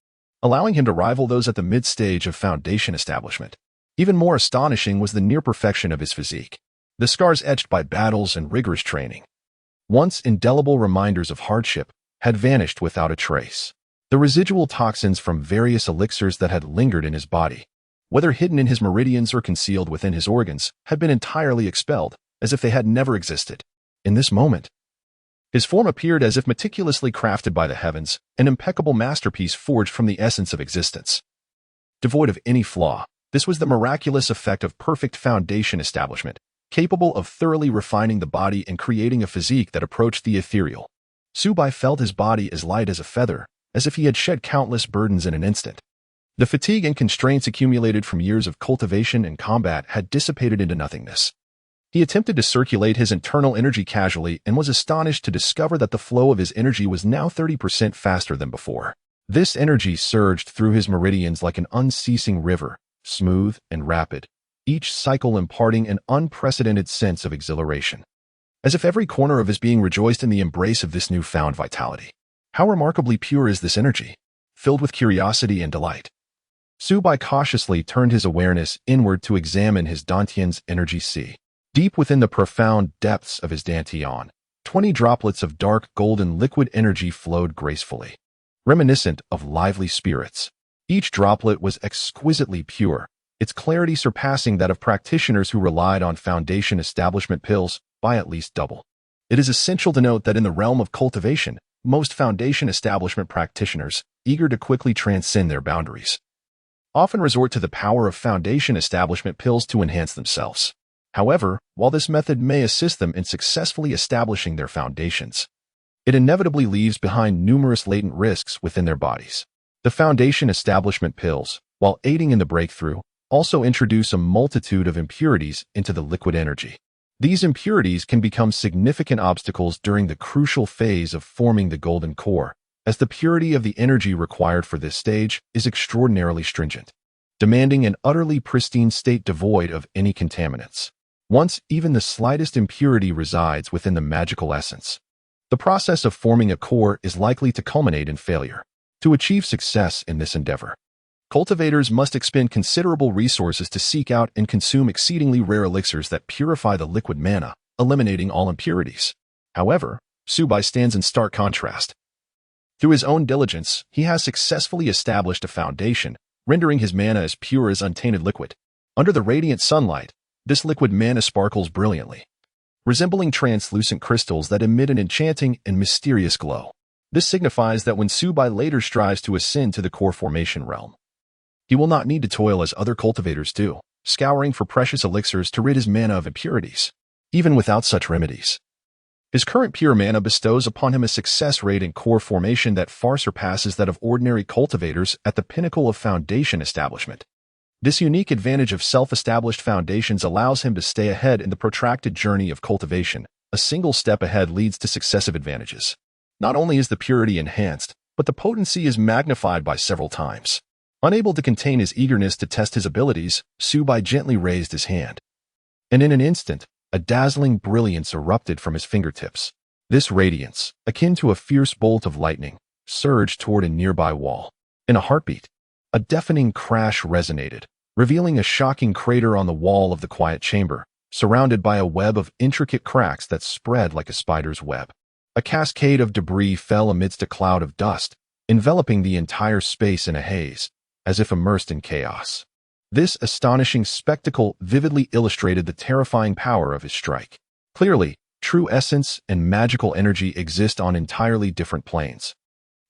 allowing him to rival those at the mid-stage of foundation establishment. Even more astonishing was the near perfection of his physique. The scars etched by battles and rigorous training, once indelible reminders of hardship, had vanished without a trace. The residual toxins from various elixirs that had lingered in his body, whether hidden in his meridians or concealed within his organs, had been entirely expelled, as if they had never existed. In this moment, his form appeared as if meticulously crafted by the heavens, an impeccable masterpiece forged from the essence of existence. Devoid of any flaw, this was the miraculous effect of perfect foundation establishment, capable of thoroughly refining the body and creating a physique that approached the ethereal. Subai felt his body as light as a feather, as if he had shed countless burdens in an instant. The fatigue and constraints accumulated from years of cultivation and combat had dissipated into nothingness. He attempted to circulate his internal energy casually and was astonished to discover that the flow of his energy was now 30% faster than before. This energy surged through his meridians like an unceasing river, smooth and rapid, each cycle imparting an unprecedented sense of exhilaration. As if every corner of his being rejoiced in the embrace of this newfound vitality. How remarkably pure is this energy, filled with curiosity and delight. Subai cautiously turned his awareness inward to examine his Dantian's energy sea. Deep within the profound depths of his Dantian, 20 droplets of dark golden liquid energy flowed gracefully, reminiscent of lively spirits. Each droplet was exquisitely pure, its clarity surpassing that of practitioners who relied on foundation establishment pills by at least double. It is essential to note that in the realm of cultivation, most foundation establishment practitioners, eager to quickly transcend their boundaries, often resort to the power of foundation establishment pills to enhance themselves. However, while this method may assist them in successfully establishing their foundations, it inevitably leaves behind numerous latent risks within their bodies. The foundation establishment pills, while aiding in the breakthrough, also introduce a multitude of impurities into the liquid energy. These impurities can become significant obstacles during the crucial phase of forming the golden core, as the purity of the energy required for this stage is extraordinarily stringent, demanding an utterly pristine state devoid of any contaminants. Once even the slightest impurity resides within the magical essence, the process of forming a core is likely to culminate in failure. To achieve success in this endeavor, cultivators must expend considerable resources to seek out and consume exceedingly rare elixirs that purify the liquid mana, eliminating all impurities. However, Subai stands in stark contrast. Through his own diligence, he has successfully established a foundation, rendering his mana as pure as untainted liquid. Under the radiant sunlight, this liquid mana sparkles brilliantly, resembling translucent crystals that emit an enchanting and mysterious glow. This signifies that when Subai later strives to ascend to the core formation realm, he will not need to toil as other cultivators do, scouring for precious elixirs to rid his mana of impurities. Even without such remedies, his current pure mana bestows upon him a success rate in core formation that far surpasses that of ordinary cultivators at the pinnacle of foundation establishment. This unique advantage of self-established foundations allows him to stay ahead in the protracted journey of cultivation. A single step ahead leads to successive advantages. Not only is the purity enhanced, but the potency is magnified by several times. Unable to contain his eagerness to test his abilities, Subai gently raised his hand. And in an instant, a dazzling brilliance erupted from his fingertips. This radiance, akin to a fierce bolt of lightning, surged toward a nearby wall. In a heartbeat, a deafening crash resonated, revealing a shocking crater on the wall of the quiet chamber, surrounded by a web of intricate cracks that spread like a spider's web. A cascade of debris fell amidst a cloud of dust, enveloping the entire space in a haze, as if immersed in chaos. This astonishing spectacle vividly illustrated the terrifying power of his strike. Clearly, true essence and magical energy exist on entirely different planes.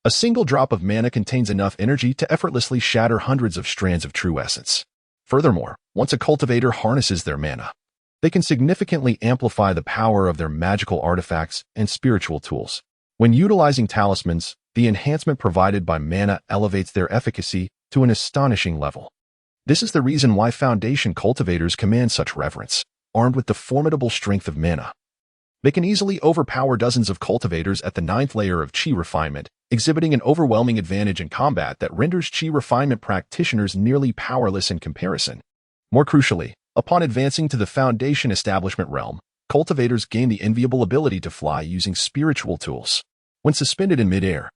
A single drop of mana contains enough energy to effortlessly shatter hundreds of strands of true essence. Furthermore, once a cultivator harnesses their mana, they can significantly amplify the power of their magical artifacts and spiritual tools. When utilizing talismans, the enhancement provided by mana elevates their efficacy to an astonishing level. This is the reason why foundation cultivators command such reverence. Armed with the formidable strength of mana, they can easily overpower dozens of cultivators at the 9th layer of Qi refinement, exhibiting an overwhelming advantage in combat that renders Qi refinement practitioners nearly powerless in comparison. More crucially, upon advancing to the foundation establishment realm, cultivators gain the enviable ability to fly using spiritual tools. When suspended in midair,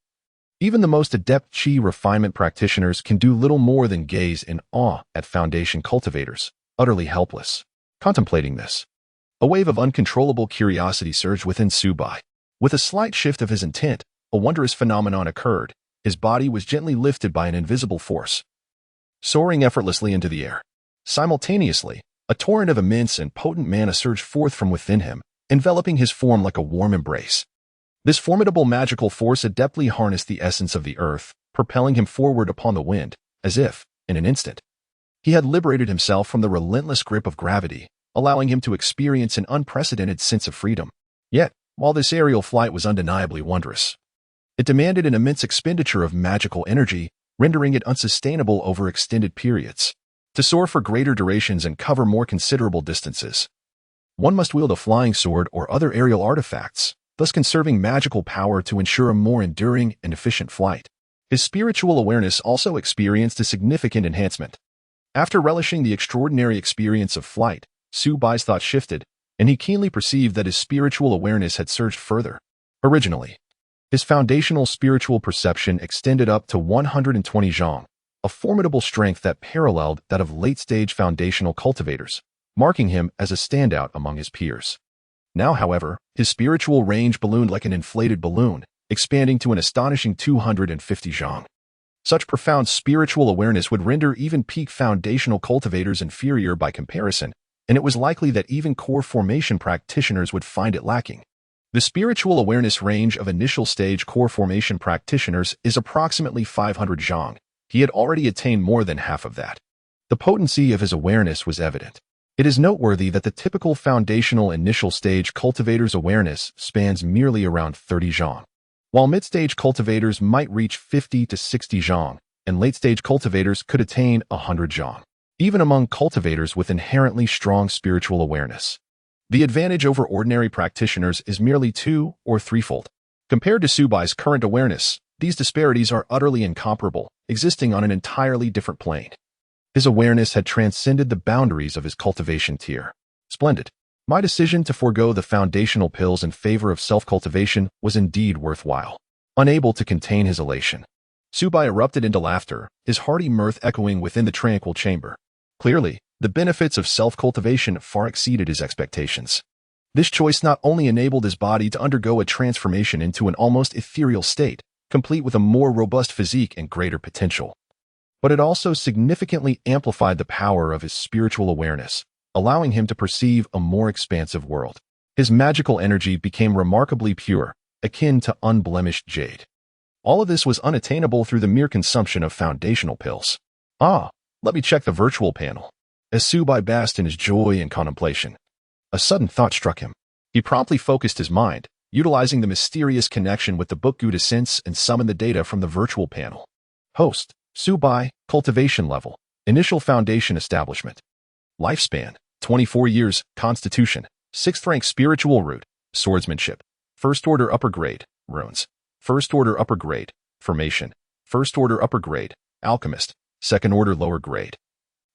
even the most adept Qi refinement practitioners can do little more than gaze in awe at foundation cultivators, utterly helpless. Contemplating this, a wave of uncontrollable curiosity surged within Subai. With a slight shift of his intent, a wondrous phenomenon occurred. His body was gently lifted by an invisible force. soaring effortlessly into the air. Simultaneously, a torrent of immense and potent mana surged forth from within him, enveloping his form like a warm embrace. This formidable magical force adeptly harnessed the essence of the earth, propelling him forward upon the wind, as if, in an instant, he had liberated himself from the relentless grip of gravity, allowing him to experience an unprecedented sense of freedom. Yet, while this aerial flight was undeniably wondrous, it demanded an immense expenditure of magical energy, rendering it unsustainable over extended periods. To soar for greater durations and cover more considerable distances, one must wield a flying sword or other aerial artifacts, thus conserving magical power to ensure a more enduring and efficient flight. His spiritual awareness also experienced a significant enhancement. After relishing the extraordinary experience of flight, Su Bai's thought shifted, and he keenly perceived that his spiritual awareness had surged further. Originally, his foundational spiritual perception extended up to 120 zhang, a formidable strength that paralleled that of late-stage foundational cultivators, marking him as a standout among his peers. Now, however, his spiritual range ballooned like an inflated balloon, expanding to an astonishing 250 zhang. Such profound spiritual awareness would render even peak foundational cultivators inferior by comparison, and it was likely that even core formation practitioners would find it lacking. The spiritual awareness range of initial stage core formation practitioners is approximately 500 zhang. He had already attained more than half of that. The potency of his awareness was evident. It is noteworthy that the typical foundational initial stage cultivator's awareness spans merely around 30 zhang, while mid-stage cultivators might reach 50 to 60 zhang, and late-stage cultivators could attain 100 zhang, even among cultivators with inherently strong spiritual awareness. The advantage over ordinary practitioners is merely 2- or 3-fold. Compared to Su Bai's current awareness, these disparities are utterly incomparable, existing on an entirely different plane. His awareness had transcended the boundaries of his cultivation tier. Splendid. My decision to forego the foundational pills in favor of self-cultivation was indeed worthwhile. Unable to contain his elation, Su Bai erupted into laughter, his hearty mirth echoing within the tranquil chamber. Clearly, the benefits of self-cultivation far exceeded his expectations. This choice not only enabled his body to undergo a transformation into an almost ethereal state, complete with a more robust physique and greater potential, but it also significantly amplified the power of his spiritual awareness, allowing him to perceive a more expansive world. His magical energy became remarkably pure, akin to unblemished jade. All of this was unattainable through the mere consumption of foundational pills. Let me check the virtual panel. As Su Bai basked in his joy and contemplation, a sudden thought struck him. He promptly focused his mind, utilizing the mysterious connection with the book Gu to sense and summon the data from the virtual panel. Host, Su Bai, cultivation level, initial foundation establishment. Lifespan, 24 years, constitution, 6th rank spiritual root, swordsmanship, 1st order upper grade, runes, 1st order upper grade, formation, 1st order upper grade, alchemist, 2nd order lower grade.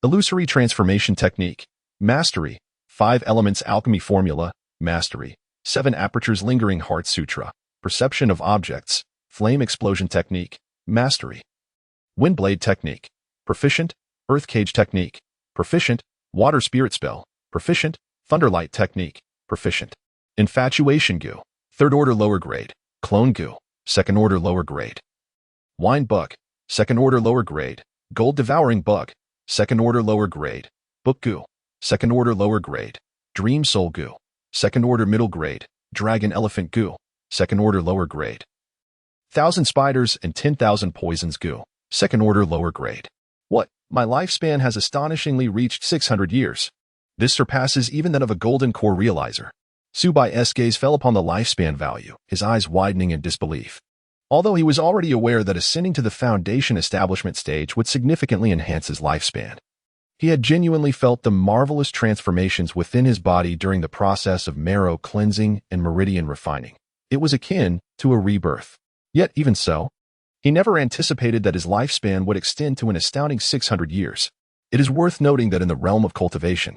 Illusory transformation technique, mastery, 5 elements alchemy formula, mastery, 7 apertures lingering heart sutra, perception of objects, flame explosion technique, mastery. Windblade technique, proficient, earth cage technique, proficient, water spirit spell, proficient, thunderlight technique, proficient. Infatuation Gu, 3rd order lower grade, clone Gu, 2nd order lower grade. Wine bug, 2nd order lower grade, gold devouring bug, 2nd order lower grade, book Gu, 2nd order lower grade, dream soul Gu, 2nd order middle grade, dragon elephant Gu, 2nd order lower grade. 1,000 spiders and 10,000 poisons Gu, 2nd order lower grade. What? My lifespan has astonishingly reached 600 years. This surpasses even that of a golden core realizer. Su Bai's gaze fell upon the lifespan value, his eyes widening in disbelief. Although he was already aware that ascending to the foundation establishment stage would significantly enhance his lifespan, he had genuinely felt the marvelous transformations within his body during the process of marrow cleansing and meridian refining. It was akin to a rebirth. Yet even so, he never anticipated that his lifespan would extend to an astounding 600 years. It is worth noting that in the realm of cultivation,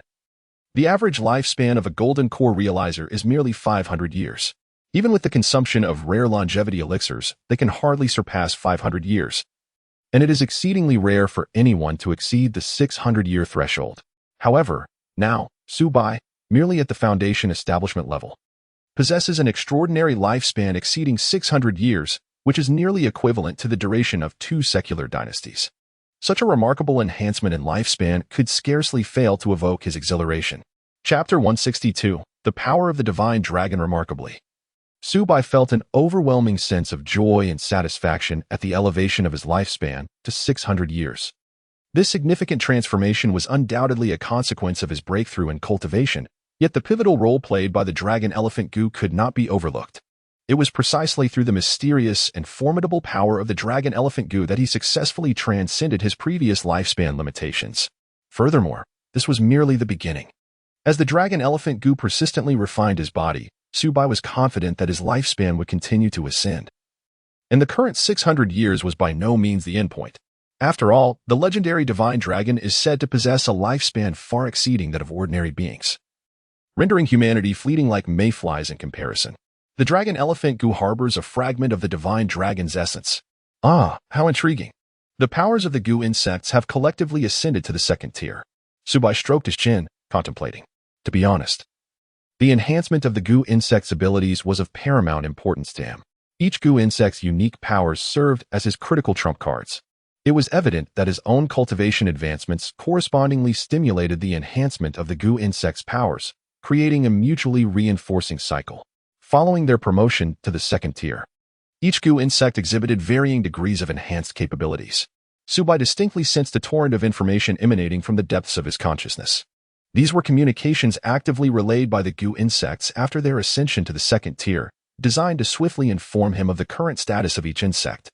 the average lifespan of a golden core realizer is merely 500 years. Even with the consumption of rare longevity elixirs, they can hardly surpass 500 years. And it is exceedingly rare for anyone to exceed the 600-year threshold. However, now, Su Bai, merely at the foundation establishment level, possesses an extraordinary lifespan exceeding 600 years, which is nearly equivalent to the duration of 2 secular dynasties. Such a remarkable enhancement in lifespan could scarcely fail to evoke his exhilaration. Chapter 162. The Power of the Divine Dragon. Remarkably, Subai felt an overwhelming sense of joy and satisfaction at the elevation of his lifespan to 600 years. This significant transformation was undoubtedly a consequence of his breakthrough in cultivation, yet the pivotal role played by the dragon elephant Gu could not be overlooked. It was precisely through the mysterious and formidable power of the dragon elephant Gu that he successfully transcended his previous lifespan limitations. Furthermore, this was merely the beginning. As the dragon elephant Gu persistently refined his body, Subai was confident that his lifespan would continue to ascend. And the current 600 years was by no means the endpoint. After all, the legendary divine dragon is said to possess a lifespan far exceeding that of ordinary beings, rendering humanity fleeting like mayflies in comparison. The dragon elephant Gu harbors a fragment of the divine dragon's essence. Ah, how intriguing. The powers of the Gu insects have collectively ascended to the second tier. Subai stroked his chin, contemplating. To be honest, the enhancement of the Gu insect's abilities was of paramount importance to him. Each Gu insect's unique powers served as his critical trump cards. It was evident that his own cultivation advancements correspondingly stimulated the enhancement of the Gu insect's powers, creating a mutually reinforcing cycle. Following their promotion to the second tier, each Gu insect exhibited varying degrees of enhanced capabilities. Subai distinctly sensed a torrent of information emanating from the depths of his consciousness. These were communications actively relayed by the Gu insects after their ascension to the second tier, designed to swiftly inform him of the current status of each insect.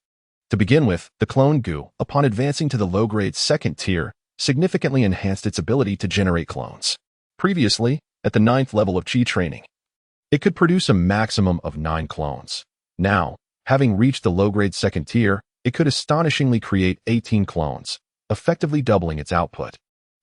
To begin with, the clone Gu, upon advancing to the low-grade second tier, significantly enhanced its ability to generate clones. Previously, at the 9th level of Qi training, it could produce a maximum of 9 clones. Now, having reached the low-grade second tier, it could astonishingly create 18 clones, effectively doubling its output.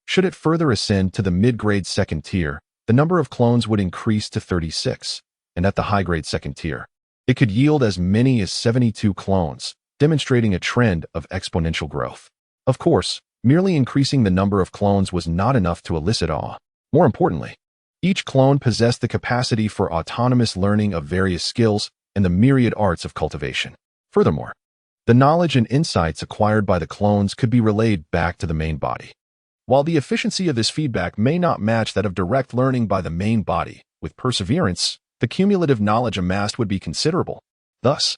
Should it further ascend to the mid-grade second tier, the number of clones would increase to 36, and at the high-grade second tier, it could yield as many as 72 clones, demonstrating a trend of exponential growth. Of course, merely increasing the number of clones was not enough to elicit awe. More importantly, each clone possessed the capacity for autonomous learning of various skills and the myriad arts of cultivation. Furthermore, the knowledge and insights acquired by the clones could be relayed back to the main body. While the efficiency of this feedback may not match that of direct learning by the main body, with perseverance, the cumulative knowledge amassed would be considerable. Thus,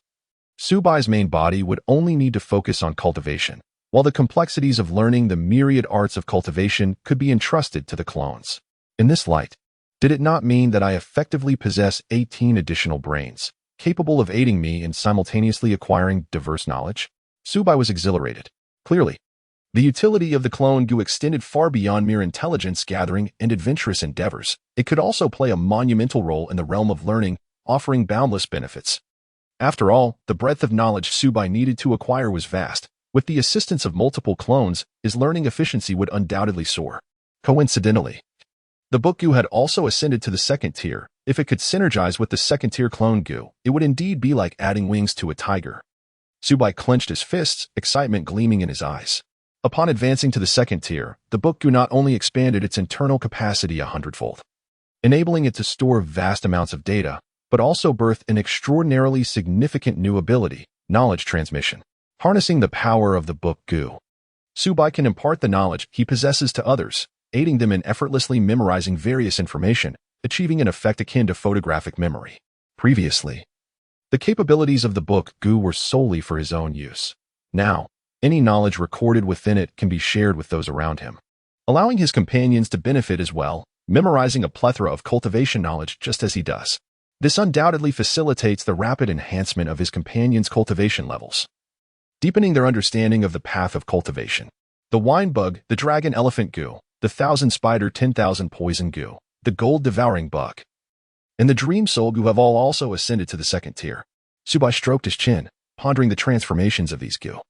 Subai's main body would only need to focus on cultivation, while the complexities of learning the myriad arts of cultivation could be entrusted to the clones. In this light, did it not mean that I effectively possess 18 additional brains, capable of aiding me in simultaneously acquiring diverse knowledge? Subai was exhilarated. Clearly, the utility of the clone Gu extended far beyond mere intelligence gathering and adventurous endeavors. It could also play a monumental role in the realm of learning, offering boundless benefits. After all, the breadth of knowledge Subai needed to acquire was vast. With the assistance of multiple clones, his learning efficiency would undoubtedly soar. Coincidentally, the book Gu had also ascended to the second tier. If it could synergize with the second-tier clone Gu, it would indeed be like adding wings to a tiger. Subai clenched his fists, excitement gleaming in his eyes. Upon advancing to the second tier, the book Gu not only expanded its internal capacity 100-fold, enabling it to store vast amounts of data, but also birthed an extraordinarily significant new ability, knowledge transmission. Harnessing the power of the book Gu, Subai can impart the knowledge he possesses to others, aiding them in effortlessly memorizing various information, achieving an effect akin to photographic memory. Previously, the capabilities of the book Gu were solely for his own use. Now, any knowledge recorded within it can be shared with those around him, allowing his companions to benefit as well, memorizing a plethora of cultivation knowledge just as he does. This undoubtedly facilitates the rapid enhancement of his companions' cultivation levels, deepening their understanding of the path of cultivation. The wine bug, the dragon elephant Gu, the 1,000 spider 10,000 poison Gu, the gold-devouring bug, and the dream soul Gu have all also ascended to the second tier. Subai stroked his chin, pondering the transformations of these Gu.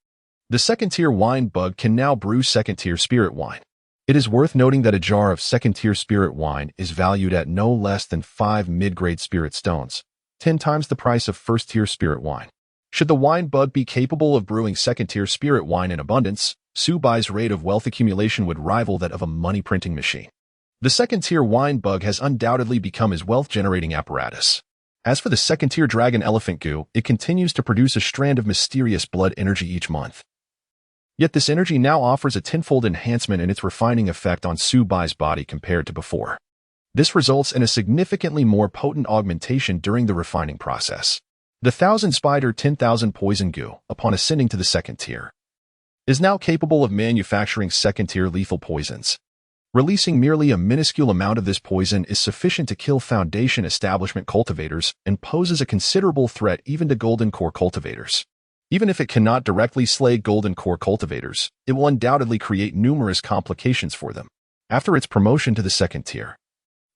The second-tier wine bug can now brew second-tier spirit wine. It is worth noting that a jar of second-tier spirit wine is valued at no less than 5 mid-grade spirit stones, 10 times the price of first-tier spirit wine. Should the wine bug be capable of brewing second-tier spirit wine in abundance, Subai's rate of wealth accumulation would rival that of a money-printing machine. The second-tier wine bug has undoubtedly become his wealth-generating apparatus. As for the second-tier dragon elephant Gu, it continues to produce a strand of mysterious blood energy each month. Yet this energy now offers a tenfold enhancement in its refining effect on Su Bai's body compared to before. This results in a significantly more potent augmentation during the refining process. The 1000 Spider 10,000 Poison Goo, upon ascending to the second tier, is now capable of manufacturing second-tier lethal poisons. Releasing merely a minuscule amount of this poison is sufficient to kill Foundation Establishment cultivators and poses a considerable threat even to Golden Core cultivators. Even if it cannot directly slay Golden Core cultivators, it will undoubtedly create numerous complications for them. After its promotion to the second tier,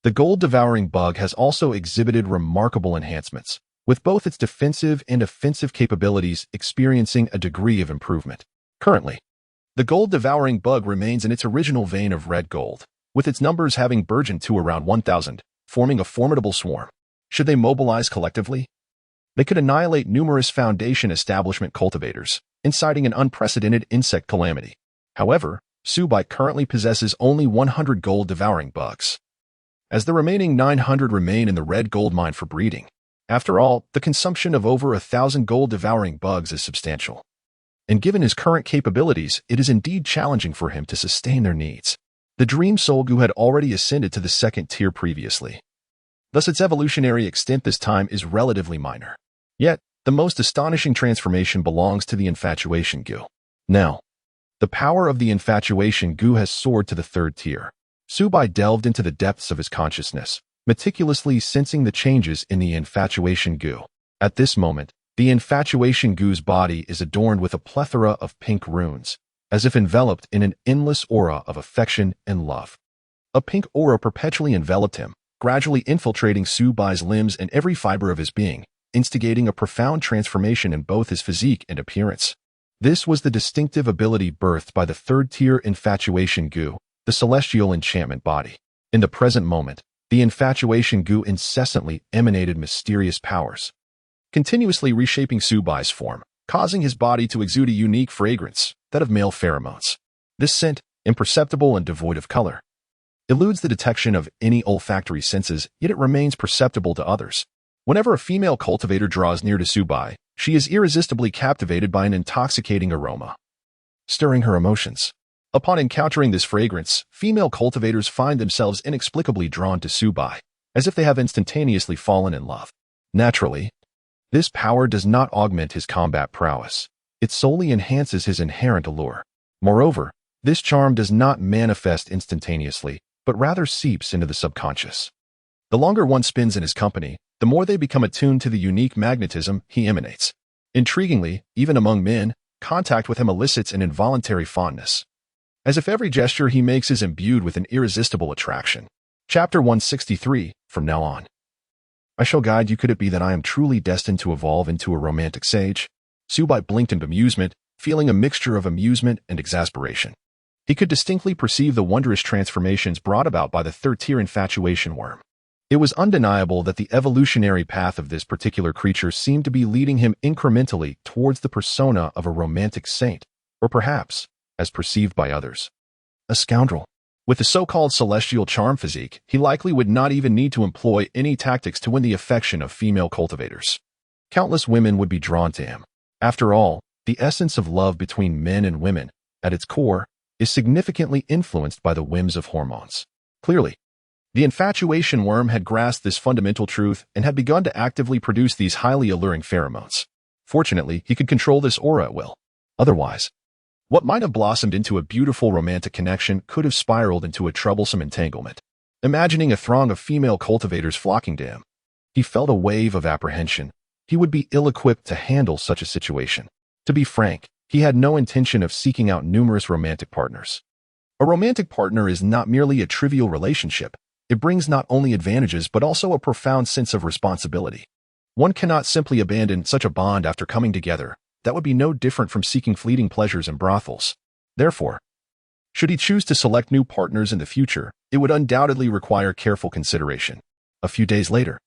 the Gold-Devouring Bug has also exhibited remarkable enhancements, with both its defensive and offensive capabilities experiencing a degree of improvement. Currently, the Gold-Devouring Bug remains in its original vein of red gold, with its numbers having burgeoned to around 1,000, forming a formidable swarm. Should they mobilize collectively, they could annihilate numerous Foundation Establishment cultivators, inciting an unprecedented insect calamity. However, Su Bai currently possesses only 100 Gold-Devouring Bugs, as the remaining 900 remain in the red gold mine for breeding. After all, the consumption of over 1,000 Gold-Devouring Bugs is substantial, and given his current capabilities, it is indeed challenging for him to sustain their needs. The Dream Soul Goo had already ascended to the second tier previously. Thus its evolutionary extent this time is relatively minor. Yet, the most astonishing transformation belongs to the Infatuation Goo. Now, the power of the Infatuation Goo has soared to the third tier. Su Bai delved into the depths of his consciousness, meticulously sensing the changes in the Infatuation Goo. At this moment, the Infatuation Goo's body is adorned with a plethora of pink runes, as if enveloped in an endless aura of affection and love. A pink aura perpetually enveloped him, gradually infiltrating Su Bai's limbs and every fiber of his being, instigating a profound transformation in both his physique and appearance. This was the distinctive ability birthed by the third-tier Infatuation Goo, the Celestial Enchantment Body. In the present moment, the Infatuation Goo incessantly emanated mysterious powers, continuously reshaping Su Bai's form, causing his body to exude a unique fragrance, that of male pheromones. This scent, imperceptible and devoid of color, eludes the detection of any olfactory senses, yet it remains perceptible to others. Whenever a female cultivator draws near to Su Bai, she is irresistibly captivated by an intoxicating aroma, stirring her emotions. Upon encountering this fragrance, female cultivators find themselves inexplicably drawn to Su Bai, as if they have instantaneously fallen in love. Naturally, this power does not augment his combat prowess. It solely enhances his inherent allure. Moreover, this charm does not manifest instantaneously, but rather seeps into the subconscious. The longer one spends in his company, the more they become attuned to the unique magnetism he emanates. Intriguingly, even among men, contact with him elicits an involuntary fondness, as if every gesture he makes is imbued with an irresistible attraction. Chapter 163, From Now On. I shall guide you. Could it be that I am truly destined to evolve into a romantic sage? Su Bai blinked in bemusement, feeling a mixture of amusement and exasperation. He could distinctly perceive the wondrous transformations brought about by the third-tier Infatuation Worm. It was undeniable that the evolutionary path of this particular creature seemed to be leading him incrementally towards the persona of a romantic saint, or perhaps, as perceived by others, a scoundrel. With the so-called celestial charm physique, he likely would not even need to employ any tactics to win the affection of female cultivators. Countless women would be drawn to him. After all, the essence of love between men and women, at its core, is significantly influenced by the whims of hormones. Clearly, the Infatuation Worm had grasped this fundamental truth and had begun to actively produce these highly alluring pheromones. Fortunately, he could control this aura at will. Otherwise, what might have blossomed into a beautiful romantic connection could have spiraled into a troublesome entanglement. Imagining a throng of female cultivators flocking to him, he felt a wave of apprehension. He would be ill-equipped to handle such a situation. To be frank, he had no intention of seeking out numerous romantic partners. A romantic partner is not merely a trivial relationship. It brings not only advantages but also a profound sense of responsibility. One cannot simply abandon such a bond after coming together. That would be no different from seeking fleeting pleasures in brothels. Therefore, should he choose to select new partners in the future, it would undoubtedly require careful consideration. A few days later,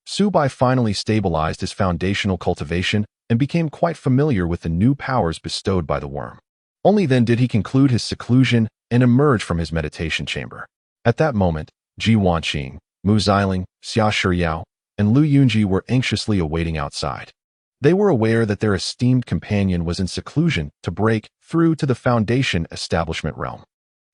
Su Bai finally stabilized his foundational cultivation and became quite familiar with the new powers bestowed by the worm. Only then did he conclude his seclusion and emerge from his meditation chamber. At that moment, Ji Wanqing, Mu Xiling, Xia Shiyao, and Lu Yunji were anxiously awaiting outside. They were aware that their esteemed companion was in seclusion to break through to the Foundation establishment realm.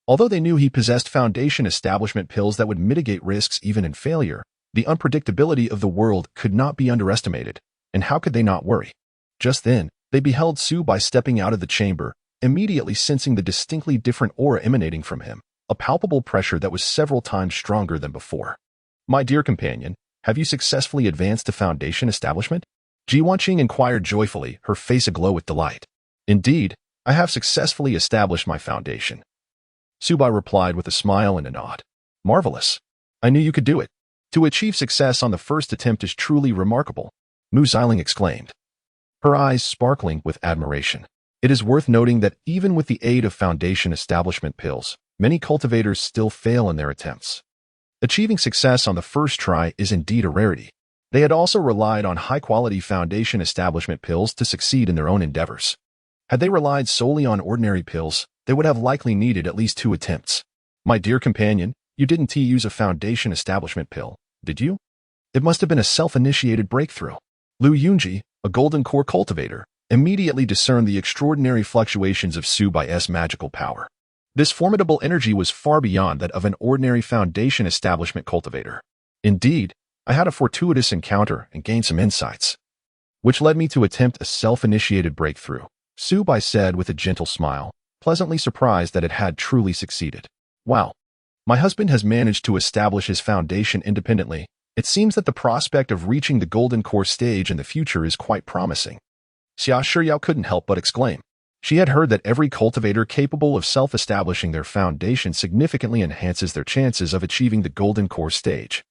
Although they knew he possessed Foundation establishment pills that would mitigate risks even in failure, the unpredictability of the world could not be underestimated, and how could they not worry? Just then, they beheld Su Bai stepping out of the chamber, immediately sensing the distinctly different aura emanating from him, a palpable pressure that was several times stronger than before. "My dear companion, have you successfully advanced to Foundation establishment?" Ji Wanqing inquired joyfully, her face aglow with delight. "Indeed, I have successfully established my foundation." Su Bai replied with a smile and a nod. "Marvelous. I knew you could do it. To achieve success on the first attempt is truly remarkable," Mu Xiling exclaimed, her eyes sparkling with admiration. It is worth noting that even with the aid of Foundation establishment pills, many cultivators still fail in their attempts. Achieving success on the first try is indeed a rarity. They had also relied on high-quality Foundation establishment pills to succeed in their own endeavors. Had they relied solely on ordinary pills, they would have likely needed at least 2 attempts. "My dear companion, you didn't use a Foundation establishment pill, did you? It must have been a self-initiated breakthrough." Lu Yunji, a golden core cultivator, immediately discerned the extraordinary fluctuations of Su Bai's magical power. This formidable energy was far beyond that of an ordinary Foundation establishment cultivator. "Indeed, I had a fortuitous encounter and gained some insights, which led me to attempt a self-initiated breakthrough," Su Bai said with a gentle smile, pleasantly surprised that it had truly succeeded. "Wow. My husband has managed to establish his foundation independently. It seems that the prospect of reaching the golden core stage in the future is quite promising." Xia Shiyao couldn't help but exclaim. She had heard that every cultivator capable of self-establishing their foundation significantly enhances their chances of achieving the golden core stage,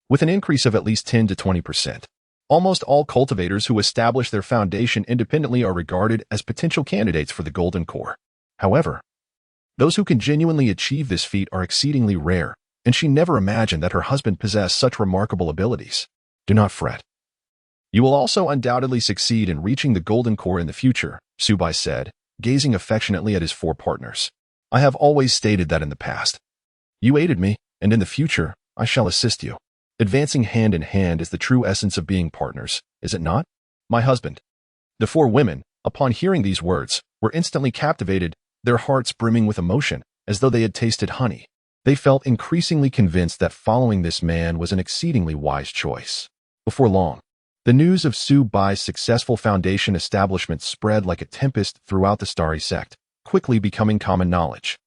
with an increase of at least 10 to 20%. Almost all cultivators who establish their foundation independently are regarded as potential candidates for the golden core. However, those who can genuinely achieve this feat are exceedingly rare, and she never imagined that her husband possessed such remarkable abilities. "Do not fret. You will also undoubtedly succeed in reaching the golden core in the future," Su Bai said, gazing affectionately at his 4 partners. "I have always stated that in the past. You aided me, and in the future, I shall assist you. Advancing hand in hand is the true essence of being partners, is it not? My husband." The 4 women, upon hearing these words, were instantly captivated, their hearts brimming with emotion, as though they had tasted honey. They felt increasingly convinced that following this man was an exceedingly wise choice. Before long, the news of Su Bai's successful foundation establishment spread like a tempest throughout the starry sect, quickly becoming common knowledge.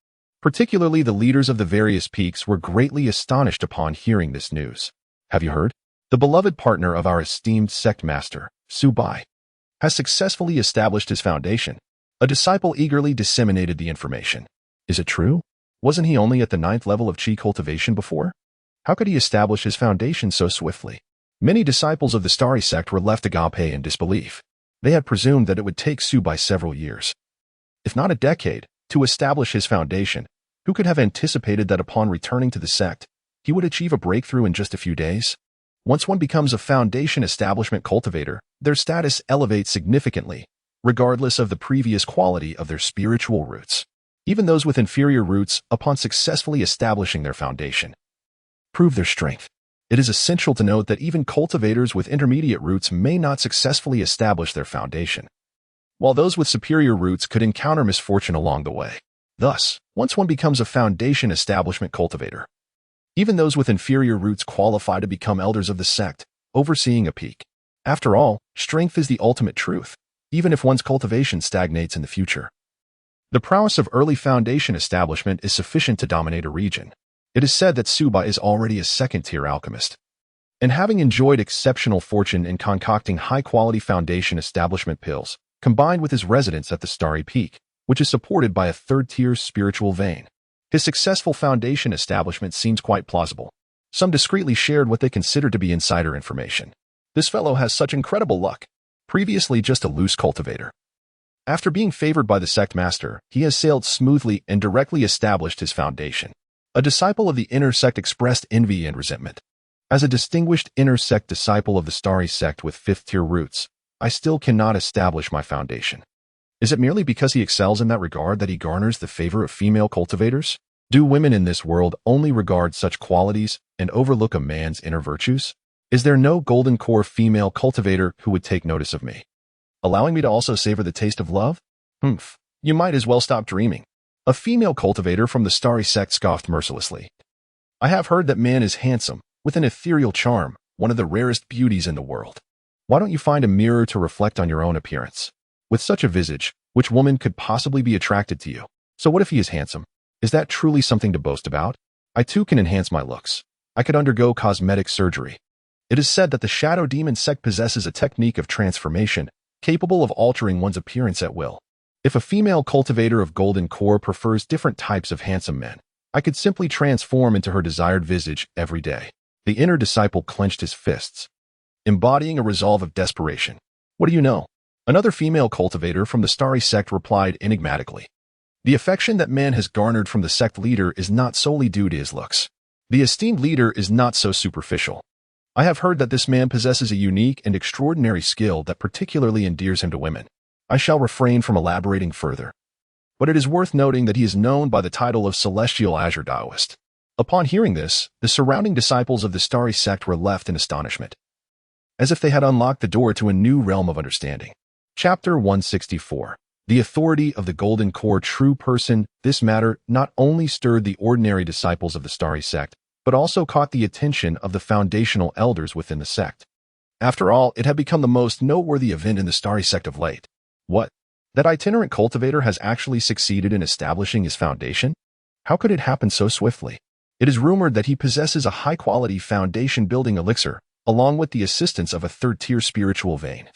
Particularly the leaders of the various peaks were greatly astonished upon hearing this news. "Have you heard? The beloved partner of our esteemed sect master, Su Bai, has successfully established his foundation." A disciple eagerly disseminated the information. "Is it true? Wasn't he only at the 9th level of Qi cultivation before? How could he establish his foundation so swiftly?" Many disciples of the Starry Sect were left agape in disbelief. They had presumed that it would take Su Bai several years, if not a decade, to establish his foundation. Who could have anticipated that upon returning to the sect, he would achieve a breakthrough in just a few days? Once one becomes a foundation establishment cultivator, their status elevates significantly, regardless of the previous quality of their spiritual roots. Even those with inferior roots, upon successfully establishing their foundation, prove their strength. It is essential to note that even cultivators with intermediate roots may not successfully establish their foundation, while those with superior roots could encounter misfortune along the way. Thus, once one becomes a foundation establishment cultivator, even those with inferior roots qualify to become elders of the sect, overseeing a peak. After all, strength is the ultimate truth, even if one's cultivation stagnates in the future. The prowess of early foundation establishment is sufficient to dominate a region. It is said that Su Bai is already a second-tier alchemist, and having enjoyed exceptional fortune in concocting high-quality foundation establishment pills, combined with his residence at the Starry Peak, which is supported by a 3rd-tier spiritual vein, his successful foundation establishment seems quite plausible. Some discreetly shared what they considered to be insider information. "This fellow has such incredible luck. Previously just a loose cultivator. After being favored by the sect master, he has sailed smoothly and directly established his foundation." A disciple of the inner sect expressed envy and resentment. "As a distinguished inner sect disciple of the Starry Sect with 5th-tier roots, I still cannot establish my foundation. Is it merely because he excels in that regard that he garners the favor of female cultivators? Do women in this world only regard such qualities and overlook a man's inner virtues? Is there no golden core female cultivator who would take notice of me, allowing me to also savor the taste of love? Humph. You might as well stop dreaming. A female cultivator from the starry sect scoffed mercilessly. I have heard that man is handsome, with an ethereal charm, one of the rarest beauties in the world. Why don't you find a mirror to reflect on your own appearance? With such a visage, which woman could possibly be attracted to you? So what if he is handsome? Is that truly something to boast about? I too can enhance my looks. I could undergo cosmetic surgery. It is said that the Shadow Demon sect possesses a technique of transformation, capable of altering one's appearance at will. If a female cultivator of golden core prefers different types of handsome men, I could simply transform into her desired visage every day. The inner disciple clenched his fists, embodying a resolve of desperation. What do you know? Another female cultivator from the starry sect replied enigmatically. The affection that man has garnered from the sect leader is not solely due to his looks. The esteemed leader is not so superficial. I have heard that this man possesses a unique and extraordinary skill that particularly endears him to women. I shall refrain from elaborating further, but it is worth noting that he is known by the title of Celestial Azure Taoist. Upon hearing this, the surrounding disciples of the starry sect were left in astonishment, as if they had unlocked the door to a new realm of understanding. Chapter 164. The Authority of the Golden Core True Person. This matter not only stirred the ordinary disciples of the starry sect, but also caught the attention of the foundational elders within the sect. After all, it had become the most noteworthy event in the starry sect of late. What? That itinerant cultivator has actually succeeded in establishing his foundation? How could it happen so swiftly? It is rumored that he possesses a high-quality foundation-building elixir, along with the assistance of a third-tier spiritual vein,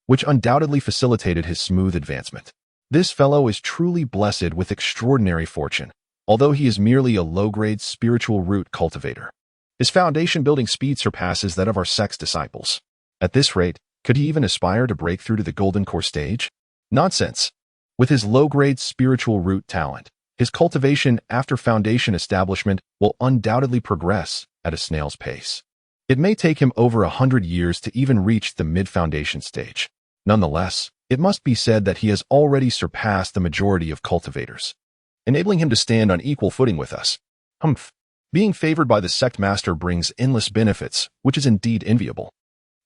which undoubtedly facilitated his smooth advancement. This fellow is truly blessed with extraordinary fortune, although he is merely a low-grade spiritual root cultivator. His foundation-building speed surpasses that of our sect's disciples. At this rate, could he even aspire to break through to the golden core stage? Nonsense. With his low-grade spiritual root talent, his cultivation after foundation establishment will undoubtedly progress at a snail's pace. It may take him over 100 years to even reach the mid-foundation stage. Nonetheless, it must be said that he has already surpassed the majority of cultivators, enabling him to stand on equal footing with us. Humph. Being favored by the sect master brings endless benefits, which is indeed enviable.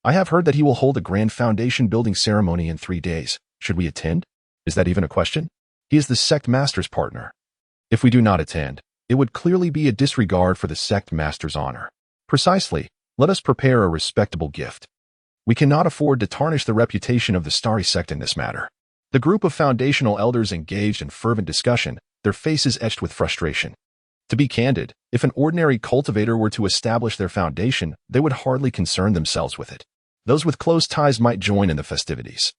I have heard that he will hold a grand foundation building ceremony in 3 days. Should we attend? Is that even a question? He is the sect master's partner. If we do not attend, it would clearly be a disregard for the sect master's honor. Precisely, let us prepare a respectable gift. We cannot afford to tarnish the reputation of the starry sect in this matter. The group of foundational elders engaged in fervent discussion, their faces etched with frustration. To be candid, if an ordinary cultivator were to establish their foundation, they would hardly concern themselves with it. Those with close ties might join in the festivities.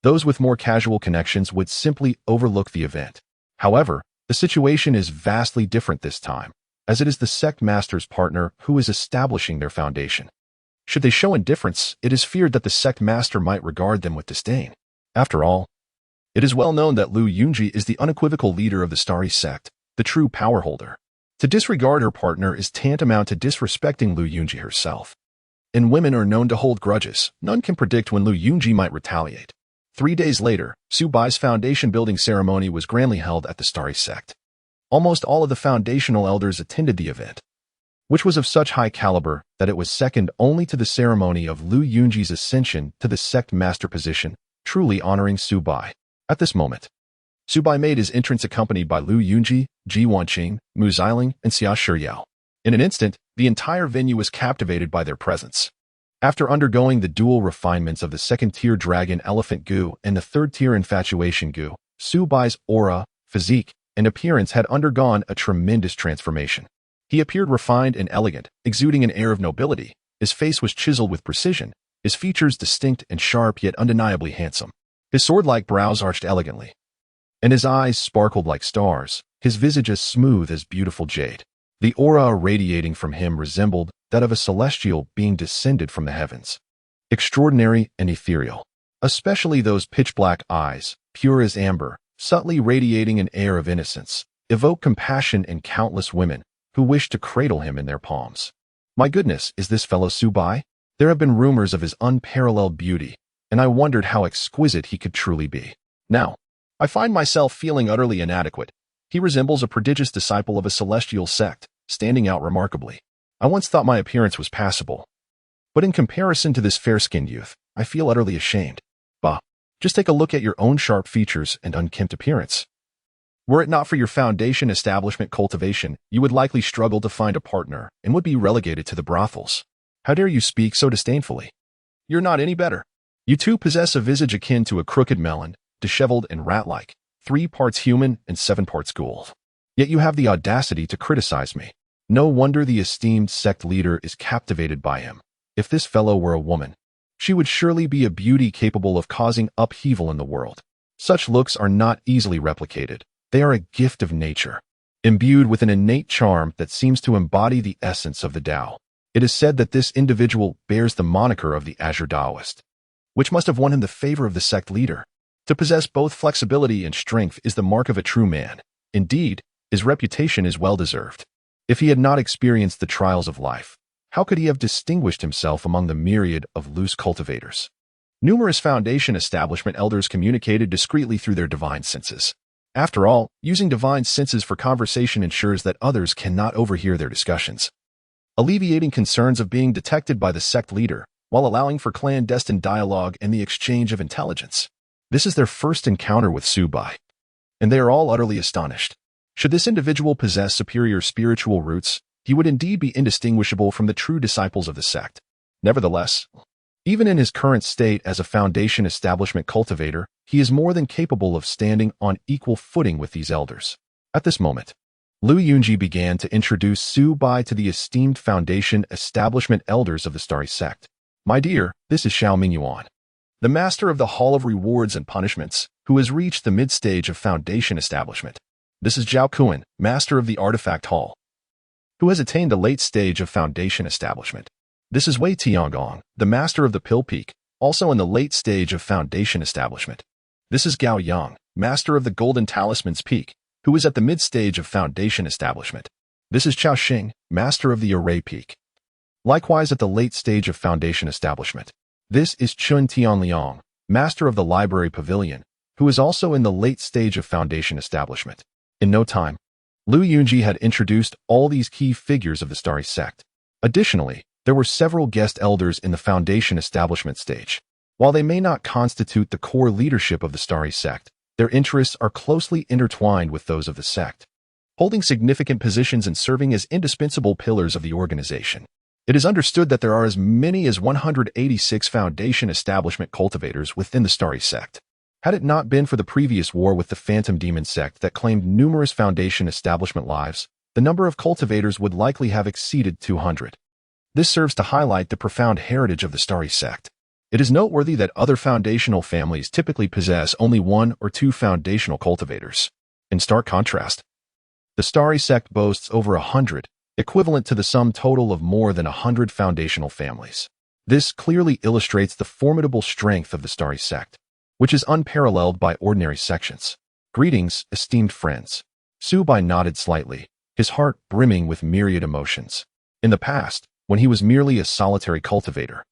Those with more casual connections would simply overlook the event. However, the situation is vastly different this time, as it is the sect master's partner who is establishing their foundation. Should they show indifference, it is feared that the sect master might regard them with disdain. After all, it is well known that Lu Yunji is the unequivocal leader of the starry sect, the true power holder. To disregard her partner is tantamount to disrespecting Lu Yunji herself. And women are known to hold grudges. None can predict when Lu Yunji might retaliate. 3 days later, Su Bai's foundation building ceremony was grandly held at the starry sect. Almost all of the foundational elders attended the event, which was of such high caliber that it was second only to the ceremony of Lu Yunji's ascension to the sect master position, truly honoring Su Bai. At this moment, Su Bai made his entrance accompanied by Lu Yunji, Ji Wanqing, Mu Xiling, and Xia Shiyao. In an instant, the entire venue was captivated by their presence. After undergoing the dual refinements of the second-tier dragon elephant goo and the third-tier infatuation goo, Su Bai's aura, physique, and appearance had undergone a tremendous transformation. He appeared refined and elegant, exuding an air of nobility. His face was chiseled with precision, his features distinct and sharp yet undeniably handsome. His sword-like brows arched elegantly, and his eyes sparkled like stars, his visage as smooth as beautiful jade. The aura radiating from him resembled that of a celestial being descended from the heavens. Extraordinary and ethereal, especially those pitch-black eyes, pure as amber, subtly radiating an air of innocence, evoke compassion in countless women who wish to cradle him in their palms. My goodness, is this fellow Su Bai? There have been rumors of his unparalleled beauty, and I wondered how exquisite he could truly be. Now, I find myself feeling utterly inadequate. He resembles a prodigious disciple of a celestial sect, standing out remarkably. I once thought my appearance was passable, But in comparison to this fair-skinned youth, I feel utterly ashamed. Bah, just take a look at your own sharp features and unkempt appearance. Were it not for your foundation establishment cultivation, you would likely struggle to find a partner and would be relegated to the brothels. How dare you speak so disdainfully? You're not any better. You too possess a visage akin to a crooked melon, disheveled and rat-like, 3 parts human and 7 parts ghoul. Yet you have the audacity to criticize me. No wonder the esteemed sect leader is captivated by him. If this fellow were a woman, she would surely be a beauty capable of causing upheaval in the world. Such looks are not easily replicated. They are a gift of nature, imbued with an innate charm that seems to embody the essence of the Tao. It is said that this individual bears the moniker of the Azure Taoist, which must have won him the favor of the sect leader. To possess both flexibility and strength is the mark of a true man. Indeed, his reputation is well-deserved. If he had not experienced the trials of life, how could he have distinguished himself among the myriad of loose cultivators? Numerous foundation establishment elders communicated discreetly through their divine senses. After all, using divine senses for conversation ensures that others cannot overhear their discussions, alleviating concerns of being detected by the sect leader, while allowing for clandestine dialogue and the exchange of intelligence. This is their first encounter with Subai, and they are all utterly astonished. Should this individual possess superior spiritual roots, he would indeed be indistinguishable from the true disciples of the sect. Nevertheless, even in his current state as a foundation establishment cultivator, he is more than capable of standing on equal footing with these elders. At this moment, Liu Yunji began to introduce Su Bai to the esteemed foundation establishment elders of the Starry Sect. My dear, this is Xiao Mingyuan, the master of the Hall of Rewards and Punishments, who has reached the mid-stage of foundation establishment. This is Zhao Kuan, master of the Artifact Hall, who has attained the late stage of foundation establishment. This is Wei Tiangong, the master of the Pill Peak, also in the late stage of foundation establishment. This is Gao Yang, master of the Golden Talisman's Peak, who is at the mid-stage of foundation establishment. This is Chao Xing, master of the Array Peak, likewise at the late stage of foundation establishment. This is Chun Tianliang, master of the Library Pavilion, who is also in the late stage of foundation establishment. In no time, Liu Yunji had introduced all these key figures of the Starry Sect. Additionally, there were several guest elders in the foundation establishment stage. While they may not constitute the core leadership of the Starry Sect, their interests are closely intertwined with those of the sect, holding significant positions and serving as indispensable pillars of the organization. It is understood that there are as many as 186 foundation establishment cultivators within the Starry Sect. Had it not been for the previous war with the Phantom Demon sect that claimed numerous foundation establishment lives, the number of cultivators would likely have exceeded 200. This serves to highlight the profound heritage of the Starry Sect. It is noteworthy that other foundational families typically possess only 1 or 2 foundational cultivators. In stark contrast, the Starry Sect boasts over 100, equivalent to the sum total of more than 100 foundational families. This clearly illustrates the formidable strength of the Starry Sect, which is unparalleled by ordinary sections. Greetings, esteemed friends. Subai nodded slightly, his heart brimming with myriad emotions. In the past, when he was merely a solitary cultivator,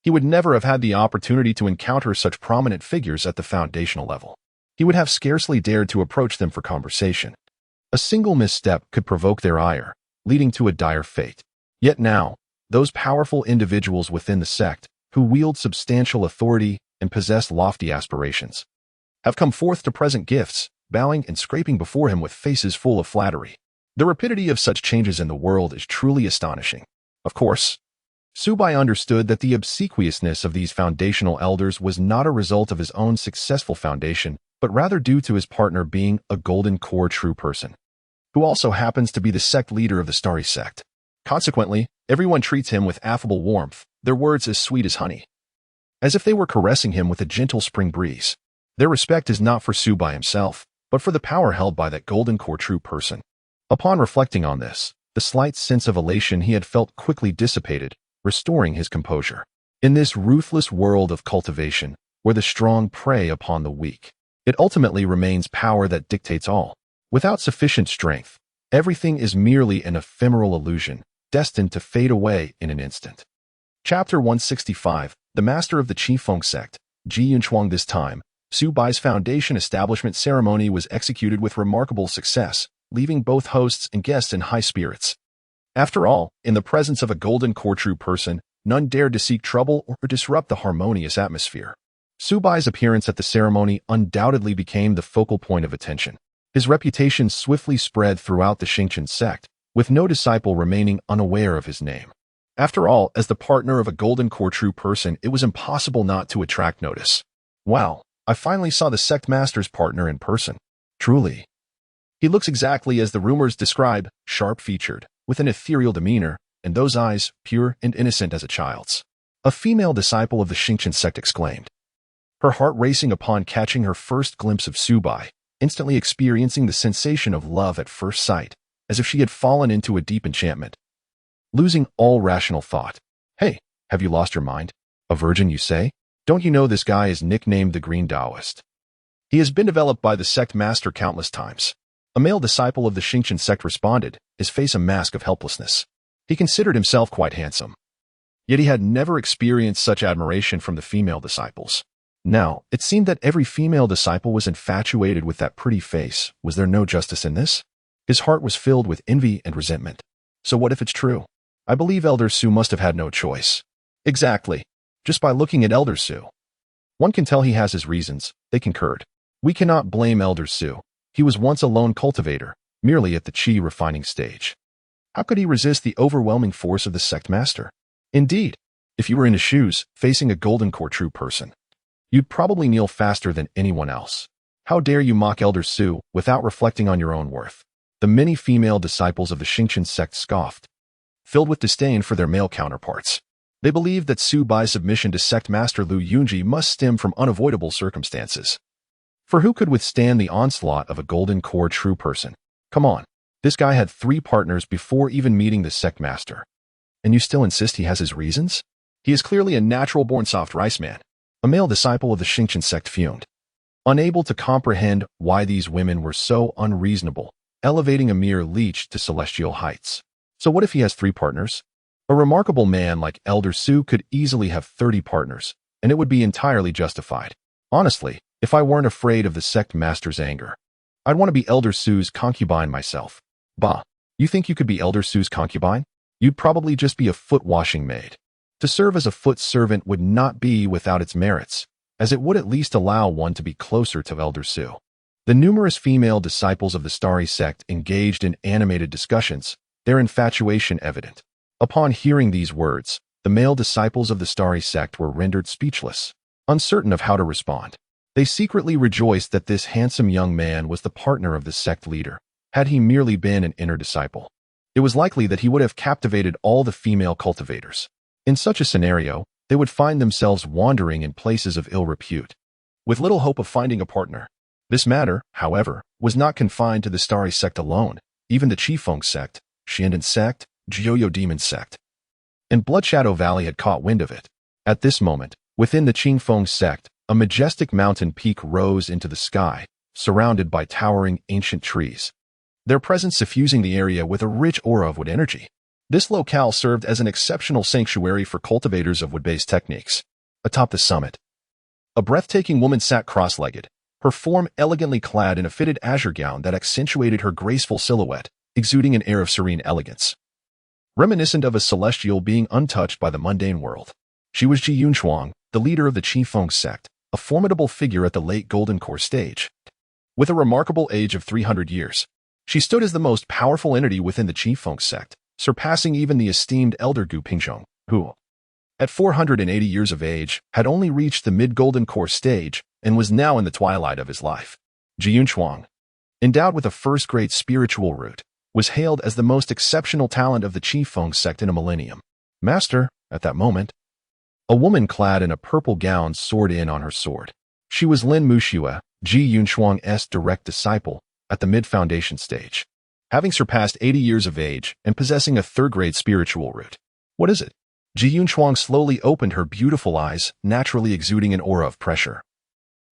he would never have had the opportunity to encounter such prominent figures at the foundational level. He would have scarcely dared to approach them for conversation. A single misstep could provoke their ire, leading to a dire fate. Yet now, those powerful individuals within the sect, who wield substantial authority and possess lofty aspirations, have come forth to present gifts, bowing and scraping before him with faces full of flattery. The rapidity of such changes in the world is truly astonishing. Of course, Subai understood that the obsequiousness of these foundational elders was not a result of his own successful foundation, but rather due to his partner being a golden core true person, who also happens to be the sect leader of the Starry Sect. Consequently, everyone treats him with affable warmth, their words as sweet as honey, as if they were caressing him with a gentle spring breeze. Their respect is not for Subai himself, but for the power held by that golden core true person. Upon reflecting on this, the slight sense of elation he had felt quickly dissipated, restoring his composure. In this ruthless world of cultivation, where the strong prey upon the weak, it ultimately remains power that dictates all. Without sufficient strength, everything is merely an ephemeral illusion, destined to fade away in an instant. Chapter 165, The Master of the Qifeng Sect, Ji Yunchuang. This time, Subai's foundation establishment ceremony was executed with remarkable success, leaving both hosts and guests in high spirits. After all, in the presence of a golden core true person, none dared to seek trouble or disrupt the harmonious atmosphere. Subai's appearance at the ceremony undoubtedly became the focal point of attention. His reputation swiftly spread throughout the Xingqian sect, with no disciple remaining unaware of his name. After all, as the partner of a golden core true person, it was impossible not to attract notice. Wow, I finally saw the sect master's partner in person. Truly. He looks exactly as the rumors describe, sharp-featured, with an ethereal demeanor, and those eyes, pure and innocent as a child's. A female disciple of the Xingqian sect exclaimed, her heart racing upon catching her first glimpse of Subai, instantly experiencing the sensation of love at first sight, as if she had fallen into a deep enchantment. Losing all rational thought. Hey, have you lost your mind? A virgin, you say? Don't you know this guy is nicknamed the Green Taoist? He has been developed by the sect master countless times. A male disciple of the Xingqian sect responded, his face a mask of helplessness. He considered himself quite handsome. Yet he had never experienced such admiration from the female disciples. Now, it seemed that every female disciple was infatuated with that pretty face. Was there no justice in this? His heart was filled with envy and resentment. So what if it's true? I believe Elder Su must have had no choice. Exactly. Just by looking at Elder Su. One can tell he has his reasons, they concurred. We cannot blame Elder Su. He was once a lone cultivator, merely at the qi refining stage. How could he resist the overwhelming force of the sect master? Indeed, if you were in his shoes, facing a golden core true person, you'd probably kneel faster than anyone else. How dare you mock Elder Su without reflecting on your own worth? The many female disciples of the Xingqian sect scoffed, filled with disdain for their male counterparts. They believed that Subai's submission to sect master Lu Yunji must stem from unavoidable circumstances. For who could withstand the onslaught of a golden core true person? Come on, this guy had 3 partners before even meeting the sect master. And you still insist he has his reasons? He is clearly a natural-born soft rice man. A male disciple of the Xingqian sect fumed, unable to comprehend why these women were so unreasonable, elevating a mere leech to celestial heights. So what if he has 3 partners? A remarkable man like Elder Su could easily have 30 partners, and it would be entirely justified. Honestly, if I weren't afraid of the sect master's anger, I'd want to be Elder Su's concubine myself. Bah, you think you could be Elder Su's concubine? You'd probably just be a foot-washing maid. To serve as a foot servant would not be without its merits, as it would at least allow one to be closer to Elder Su. The numerous female disciples of the Starry sect engaged in animated discussions, their infatuation evident. Upon hearing these words, the male disciples of the Starry sect were rendered speechless, uncertain of how to respond. They secretly rejoiced that this handsome young man was the partner of the sect leader. Had he merely been an inner disciple, it was likely that he would have captivated all the female cultivators. In such a scenario, they would find themselves wandering in places of ill repute, with little hope of finding a partner. This matter, however, was not confined to the Starry sect alone. Even the Qifeng sect, Xiandan sect, Jiuyo demon sect, and Blood Shadow Valley had caught wind of it. At this moment, within the Qingfeng sect, a majestic mountain peak rose into the sky, surrounded by towering ancient trees, their presence suffusing the area with a rich aura of wood energy. This locale served as an exceptional sanctuary for cultivators of wood-based techniques. Atop the summit, a breathtaking woman sat cross-legged, her form elegantly clad in a fitted azure gown that accentuated her graceful silhouette, exuding an air of serene elegance, reminiscent of a celestial being untouched by the mundane world. She was Ji Yunchuang, the leader of the Qifeng sect, a formidable figure at the late Golden Core stage. With a remarkable age of 300 years, she stood as the most powerful entity within the Qifeng sect, surpassing even the esteemed Elder Gu Pingzhong, who, at 480 years of age, had only reached the mid-Golden Core stage and was now in the twilight of his life. Ji Yunchuang, endowed with a first-grade spiritual root, was hailed as the most exceptional talent of the Qifeng sect in a millennium. Master, at that moment, a woman clad in a purple gown soared in on her sword. She was Lin Muxue, Ji Yunchuang's direct disciple, at the mid-foundation stage, having surpassed 80 years of age and possessing a third-grade spiritual root. What is it? Ji Yunchuang slowly opened her beautiful eyes, naturally exuding an aura of pressure,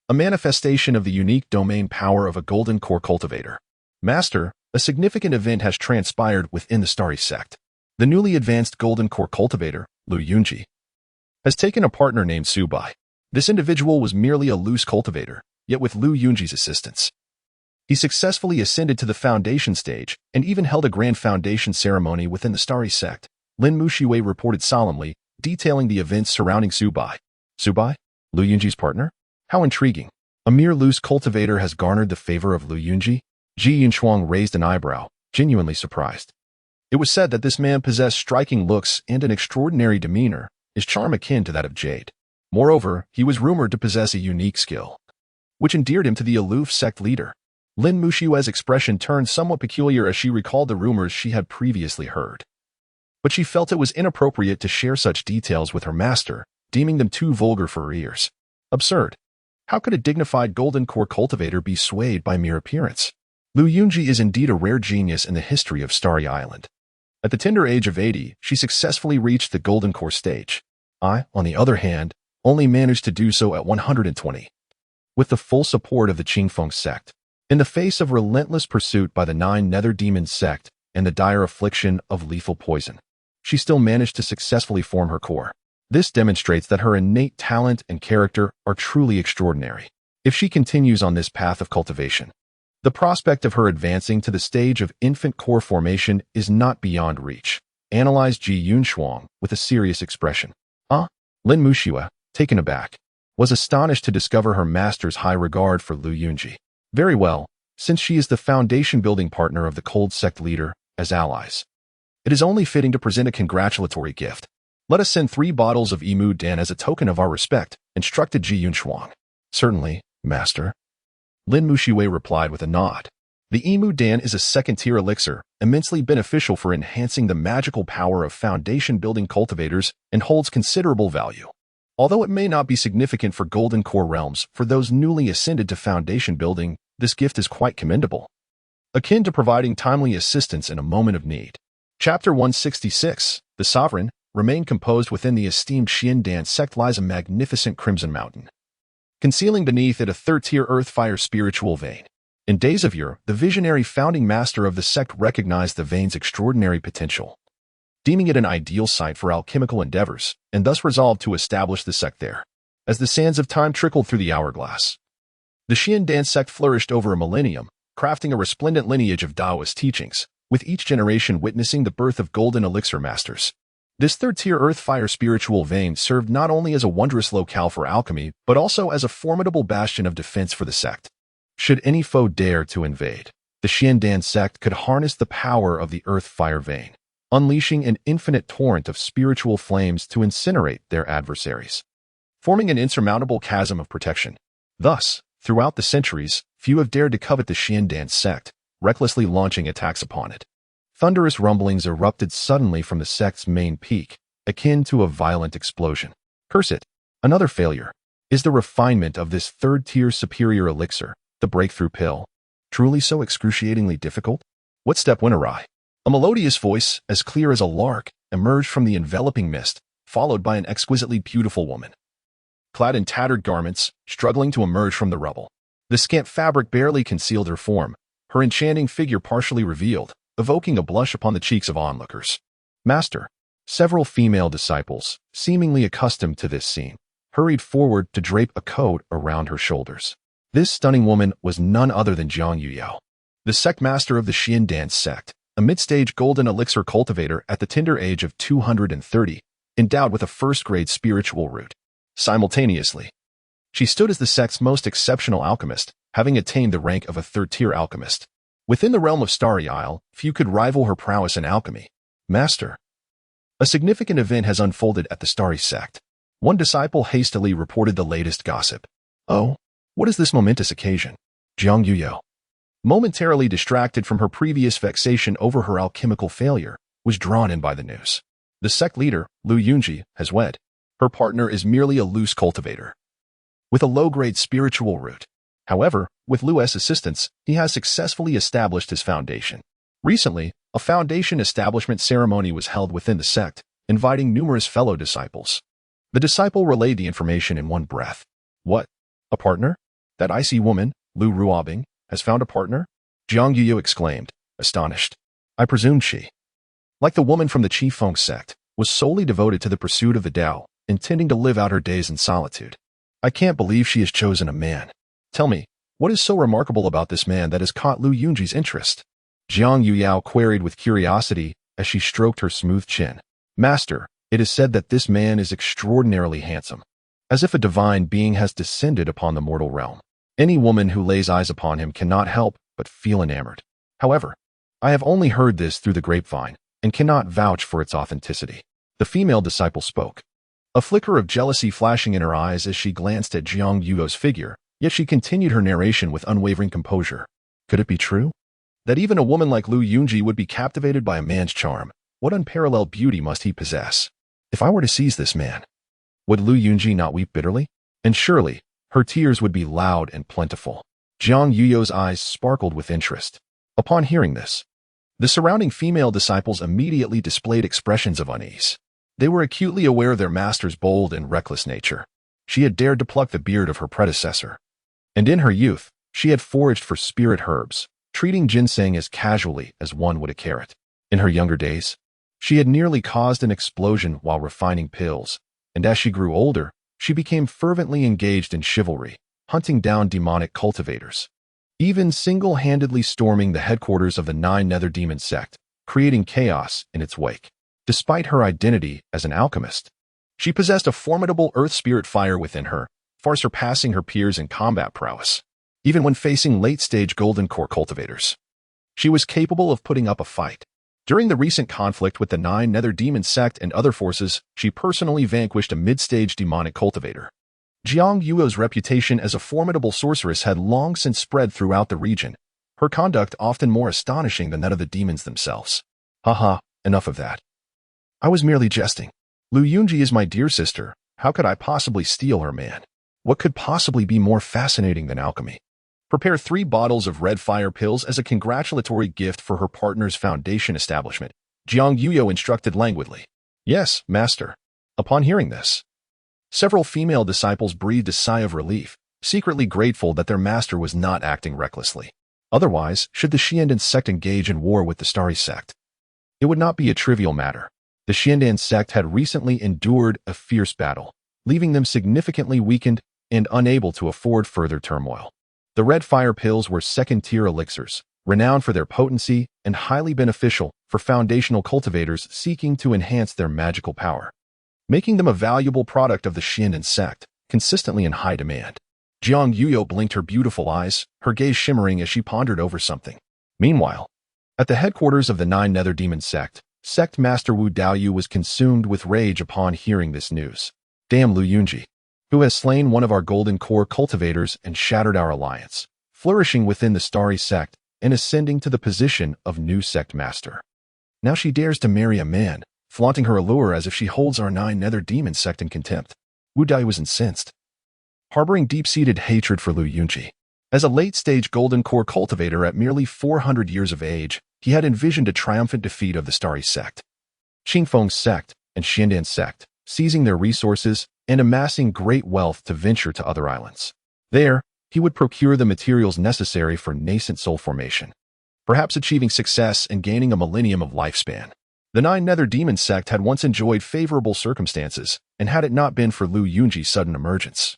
a manifestation of the unique domain power of a golden core cultivator. Master, a significant event has transpired within the Starry sect. The newly advanced golden core cultivator, Lu Yunji, has taken a partner named Subai. This individual was merely a loose cultivator, yet with Lu Yunji's assistance, he successfully ascended to the foundation stage and even held a grand foundation ceremony within the Starry sect. Lin Muxue reported solemnly, detailing the events surrounding Su Bai. Su Bai? Lu Yunji's partner? How intriguing. A mere loose cultivator has garnered the favor of Lu Yunji? Ji Yunshuang raised an eyebrow, genuinely surprised. It was said that this man possessed striking looks and an extraordinary demeanor, his charm akin to that of Jade. Moreover, he was rumored to possess a unique skill, which endeared him to the aloof sect leader. Lin Mushue's expression turned somewhat peculiar as she recalled the rumors she had previously heard. But she felt it was inappropriate to share such details with her master, deeming them too vulgar for her ears. Absurd. How could a dignified golden core cultivator be swayed by mere appearance? Lu Yunji is indeed a rare genius in the history of Starry Island. At the tender age of 80, she successfully reached the golden core stage. I, on the other hand, only managed to do so at 120. With the full support of the Qingfeng sect, in the face of relentless pursuit by the 9 Nether Demon sect and the dire affliction of lethal poison, she still managed to successfully form her core. This demonstrates that her innate talent and character are truly extraordinary. If she continues on this path of cultivation, the prospect of her advancing to the stage of infant core formation is not beyond reach. Analyzed Ji Yunshuang with a serious expression. Lin Mushue, taken aback, was astonished to discover her master's high regard for Lu Yunji. Very well, since she is the foundation-building partner of the cold sect leader, as allies, it is only fitting to present a congratulatory gift. Let us send 3 bottles of Emu Dan as a token of our respect, instructed Ji Yunshuang. Certainly, master. Lin Mushue replied with a nod. The Emu Dan is a second-tier elixir, immensely beneficial for enhancing the magical power of foundation-building cultivators and holds considerable value. Although it may not be significant for Golden Core realms, for those newly ascended to foundation building, this gift is quite commendable, akin to providing timely assistance in a moment of need. Chapter 166, The Sovereign. Remain composed within the esteemed Xiandan sect lies a magnificent crimson mountain, concealing beneath it a third-tier earth-fire spiritual vein. In days of yore, the visionary founding master of the sect recognized the vein's extraordinary potential, deeming it an ideal site for alchemical endeavors, and thus resolved to establish the sect there. As the sands of time trickled through the hourglass, the Xiandan sect flourished over a millennium, crafting a resplendent lineage of Taoist teachings, with each generation witnessing the birth of golden elixir masters. This third-tier earth-fire spiritual vein served not only as a wondrous locale for alchemy, but also as a formidable bastion of defense for the sect. Should any foe dare to invade, the Xiandan sect could harness the power of the earth-fire vein, unleashing an infinite torrent of spiritual flames to incinerate their adversaries, forming an insurmountable chasm of protection. Thus, throughout the centuries, few have dared to covet the Xiandan sect, recklessly launching attacks upon it. Thunderous rumblings erupted suddenly from the sect's main peak, akin to a violent explosion. Curse it! Another failure. Is the refinement of this third-tier superior elixir, the breakthrough pill, truly so excruciatingly difficult? What step went awry? A melodious voice, as clear as a lark, emerged from the enveloping mist, followed by an exquisitely beautiful woman, clad in tattered garments, struggling to emerge from the rubble. The scant fabric barely concealed her form, her enchanting figure partially revealed, evoking a blush upon the cheeks of onlookers. Master, several female disciples, seemingly accustomed to this scene, hurried forward to drape a coat around her shoulders. This stunning woman was none other than Jiang Yuyao, the sect master of the Xiandan sect, a mid-stage golden elixir cultivator at the tender age of 230, endowed with a first-grade spiritual root. Simultaneously, she stood as the sect's most exceptional alchemist, having attained the rank of a third-tier alchemist. Within the realm of Starry Isle, few could rival her prowess in alchemy. Master, a significant event has unfolded at the Starry sect. One disciple hastily reported the latest gossip. Oh, what is this momentous occasion? Jiang Yuyao, momentarily distracted from her previous vexation over her alchemical failure, was drawn in by the news. The sect leader, Lu Yunji, has wed. Her partner is merely a loose cultivator, with a low-grade spiritual root. However, with Lu's assistance, he has successfully established his foundation. Recently, a foundation establishment ceremony was held within the sect, inviting numerous fellow disciples. The disciple relayed the information in one breath. What? A partner? That icy woman, Lu Ruobing, has found a partner? Jiang Yuyu exclaimed, astonished. I presumed she, like the woman from the Qifeng sect, was solely devoted to the pursuit of the Tao, intending to live out her days in solitude. I can't believe she has chosen a man. Tell me, what is so remarkable about this man that has caught Lu Yunji's interest? Jiang Yuyao queried with curiosity as she stroked her smooth chin. Master, It is said that this man is extraordinarily handsome, as if a divine being has descended upon the mortal realm. Any woman who lays eyes upon him cannot help but feel enamored. However, I have only heard this through the grapevine and cannot vouch for its authenticity. The female disciple spoke, a flicker of jealousy flashing in her eyes as she glanced at Jiang Yuo's figure, yet she continued her narration with unwavering composure. Could it be true? That even a woman like Lu Yunji would be captivated by a man's charm? What unparalleled beauty must he possess? If I were to seize this man, would Lu Yunji not weep bitterly? And surely, her tears would be loud and plentiful. Jiang Yuo's eyes sparkled with interest. Upon hearing this, the surrounding female disciples immediately displayed expressions of unease. They were acutely aware of their master's bold and reckless nature. She had dared to pluck the beard of her predecessor. And in her youth, she had foraged for spirit herbs, treating ginseng as casually as one would a carrot. In her younger days, she had nearly caused an explosion while refining pills, and as she grew older, she became fervently engaged in chivalry, hunting down demonic cultivators, even single-handedly storming the headquarters of the Nine Nether Demon sect, creating chaos in its wake. Despite her identity as an alchemist, she possessed a formidable earth spirit fire within her, far surpassing her peers in combat prowess. Even when facing late-stage golden core cultivators, she was capable of putting up a fight. During the recent conflict with the Nine Nether Demon sect and other forces, she personally vanquished a mid-stage demonic cultivator. Jiang Yuo's reputation as a formidable sorceress had long since spread throughout the region, her conduct often more astonishing than that of the demons themselves. Haha, enough of that. I was merely jesting. Lu Yunji is my dear sister. How could I possibly steal her man? What could possibly be more fascinating than alchemy? Prepare 3 bottles of red fire pills as a congratulatory gift for her partner's foundation establishment, Jiang Yuo instructed languidly. Yes, master. Upon hearing this, several female disciples breathed a sigh of relief, secretly grateful that their master was not acting recklessly. Otherwise, should the Xiandan sect engage in war with the Starry sect, it would not be a trivial matter. The Xiandan sect had recently endured a fierce battle, leaving them significantly weakened and unable to afford further turmoil. The red fire pills were second-tier elixirs, renowned for their potency and highly beneficial for foundational cultivators seeking to enhance their magical power, making them a valuable product of the Xiandan sect, consistently in high demand. Jiang Yuo blinked her beautiful eyes, her gaze shimmering as she pondered over something. Meanwhile, at the headquarters of the Nine Nether Demon sect, Sect Master Wu Daoyu was consumed with rage upon hearing this news. Damn Lu Yunji, who has slain one of our golden core cultivators and shattered our alliance, flourishing within the Starry sect and ascending to the position of new sect master. Now she dares to marry a man, flaunting her allure as if she holds our Nine Nether Demon sect in contempt. Wu Daoyu was incensed, harboring deep-seated hatred for Lu Yunji. As a late-stage golden core cultivator at merely 400 years of age, he had envisioned a triumphant defeat of the Starry sect, Qingfeng's sect, and Xiandan sect, seizing their resources and amassing great wealth to venture to other islands. There, he would procure the materials necessary for nascent soul formation, perhaps achieving success and gaining a millennium of lifespan. The Nine Nether Demon sect had once enjoyed favorable circumstances, and had it not been for Lu Yunji's sudden emergence,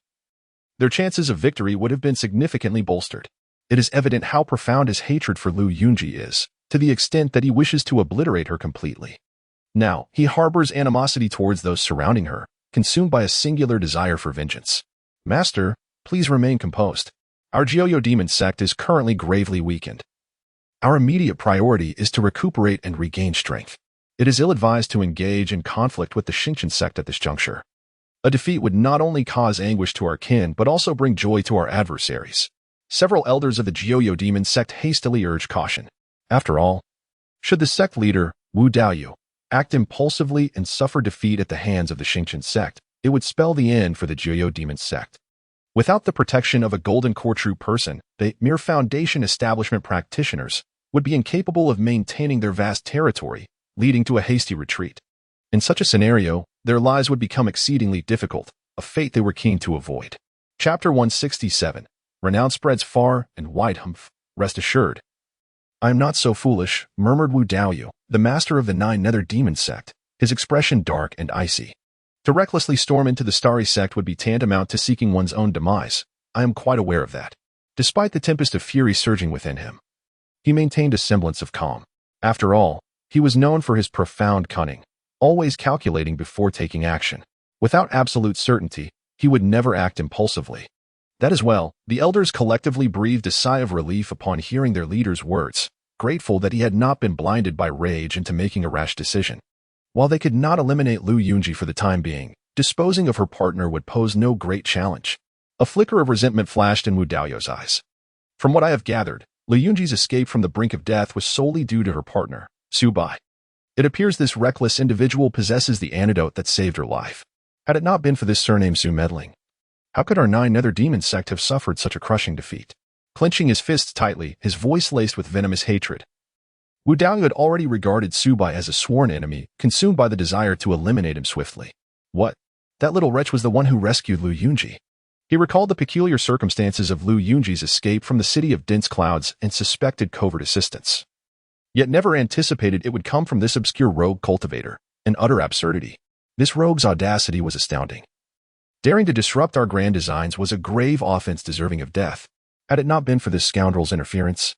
their chances of victory would have been significantly bolstered. It is evident how profound his hatred for Lu Yunji is, to the extent that he wishes to obliterate her completely. Now, he harbors animosity towards those surrounding her, consumed by a singular desire for vengeance. Master, please remain composed. Our Jiao Demon sect is currently gravely weakened. Our immediate priority is to recuperate and regain strength. It is ill-advised to engage in conflict with the Xingqian sect at this juncture. A defeat would not only cause anguish to our kin, but also bring joy to our adversaries. Several elders of the Jiao Demon sect hastily urged caution. After all, should the sect leader, Wu Daoyu, act impulsively and suffer defeat at the hands of the Xingqian sect, it would spell the end for the Jiao Demon sect. Without the protection of a golden core true person, the mere foundation establishment practitioners would be incapable of maintaining their vast territory, leading to a hasty retreat. In such a scenario, their lives would become exceedingly difficult, a fate they were keen to avoid. Chapter 167. Renown spreads far and wide. Rest assured, I am not so foolish, murmured Wu Daoyu, the master of the Nine Nether Demon sect, his expression dark and icy. To recklessly storm into the Starry sect would be tantamount to seeking one's own demise. I am quite aware of that. Despite the tempest of fury surging within him, he maintained a semblance of calm. After all, he was known for his profound cunning, always calculating before taking action. Without absolute certainty, he would never act impulsively. That as well, the elders collectively breathed a sigh of relief upon hearing their leader's words, grateful that he had not been blinded by rage into making a rash decision. While they could not eliminate Lu Yunji for the time being, disposing of her partner would pose no great challenge. A flicker of resentment flashed in Wu Daoyu's eyes. From what I have gathered, Lu Yunji's escape from the brink of death was solely due to her partner, Su Bai. It appears this reckless individual possesses the antidote that saved her life. Had it not been for this surname Su meddling, how could our 9 Nether Demon sect have suffered such a crushing defeat? Clenching his fists tightly, his voice laced with venomous hatred. Wu Daoyu had already regarded Su Bai as a sworn enemy, consumed by the desire to eliminate him swiftly. What? That little wretch was the one who rescued Lu Yunji. He recalled the peculiar circumstances of Lu Yunji's escape from the city of dense clouds and suspected covert assistance. Yet never anticipated it would come from this obscure rogue cultivator, an utter absurdity. This rogue's audacity was astounding. Daring to disrupt our grand designs was a grave offense deserving of death. Had it not been for this scoundrel's interference,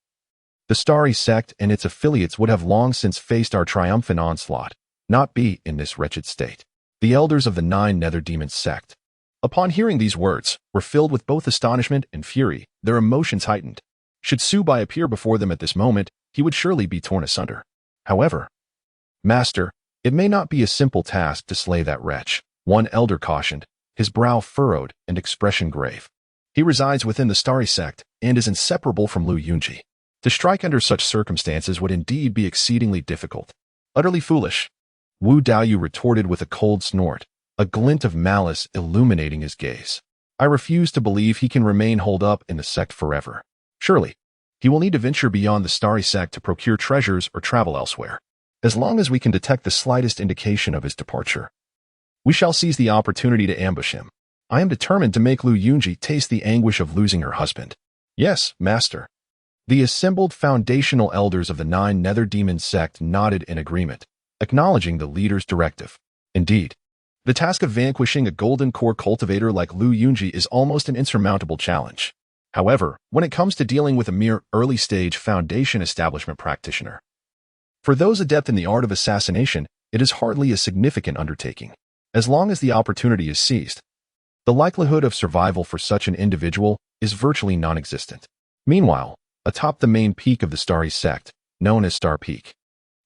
the Starry Sect and its affiliates would have long since faced our triumphant onslaught, not be in this wretched state. The elders of the 9 Nether Demon sect, upon hearing these words, were filled with both astonishment and fury, their emotions heightened. Should Su Bai appear before them at this moment, he would surely be torn asunder. However, Master, it may not be a simple task to slay that wretch, one elder cautioned, his brow furrowed and expression grave. He resides within the Starry Sect and is inseparable from Lu Yunji. To strike under such circumstances would indeed be exceedingly difficult. Utterly foolish. Wu Daoyu retorted with a cold snort, a glint of malice illuminating his gaze. I refuse to believe he can remain holed up in the sect forever. Surely, he will need to venture beyond the Starry Sect to procure treasures or travel elsewhere. As long as we can detect the slightest indication of his departure, we shall seize the opportunity to ambush him. I am determined to make Lu Yunji taste the anguish of losing her husband. Yes, Master. The assembled foundational elders of the 9 Nether Demon sect nodded in agreement, acknowledging the leader's directive. Indeed, the task of vanquishing a golden core cultivator like Lu Yunji is almost an insurmountable challenge. However, when it comes to dealing with a mere early-stage foundation establishment practitioner, for those adept in the art of assassination, it is hardly a significant undertaking. As long as the opportunity is seized, the likelihood of survival for such an individual is virtually non-existent. Meanwhile, atop the main peak of the Starry Sect, known as Star Peak,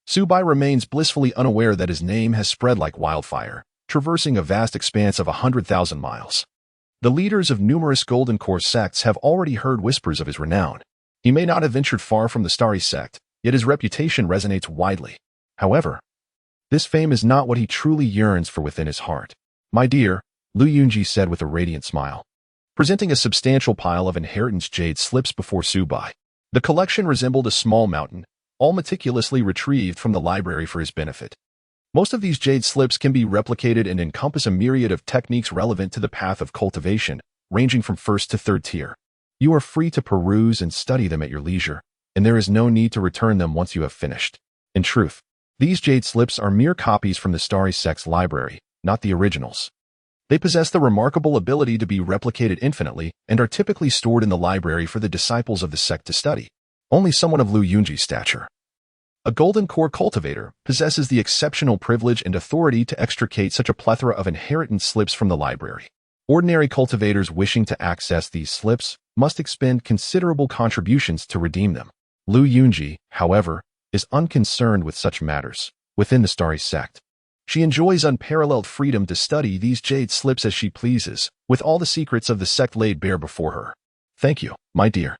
Su Bai remains blissfully unaware that his name has spread like wildfire, traversing a vast expanse of 100,000 miles. The leaders of numerous Golden Core sects have already heard whispers of his renown. He may not have ventured far from the Starry Sect, yet his reputation resonates widely. However, this fame is not what he truly yearns for within his heart. My dear, Lu Yunji said with a radiant smile, presenting a substantial pile of inheritance jade slips before Su Bai. The collection resembled a small mountain, all meticulously retrieved from the library for his benefit. Most of these jade slips can be replicated and encompass a myriad of techniques relevant to the path of cultivation, ranging from first to third tier. You are free to peruse and study them at your leisure, and there is no need to return them once you have finished. In truth, these jade slips are mere copies from the Starry Sect's library, not the originals. They possess the remarkable ability to be replicated infinitely and are typically stored in the library for the disciples of the sect to study. Only someone of Lu Yunji's stature, a golden core cultivator, possesses the exceptional privilege and authority to extricate such a plethora of inheritance slips from the library. Ordinary cultivators wishing to access these slips must expend considerable contributions to redeem them. Lu Yunji, however, is unconcerned with such matters. Within the Starry Sect, she enjoys unparalleled freedom to study these jade slips as she pleases, with all the secrets of the sect laid bare before her. Thank you, my dear.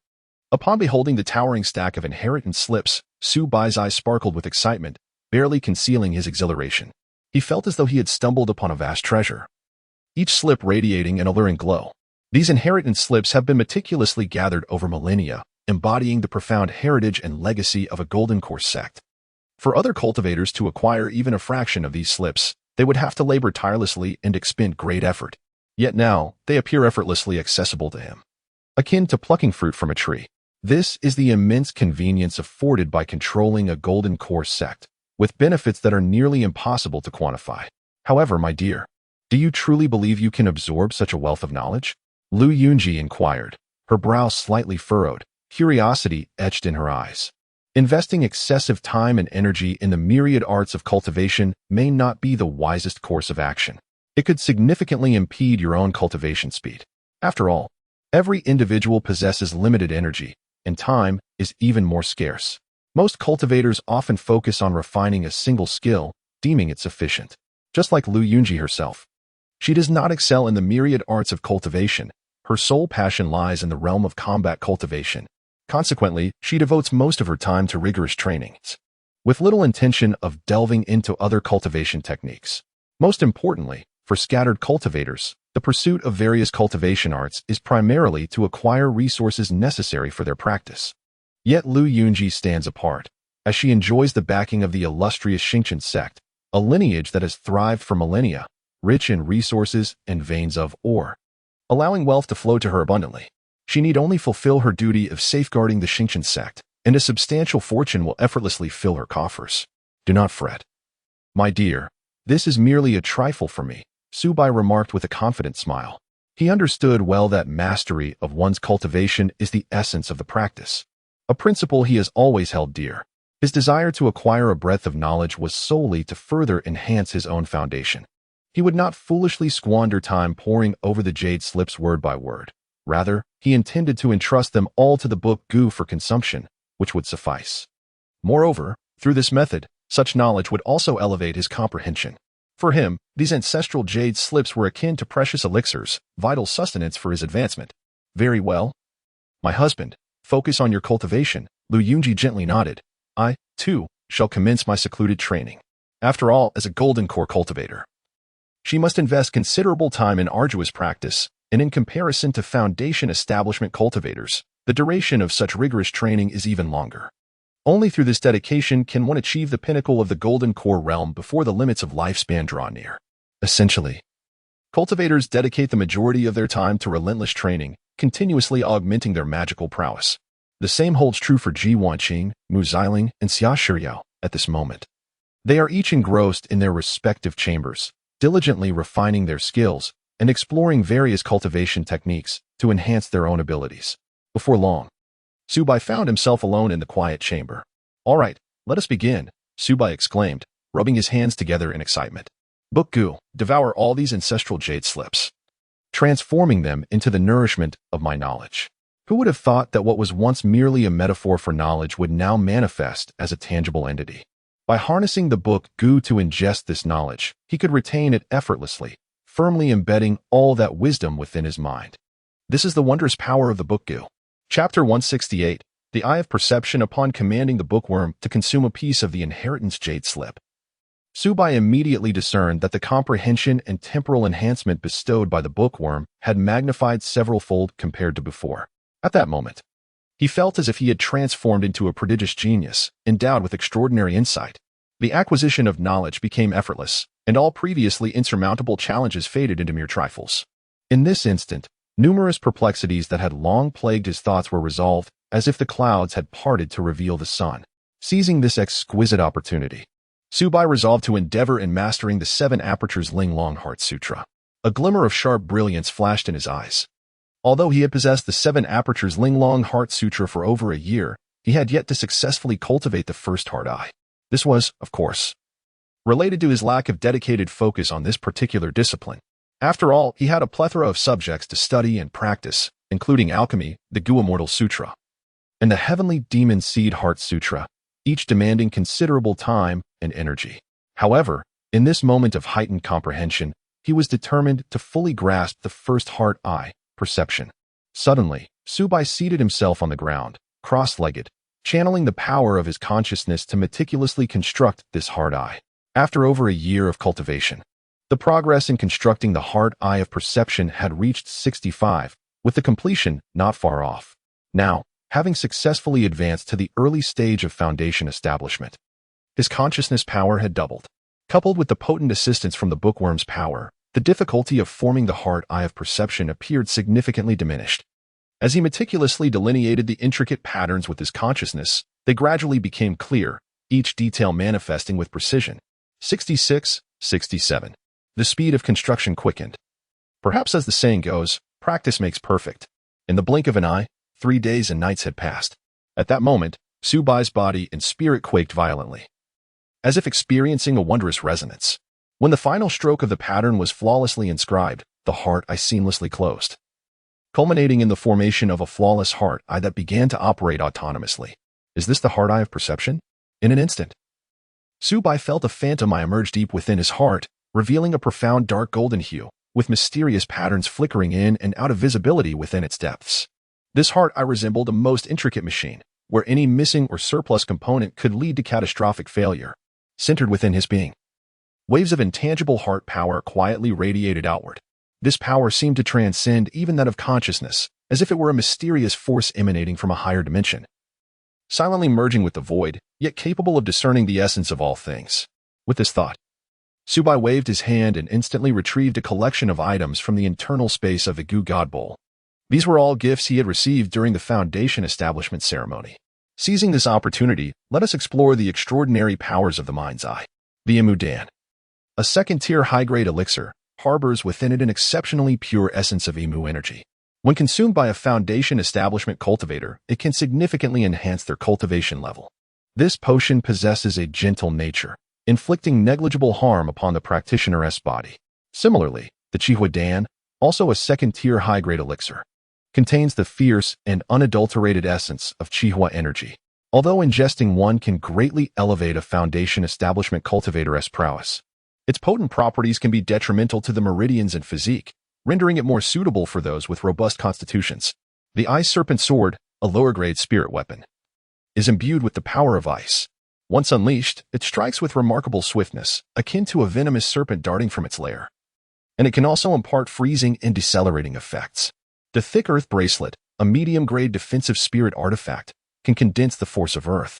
Upon beholding the towering stack of inheritance slips, Su Bai's eyes sparkled with excitement, barely concealing his exhilaration. He felt as though he had stumbled upon a vast treasure, each slip radiating an alluring glow. These inheritance slips have been meticulously gathered over millennia, embodying the profound heritage and legacy of a Golden Core sect. For other cultivators to acquire even a fraction of these slips, they would have to labor tirelessly and expend great effort. Yet now, they appear effortlessly accessible to him, akin to plucking fruit from a tree. This is the immense convenience afforded by controlling a Golden Core sect, with benefits that are nearly impossible to quantify. However, my dear, do you truly believe you can absorb such a wealth of knowledge? Lu Yunji inquired, her brow slightly furrowed, curiosity etched in her eyes. Investing excessive time and energy in the myriad arts of cultivation may not be the wisest course of action. It could significantly impede your own cultivation speed. After all, every individual possesses limited energy, and time is even more scarce. Most cultivators often focus on refining a single skill, deeming it sufficient. Just like Lu Yunji herself, she does not excel in the myriad arts of cultivation. Her sole passion lies in the realm of combat cultivation. Consequently, she devotes most of her time to rigorous trainings, with little intention of delving into other cultivation techniques. Most importantly, for scattered cultivators, the pursuit of various cultivation arts is primarily to acquire resources necessary for their practice. Yet Lu Yunji stands apart, as she enjoys the backing of the illustrious Xingqian sect, a lineage that has thrived for millennia, rich in resources and veins of ore, allowing wealth to flow to her abundantly. She need only fulfill her duty of safeguarding the Xingqian sect, and a substantial fortune will effortlessly fill her coffers. Do not fret, my dear. This is merely a trifle for me, Su Bai remarked with a confident smile. He understood well that mastery of one's cultivation is the essence of the practice, a principle he has always held dear. His desire to acquire a breadth of knowledge was solely to further enhance his own foundation. He would not foolishly squander time poring over the jade slips word by word. Rather, he intended to entrust them all to the book Gu for consumption, which would suffice. Moreover, through this method, such knowledge would also elevate his comprehension. For him, these ancestral jade slips were akin to precious elixirs, vital sustenance for his advancement. Very well, my husband, focus on your cultivation, Lu Yunji gently nodded. I, too, shall commence my secluded training. After all, as a golden core cultivator, she must invest considerable time in arduous practice, and in comparison to foundation establishment cultivators, the duration of such rigorous training is even longer. Only through this dedication can one achieve the pinnacle of the golden core realm before the limits of lifespan draw near. Essentially, cultivators dedicate the majority of their time to relentless training, continuously augmenting their magical prowess. The same holds true for Ji Wanqing, Mu Xiling, and Xia Shiyao at this moment. They are each engrossed in their respective chambers, diligently refining their skills and exploring various cultivation techniques to enhance their own abilities. Before long, Su Bai found himself alone in the quiet chamber. All right, let us begin, Su Bai exclaimed, rubbing his hands together in excitement. Book Gu, devour all these ancestral jade slips, transforming them into the nourishment of my knowledge. Who would have thought that what was once merely a metaphor for knowledge would now manifest as a tangible entity? By harnessing the book Gu to ingest this knowledge, he could retain it effortlessly, firmly embedding all that wisdom within his mind. This is the wondrous power of the book Gu. Chapter 168, The Eye of Perception. Upon commanding the bookworm to consume a piece of the inheritance jade slip, Su Bai immediately discerned that the comprehension and temporal enhancement bestowed by the bookworm had magnified several-fold compared to before. At that moment, he felt as if he had transformed into a prodigious genius, endowed with extraordinary insight. The acquisition of knowledge became effortless, and all previously insurmountable challenges faded into mere trifles. In this instant, numerous perplexities that had long plagued his thoughts were resolved, as if the clouds had parted to reveal the sun. Seizing this exquisite opportunity, Su Bai resolved to endeavor in mastering the 7 Apertures Linglong Heart Sutra. A glimmer of sharp brilliance flashed in his eyes. Although he had possessed the 7 Apertures Linglong Heart Sutra for over a year, he had yet to successfully cultivate the first heart eye. This was, of course, related to his lack of dedicated focus on this particular discipline. After all, he had a plethora of subjects to study and practice, including alchemy, the Gu Immortal Sutra, and the Heavenly Demon Seed Heart Sutra, each demanding considerable time and energy. However, in this moment of heightened comprehension, he was determined to fully grasp the first heart eye, perception. Suddenly, Su Bai seated himself on the ground, cross-legged, channeling the power of his consciousness to meticulously construct this heart eye. After over a year of cultivation, the progress in constructing the heart eye of perception had reached 65, with the completion not far off. Now, having successfully advanced to the early stage of foundation establishment, his consciousness power had doubled. Coupled with the potent assistance from the bookworm's power, the difficulty of forming the heart eye of perception appeared significantly diminished. As he meticulously delineated the intricate patterns with his consciousness, they gradually became clear, each detail manifesting with precision. 66, 67. The speed of construction quickened. Perhaps as the saying goes, practice makes perfect. In the blink of an eye, 3 days and nights had passed. At that moment, Su Bai's body and spirit quaked violently, as if experiencing a wondrous resonance. When the final stroke of the pattern was flawlessly inscribed, the heart eye seamlessly closed, culminating in the formation of a flawless heart eye that began to operate autonomously. Is this the heart eye of perception? In an instant, Su Bai felt a phantom eye emerge deep within his heart, revealing a profound dark golden hue, with mysterious patterns flickering in and out of visibility within its depths. This heart eye resembled a most intricate machine, where any missing or surplus component could lead to catastrophic failure. Centered within his being, waves of intangible heart power quietly radiated outward. This power seemed to transcend even that of consciousness, as if it were a mysterious force emanating from a higher dimension, silently merging with the void, yet capable of discerning the essence of all things. With this thought, Su Bai waved his hand and instantly retrieved a collection of items from the internal space of the Gu God Bowl. These were all gifts he had received during the Foundation establishment ceremony. Seizing this opportunity, let us explore the extraordinary powers of the mind's eye. The Imu Dan, a second-tier high-grade elixir, harbors within it an exceptionally pure essence of Imu energy. When consumed by a Foundation establishment cultivator, it can significantly enhance their cultivation level. This potion possesses a gentle nature, inflicting negligible harm upon the practitioner's body. Similarly, the Chihua Dan, also a second-tier high-grade elixir, contains the fierce and unadulterated essence of Chihua energy. Although ingesting one can greatly elevate a Foundation establishment cultivator's prowess, its potent properties can be detrimental to the meridians and physique, rendering it more suitable for those with robust constitutions. The Ice Serpent Sword, a lower-grade spirit weapon, is imbued with the power of ice. Once unleashed, it strikes with remarkable swiftness, akin to a venomous serpent darting from its lair. And it can also impart freezing and decelerating effects. The Thick Earth Bracelet, a medium-grade defensive spirit artifact, can condense the force of Earth,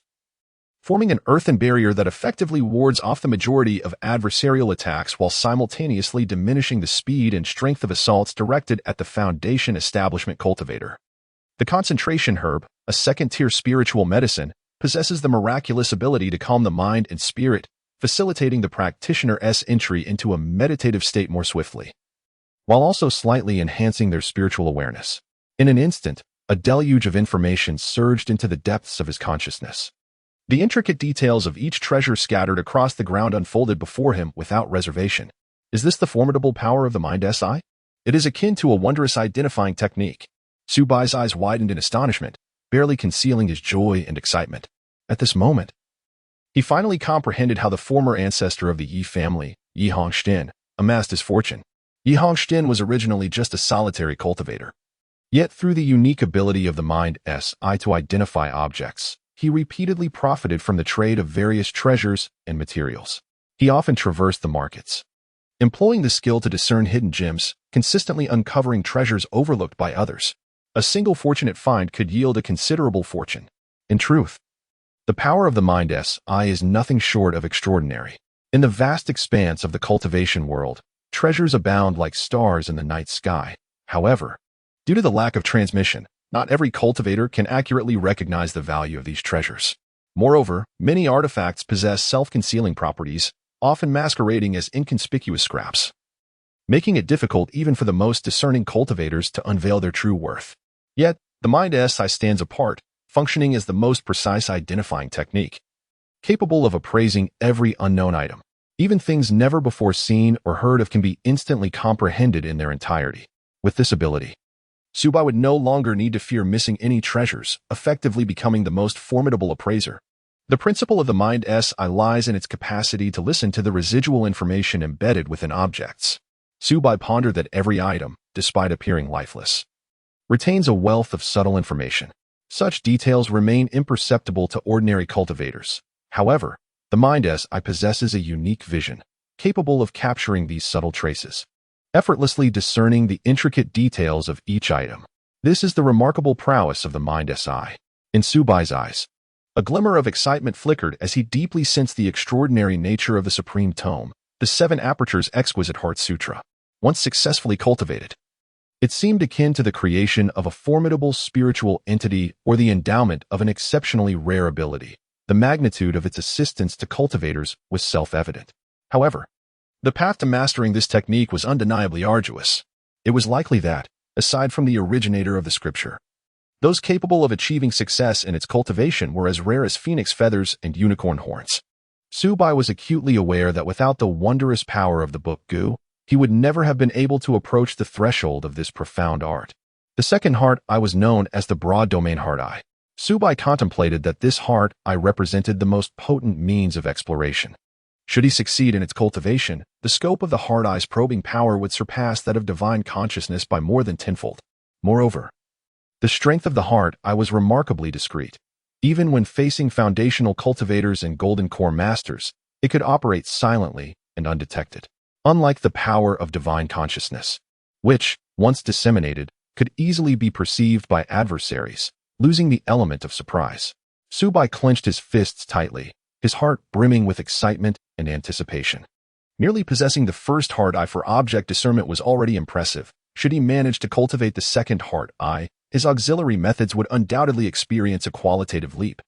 forming an earthen barrier that effectively wards off the majority of adversarial attacks while simultaneously diminishing the speed and strength of assaults directed at the Foundation establishment cultivator. The Concentration Herb, a second-tier spiritual medicine, possesses the miraculous ability to calm the mind and spirit, facilitating the practitioner's entry into a meditative state more swiftly, while also slightly enhancing their spiritual awareness. In an instant, a deluge of information surged into the depths of his consciousness. The intricate details of each treasure scattered across the ground unfolded before him without reservation. Is this the formidable power of the mind's eye? It is akin to a wondrous identifying technique. Su Bai's eyes widened in astonishment, barely concealing his joy and excitement. At this moment, he finally comprehended how the former ancestor of the Yi family, Yi Hongshtin, amassed his fortune. Yi Hongshtin was originally just a solitary cultivator. Yet through the unique ability of the mind's eye to identify objects, he repeatedly profited from the trade of various treasures and materials. He often traversed the markets, employing the skill to discern hidden gems, consistently uncovering treasures overlooked by others. A single fortunate find could yield a considerable fortune. In truth, the power of the mind's eye is nothing short of extraordinary. In the vast expanse of the cultivation world, treasures abound like stars in the night sky. However, due to the lack of transmission, not every cultivator can accurately recognize the value of these treasures. Moreover, many artifacts possess self-concealing properties, often masquerading as inconspicuous scraps, making it difficult even for the most discerning cultivators to unveil their true worth. Yet, the mind's eye stands apart, functioning as the most precise identifying technique, capable of appraising every unknown item. Even things never before seen or heard of can be instantly comprehended in their entirety. With this ability, Su Bai would no longer need to fear missing any treasures, effectively becoming the most formidable appraiser. The principle of the mind's eye lies in its capacity to listen to the residual information embedded within objects. Su Bai pondered that every item, despite appearing lifeless, retains a wealth of subtle information. Such details remain imperceptible to ordinary cultivators. However, the mind's eye possesses a unique vision, capable of capturing these subtle traces, effortlessly discerning the intricate details of each item. This is the remarkable prowess of the mind's eye. In Su Bai's eyes, a glimmer of excitement flickered as he deeply sensed the extraordinary nature of the supreme tome, the Seven Apertures Exquisite Heart Sutra. Once successfully cultivated, it seemed akin to the creation of a formidable spiritual entity or the endowment of an exceptionally rare ability. The magnitude of its assistance to cultivators was self-evident. However, the path to mastering this technique was undeniably arduous. It was likely that, aside from the originator of the scripture, Those capable of achieving success in its cultivation were as rare as phoenix feathers and unicorn horns. Subai was acutely aware that without the wondrous power of the book Gu, he would never have been able to approach the threshold of this profound art. The second heart eye was known as the broad domain heart eye. Subai contemplated that this heart eye represented the most potent means of exploration. Should he succeed in its cultivation, the scope of the heart eye's probing power would surpass that of divine consciousness by more than tenfold. Moreover, the strength of the heart eye was remarkably discreet. Even when facing foundational cultivators and golden core masters, it could operate silently and undetected. Unlike the power of divine consciousness, which, once disseminated, could easily be perceived by adversaries, losing the element of surprise. Subai clenched his fists tightly, his heart brimming with excitement and anticipation. Merely possessing the first heart eye for object discernment was already impressive. Should he manage to cultivate the second heart eye, his auxiliary methods would undoubtedly experience a qualitative leap.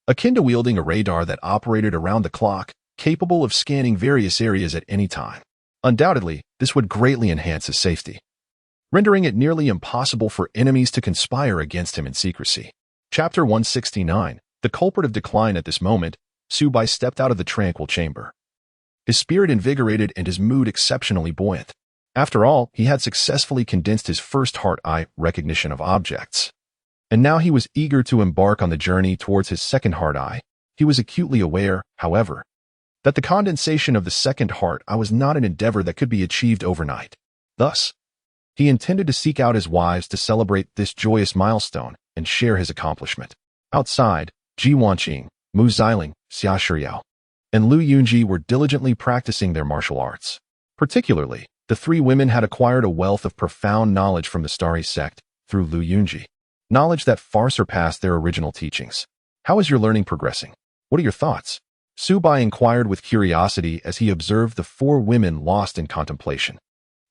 Akin to wielding a radar that operated around the clock, capable of scanning various areas at any time. Undoubtedly, this would greatly enhance his safety, rendering it nearly impossible for enemies to conspire against him in secrecy. Chapter 169. The culprit of decline. At this moment, Subai stepped out of the tranquil chamber. His spirit invigorated and his mood exceptionally buoyant. After all, he had successfully condensed his first heart eye recognition of objects. And now he was eager to embark on the journey towards his second heart eye. He was acutely aware, however, that the condensation of the second heart eye was not an endeavor that could be achieved overnight. Thus, he intended to seek out his wives to celebrate this joyous milestone and share his accomplishment. Outside, Ji Wanqing, Mu Xiling, Xia Shiyao, and Lu Yunji were diligently practicing their martial arts. Particularly, the three women had acquired a wealth of profound knowledge from the Starry Sect through Lu Yunji, knowledge that far surpassed their original teachings. How is your learning progressing? What are your thoughts? Subai inquired with curiosity as he observed the four women lost in contemplation.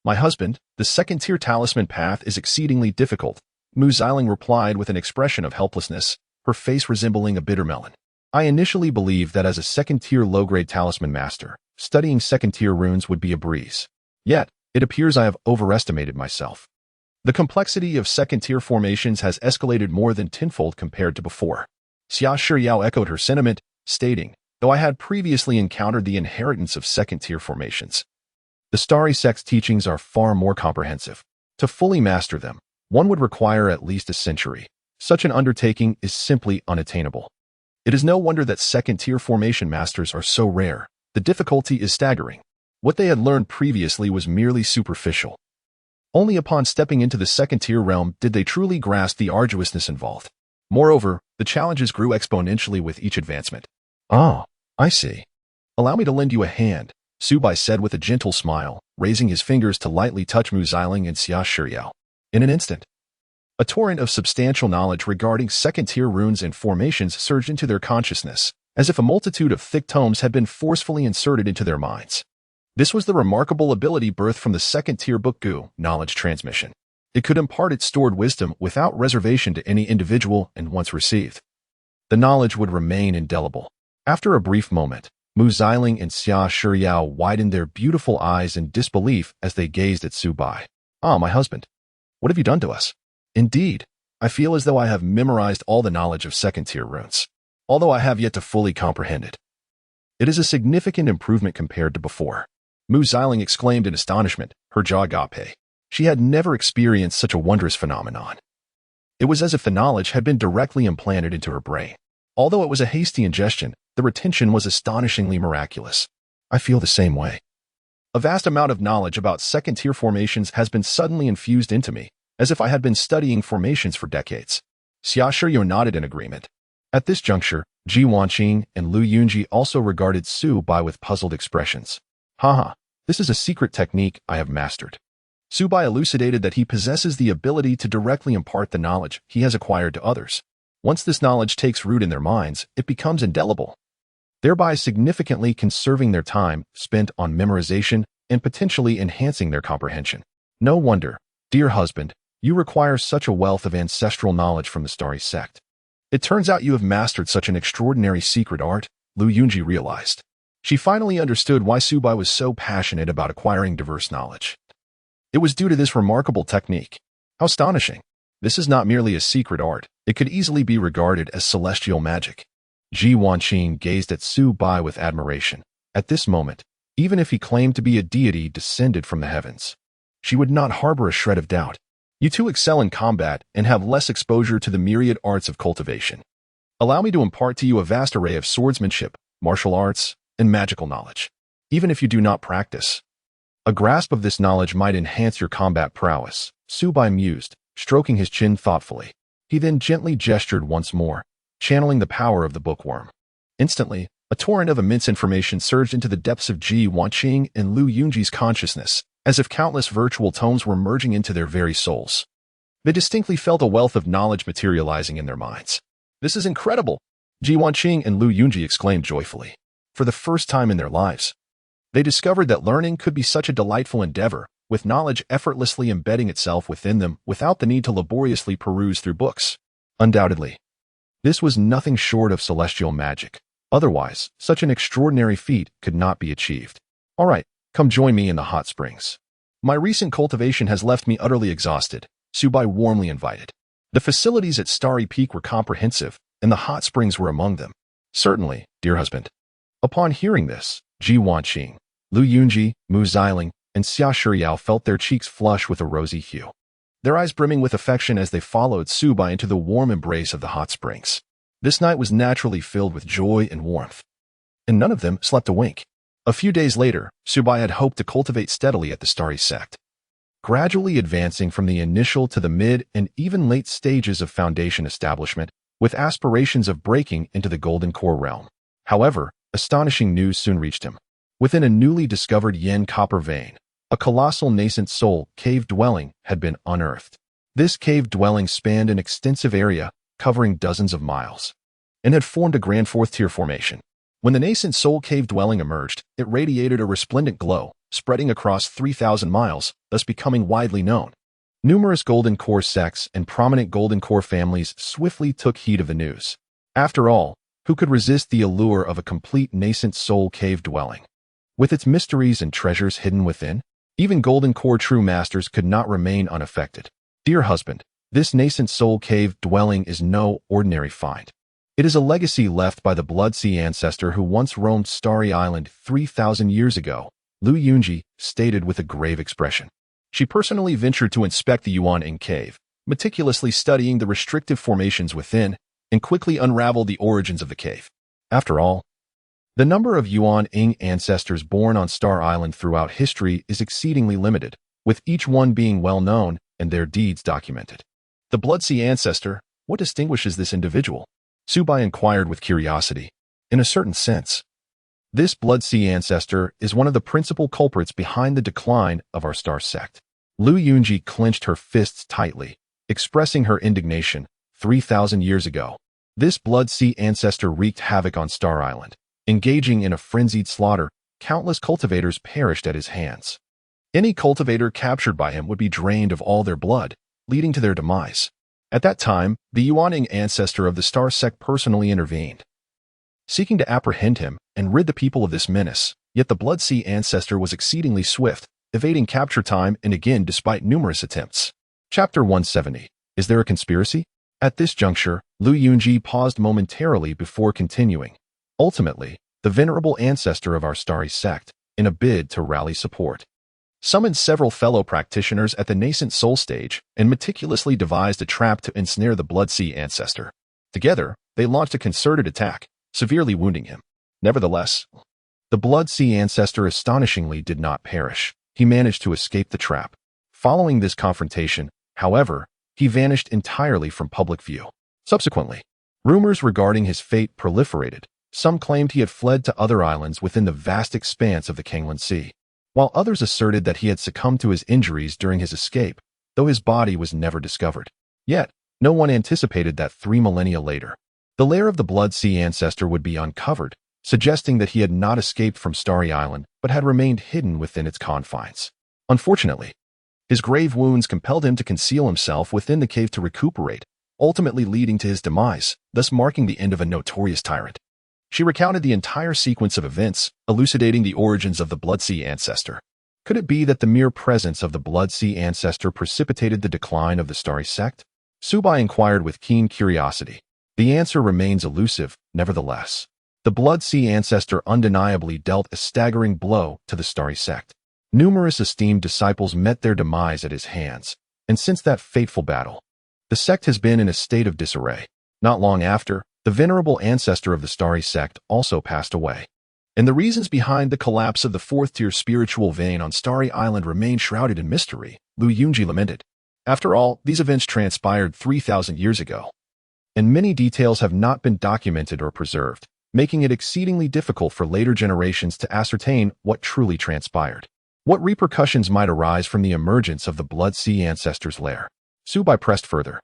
My husband, the second-tier talisman path is exceedingly difficult, Mu Xiling replied with an expression of helplessness, her face resembling a bitter melon. I initially believed that as a second-tier low-grade talisman master, studying second-tier runes would be a breeze. Yet, it appears I have overestimated myself. The complexity of second-tier formations has escalated more than tenfold compared to before. Xia Shiyao echoed her sentiment, stating, though I had previously encountered the inheritance of second-tier formations, the Starry Sect's teachings are far more comprehensive. To fully master them, one would require at least a century. Such an undertaking is simply unattainable. It is no wonder that second-tier formation masters are so rare. The difficulty is staggering. What they had learned previously was merely superficial. Only upon stepping into the second-tier realm did they truly grasp the arduousness involved. Moreover, the challenges grew exponentially with each advancement. Ah, I see. Allow me to lend you a hand, Subai said with a gentle smile, raising his fingers to lightly touch Mu Xiling and Xia Shiyao. In an instant, a torrent of substantial knowledge regarding second-tier runes and formations surged into their consciousness, as if a multitude of thick tomes had been forcefully inserted into their minds. This was the remarkable ability birthed from the second-tier book Gu, knowledge transmission. It could impart its stored wisdom without reservation to any individual, and once received, the knowledge would remain indelible. After a brief moment, Mu Xiling and Xia Shiyao widened their beautiful eyes in disbelief as they gazed at Subai. Ah, my husband, what have you done to us? Indeed, I feel as though I have memorized all the knowledge of second-tier runes, although I have yet to fully comprehend it. It is a significant improvement compared to before. Mu Xiling exclaimed in astonishment, her jaw agape. She had never experienced such a wondrous phenomenon. It was as if the knowledge had been directly implanted into her brain. Although it was a hasty ingestion, the retention was astonishingly miraculous. I feel the same way. A vast amount of knowledge about second-tier formations has been suddenly infused into me, as if I had been studying formations for decades. Xia Shiyao nodded in agreement. At this juncture, Ji Wanqing and Lu Yunji also regarded Subai with puzzled expressions. Haha, this is a secret technique I have mastered. Subai elucidated that he possesses the ability to directly impart the knowledge he has acquired to others. Once this knowledge takes root in their minds, it becomes indelible, thereby significantly conserving their time spent on memorization and potentially enhancing their comprehension. No wonder, dear husband, you require such a wealth of ancestral knowledge from the Starry Sect. It turns out you have mastered such an extraordinary secret art, Lu Yunji realized. She finally understood why Subai was so passionate about acquiring diverse knowledge. It was due to this remarkable technique. How astonishing! This is not merely a secret art. It could easily be regarded as celestial magic. Ji Wanqing gazed at Su Bai with admiration. At this moment, even if he claimed to be a deity descended from the heavens, she would not harbor a shred of doubt. You two excel in combat and have less exposure to the myriad arts of cultivation. Allow me to impart to you a vast array of swordsmanship, martial arts, and magical knowledge. Even if you do not practice, a grasp of this knowledge might enhance your combat prowess, Su Bai mused, stroking his chin thoughtfully. He then gently gestured once more, channeling the power of the bookworm. Instantly, a torrent of immense information surged into the depths of Ji Wanqing and Lu Yunji's consciousness, as if countless virtual tomes were merging into their very souls. They distinctly felt a wealth of knowledge materializing in their minds. This is incredible! Ji Wanqing and Lu Yunji exclaimed joyfully. For the first time in their lives, they discovered that learning could be such a delightful endeavor, with knowledge effortlessly embedding itself within them without the need to laboriously peruse through books. Undoubtedly, this was nothing short of celestial magic. Otherwise, such an extraordinary feat could not be achieved. All right, come join me in the hot springs. My recent cultivation has left me utterly exhausted, Su Bai warmly invited. The facilities at Starry Peak were comprehensive, and the hot springs were among them. Certainly, dear husband. Upon hearing this, Ji Wanqing, Lu Yunji, Mu Xiling, and Xia Shiyao felt their cheeks flush with a rosy hue, their eyes brimming with affection as they followed Su Bai into the warm embrace of the hot springs. This night was naturally filled with joy and warmth, and none of them slept a wink. A few days later, Su Bai had hoped to cultivate steadily at the Starry Sect, gradually advancing from the initial to the mid and even late stages of foundation establishment, with aspirations of breaking into the Golden Core realm. However, astonishing news soon reached him. Within a newly discovered yen copper vein, a colossal nascent soul cave dwelling had been unearthed. This cave dwelling spanned an extensive area covering dozens of miles, and had formed a grand fourth-tier formation. When the nascent soul cave dwelling emerged, it radiated a resplendent glow, spreading across 3,000 miles, thus becoming widely known. Numerous Golden Core sects and prominent Golden Core families swiftly took heed of the news. After all, who could resist the allure of a complete nascent soul cave dwelling? With its mysteries and treasures hidden within, even Golden Core true masters could not remain unaffected. Dear husband, this nascent soul cave dwelling is no ordinary find. It is a legacy left by the Blood Sea ancestor who once roamed Starry Island 3,000 years ago, Lu Yunji stated with a grave expression. She personally ventured to inspect the Yuan-Ing cave, meticulously studying the restrictive formations within, and quickly unraveled the origins of the cave. After all, the number of Yuan-Ing ancestors born on Star Island throughout history is exceedingly limited, with each one being well known and their deeds documented. The Blood Sea ancestor, what distinguishes this individual? Su Bai inquired with curiosity. In a certain sense, this Blood Sea ancestor is one of the principal culprits behind the decline of our star sect. Lu Yunji clenched her fists tightly, expressing her indignation. 3,000 years ago, this Blood Sea ancestor wreaked havoc on Star Island. Engaging in a frenzied slaughter, countless cultivators perished at his hands. Any cultivator captured by him would be drained of all their blood, leading to their demise. At that time, the Yuan-Ing ancestor of the Star Sect personally intervened, seeking to apprehend him and rid the people of this menace. Yet the Blood Sea ancestor was exceedingly swift, evading capture time and again despite numerous attempts. Chapter 170. Is there a conspiracy? At this juncture, Lu Yunji paused momentarily before continuing. Ultimately, the venerable ancestor of our Starry Sect, in a bid to rally support, summoned several fellow practitioners at the nascent soul stage and meticulously devised a trap to ensnare the Blood Sea ancestor. Together, they launched a concerted attack, severely wounding him. Nevertheless, the Blood Sea ancestor astonishingly did not perish. He managed to escape the trap. Following this confrontation, however, he vanished entirely from public view. Subsequently, rumors regarding his fate proliferated. Some claimed he had fled to other islands within the vast expanse of the Kanglan Sea, while others asserted that he had succumbed to his injuries during his escape, though his body was never discovered. Yet, no one anticipated that 3 millennia later, the lair of the Blood Sea ancestor would be uncovered, suggesting that he had not escaped from Starry Island but had remained hidden within its confines. Unfortunately, his grave wounds compelled him to conceal himself within the cave to recuperate, ultimately leading to his demise, thus marking the end of a notorious tyrant. She recounted the entire sequence of events, elucidating the origins of the Blood Sea ancestor. Could it be that the mere presence of the Blood Sea ancestor precipitated the decline of the Starry Sect? Subai inquired with keen curiosity. The answer remains elusive, nevertheless. The Blood Sea ancestor undeniably dealt a staggering blow to the Starry Sect. Numerous esteemed disciples met their demise at his hands, and since that fateful battle, the sect has been in a state of disarray. Not long after, the venerable ancestor of the Starry Sect also passed away. And the reasons behind the collapse of the fourth-tier spiritual vein on Starry Island remain shrouded in mystery, Lu Yunji lamented. After all, these events transpired 3,000 years ago, and many details have not been documented or preserved, making it exceedingly difficult for later generations to ascertain what truly transpired. What repercussions might arise from the emergence of the Blood Sea ancestors' lair? Subai pressed further.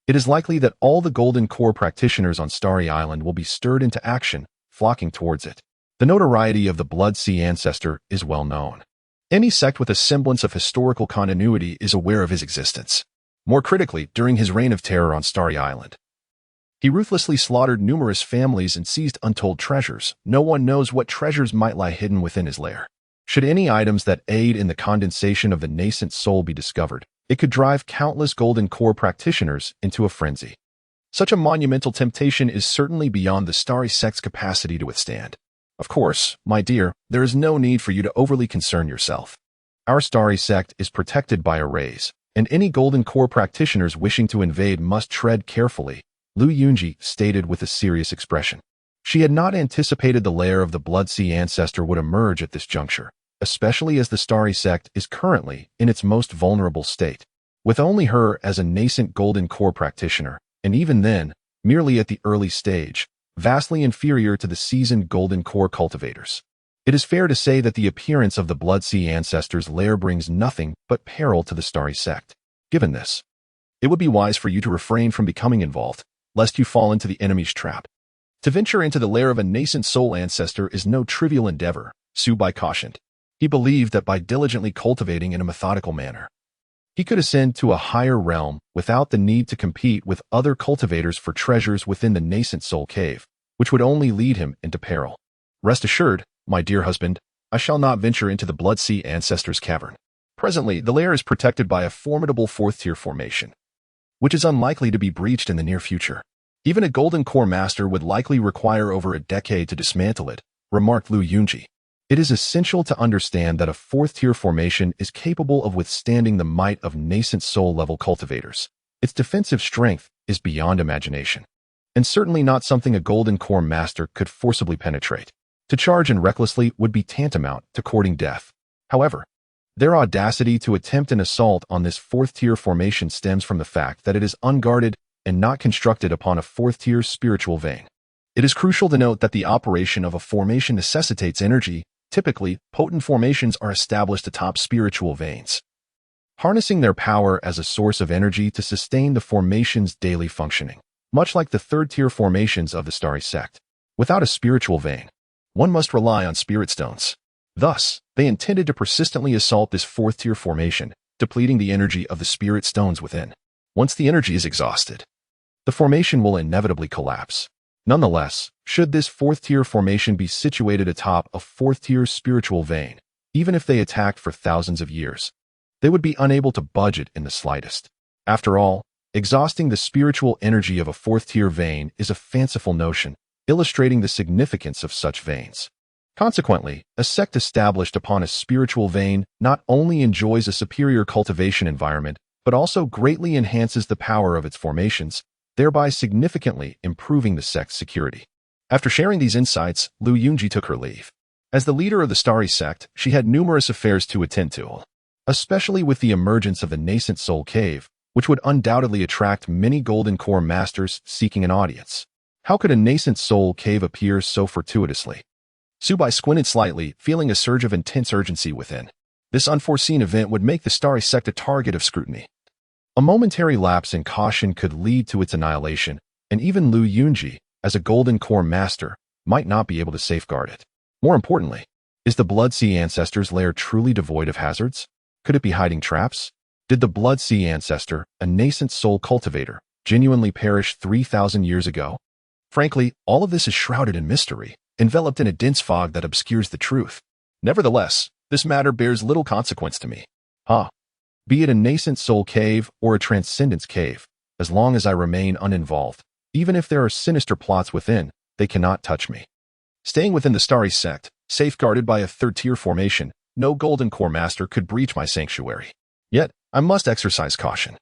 It is likely that all the Golden Core practitioners on Starry Island will be stirred into action, flocking towards it. The notoriety of the Blood Sea ancestor is well known. Any sect with a semblance of historical continuity is aware of his existence. More critically, during his reign of terror on Starry Island, he ruthlessly slaughtered numerous families and seized untold treasures. No one knows what treasures might lie hidden within his lair. Should any items that aid in the condensation of the nascent soul be discovered, it could drive countless Golden Core practitioners into a frenzy. Such a monumental temptation is certainly beyond the Starry Sect's capacity to withstand. Of course, my dear, there is no need for you to overly concern yourself. Our Starry Sect is protected by arrays, and any Golden Core practitioners wishing to invade must tread carefully, Lu Yunji stated with a serious expression. She had not anticipated the lair of the Blood Sea ancestor would emerge at this juncture, especially as the Starry Sect is currently in its most vulnerable state, with only her as a nascent Golden Core practitioner, and even then, merely at the early stage, vastly inferior to the seasoned Golden Core cultivators. It is fair to say that the appearance of the Blood Sea ancestors' lair brings nothing but peril to the Starry Sect. Given this, it would be wise for you to refrain from becoming involved, lest you fall into the enemy's trap. To venture into the lair of a nascent soul ancestor is no trivial endeavor, Subai cautioned. He believed that by diligently cultivating in a methodical manner, he could ascend to a higher realm without the need to compete with other cultivators for treasures within the nascent soul cave, which would only lead him into peril. Rest assured, my dear husband, I shall not venture into the Blood Sea ancestors' cavern. Presently, the lair is protected by a formidable fourth-tier formation, which is unlikely to be breached in the near future. Even a Golden Core master would likely require over a decade to dismantle it, remarked Lu Yunji. It is essential to understand that a fourth-tier formation is capable of withstanding the might of nascent soul-level cultivators. Its defensive strength is beyond imagination, and certainly not something a Golden Core master could forcibly penetrate. To charge in recklessly would be tantamount to courting death. However, their audacity to attempt an assault on this fourth-tier formation stems from the fact that it is unguarded and not constructed upon a fourth-tier spiritual vein. It is crucial to note that the operation of a formation necessitates energy. Typically, potent formations are established atop spiritual veins, harnessing their power as a source of energy to sustain the formation's daily functioning, much like the third-tier formations of the Starry Sect. Without a spiritual vein, one must rely on spirit stones. Thus, they intended to persistently assault this fourth-tier formation, depleting the energy of the spirit stones within. Once the energy is exhausted, the formation will inevitably collapse. Nonetheless, should this fourth-tier formation be situated atop a fourth-tier spiritual vein, even if they attacked for thousands of years, they would be unable to budge it in the slightest. After all, exhausting the spiritual energy of a fourth-tier vein is a fanciful notion, illustrating the significance of such veins. Consequently, a sect established upon a spiritual vein not only enjoys a superior cultivation environment, but also greatly enhances the power of its formations, thereby significantly improving the sect's security. After sharing these insights, Lu Yunji took her leave. As the leader of the Starry Sect, she had numerous affairs to attend to, especially with the emergence of the nascent soul cave, which would undoubtedly attract many Golden Core masters seeking an audience. How could a nascent soul cave appear so fortuitously? Subai squinted slightly, feeling a surge of intense urgency within. This unforeseen event would make the Starry Sect a target of scrutiny. A momentary lapse in caution could lead to its annihilation, and even Lu Yunji, as a Golden Core master, might not be able to safeguard it. More importantly, is the Blood Sea ancestor's lair truly devoid of hazards? Could it be hiding traps? Did the Blood Sea ancestor, a nascent soul cultivator, genuinely perish 3,000 years ago? Frankly, all of this is shrouded in mystery, enveloped in a dense fog that obscures the truth. Nevertheless, this matter bears little consequence to me. Be it a nascent soul cave or a transcendence cave, as long as I remain uninvolved. Even if there are sinister plots within, they cannot touch me. Staying within the starry sect, safeguarded by a third-tier formation, no golden core master could breach my sanctuary. Yet, I must exercise caution.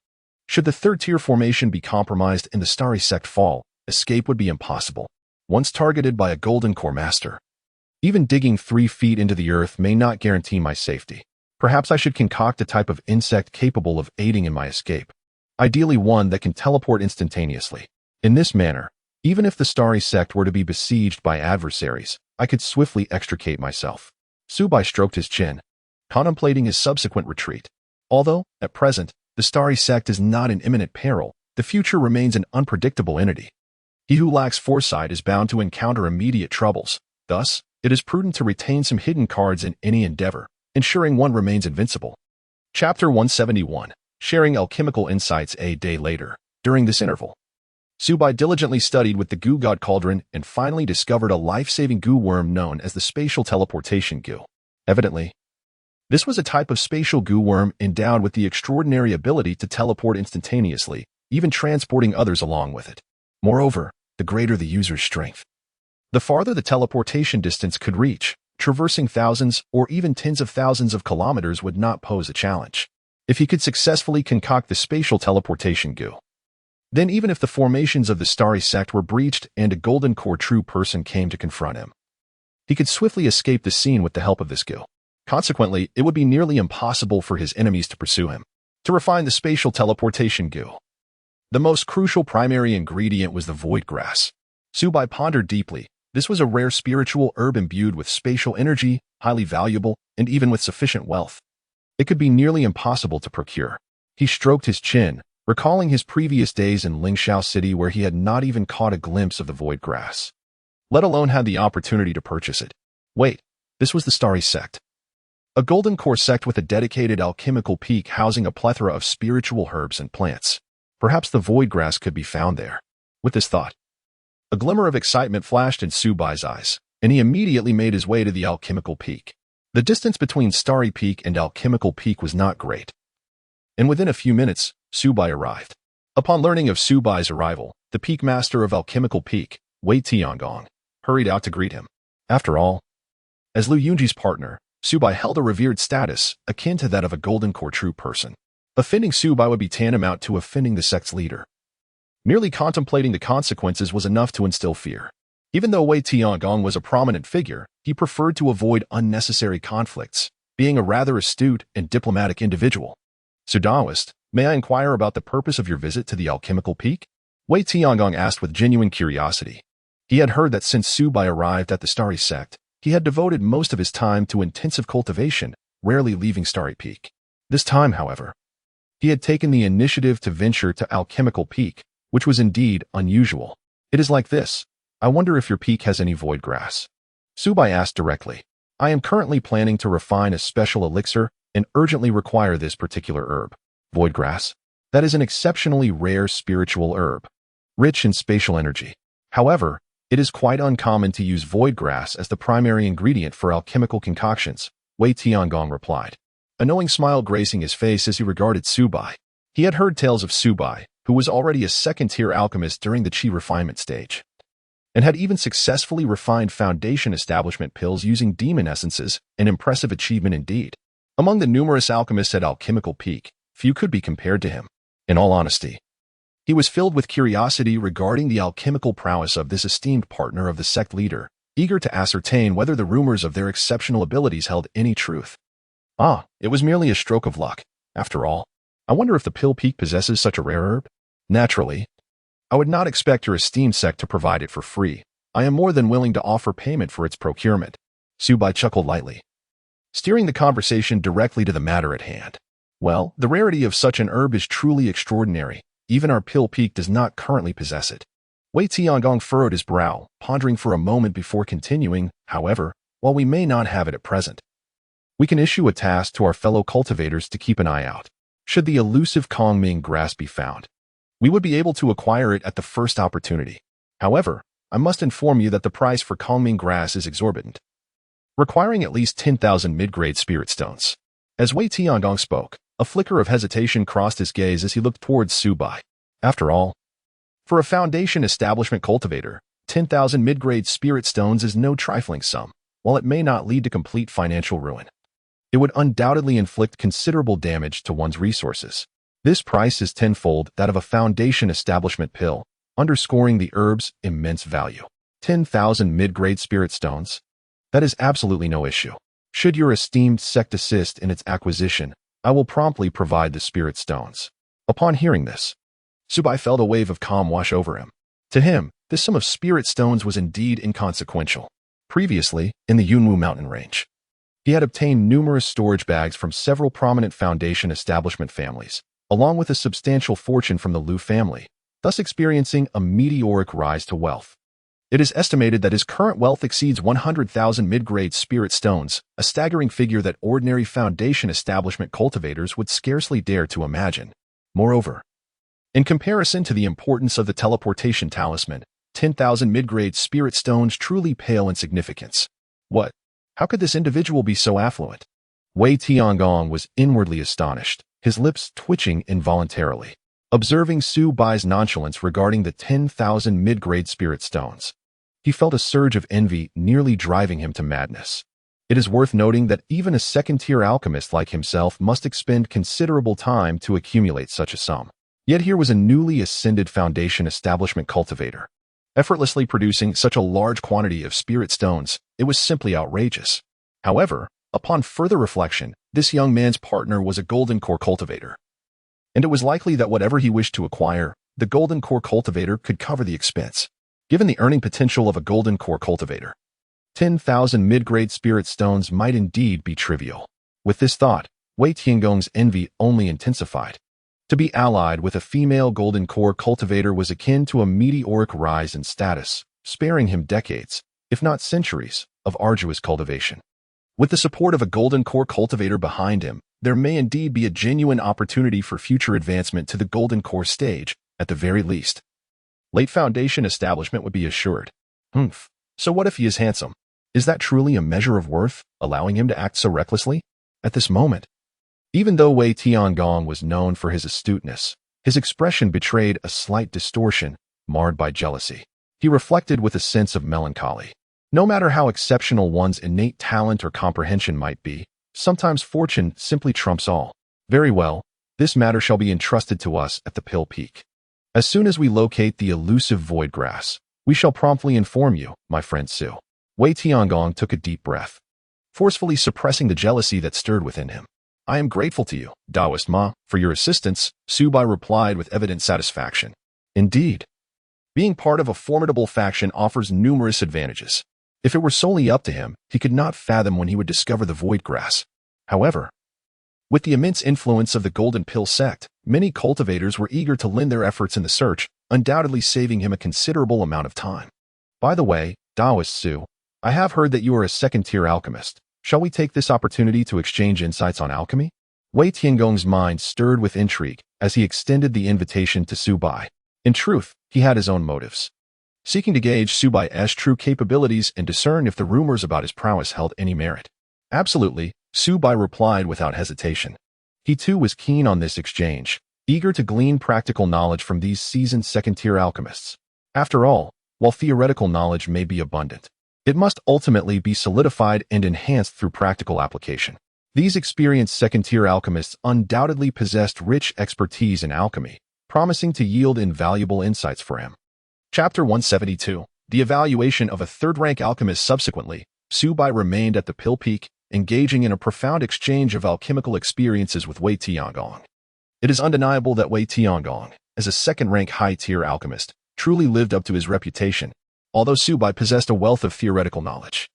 Should the third-tier formation be compromised and the starry sect fall, escape would be impossible. Once targeted by a golden core master, even digging 3 feet into the earth may not guarantee my safety. Perhaps I should concoct a type of insect capable of aiding in my escape. Ideally one that can teleport instantaneously. In this manner, even if the starry sect were to be besieged by adversaries, I could swiftly extricate myself. Subai stroked his chin, contemplating his subsequent retreat. Although, at present, the starry sect is not in imminent peril, the future remains an unpredictable entity. He who lacks foresight is bound to encounter immediate troubles. Thus, it is prudent to retain some hidden cards in any endeavor, ensuring one remains invincible. Chapter 171. Sharing Alchemical Insights a day later. During this interval, Subai diligently studied with the Goo God Cauldron and finally discovered a life-saving goo worm known as the spatial teleportation goo. Evidently, this was a type of spatial goo worm endowed with the extraordinary ability to teleport instantaneously, even transporting others along with it. Moreover, the greater the user's strength, the farther the teleportation distance could reach. Traversing thousands or even tens of thousands of kilometers would not pose a challenge if he could successfully concoct the spatial teleportation goo. Then even if the formations of the starry sect were breached and a golden core true person came to confront him, he could swiftly escape the scene with the help of this goo. Consequently, it would be nearly impossible for his enemies to pursue him. To refine the spatial teleportation goo, the most crucial primary ingredient was the void grass. Subai pondered deeply. This was a rare spiritual herb imbued with spatial energy, highly valuable, and even with sufficient wealth, it could be nearly impossible to procure. He stroked his chin, recalling his previous days in Lingxiao City where he had not even caught a glimpse of the void grass, let alone had the opportunity to purchase it. Wait, this was the Starry Sect. A golden core sect with a dedicated alchemical peak housing a plethora of spiritual herbs and plants. Perhaps the void grass could be found there. With this thought, a glimmer of excitement flashed in Subai's eyes, and he immediately made his way to the alchemical peak. The distance between Starry Peak and Alchemical Peak was not great, and within a few minutes, Subai arrived. Upon learning of Subai's arrival, the peak master of Alchemical Peak, Wei Tiangong, hurried out to greet him. After all, as Liu Yunji's partner, Subai held a revered status akin to that of a golden core true person. Offending Subai would be tantamount to offending the sect's leader. Merely contemplating the consequences was enough to instill fear. Even though Wei Tiangong was a prominent figure, he preferred to avoid unnecessary conflicts, being a rather astute and diplomatic individual. So Daoist, may I inquire about the purpose of your visit to the Alchemical Peak? Wei Tiangong asked with genuine curiosity. He had heard that since Subai arrived at the Starry Sect, he had devoted most of his time to intensive cultivation, rarely leaving Starry Peak. This time, however, he had taken the initiative to venture to Alchemical Peak, which was indeed unusual. It is like this. I wonder if your peak has any void grass. Subai asked directly. I am currently planning to refine a special elixir and urgently require this particular herb. Void grass? That is an exceptionally rare spiritual herb, rich in spatial energy. However, it is quite uncommon to use void grass as the primary ingredient for alchemical concoctions, Wei Tiangong replied, a knowing smile gracing his face as he regarded Subai. He had heard tales of Subai, who was already a second-tier alchemist during the qi refinement stage, and had even successfully refined foundation establishment pills using demon essences, an impressive achievement indeed. Among the numerous alchemists at Alchemical Peak, few could be compared to him. In all honesty, he was filled with curiosity regarding the alchemical prowess of this esteemed partner of the sect leader, eager to ascertain whether the rumors of their exceptional abilities held any truth. It was merely a stroke of luck. After all, I wonder if the Pill Peak possesses such a rare herb? Naturally, I would not expect your esteemed sect to provide it for free. I am more than willing to offer payment for its procurement. Subai chuckled lightly, steering the conversation directly to the matter at hand. Well, the rarity of such an herb is truly extraordinary. Even our Pill Peak does not currently possess it. Wei Tiangong furrowed his brow, pondering for a moment before continuing. However, while we may not have it at present, we can issue a task to our fellow cultivators to keep an eye out. Should the elusive Kongming grass be found, we would be able to acquire it at the first opportunity. However, I must inform you that the price for Kongming grass is exorbitant, requiring at least 10,000 mid-grade spirit stones. As Wei Tiangong spoke, a flicker of hesitation crossed his gaze as he looked towards Subai. After all, for a foundation establishment cultivator, 10,000 mid-grade spirit stones is no trifling sum. While it may not lead to complete financial ruin, it would undoubtedly inflict considerable damage to one's resources. This price is tenfold that of a foundation establishment pill, underscoring the herb's immense value. 10,000 mid-grade spirit stones? That is absolutely no issue. Should your esteemed sect assist in its acquisition, I will promptly provide the spirit stones. Upon hearing this, Subai felt a wave of calm wash over him. To him, this sum of spirit stones was indeed inconsequential. Previously, in the Yunwu mountain range, he had obtained numerous storage bags from several prominent foundation establishment families, along with a substantial fortune from the Liu family, thus experiencing a meteoric rise to wealth. It is estimated that his current wealth exceeds 100,000 mid-grade spirit stones, a staggering figure that ordinary foundation establishment cultivators would scarcely dare to imagine. Moreover, in comparison to the importance of the teleportation talisman, 10,000 mid-grade spirit stones truly pale in significance. What? How could this individual be so affluent? Wei Tiangong was inwardly astonished, his lips twitching involuntarily. Observing Su Bai's nonchalance regarding the 10,000 mid-grade spirit stones, he felt a surge of envy nearly driving him to madness. It is worth noting that even a second-tier alchemist like himself must expend considerable time to accumulate such a sum. Yet here was a newly ascended foundation establishment cultivator, effortlessly producing such a large quantity of spirit stones. It was simply outrageous. However, upon further reflection, this young man's partner was a golden core cultivator, and it was likely that whatever he wished to acquire, the golden core cultivator could cover the expense. Given the earning potential of a golden core cultivator, 10,000 mid-grade spirit stones might indeed be trivial. With this thought, Wei Tiangong's envy only intensified. To be allied with a female golden core cultivator was akin to a meteoric rise in status, sparing him decades, if not centuries, of arduous cultivation. With the support of a golden core cultivator behind him, there may indeed be a genuine opportunity for future advancement to the golden core stage, at the very least. Late foundation establishment would be assured. So what if he is handsome? Is that truly a measure of worth, allowing him to act so recklessly? At this moment, even though Wei Tiangong was known for his astuteness, his expression betrayed a slight distortion, marred by jealousy. He reflected with a sense of melancholy. No matter how exceptional one's innate talent or comprehension might be, sometimes fortune simply trumps all. Very well, this matter shall be entrusted to us at the Pill Peak. As soon as we locate the elusive void grass, we shall promptly inform you, my friend Su. Wei Tiangong took a deep breath, forcefully suppressing the jealousy that stirred within him. I am grateful to you, Taoist Ma, for your assistance, Su Bai replied with evident satisfaction. Indeed, being part of a formidable faction offers numerous advantages. If it were solely up to him, he could not fathom when he would discover the void grass. However, with the immense influence of the Golden Pill sect, many cultivators were eager to lend their efforts in the search, undoubtedly saving him a considerable amount of time. By the way, Taoist Su, I have heard that you are a second-tier alchemist. Shall we take this opportunity to exchange insights on alchemy? Wei Tiangong's mind stirred with intrigue as he extended the invitation to Su Bai. In truth, he had his own motives, seeking to gauge Su Bai's true capabilities and discern if the rumors about his prowess held any merit. Absolutely, Su Bai replied without hesitation. He too was keen on this exchange, eager to glean practical knowledge from these seasoned second-tier alchemists. After all, while theoretical knowledge may be abundant, it must ultimately be solidified and enhanced through practical application. These experienced second-tier alchemists undoubtedly possessed rich expertise in alchemy, promising to yield invaluable insights for him. Chapter 172. The evaluation of a third-rank alchemist. Subsequently, Su Bai remained at the Pill Peak, engaging in a profound exchange of alchemical experiences with Wei Tiangong. It is undeniable that Wei Tiangong, as a second-rank high-tier alchemist, truly lived up to his reputation, although Su Bai possessed a wealth of theoretical knowledge.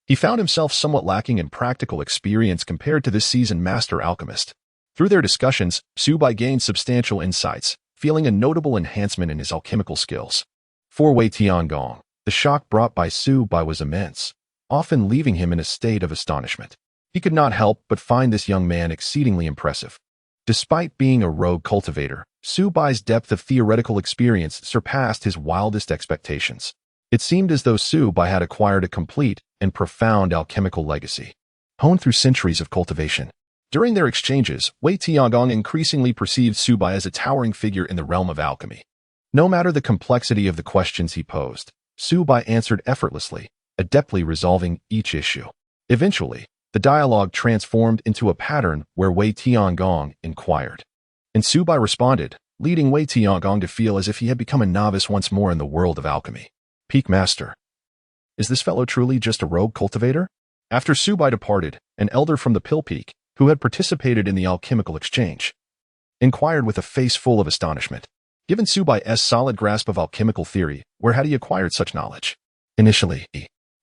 He found himself somewhat lacking in practical experience compared to this seasoned master alchemist. Through their discussions, Su Bai gained substantial insights, feeling a notable enhancement in his alchemical skills. For Wei Tiangong, the shock brought by Su Bai was immense, often leaving him in a state of astonishment. He could not help but find this young man exceedingly impressive. Despite being a rogue cultivator, Su Bai's depth of theoretical experience surpassed his wildest expectations. It seemed as though Su Bai had acquired a complete and profound alchemical legacy, honed through centuries of cultivation. During their exchanges, Wei Tiangong increasingly perceived Su Bai as a towering figure in the realm of alchemy. No matter the complexity of the questions he posed, Su Bai answered effortlessly, adeptly resolving each issue. Eventually, the dialogue transformed into a pattern where Wei Tiangong inquired. And Su Bai responded, leading Wei Tiangong to feel as if he had become a novice once more in the world of alchemy. Peak Master. Is this fellow truly just a rogue cultivator? After Su Bai departed, an elder from the Pill Peak, who had participated in the alchemical exchange, inquired with a face full of astonishment. Given Su Bai's solid grasp of alchemical theory, where had he acquired such knowledge? Initially,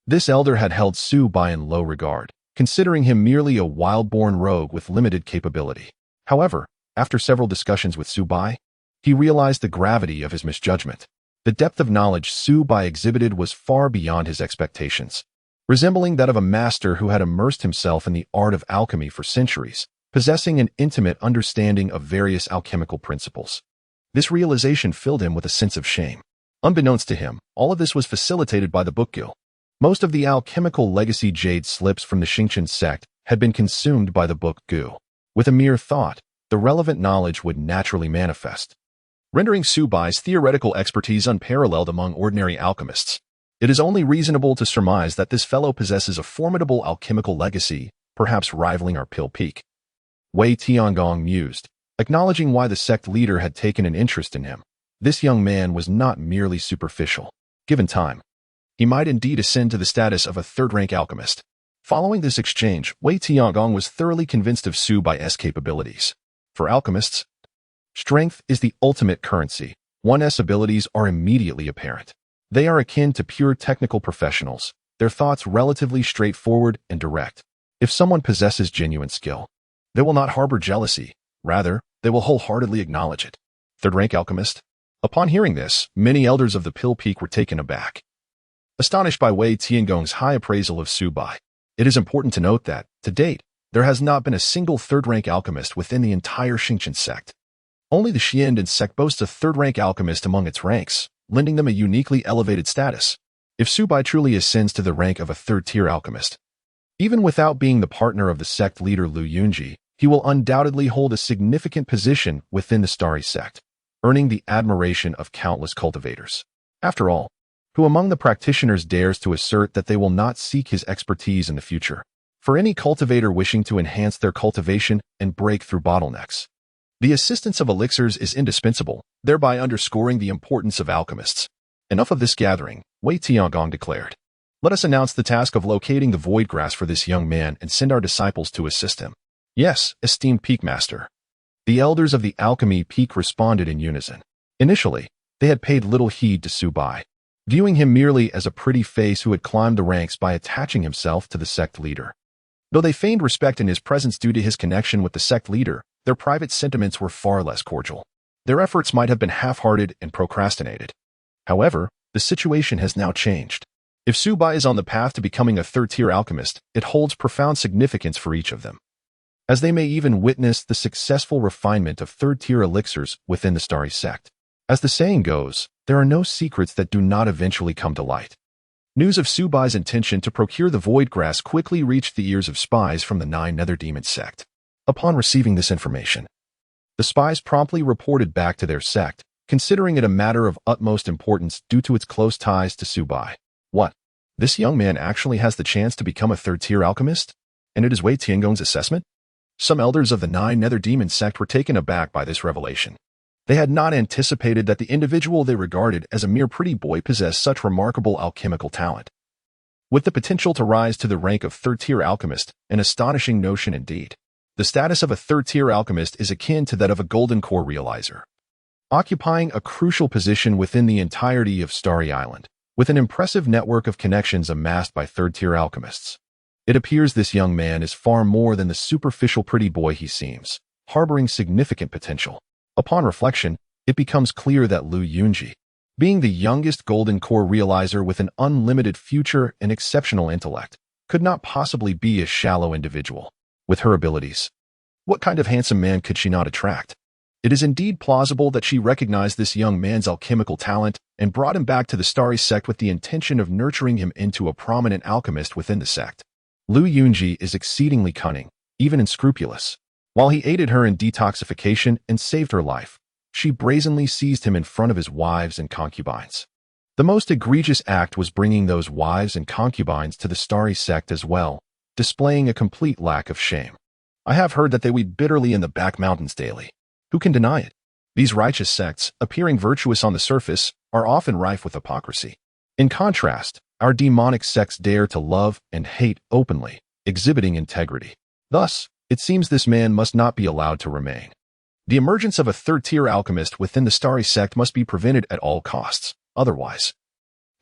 this elder had held Su Bai in low regard, considering him merely a wild-born rogue with limited capability. However, after several discussions with Su Bai, he realized the gravity of his misjudgment. The depth of knowledge Su Bai exhibited was far beyond his expectations, resembling that of a master who had immersed himself in the art of alchemy for centuries, possessing an intimate understanding of various alchemical principles. This realization filled him with a sense of shame. Unbeknownst to him, all of this was facilitated by the Book Guild. Most of the alchemical legacy jade slips from the Xingqian sect had been consumed by the Book Guild. With a mere thought, the relevant knowledge would naturally manifest, rendering Su Bai's theoretical expertise unparalleled among ordinary alchemists. It is only reasonable to surmise that this fellow possesses a formidable alchemical legacy, perhaps rivaling our Pill Peak. Wei Tiangong mused, acknowledging why the sect leader had taken an interest in him. This young man was not merely superficial. Given time, he might indeed ascend to the status of a third-rank alchemist. Following this exchange, Wei Tiangong was thoroughly convinced of Su Bai's capabilities. For alchemists, strength is the ultimate currency. One's abilities are immediately apparent. They are akin to pure technical professionals, their thoughts relatively straightforward and direct. If someone possesses genuine skill, they will not harbor jealousy. Rather, they will wholeheartedly acknowledge it. Third-rank alchemist. Upon hearing this, many elders of the Pill Peak were taken aback, astonished by Wei Tiangong's high appraisal of Su Bai. It is important to note that, to date, there has not been a single third-rank alchemist within the entire Xingqian sect. Only the Xiandan sect boasts a third-rank alchemist among its ranks, lending them a uniquely elevated status. If Su Bai truly ascends to the rank of a third-tier alchemist, even without being the partner of the sect leader Lu Yunji, he will undoubtedly hold a significant position within the Starry sect, earning the admiration of countless cultivators. After all, who among the practitioners dares to assert that they will not seek his expertise in the future? For any cultivator wishing to enhance their cultivation and break through bottlenecks, the assistance of elixirs is indispensable, thereby underscoring the importance of alchemists. Enough of this gathering, Wei Tiangong declared. Let us announce the task of locating the void grass for this young man and send our disciples to assist him. Yes, esteemed Peak Master. The elders of the Alchemy Peak responded in unison. Initially, they had paid little heed to Su Bai, viewing him merely as a pretty face who had climbed the ranks by attaching himself to the sect leader. Though they feigned respect in his presence due to his connection with the sect leader, their private sentiments were far less cordial. Their efforts might have been half-hearted and procrastinated. However, the situation has now changed. If Su Bai is on the path to becoming a third-tier alchemist, it holds profound significance for each of them, as they may even witness the successful refinement of third-tier elixirs within the Starry sect. As the saying goes, there are no secrets that do not eventually come to light. News of Su Bai's intention to procure the void grass quickly reached the ears of spies from the Nine Nether Demon sect. Upon receiving this information, the spies promptly reported back to their sect, considering it a matter of utmost importance due to its close ties to Su Bai. What? This young man actually has the chance to become a third-tier alchemist? And it is Wei Tiangong's assessment? Some elders of the Nine Nether Demon sect were taken aback by this revelation. They had not anticipated that the individual they regarded as a mere pretty boy possessed such remarkable alchemical talent. With the potential to rise to the rank of third-tier alchemist, an astonishing notion indeed. The status of a third-tier alchemist is akin to that of a golden core realizer, occupying a crucial position within the entirety of Starry Island, with an impressive network of connections amassed by third-tier alchemists. It appears this young man is far more than the superficial pretty boy he seems, harboring significant potential. Upon reflection, it becomes clear that Lu Yunji, being the youngest golden core realizer with an unlimited future and exceptional intellect, could not possibly be a shallow individual. With her abilities, what kind of handsome man could she not attract? It is indeed plausible that she recognized this young man's alchemical talent and brought him back to the Starry sect with the intention of nurturing him into a prominent alchemist within the sect. Lu Yunji is exceedingly cunning, even unscrupulous. While he aided her in detoxification and saved her life, she brazenly seized him in front of his wives and concubines. The most egregious act was bringing those wives and concubines to the starry sect as well, displaying a complete lack of shame. I have heard that they weep bitterly in the back mountains daily. Who can deny it? These righteous sects, appearing virtuous on the surface, are often rife with hypocrisy. In contrast, our demonic sects dare to love and hate openly, exhibiting integrity. Thus, it seems this man must not be allowed to remain. The emergence of a third-tier alchemist within the starry sect must be prevented at all costs. Otherwise,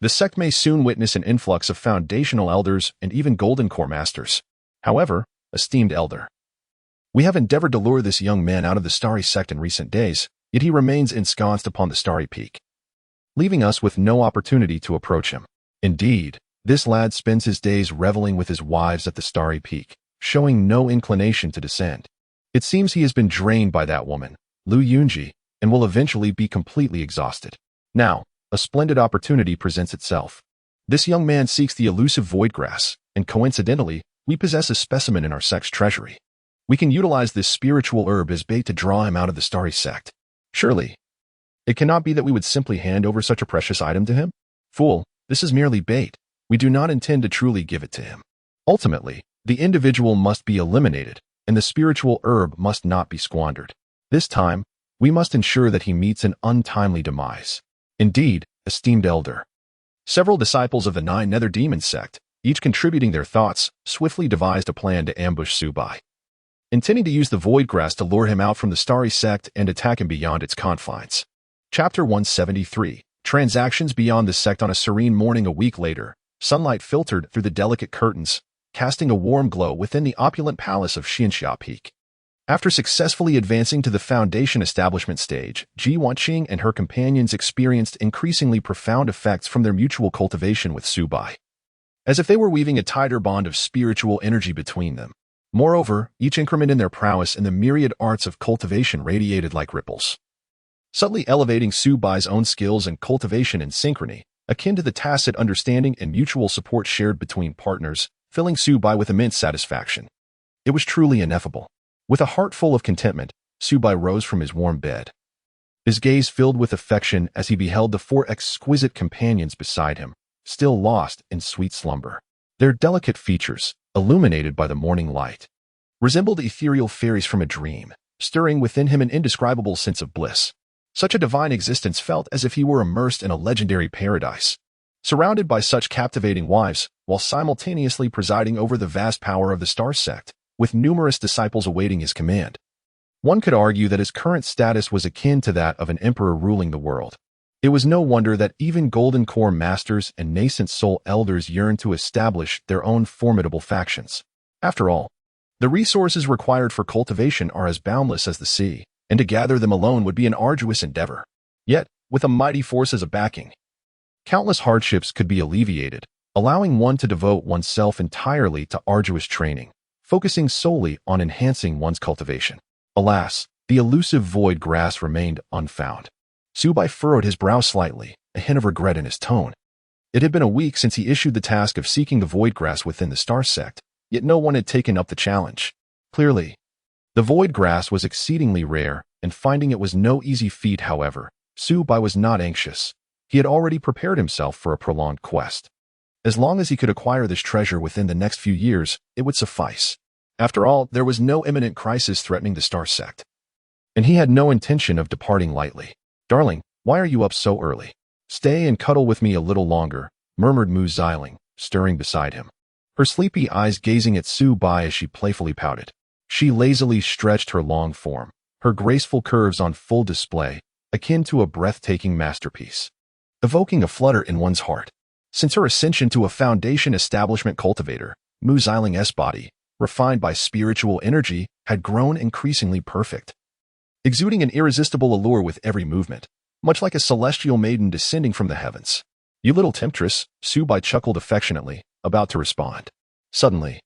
the sect may soon witness an influx of foundational elders and even golden core masters. However, esteemed elder, we have endeavored to lure this young man out of the starry sect in recent days, yet he remains ensconced upon the starry peak, leaving us with no opportunity to approach him. Indeed, this lad spends his days reveling with his wives at the starry peak, showing no inclination to descend. It seems he has been drained by that woman, Lu Yunji, and will eventually be completely exhausted. Now, a splendid opportunity presents itself. This young man seeks the elusive void grass, and coincidentally, we possess a specimen in our sect's treasury. We can utilize this spiritual herb as bait to draw him out of the starry sect. Surely, it cannot be that we would simply hand over such a precious item to him? Fool, this is merely bait. We do not intend to truly give it to him. Ultimately, the individual must be eliminated, and the spiritual herb must not be squandered. This time, we must ensure that he meets an untimely demise. Indeed, esteemed elder, several disciples of the Nine Nether Demon sect, each contributing their thoughts, swiftly devised a plan to ambush Subai, intending to use the void grass to lure him out from the starry sect and attack him beyond its confines. Chapter 173. Transactions beyond the sect. On a serene morning a week later, sunlight filtered through the delicate curtains, casting a warm glow within the opulent palace of Xianxia Peak. After successfully advancing to the foundation establishment stage, Ji Wanqing and her companions experienced increasingly profound effects from their mutual cultivation with Subai, as if they were weaving a tighter bond of spiritual energy between them. Moreover, each increment in their prowess in the myriad arts of cultivation radiated like ripples, subtly elevating Subai's own skills and cultivation in synchrony, akin to the tacit understanding and mutual support shared between partners, filling Subai with immense satisfaction. It was truly ineffable. With a heart full of contentment, Subai rose from his warm bed, his gaze filled with affection as he beheld the four exquisite companions beside him, still lost in sweet slumber. Their delicate features, illuminated by the morning light, resembled ethereal fairies from a dream, stirring within him an indescribable sense of bliss. Such a divine existence felt as if he were immersed in a legendary paradise, surrounded by such captivating wives, while simultaneously presiding over the vast power of the Star Sect, with numerous disciples awaiting his command. One could argue that his current status was akin to that of an emperor ruling the world. It was no wonder that even Golden Core masters and nascent soul elders yearned to establish their own formidable factions. After all, the resources required for cultivation are as boundless as the sea, and to gather them alone would be an arduous endeavor. Yet, with a mighty force as a backing, countless hardships could be alleviated, allowing one to devote oneself entirely to arduous training, focusing solely on enhancing one's cultivation. Alas, the elusive void grass remained unfound. Subai furrowed his brow slightly, a hint of regret in his tone. It had been a week since he issued the task of seeking the void grass within the Star Sect, yet no one had taken up the challenge. Clearly, the void grass was exceedingly rare, and finding it was no easy feat. However, Subai was not anxious. He had already prepared himself for a prolonged quest. As long as he could acquire this treasure within the next few years, it would suffice. After all, there was no imminent crisis threatening the Star Sect, and he had no intention of departing lightly. "Darling, why are you up so early? Stay and cuddle with me a little longer," murmured Mu Xiling, stirring beside him, her sleepy eyes gazing at Subai as she playfully pouted. She lazily stretched her long form, her graceful curves on full display, akin to a breathtaking masterpiece, evoking a flutter in one's heart. Since her ascension to a foundation establishment cultivator, Mu Xiling's body, refined by spiritual energy, had grown increasingly perfect, exuding an irresistible allure with every movement, much like a celestial maiden descending from the heavens. "You little temptress," Subai chuckled affectionately, about to respond. Suddenly,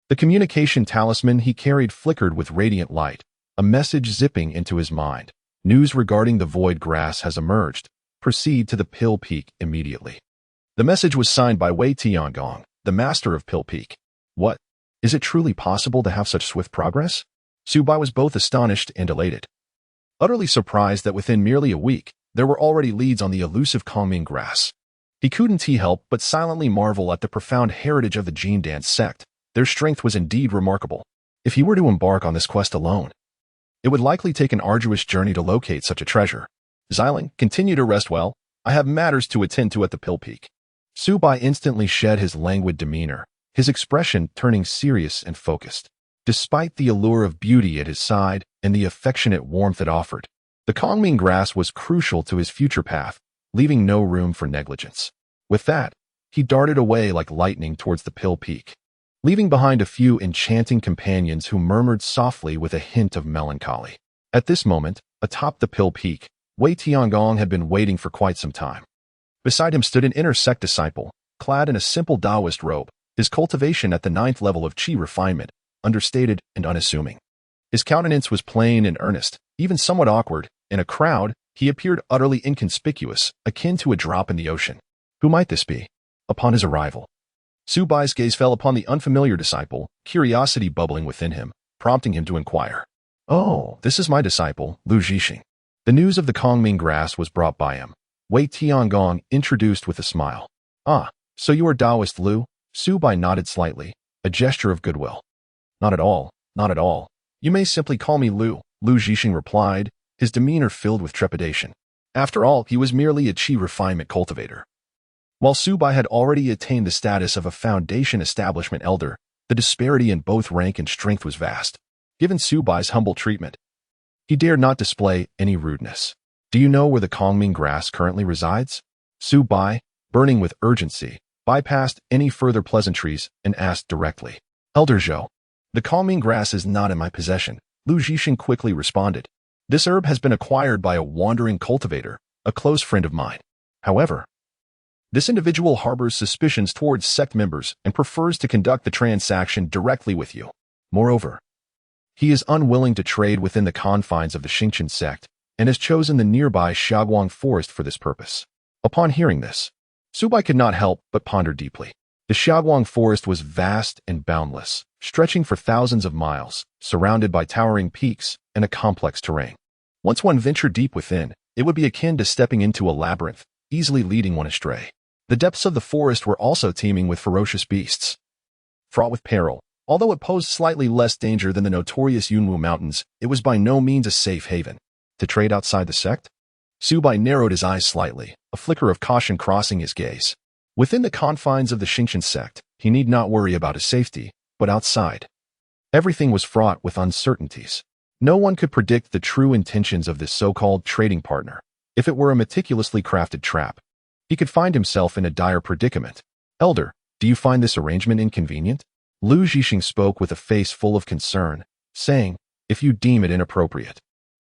the communication talisman he carried flickered with radiant light, a message zipping into his mind. "News regarding the void grass has emerged. Proceed to the Pill Peak immediately." The message was signed by Wei Tiangong, the master of Pill Peak. "What? Is it truly possible to have such swift progress? Su Bai was both astonished and elated, utterly surprised that within merely a week, there were already leads on the elusive Kongming grass. He couldn't help but silently marvel at the profound heritage of the Jin Dance sect. Their strength was indeed remarkable. If he were to embark on this quest alone, it would likely take an arduous journey to locate such a treasure. Xiling, continue to rest well. I have matters to attend to at the Pill Peak. Su Bai instantly shed his languid demeanor, his expression turning serious and focused. Despite the allure of beauty at his side and the affectionate warmth it offered, the Kongming grass was crucial to his future path, leaving no room for negligence. With that, he darted away like lightning towards the Pill Peak, leaving behind a few enchanting companions who murmured softly with a hint of melancholy. At this moment, atop the Pill Peak, Wei Tiangong had been waiting for quite some time. Beside him stood an inner sect disciple, clad in a simple Taoist robe, his cultivation at the 9th level of Qi refinement, understated and unassuming. His countenance was plain and earnest, even somewhat awkward. In a crowd, he appeared utterly inconspicuous, akin to a drop in the ocean. Who might this be? Upon his arrival, Su Bai's gaze fell upon the unfamiliar disciple, curiosity bubbling within him, prompting him to inquire. Oh, this is my disciple, Lu Zhixing. The news of the Kongming grass was brought by him. Wei Tiangong introduced with a smile. Ah, so you are Taoist Lu? Su Bai nodded slightly, a gesture of goodwill. Not at all, not at all. You may simply call me Lu, Lu Zhixing replied, his demeanor filled with trepidation. After all, he was merely a Qi refinement cultivator. While Su Bai had already attained the status of a foundation establishment elder, the disparity in both rank and strength was vast. Given Su Bai's humble treatment, he dared not display any rudeness. Do you know where the Kongming grass currently resides? Su Bai, burning with urgency, bypassed any further pleasantries and asked directly. Elder Zhou, the Kongming grass is not in my possession, Lu Zhixing quickly responded. This herb has been acquired by a wandering cultivator, a close friend of mine. However, this individual harbors suspicions towards sect members and prefers to conduct the transaction directly with you. Moreover, he is unwilling to trade within the confines of the Xingqian sect and has chosen the nearby Xiaoguang forest for this purpose. Upon hearing this, Su Bai could not help but ponder deeply. The Xiaoguang forest was vast and boundless, stretching for thousands of miles, surrounded by towering peaks and a complex terrain. Once one ventured deep within, it would be akin to stepping into a labyrinth, easily leading one astray. The depths of the forest were also teeming with ferocious beasts. Fraught with peril, although it posed slightly less danger than the notorious Yunwu Mountains, it was by no means a safe haven. To trade outside the sect? Su Bai narrowed his eyes slightly, a flicker of caution crossing his gaze. Within the confines of the Xingqian sect, he need not worry about his safety, but outside, everything was fraught with uncertainties. No one could predict the true intentions of this so-called trading partner. If it were a meticulously crafted trap, he could find himself in a dire predicament. Elder, do you find this arrangement inconvenient? Lu Zhixing spoke with a face full of concern, saying, if you deem it inappropriate,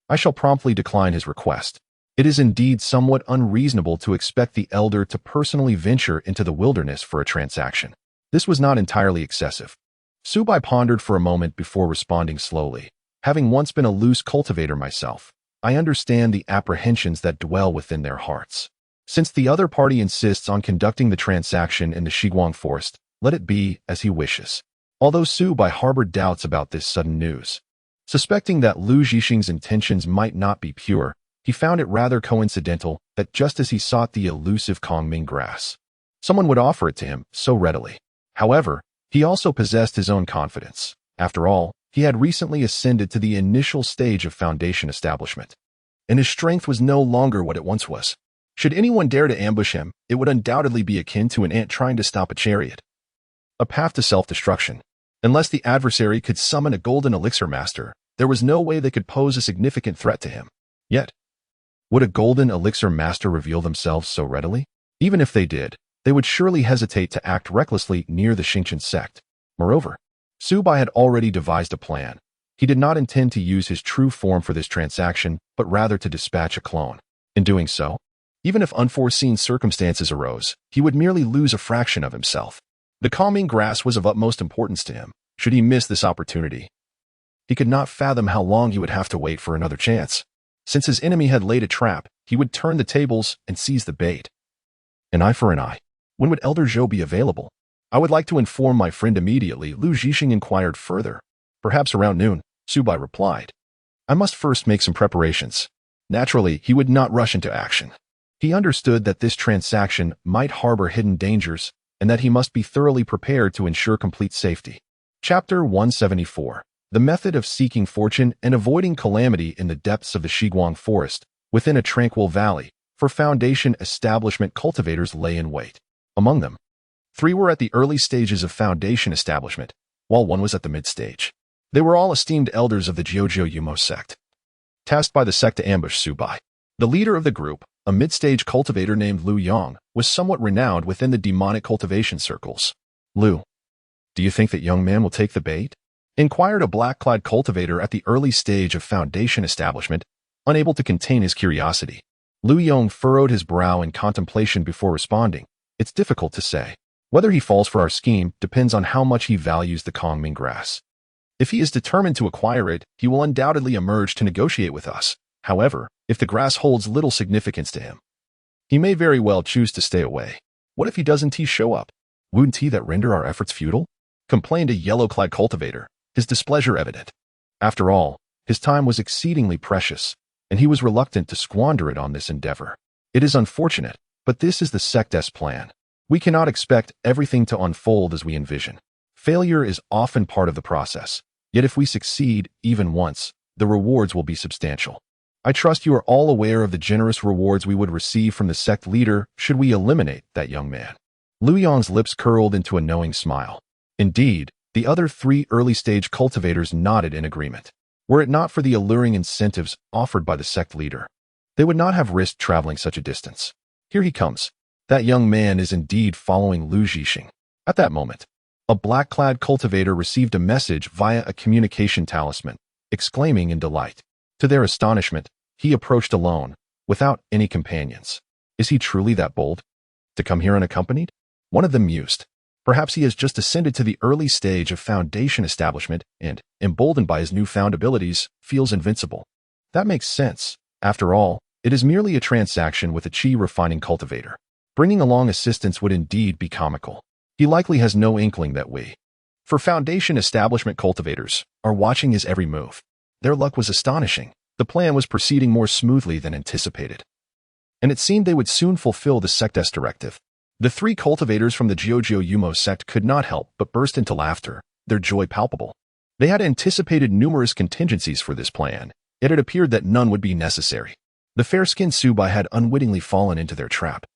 I shall promptly decline his request. It is indeed somewhat unreasonable to expect the elder to personally venture into the wilderness for a transaction. This was not entirely excessive. Su Bai pondered for a moment before responding slowly. Having once been a loose cultivator myself, I understand the apprehensions that dwell within their hearts. Since the other party insists on conducting the transaction in the Xiaoguang forest, let it be as he wishes. Although Su Bai harbored doubts about this sudden news, suspecting that Lu Zhixing's intentions might not be pure, he found it rather coincidental that just as he sought the elusive Kongming grass, someone would offer it to him so readily. However, he also possessed his own confidence. After all, he had recently ascended to the initial stage of foundation establishment, and his strength was no longer what it once was. Should anyone dare to ambush him, it would undoubtedly be akin to an ant trying to stop a chariot. A path to self-destruction. Unless the adversary could summon a golden elixir master, there was no way they could pose a significant threat to him. Yet, would a golden elixir master reveal themselves so readily? Even if they did, they would surely hesitate to act recklessly near the Xingqian sect. Moreover, Su Bai had already devised a plan. He did not intend to use his true form for this transaction, but rather to dispatch a clone. In doing so, even if unforeseen circumstances arose, he would merely lose a fraction of himself. The Kongming grass was of utmost importance to him. Should he miss this opportunity, he could not fathom how long he would have to wait for another chance. Since his enemy had laid a trap, he would turn the tables and seize the bait. An eye for an eye. When would Elder Zhou be available? I would like to inform my friend immediately, Lu Zhixing inquired further. Perhaps around noon, Su Bai replied. I must first make some preparations. Naturally, he would not rush into action. He understood that this transaction might harbor hidden dangers and that he must be thoroughly prepared to ensure complete safety. Chapter 174. The method of seeking fortune and avoiding calamity in the depths of the Shiguang forest, within a tranquil valley, for foundation establishment cultivators lay in wait. Among them, 3 were at the early stages of foundation establishment, while 1 was at the mid-stage. They were all esteemed elders of the Jiuzhou Yumo sect, tasked by the sect to ambush Su Bai. The leader of the group, a mid-stage cultivator named Lu Yang, was somewhat renowned within the demonic cultivation circles. Lu, do you think that young man will take the bait? Inquired a black-clad cultivator at the early stage of foundation establishment, unable to contain his curiosity. Lu Yang furrowed his brow in contemplation before responding. It's difficult to say. Whether he falls for our scheme depends on how much he values the Kongming grass. If he is determined to acquire it, he will undoubtedly emerge to negotiate with us. However, if the grass holds little significance to him, he may very well choose to stay away. What if he doesn't show up? Wouldn't he that render our efforts futile? Complained a yellow-clad cultivator, his displeasure evident. After all, his time was exceedingly precious, and he was reluctant to squander it on this endeavor. It is unfortunate, but this is the sect's plan. We cannot expect everything to unfold as we envision. Failure is often part of the process, yet if we succeed, even once, the rewards will be substantial. I trust you are all aware of the generous rewards we would receive from the sect leader should we eliminate that young man. Lu Yang's lips curled into a knowing smile. Indeed, the other 3 early-stage cultivators nodded in agreement. Were it not for the alluring incentives offered by the sect leader, they would not have risked traveling such a distance. Here he comes. That young man is indeed following Lu Zhixing. At that moment, a black-clad cultivator received a message via a communication talisman, exclaiming in delight. To their astonishment, he approached alone, without any companions. Is he truly that bold? To come here unaccompanied? One of them mused. Perhaps he has just ascended to the early stage of foundation establishment and, emboldened by his newfound abilities, feels invincible. That makes sense. After all, it is merely a transaction with a chi-refining cultivator. Bringing along assistance would indeed be comical. He likely has no inkling that we, for foundation establishment cultivators, are watching his every move. Their luck was astonishing. The plan was proceeding more smoothly than anticipated, and it seemed they would soon fulfill the sect's directive. The 3 cultivators from the Jiuzhou Yumo sect could not help but burst into laughter, their joy palpable. They had anticipated numerous contingencies for this plan, yet it appeared that none would be necessary. The fair-skinned Su Bai had unwittingly fallen into their trap,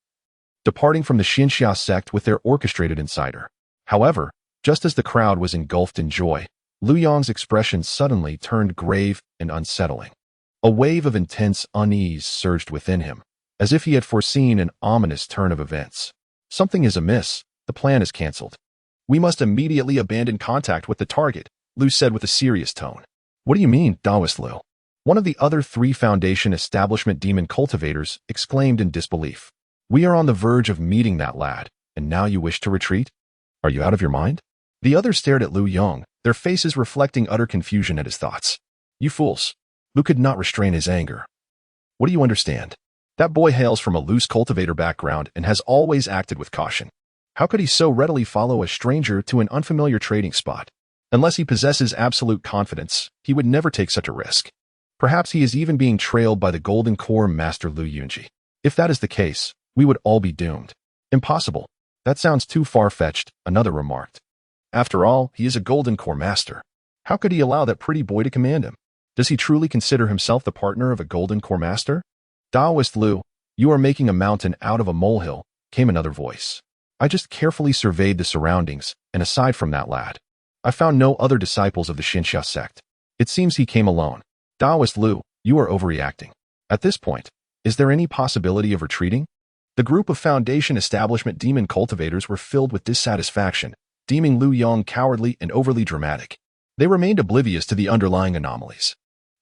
departing from the Xinxia sect with their orchestrated insider. However, just as the crowd was engulfed in joy, Lu Yang's expression suddenly turned grave and unsettling. A wave of intense unease surged within him, as if he had foreseen an ominous turn of events. Something is amiss. The plan is cancelled. We must immediately abandon contact with the target, Lu said with a serious tone. What do you mean, Daoist Lu? One of the other 3 foundation establishment demon cultivators exclaimed in disbelief. We are on the verge of meeting that lad, and now you wish to retreat? Are you out of your mind? The others stared at Lu Yang, their faces reflecting utter confusion at his thoughts. You fools. Lu could not restrain his anger. What do you understand? That boy hails from a loose cultivator background and has always acted with caution. How could he so readily follow a stranger to an unfamiliar trading spot? Unless he possesses absolute confidence, he would never take such a risk. Perhaps he is even being trailed by the Golden Core Master Lu Yunji. If that is the case, we would all be doomed. Impossible. That sounds too far-fetched, another remarked. After all, he is a Golden Core Master. How could he allow that pretty boy to command him? Does he truly consider himself the partner of a Golden Core Master? Daoist Lu, you are making a mountain out of a molehill, came another voice. I just carefully surveyed the surroundings, and aside from that lad, I found no other disciples of the Xinxia sect. It seems he came alone. Daoist Lu, you are overreacting. At this point, is there any possibility of retreating? The group of foundation establishment demon cultivators were filled with dissatisfaction, deeming Lu Yang cowardly and overly dramatic. They remained oblivious to the underlying anomalies.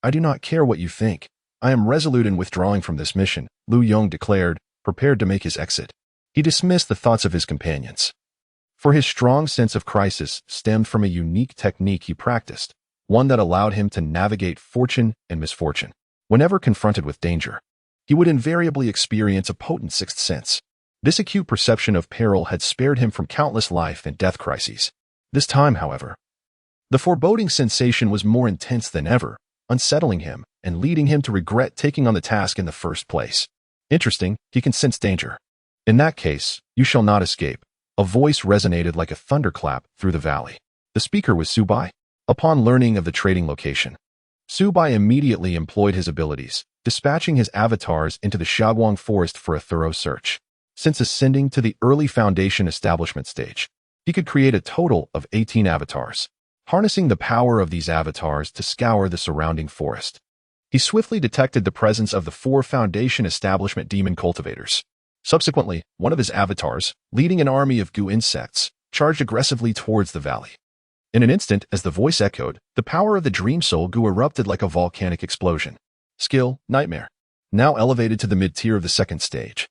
I do not care what you think. I am resolute in withdrawing from this mission, Lu Yang declared, prepared to make his exit. He dismissed the thoughts of his companions, for his strong sense of crisis stemmed from a unique technique he practiced, one that allowed him to navigate fortune and misfortune. Whenever confronted with danger, he would invariably experience a potent sixth sense. This acute perception of peril had spared him from countless life and death crises. This time, however, the foreboding sensation was more intense than ever, unsettling him and leading him to regret taking on the task in the first place. Interesting, he can sense danger. In that case, you shall not escape. A voice resonated like a thunderclap through the valley. The speaker was Subai. Upon learning of the trading location, Subai immediately employed his abilities, dispatching his avatars into the Shaguang forest for a thorough search. Since ascending to the early Foundation establishment stage, he could create a total of 18 avatars, harnessing the power of these avatars to scour the surrounding forest. He swiftly detected the presence of the 4 Foundation establishment demon cultivators. Subsequently, one of his avatars, leading an army of goo insects, charged aggressively towards the valley. In an instant, as the voice echoed, the power of the Dream Soul goo erupted like a volcanic explosion. Skill, Nightmare. Now elevated to the mid-tier of the second stage.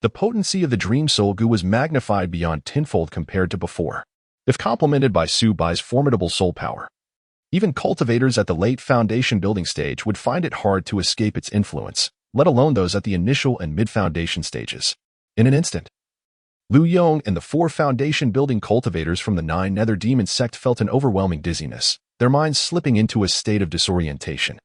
The potency of the Dream Soul goo was magnified beyond tenfold compared to before. If complemented by Subai's formidable soul power, even cultivators at the late Foundation building stage would find it hard to escape its influence, let alone those at the initial and mid-Foundation stages. In an instant, Lu Yong and the 4 Foundation building cultivators from the 9 Nether Demon sect felt an overwhelming dizziness, their minds slipping into a state of disorientation,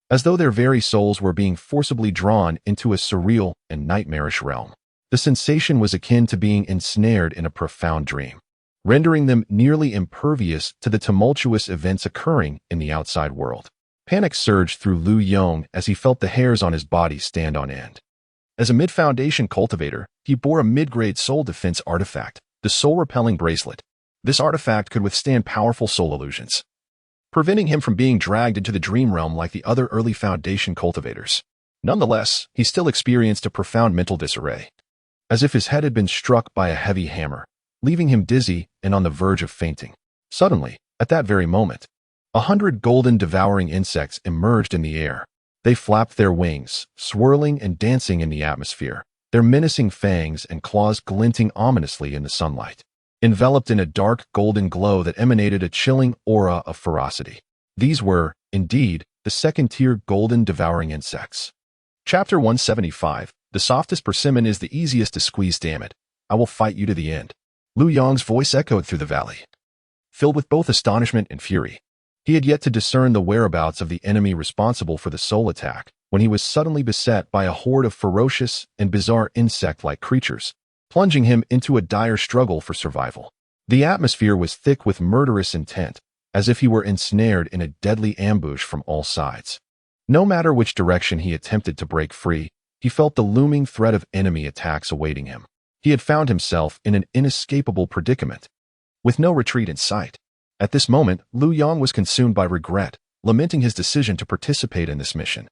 as though their very souls were being forcibly drawn into a surreal and nightmarish realm. The sensation was akin to being ensnared in a profound dream, rendering them nearly impervious to the tumultuous events occurring in the outside world. Panic surged through Lu Yong as he felt the hairs on his body stand on end. As a mid-Foundation cultivator, he bore a mid-grade soul defense artifact, the Soul-Repelling Bracelet. This artifact could withstand powerful soul illusions, preventing him from being dragged into the dream realm like the other early Foundation cultivators. Nonetheless, he still experienced a profound mental disarray, as if his head had been struck by a heavy hammer, leaving him dizzy and on the verge of fainting. Suddenly, at that very moment, 100 golden devouring insects emerged in the air. They flapped their wings, swirling and dancing in the atmosphere, their menacing fangs and claws glinting ominously in the sunlight, enveloped in a dark golden glow that emanated a chilling aura of ferocity. These were, indeed, the second-tier golden devouring insects. Chapter 175. The softest persimmon is the easiest to squeeze, damn it. I will fight you to the end. Lu Yong's voice echoed through the valley, filled with both astonishment and fury. He had yet to discern the whereabouts of the enemy responsible for the soul attack when he was suddenly beset by a horde of ferocious and bizarre insect-like creatures, plunging him into a dire struggle for survival. The atmosphere was thick with murderous intent, as if he were ensnared in a deadly ambush from all sides. No matter which direction he attempted to break free, he felt the looming threat of enemy attacks awaiting him. He had found himself in an inescapable predicament, with no retreat in sight. At this moment, Lu Yong was consumed by regret, lamenting his decision to participate in this mission.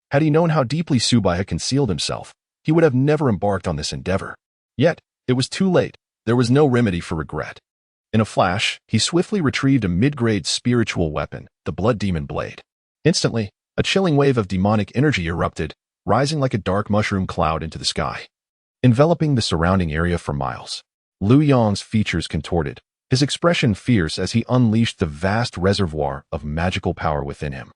Had he known how deeply Subai had concealed himself, he would have never embarked on this endeavor. Yet, it was too late. There was no remedy for regret. In a flash, he swiftly retrieved a mid-grade spiritual weapon, the Blood Demon Blade. Instantly, a chilling wave of demonic energy erupted, rising like a dark mushroom cloud into the sky, enveloping the surrounding area for miles. Lu Yong's features contorted, his expression fierce as he unleashed the vast reservoir of magical power within him,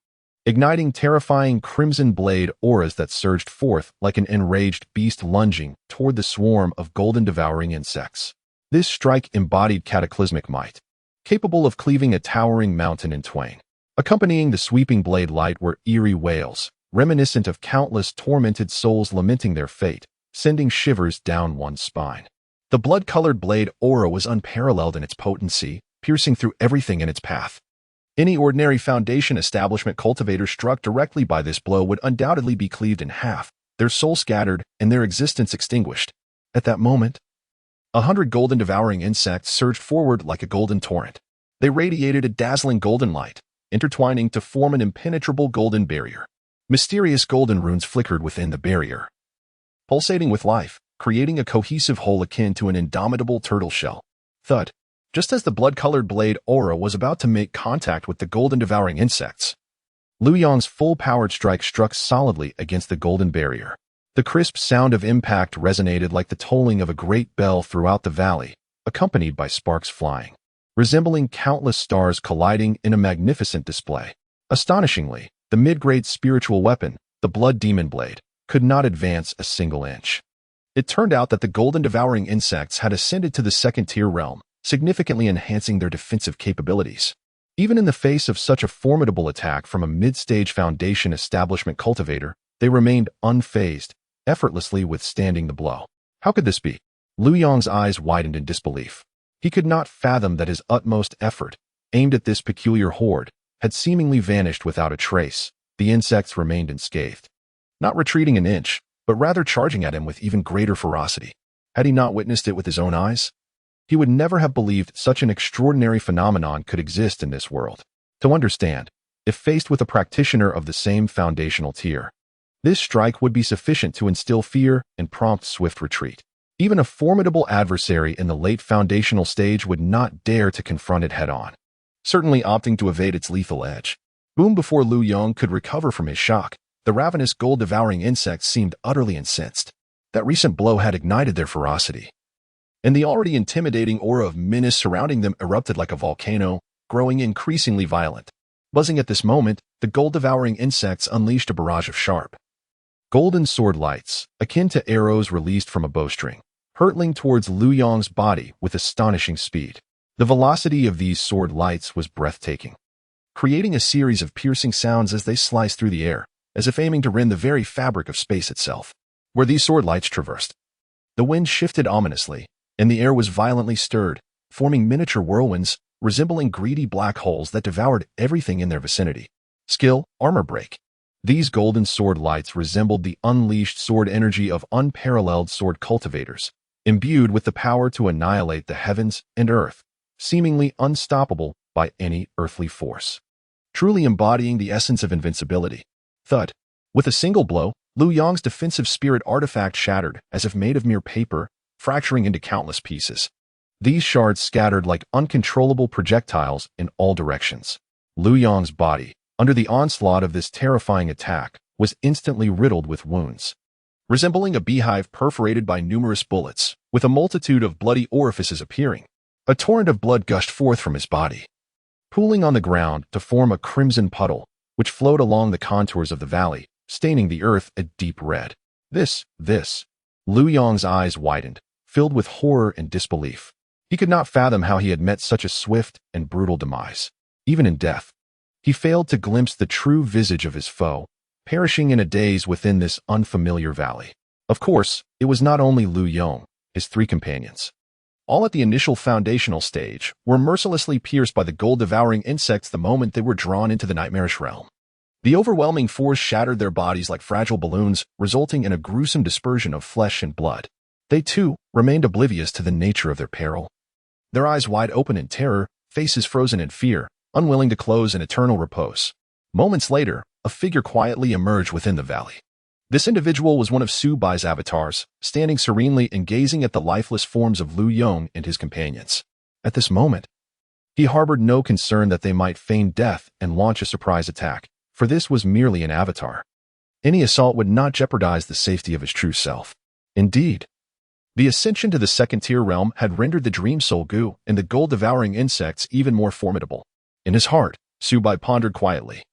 igniting terrifying crimson blade auras that surged forth like an enraged beast lunging toward the swarm of golden devouring insects. This strike embodied cataclysmic might, capable of cleaving a towering mountain in twain. Accompanying the sweeping blade light were eerie wails, reminiscent of countless tormented souls lamenting their fate, sending shivers down one's spine. The blood-colored blade aura was unparalleled in its potency, piercing through everything in its path. Any ordinary Foundation establishment cultivator struck directly by this blow would undoubtedly be cleaved in half, their soul scattered and their existence extinguished. At that moment, 100 golden devouring insects surged forward like a golden torrent. They radiated a dazzling golden light, intertwining to form an impenetrable golden barrier. Mysterious golden runes flickered within the barrier, pulsating with life, creating a cohesive whole akin to an indomitable turtle shell. Thud. Just as the blood-colored blade aura was about to make contact with the golden devouring insects, Lu Yong's full-powered strike struck solidly against the golden barrier. The crisp sound of impact resonated like the tolling of a great bell throughout the valley, accompanied by sparks flying, resembling countless stars colliding in a magnificent display. Astonishingly, the mid-grade spiritual weapon, the Blood Demon Blade, could not advance a single inch. It turned out that the golden devouring insects had ascended to the second-tier realm, significantly enhancing their defensive capabilities. Even in the face of such a formidable attack from a mid-stage Foundation establishment cultivator, they remained unfazed, effortlessly withstanding the blow. How could this be? Liu Yong's eyes widened in disbelief. He could not fathom that his utmost effort, aimed at this peculiar horde, had seemingly vanished without a trace. The insects remained unscathed, not retreating an inch, but rather charging at him with even greater ferocity. Had he not witnessed it with his own eyes? He would never have believed such an extraordinary phenomenon could exist in this world. To understand, if faced with a practitioner of the same foundational tier, this strike would be sufficient to instill fear and prompt swift retreat. Even a formidable adversary in the late foundational stage would not dare to confront it head-on, certainly opting to evade its lethal edge. Boom! Before Liu Yong could recover from his shock, the ravenous gold-devouring insects seemed utterly incensed. That recent blow had ignited their ferocity, and the already intimidating aura of menace surrounding them erupted like a volcano, growing increasingly violent. Buzzing at this moment, the gold-devouring insects unleashed a barrage of sharp, golden sword lights, akin to arrows released from a bowstring, hurtling towards Liu Yong's body with astonishing speed. The velocity of these sword lights was breathtaking, creating a series of piercing sounds as they sliced through the air, as if aiming to rend the very fabric of space itself. Where these sword lights traversed, the wind shifted ominously, and the air was violently stirred, forming miniature whirlwinds resembling greedy black holes that devoured everything in their vicinity. Skill, armor break. These golden sword lights resembled the unleashed sword energy of unparalleled sword cultivators, imbued with the power to annihilate the heavens and earth, seemingly unstoppable by any earthly force. Truly embodying the essence of invincibility. Thud. With a single blow, Liu Yong's defensive spirit artifact shattered as if made of mere paper, fracturing into countless pieces. These shards scattered like uncontrollable projectiles in all directions. Liu Yong's body, under the onslaught of this terrifying attack, was instantly riddled with wounds, resembling a beehive perforated by numerous bullets, with a multitude of bloody orifices appearing. A torrent of blood gushed forth from his body, pooling on the ground to form a crimson puddle, which flowed along the contours of the valley, staining the earth a deep red. This. Liu Yong's eyes widened, filled with horror and disbelief. He could not fathom how he had met such a swift and brutal demise. Even in death, he failed to glimpse the true visage of his foe, perishing in a daze within this unfamiliar valley. Of course, it was not only Liu Yong, his three companions, all at the initial foundational stage, were mercilessly pierced by the gold-devouring insects the moment they were drawn into the nightmarish realm. The overwhelming force shattered their bodies like fragile balloons, resulting in a gruesome dispersion of flesh and blood. They, too, remained oblivious to the nature of their peril. Their eyes wide open in terror, faces frozen in fear, unwilling to close in eternal repose. Moments later, a figure quietly emerged within the valley. This individual was one of Su Bai's avatars, standing serenely and gazing at the lifeless forms of Liu Yong and his companions. At this moment, he harbored no concern that they might feign death and launch a surprise attack, for this was merely an avatar. Any assault would not jeopardize the safety of his true self. Indeed, the ascension to the second-tier realm had rendered the Dream Soul Gu and the gold-devouring insects even more formidable. In his heart, Su Bai pondered quietly.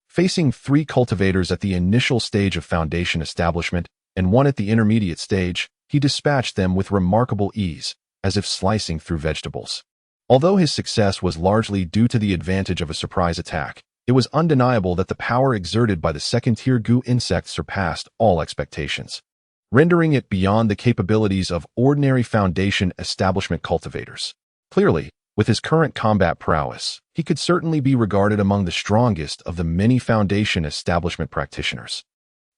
Facing three cultivators at the initial stage of Foundation establishment and one at the intermediate stage, he dispatched them with remarkable ease, as if slicing through vegetables. Although his success was largely due to the advantage of a surprise attack, it was undeniable that the power exerted by the second-tier Gu insects surpassed all expectations, rendering it beyond the capabilities of ordinary Foundation establishment cultivators. Clearly, with his current combat prowess, he could certainly be regarded among the strongest of the many Foundation establishment practitioners.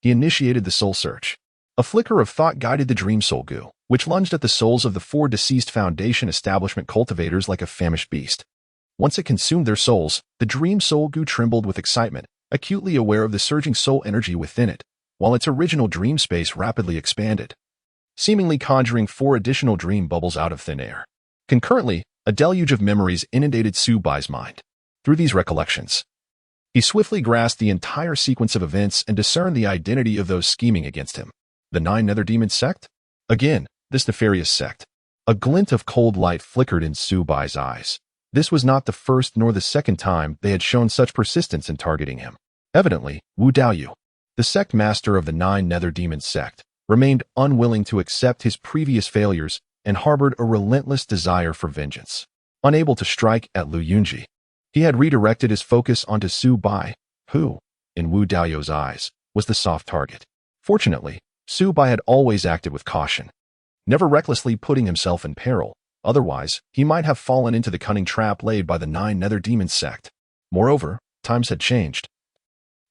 He initiated the soul search. A flicker of thought guided the Dream Soul Gu, which lunged at the souls of the four deceased Foundation establishment cultivators like a famished beast. Once it consumed their souls, the Dream Soul Gu trembled with excitement, acutely aware of the surging soul energy within it, while its original dream space rapidly expanded, seemingly conjuring four additional dream bubbles out of thin air. Concurrently, a deluge of memories inundated Su Bai's mind. Through these recollections, he swiftly grasped the entire sequence of events and discerned the identity of those scheming against him. The Nine Nether Demon sect? Again, this nefarious sect. A glint of cold light flickered in Su Bai's eyes. This was not the first nor the second time they had shown such persistence in targeting him. Evidently, Wu Daoyu, the sect master of the Nine Nether Demon sect, remained unwilling to accept his previous failures and harbored a relentless desire for vengeance. Unable to strike at Lu Yunji, he had redirected his focus onto Su Bai, who, in Wu Daoyou's eyes, was the soft target. Fortunately, Su Bai had always acted with caution, never recklessly putting himself in peril. Otherwise, he might have fallen into the cunning trap laid by the 9 Nether Demon sect. Moreover, times had changed.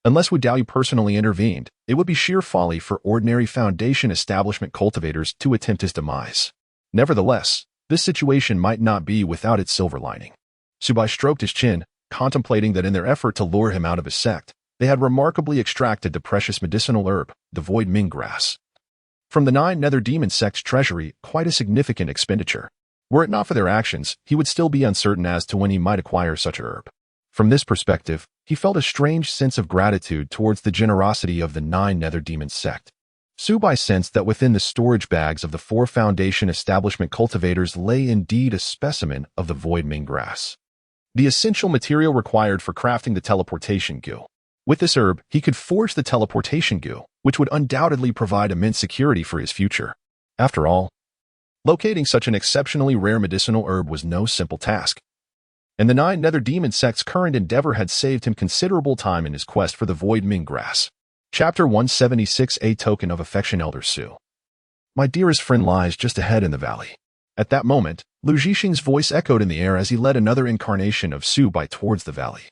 Unless Wu Daoyu personally intervened, it would be sheer folly for ordinary Foundation establishment cultivators to attempt his demise. Nevertheless, this situation might not be without its silver lining. Su Bai stroked his chin, contemplating that in their effort to lure him out of his sect, they had remarkably extracted the precious medicinal herb, the Void Ming grass. From the 9 Nether Demon sect's treasury, quite a significant expenditure. Were it not for their actions, he would still be uncertain as to when he might acquire such a herb. From this perspective, he felt a strange sense of gratitude towards the generosity of the 9 Nether Demon sect. Su Bai sensed that within the storage bags of the 4 Foundation establishment cultivators lay indeed a specimen of the Void Ming grass, the essential material required for crafting the teleportation goo. With this herb, he could forge the teleportation goo, which would undoubtedly provide immense security for his future. After all, locating such an exceptionally rare medicinal herb was no simple task, and the 9 Nether Demon sect's current endeavor had saved him considerable time in his quest for the Void Ming grass. Chapter 176, A Token of Affection. Elder Su. My dearest friend lies just ahead in the valley. At that moment, Lu Zhixing's voice echoed in the air as he led another incarnation of Su Bai towards the valley.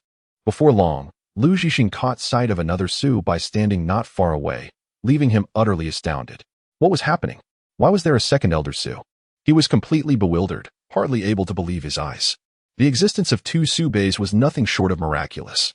Before long, Lu Zhixing caught sight of another Su Bai standing not far away, leaving him utterly astounded. What was happening? Why was there a second Elder Su? He was completely bewildered, hardly able to believe his eyes. The existence of 2 Su Bais was nothing short of miraculous.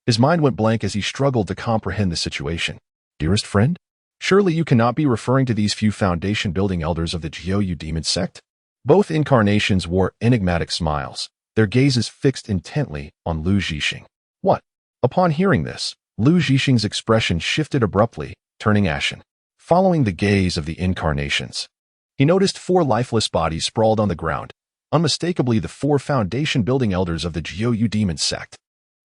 His mind went blank as he struggled to comprehend the situation. Dearest friend? Surely you cannot be referring to these few foundation-building elders of the Jiuyu demon sect? Both incarnations wore enigmatic smiles, their gazes fixed intently on Lu Zhixing. What? Upon hearing this, Lu Zhixing's expression shifted abruptly, turning ashen. Following the gaze of the incarnations, he noticed 4 lifeless bodies sprawled on the ground, unmistakably the 4 foundation-building elders of the Jiuyu demon sect.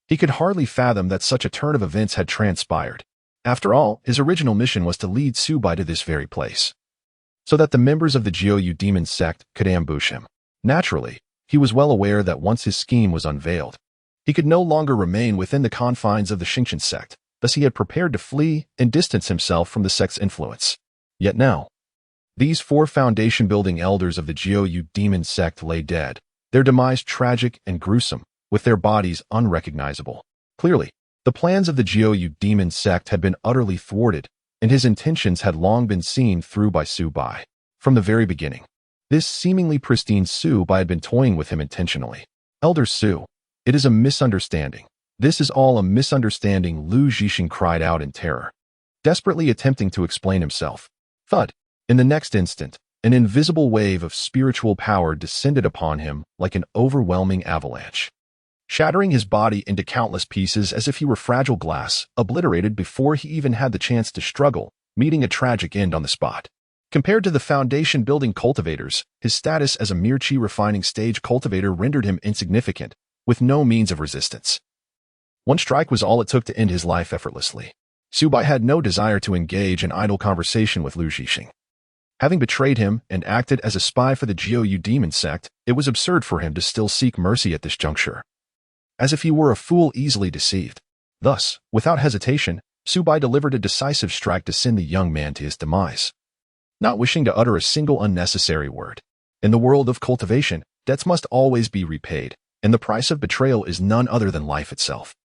He could hardly fathom that such a turn of events had transpired. After all, his original mission was to lead Su Bai to this very place, so that the members of the Jiuyu demon sect could ambush him. Naturally, he was well aware that once his scheme was unveiled, he could no longer remain within the confines of the Xingqian sect, thus he had prepared to flee and distance himself from the sect's influence. Yet now, these 4 foundation-building elders of the Jiuyu demon sect lay dead, their demise tragic and gruesome, with their bodies unrecognizable. Clearly, the plans of the Jiuyu demon sect had been utterly thwarted, and his intentions had long been seen through by Su Bai. From the very beginning, this seemingly pristine Su Bai had been toying with him intentionally. Elder Su, it is a misunderstanding. This is all a misunderstanding, Lu Zhixing cried out in terror, desperately attempting to explain himself. Thud. In the next instant, an invisible wave of spiritual power descended upon him like an overwhelming avalanche, shattering his body into countless pieces as if he were fragile glass, obliterated before he even had the chance to struggle, meeting a tragic end on the spot. Compared to the foundation-building cultivators, his status as a mere chi refining stage cultivator rendered him insignificant, with no means of resistance. One strike was all it took to end his life effortlessly. Su Bai had no desire to engage in idle conversation with Lu Zhixing. Having betrayed him and acted as a spy for the Jiuyu demon sect, it was absurd for him to still seek mercy at this juncture, as if he were a fool easily deceived. Thus, without hesitation, Su Bai delivered a decisive strike to send the young man to his demise. Not wishing to utter a single unnecessary word. In the world of cultivation, debts must always be repaid, and the price of betrayal is none other than life itself.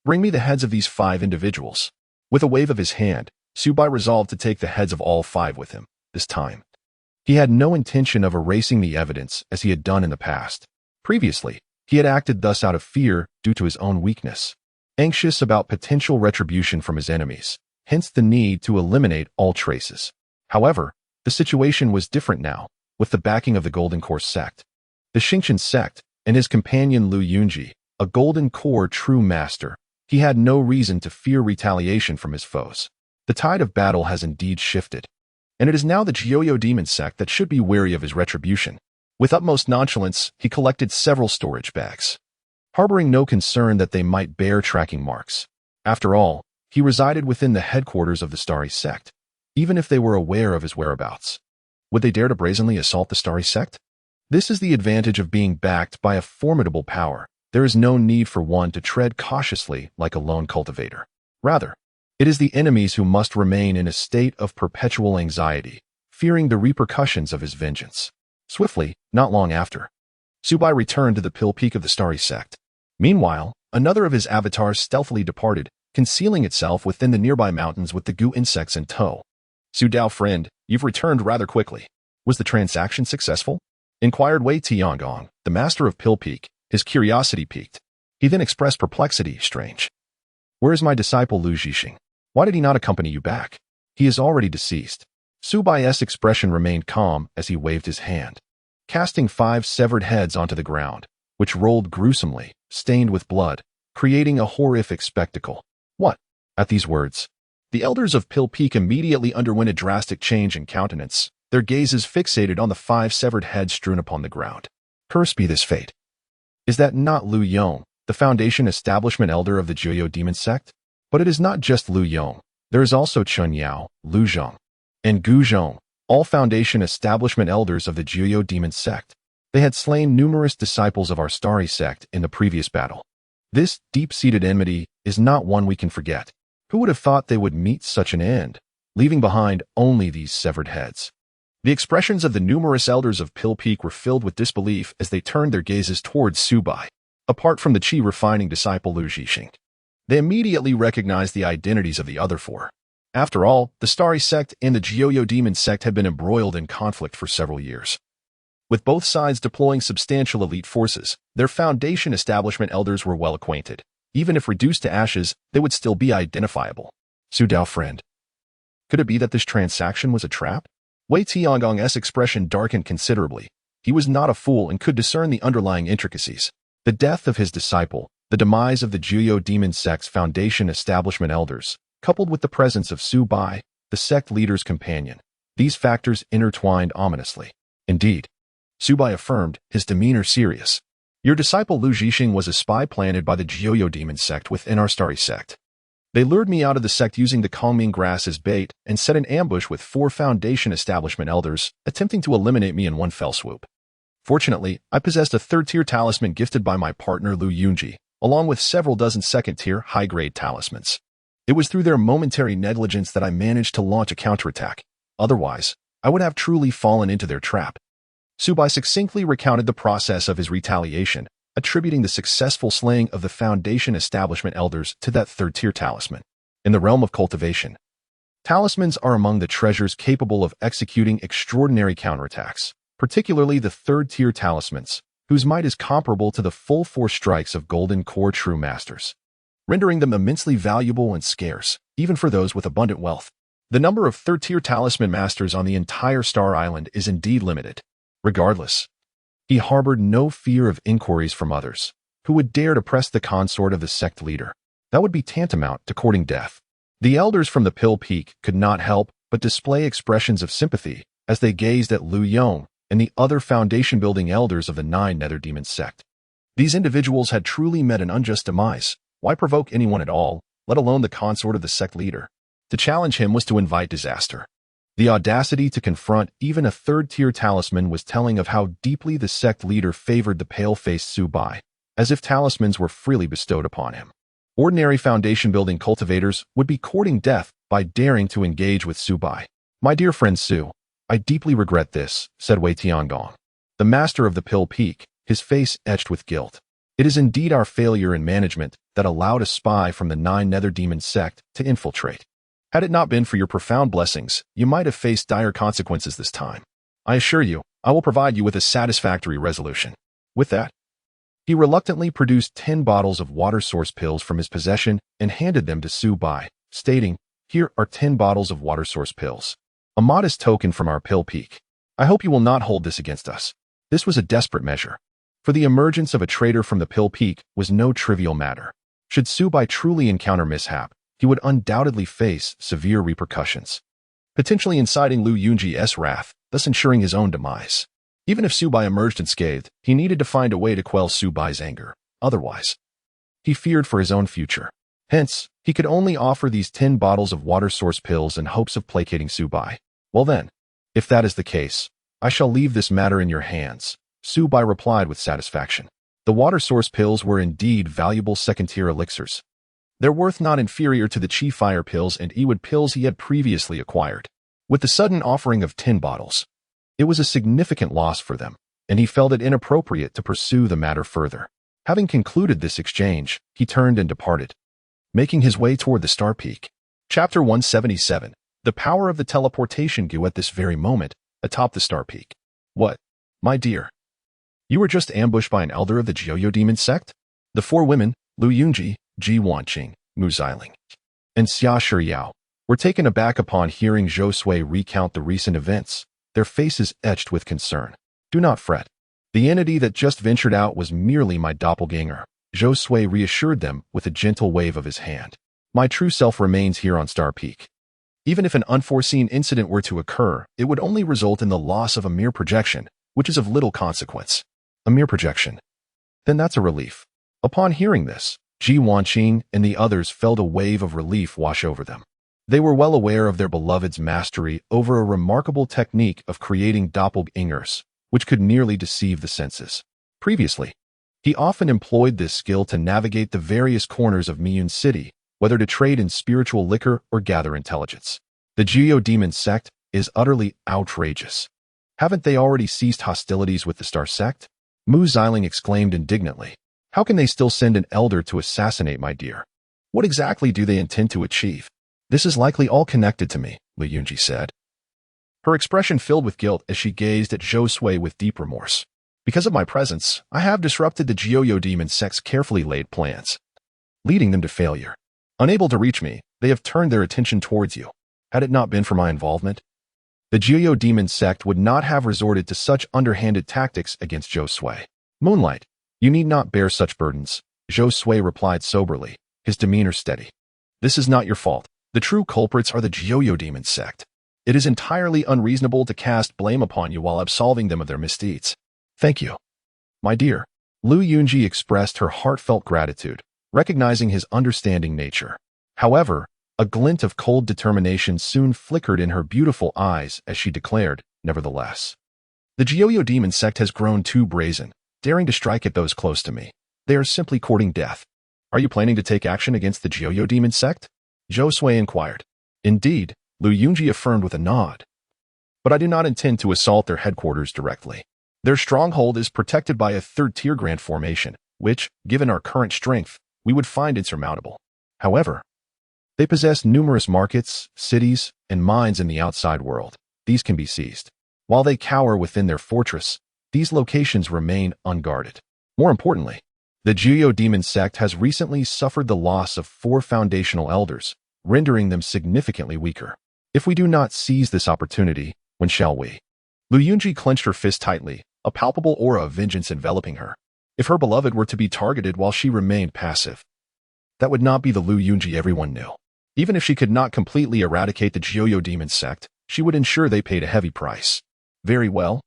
Bring me the heads of these 5 individuals. With a wave of his hand, Su Bai resolved to take the heads of all 5 with him. This time, he had no intention of erasing the evidence as he had done in the past. Previously, he had acted thus out of fear due to his own weakness, anxious about potential retribution from his enemies, hence the need to eliminate all traces. However, the situation was different now, with the backing of the Golden Core sect. The Xingqian sect, and his companion Lu Yunji, a Golden Core true master, he had no reason to fear retaliation from his foes. The tide of battle has indeed shifted, and it is now the Jiuyu demon sect that should be wary of his retribution. With utmost nonchalance, he collected several storage bags, harboring no concern that they might bear tracking marks. After all, he resided within the headquarters of the Starry sect. even if they were aware of his whereabouts. Would they dare to brazenly assault the Starry Sect? This is the advantage of being backed by a formidable power. There is no need for one to tread cautiously like a lone cultivator. Rather, it is the enemies who must remain in a state of perpetual anxiety, fearing the repercussions of his vengeance. Swiftly, not long after, Subai returned to the Pill Peak of the Starry Sect. Meanwhile, another of his avatars stealthily departed, concealing itself within the nearby mountains with the goo insects in tow. Su Dao, friend, you've returned rather quickly. Was the transaction successful? Inquired Wei Tiangong, the master of Pill Peak, his curiosity piqued. He then expressed perplexity. Strange. Where is my disciple Lu Zhixing? Why did he not accompany you back? He is already deceased. Su Bai's expression remained calm as he waved his hand, casting 5 severed heads onto the ground, which rolled gruesomely, stained with blood, creating a horrific spectacle. What? At these words, the elders of Pill Peak immediately underwent a drastic change in countenance, their gazes fixated on the 5 severed heads strewn upon the ground. Cursed be this fate. Is that not Lu Yong, the Foundation Establishment Elder of the Jiuyo Demon Sect? But it is not just Lu Yong. There is also Chun Yao, Lu Zhong, and Gu Zhong, all Foundation Establishment Elders of the Jiuyo Demon Sect. They had slain numerous disciples of our Starry Sect in the previous battle. This deep-seated enmity is not one we can forget. Who would have thought they would meet such an end, leaving behind only these severed heads? The expressions of the numerous elders of Pill Peak were filled with disbelief as they turned their gazes towards Subai, apart from the chi-refining disciple Lu Zhixing. They immediately recognized the identities of the other 4. After all, the Starry Sect and the Jiuyo Demon Sect had been embroiled in conflict for several years. With both sides deploying substantial elite forces, their Foundation Establishment Elders were well acquainted. Even if reduced to ashes, they would still be identifiable. Su Dao, friend. Could it be that this transaction was a trap? Wei Tiangong's expression darkened considerably. He was not a fool and could discern the underlying intricacies. The death of his disciple, the demise of the Jiuyo Demon Sect's Foundation Establishment Elders, coupled with the presence of Su Bai, the sect leader's companion. These factors intertwined ominously. Indeed, Su Bai affirmed, his demeanor serious. Your disciple Lu Zhixing was a spy planted by the Jiuyo Demon Sect within our Starry Sect. They lured me out of the sect using the Kongming grass as bait and set an ambush with 4 Foundation Establishment Elders, attempting to eliminate me in one fell swoop. Fortunately, I possessed a 3rd-tier talisman gifted by my partner Lu Yunji, along with several dozen 2nd-tier high-grade talismans. It was through their momentary negligence that I managed to launch a counterattack. Otherwise, I would have truly fallen into their trap. Subai succinctly recounted the process of his retaliation, attributing the successful slaying of the Foundation Establishment Elders to that 3rd-tier talisman. In the realm of cultivation, talismans are among the treasures capable of executing extraordinary counterattacks, particularly the 3rd-tier talismans, whose might is comparable to the full 4 strikes of Golden Core True Masters, rendering them immensely valuable and scarce, even for those with abundant wealth. The number of 3rd-tier talisman masters on the entire Star Island is indeed limited. Regardless, he harbored no fear of inquiries from others, who would dare to press the consort of the sect leader. That would be tantamount to courting death. The elders from the Pill Peak could not help but display expressions of sympathy as they gazed at Lu Yong and the other foundation-building elders of the 9 Nether Demon Sect. These individuals had truly met an unjust demise. Why provoke anyone at all, let alone the consort of the sect leader? To challenge him was to invite disaster. The audacity to confront even a 3rd-tier talisman was telling of how deeply the sect leader favored the pale-faced Su Bai, as if talismans were freely bestowed upon him. Ordinary foundation-building cultivators would be courting death by daring to engage with Su Bai. My dear friend Su, I deeply regret this, said Wei Tiangong, the master of the Pill Peak, his face etched with guilt. It is indeed our failure in management that allowed a spy from the 9 Nether Demon Sect to infiltrate. Had it not been for your profound blessings, you might have faced dire consequences this time. I assure you, I will provide you with a satisfactory resolution. With that, he reluctantly produced 10 bottles of water source pills from his possession and handed them to Su Bai, stating, "Here are 10 bottles of water source pills. A modest token from our Pill Peak. I hope you will not hold this against us." This was a desperate measure, for the emergence of a traitor from the Pill Peak was no trivial matter. Should Su Bai truly encounter mishap, he would undoubtedly face severe repercussions, potentially inciting Lu Yunji's wrath, thus ensuring his own demise. Even if Su Bai emerged unscathed, he needed to find a way to quell Su Bai's anger. Otherwise, he feared for his own future. Hence, he He could only offer these 10 bottles of water source pills in hopes of placating Su Bai. Well then, if that is the case, I shall leave this matter in your hands, Su Bai replied with satisfaction. The water source pills were indeed valuable second-tier elixirs. Their worth not inferior to the Chi Fire pills and Ewood pills he had previously acquired. With the sudden offering of 10 bottles, it was a significant loss for them, and he felt it inappropriate to pursue the matter further. Having concluded this exchange, he turned and departed, making his way toward the Star Peak. Chapter 177. The power of the teleportation goo at this very moment, atop the Star Peak. What, my dear? You were just ambushed by an elder of the Jiuyo demon sect? The four women, Lu Yunji, Ji Wanqing, Mu Xiling, and Xia Shiyao, were taken aback upon hearing Zhou Sui recount the recent events, their faces etched with concern. Do not fret. The entity that just ventured out was merely my doppelganger, Zhou Sui reassured them with a gentle wave of his hand. My true self remains here on Star Peak. Even if an unforeseen incident were to occur, it would only result in the loss of a mere projection, which is of little consequence. A mere projection. Then that's a relief. Upon hearing this, Ji Wanqing and the others felt a wave of relief wash over them. They were well aware of their beloved's mastery over a remarkable technique of creating doppelgangers, which could nearly deceive the senses. Previously, he often employed this skill to navigate the various corners of Miyun City, whether to trade in spiritual liquor or gather intelligence. The Jiuyo demon sect is utterly outrageous. Haven't they already ceased hostilities with the Star sect? Mu Xiling exclaimed indignantly. How can they still send an elder to assassinate my dear? What exactly do they intend to achieve? This is likely all connected to me, Lu Yunji said. Her expression filled with guilt as she gazed at Zhou Sui with deep remorse. Because of my presence, I have disrupted the Jiuyo demon sect's carefully laid plans, leading them to failure. Unable to reach me, they have turned their attention towards you. Had it not been for my involvement, the Jiuyo demon sect would not have resorted to such underhanded tactics against Zhou Sui. Moonlight, you need not bear such burdens, Zhou Sui replied soberly, his demeanor steady. This is not your fault. The true culprits are the Jiuyo demon sect. It is entirely unreasonable to cast blame upon you while absolving them of their misdeeds. Thank you, my dear. Lu Yunji expressed her heartfelt gratitude, recognizing his understanding nature. However, a glint of cold determination soon flickered in her beautiful eyes as she declared, nevertheless. The Jiuyo demon sect has grown too brazen, daring to strike at those close to me. They are simply courting death. Are you planning to take action against the Jiuyo demon sect? Zhou Sui inquired. Indeed, Lu Yunji affirmed with a nod. But I do not intend to assault their headquarters directly. Their stronghold is protected by a third-tier grand formation, which, given our current strength, we would find insurmountable. However, they possess numerous markets, cities, and mines in the outside world. These can be seized. While they cower within their fortress, these locations remain unguarded. More importantly, the Jiuyo demon sect has recently suffered the loss of 4 foundational elders, rendering them significantly weaker. If we do not seize this opportunity, when shall we? Lu Yunji clenched her fist tightly, a palpable aura of vengeance enveloping her. If her beloved were to be targeted while she remained passive, that would not be the Lu Yunji everyone knew. Even if she could not completely eradicate the Jiuyo demon sect, she would ensure they paid a heavy price. Very well.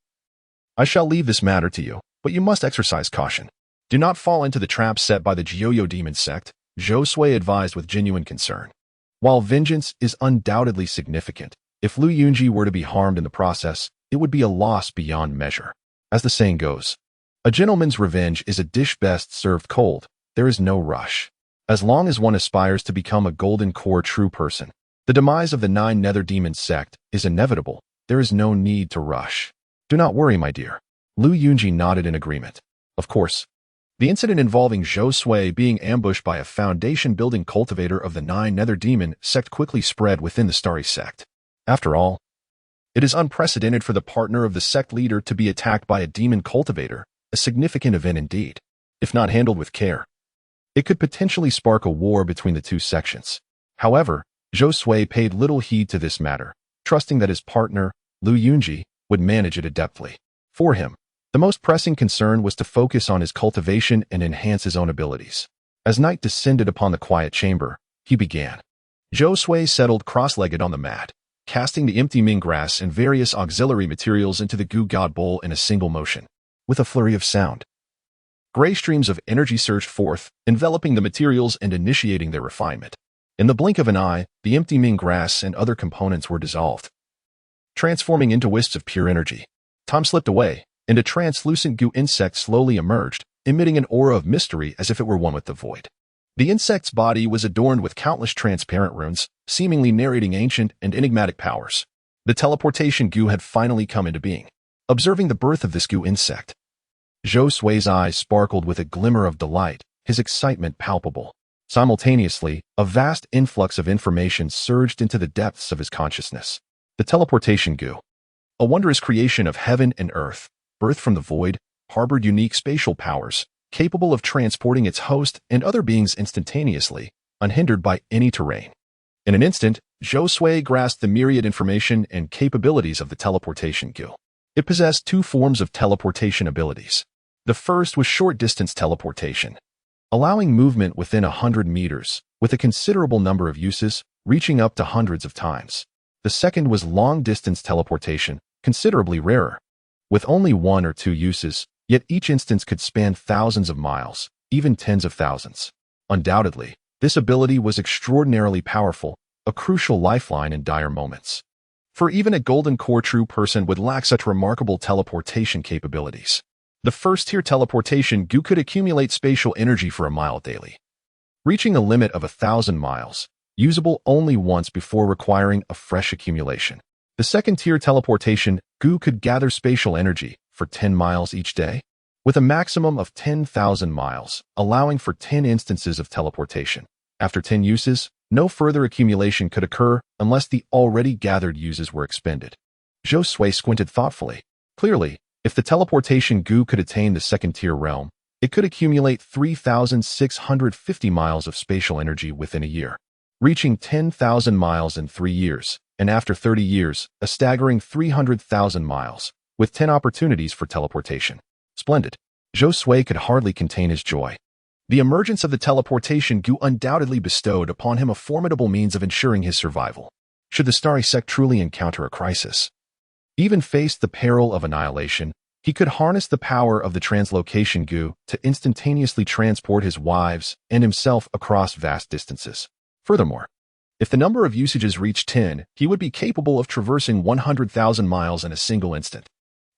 I shall leave this matter to you, but you must exercise caution. Do not fall into the trap set by the Jiuyo demon sect, Zhou Sui advised with genuine concern. While vengeance is undoubtedly significant, if Lu Yunji were to be harmed in the process, it would be a loss beyond measure. As the saying goes, a gentleman's revenge is a dish best served cold. There is no rush. As long as one aspires to become a golden core true person, the demise of the 9 nether demon sect is inevitable. There is no need to rush. Do not worry, my dear. Lu Yunji nodded in agreement. Of course, the incident involving Zhou Sui being ambushed by a foundation-building cultivator of the 9 nether demon sect quickly spread within the Starry sect. After all, it is unprecedented for the partner of the sect leader to be attacked by a demon cultivator, a significant event indeed. If not handled with care, it could potentially spark a war between the two sections. However, Zhou Sui paid little heed to this matter, trusting that his partner, Lu Yunji, would manage it adeptly. For him, the most pressing concern was to focus on his cultivation and enhance his own abilities. As night descended upon the quiet chamber, he began. Zhou Sui settled cross-legged on the mat, casting the empty Ming grass and various auxiliary materials into the goo god bowl in a single motion. With a flurry of sound, gray streams of energy surged forth, enveloping the materials and initiating their refinement. In the blink of an eye, the empty Ming grass and other components were dissolved, transforming into wisps of pure energy. Time slipped away, and a translucent goo insect slowly emerged, emitting an aura of mystery as if it were one with the void. The insect's body was adorned with countless transparent runes, seemingly narrating ancient and enigmatic powers. The teleportation goo had finally come into being. Observing the birth of this goo insect, Zhou Sui's eyes sparkled with a glimmer of delight, his excitement palpable. Simultaneously, a vast influx of information surged into the depths of his consciousness. The teleportation goo, a wondrous creation of heaven and earth, birthed from the void, harbored unique spatial powers, capable of transporting its host and other beings instantaneously, unhindered by any terrain. In an instant, Zhou Sui grasped the myriad information and capabilities of the teleportation goo. It possessed two forms of teleportation abilities. The first was short-distance teleportation, allowing movement within 100 meters, with a considerable number of uses, reaching up to hundreds of times. The second was long-distance teleportation, considerably rarer, with only 1 or 2 uses, yet each instance could span thousands of miles, even tens of thousands. Undoubtedly, this ability was extraordinarily powerful, a crucial lifeline in dire moments. For even a golden core true person would lack such remarkable teleportation capabilities. The first-tier teleportation goo could accumulate spatial energy for a mile daily, reaching a limit of 1,000 miles, usable only once before requiring a fresh accumulation. The second-tier teleportation goo could gather spatial energy for 10 miles each day, with a maximum of 10,000 miles, allowing for 10 instances of teleportation. After 10 uses, no further accumulation could occur unless the already gathered uses were expended. Zhou Sui squinted thoughtfully. Clearly, if the teleportation goo could attain the second-tier realm, it could accumulate 3,650 miles of spatial energy within a year, reaching 10,000 miles in 3 years, and after 30 years, a staggering 300,000 miles, with 10 opportunities for teleportation. Splendid. Zhou Sui could hardly contain his joy. The emergence of the teleportation goo undoubtedly bestowed upon him a formidable means of ensuring his survival, should the starry sect truly encounter a crisis. Even faced the peril of annihilation, he could harness the power of the translocation goo to instantaneously transport his wives and himself across vast distances. Furthermore, if the number of usages reached 10, he would be capable of traversing 100,000 miles in a single instant.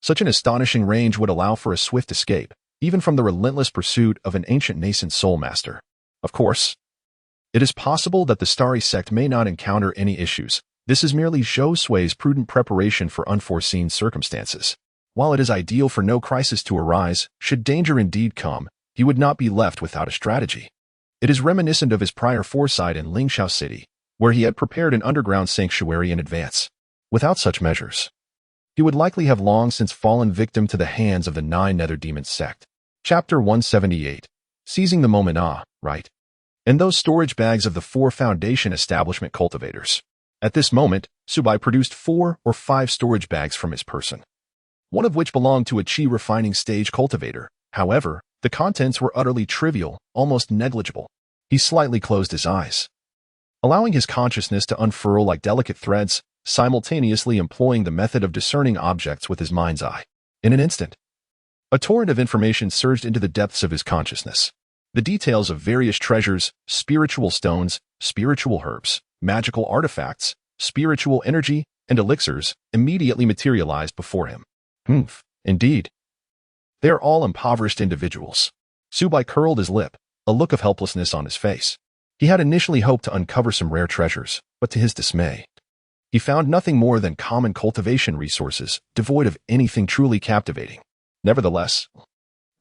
Such an astonishing range would allow for a swift escape, even from the relentless pursuit of an ancient nascent soul master. Of course, it is possible that the starry sect may not encounter any issues. This is merely Zhou Sui's prudent preparation for unforeseen circumstances. While it is ideal for no crisis to arise, should danger indeed come, he would not be left without a strategy. It is reminiscent of his prior foresight in Lingxiao City, where he had prepared an underground sanctuary in advance. Without such measures, he would likely have long since fallen victim to the hands of the 9 Nether Demon sect. Chapter 178. Seizing the moment, right? And those storage bags of the 4 Foundation establishment cultivators. At this moment, Subai produced 4 or 5 storage bags from his person, one of which belonged to a Qi refining stage cultivator. However, the contents were utterly trivial, almost negligible. He slightly closed his eyes, allowing his consciousness to unfurl like delicate threads, simultaneously employing the method of discerning objects with his mind's eye. In an instant, a torrent of information surged into the depths of his consciousness. The details of various treasures, spiritual stones, spiritual herbs, magical artifacts, spiritual energy, and elixirs immediately materialized before him. Indeed. They are all impoverished individuals. Subai curled his lip, a look of helplessness on his face. He had initially hoped to uncover some rare treasures, but to his dismay, he found nothing more than common cultivation resources, devoid of anything truly captivating. Nevertheless,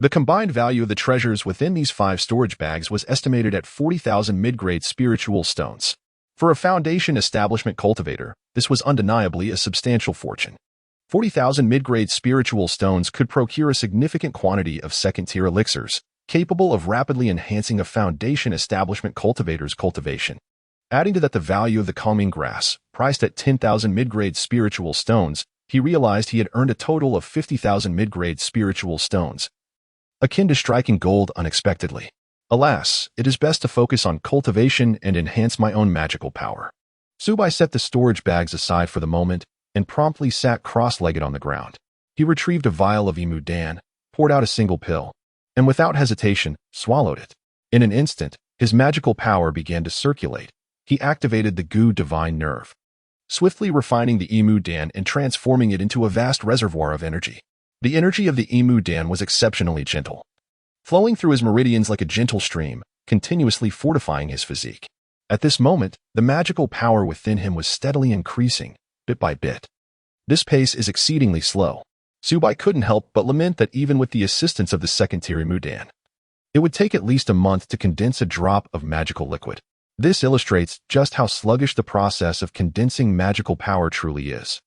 the combined value of the treasures within these 5 storage bags was estimated at 40,000 mid-grade spiritual stones. For a Foundation establishment cultivator, this was undeniably a substantial fortune. 40,000 mid-grade spiritual stones could procure a significant quantity of second-tier elixirs, capable of rapidly enhancing a Foundation establishment cultivator's cultivation. Adding to that the value of the calming grass, priced at 10,000 mid-grade spiritual stones, he realized he had earned a total of 50,000 mid-grade spiritual stones, akin to striking gold unexpectedly. Alas, it is best to focus on cultivation and enhance my own magical power. Subai set the storage bags aside for the moment and promptly sat cross-legged on the ground. He retrieved a vial of Emu Dan, poured out a single pill, and without hesitation, swallowed it. In an instant, his magical power began to circulate, he activated the Gu divine nerve, swiftly refining the Imu Dan and transforming it into a vast reservoir of energy. The energy of the Imu Dan was exceptionally gentle, flowing through his meridians like a gentle stream, continuously fortifying his physique. At this moment, the magical power within him was steadily increasing, bit by bit. This pace is exceedingly slow. Subai couldn't help but lament that even with the assistance of the second-tier Imu Dan, it would take at least a month to condense a drop of magical liquid. This illustrates just how sluggish the process of condensing magical power truly is.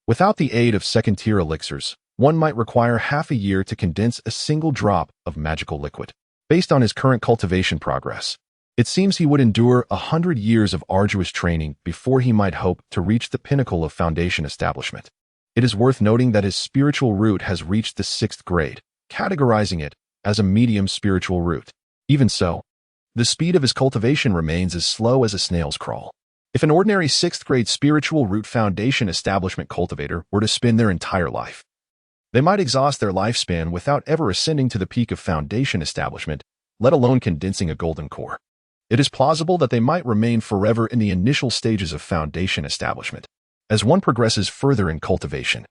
Without the aid of second-tier elixirs, one might require half a year to condense a single drop of magical liquid. Based on his current cultivation progress, it seems he would endure 100 years of arduous training before he might hope to reach the pinnacle of foundation establishment. It is worth noting that his spiritual root has reached the 6th grade, categorizing it as a medium spiritual root. Even so, the speed of his cultivation remains as slow as a snail's crawl. If an ordinary 6th grade spiritual root foundation establishment cultivator were to spend their entire life, they might exhaust their lifespan without ever ascending to the peak of foundation establishment, let alone condensing a golden core. It is plausible that they might remain forever in the initial stages of foundation establishment. As one progresses further in cultivation,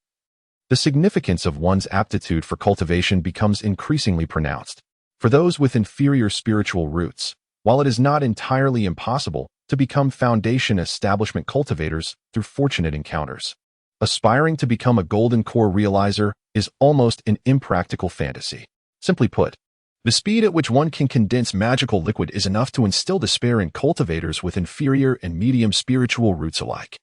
the significance of one's aptitude for cultivation becomes increasingly pronounced. For those with inferior spiritual roots, while it is not entirely impossible to become foundation establishment cultivators through fortunate encounters, aspiring to become a golden core realizer is almost an impractical fantasy. Simply put, the speed at which one can condense magical liquid is enough to instill despair in cultivators with inferior and medium spiritual roots alike.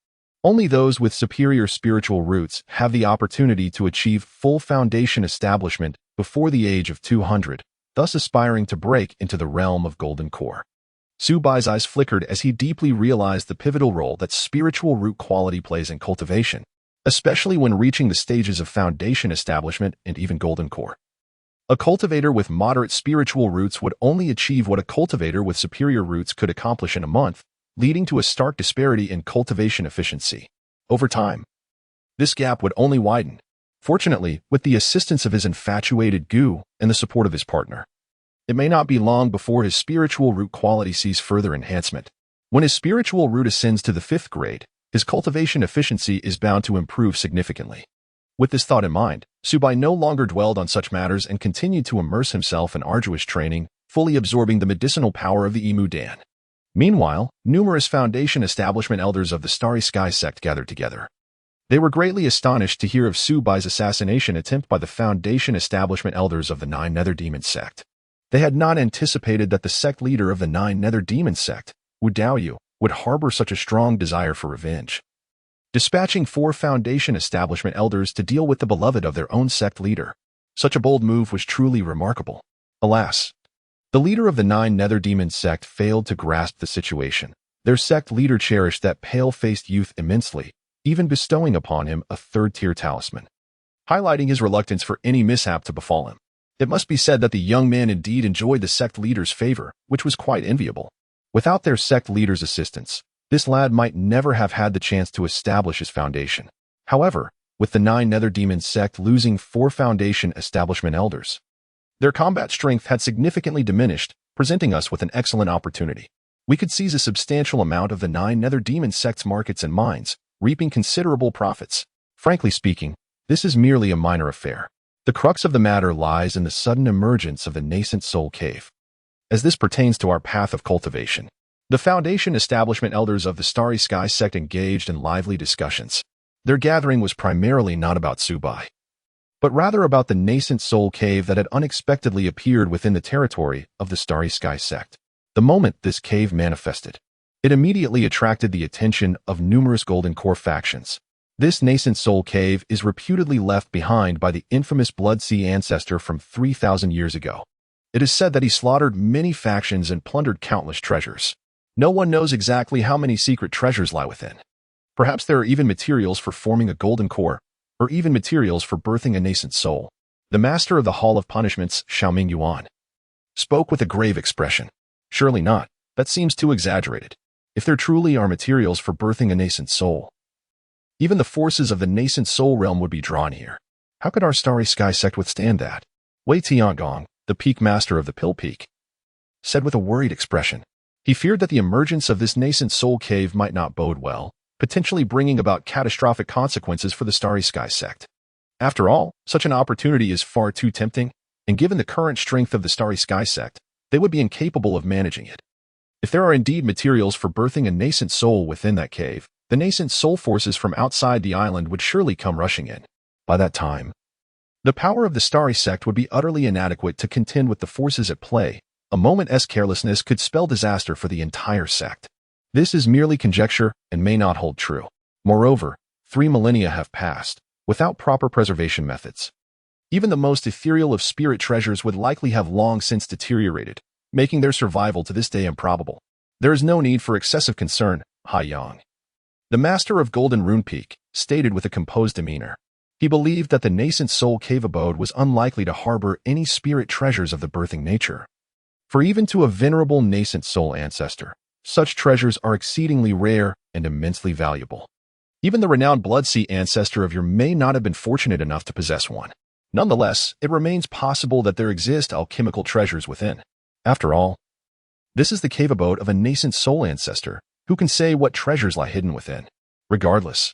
Only those with superior spiritual roots have the opportunity to achieve full foundation establishment before the age of 200, thus aspiring to break into the realm of golden core. Subai's eyes flickered as he deeply realized the pivotal role that spiritual root quality plays in cultivation, especially when reaching the stages of foundation establishment and even golden core. A cultivator with moderate spiritual roots would only achieve what a cultivator with superior roots could accomplish in a month, leading to a stark disparity in cultivation efficiency. Over time, this gap would only widen. Fortunately, with the assistance of his infatuated Gu and the support of his partner, it may not be long before his spiritual root quality sees further enhancement. When his spiritual root ascends to the 5th grade, his cultivation efficiency is bound to improve significantly. With this thought in mind, Subai no longer dwelled on such matters and continued to immerse himself in arduous training, fully absorbing the medicinal power of the Imu Dan. Meanwhile, numerous foundation establishment elders of the Starry Sky sect gathered together. They were greatly astonished to hear of Subai's assassination attempt by the foundation establishment elders of the 9 Nether Demon sect. They had not anticipated that the sect leader of the 9 Nether Demon sect, Wu Daoyu, would harbor such a strong desire for revenge. Dispatching 4 foundation establishment elders to deal with the beloved of their own sect leader. Such a bold move was truly remarkable. Alas, the leader of the 9 Nether Demon sect failed to grasp the situation. Their sect leader cherished that pale-faced youth immensely, even bestowing upon him a 3rd-tier talisman, highlighting his reluctance for any mishap to befall him. It must be said that the young man indeed enjoyed the sect leader's favor, which was quite enviable. Without their sect leader's assistance, this lad might never have had the chance to establish his foundation. However, with the 9 Nether Demon sect losing 4 foundation establishment elders, their combat strength had significantly diminished, presenting us with an excellent opportunity. We could seize a substantial amount of the 9 Nether Demon sect's markets and mines, reaping considerable profits. Frankly speaking, this is merely a minor affair. The crux of the matter lies in the sudden emergence of the nascent soul cave. As this pertains to our path of cultivation, the foundation establishment elders of the Starry Sky sect engaged in lively discussions. Their gathering was primarily not about Subai, but rather about the nascent soul cave that had unexpectedly appeared within the territory of the Starry Sky sect. The moment this cave manifested, it immediately attracted the attention of numerous Golden Core factions. This nascent soul cave is reputedly left behind by the infamous Blood Sea ancestor from 3,000 years ago. It is said that he slaughtered many factions and plundered countless treasures. No one knows exactly how many secret treasures lie within. Perhaps there are even materials for forming a golden core, or even materials for birthing a nascent soul. The master of the Hall of Punishments, Xiaoming Yuan, spoke with a grave expression. Surely not. That seems too exaggerated. If there truly are materials for birthing a nascent soul, even the forces of the nascent soul realm would be drawn here. How could our Starry Sky sect withstand that? Wei Tiangong, the peak master of the Pill Peak, said with a worried expression. He feared that the emergence of this nascent soul cave might not bode well, potentially bringing about catastrophic consequences for the Starry Sky sect. After all, such an opportunity is far too tempting, and given the current strength of the Starry Sky sect, they would be incapable of managing it. If there are indeed materials for birthing a nascent soul within that cave, the nascent soul forces from outside the island would surely come rushing in. By that time, the power of the Starry sect would be utterly inadequate to contend with the forces at play. A moment's carelessness could spell disaster for the entire sect. This is merely conjecture and may not hold true. Moreover, 3 millennia have passed, without proper preservation methods. Even the most ethereal of spirit treasures would likely have long since deteriorated, making their survival to this day improbable. There is no need for excessive concern, Hai Yang, the master of Golden Rune Peak, stated with a composed demeanor. He believed that the nascent soul cave abode was unlikely to harbor any spirit treasures of the birthing nature. For even to a venerable nascent soul ancestor, such treasures are exceedingly rare and immensely valuable. Even the renowned Bloodsea ancestor of yours may not have been fortunate enough to possess one. Nonetheless, it remains possible that there exist alchemical treasures within. After all, this is the cave abode of a nascent soul ancestor, who can say what treasures lie hidden within. Regardless,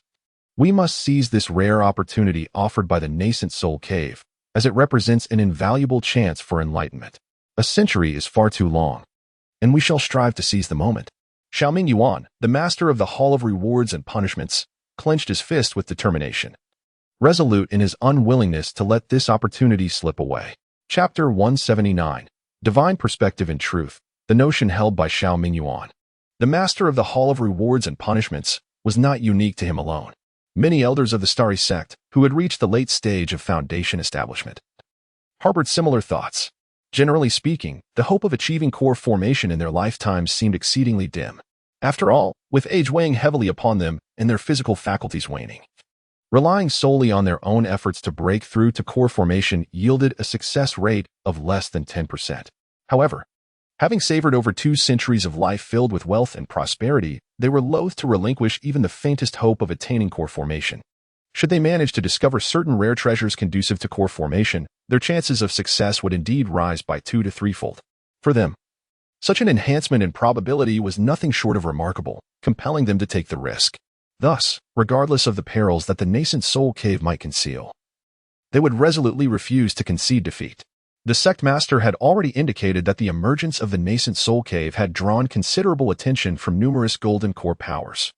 we must seize this rare opportunity offered by the nascent soul cave, as it represents an invaluable chance for enlightenment. A century is far too long, and we shall strive to seize the moment. Xiaoming Yuan, the master of the Hall of Rewards and Punishments, clenched his fist with determination, resolute in his unwillingness to let this opportunity slip away. Chapter 179. Divine Perspective and Truth, the notion held by Xiaoming Yuan. The master of the Hall of Rewards and Punishments was not unique to him alone. Many elders of the Starry sect, who had reached the late stage of foundation establishment, harbored similar thoughts. Generally speaking, the hope of achieving core formation in their lifetimes seemed exceedingly dim. After all, with age weighing heavily upon them and their physical faculties waning, relying solely on their own efforts to break through to core formation yielded a success rate of less than 10%. However, having savored over 2 centuries of life filled with wealth and prosperity, they were loath to relinquish even the faintest hope of attaining core formation. Should they manage to discover certain rare treasures conducive to core formation, their chances of success would indeed rise by 2 to 3-fold. For them, such an enhancement in probability was nothing short of remarkable, compelling them to take the risk. Thus, regardless of the perils that the nascent soul cave might conceal, they would resolutely refuse to concede defeat. The sect master had already indicated that the emergence of the nascent soul cave had drawn considerable attention from numerous golden core powers.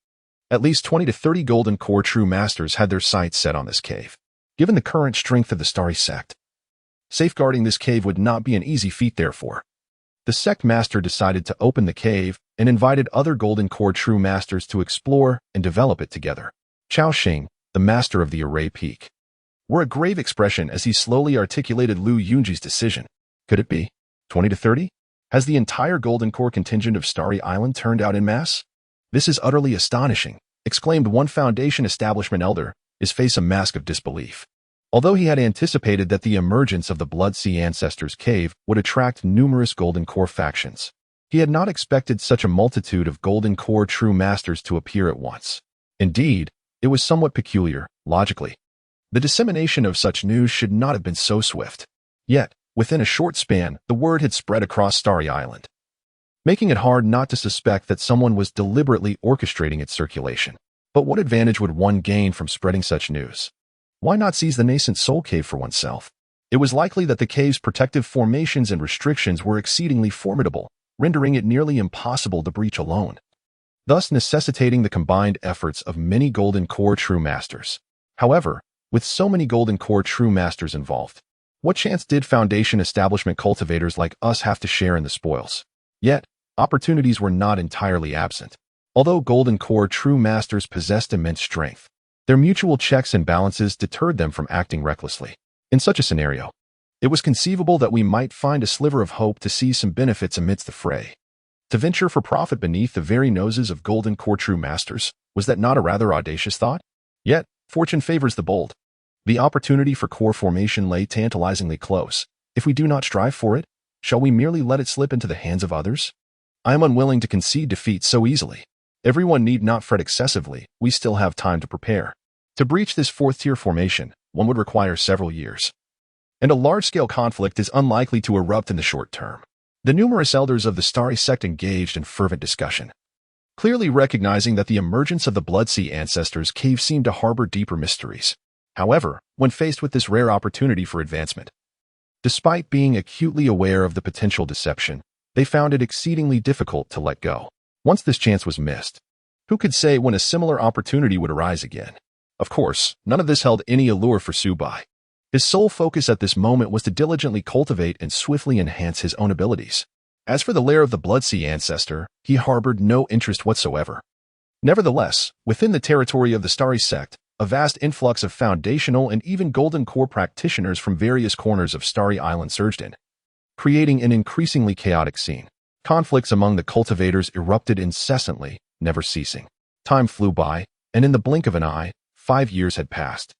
At least 20 to 30 golden core true masters had their sights set on this cave. Given the current strength of the Starry sect, safeguarding this cave would not be an easy feat therefore. The sect master decided to open the cave and invited other golden core true masters to explore and develop it together. Chao Xing, the master of the Array Peak, wore a grave expression as he slowly articulated Lu Yunji's decision. Could it be 20 to 30? Has the entire golden core contingent of Starry Island turned out en masse? This is utterly astonishing, exclaimed one foundation establishment elder, his face a mask of disbelief. Although he had anticipated that the emergence of the Bloodsea Ancestors Cave would attract numerous Golden Core factions, he had not expected such a multitude of Golden Core true masters to appear at once. Indeed, it was somewhat peculiar, logically. The dissemination of such news should not have been so swift. Yet, within a short span, the word had spread across Starry Island, making it hard not to suspect that someone was deliberately orchestrating its circulation. But what advantage would one gain from spreading such news? Why not seize the nascent soul cave for oneself? It was likely that the cave's protective formations and restrictions were exceedingly formidable, rendering it nearly impossible to breach alone, thus necessitating the combined efforts of many Golden Core true masters. However, with so many Golden Core true masters involved, what chance did foundation establishment cultivators like us have to share in the spoils? Yet, opportunities were not entirely absent. Although Golden Core true masters possessed immense strength, their mutual checks and balances deterred them from acting recklessly. In such a scenario, it was conceivable that we might find a sliver of hope to see some benefits amidst the fray. To venture for profit beneath the very noses of Golden Core true masters, was that not a rather audacious thought? Yet, fortune favors the bold. The opportunity for core formation lay tantalizingly close. If we do not strive for it, shall we merely let it slip into the hands of others? I am unwilling to concede defeat so easily. Everyone need not fret excessively, we still have time to prepare. To breach this 4th-tier formation, one would require several years, and a large-scale conflict is unlikely to erupt in the short term. The numerous elders of the starry sect engaged in fervent discussion, clearly recognizing that the emergence of the Blood Sea ancestors' cave seemed to harbor deeper mysteries. However, when faced with this rare opportunity for advancement, despite being acutely aware of the potential deception, they found it exceedingly difficult to let go. Once this chance was missed, who could say when a similar opportunity would arise again? Of course, none of this held any allure for Subai. His sole focus at this moment was to diligently cultivate and swiftly enhance his own abilities. As for the lair of the Blood Sea ancestor, he harbored no interest whatsoever. Nevertheless, within the territory of the Starry Sect, a vast influx of foundational and even Golden Core practitioners from various corners of Starry Island surged in, creating an increasingly chaotic scene. Conflicts among the cultivators erupted incessantly, never ceasing. Time flew by, and in the blink of an eye, 5 years had passed.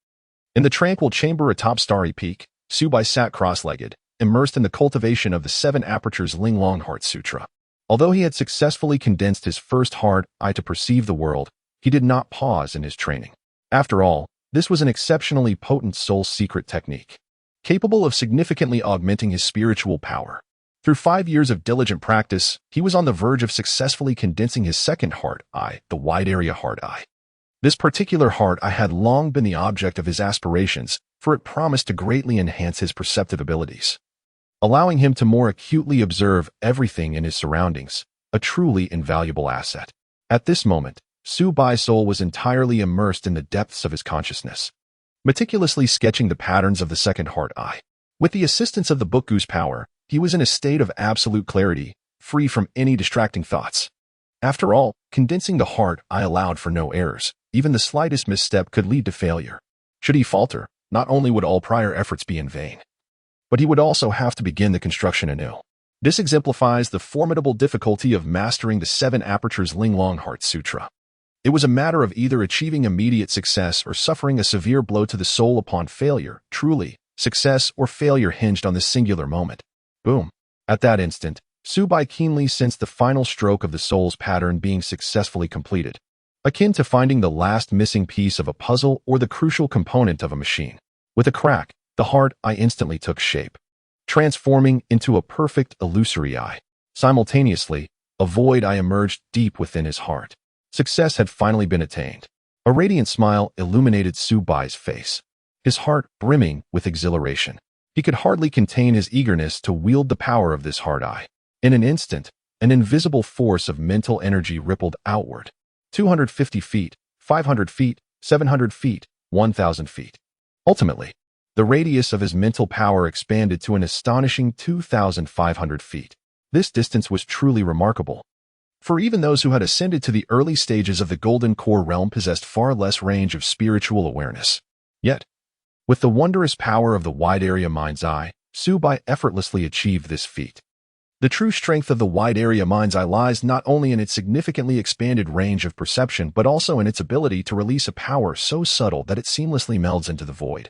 In the tranquil chamber atop Starry Peak, Subai sat cross-legged, immersed in the cultivation of the 7 Apertures Linglong Heart Sutra. Although he had successfully condensed his first hard eye to perceive the world, he did not pause in his training. After all, this was an exceptionally potent soul secret technique, capable of significantly augmenting his spiritual power. Through 5 years of diligent practice, he was on the verge of successfully condensing his second heart eye, the wide area heart eye. This particular heart eye had long been the object of his aspirations, for it promised to greatly enhance his perceptive abilities, allowing him to more acutely observe everything in his surroundings, a truly invaluable asset. At this moment, Subai's soul was entirely immersed in the depths of his consciousness, meticulously sketching the patterns of the second heart eye. With the assistance of the Book Goose power, he was in a state of absolute clarity, free from any distracting thoughts. After all, condensing the heart eye allowed for no errors. Even the slightest misstep could lead to failure. Should he falter, not only would all prior efforts be in vain, but he would also have to begin the construction anew. This exemplifies the formidable difficulty of mastering the 7 Apertures Linglong Heart Sutra. It was a matter of either achieving immediate success or suffering a severe blow to the soul upon failure. Truly, success or failure hinged on this singular moment. Boom. At that instant, Subai keenly sensed the final stroke of the soul's pattern being successfully completed, akin to finding the last missing piece of a puzzle or the crucial component of a machine. With a crack, the heart eye instantly took shape, transforming into a perfect illusory eye. Simultaneously, a void eye emerged deep within his heart. Success had finally been attained. A radiant smile illuminated Subai's face, his heart brimming with exhilaration. He could hardly contain his eagerness to wield the power of this heart eye. In an instant, an invisible force of mental energy rippled outward. 250 feet, 500 feet, 700 feet, 1,000 feet. Ultimately, the radius of his mental power expanded to an astonishing 2,500 feet. This distance was truly remarkable, for even those who had ascended to the early stages of the Golden Core realm possessed far less range of spiritual awareness. Yet, with the wondrous power of the wide area mind's eye, Subai effortlessly achieved this feat. The true strength of the wide area mind's eye lies not only in its significantly expanded range of perception but also in its ability to release a power so subtle that it seamlessly melds into the void,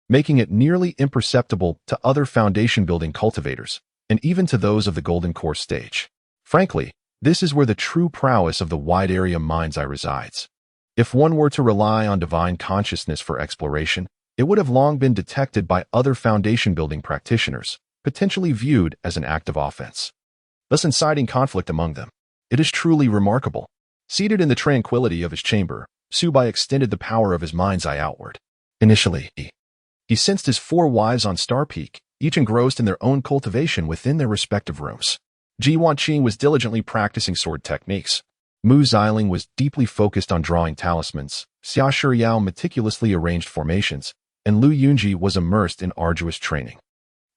making it nearly imperceptible to other foundation-building cultivators, and even to those of the Golden Core stage. Frankly, this is where the true prowess of the wide area mind's eye resides. If one were to rely on divine consciousness for exploration, it would have long been detected by other foundation-building practitioners, potentially viewed as an act of offense, thus inciting conflict among them. It is truly remarkable. Seated in the tranquility of his chamber, Subai extended the power of his mind's eye outward. Initially, he sensed his 4 wives on Star Peak, each engrossed in their own cultivation within their respective rooms. Ji Wanqing was diligently practicing sword techniques. Mu Xiling was deeply focused on drawing talismans. Xia Shiyao meticulously arranged formations, and Lu Yunji was immersed in arduous training.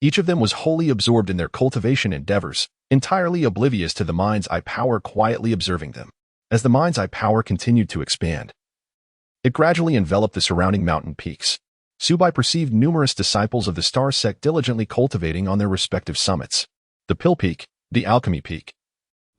Each of them was wholly absorbed in their cultivation endeavors, entirely oblivious to the mind's eye power quietly observing them. As the mind's eye power continued to expand, it gradually enveloped the surrounding mountain peaks. Subai perceived numerous disciples of the Star Sect diligently cultivating on their respective summits. The Pill Peak, the Alchemy Peak,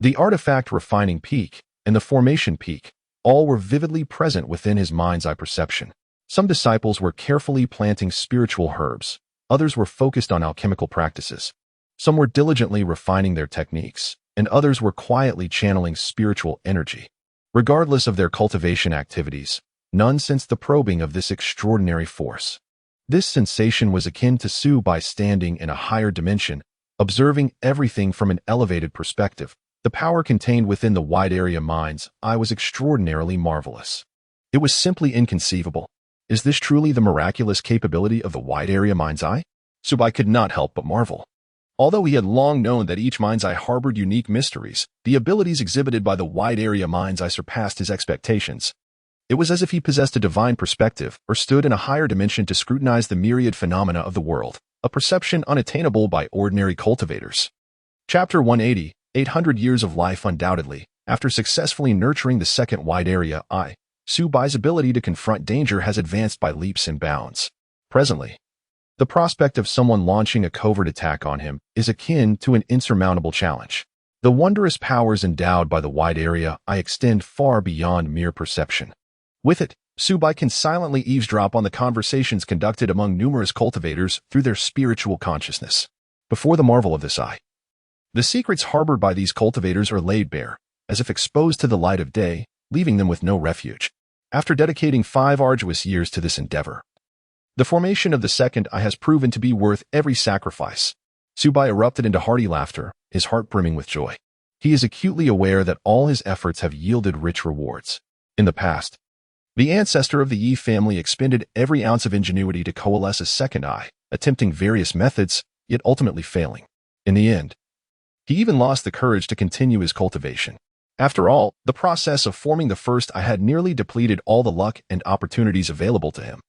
the Artifact Refining Peak, and the Formation Peak, all were vividly present within his mind's eye perception. Some disciples were carefully planting spiritual herbs, others were focused on alchemical practices. Some were diligently refining their techniques, and others were quietly channeling spiritual energy. Regardless of their cultivation activities, none sensed the probing of this extraordinary force. This sensation was akin to Subai standing in a higher dimension, Observing everything from an elevated perspective, the power contained within the wide-area mind's eye was extraordinarily marvelous. It was simply inconceivable. Is this truly the miraculous capability of the wide-area mind's eye? Subai could not help but marvel. Although he had long known that each mind's eye harbored unique mysteries, the abilities exhibited by the wide-area mind's eye surpassed his expectations. It was as if he possessed a divine perspective or stood in a higher dimension to scrutinize the myriad phenomena of the world, a perception unattainable by ordinary cultivators. Chapter 180, 800 Years of Life. Undoubtedly, after successfully nurturing the second wide-area eye, Subai's ability to confront danger has advanced by leaps and bounds. Presently, the prospect of someone launching a covert attack on him is akin to an insurmountable challenge. The wondrous powers endowed by the wide-area eye extend far beyond mere perception. With it, Subai can silently eavesdrop on the conversations conducted among numerous cultivators through their spiritual consciousness. Before the marvel of this eye, the secrets harbored by these cultivators are laid bare, as if exposed to the light of day, leaving them with no refuge. After dedicating 5 arduous years to this endeavor, the formation of the second eye has proven to be worth every sacrifice. Subai erupted into hearty laughter, his heart brimming with joy. He is acutely aware that all his efforts have yielded rich rewards. In the past, the ancestor of the Yi family expended every ounce of ingenuity to coalesce a second eye, attempting various methods, yet ultimately failing. In the end, he even lost the courage to continue his cultivation. After all, the process of forming the first eye had nearly depleted all the luck and opportunities available to him.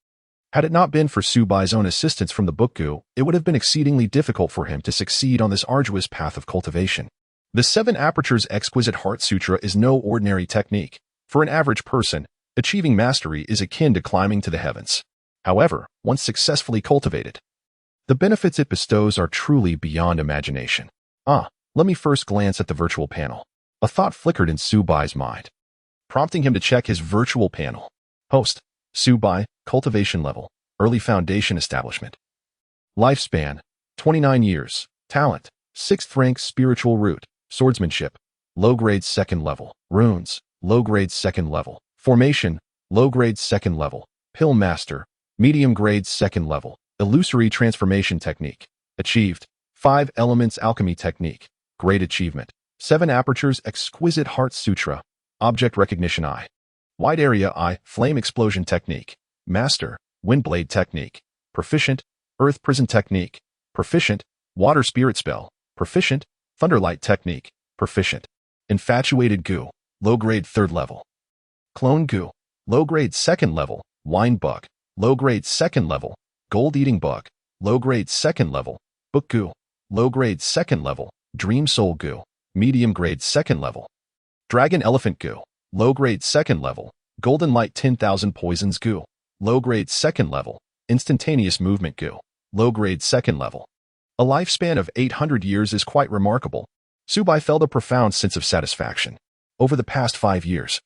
Had it not been for Subai's own assistance from the Bookgu, it would have been exceedingly difficult for him to succeed on this arduous path of cultivation. The 7 Apertures Exquisite Heart Sutra is no ordinary technique. For an average person, achieving mastery is akin to climbing to the heavens. However, once successfully cultivated, the benefits it bestows are truly beyond imagination. Let me first glance at the virtual panel. A thought flickered in Subai's mind, prompting him to check his virtual panel. Host, Subai, cultivation level, early foundation establishment. Lifespan, 29 years. Talent, 6th rank spiritual root, swordsmanship, low grade 2nd level. Runes, low grade 2nd level. Formation, low grade 2nd level. Pill master, medium grade 2nd level. Illusory transformation technique. Achieved, 5 elements alchemy technique. Great achievement. 7 Apertures Exquisite Heart Sutra. Object recognition eye. Wide area eye, flame explosion technique. Master, windblade technique. Proficient, earth prison technique. Proficient, water spirit spell. Proficient, thunderlight technique. Proficient. Infatuated goo, low grade 3rd level. Clone goo, low grade 2nd level. Wine bug, low grade 2nd level. Gold eating bug, low grade 2nd level. Book goo, low grade 2nd level. Dream soul goo, medium grade 2nd level. Dragon elephant goo, low grade 2nd level. Golden light 10,000 poisons goo, low grade 2nd level. Instantaneous movement goo, low grade 2nd level. A lifespan of 800 years is quite remarkable. Subai felt a profound sense of satisfaction. Over the past 5 years,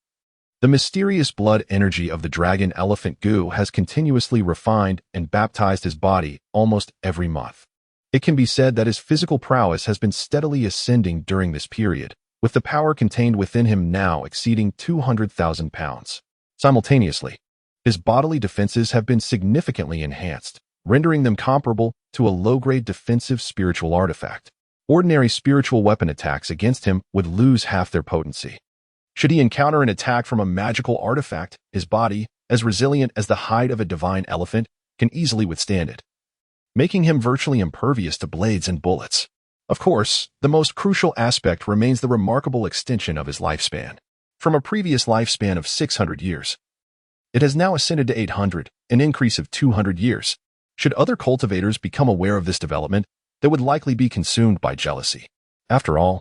the mysterious blood energy of the dragon elephant goo has continuously refined and baptized his body almost every month. It can be said that his physical prowess has been steadily ascending during this period, with the power contained within him now exceeding 200,000 pounds. Simultaneously, his bodily defenses have been significantly enhanced, rendering them comparable to a low-grade defensive spiritual artifact. Ordinary spiritual weapon attacks against him would lose half their potency. Should he encounter an attack from a magical artifact, his body, as resilient as the hide of a divine elephant, can easily withstand it, making him virtually impervious to blades and bullets. Of course, the most crucial aspect remains the remarkable extension of his lifespan. From a previous lifespan of 600 years, it has now ascended to 800, an increase of 200 years. Should other cultivators become aware of this development, they would likely be consumed by jealousy. After all,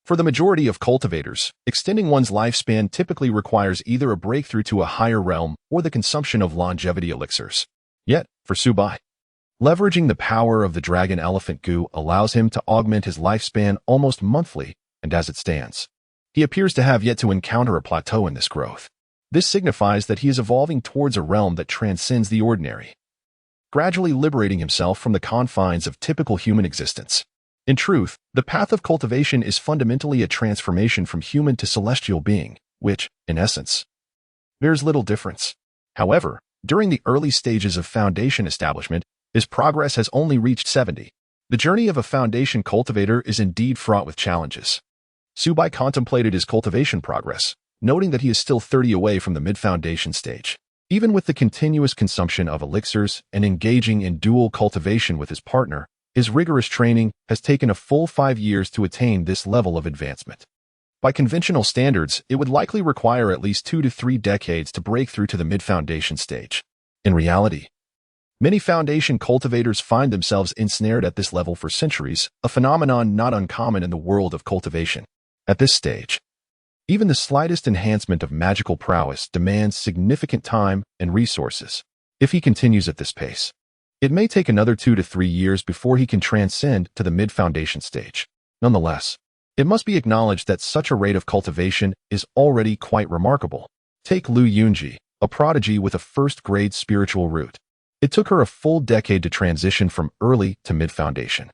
for the majority of cultivators, extending one's lifespan typically requires either a breakthrough to a higher realm or the consumption of longevity elixirs. Yet, for Subai, leveraging the power of the dragon elephant goo allows him to augment his lifespan almost monthly, and as it stands, he appears to have yet to encounter a plateau in this growth. This signifies that he is evolving towards a realm that transcends the ordinary, gradually liberating himself from the confines of typical human existence. In truth, the path of cultivation is fundamentally a transformation from human to celestial being, which, in essence, bears little difference. However, during the early stages of foundation establishment, his progress has only reached 70. The journey of a foundation cultivator is indeed fraught with challenges. Subai contemplated his cultivation progress, noting that he is still 30 away from the mid-foundation stage. Even with the continuous consumption of elixirs and engaging in dual cultivation with his partner, his rigorous training has taken a full 5 years to attain this level of advancement. By conventional standards, it would likely require at least 2 to 3 decades to break through to the mid-foundation stage. In reality, many foundation cultivators find themselves ensnared at this level for centuries, a phenomenon not uncommon in the world of cultivation. At this stage, even the slightest enhancement of magical prowess demands significant time and resources. If he continues at this pace, it may take another 2 to 3 years before he can transcend to the mid-foundation stage. Nonetheless, it must be acknowledged that such a rate of cultivation is already quite remarkable. Take Lu Yunji, a prodigy with a first-grade spiritual root. It took her a full decade to transition from early to mid-foundation.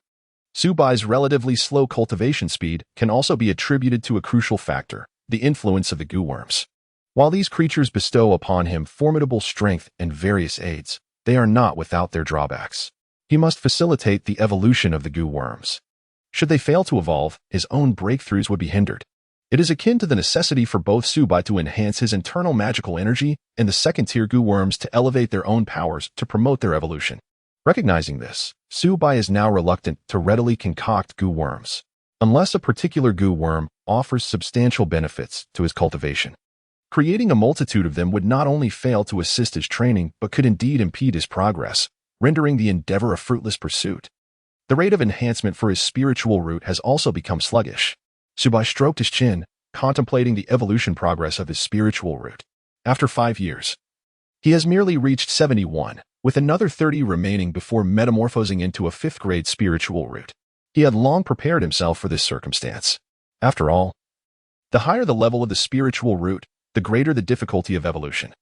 Subai's relatively slow cultivation speed can also be attributed to a crucial factor, the influence of the goo worms. While these creatures bestow upon him formidable strength and various aids, they are not without their drawbacks. He must facilitate the evolution of the goo worms. Should they fail to evolve, his own breakthroughs would be hindered. It is akin to the necessity for both Subai to enhance his internal magical energy and the second-tier goo worms to elevate their own powers to promote their evolution. Recognizing this, Subai is now reluctant to readily concoct goo worms, unless a particular goo worm offers substantial benefits to his cultivation. Creating a multitude of them would not only fail to assist his training, but could indeed impede his progress, rendering the endeavor a fruitless pursuit. The rate of enhancement for his spiritual root has also become sluggish. Subai stroked his chin, contemplating the evolution progress of his spiritual root. After 5 years, he has merely reached 71, with another 30 remaining before metamorphosing into a 5th-grade spiritual root. He had long prepared himself for this circumstance. After all, the higher the level of the spiritual root, the greater the difficulty of evolution.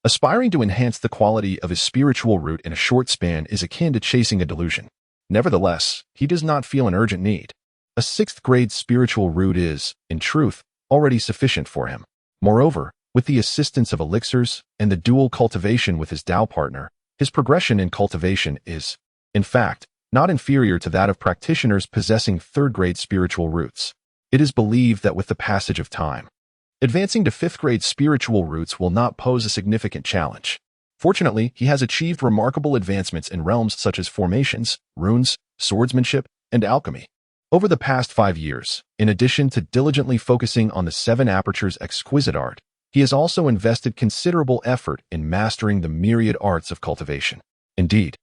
Aspiring to enhance the quality of his spiritual root in a short span is akin to chasing a delusion. Nevertheless, he does not feel an urgent need. A 6th-grade spiritual root is, in truth, already sufficient for him. Moreover, with the assistance of elixirs and the dual cultivation with his Tao partner, his progression in cultivation is, in fact, not inferior to that of practitioners possessing 3rd-grade spiritual roots. It is believed that with the passage of time, advancing to 5th-grade spiritual roots will not pose a significant challenge. Fortunately, he has achieved remarkable advancements in realms such as formations, runes, swordsmanship, and alchemy. Over the past 5 years, in addition to diligently focusing on the 7 apertures exquisite art, he has also invested considerable effort in mastering the myriad arts of cultivation. Indeed,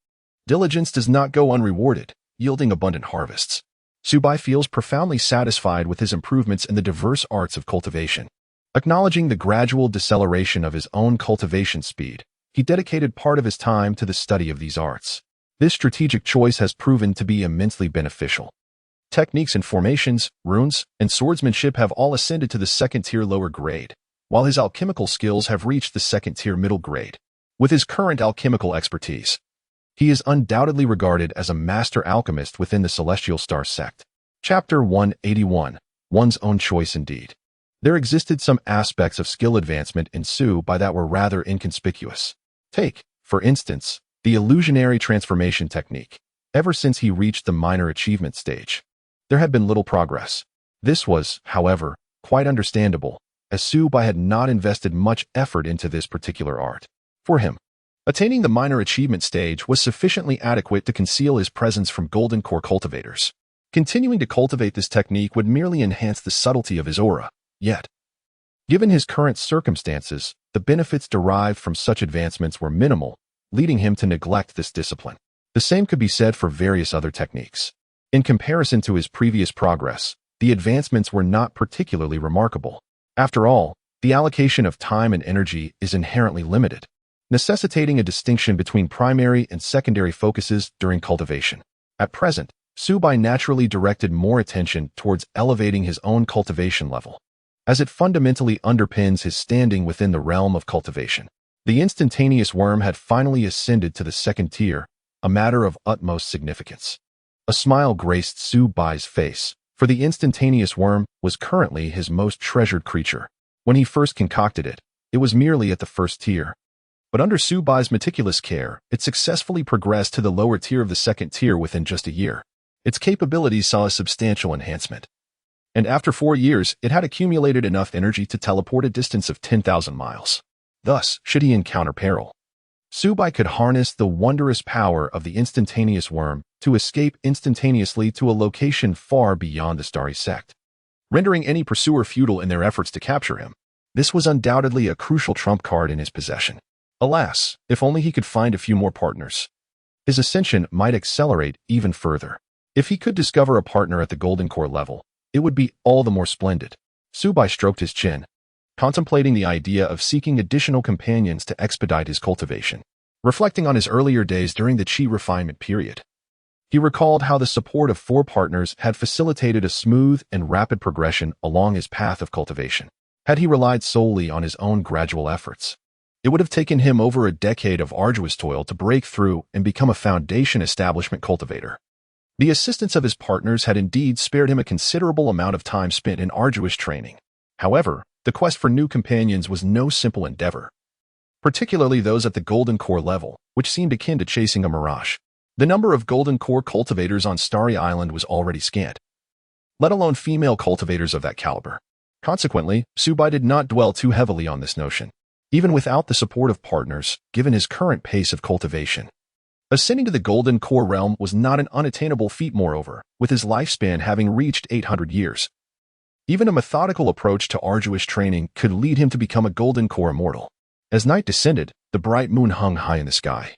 diligence does not go unrewarded, yielding abundant harvests. Subai feels profoundly satisfied with his improvements in the diverse arts of cultivation. Acknowledging the gradual deceleration of his own cultivation speed, he dedicated part of his time to the study of these arts. This strategic choice has proven to be immensely beneficial. Techniques in formations, runes, and swordsmanship have all ascended to the 2nd-tier lower grade, while his alchemical skills have reached the 2nd-tier middle grade. With his current alchemical expertise, he is undoubtedly regarded as a master alchemist within the Celestial Star sect. Chapter 181. One's Own Choice Indeed. There existed some aspects of skill advancement in Subai that were rather inconspicuous. Take, for instance, the illusionary transformation technique. Ever since he reached the minor achievement stage, there had been little progress. This was, however, quite understandable, as Subai had not invested much effort into this particular art. For him, attaining the minor achievement stage was sufficiently adequate to conceal his presence from Golden Core cultivators. Continuing to cultivate this technique would merely enhance the subtlety of his aura. Yet, given his current circumstances, the benefits derived from such advancements were minimal, leading him to neglect this discipline. The same could be said for various other techniques. In comparison to his previous progress, the advancements were not particularly remarkable. After all, the allocation of time and energy is inherently limited, necessitating a distinction between primary and secondary focuses during cultivation. At present, Subai naturally directed more attention towards elevating his own cultivation level, as it fundamentally underpins his standing within the realm of cultivation. The instantaneous worm had finally ascended to the 2nd tier, a matter of utmost significance. A smile graced Subai's face, for the instantaneous worm was currently his most treasured creature. When he first concocted it, it was merely at the 1st tier. But under Subai's meticulous care, it successfully progressed to the lower tier of the 2nd tier within just a year. its capabilities saw a substantial enhancement. And after 4 years, it had accumulated enough energy to teleport a distance of 10,000 miles. Thus, should he encounter peril, Subai could harness the wondrous power of the instantaneous worm to escape instantaneously to a location far beyond the starry sect, rendering any pursuer futile in their efforts to capture him. This was undoubtedly a crucial trump card in his possession. Alas, if only he could find a few more partners, his ascension might accelerate even further. If he could discover a partner at the Golden Core level, it would be all the more splendid. Subai stroked his chin, contemplating the idea of seeking additional companions to expedite his cultivation. Reflecting on his earlier days during the Qi refinement period, he recalled how the support of 4 partners had facilitated a smooth and rapid progression along his path of cultivation. Had he relied solely on his own gradual efforts, it would have taken him over a decade of arduous toil to break through and become a foundation establishment cultivator. The assistance of his partners had indeed spared him a considerable amount of time spent in arduous training. However, the quest for new companions was no simple endeavor, particularly those at the Golden Core level, which seemed akin to chasing a mirage. The number of Golden Core cultivators on Starry Island was already scant, let alone female cultivators of that caliber. Consequently, Subai did not dwell too heavily on this notion. Even without the support of partners, given his current pace of cultivation, ascending to the Golden Core realm was not an unattainable feat. Moreover, with his lifespan having reached 800 years, even a methodical approach to arduous training could lead him to become a Golden Core immortal. As night descended, the bright moon hung high in the sky,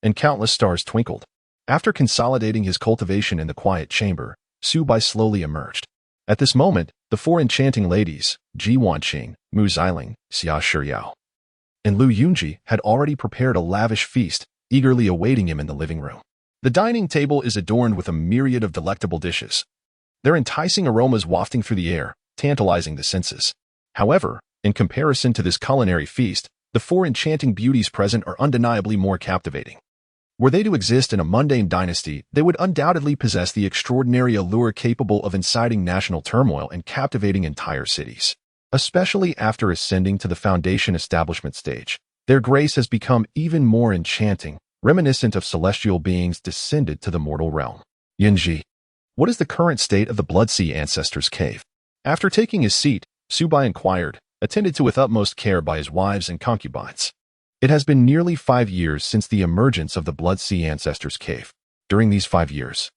and countless stars twinkled. After consolidating his cultivation in the quiet chamber, Subai slowly emerged. At this moment, the 4 enchanting ladies, Ji Wanqing, Mu Xiling, Xia Shiyao, and Lu Yunji had already prepared a lavish feast, eagerly awaiting him in the living room. The dining table is adorned with a myriad of delectable dishes, their enticing aromas wafting through the air, tantalizing the senses. However, in comparison to this culinary feast, the 4 enchanting beauties present are undeniably more captivating. Were they to exist in a mundane dynasty, they would undoubtedly possess the extraordinary allure capable of inciting national turmoil and captivating entire cities. Especially after ascending to the foundation establishment stage, their grace has become even more enchanting, reminiscent of celestial beings descended to the mortal realm. Yunji, what is the current state of the Blood Sea Ancestors' Cave? After taking his seat, Subai inquired, attended to with utmost care by his wives and concubines. It has been nearly 5 years since the emergence of the Blood Sea Ancestors' Cave. During these 5 years,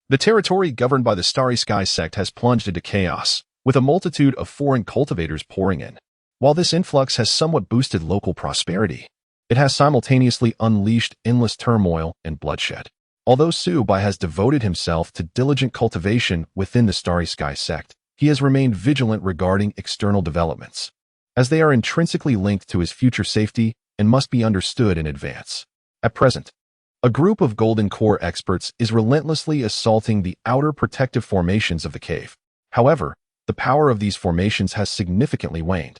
the territory governed by the Starry Sky sect has plunged into chaos, with a multitude of foreign cultivators pouring in. While this influx has somewhat boosted local prosperity, it has simultaneously unleashed endless turmoil and bloodshed. Although Subai has devoted himself to diligent cultivation within the Starry Sky sect, he has remained vigilant regarding external developments, as they are intrinsically linked to his future safety and must be understood in advance. At present, a group of Golden Core experts is relentlessly assaulting the outer protective formations of the cave. However, the power of these formations has significantly waned,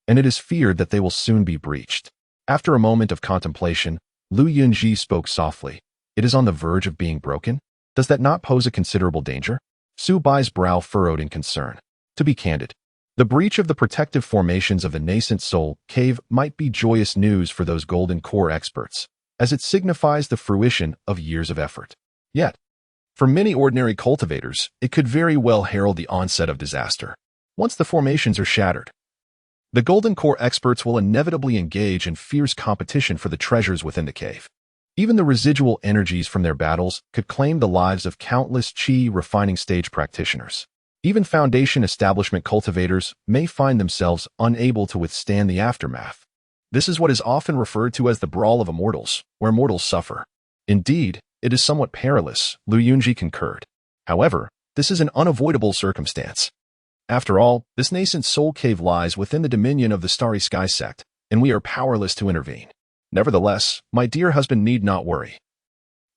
and it is feared that they will soon be breached. After a moment of contemplation, Lu Yunji spoke softly. It is on the verge of being broken? Does that not pose a considerable danger? Subai's brow furrowed in concern. To be candid, the breach of the protective formations of the nascent soul cave might be joyous news for those Golden Core experts, as it signifies the fruition of years of effort. Yet, for many ordinary cultivators, it could very well herald the onset of disaster. Once the formations are shattered, the Golden Core experts will inevitably engage in fierce competition for the treasures within the cave. Even the residual energies from their battles could claim the lives of countless Qi refining stage practitioners. Even foundation establishment cultivators may find themselves unable to withstand the aftermath. This is what is often referred to as the brawl of immortals, where mortals suffer. Indeed, it is somewhat perilous, Lu Yunji concurred. However, this is an unavoidable circumstance. After all, this nascent soul cave lies within the dominion of the Starry Sky sect, and we are powerless to intervene. Nevertheless, my dear husband need not worry.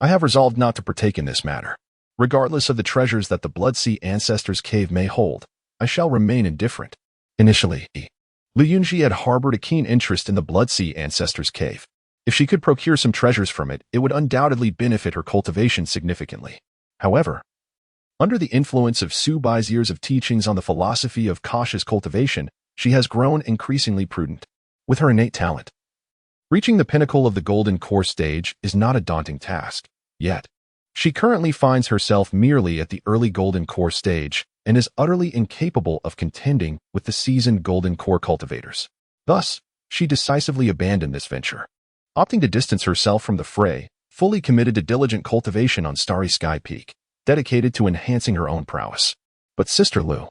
I have resolved not to partake in this matter. Regardless of the treasures that the Blood Sea Ancestors' Cave may hold, I shall remain indifferent. Initially, Lu Yunji had harbored a keen interest in the Blood Sea Ancestors' Cave. If she could procure some treasures from it, it would undoubtedly benefit her cultivation significantly. However, under the influence of Subai's years of teachings on the philosophy of cautious cultivation, she has grown increasingly prudent. With her innate talent, reaching the pinnacle of the Golden Core stage is not a daunting task. Yet, She currently finds herself merely at the early Golden Core stage and is utterly incapable of contending with the seasoned Golden Core cultivators. Thus, she decisively abandoned this venture, opting to distance herself from the fray, fully committed to diligent cultivation on Starry Sky Peak, dedicated to enhancing her own prowess. But Sister Lu,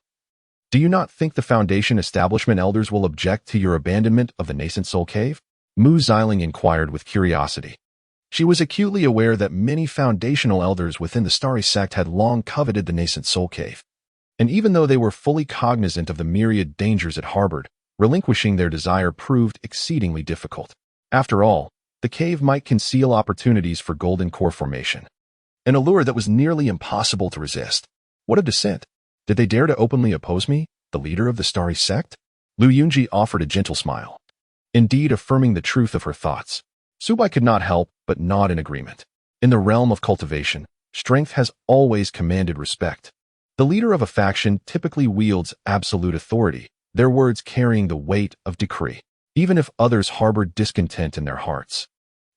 do you not think the Foundation Establishment Elders will object to your abandonment of the nascent Soul Cave? Mu Xiling inquired with curiosity. She was acutely aware that many foundational elders within the Starry Sect had long coveted the nascent Soul Cave. And even though they were fully cognizant of the myriad dangers it harbored, relinquishing their desire proved exceedingly difficult. After all, the cave might conceal opportunities for Golden Core formation, an allure that was nearly impossible to resist. What a dissent! Did they dare to openly oppose me, the leader of the Starry Sect? Lu Yunji offered a gentle smile, indeed affirming the truth of her thoughts. Subai could not help but nod in agreement. In the realm of cultivation, strength has always commanded respect. The leader of a faction typically wields absolute authority, their words carrying the weight of decree, even if others harbored discontent in their hearts.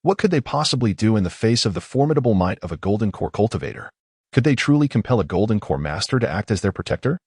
What could they possibly do in the face of the formidable might of a Golden Core cultivator? Could they truly compel a Golden Core master to act as their protector?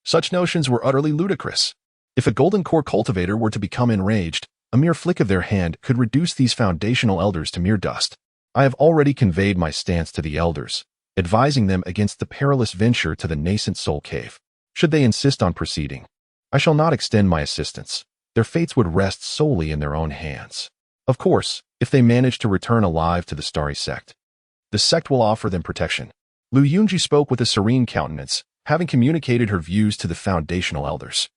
Such notions were utterly ludicrous. If a Golden Core cultivator were to become enraged, a mere flick of their hand could reduce these foundational elders to mere dust. I have already conveyed my stance to the elders, advising them against the perilous venture to the nascent Soul Cave. Should they insist on proceeding, I shall not extend my assistance. Their fates would rest solely in their own hands. Of course, if they manage to return alive to the Starry Sect, the sect will offer them protection. Lu Yunji spoke with a serene countenance, having communicated her views to the foundational elders.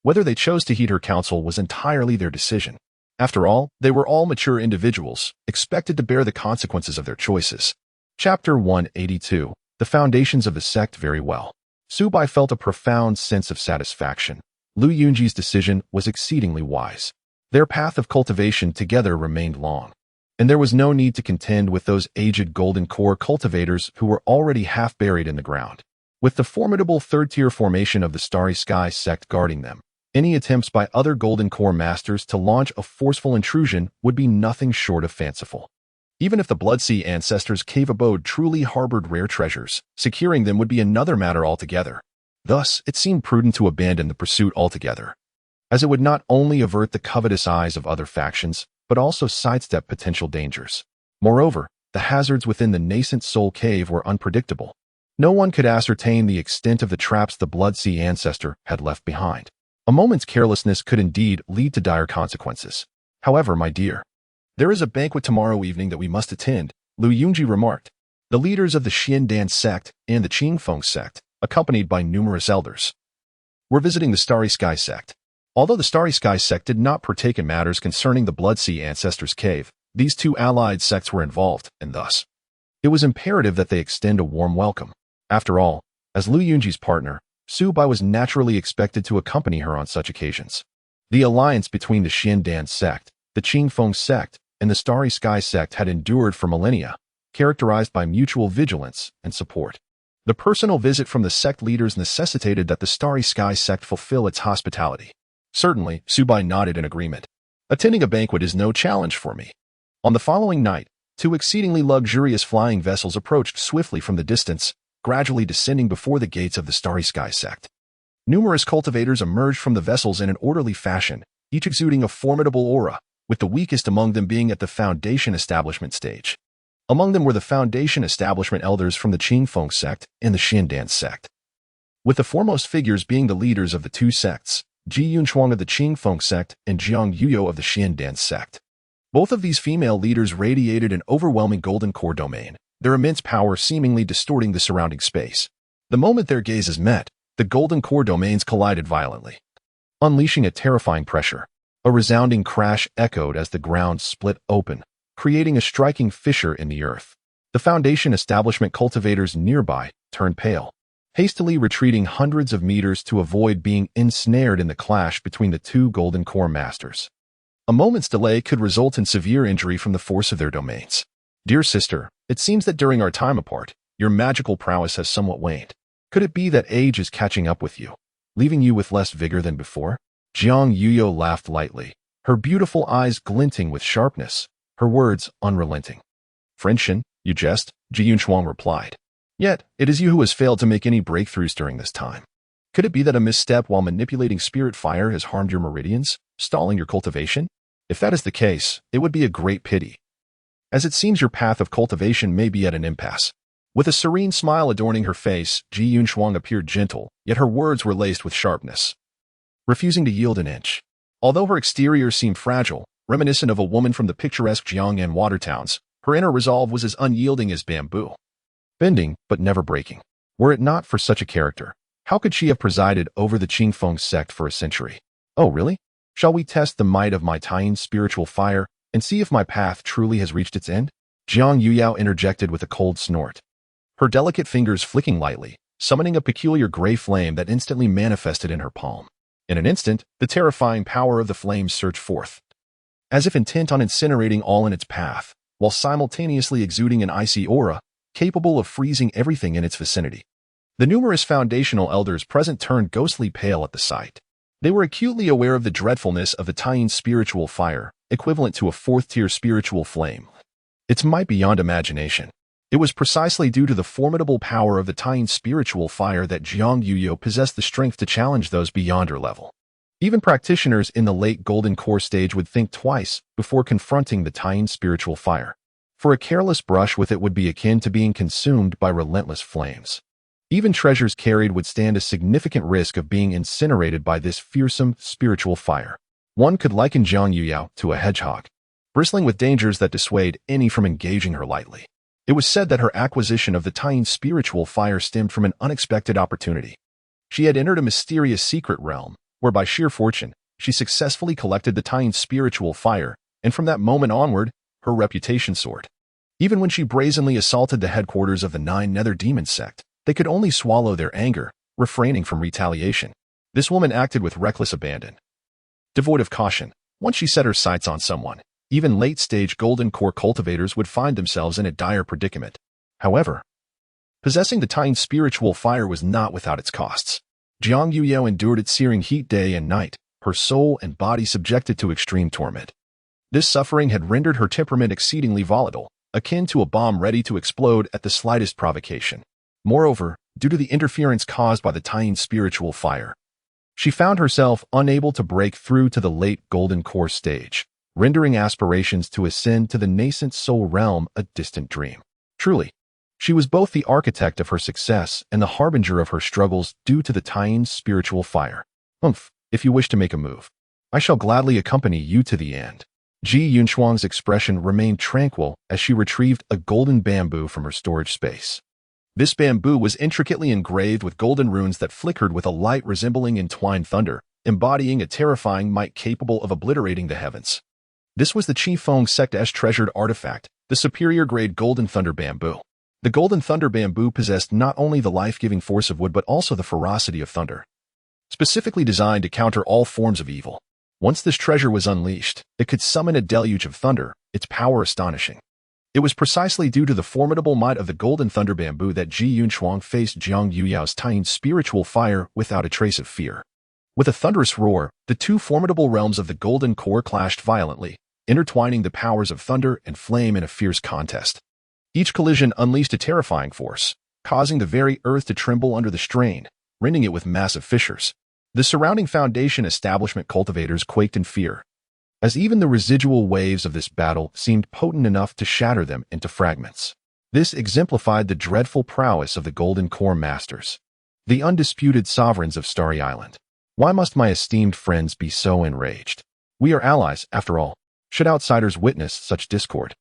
Whether they chose to heed her counsel was entirely their decision. After all, they were all mature individuals, expected to bear the consequences of their choices. Chapter 182. The Foundations of the Sect. Very well. Subai felt a profound sense of satisfaction. Lu Yunji's decision was exceedingly wise. Their path of cultivation together remained long, and there was no need to contend with those aged Golden Core cultivators who were already half buried in the ground. With the formidable third-tier formation of the Starry Sky Sect guarding them, any attempts by other Golden Core masters to launch a forceful intrusion would be nothing short of fanciful. Even if the Bloodsea Ancestors' cave abode truly harbored rare treasures, securing them would be another matter altogether. Thus, it seemed prudent to abandon the pursuit altogether, as it would not only avert the covetous eyes of other factions, but also sidestep potential dangers. Moreover, the hazards within the nascent Soul Cave were unpredictable. No one could ascertain the extent of the traps the Bloodsea Ancestor had left behind. A moment's carelessness could indeed lead to dire consequences. However, my dear, there is a banquet tomorrow evening that we must attend, Lu Yunji remarked. The leaders of the Xiandan sect and the Qingfeng sect, accompanied by numerous elders, were visiting the Starry Sky sect. Although the Starry Sky sect did not partake in matters concerning the Bloodsea Ancestors' cave, these two allied sects were involved, and thus, it was imperative that they extend a warm welcome. After all, as Lu Yunji's partner, Subai was naturally expected to accompany her on such occasions. The alliance between the Xiandan sect, the Qingfeng sect, and the Starry Sky sect had endured for millennia, characterized by mutual vigilance and support. The personal visit from the sect leaders necessitated that the Starry Sky sect fulfill its hospitality. Certainly, Subai nodded in agreement. Attending a banquet is no challenge for me. On the following night, two exceedingly luxurious flying vessels approached swiftly from the distance, gradually descending before the gates of the Starry Sky sect. Numerous cultivators emerged from the vessels in an orderly fashion, each exuding a formidable aura, with the weakest among them being at the Foundation Establishment stage. Among them were the Foundation Establishment elders from the Qingfeng sect and the Xiandan sect, with the foremost figures being the leaders of the two sects, Ji Yunchuang of the Qingfeng sect and Jiang Yuyo of the Xiandan sect. Both of these female leaders radiated an overwhelming Golden Core domain, their immense power seemingly distorting the surrounding space. The moment their gazes met, the Golden Core domains collided violently, unleashing a terrifying pressure. A resounding crash echoed as the ground split open, creating a striking fissure in the earth. The Foundation Establishment cultivators nearby turned pale, hastily retreating hundreds of meters to avoid being ensnared in the clash between the two Golden Core masters. A moment's delay could result in severe injury from the force of their domains. Dear sister, it seems that during our time apart, your magical prowess has somewhat waned. Could it be that age is catching up with you, leaving you with less vigor than before? Jiang Yuyo laughed lightly, her beautiful eyes glinting with sharpness, her words unrelenting. Friend Shin, you jest? Ji Yunchuang replied. Yet, it is you who has failed to make any breakthroughs during this time. Could it be that a misstep while manipulating spirit fire has harmed your meridians, stalling your cultivation? If that is the case, it would be a great pity, as it seems your path of cultivation may be at an impasse. With a serene smile adorning her face, Ji Yunchuang appeared gentle, yet her words were laced with sharpness, refusing to yield an inch. Although her exterior seemed fragile, reminiscent of a woman from the picturesque Jiang'an water towns, her inner resolve was as unyielding as bamboo, bending but never breaking. Were it not for such a character, how could she have presided over the Qingfeng sect for a century? Oh, really? Shall we test the might of my Taiyin spiritual fire and see if my path truly has reached its end? Jiang Yuyao interjected with a cold snort, her delicate fingers flicking lightly, summoning a peculiar gray flame that instantly manifested in her palm. In an instant, the terrifying power of the flames surged forth, as if intent on incinerating all in its path, while simultaneously exuding an icy aura, capable of freezing everything in its vicinity. The numerous foundational elders present turned ghostly pale at the sight. They were acutely aware of the dreadfulness of the Taiyin spiritual fire, equivalent to a fourth-tier spiritual flame. Its might beyond imagination. It was precisely due to the formidable power of the Taiyin spiritual fire that Jiang Yuyao possessed the strength to challenge those beyond her level. Even practitioners in the late Golden Core stage would think twice before confronting the Taiyin spiritual fire, for a careless brush with it would be akin to being consumed by relentless flames. Even treasures carried would stand a significant risk of being incinerated by this fearsome spiritual fire. One could liken Jiang Yuyao to a hedgehog, bristling with dangers that dissuade any from engaging her lightly. It was said that her acquisition of the Taiyin spiritual fire stemmed from an unexpected opportunity. She had entered a mysterious secret realm, where by sheer fortune, she successfully collected the Taiyin spiritual fire, and from that moment onward, her reputation soared. Even when she brazenly assaulted the headquarters of the Nine Nether Demon sect, they could only swallow their anger, refraining from retaliation. This woman acted with reckless abandon, devoid of caution. Once she set her sights on someone, even late-stage Golden Core cultivators would find themselves in a dire predicament. However, possessing the Taiyin spiritual fire was not without its costs. Jiang Yuyao endured its searing heat day and night, her soul and body subjected to extreme torment. This suffering had rendered her temperament exceedingly volatile, akin to a bomb ready to explode at the slightest provocation. Moreover, due to the interference caused by the Taiyin spiritual fire, she found herself unable to break through to the late Golden Core stage, rendering aspirations to ascend to the nascent soul realm a distant dream. Truly, she was both the architect of her success and the harbinger of her struggles due to the Taiyin spiritual fire. If you wish to make a move, I shall gladly accompany you to the end. Ji Yunchuang's expression remained tranquil as she retrieved a golden bamboo from her storage space. This bamboo was intricately engraved with golden runes that flickered with a light resembling entwined thunder, embodying a terrifying might capable of obliterating the heavens. This was the Qingfeng sect's treasured artifact, the superior-grade Golden Thunder Bamboo. The Golden Thunder Bamboo possessed not only the life-giving force of wood but also the ferocity of thunder, specifically designed to counter all forms of evil. Once this treasure was unleashed, it could summon a deluge of thunder, its power astonishing. It was precisely due to the formidable might of the Golden Thunder Bamboo that Ji Yunchuang faced Jiang Yuyao's Taiyin spiritual fire without a trace of fear. With a thunderous roar, the two formidable realms of the Golden Core clashed violently, intertwining the powers of thunder and flame in a fierce contest. Each collision unleashed a terrifying force, causing the very earth to tremble under the strain, rending it with massive fissures. The surrounding Foundation establishment cultivators quaked in fear, as even the residual waves of this battle seemed potent enough to shatter them into fragments. This exemplified the dreadful prowess of the Golden Core Masters, the undisputed sovereigns of Starry Island. Why must my esteemed friends be so enraged? We are allies, after all. Should outsiders witness such discord,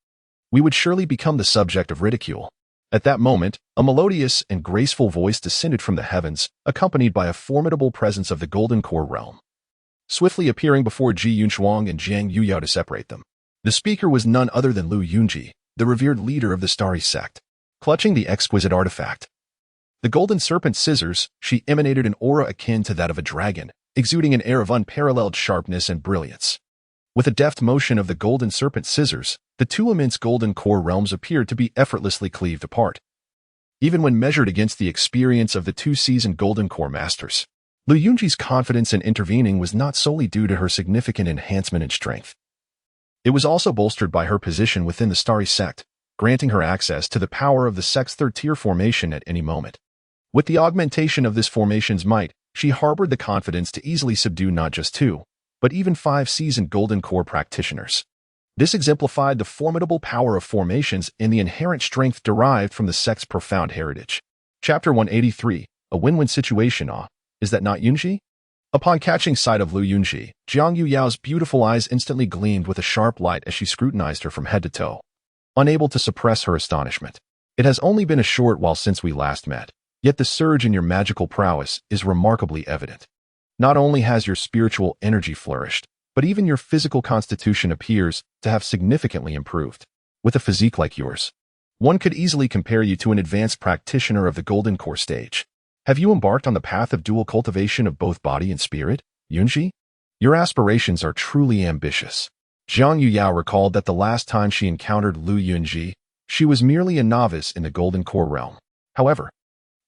we would surely become the subject of ridicule. At that moment, a melodious and graceful voice descended from the heavens, accompanied by a formidable presence of the Golden Core realm, swiftly appearing before Ji Yunchuang and Jiang Yuyao to separate them. The speaker was none other than Lu Yunji, the revered leader of the Starry Sect. Clutching the exquisite artifact, the Golden Serpent Scissors, she emanated an aura akin to that of a dragon, exuding an air of unparalleled sharpness and brilliance. With a deft motion of the Golden Serpent Scissors, the two immense Golden Core realms appeared to be effortlessly cleaved apart. Even when measured against the experience of the two seasoned Golden Core Masters, Lu Yunji's confidence in intervening was not solely due to her significant enhancement in strength. It was also bolstered by her position within the Starry Sect, granting her access to the power of the sect's third-tier formation at any moment. With the augmentation of this formation's might, she harbored the confidence to easily subdue not just 2, but even 5 seasoned Golden Core practitioners. This exemplified the formidable power of formations and the inherent strength derived from the sect's profound heritage. Chapter 183, A Win-Win Situation. Is that not Yunji? Upon catching sight of Lu Yunji, Jiang Yuyao's beautiful eyes instantly gleamed with a sharp light as she scrutinized her from head to toe, unable to suppress her astonishment. It has only been a short while since we last met, yet the surge in your magical prowess is remarkably evident. Not only has your spiritual energy flourished, but even your physical constitution appears to have significantly improved. With a physique like yours, one could easily compare you to an advanced practitioner of the Golden Core stage. Have you embarked on the path of dual cultivation of both body and spirit, Yunji? Your aspirations are truly ambitious. Jiang Yuyao recalled that the last time she encountered Lu Yunji, she was merely a novice in the Golden Core realm. However,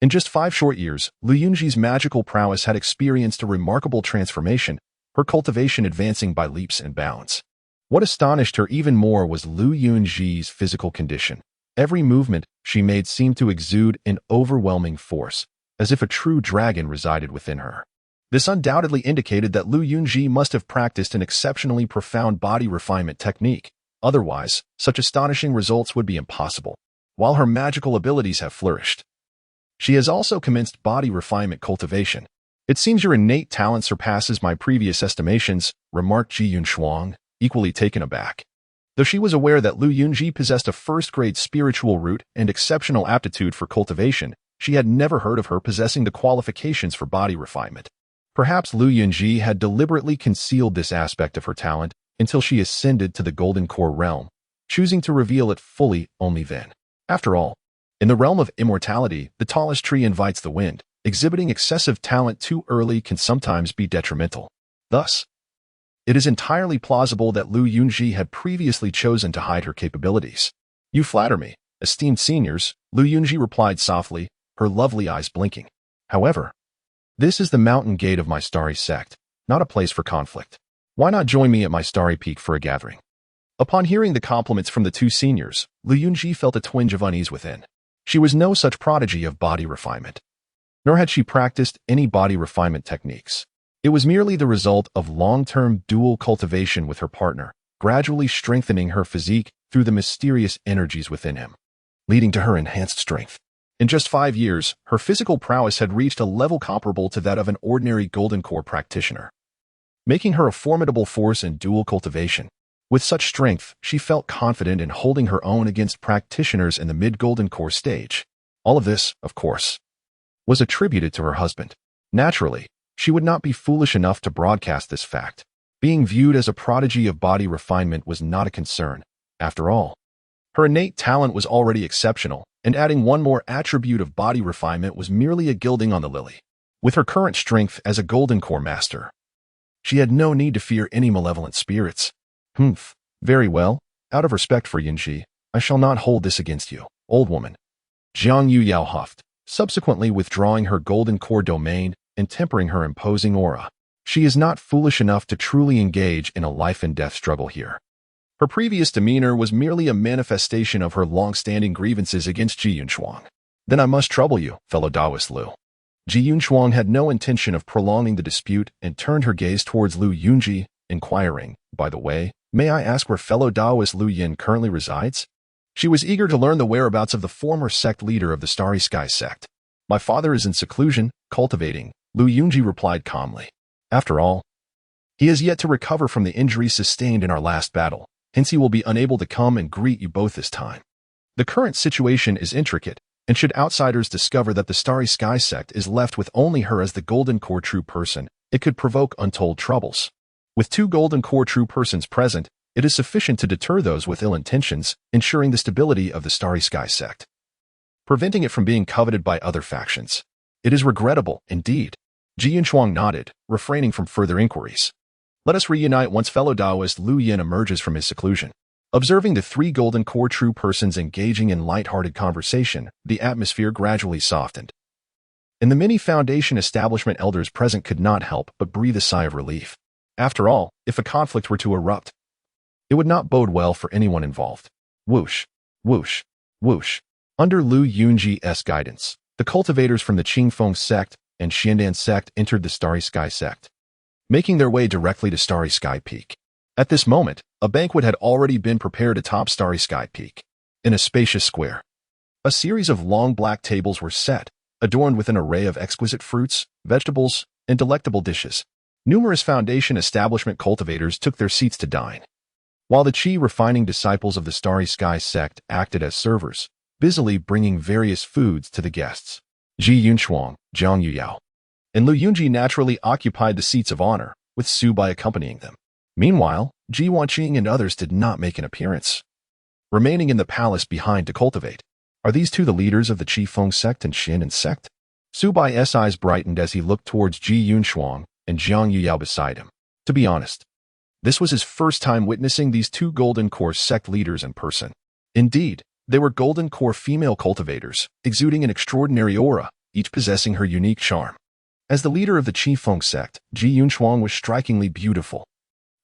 in just 5 short years, Lu Yunji's magical prowess had experienced a remarkable transformation, her cultivation advancing by leaps and bounds. What astonished her even more was Lu Yunji's physical condition. Every movement she made seemed to exude an overwhelming force, as if a true dragon resided within her. This undoubtedly indicated that Lu Yunji must have practiced an exceptionally profound body refinement technique. Otherwise, such astonishing results would be impossible. While her magical abilities have flourished, she has also commenced body refinement cultivation. It seems your innate talent surpasses my previous estimations, remarked Ji Yunshuang, equally taken aback. Though she was aware that Lu Yunji possessed a first-grade spiritual root and exceptional aptitude for cultivation, she had never heard of her possessing the qualifications for body refinement. Perhaps Lu Yunji had deliberately concealed this aspect of her talent until she ascended to the Golden Core realm, choosing to reveal it fully only then. After all, in the realm of immortality, the tallest tree invites the wind. Exhibiting excessive talent too early can sometimes be detrimental. Thus, it is entirely plausible that Lu Yunji had previously chosen to hide her capabilities. You flatter me, esteemed seniors, Lu Yunji replied softly, her lovely eyes blinking. However, this is the mountain gate of my starry sect, not a place for conflict. Why not join me at my starry peak for a gathering? Upon hearing the compliments from the 2 seniors, Lu Yunji felt a twinge of unease within. She was no such prodigy of body refinement, nor had she practiced any body refinement techniques. It was merely the result of long-term dual cultivation with her partner, gradually strengthening her physique through the mysterious energies within him, leading to her enhanced strength. In just 5 years, her physical prowess had reached a level comparable to that of an ordinary Golden Core practitioner, making her a formidable force in dual cultivation. With such strength, she felt confident in holding her own against practitioners in the mid-Golden Core stage. All of this, of course, was attributed to her husband. Naturally, she would not be foolish enough to broadcast this fact. Being viewed as a prodigy of body refinement was not a concern. After all, her innate talent was already exceptional, and adding one more attribute of body refinement was merely a gilding on the lily. With her current strength as a Golden Core master, she had no need to fear any malevolent spirits. Very well. Out of respect for Yunji, I shall not hold this against you, old woman. Jiang Yuyao huffed, subsequently withdrawing her Golden Core domain and tempering her imposing aura. She is not foolish enough to truly engage in a life-and-death struggle here. Her previous demeanor was merely a manifestation of her long-standing grievances against Ji Yunshuang. Then I must trouble you, fellow Taoist Lu. Ji Yunshuang had no intention of prolonging the dispute and turned her gaze towards Lu Yunji, inquiring, by the way, may I ask where fellow Taoist Lu Yin currently resides? She was eager to learn the whereabouts of the former sect leader of the Starry Sky sect. My father is in seclusion, cultivating, Lu Yunji replied calmly. After all, he has yet to recover from the injuries sustained in our last battle, hence he will be unable to come and greet you both this time. The current situation is intricate, and should outsiders discover that the Starry Sky sect is left with only her as the Golden Core true person, it could provoke untold troubles. With 2 Golden Core true persons present, it is sufficient to deter those with ill intentions, ensuring the stability of the Starry Sky sect, preventing it from being coveted by other factions. It is regrettable, indeed. Ji Yunshuang nodded, refraining from further inquiries. Let us reunite once fellow Taoist Lu Yin emerges from his seclusion. Observing the 3 Golden Core true persons engaging in light-hearted conversation, the atmosphere gradually softened. And the many Foundation establishment elders present could not help but breathe a sigh of relief. After all, if a conflict were to erupt, it would not bode well for anyone involved. Whoosh, Whoosh, whoosh. Under Lu Yunji's guidance, the cultivators from the Qingfeng sect and Xiandan sect entered the Starry Sky sect, making their way directly to Starry Sky Peak. At this moment, a banquet had already been prepared atop Starry Sky Peak. In a spacious square, a series of long black tables were set, adorned with an array of exquisite fruits, vegetables, and delectable dishes. Numerous Foundation establishment cultivators took their seats to dine, while the qi-refining disciples of the Starry Sky sect acted as servers, busily bringing various foods to the guests. Ji Yunshuang, Jiang Yuyao, and Lu Yunji naturally occupied the seats of honor, with Su Bai accompanying them. Meanwhile, Ji Wanqing and others did not make an appearance, remaining in the palace behind to cultivate. Are these two the leaders of the Qifeng sect and Xiandan sect? Su Bai's eyes brightened as he looked towards Ji Yunshuang and Jiang Yuyao beside him. To be honest, this was his first time witnessing these two Golden Core sect leaders in person. Indeed, they were Golden Core female cultivators, exuding an extraordinary aura, each possessing her unique charm. As the leader of the Qifeng sect, Ji Yunshuang was strikingly beautiful.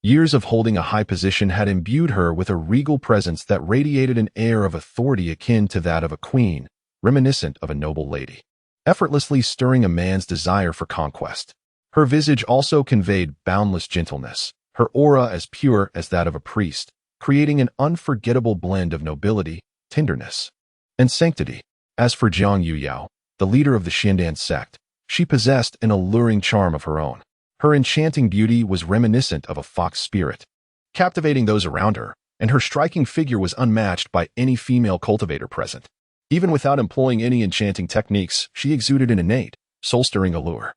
Years of holding a high position had imbued her with a regal presence that radiated an air of authority akin to that of a queen, reminiscent of a noble lady, effortlessly stirring a man's desire for conquest. Her visage also conveyed boundless gentleness, her aura as pure as that of a priest, creating an unforgettable blend of nobility, tenderness, and sanctity. As for Jiang Yuyao, the leader of the Xiandan sect, she possessed an alluring charm of her own. Her enchanting beauty was reminiscent of a fox spirit, captivating those around her, and her striking figure was unmatched by any female cultivator present. Even without employing any enchanting techniques, she exuded an innate, soul-stirring allure.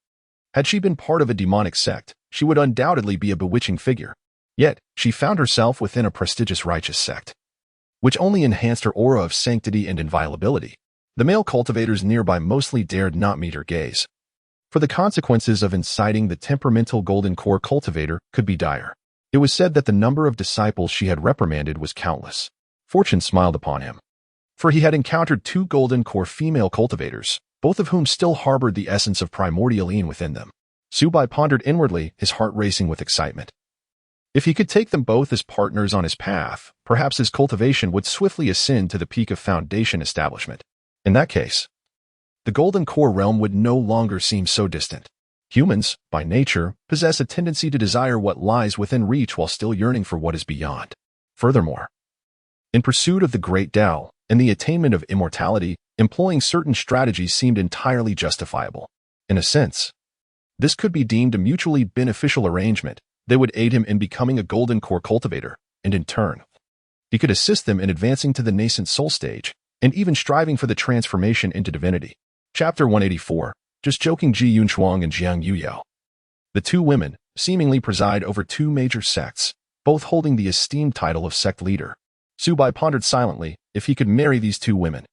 Had she been part of a demonic sect, she would undoubtedly be a bewitching figure. Yet, she found herself within a prestigious righteous sect, which only enhanced her aura of sanctity and inviolability. The male cultivators nearby mostly dared not meet her gaze, for the consequences of inciting the temperamental Golden Core cultivator could be dire. It was said that the number of disciples she had reprimanded was countless. Fortune smiled upon him, for he had encountered two Golden Core female cultivators, both of whom still harbored the essence of primordial Yin within them. Su Bai pondered inwardly, his heart racing with excitement. If he could take them both as partners on his path, perhaps his cultivation would swiftly ascend to the peak of Foundation establishment. In that case, the Golden Core realm would no longer seem so distant. Humans, by nature, possess a tendency to desire what lies within reach while still yearning for what is beyond. Furthermore, in pursuit of the Great Tao and the attainment of immortality, employing certain strategies seemed entirely justifiable. In a sense, this could be deemed a mutually beneficial arrangement. They would aid him in becoming a Golden Core cultivator, and in turn, he could assist them in advancing to the nascent soul stage, and even striving for the transformation into divinity. Chapter 184, Just Joking. Ji Yunshuang and Jiang Yuyao. The two women seemingly preside over two major sects, both holding the esteemed title of sect leader. Su Bai pondered silently. If he could marry these two women,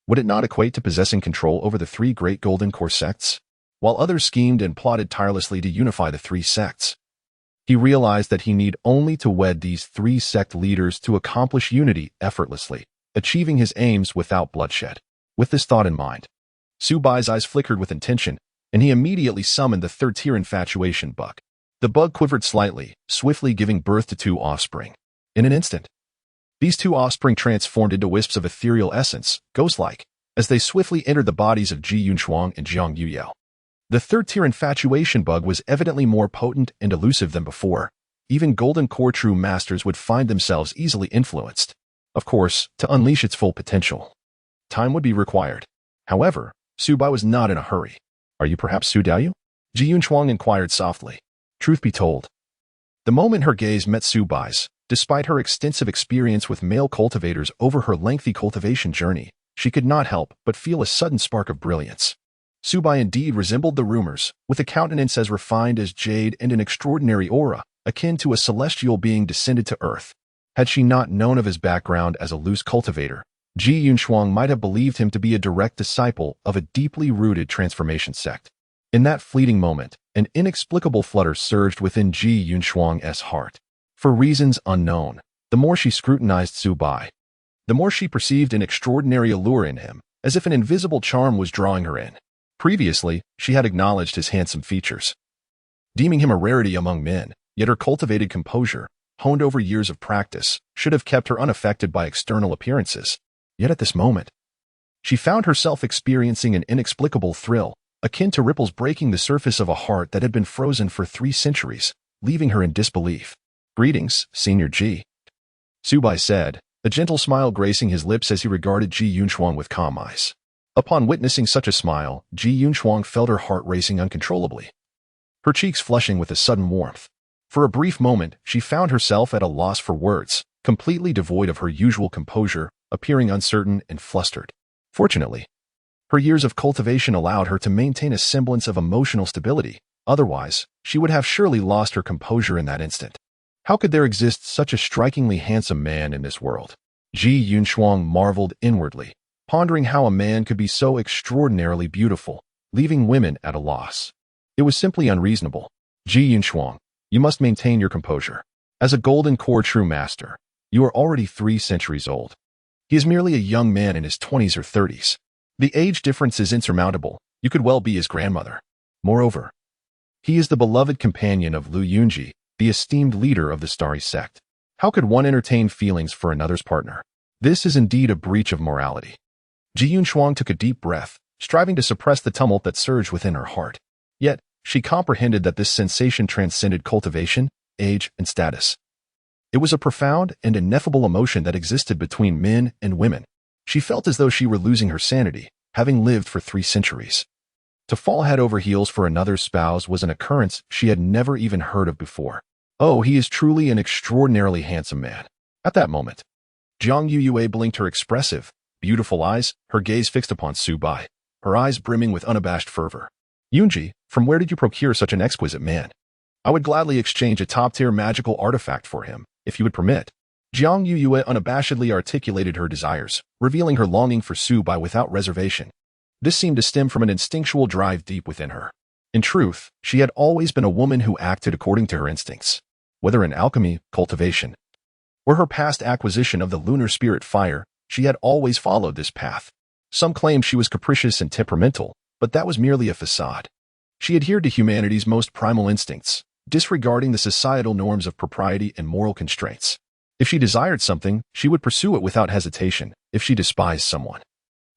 would it not equate to possessing control over the three great Golden Core sects? While others schemed and plotted tirelessly to unify the three sects, he realized that he need only to wed these three sect leaders to accomplish unity effortlessly, achieving his aims without bloodshed. With this thought in mind, Su Bai's eyes flickered with intention, and he immediately summoned the third-tier infatuation bug. The bug quivered slightly, swiftly giving birth to two offspring. In an instant, these two offspring transformed into wisps of ethereal essence, ghost-like, as they swiftly entered the bodies of Ji Yunshuang and Jiang Yuyao. The third-tier infatuation bug was evidently more potent and elusive than before. Even Golden Core true masters would find themselves easily influenced. Of course, to unleash its full potential, time would be required. However, Su Bai was not in a hurry. Are you perhaps Su Daoyu? Ji Yunshuang inquired softly. Truth be told, the moment her gaze met Su Bai's, despite her extensive experience with male cultivators over her lengthy cultivation journey, she could not help but feel a sudden spark of brilliance. Su Bai indeed resembled the rumors, with a countenance as refined as jade and an extraordinary aura, akin to a celestial being descended to earth. Had she not known of his background as a loose cultivator, Ji Yunshuang might have believed him to be a direct disciple of a deeply rooted transformation sect. In that fleeting moment, an inexplicable flutter surged within Ji Yunshuang's heart. For reasons unknown, the more she scrutinized Su Bai, the more she perceived an extraordinary allure in him, as if an invisible charm was drawing her in. Previously, she had acknowledged his handsome features, deeming him a rarity among men, yet her cultivated composure, honed over years of practice, should have kept her unaffected by external appearances. Yet at this moment, she found herself experiencing an inexplicable thrill, akin to ripples breaking the surface of a heart that had been frozen for 3 centuries, leaving her in disbelief. "Greetings, Senior Ji," Subai said, a gentle smile gracing his lips as he regarded Ji Yunshuang with calm eyes. Upon witnessing such a smile, Ji Yunshuang felt her heart racing uncontrollably, her cheeks flushing with a sudden warmth. For a brief moment, she found herself at a loss for words, completely devoid of her usual composure, appearing uncertain and flustered. Fortunately, her years of cultivation allowed her to maintain a semblance of emotional stability. Otherwise, she would have surely lost her composure in that instant. How could there exist such a strikingly handsome man in this world? Ji Yunshuang marveled inwardly, pondering how a man could be so extraordinarily beautiful, leaving women at a loss. It was simply unreasonable. "Ji Yunshuang, you must maintain your composure. As a golden core true master, you are already 3 centuries old. He is merely a young man in his 20s or 30s. The age difference is insurmountable. You could well be his grandmother. Moreover, he is the beloved companion of Lu Yunji, the esteemed leader of the Starry sect. How could one entertain feelings for another's partner? This is indeed a breach of morality." Ji Yunshuang took a deep breath, striving to suppress the tumult that surged within her heart. Yet, she comprehended that this sensation transcended cultivation, age, and status. It was a profound and ineffable emotion that existed between men and women. She felt as though she were losing her sanity, having lived for 3 centuries. To fall head over heels for another's spouse was an occurrence she had never even heard of before. Oh, he is truly an extraordinarily handsome man. At that moment, Jiang Yuyue blinked her expressive, beautiful eyes, her gaze fixed upon Subai, her eyes brimming with unabashed fervor. "Yunji, from where did you procure such an exquisite man? I would gladly exchange a top-tier magical artifact for him, if you would permit." Jiang Yuyue unabashedly articulated her desires, revealing her longing for Subai without reservation. This seemed to stem from an instinctual drive deep within her. In truth, she had always been a woman who acted according to her instincts. Whether in alchemy, cultivation, or her past acquisition of the lunar spirit fire, she had always followed this path. Some claimed she was capricious and temperamental, but that was merely a facade. She adhered to humanity's most primal instincts, disregarding the societal norms of propriety and moral constraints. If she desired something, she would pursue it without hesitation. If she despised someone,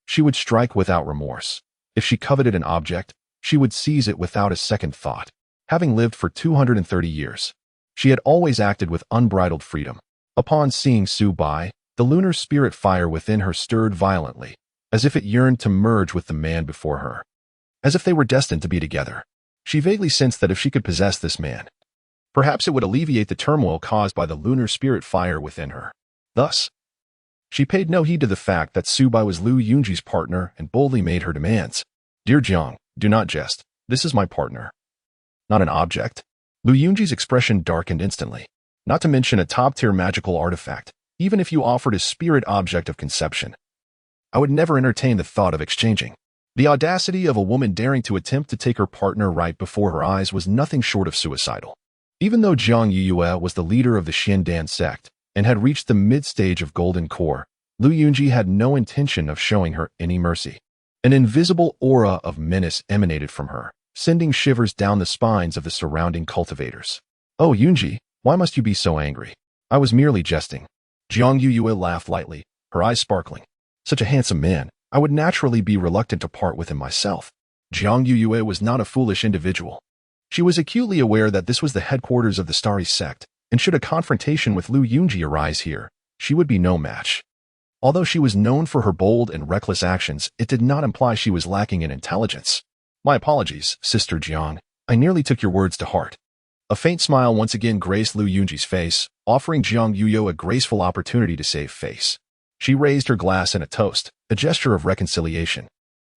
she would strike without remorse. If she coveted an object, she would seize it without a second thought. Having lived for 230 years, she had always acted with unbridled freedom. Upon seeing Subai, the lunar spirit fire within her stirred violently, as if it yearned to merge with the man before her, as if they were destined to be together. She vaguely sensed that if she could possess this man, perhaps it would alleviate the turmoil caused by the lunar spirit fire within her. Thus, she paid no heed to the fact that Subai was Lu Yunji's partner and boldly made her demands. "Dear Jiang, do not jest. This is my partner, not an object." Lu Yunji's expression darkened instantly. "Not to mention a top-tier magical artifact. Even if you offered a spirit object of conception, I would never entertain the thought of exchanging." The audacity of a woman daring to attempt to take her partner right before her eyes was nothing short of suicidal. Even though Jiang Yuyue was the leader of the Xiandan sect and had reached the mid-stage of Golden Core, Lu Yunji had no intention of showing her any mercy. An invisible aura of menace emanated from her, sending shivers down the spines of the surrounding cultivators. "Oh, Yunji, why must you be so angry? I was merely jesting." Jiang Yuyue laughed lightly, her eyes sparkling. "Such a handsome man, I would naturally be reluctant to part with him myself." Jiang Yuyue was not a foolish individual. She was acutely aware that this was the headquarters of the Starry sect, and should a confrontation with Lu Yunji arise here, she would be no match. Although she was known for her bold and reckless actions, it did not imply she was lacking in intelligence. "My apologies, Sister Jiang. I nearly took your words to heart." A faint smile once again graced Lu Yunji's face, offering Jiang Yuyue a graceful opportunity to save face. She raised her glass in a toast, a gesture of reconciliation.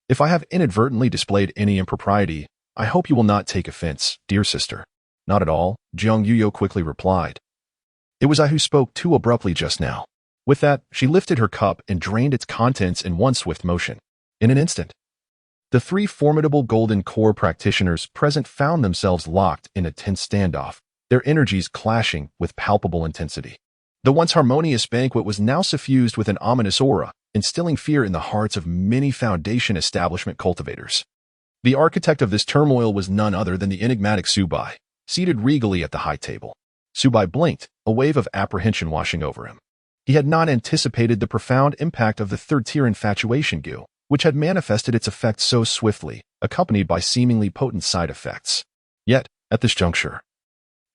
"If I have inadvertently displayed any impropriety, I hope you will not take offense, dear sister." "Not at all," Jiang Yuyue quickly replied. "It was I who spoke too abruptly just now." With that, she lifted her cup and drained its contents in one swift motion. In an instant, the 3 formidable Golden Core practitioners present found themselves locked in a tense standoff, their energies clashing with palpable intensity. The once harmonious banquet was now suffused with an ominous aura, instilling fear in the hearts of many Foundation establishment cultivators. The architect of this turmoil was none other than the enigmatic Subai, seated regally at the high table. Subai blinked, a wave of apprehension washing over him. He had not anticipated the profound impact of the third-tier infatuation goo, which had manifested its effects so swiftly, accompanied by seemingly potent side effects. Yet, at this juncture,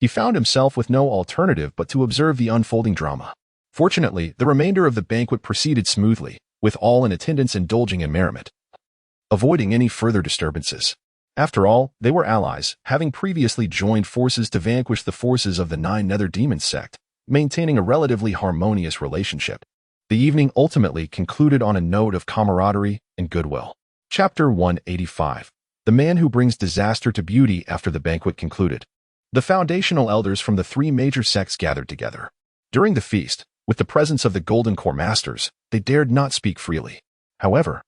he found himself with no alternative but to observe the unfolding drama. Fortunately, the remainder of the banquet proceeded smoothly, with all in attendance indulging in merriment, avoiding any further disturbances. After all, they were allies, having previously joined forces to vanquish the forces of the Nine Nether Demon sect, maintaining a relatively harmonious relationship. The evening ultimately concluded on a note of camaraderie and goodwill. Chapter 185. The Man Who Brings Disaster to Beauty. After the banquet concluded, the foundational elders from the three major sects gathered together. During the feast, with the presence of the Golden Core Masters, they dared not speak freely. However,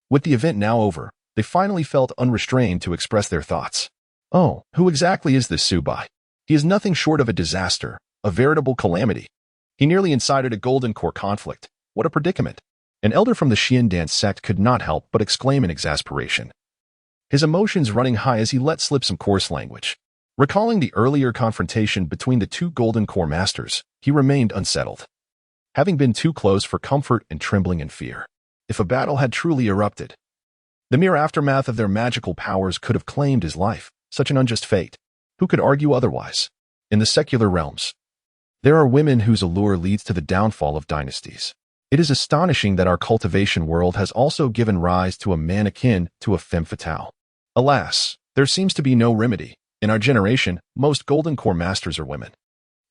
with the event now over, they finally felt unrestrained to express their thoughts. Oh, who exactly is this Subai? He is nothing short of a disaster, a veritable calamity. He nearly incited a Golden Core conflict. What a predicament! An elder from the Xiandan sect could not help but exclaim in exasperation, his emotions running high as he let slip some coarse language. Recalling the earlier confrontation between the two Golden Core Masters, he remained unsettled, having been too close for comfort and trembling in fear. If a battle had truly erupted, the mere aftermath of their magical powers could have claimed his life. Such an unjust fate. Who could argue otherwise? In the secular realms, there are women whose allure leads to the downfall of dynasties. It is astonishing that our cultivation world has also given rise to a man akin to a femme fatale. Alas, there seems to be no remedy. In our generation, most Golden Core Masters are women.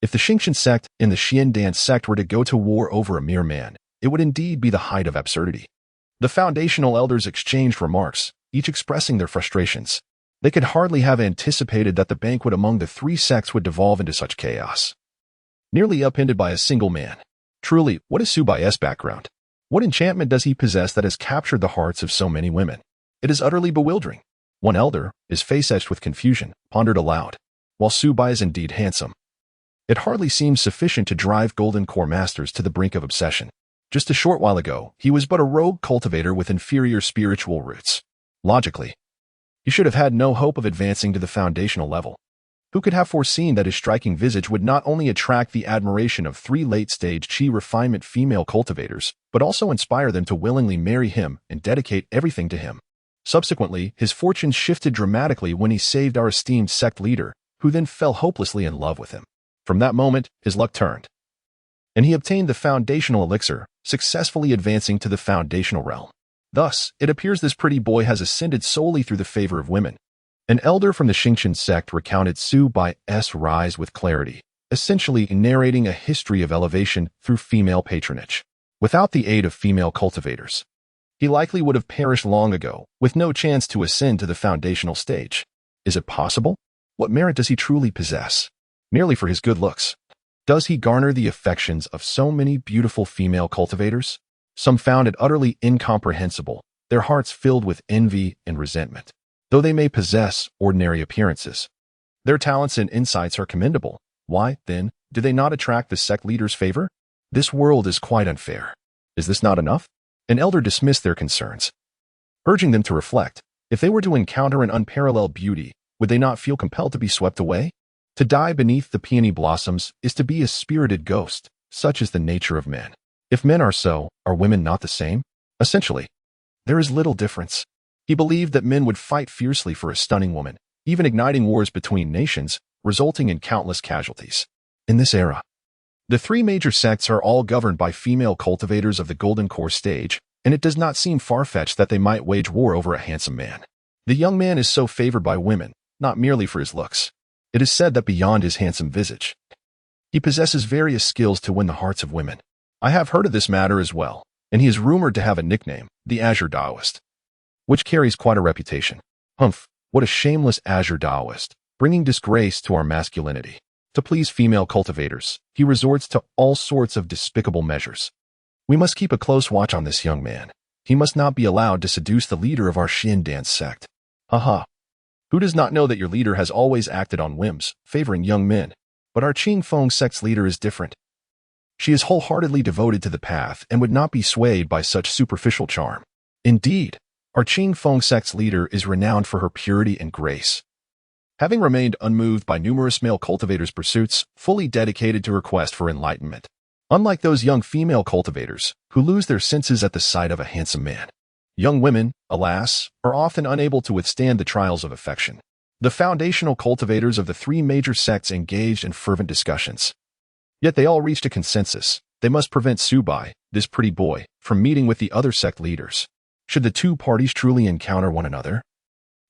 If the Xingqian sect and the Xiandan sect were to go to war over a mere man, it would indeed be the height of absurdity. The foundational elders exchanged remarks, each expressing their frustrations. They could hardly have anticipated that the banquet among the three sects would devolve into such chaos, nearly upended by a single man. Truly, what is Subai's background? What enchantment does he possess that has captured the hearts of so many women? It is utterly bewildering. One elder, his face etched with confusion, pondered aloud. While Subai is indeed handsome, it hardly seems sufficient to drive Golden Core Masters to the brink of obsession. Just a short while ago, he was but a rogue cultivator with inferior spiritual roots. Logically, he should have had no hope of advancing to the foundational level. Who could have foreseen that his striking visage would not only attract the admiration of three late-stage Qi refinement female cultivators, but also inspire them to willingly marry him and dedicate everything to him? Subsequently, his fortunes shifted dramatically when he saved our esteemed sect leader, who then fell hopelessly in love with him. From that moment, his luck turned, and he obtained the foundational elixir, successfully advancing to the foundational realm. Thus, it appears this pretty boy has ascended solely through the favor of women. An elder from the Xingqian sect recounted Subai's rise with clarity, essentially narrating a history of elevation through female patronage. Without the aid of female cultivators, he likely would have perished long ago, with no chance to ascend to the foundational stage. Is it possible? What merit does he truly possess? Merely for his good looks, does he garner the affections of so many beautiful female cultivators? Some found it utterly incomprehensible, their hearts filled with envy and resentment. Though they may possess ordinary appearances, their talents and insights are commendable. Why, then, do they not attract the sect leader's favor? This world is quite unfair. Is this not enough? An elder dismissed their concerns, urging them to reflect. If they were to encounter an unparalleled beauty, would they not feel compelled to be swept away? To die beneath the peony blossoms is to be a spirited ghost. Such is the nature of men. If men are so, are women not the same? Essentially, there is little difference. He believed that men would fight fiercely for a stunning woman, even igniting wars between nations, resulting in countless casualties. In this era, the three major sects are all governed by female cultivators of the Golden Core stage, and it does not seem far-fetched that they might wage war over a handsome man. The young man is so favored by women, not merely for his looks. It is said that beyond his handsome visage, he possesses various skills to win the hearts of women. I have heard of this matter as well, and he is rumored to have a nickname, the Azure Taoist, which carries quite a reputation. Humph, what a shameless Azure Taoist, bringing disgrace to our masculinity. To please female cultivators, he resorts to all sorts of despicable measures. We must keep a close watch on this young man. He must not be allowed to seduce the leader of our Xiandan sect. Haha. Who does not know that your leader has always acted on whims, favoring young men? But our Qingfeng sect's leader is different. She is wholeheartedly devoted to the path and would not be swayed by such superficial charm. Indeed, our Qingfeng sect's leader is renowned for her purity and grace. having remained unmoved by numerous male cultivators' pursuits, fully dedicated to her quest for enlightenment. Unlike those young female cultivators, who lose their senses at the sight of a handsome man, young women, alas, are often unable to withstand the trials of affection. The foundational cultivators of the three major sects engaged in fervent discussions. Yet they all reached a consensus. They must prevent Subai, this pretty boy, from meeting with the other sect leaders. Should the two parties truly encounter one another,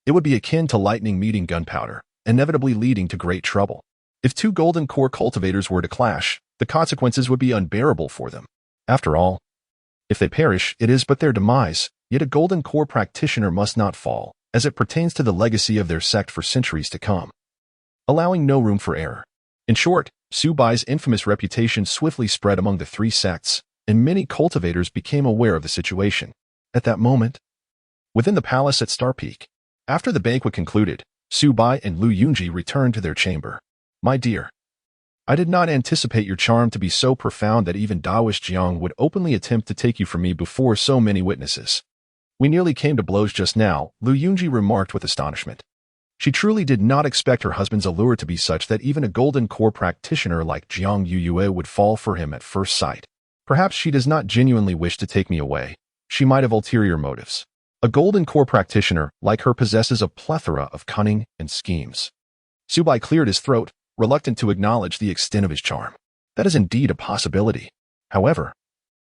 it would be akin to lightning meeting gunpowder, inevitably leading to great trouble. If two golden core cultivators were to clash, the consequences would be unbearable for them. After all, if they perish, it is but their demise, yet a golden core practitioner must not fall, as it pertains to the legacy of their sect for centuries to come, allowing no room for error. In short, Subai's infamous reputation swiftly spread among the three sects, and many cultivators became aware of the situation. At that moment, within the palace at Star Peak, after the banquet concluded, Subai and Lu Yunji returned to their chamber. My dear, I did not anticipate your charm to be so profound that even Daoist Jiang would openly attempt to take you from me before so many witnesses. We nearly came to blows just now, Lu Yunji remarked with astonishment. She truly did not expect her husband's allure to be such that even a golden core practitioner like Jiang Yuyue would fall for him at first sight. Perhaps she does not genuinely wish to take me away. She might have ulterior motives. A golden core practitioner like her possesses a plethora of cunning and schemes. Subai cleared his throat, reluctant to acknowledge the extent of his charm. That is indeed a possibility. However,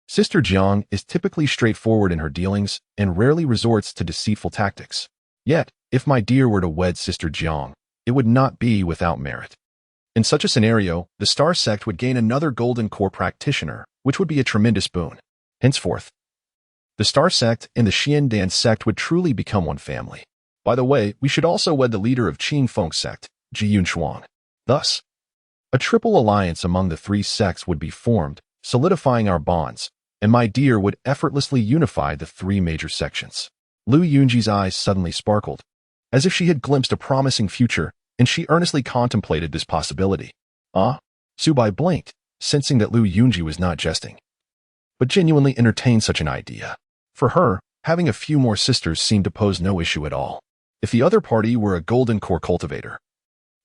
Sister Jiang is typically straightforward in her dealings and rarely resorts to deceitful tactics. Yet, if my dear were to wed Sister Jiang, it would not be without merit. In such a scenario, the Star Sect would gain another golden core practitioner, which would be a tremendous boon. Henceforth, the Star Sect and the Xiandan Sect would truly become one family. By the way, we should also wed the leader of Qing Feng Sect, Ji Yunshuang. Thus, a triple alliance among the three sects would be formed, solidifying our bonds, and my dear would effortlessly unify the three major sections. Lu Yunji's eyes suddenly sparkled, as if she had glimpsed a promising future, and she earnestly contemplated this possibility. Subai blinked, sensing that Lu Yunji was not jesting, but genuinely entertained such an idea. For her, having a few more sisters seemed to pose no issue at all. If the other party were a golden core cultivator,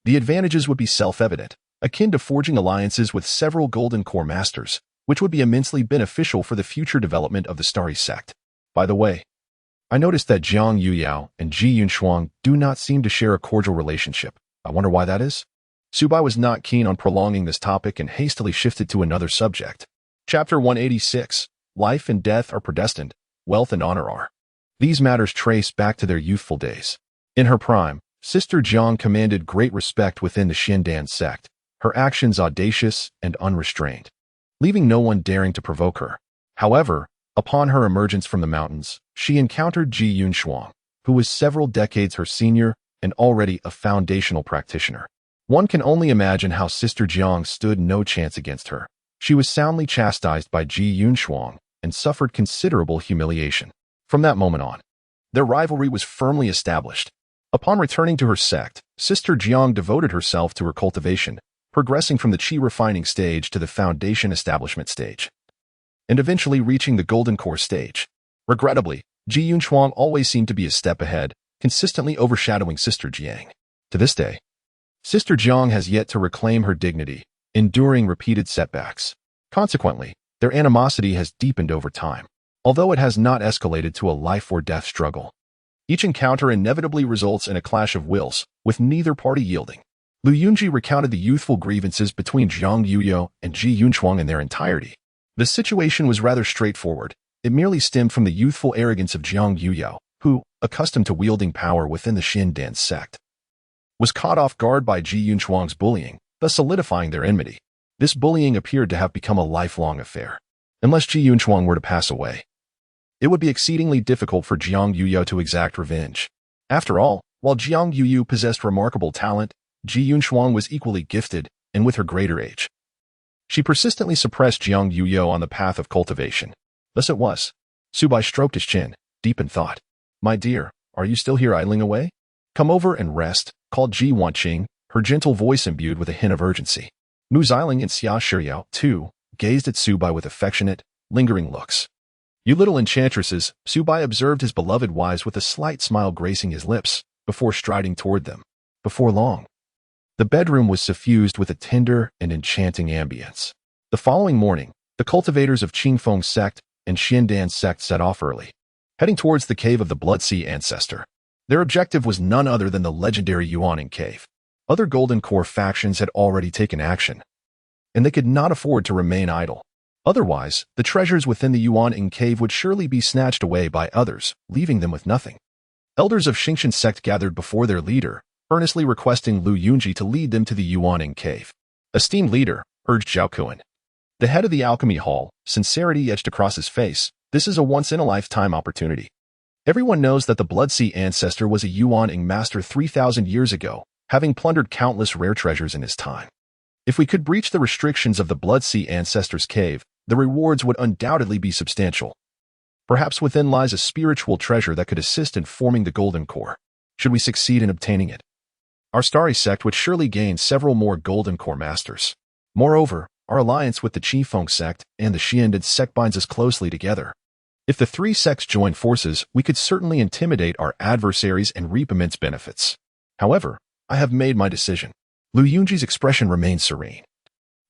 the advantages would be self-evident, akin to forging alliances with several golden core masters, which would be immensely beneficial for the future development of the Starry Sect. By the way, I noticed that Jiang Yuyao and Ji Yunshuang do not seem to share a cordial relationship. I wonder why that is? Subai was not keen on prolonging this topic and hastily shifted to another subject. Chapter 186. Life and death are predestined, wealth and honor are. These matters trace back to their youthful days. In her prime, Sister Jiang commanded great respect within the Xiandan sect, her actions audacious and unrestrained, leaving no one daring to provoke her. However, upon her emergence from the mountains, she encountered Ji Yunshuang, who was several decades her senior and already a foundational practitioner. One can only imagine how Sister Jiang stood no chance against her. She was soundly chastised by Ji Yunshuang and suffered considerable humiliation. From that moment on, their rivalry was firmly established. Upon returning to her sect, Sister Jiang devoted herself to her cultivation, progressing from the qi refining stage to the foundation establishment stage, and eventually reaching the golden core stage. Regrettably, Ji Yunshuang always seemed to be a step ahead, consistently overshadowing Sister Jiang. To this day, Sister Jiang has yet to reclaim her dignity, enduring repeated setbacks. Consequently, their animosity has deepened over time, although it has not escalated to a life-or-death struggle. Each encounter inevitably results in a clash of wills, with neither party yielding. Lu Yunji recounted the youthful grievances between Jiang Yuyo and Ji Yunshuang in their entirety. The situation was rather straightforward. It merely stemmed from the youthful arrogance of Jiang Yuyo, who, accustomed to wielding power within the Xiandan sect, was caught off guard by Ji Yunshuang's bullying, thus solidifying their enmity. This bullying appeared to have become a lifelong affair. Unless Ji Yunshuang were to pass away, it would be exceedingly difficult for Jiang Yuyo to exact revenge. After all, while Jiang Yuyu possessed remarkable talent, Ji Yunshuang was equally gifted, and with her greater age, she persistently suppressed Jiang Yuyo on the path of cultivation. Thus it was. Subai stroked his chin, deep in thought. My dear, are you still here idling away? Come over and rest, called Ji Wanqing, her gentle voice imbued with a hint of urgency. Mu Xiling and Xia Shiyao, too, gazed at Subai with affectionate, lingering looks. You little enchantresses, Subai observed his beloved wives with a slight smile gracing his lips, before striding toward them. Before long, the bedroom was suffused with a tender and enchanting ambience. The following morning, the cultivators of Qingfeng sect and Xiandan sect set off early, heading towards the cave of the Blood Sea ancestor. Their objective was none other than the legendary Yuaning cave. Other Golden Core factions had already taken action, and they could not afford to remain idle. Otherwise, the treasures within the Yuaning cave would surely be snatched away by others, leaving them with nothing. Elders of Xingchen sect gathered before their leader, earnestly requesting Lu Yunji to lead them to the Yuaning cave. Esteemed leader, urged Zhao Kuan. The head of the alchemy hall, sincerity etched across his face, this is a once-in-a-lifetime opportunity. Everyone knows that the Blood Sea ancestor was a Yuaning master 3,000 years ago, having plundered countless rare treasures in his time. If we could breach the restrictions of the Blood Sea ancestor's cave, the rewards would undoubtedly be substantial. Perhaps within lies a spiritual treasure that could assist in forming the Golden Core. Should we succeed in obtaining it, our starry sect would surely gain several more Golden Core masters. Moreover, our alliance with the Qifeng sect and the Xiandan sect binds us closely together. If the three sects join forces, we could certainly intimidate our adversaries and reap immense benefits. However, I have made my decision. Lu Yunji's expression remained serene,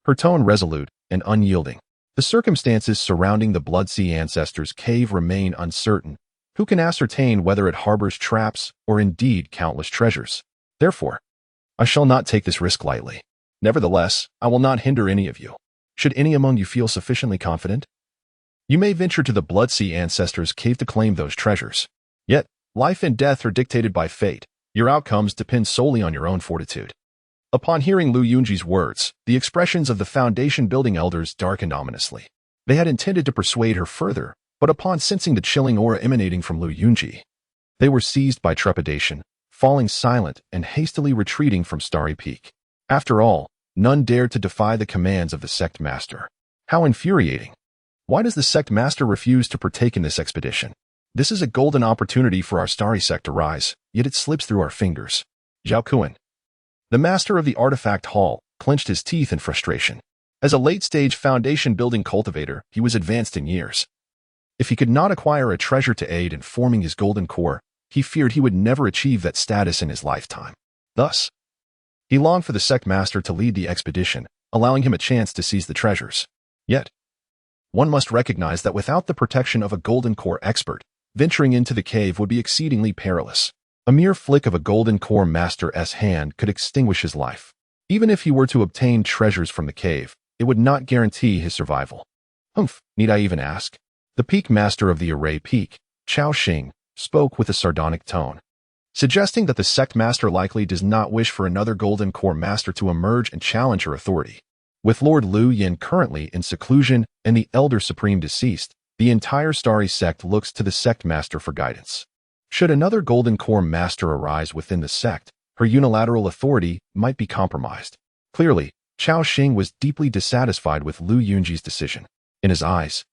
her tone resolute and unyielding. The circumstances surrounding the Blood Sea ancestor's cave remain uncertain. Who can ascertain whether it harbors traps or indeed countless treasures? Therefore, I shall not take this risk lightly. Nevertheless, I will not hinder any of you. Should any among you feel sufficiently confident, you may venture to the Blood Sea ancestor's cave to claim those treasures. Yet, life and death are dictated by fate. Your outcomes depend solely on your own fortitude. Upon hearing Lu Yunji's words, the expressions of the foundation-building elders darkened ominously. They had intended to persuade her further, but upon sensing the chilling aura emanating from Lu Yunji, they were seized by trepidation, falling silent and hastily retreating from Starry Peak. After all, none dared to defy the commands of the sect master. How infuriating! Why does the sect master refuse to partake in this expedition? This is a golden opportunity for our starry sect to rise, yet it slips through our fingers. Zhao Kuan, the master of the artifact hall, clenched his teeth in frustration. As a late-stage foundation-building cultivator, he was advanced in years. If he could not acquire a treasure to aid in forming his golden core, he feared he would never achieve that status in his lifetime. Thus, he longed for the sect master to lead the expedition, allowing him a chance to seize the treasures. Yet, one must recognize that without the protection of a Golden Core expert, venturing into the cave would be exceedingly perilous. A mere flick of a Golden Core master's hand could extinguish his life. Even if he were to obtain treasures from the cave, it would not guarantee his survival. Need I even ask? The peak master of the Array Peak, Chao Xing, spoke with a sardonic tone, suggesting that the sect master likely does not wish for another Golden Core master to emerge and challenge her authority. With Lord Lu Yin currently in seclusion and the Elder Supreme deceased, the entire Starry sect looks to the sect master for guidance. Should another Golden Core master arise within the sect, her unilateral authority might be compromised. Clearly, Chao Xing was deeply dissatisfied with Lu Yunji's decision. In his eyes,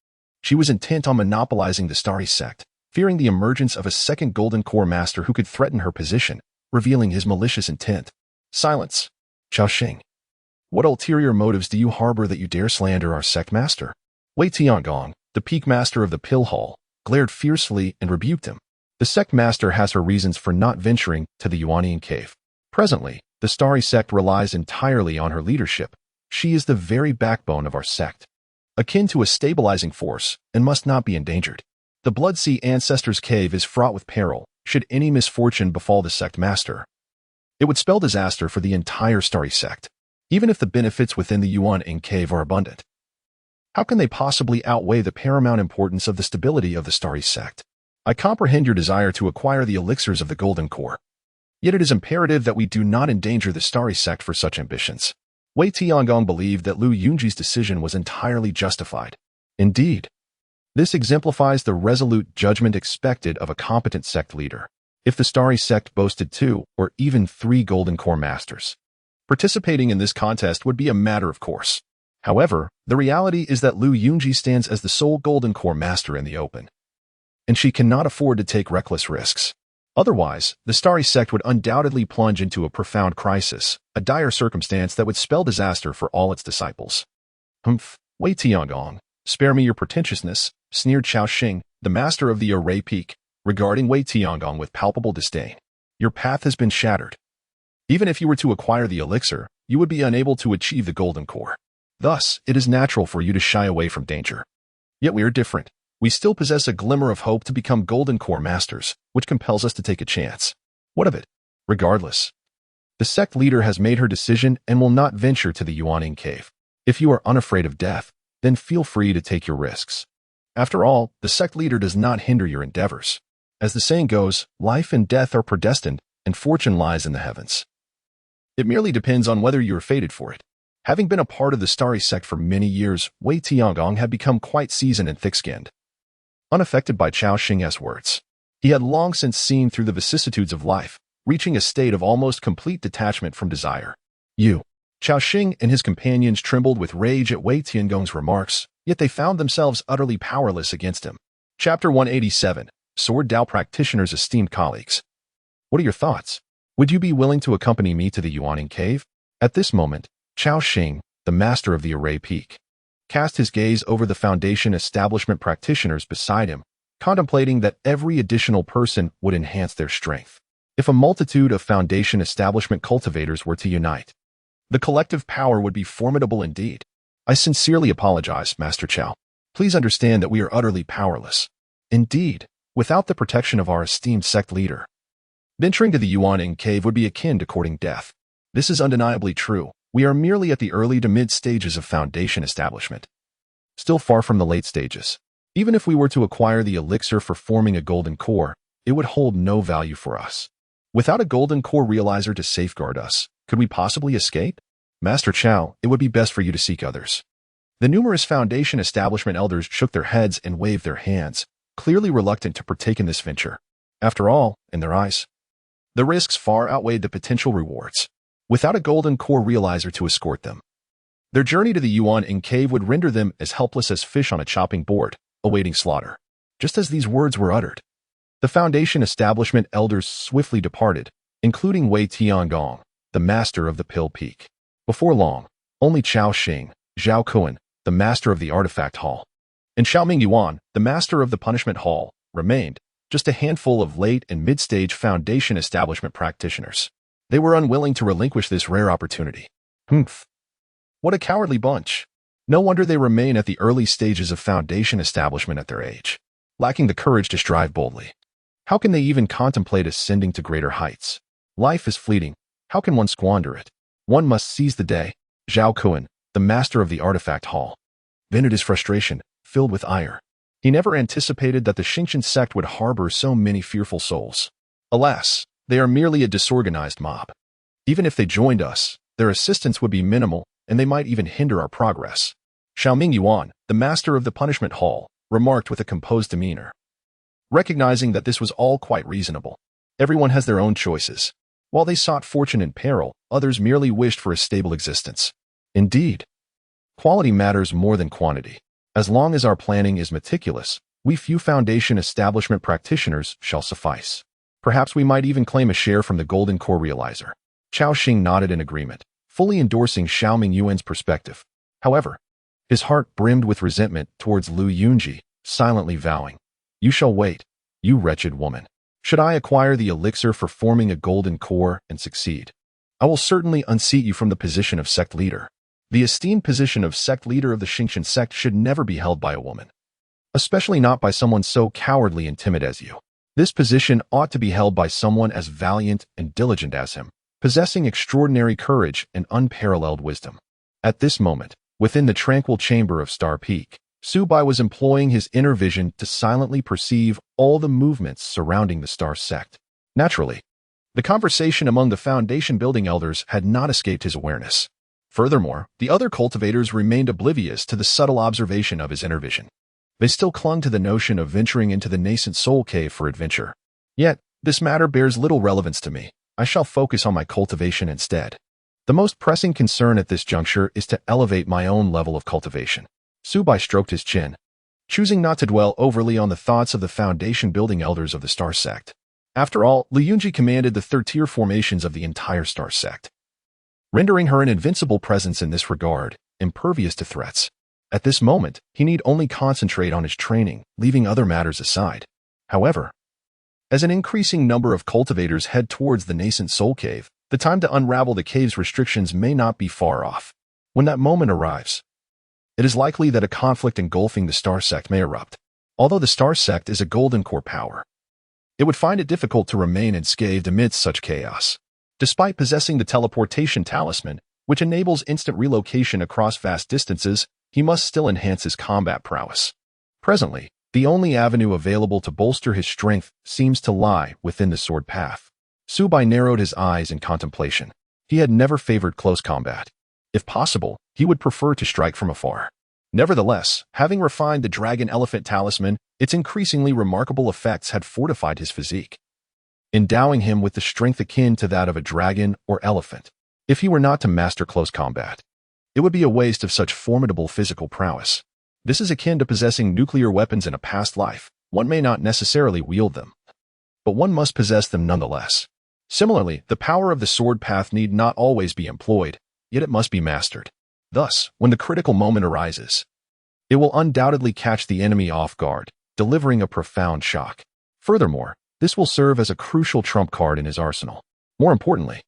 she was intent on monopolizing the Starry sect, fearing the emergence of a second Golden Core master who could threaten her position, revealing his malicious intent. Silence. Chao Xing, what ulterior motives do you harbor that you dare slander our sect master? Wei Tiangong, the peak master of the Pill Hall, glared fiercely and rebuked him. The sect master has her reasons for not venturing to the Yuanian cave. Presently, the Starry sect relies entirely on her leadership. She is the very backbone of our sect, akin to a stabilizing force, and must not be endangered. The Blood Sea ancestor's cave is fraught with peril. Should any misfortune befall the sect master, it would spell disaster for the entire Starry sect, even if the benefits within the Yuan cave are abundant. How can they possibly outweigh the paramount importance of the stability of the Starry sect? I comprehend your desire to acquire the elixirs of the Golden Core, yet it is imperative that we do not endanger the Starry sect for such ambitions. Wei Tiangong believed that Lu Yunji's decision was entirely justified. Indeed, this exemplifies the resolute judgment expected of a competent sect leader. If the Starry sect boasted 2 or even 3 Golden Core masters, participating in this contest would be a matter of course. However, the reality is that Lu Yunji stands as the sole Golden Core master in the open, and she cannot afford to take reckless risks. Otherwise, the Starry sect would undoubtedly plunge into a profound crisis, a dire circumstance that would spell disaster for all its disciples. Wei Tiangong, spare me your pretentiousness, sneered Chao Xing, the master of the Array Peak, regarding Wei Tiangong with palpable disdain. Your path has been shattered. Even if you were to acquire the elixir, you would be unable to achieve the golden core. Thus, it is natural for you to shy away from danger. Yet we are different. We still possess a glimmer of hope to become golden core masters, which compels us to take a chance. What of it? Regardless, the sect leader has made her decision and will not venture to the Yuaning cave. If you are unafraid of death, then feel free to take your risks. After all, the sect leader does not hinder your endeavors. As the saying goes, life and death are predestined, and fortune lies in the heavens. It merely depends on whether you are fated for it. Having been a part of the starry sect for many years, Wei Tiangong had become quite seasoned and thick-skinned. Unaffected by Chao Xing's words, he had long since seen through the vicissitudes of life, reaching a state of almost complete detachment from desire. Chao Xing and his companions trembled with rage at Wei Tiangong's remarks, yet they found themselves utterly powerless against him. Chapter 187. Sword Dao Practitioner's Esteemed Colleagues. What are your thoughts? Would you be willing to accompany me to the Yuaning cave? At this moment, Chao Xing, the master of the Array Peak, cast his gaze over the Foundation establishment practitioners beside him, contemplating that every additional person would enhance their strength. If a multitude of Foundation establishment cultivators were to unite, the collective power would be formidable indeed. I sincerely apologize, Master Chao. Please understand that we are utterly powerless. Indeed, without the protection of our esteemed sect leader, venturing to the Yuaning cave would be akin to courting death. This is undeniably true. We are merely at the early to mid stages of Foundation establishment, still far from the late stages. Even if we were to acquire the elixir for forming a golden core, it would hold no value for us. Without a golden core realizer to safeguard us, could we possibly escape? Master Chao, it would be best for you to seek others. The numerous Foundation establishment elders shook their heads and waved their hands, clearly reluctant to partake in this venture. After all, in their eyes, the risks far outweighed the potential rewards. Without a golden core realizer to escort them, their journey to the Yuan cave would render them as helpless as fish on a chopping board, awaiting slaughter. Just as these words were uttered, the Foundation establishment elders swiftly departed, including Wei Tiangong, the master of the Pill Peak. Before long, only Chao Xing, Zhao Kuan, the master of the Artifact Hall, and Xiaoming Yuan, the master of the Punishment Hall, remained, just a handful of late and mid-stage Foundation establishment practitioners. They were unwilling to relinquish this rare opportunity. What a cowardly bunch. No wonder they remain at the early stages of Foundation establishment at their age, lacking the courage to strive boldly. How can they even contemplate ascending to greater heights? Life is fleeting. How can one squander it? One must seize the day. Zhao Kuan, the master of the Artifact Hall, vented his frustration, filled with ire. He never anticipated that the Xingqian sect would harbor so many fearful souls. Alas, they are merely a disorganized mob. Even if they joined us, their assistance would be minimal, and they might even hinder our progress. Xiaoming Yuan, the master of the Punishment Hall, remarked with a composed demeanor, recognizing that this was all quite reasonable. Everyone has their own choices. While they sought fortune in peril, others merely wished for a stable existence. Indeed, quality matters more than quantity. As long as our planning is meticulous, we few Foundation establishment practitioners shall suffice. Perhaps we might even claim a share from the Golden Core Realizer. Chao Xing nodded in agreement, fully endorsing Xiaoming Yuan's perspective. However, his heart brimmed with resentment towards Lu Yunji, silently vowing, "You shall wait, you wretched woman. Should I acquire the elixir for forming a golden core and succeed, I will certainly unseat you from the position of sect leader. The esteemed position of sect leader of the Xingqian sect should never be held by a woman, especially not by someone so cowardly and timid as you. This position ought to be held by someone as valiant and diligent as him, possessing extraordinary courage and unparalleled wisdom." At this moment, within the tranquil chamber of Star Peak, Su Bai was employing his inner vision to silently perceive all the movements surrounding the Star sect. Naturally, the conversation among the Foundation building elders had not escaped his awareness. Furthermore, the other cultivators remained oblivious to the subtle observation of his inner vision. They still clung to the notion of venturing into the nascent soul cave for adventure. Yet, this matter bears little relevance to me. I shall focus on my cultivation instead. The most pressing concern at this juncture is to elevate my own level of cultivation. Su Bai stroked his chin, choosing not to dwell overly on the thoughts of the Foundation building elders of the Star sect. After all, Lu Yunji commanded the third-tier formations of the entire Star sect, rendering her an invincible presence in this regard, impervious to threats. At this moment, he need only concentrate on his training, leaving other matters aside. However, as an increasing number of cultivators head towards the nascent soul cave, The time to unravel the cave's restrictions may not be far off. When that moment arrives, it is likely that a conflict engulfing the star sect may erupt. Although the star sect is a golden core power, it would find it difficult to remain unscathed amidst such chaos. Despite possessing the teleportation talisman, which enables instant relocation across vast distances, he must still enhance his combat prowess. Presently, the only avenue available to bolster his strength seems to lie within the sword path. Subai narrowed his eyes in contemplation. He had never favored close combat. If possible, he would prefer to strike from afar. Nevertheless, having refined the dragon elephant talisman, its increasingly remarkable effects had fortified his physique, endowing him with the strength akin to that of a dragon or elephant. If he were not to master close combat, it would be a waste of such formidable physical prowess. This is akin to possessing nuclear weapons in a past life. One may not necessarily wield them, but one must possess them nonetheless. Similarly, the power of the sword path need not always be employed, yet it must be mastered. Thus, when the critical moment arises, it will undoubtedly catch the enemy off guard, delivering a profound shock. Furthermore, this will serve as a crucial trump card in his arsenal. More importantly,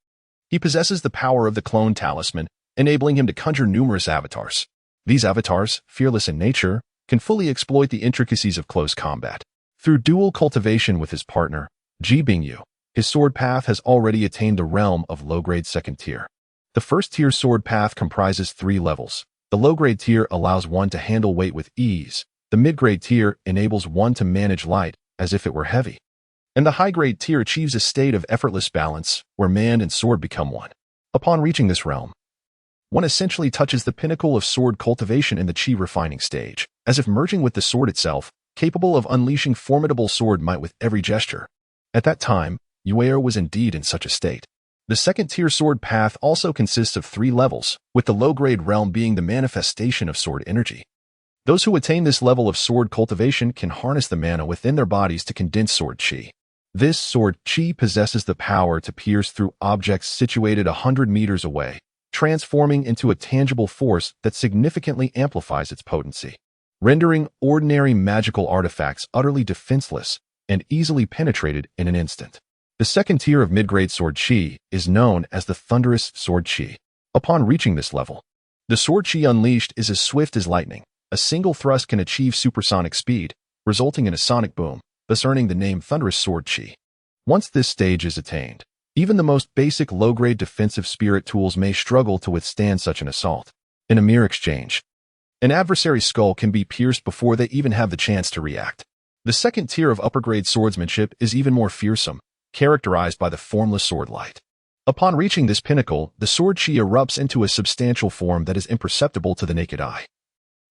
he possesses the power of the clone talisman, enabling him to conjure numerous avatars. These avatars, fearless in nature, can fully exploit the intricacies of close combat. Through dual cultivation with his partner, Ji Bingyu, his sword path has already attained the realm of low-grade second tier. The first-tier sword path comprises 3 levels. The low-grade tier allows one to handle weight with ease. The mid-grade tier enables one to manage light as if it were heavy. And the high-grade tier achieves a state of effortless balance where man and sword become one. Upon reaching this realm, one essentially touches the pinnacle of sword cultivation in the chi refining stage, as if merging with the sword itself, capable of unleashing formidable sword might with every gesture. At that time, Yueo was indeed in such a state. The second-tier sword path also consists of 3 levels, with the low-grade realm being the manifestation of sword energy. Those who attain this level of sword cultivation can harness the mana within their bodies to condense sword chi. This sword chi possesses the power to pierce through objects situated 100 meters away, transforming into a tangible force that significantly amplifies its potency, rendering ordinary magical artifacts utterly defenseless and easily penetrated in an instant. The second tier of mid-grade sword chi is known as the thunderous sword chi. Upon reaching this level, the sword chi unleashed is as swift as lightning. A single thrust can achieve supersonic speed, resulting in a sonic boom, thus earning the name thunderous sword chi. Once this stage is attained, even the most basic low-grade defensive spirit tools may struggle to withstand such an assault. In a mere exchange, an adversary's skull can be pierced before they even have the chance to react. The second tier of upper-grade swordsmanship is even more fearsome, characterized by the formless sword light. Upon reaching this pinnacle, the sword chi erupts into a substantial form that is imperceptible to the naked eye,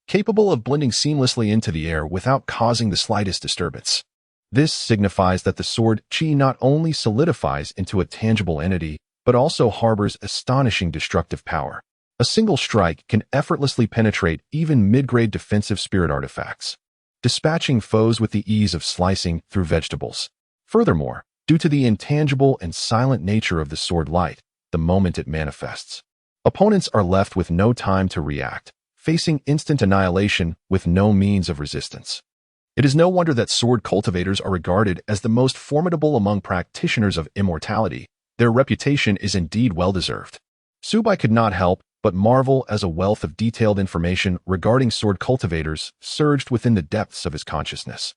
capable of blending seamlessly into the air without causing the slightest disturbance. This signifies that the sword chi not only solidifies into a tangible entity, but also harbors astonishing destructive power. A single strike can effortlessly penetrate even mid-grade defensive spirit artifacts, dispatching foes with the ease of slicing through vegetables. Furthermore, due to the intangible and silent nature of the sword light, the moment it manifests, opponents are left with no time to react, facing instant annihilation with no means of resistance. It is no wonder that sword cultivators are regarded as the most formidable among practitioners of immortality. Their reputation is indeed well-deserved. Subai could not help but marvel as a wealth of detailed information regarding sword cultivators surged within the depths of his consciousness.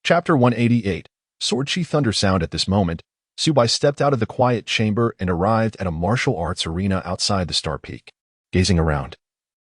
Chapter 188. Sword chi thunder sound. At this moment, Subai stepped out of the quiet chamber and arrived at a martial arts arena outside the Star Peak. Gazing around,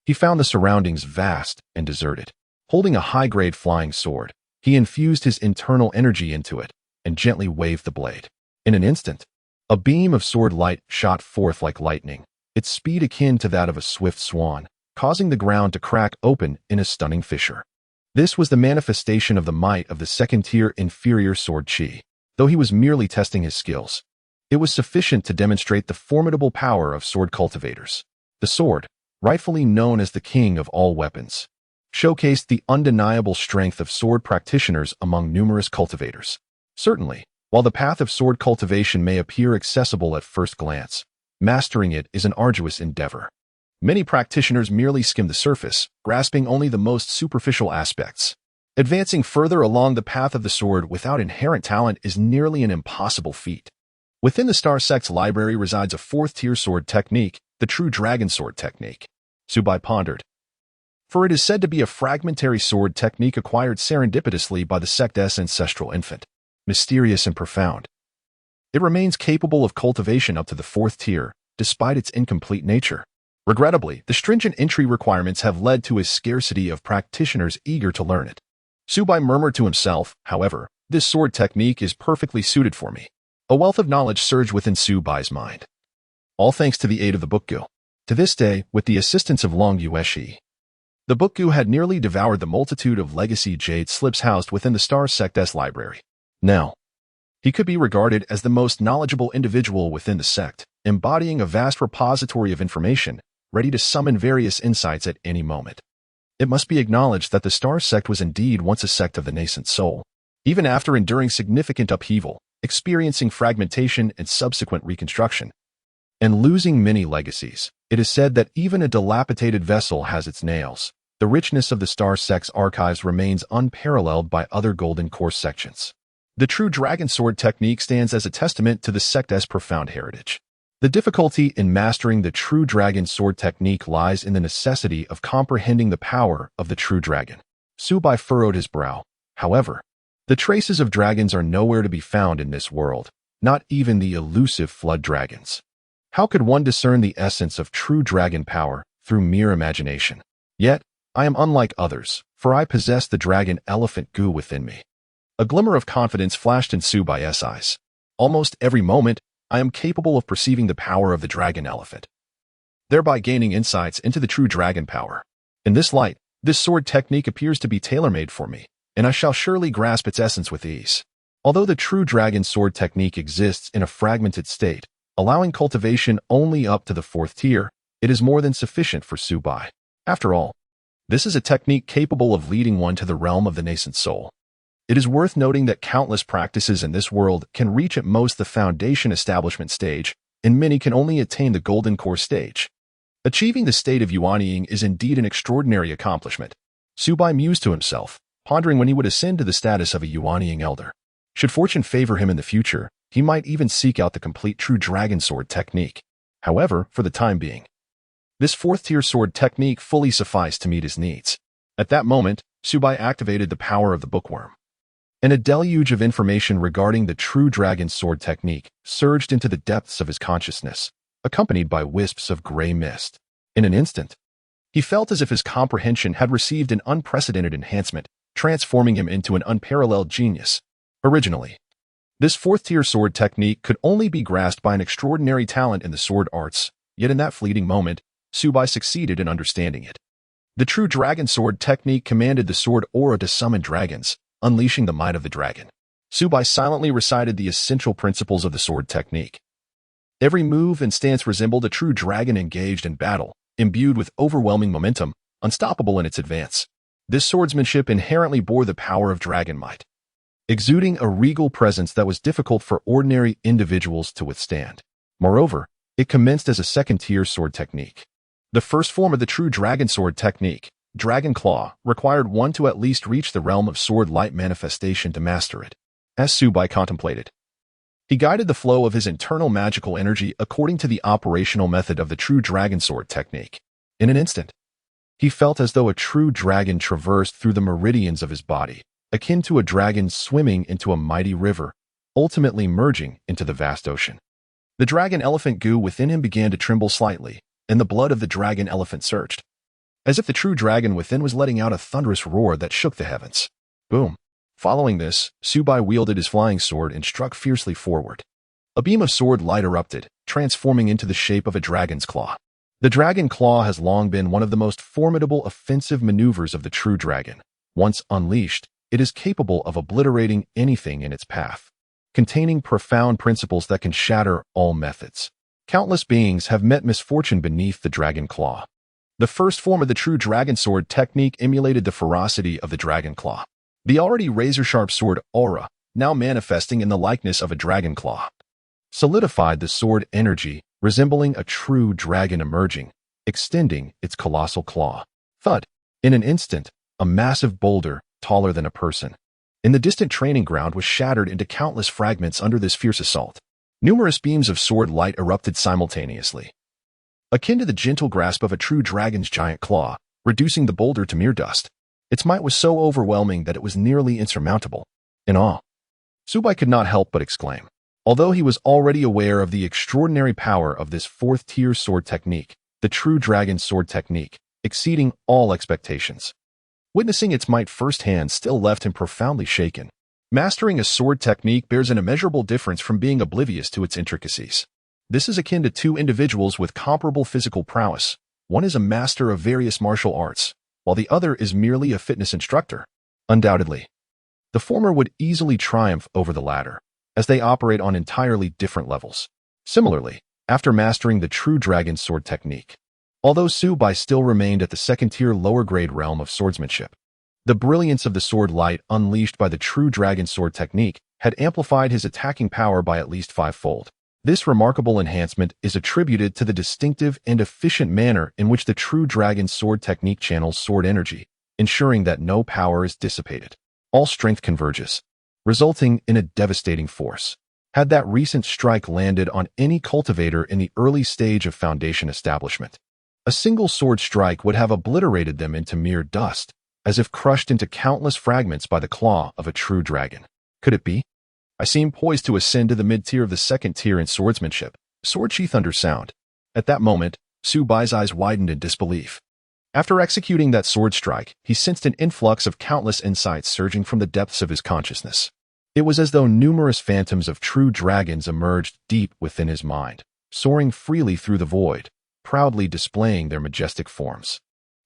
he found the surroundings vast and deserted. Holding a high-grade flying sword, he infused his internal energy into it and gently waved the blade. In an instant, a beam of sword light shot forth like lightning, its speed akin to that of a swift swan, causing the ground to crack open in a stunning fissure. This was the manifestation of the might of the second-tier inferior sword chi. Though he was merely testing his skills, it was sufficient to demonstrate the formidable power of sword cultivators. The sword, rightfully known as the king of all weapons, showcased the undeniable strength of sword practitioners among numerous cultivators. Certainly, while the path of sword cultivation may appear accessible at first glance, mastering it is an arduous endeavor. Many practitioners merely skim the surface, grasping only the most superficial aspects. Advancing further along the path of the sword without inherent talent is nearly an impossible feat. Within the Star Sect's library resides a fourth-tier sword technique, the True Dragon Sword Technique. Subai pondered. For it is said to be a fragmentary sword technique acquired serendipitously by the sect's ancestral infant. Mysterious and profound. It remains capable of cultivation up to the fourth tier, despite its incomplete nature. Regrettably, the stringent entry requirements have led to a scarcity of practitioners eager to learn it. Subai murmured to himself, however, this sword technique is perfectly suited for me. A wealth of knowledge surged within Subai's mind. All thanks to the aid of the Bookgu. To this day, with the assistance of Long Yueshi, the Bookgu had nearly devoured the multitude of legacy jade slips housed within the Star Sect's library. Now, he could be regarded as the most knowledgeable individual within the sect, embodying a vast repository of information, ready to summon various insights at any moment. It must be acknowledged that the Star Sect was indeed once a sect of the nascent soul. Even after enduring significant upheaval, experiencing fragmentation and subsequent reconstruction, and losing many legacies, it is said that even a dilapidated vessel has its nails. The richness of the Star Sect's archives remains unparalleled by other Golden Core sections. The True Dragon Sword Technique stands as a testament to the sect's profound heritage. The difficulty in mastering the True Dragon Sword Technique lies in the necessity of comprehending the power of the True Dragon. Subai furrowed his brow. However, the traces of dragons are nowhere to be found in this world, not even the elusive flood dragons. How could one discern the essence of true dragon power through mere imagination? Yet, I am unlike others, for I possess the dragon elephant goo within me. A glimmer of confidence flashed in Subai's eyes. Almost every moment, I am capable of perceiving the power of the dragon elephant, thereby gaining insights into the true dragon power. In this light, this sword technique appears to be tailor-made for me, and I shall surely grasp its essence with ease. Although the True Dragon Sword Technique exists in a fragmented state, allowing cultivation only up to the fourth tier, it is more than sufficient for Subai. After all, this is a technique capable of leading one to the realm of the nascent soul. It is worth noting that countless practices in this world can reach at most the foundation establishment stage, and many can only attain the Golden Core stage. Achieving the state of Yuanying is indeed an extraordinary accomplishment. Subai mused to himself, pondering when he would ascend to the status of a Yuanying elder. Should fortune favor him in the future, he might even seek out the complete True Dragon Sword Technique. However, for the time being, this fourth-tier sword technique fully sufficed to meet his needs. At that moment, Subai activated the power of the bookworm. And a deluge of information regarding the True Dragon Sword Technique surged into the depths of his consciousness, accompanied by wisps of gray mist. In an instant, he felt as if his comprehension had received an unprecedented enhancement, transforming him into an unparalleled genius. Originally, this fourth-tier sword technique could only be grasped by an extraordinary talent in the sword arts, yet in that fleeting moment, Subai succeeded in understanding it. The True Dragon Sword Technique commanded the sword aura to summon dragons, unleashing the might of the dragon. Subai silently recited the essential principles of the sword technique. Every move and stance resembled a true dragon engaged in battle, imbued with overwhelming momentum, unstoppable in its advance. This swordsmanship inherently bore the power of dragon might, exuding a regal presence that was difficult for ordinary individuals to withstand. Moreover, it commenced as a second-tier sword technique. The first form of the True Dragon Sword Technique, Dragon Claw, required one to at least reach the realm of sword light manifestation to master it. As Subai contemplated, he guided the flow of his internal magical energy according to the operational method of the True Dragon Sword Technique. In an instant, he felt as though a true dragon traversed through the meridians of his body, akin to a dragon swimming into a mighty river, ultimately merging into the vast ocean. The dragon elephant goo within him began to tremble slightly, and the blood of the dragon elephant surged, as if the true dragon within was letting out a thunderous roar that shook the heavens. Boom. Following this, Subai wielded his flying sword and struck fiercely forward. A beam of sword light erupted, transforming into the shape of a dragon's claw. The dragon claw has long been one of the most formidable offensive maneuvers of the true dragon. Once unleashed, it is capable of obliterating anything in its path, containing profound principles that can shatter all methods. Countless beings have met misfortune beneath the dragon claw. The first form of the True Dragon Sword Technique emulated the ferocity of the dragon claw. The already razor-sharp sword aura, now manifesting in the likeness of a dragon claw, solidified the sword energy, resembling a true dragon emerging, extending its colossal claw. Thud! In an instant, a massive boulder, taller than a person, in the distant training ground was shattered into countless fragments under this fierce assault. Numerous beams of sword light erupted simultaneously, akin to the gentle grasp of a true dragon's giant claw, reducing the boulder to mere dust. Its might was so overwhelming that it was nearly insurmountable. In awe, Subai could not help but exclaim. Although he was already aware of the extraordinary power of this fourth-tier sword technique, the true dragon sword technique, exceeding all expectations, witnessing its might firsthand still left him profoundly shaken. Mastering a sword technique bears an immeasurable difference from being oblivious to its intricacies. This is akin to two individuals with comparable physical prowess. One is a master of various martial arts, while the other is merely a fitness instructor. Undoubtedly, the former would easily triumph over the latter, as they operate on entirely different levels. Similarly, after mastering the true dragon sword technique, although Subai still remained at the second-tier lower-grade realm of swordsmanship, the brilliance of the sword light unleashed by the true dragon sword technique had amplified his attacking power by at least fivefold. This remarkable enhancement is attributed to the distinctive and efficient manner in which the true dragon sword technique channels sword energy, ensuring that no power is dissipated. All strength converges, resulting in a devastating force. Had that recent strike landed on any cultivator in the early stage of foundation establishment, a single sword strike would have obliterated them into mere dust, as if crushed into countless fragments by the claw of a true dragon. Could it be? I seem poised to ascend to the mid-tier of the second tier in swordsmanship. Sword sheath under sound. At that moment, Subai's eyes widened in disbelief. After executing that sword strike, he sensed an influx of countless insights surging from the depths of his consciousness. It was as though numerous phantoms of true dragons emerged deep within his mind, soaring freely through the void, proudly displaying their majestic forms.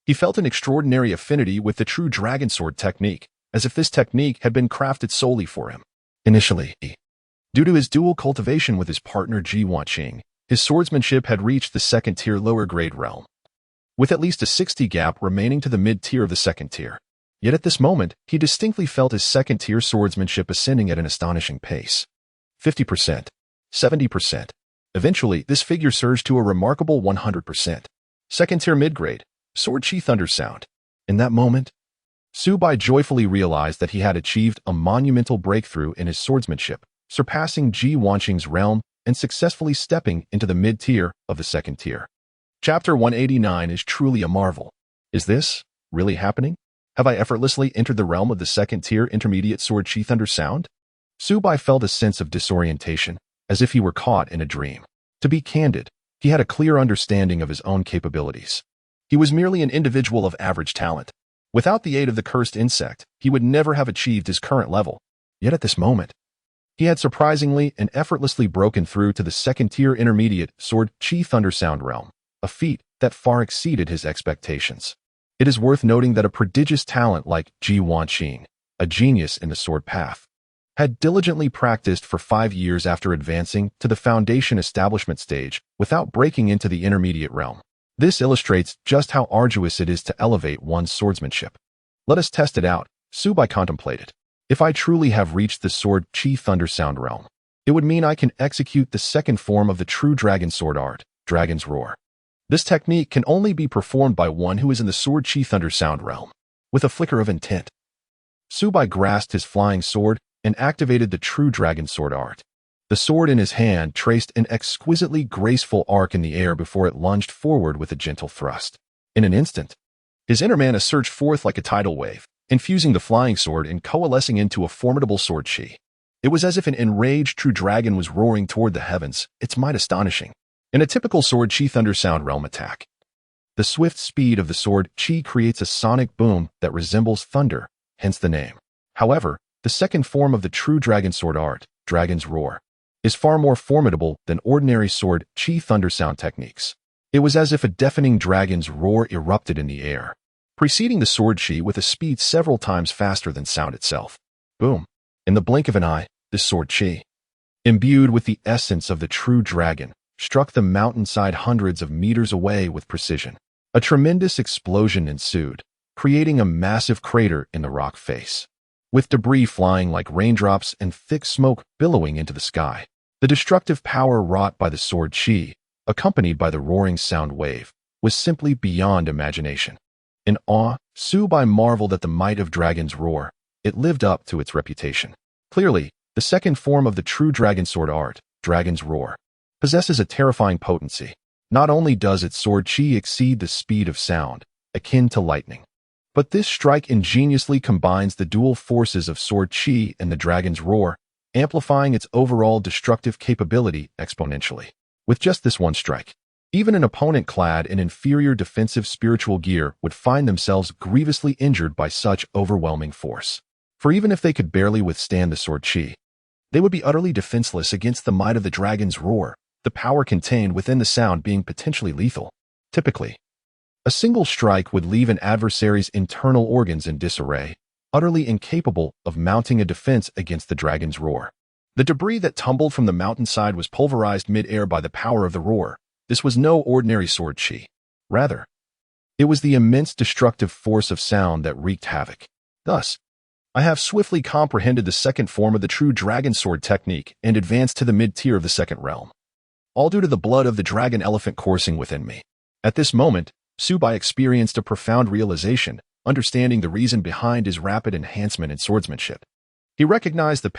He felt an extraordinary affinity with the true dragon sword technique, as if this technique had been crafted solely for him. Initially, due to his dual cultivation with his partner Ji Wanqing, his swordsmanship had reached the second-tier lower-grade realm, with at least a 60 gap remaining to the mid-tier of the second tier. Yet at this moment, he distinctly felt his second-tier swordsmanship ascending at an astonishing pace. 50%, 70%. Eventually, this figure surged to a remarkable 100%. Second-tier mid-grade, sword sheath under sound. In that moment, Subai joyfully realized that he had achieved a monumental breakthrough in his swordsmanship, surpassing Ji Wanqing's realm and successfully stepping into the mid-tier of the second tier. Chapter 189 is truly a marvel. Is this really happening? Have I effortlessly entered the realm of the second-tier intermediate sword sheath under sound? Subai felt a sense of disorientation, as if he were caught in a dream. To be candid, he had a clear understanding of his own capabilities. He was merely an individual of average talent. Without the aid of the cursed insect, he would never have achieved his current level. Yet at this moment, he had surprisingly and effortlessly broken through to the second-tier intermediate sword sheath under sound realm, a feat that far exceeded his expectations. It is worth noting that a prodigious talent like Ji Wanqing, a genius in the sword path, had diligently practiced for 5 years after advancing to the foundation establishment stage without breaking into the intermediate realm. This illustrates just how arduous it is to elevate one's swordsmanship. Let us test it out, Subai contemplated. If I truly have reached the sword sheath under sound realm, it would mean I can execute the second form of the true dragon sword art, Dragon's Roar. This technique can only be performed by one who is in the sword sheath under sound realm. With a flicker of intent, Subai grasped his flying sword and activated the true dragon sword art. The sword in his hand traced an exquisitely graceful arc in the air before it lunged forward with a gentle thrust. In an instant, his inner mana surged forth like a tidal wave, infusing the flying sword and coalescing into a formidable sword chi. It was as if an enraged true dragon was roaring toward the heavens, its might astonishing. In a typical sword sheath under sound realm attack, the swift speed of the sword chi creates a sonic boom that resembles thunder, hence the name. However, the second form of the true dragon sword art, Dragon's Roar, is far more formidable than ordinary sword chi thunder sound techniques. It was as if a deafening dragon's roar erupted in the air, preceding the sword chi with a speed several times faster than sound itself. Boom! In the blink of an eye, this sword chi, imbued with the essence of the true dragon, struck the mountainside hundreds of meters away with precision. A tremendous explosion ensued, creating a massive crater in the rock face, with debris flying like raindrops and thick smoke billowing into the sky. The destructive power wrought by the sword chi, accompanied by the roaring sound wave, was simply beyond imagination. In awe, Subai marveled at the might of Dragon's Roar. It lived up to its reputation. Clearly, the second form of the true dragon sword art, Dragon's Roar, possesses a terrifying potency. Not only does its sword chi exceed the speed of sound, akin to lightning, but this strike ingeniously combines the dual forces of sword chi and the Dragon's Roar, amplifying its overall destructive capability exponentially. With just this one strike, even an opponent clad in inferior defensive spiritual gear would find themselves grievously injured by such overwhelming force. For even if they could barely withstand the sword chi, they would be utterly defenseless against the might of the Dragon's Roar, the power contained within the sound being potentially lethal. Typically, a single strike would leave an adversary's internal organs in disarray, utterly incapable of mounting a defense against the Dragon's Roar. The debris that tumbled from the mountainside was pulverized mid-air by the power of the roar. This was no ordinary sword chi. Rather, it was the immense destructive force of sound that wreaked havoc. Thus, I have swiftly comprehended the second form of the true dragon sword technique and advanced to the mid-tier of the second realm. All due to the blood of the dragon elephant coursing within me. At this moment, Subai experienced a profound realization, understanding the reason behind his rapid enhancement in swordsmanship. He recognized the